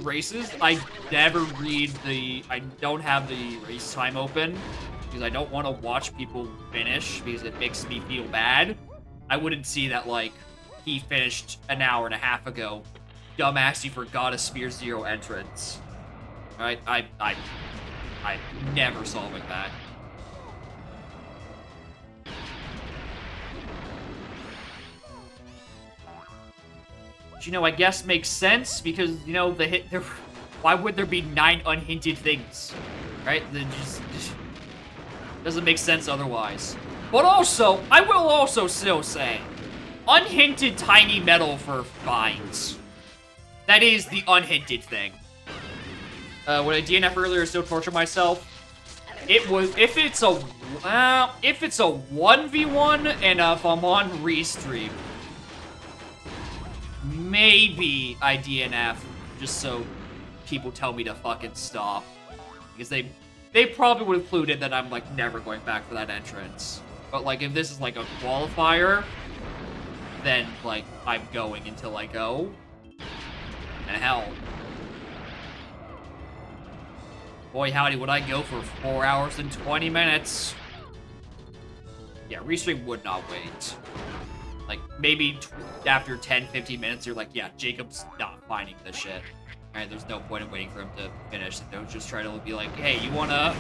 [SPEAKER 1] races, I never read I don't have the race time open because I don't want to watch people finish because it makes me feel bad. I wouldn't see that, like, he finished an hour and a half ago. Dumbass, you forgot a Sphere Zero entrance. Right? I'm never solving that. Which, you know, I guess makes sense because, you know, why would there be 9 unhinted things? Right? Just doesn't make sense otherwise. But also, I will also still say, unhinted tiny metal for vines. That is the unhinted thing. When I DNF earlier, still torture myself. It was if it's a 1v1 and if I'm on restream, maybe I DNF just so people tell me to fucking stop because they probably would have included that I'm like never going back for that entrance. But like if this is like a qualifier, then like I'm going until I go. And hell. Boy, howdy, would I go for 4 hours and 20 minutes? Yeah, restream would not wait. Like, maybe after 10, 15 minutes, you're like, yeah, Jacob's not finding this shit. Alright, there's no point in waiting for him to finish. Don't just try to be like, hey, you wanna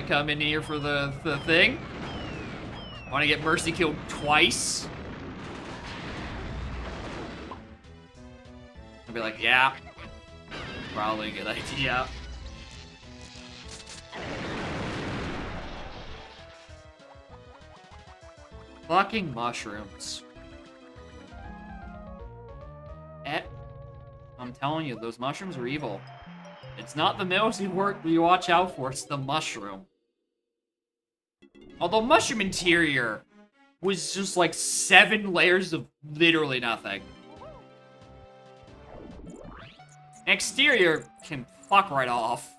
[SPEAKER 1] come in here for the thing? Wanna get mercy killed twice? I'll be like, yeah. Probably a good idea. Fucking mushrooms. I'm telling you, those mushrooms are evil. It's not the mills you watch out for, it's the mushroom. Although mushroom interior was just like 7 layers of literally nothing. Exterior can fuck right off.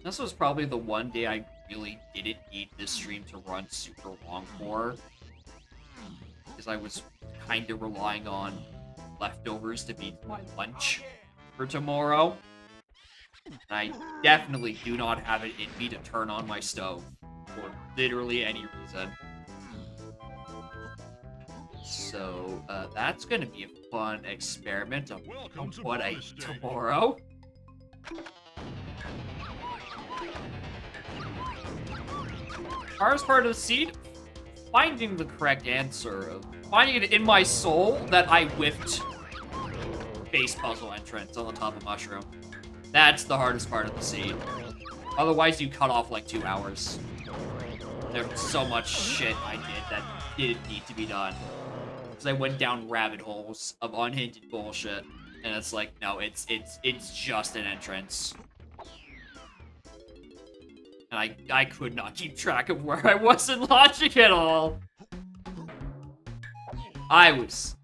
[SPEAKER 1] This was probably the one day I really didn't need this stream to run super long for. Because I was kind of relying on leftovers to be my lunch for tomorrow. And I definitely do not have it in me to turn on my stove for literally any reason. So, that's gonna be a fun experiment of what I eat tomorrow. Hardest part of the seed? Finding the correct answer. Finding it in my soul that I whiffed base puzzle entrance on the top of mushroom. That's the hardest part of the seed. Otherwise, you cut off like 2 hours. There's so much shit I did that didn't need to be done. Because I went down rabbit holes of unhinted bullshit. And it's like, no, it's just an entrance. And I could not keep track of where I was in logic at all. I was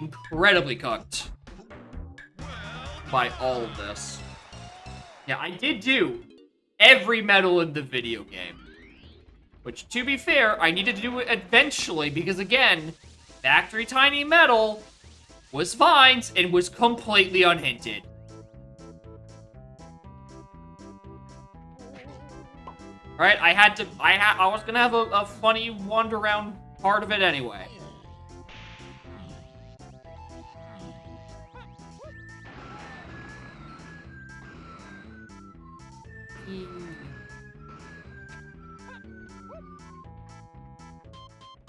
[SPEAKER 1] incredibly cooked by all of this. Yeah, I did do every medal in the video game. Which, to be fair, I needed to do it eventually because, again, Factory Tiny Metal was vines and was completely unhinted. Alright, I was gonna have a funny wander around part of it anyway.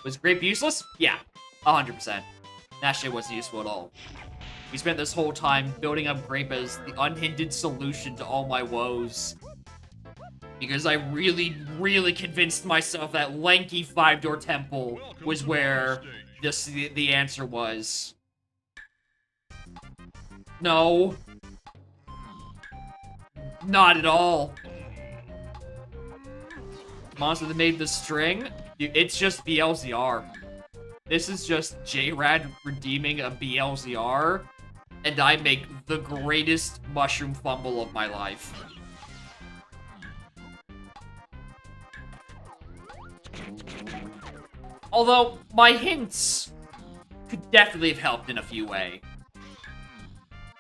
[SPEAKER 1] Was grape useless? Yeah, 100%. That shit wasn't useful at all. We spent this whole time building up grape as the unhindered solution to all my woes. Because I really, really convinced myself that lanky 5-door temple was where the answer was. No. Not at all. Monster that made the string? It's just BLZR. This is just J-Rad redeeming a BLZR, and I make the greatest mushroom fumble of my life. Although, my hints could definitely have helped in a few ways.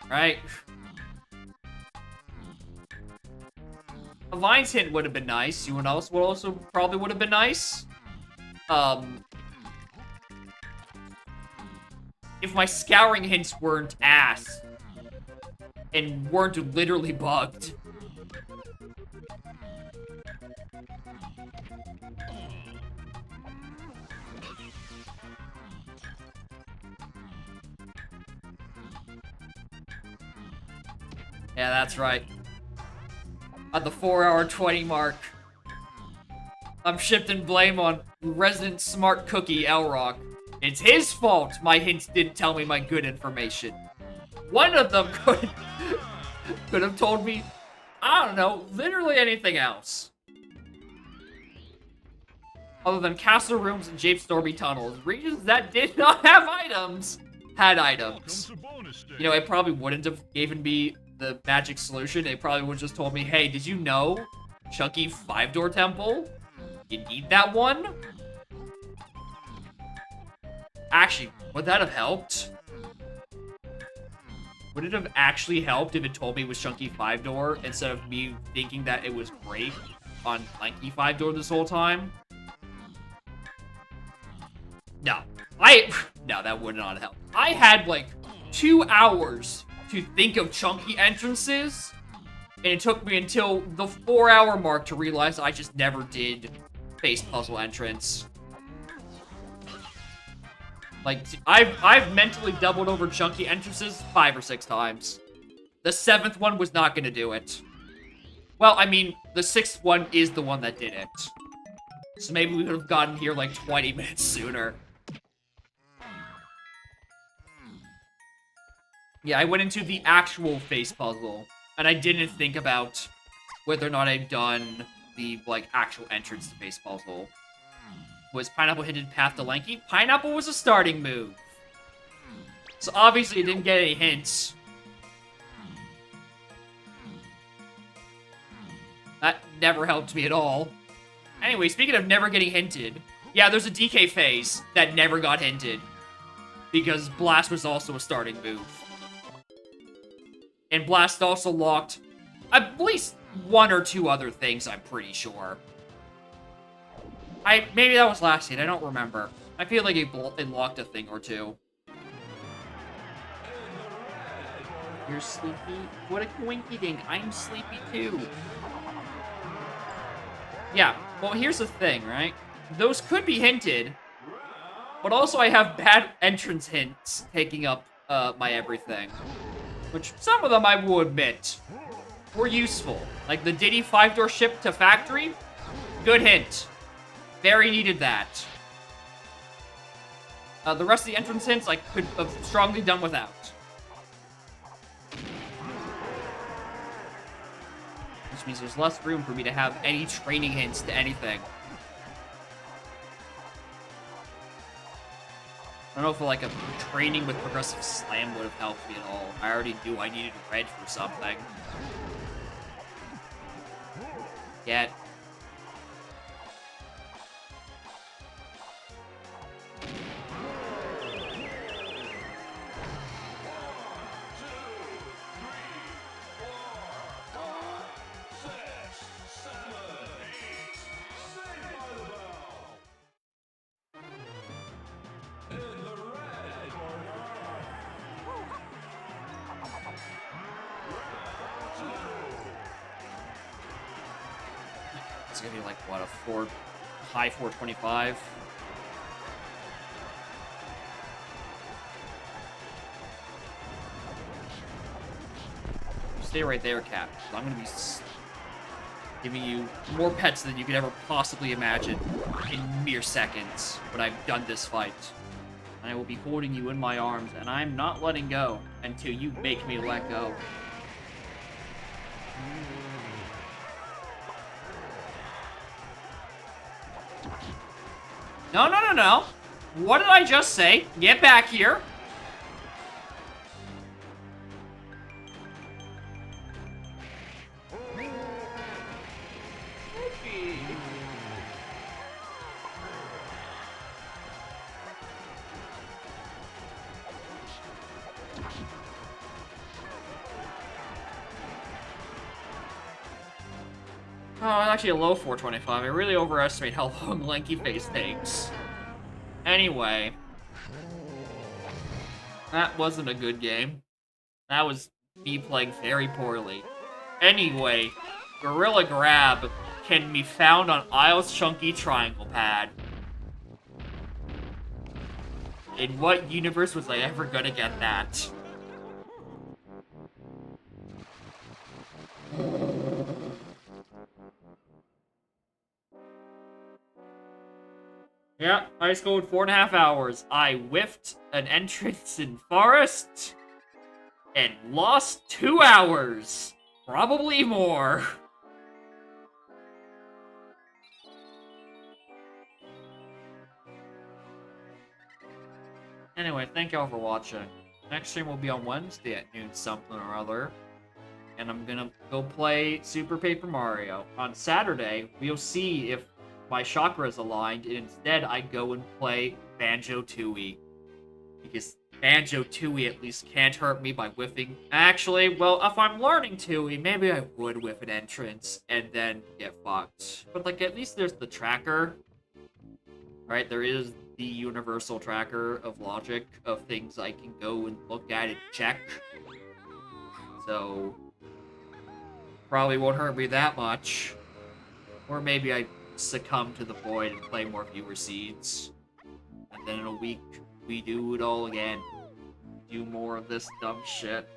[SPEAKER 1] Right? A Vine's hint would have been nice. You know what else would also probably would have been nice? If my scouring hints weren't ass and weren't literally bugged. Yeah, that's right. At the 4-hour 20 mark, I'm shifting blame on resident smart cookie Elrock. It's his fault my hints didn't tell me my good information. One of them could have told me, I don't know, literally anything else. Other than castle rooms and Jape Stormy tunnels, regions that did not have items had items. You know, it probably wouldn't have given me the magic solution. It probably would have just told me, hey, did you know Chunky 5-door temple? You need that one? Actually, would that have helped? Would it have actually helped if it told me it was Chunky 5-door instead of me thinking that it was Break on Lanky 5-door this whole time? No. No, that would not help. I had like 2 hours to think of chunky entrances, and it took me until the 4-hour mark to realize I just never did face puzzle entrance. Like, I've mentally doubled over chunky entrances 5 or 6 times. The 7th one was not gonna do it. Well, I mean, the 6th one is the one that did it. So maybe we would have gotten here like 20 minutes sooner. Yeah, I went into the actual face puzzle, and I didn't think about whether or not I'd done the, like, actual entrance to face puzzle. Was Pineapple hinted path to Lanky? Pineapple was a starting move. So obviously it didn't get any hints. That never helped me at all. Anyway, speaking of never getting hinted, yeah, there's a DK phase that never got hinted. Because Blast was also a starting move. And Blast also locked at least 1 or 2 other things, I'm pretty sure. Maybe that was last hit, I don't remember. I feel like it locked a thing or 2. You're sleepy? What a coinky dink, I'm sleepy too. Yeah, well here's the thing, right? Those could be hinted, but also I have bad entrance hints taking up my everything. Which, some of them I will admit, were useful. Like the Diddy 5-door ship to factory, good hint. Very needed that. The rest of the entrance hints I could have strongly done without. Which means there's less room for me to have any training hints to anything. I don't know if like a training with progressive slam would have helped me at all. I already knew I needed red for something. Yet. It's gonna be like, what, a high 425? Stay right there, Cap. I'm gonna be giving you more pets than you could ever possibly imagine in mere seconds when I've done this fight. I will be holding you in my arms, and I'm not letting go until you make me let go. No, no, no, no. What did I just say? Get back here. Oh, it's actually a low 425. I really overestimate how long Lanky Face takes. Anyway. That wasn't a good game. That was me playing very poorly. Anyway, Gorilla Grab can be found on Isle's Chunky Triangle Pad. In what universe was I ever gonna get that? Yeah, high school in 4.5 hours. I whiffed an entrance in Forest and lost 2 hours. Probably more. Anyway, thank y'all for watching. Next stream will be on Wednesday at noon something or other. And I'm gonna go play Super Paper Mario. On Saturday, we'll see if my chakra is aligned, and instead I go and play Banjo-Tooie. Because Banjo-Tooie at least can't hurt me by whiffing. Actually, well, if I'm learning Tooie, maybe I would whiff an entrance and then get fucked. But, like, at least there's the tracker. Right? There is the universal tracker of logic of things I can go and look at and check. So, probably won't hurt me that much. Or maybe I succumb to the void and play more viewer seeds. And then in a week, we do it all again. Do more of this dumb shit.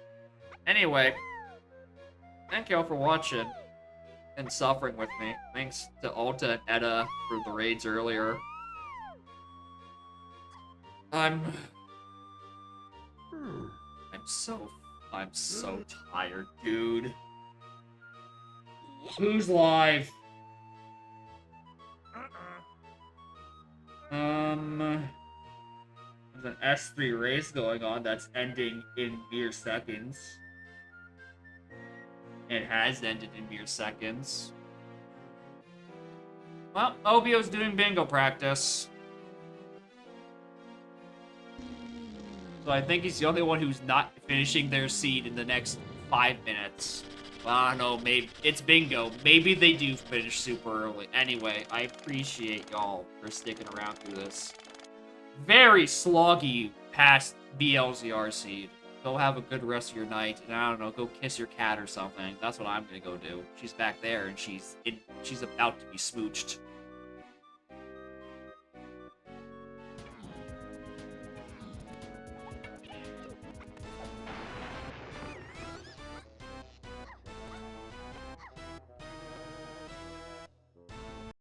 [SPEAKER 1] Anyway, thank y'all for watching and suffering with me. Thanks to Alta and Etta for the raids earlier. I'm so tired, dude. Who's live? There's an S3 race going on that's ending in mere seconds. It has ended in mere seconds. Well, Obio's doing bingo practice. So I think he's the only one who's not finishing their seed in the next 5 minutes. Well, I don't know, maybe it's bingo. Maybe they do finish super early. Anyway, I appreciate y'all for sticking around through this. Very sloggy past BLZR seed. Go have a good rest of your night, and I don't know, go kiss your cat or something. That's what I'm gonna go do. She's back there, and she's about to be smooched.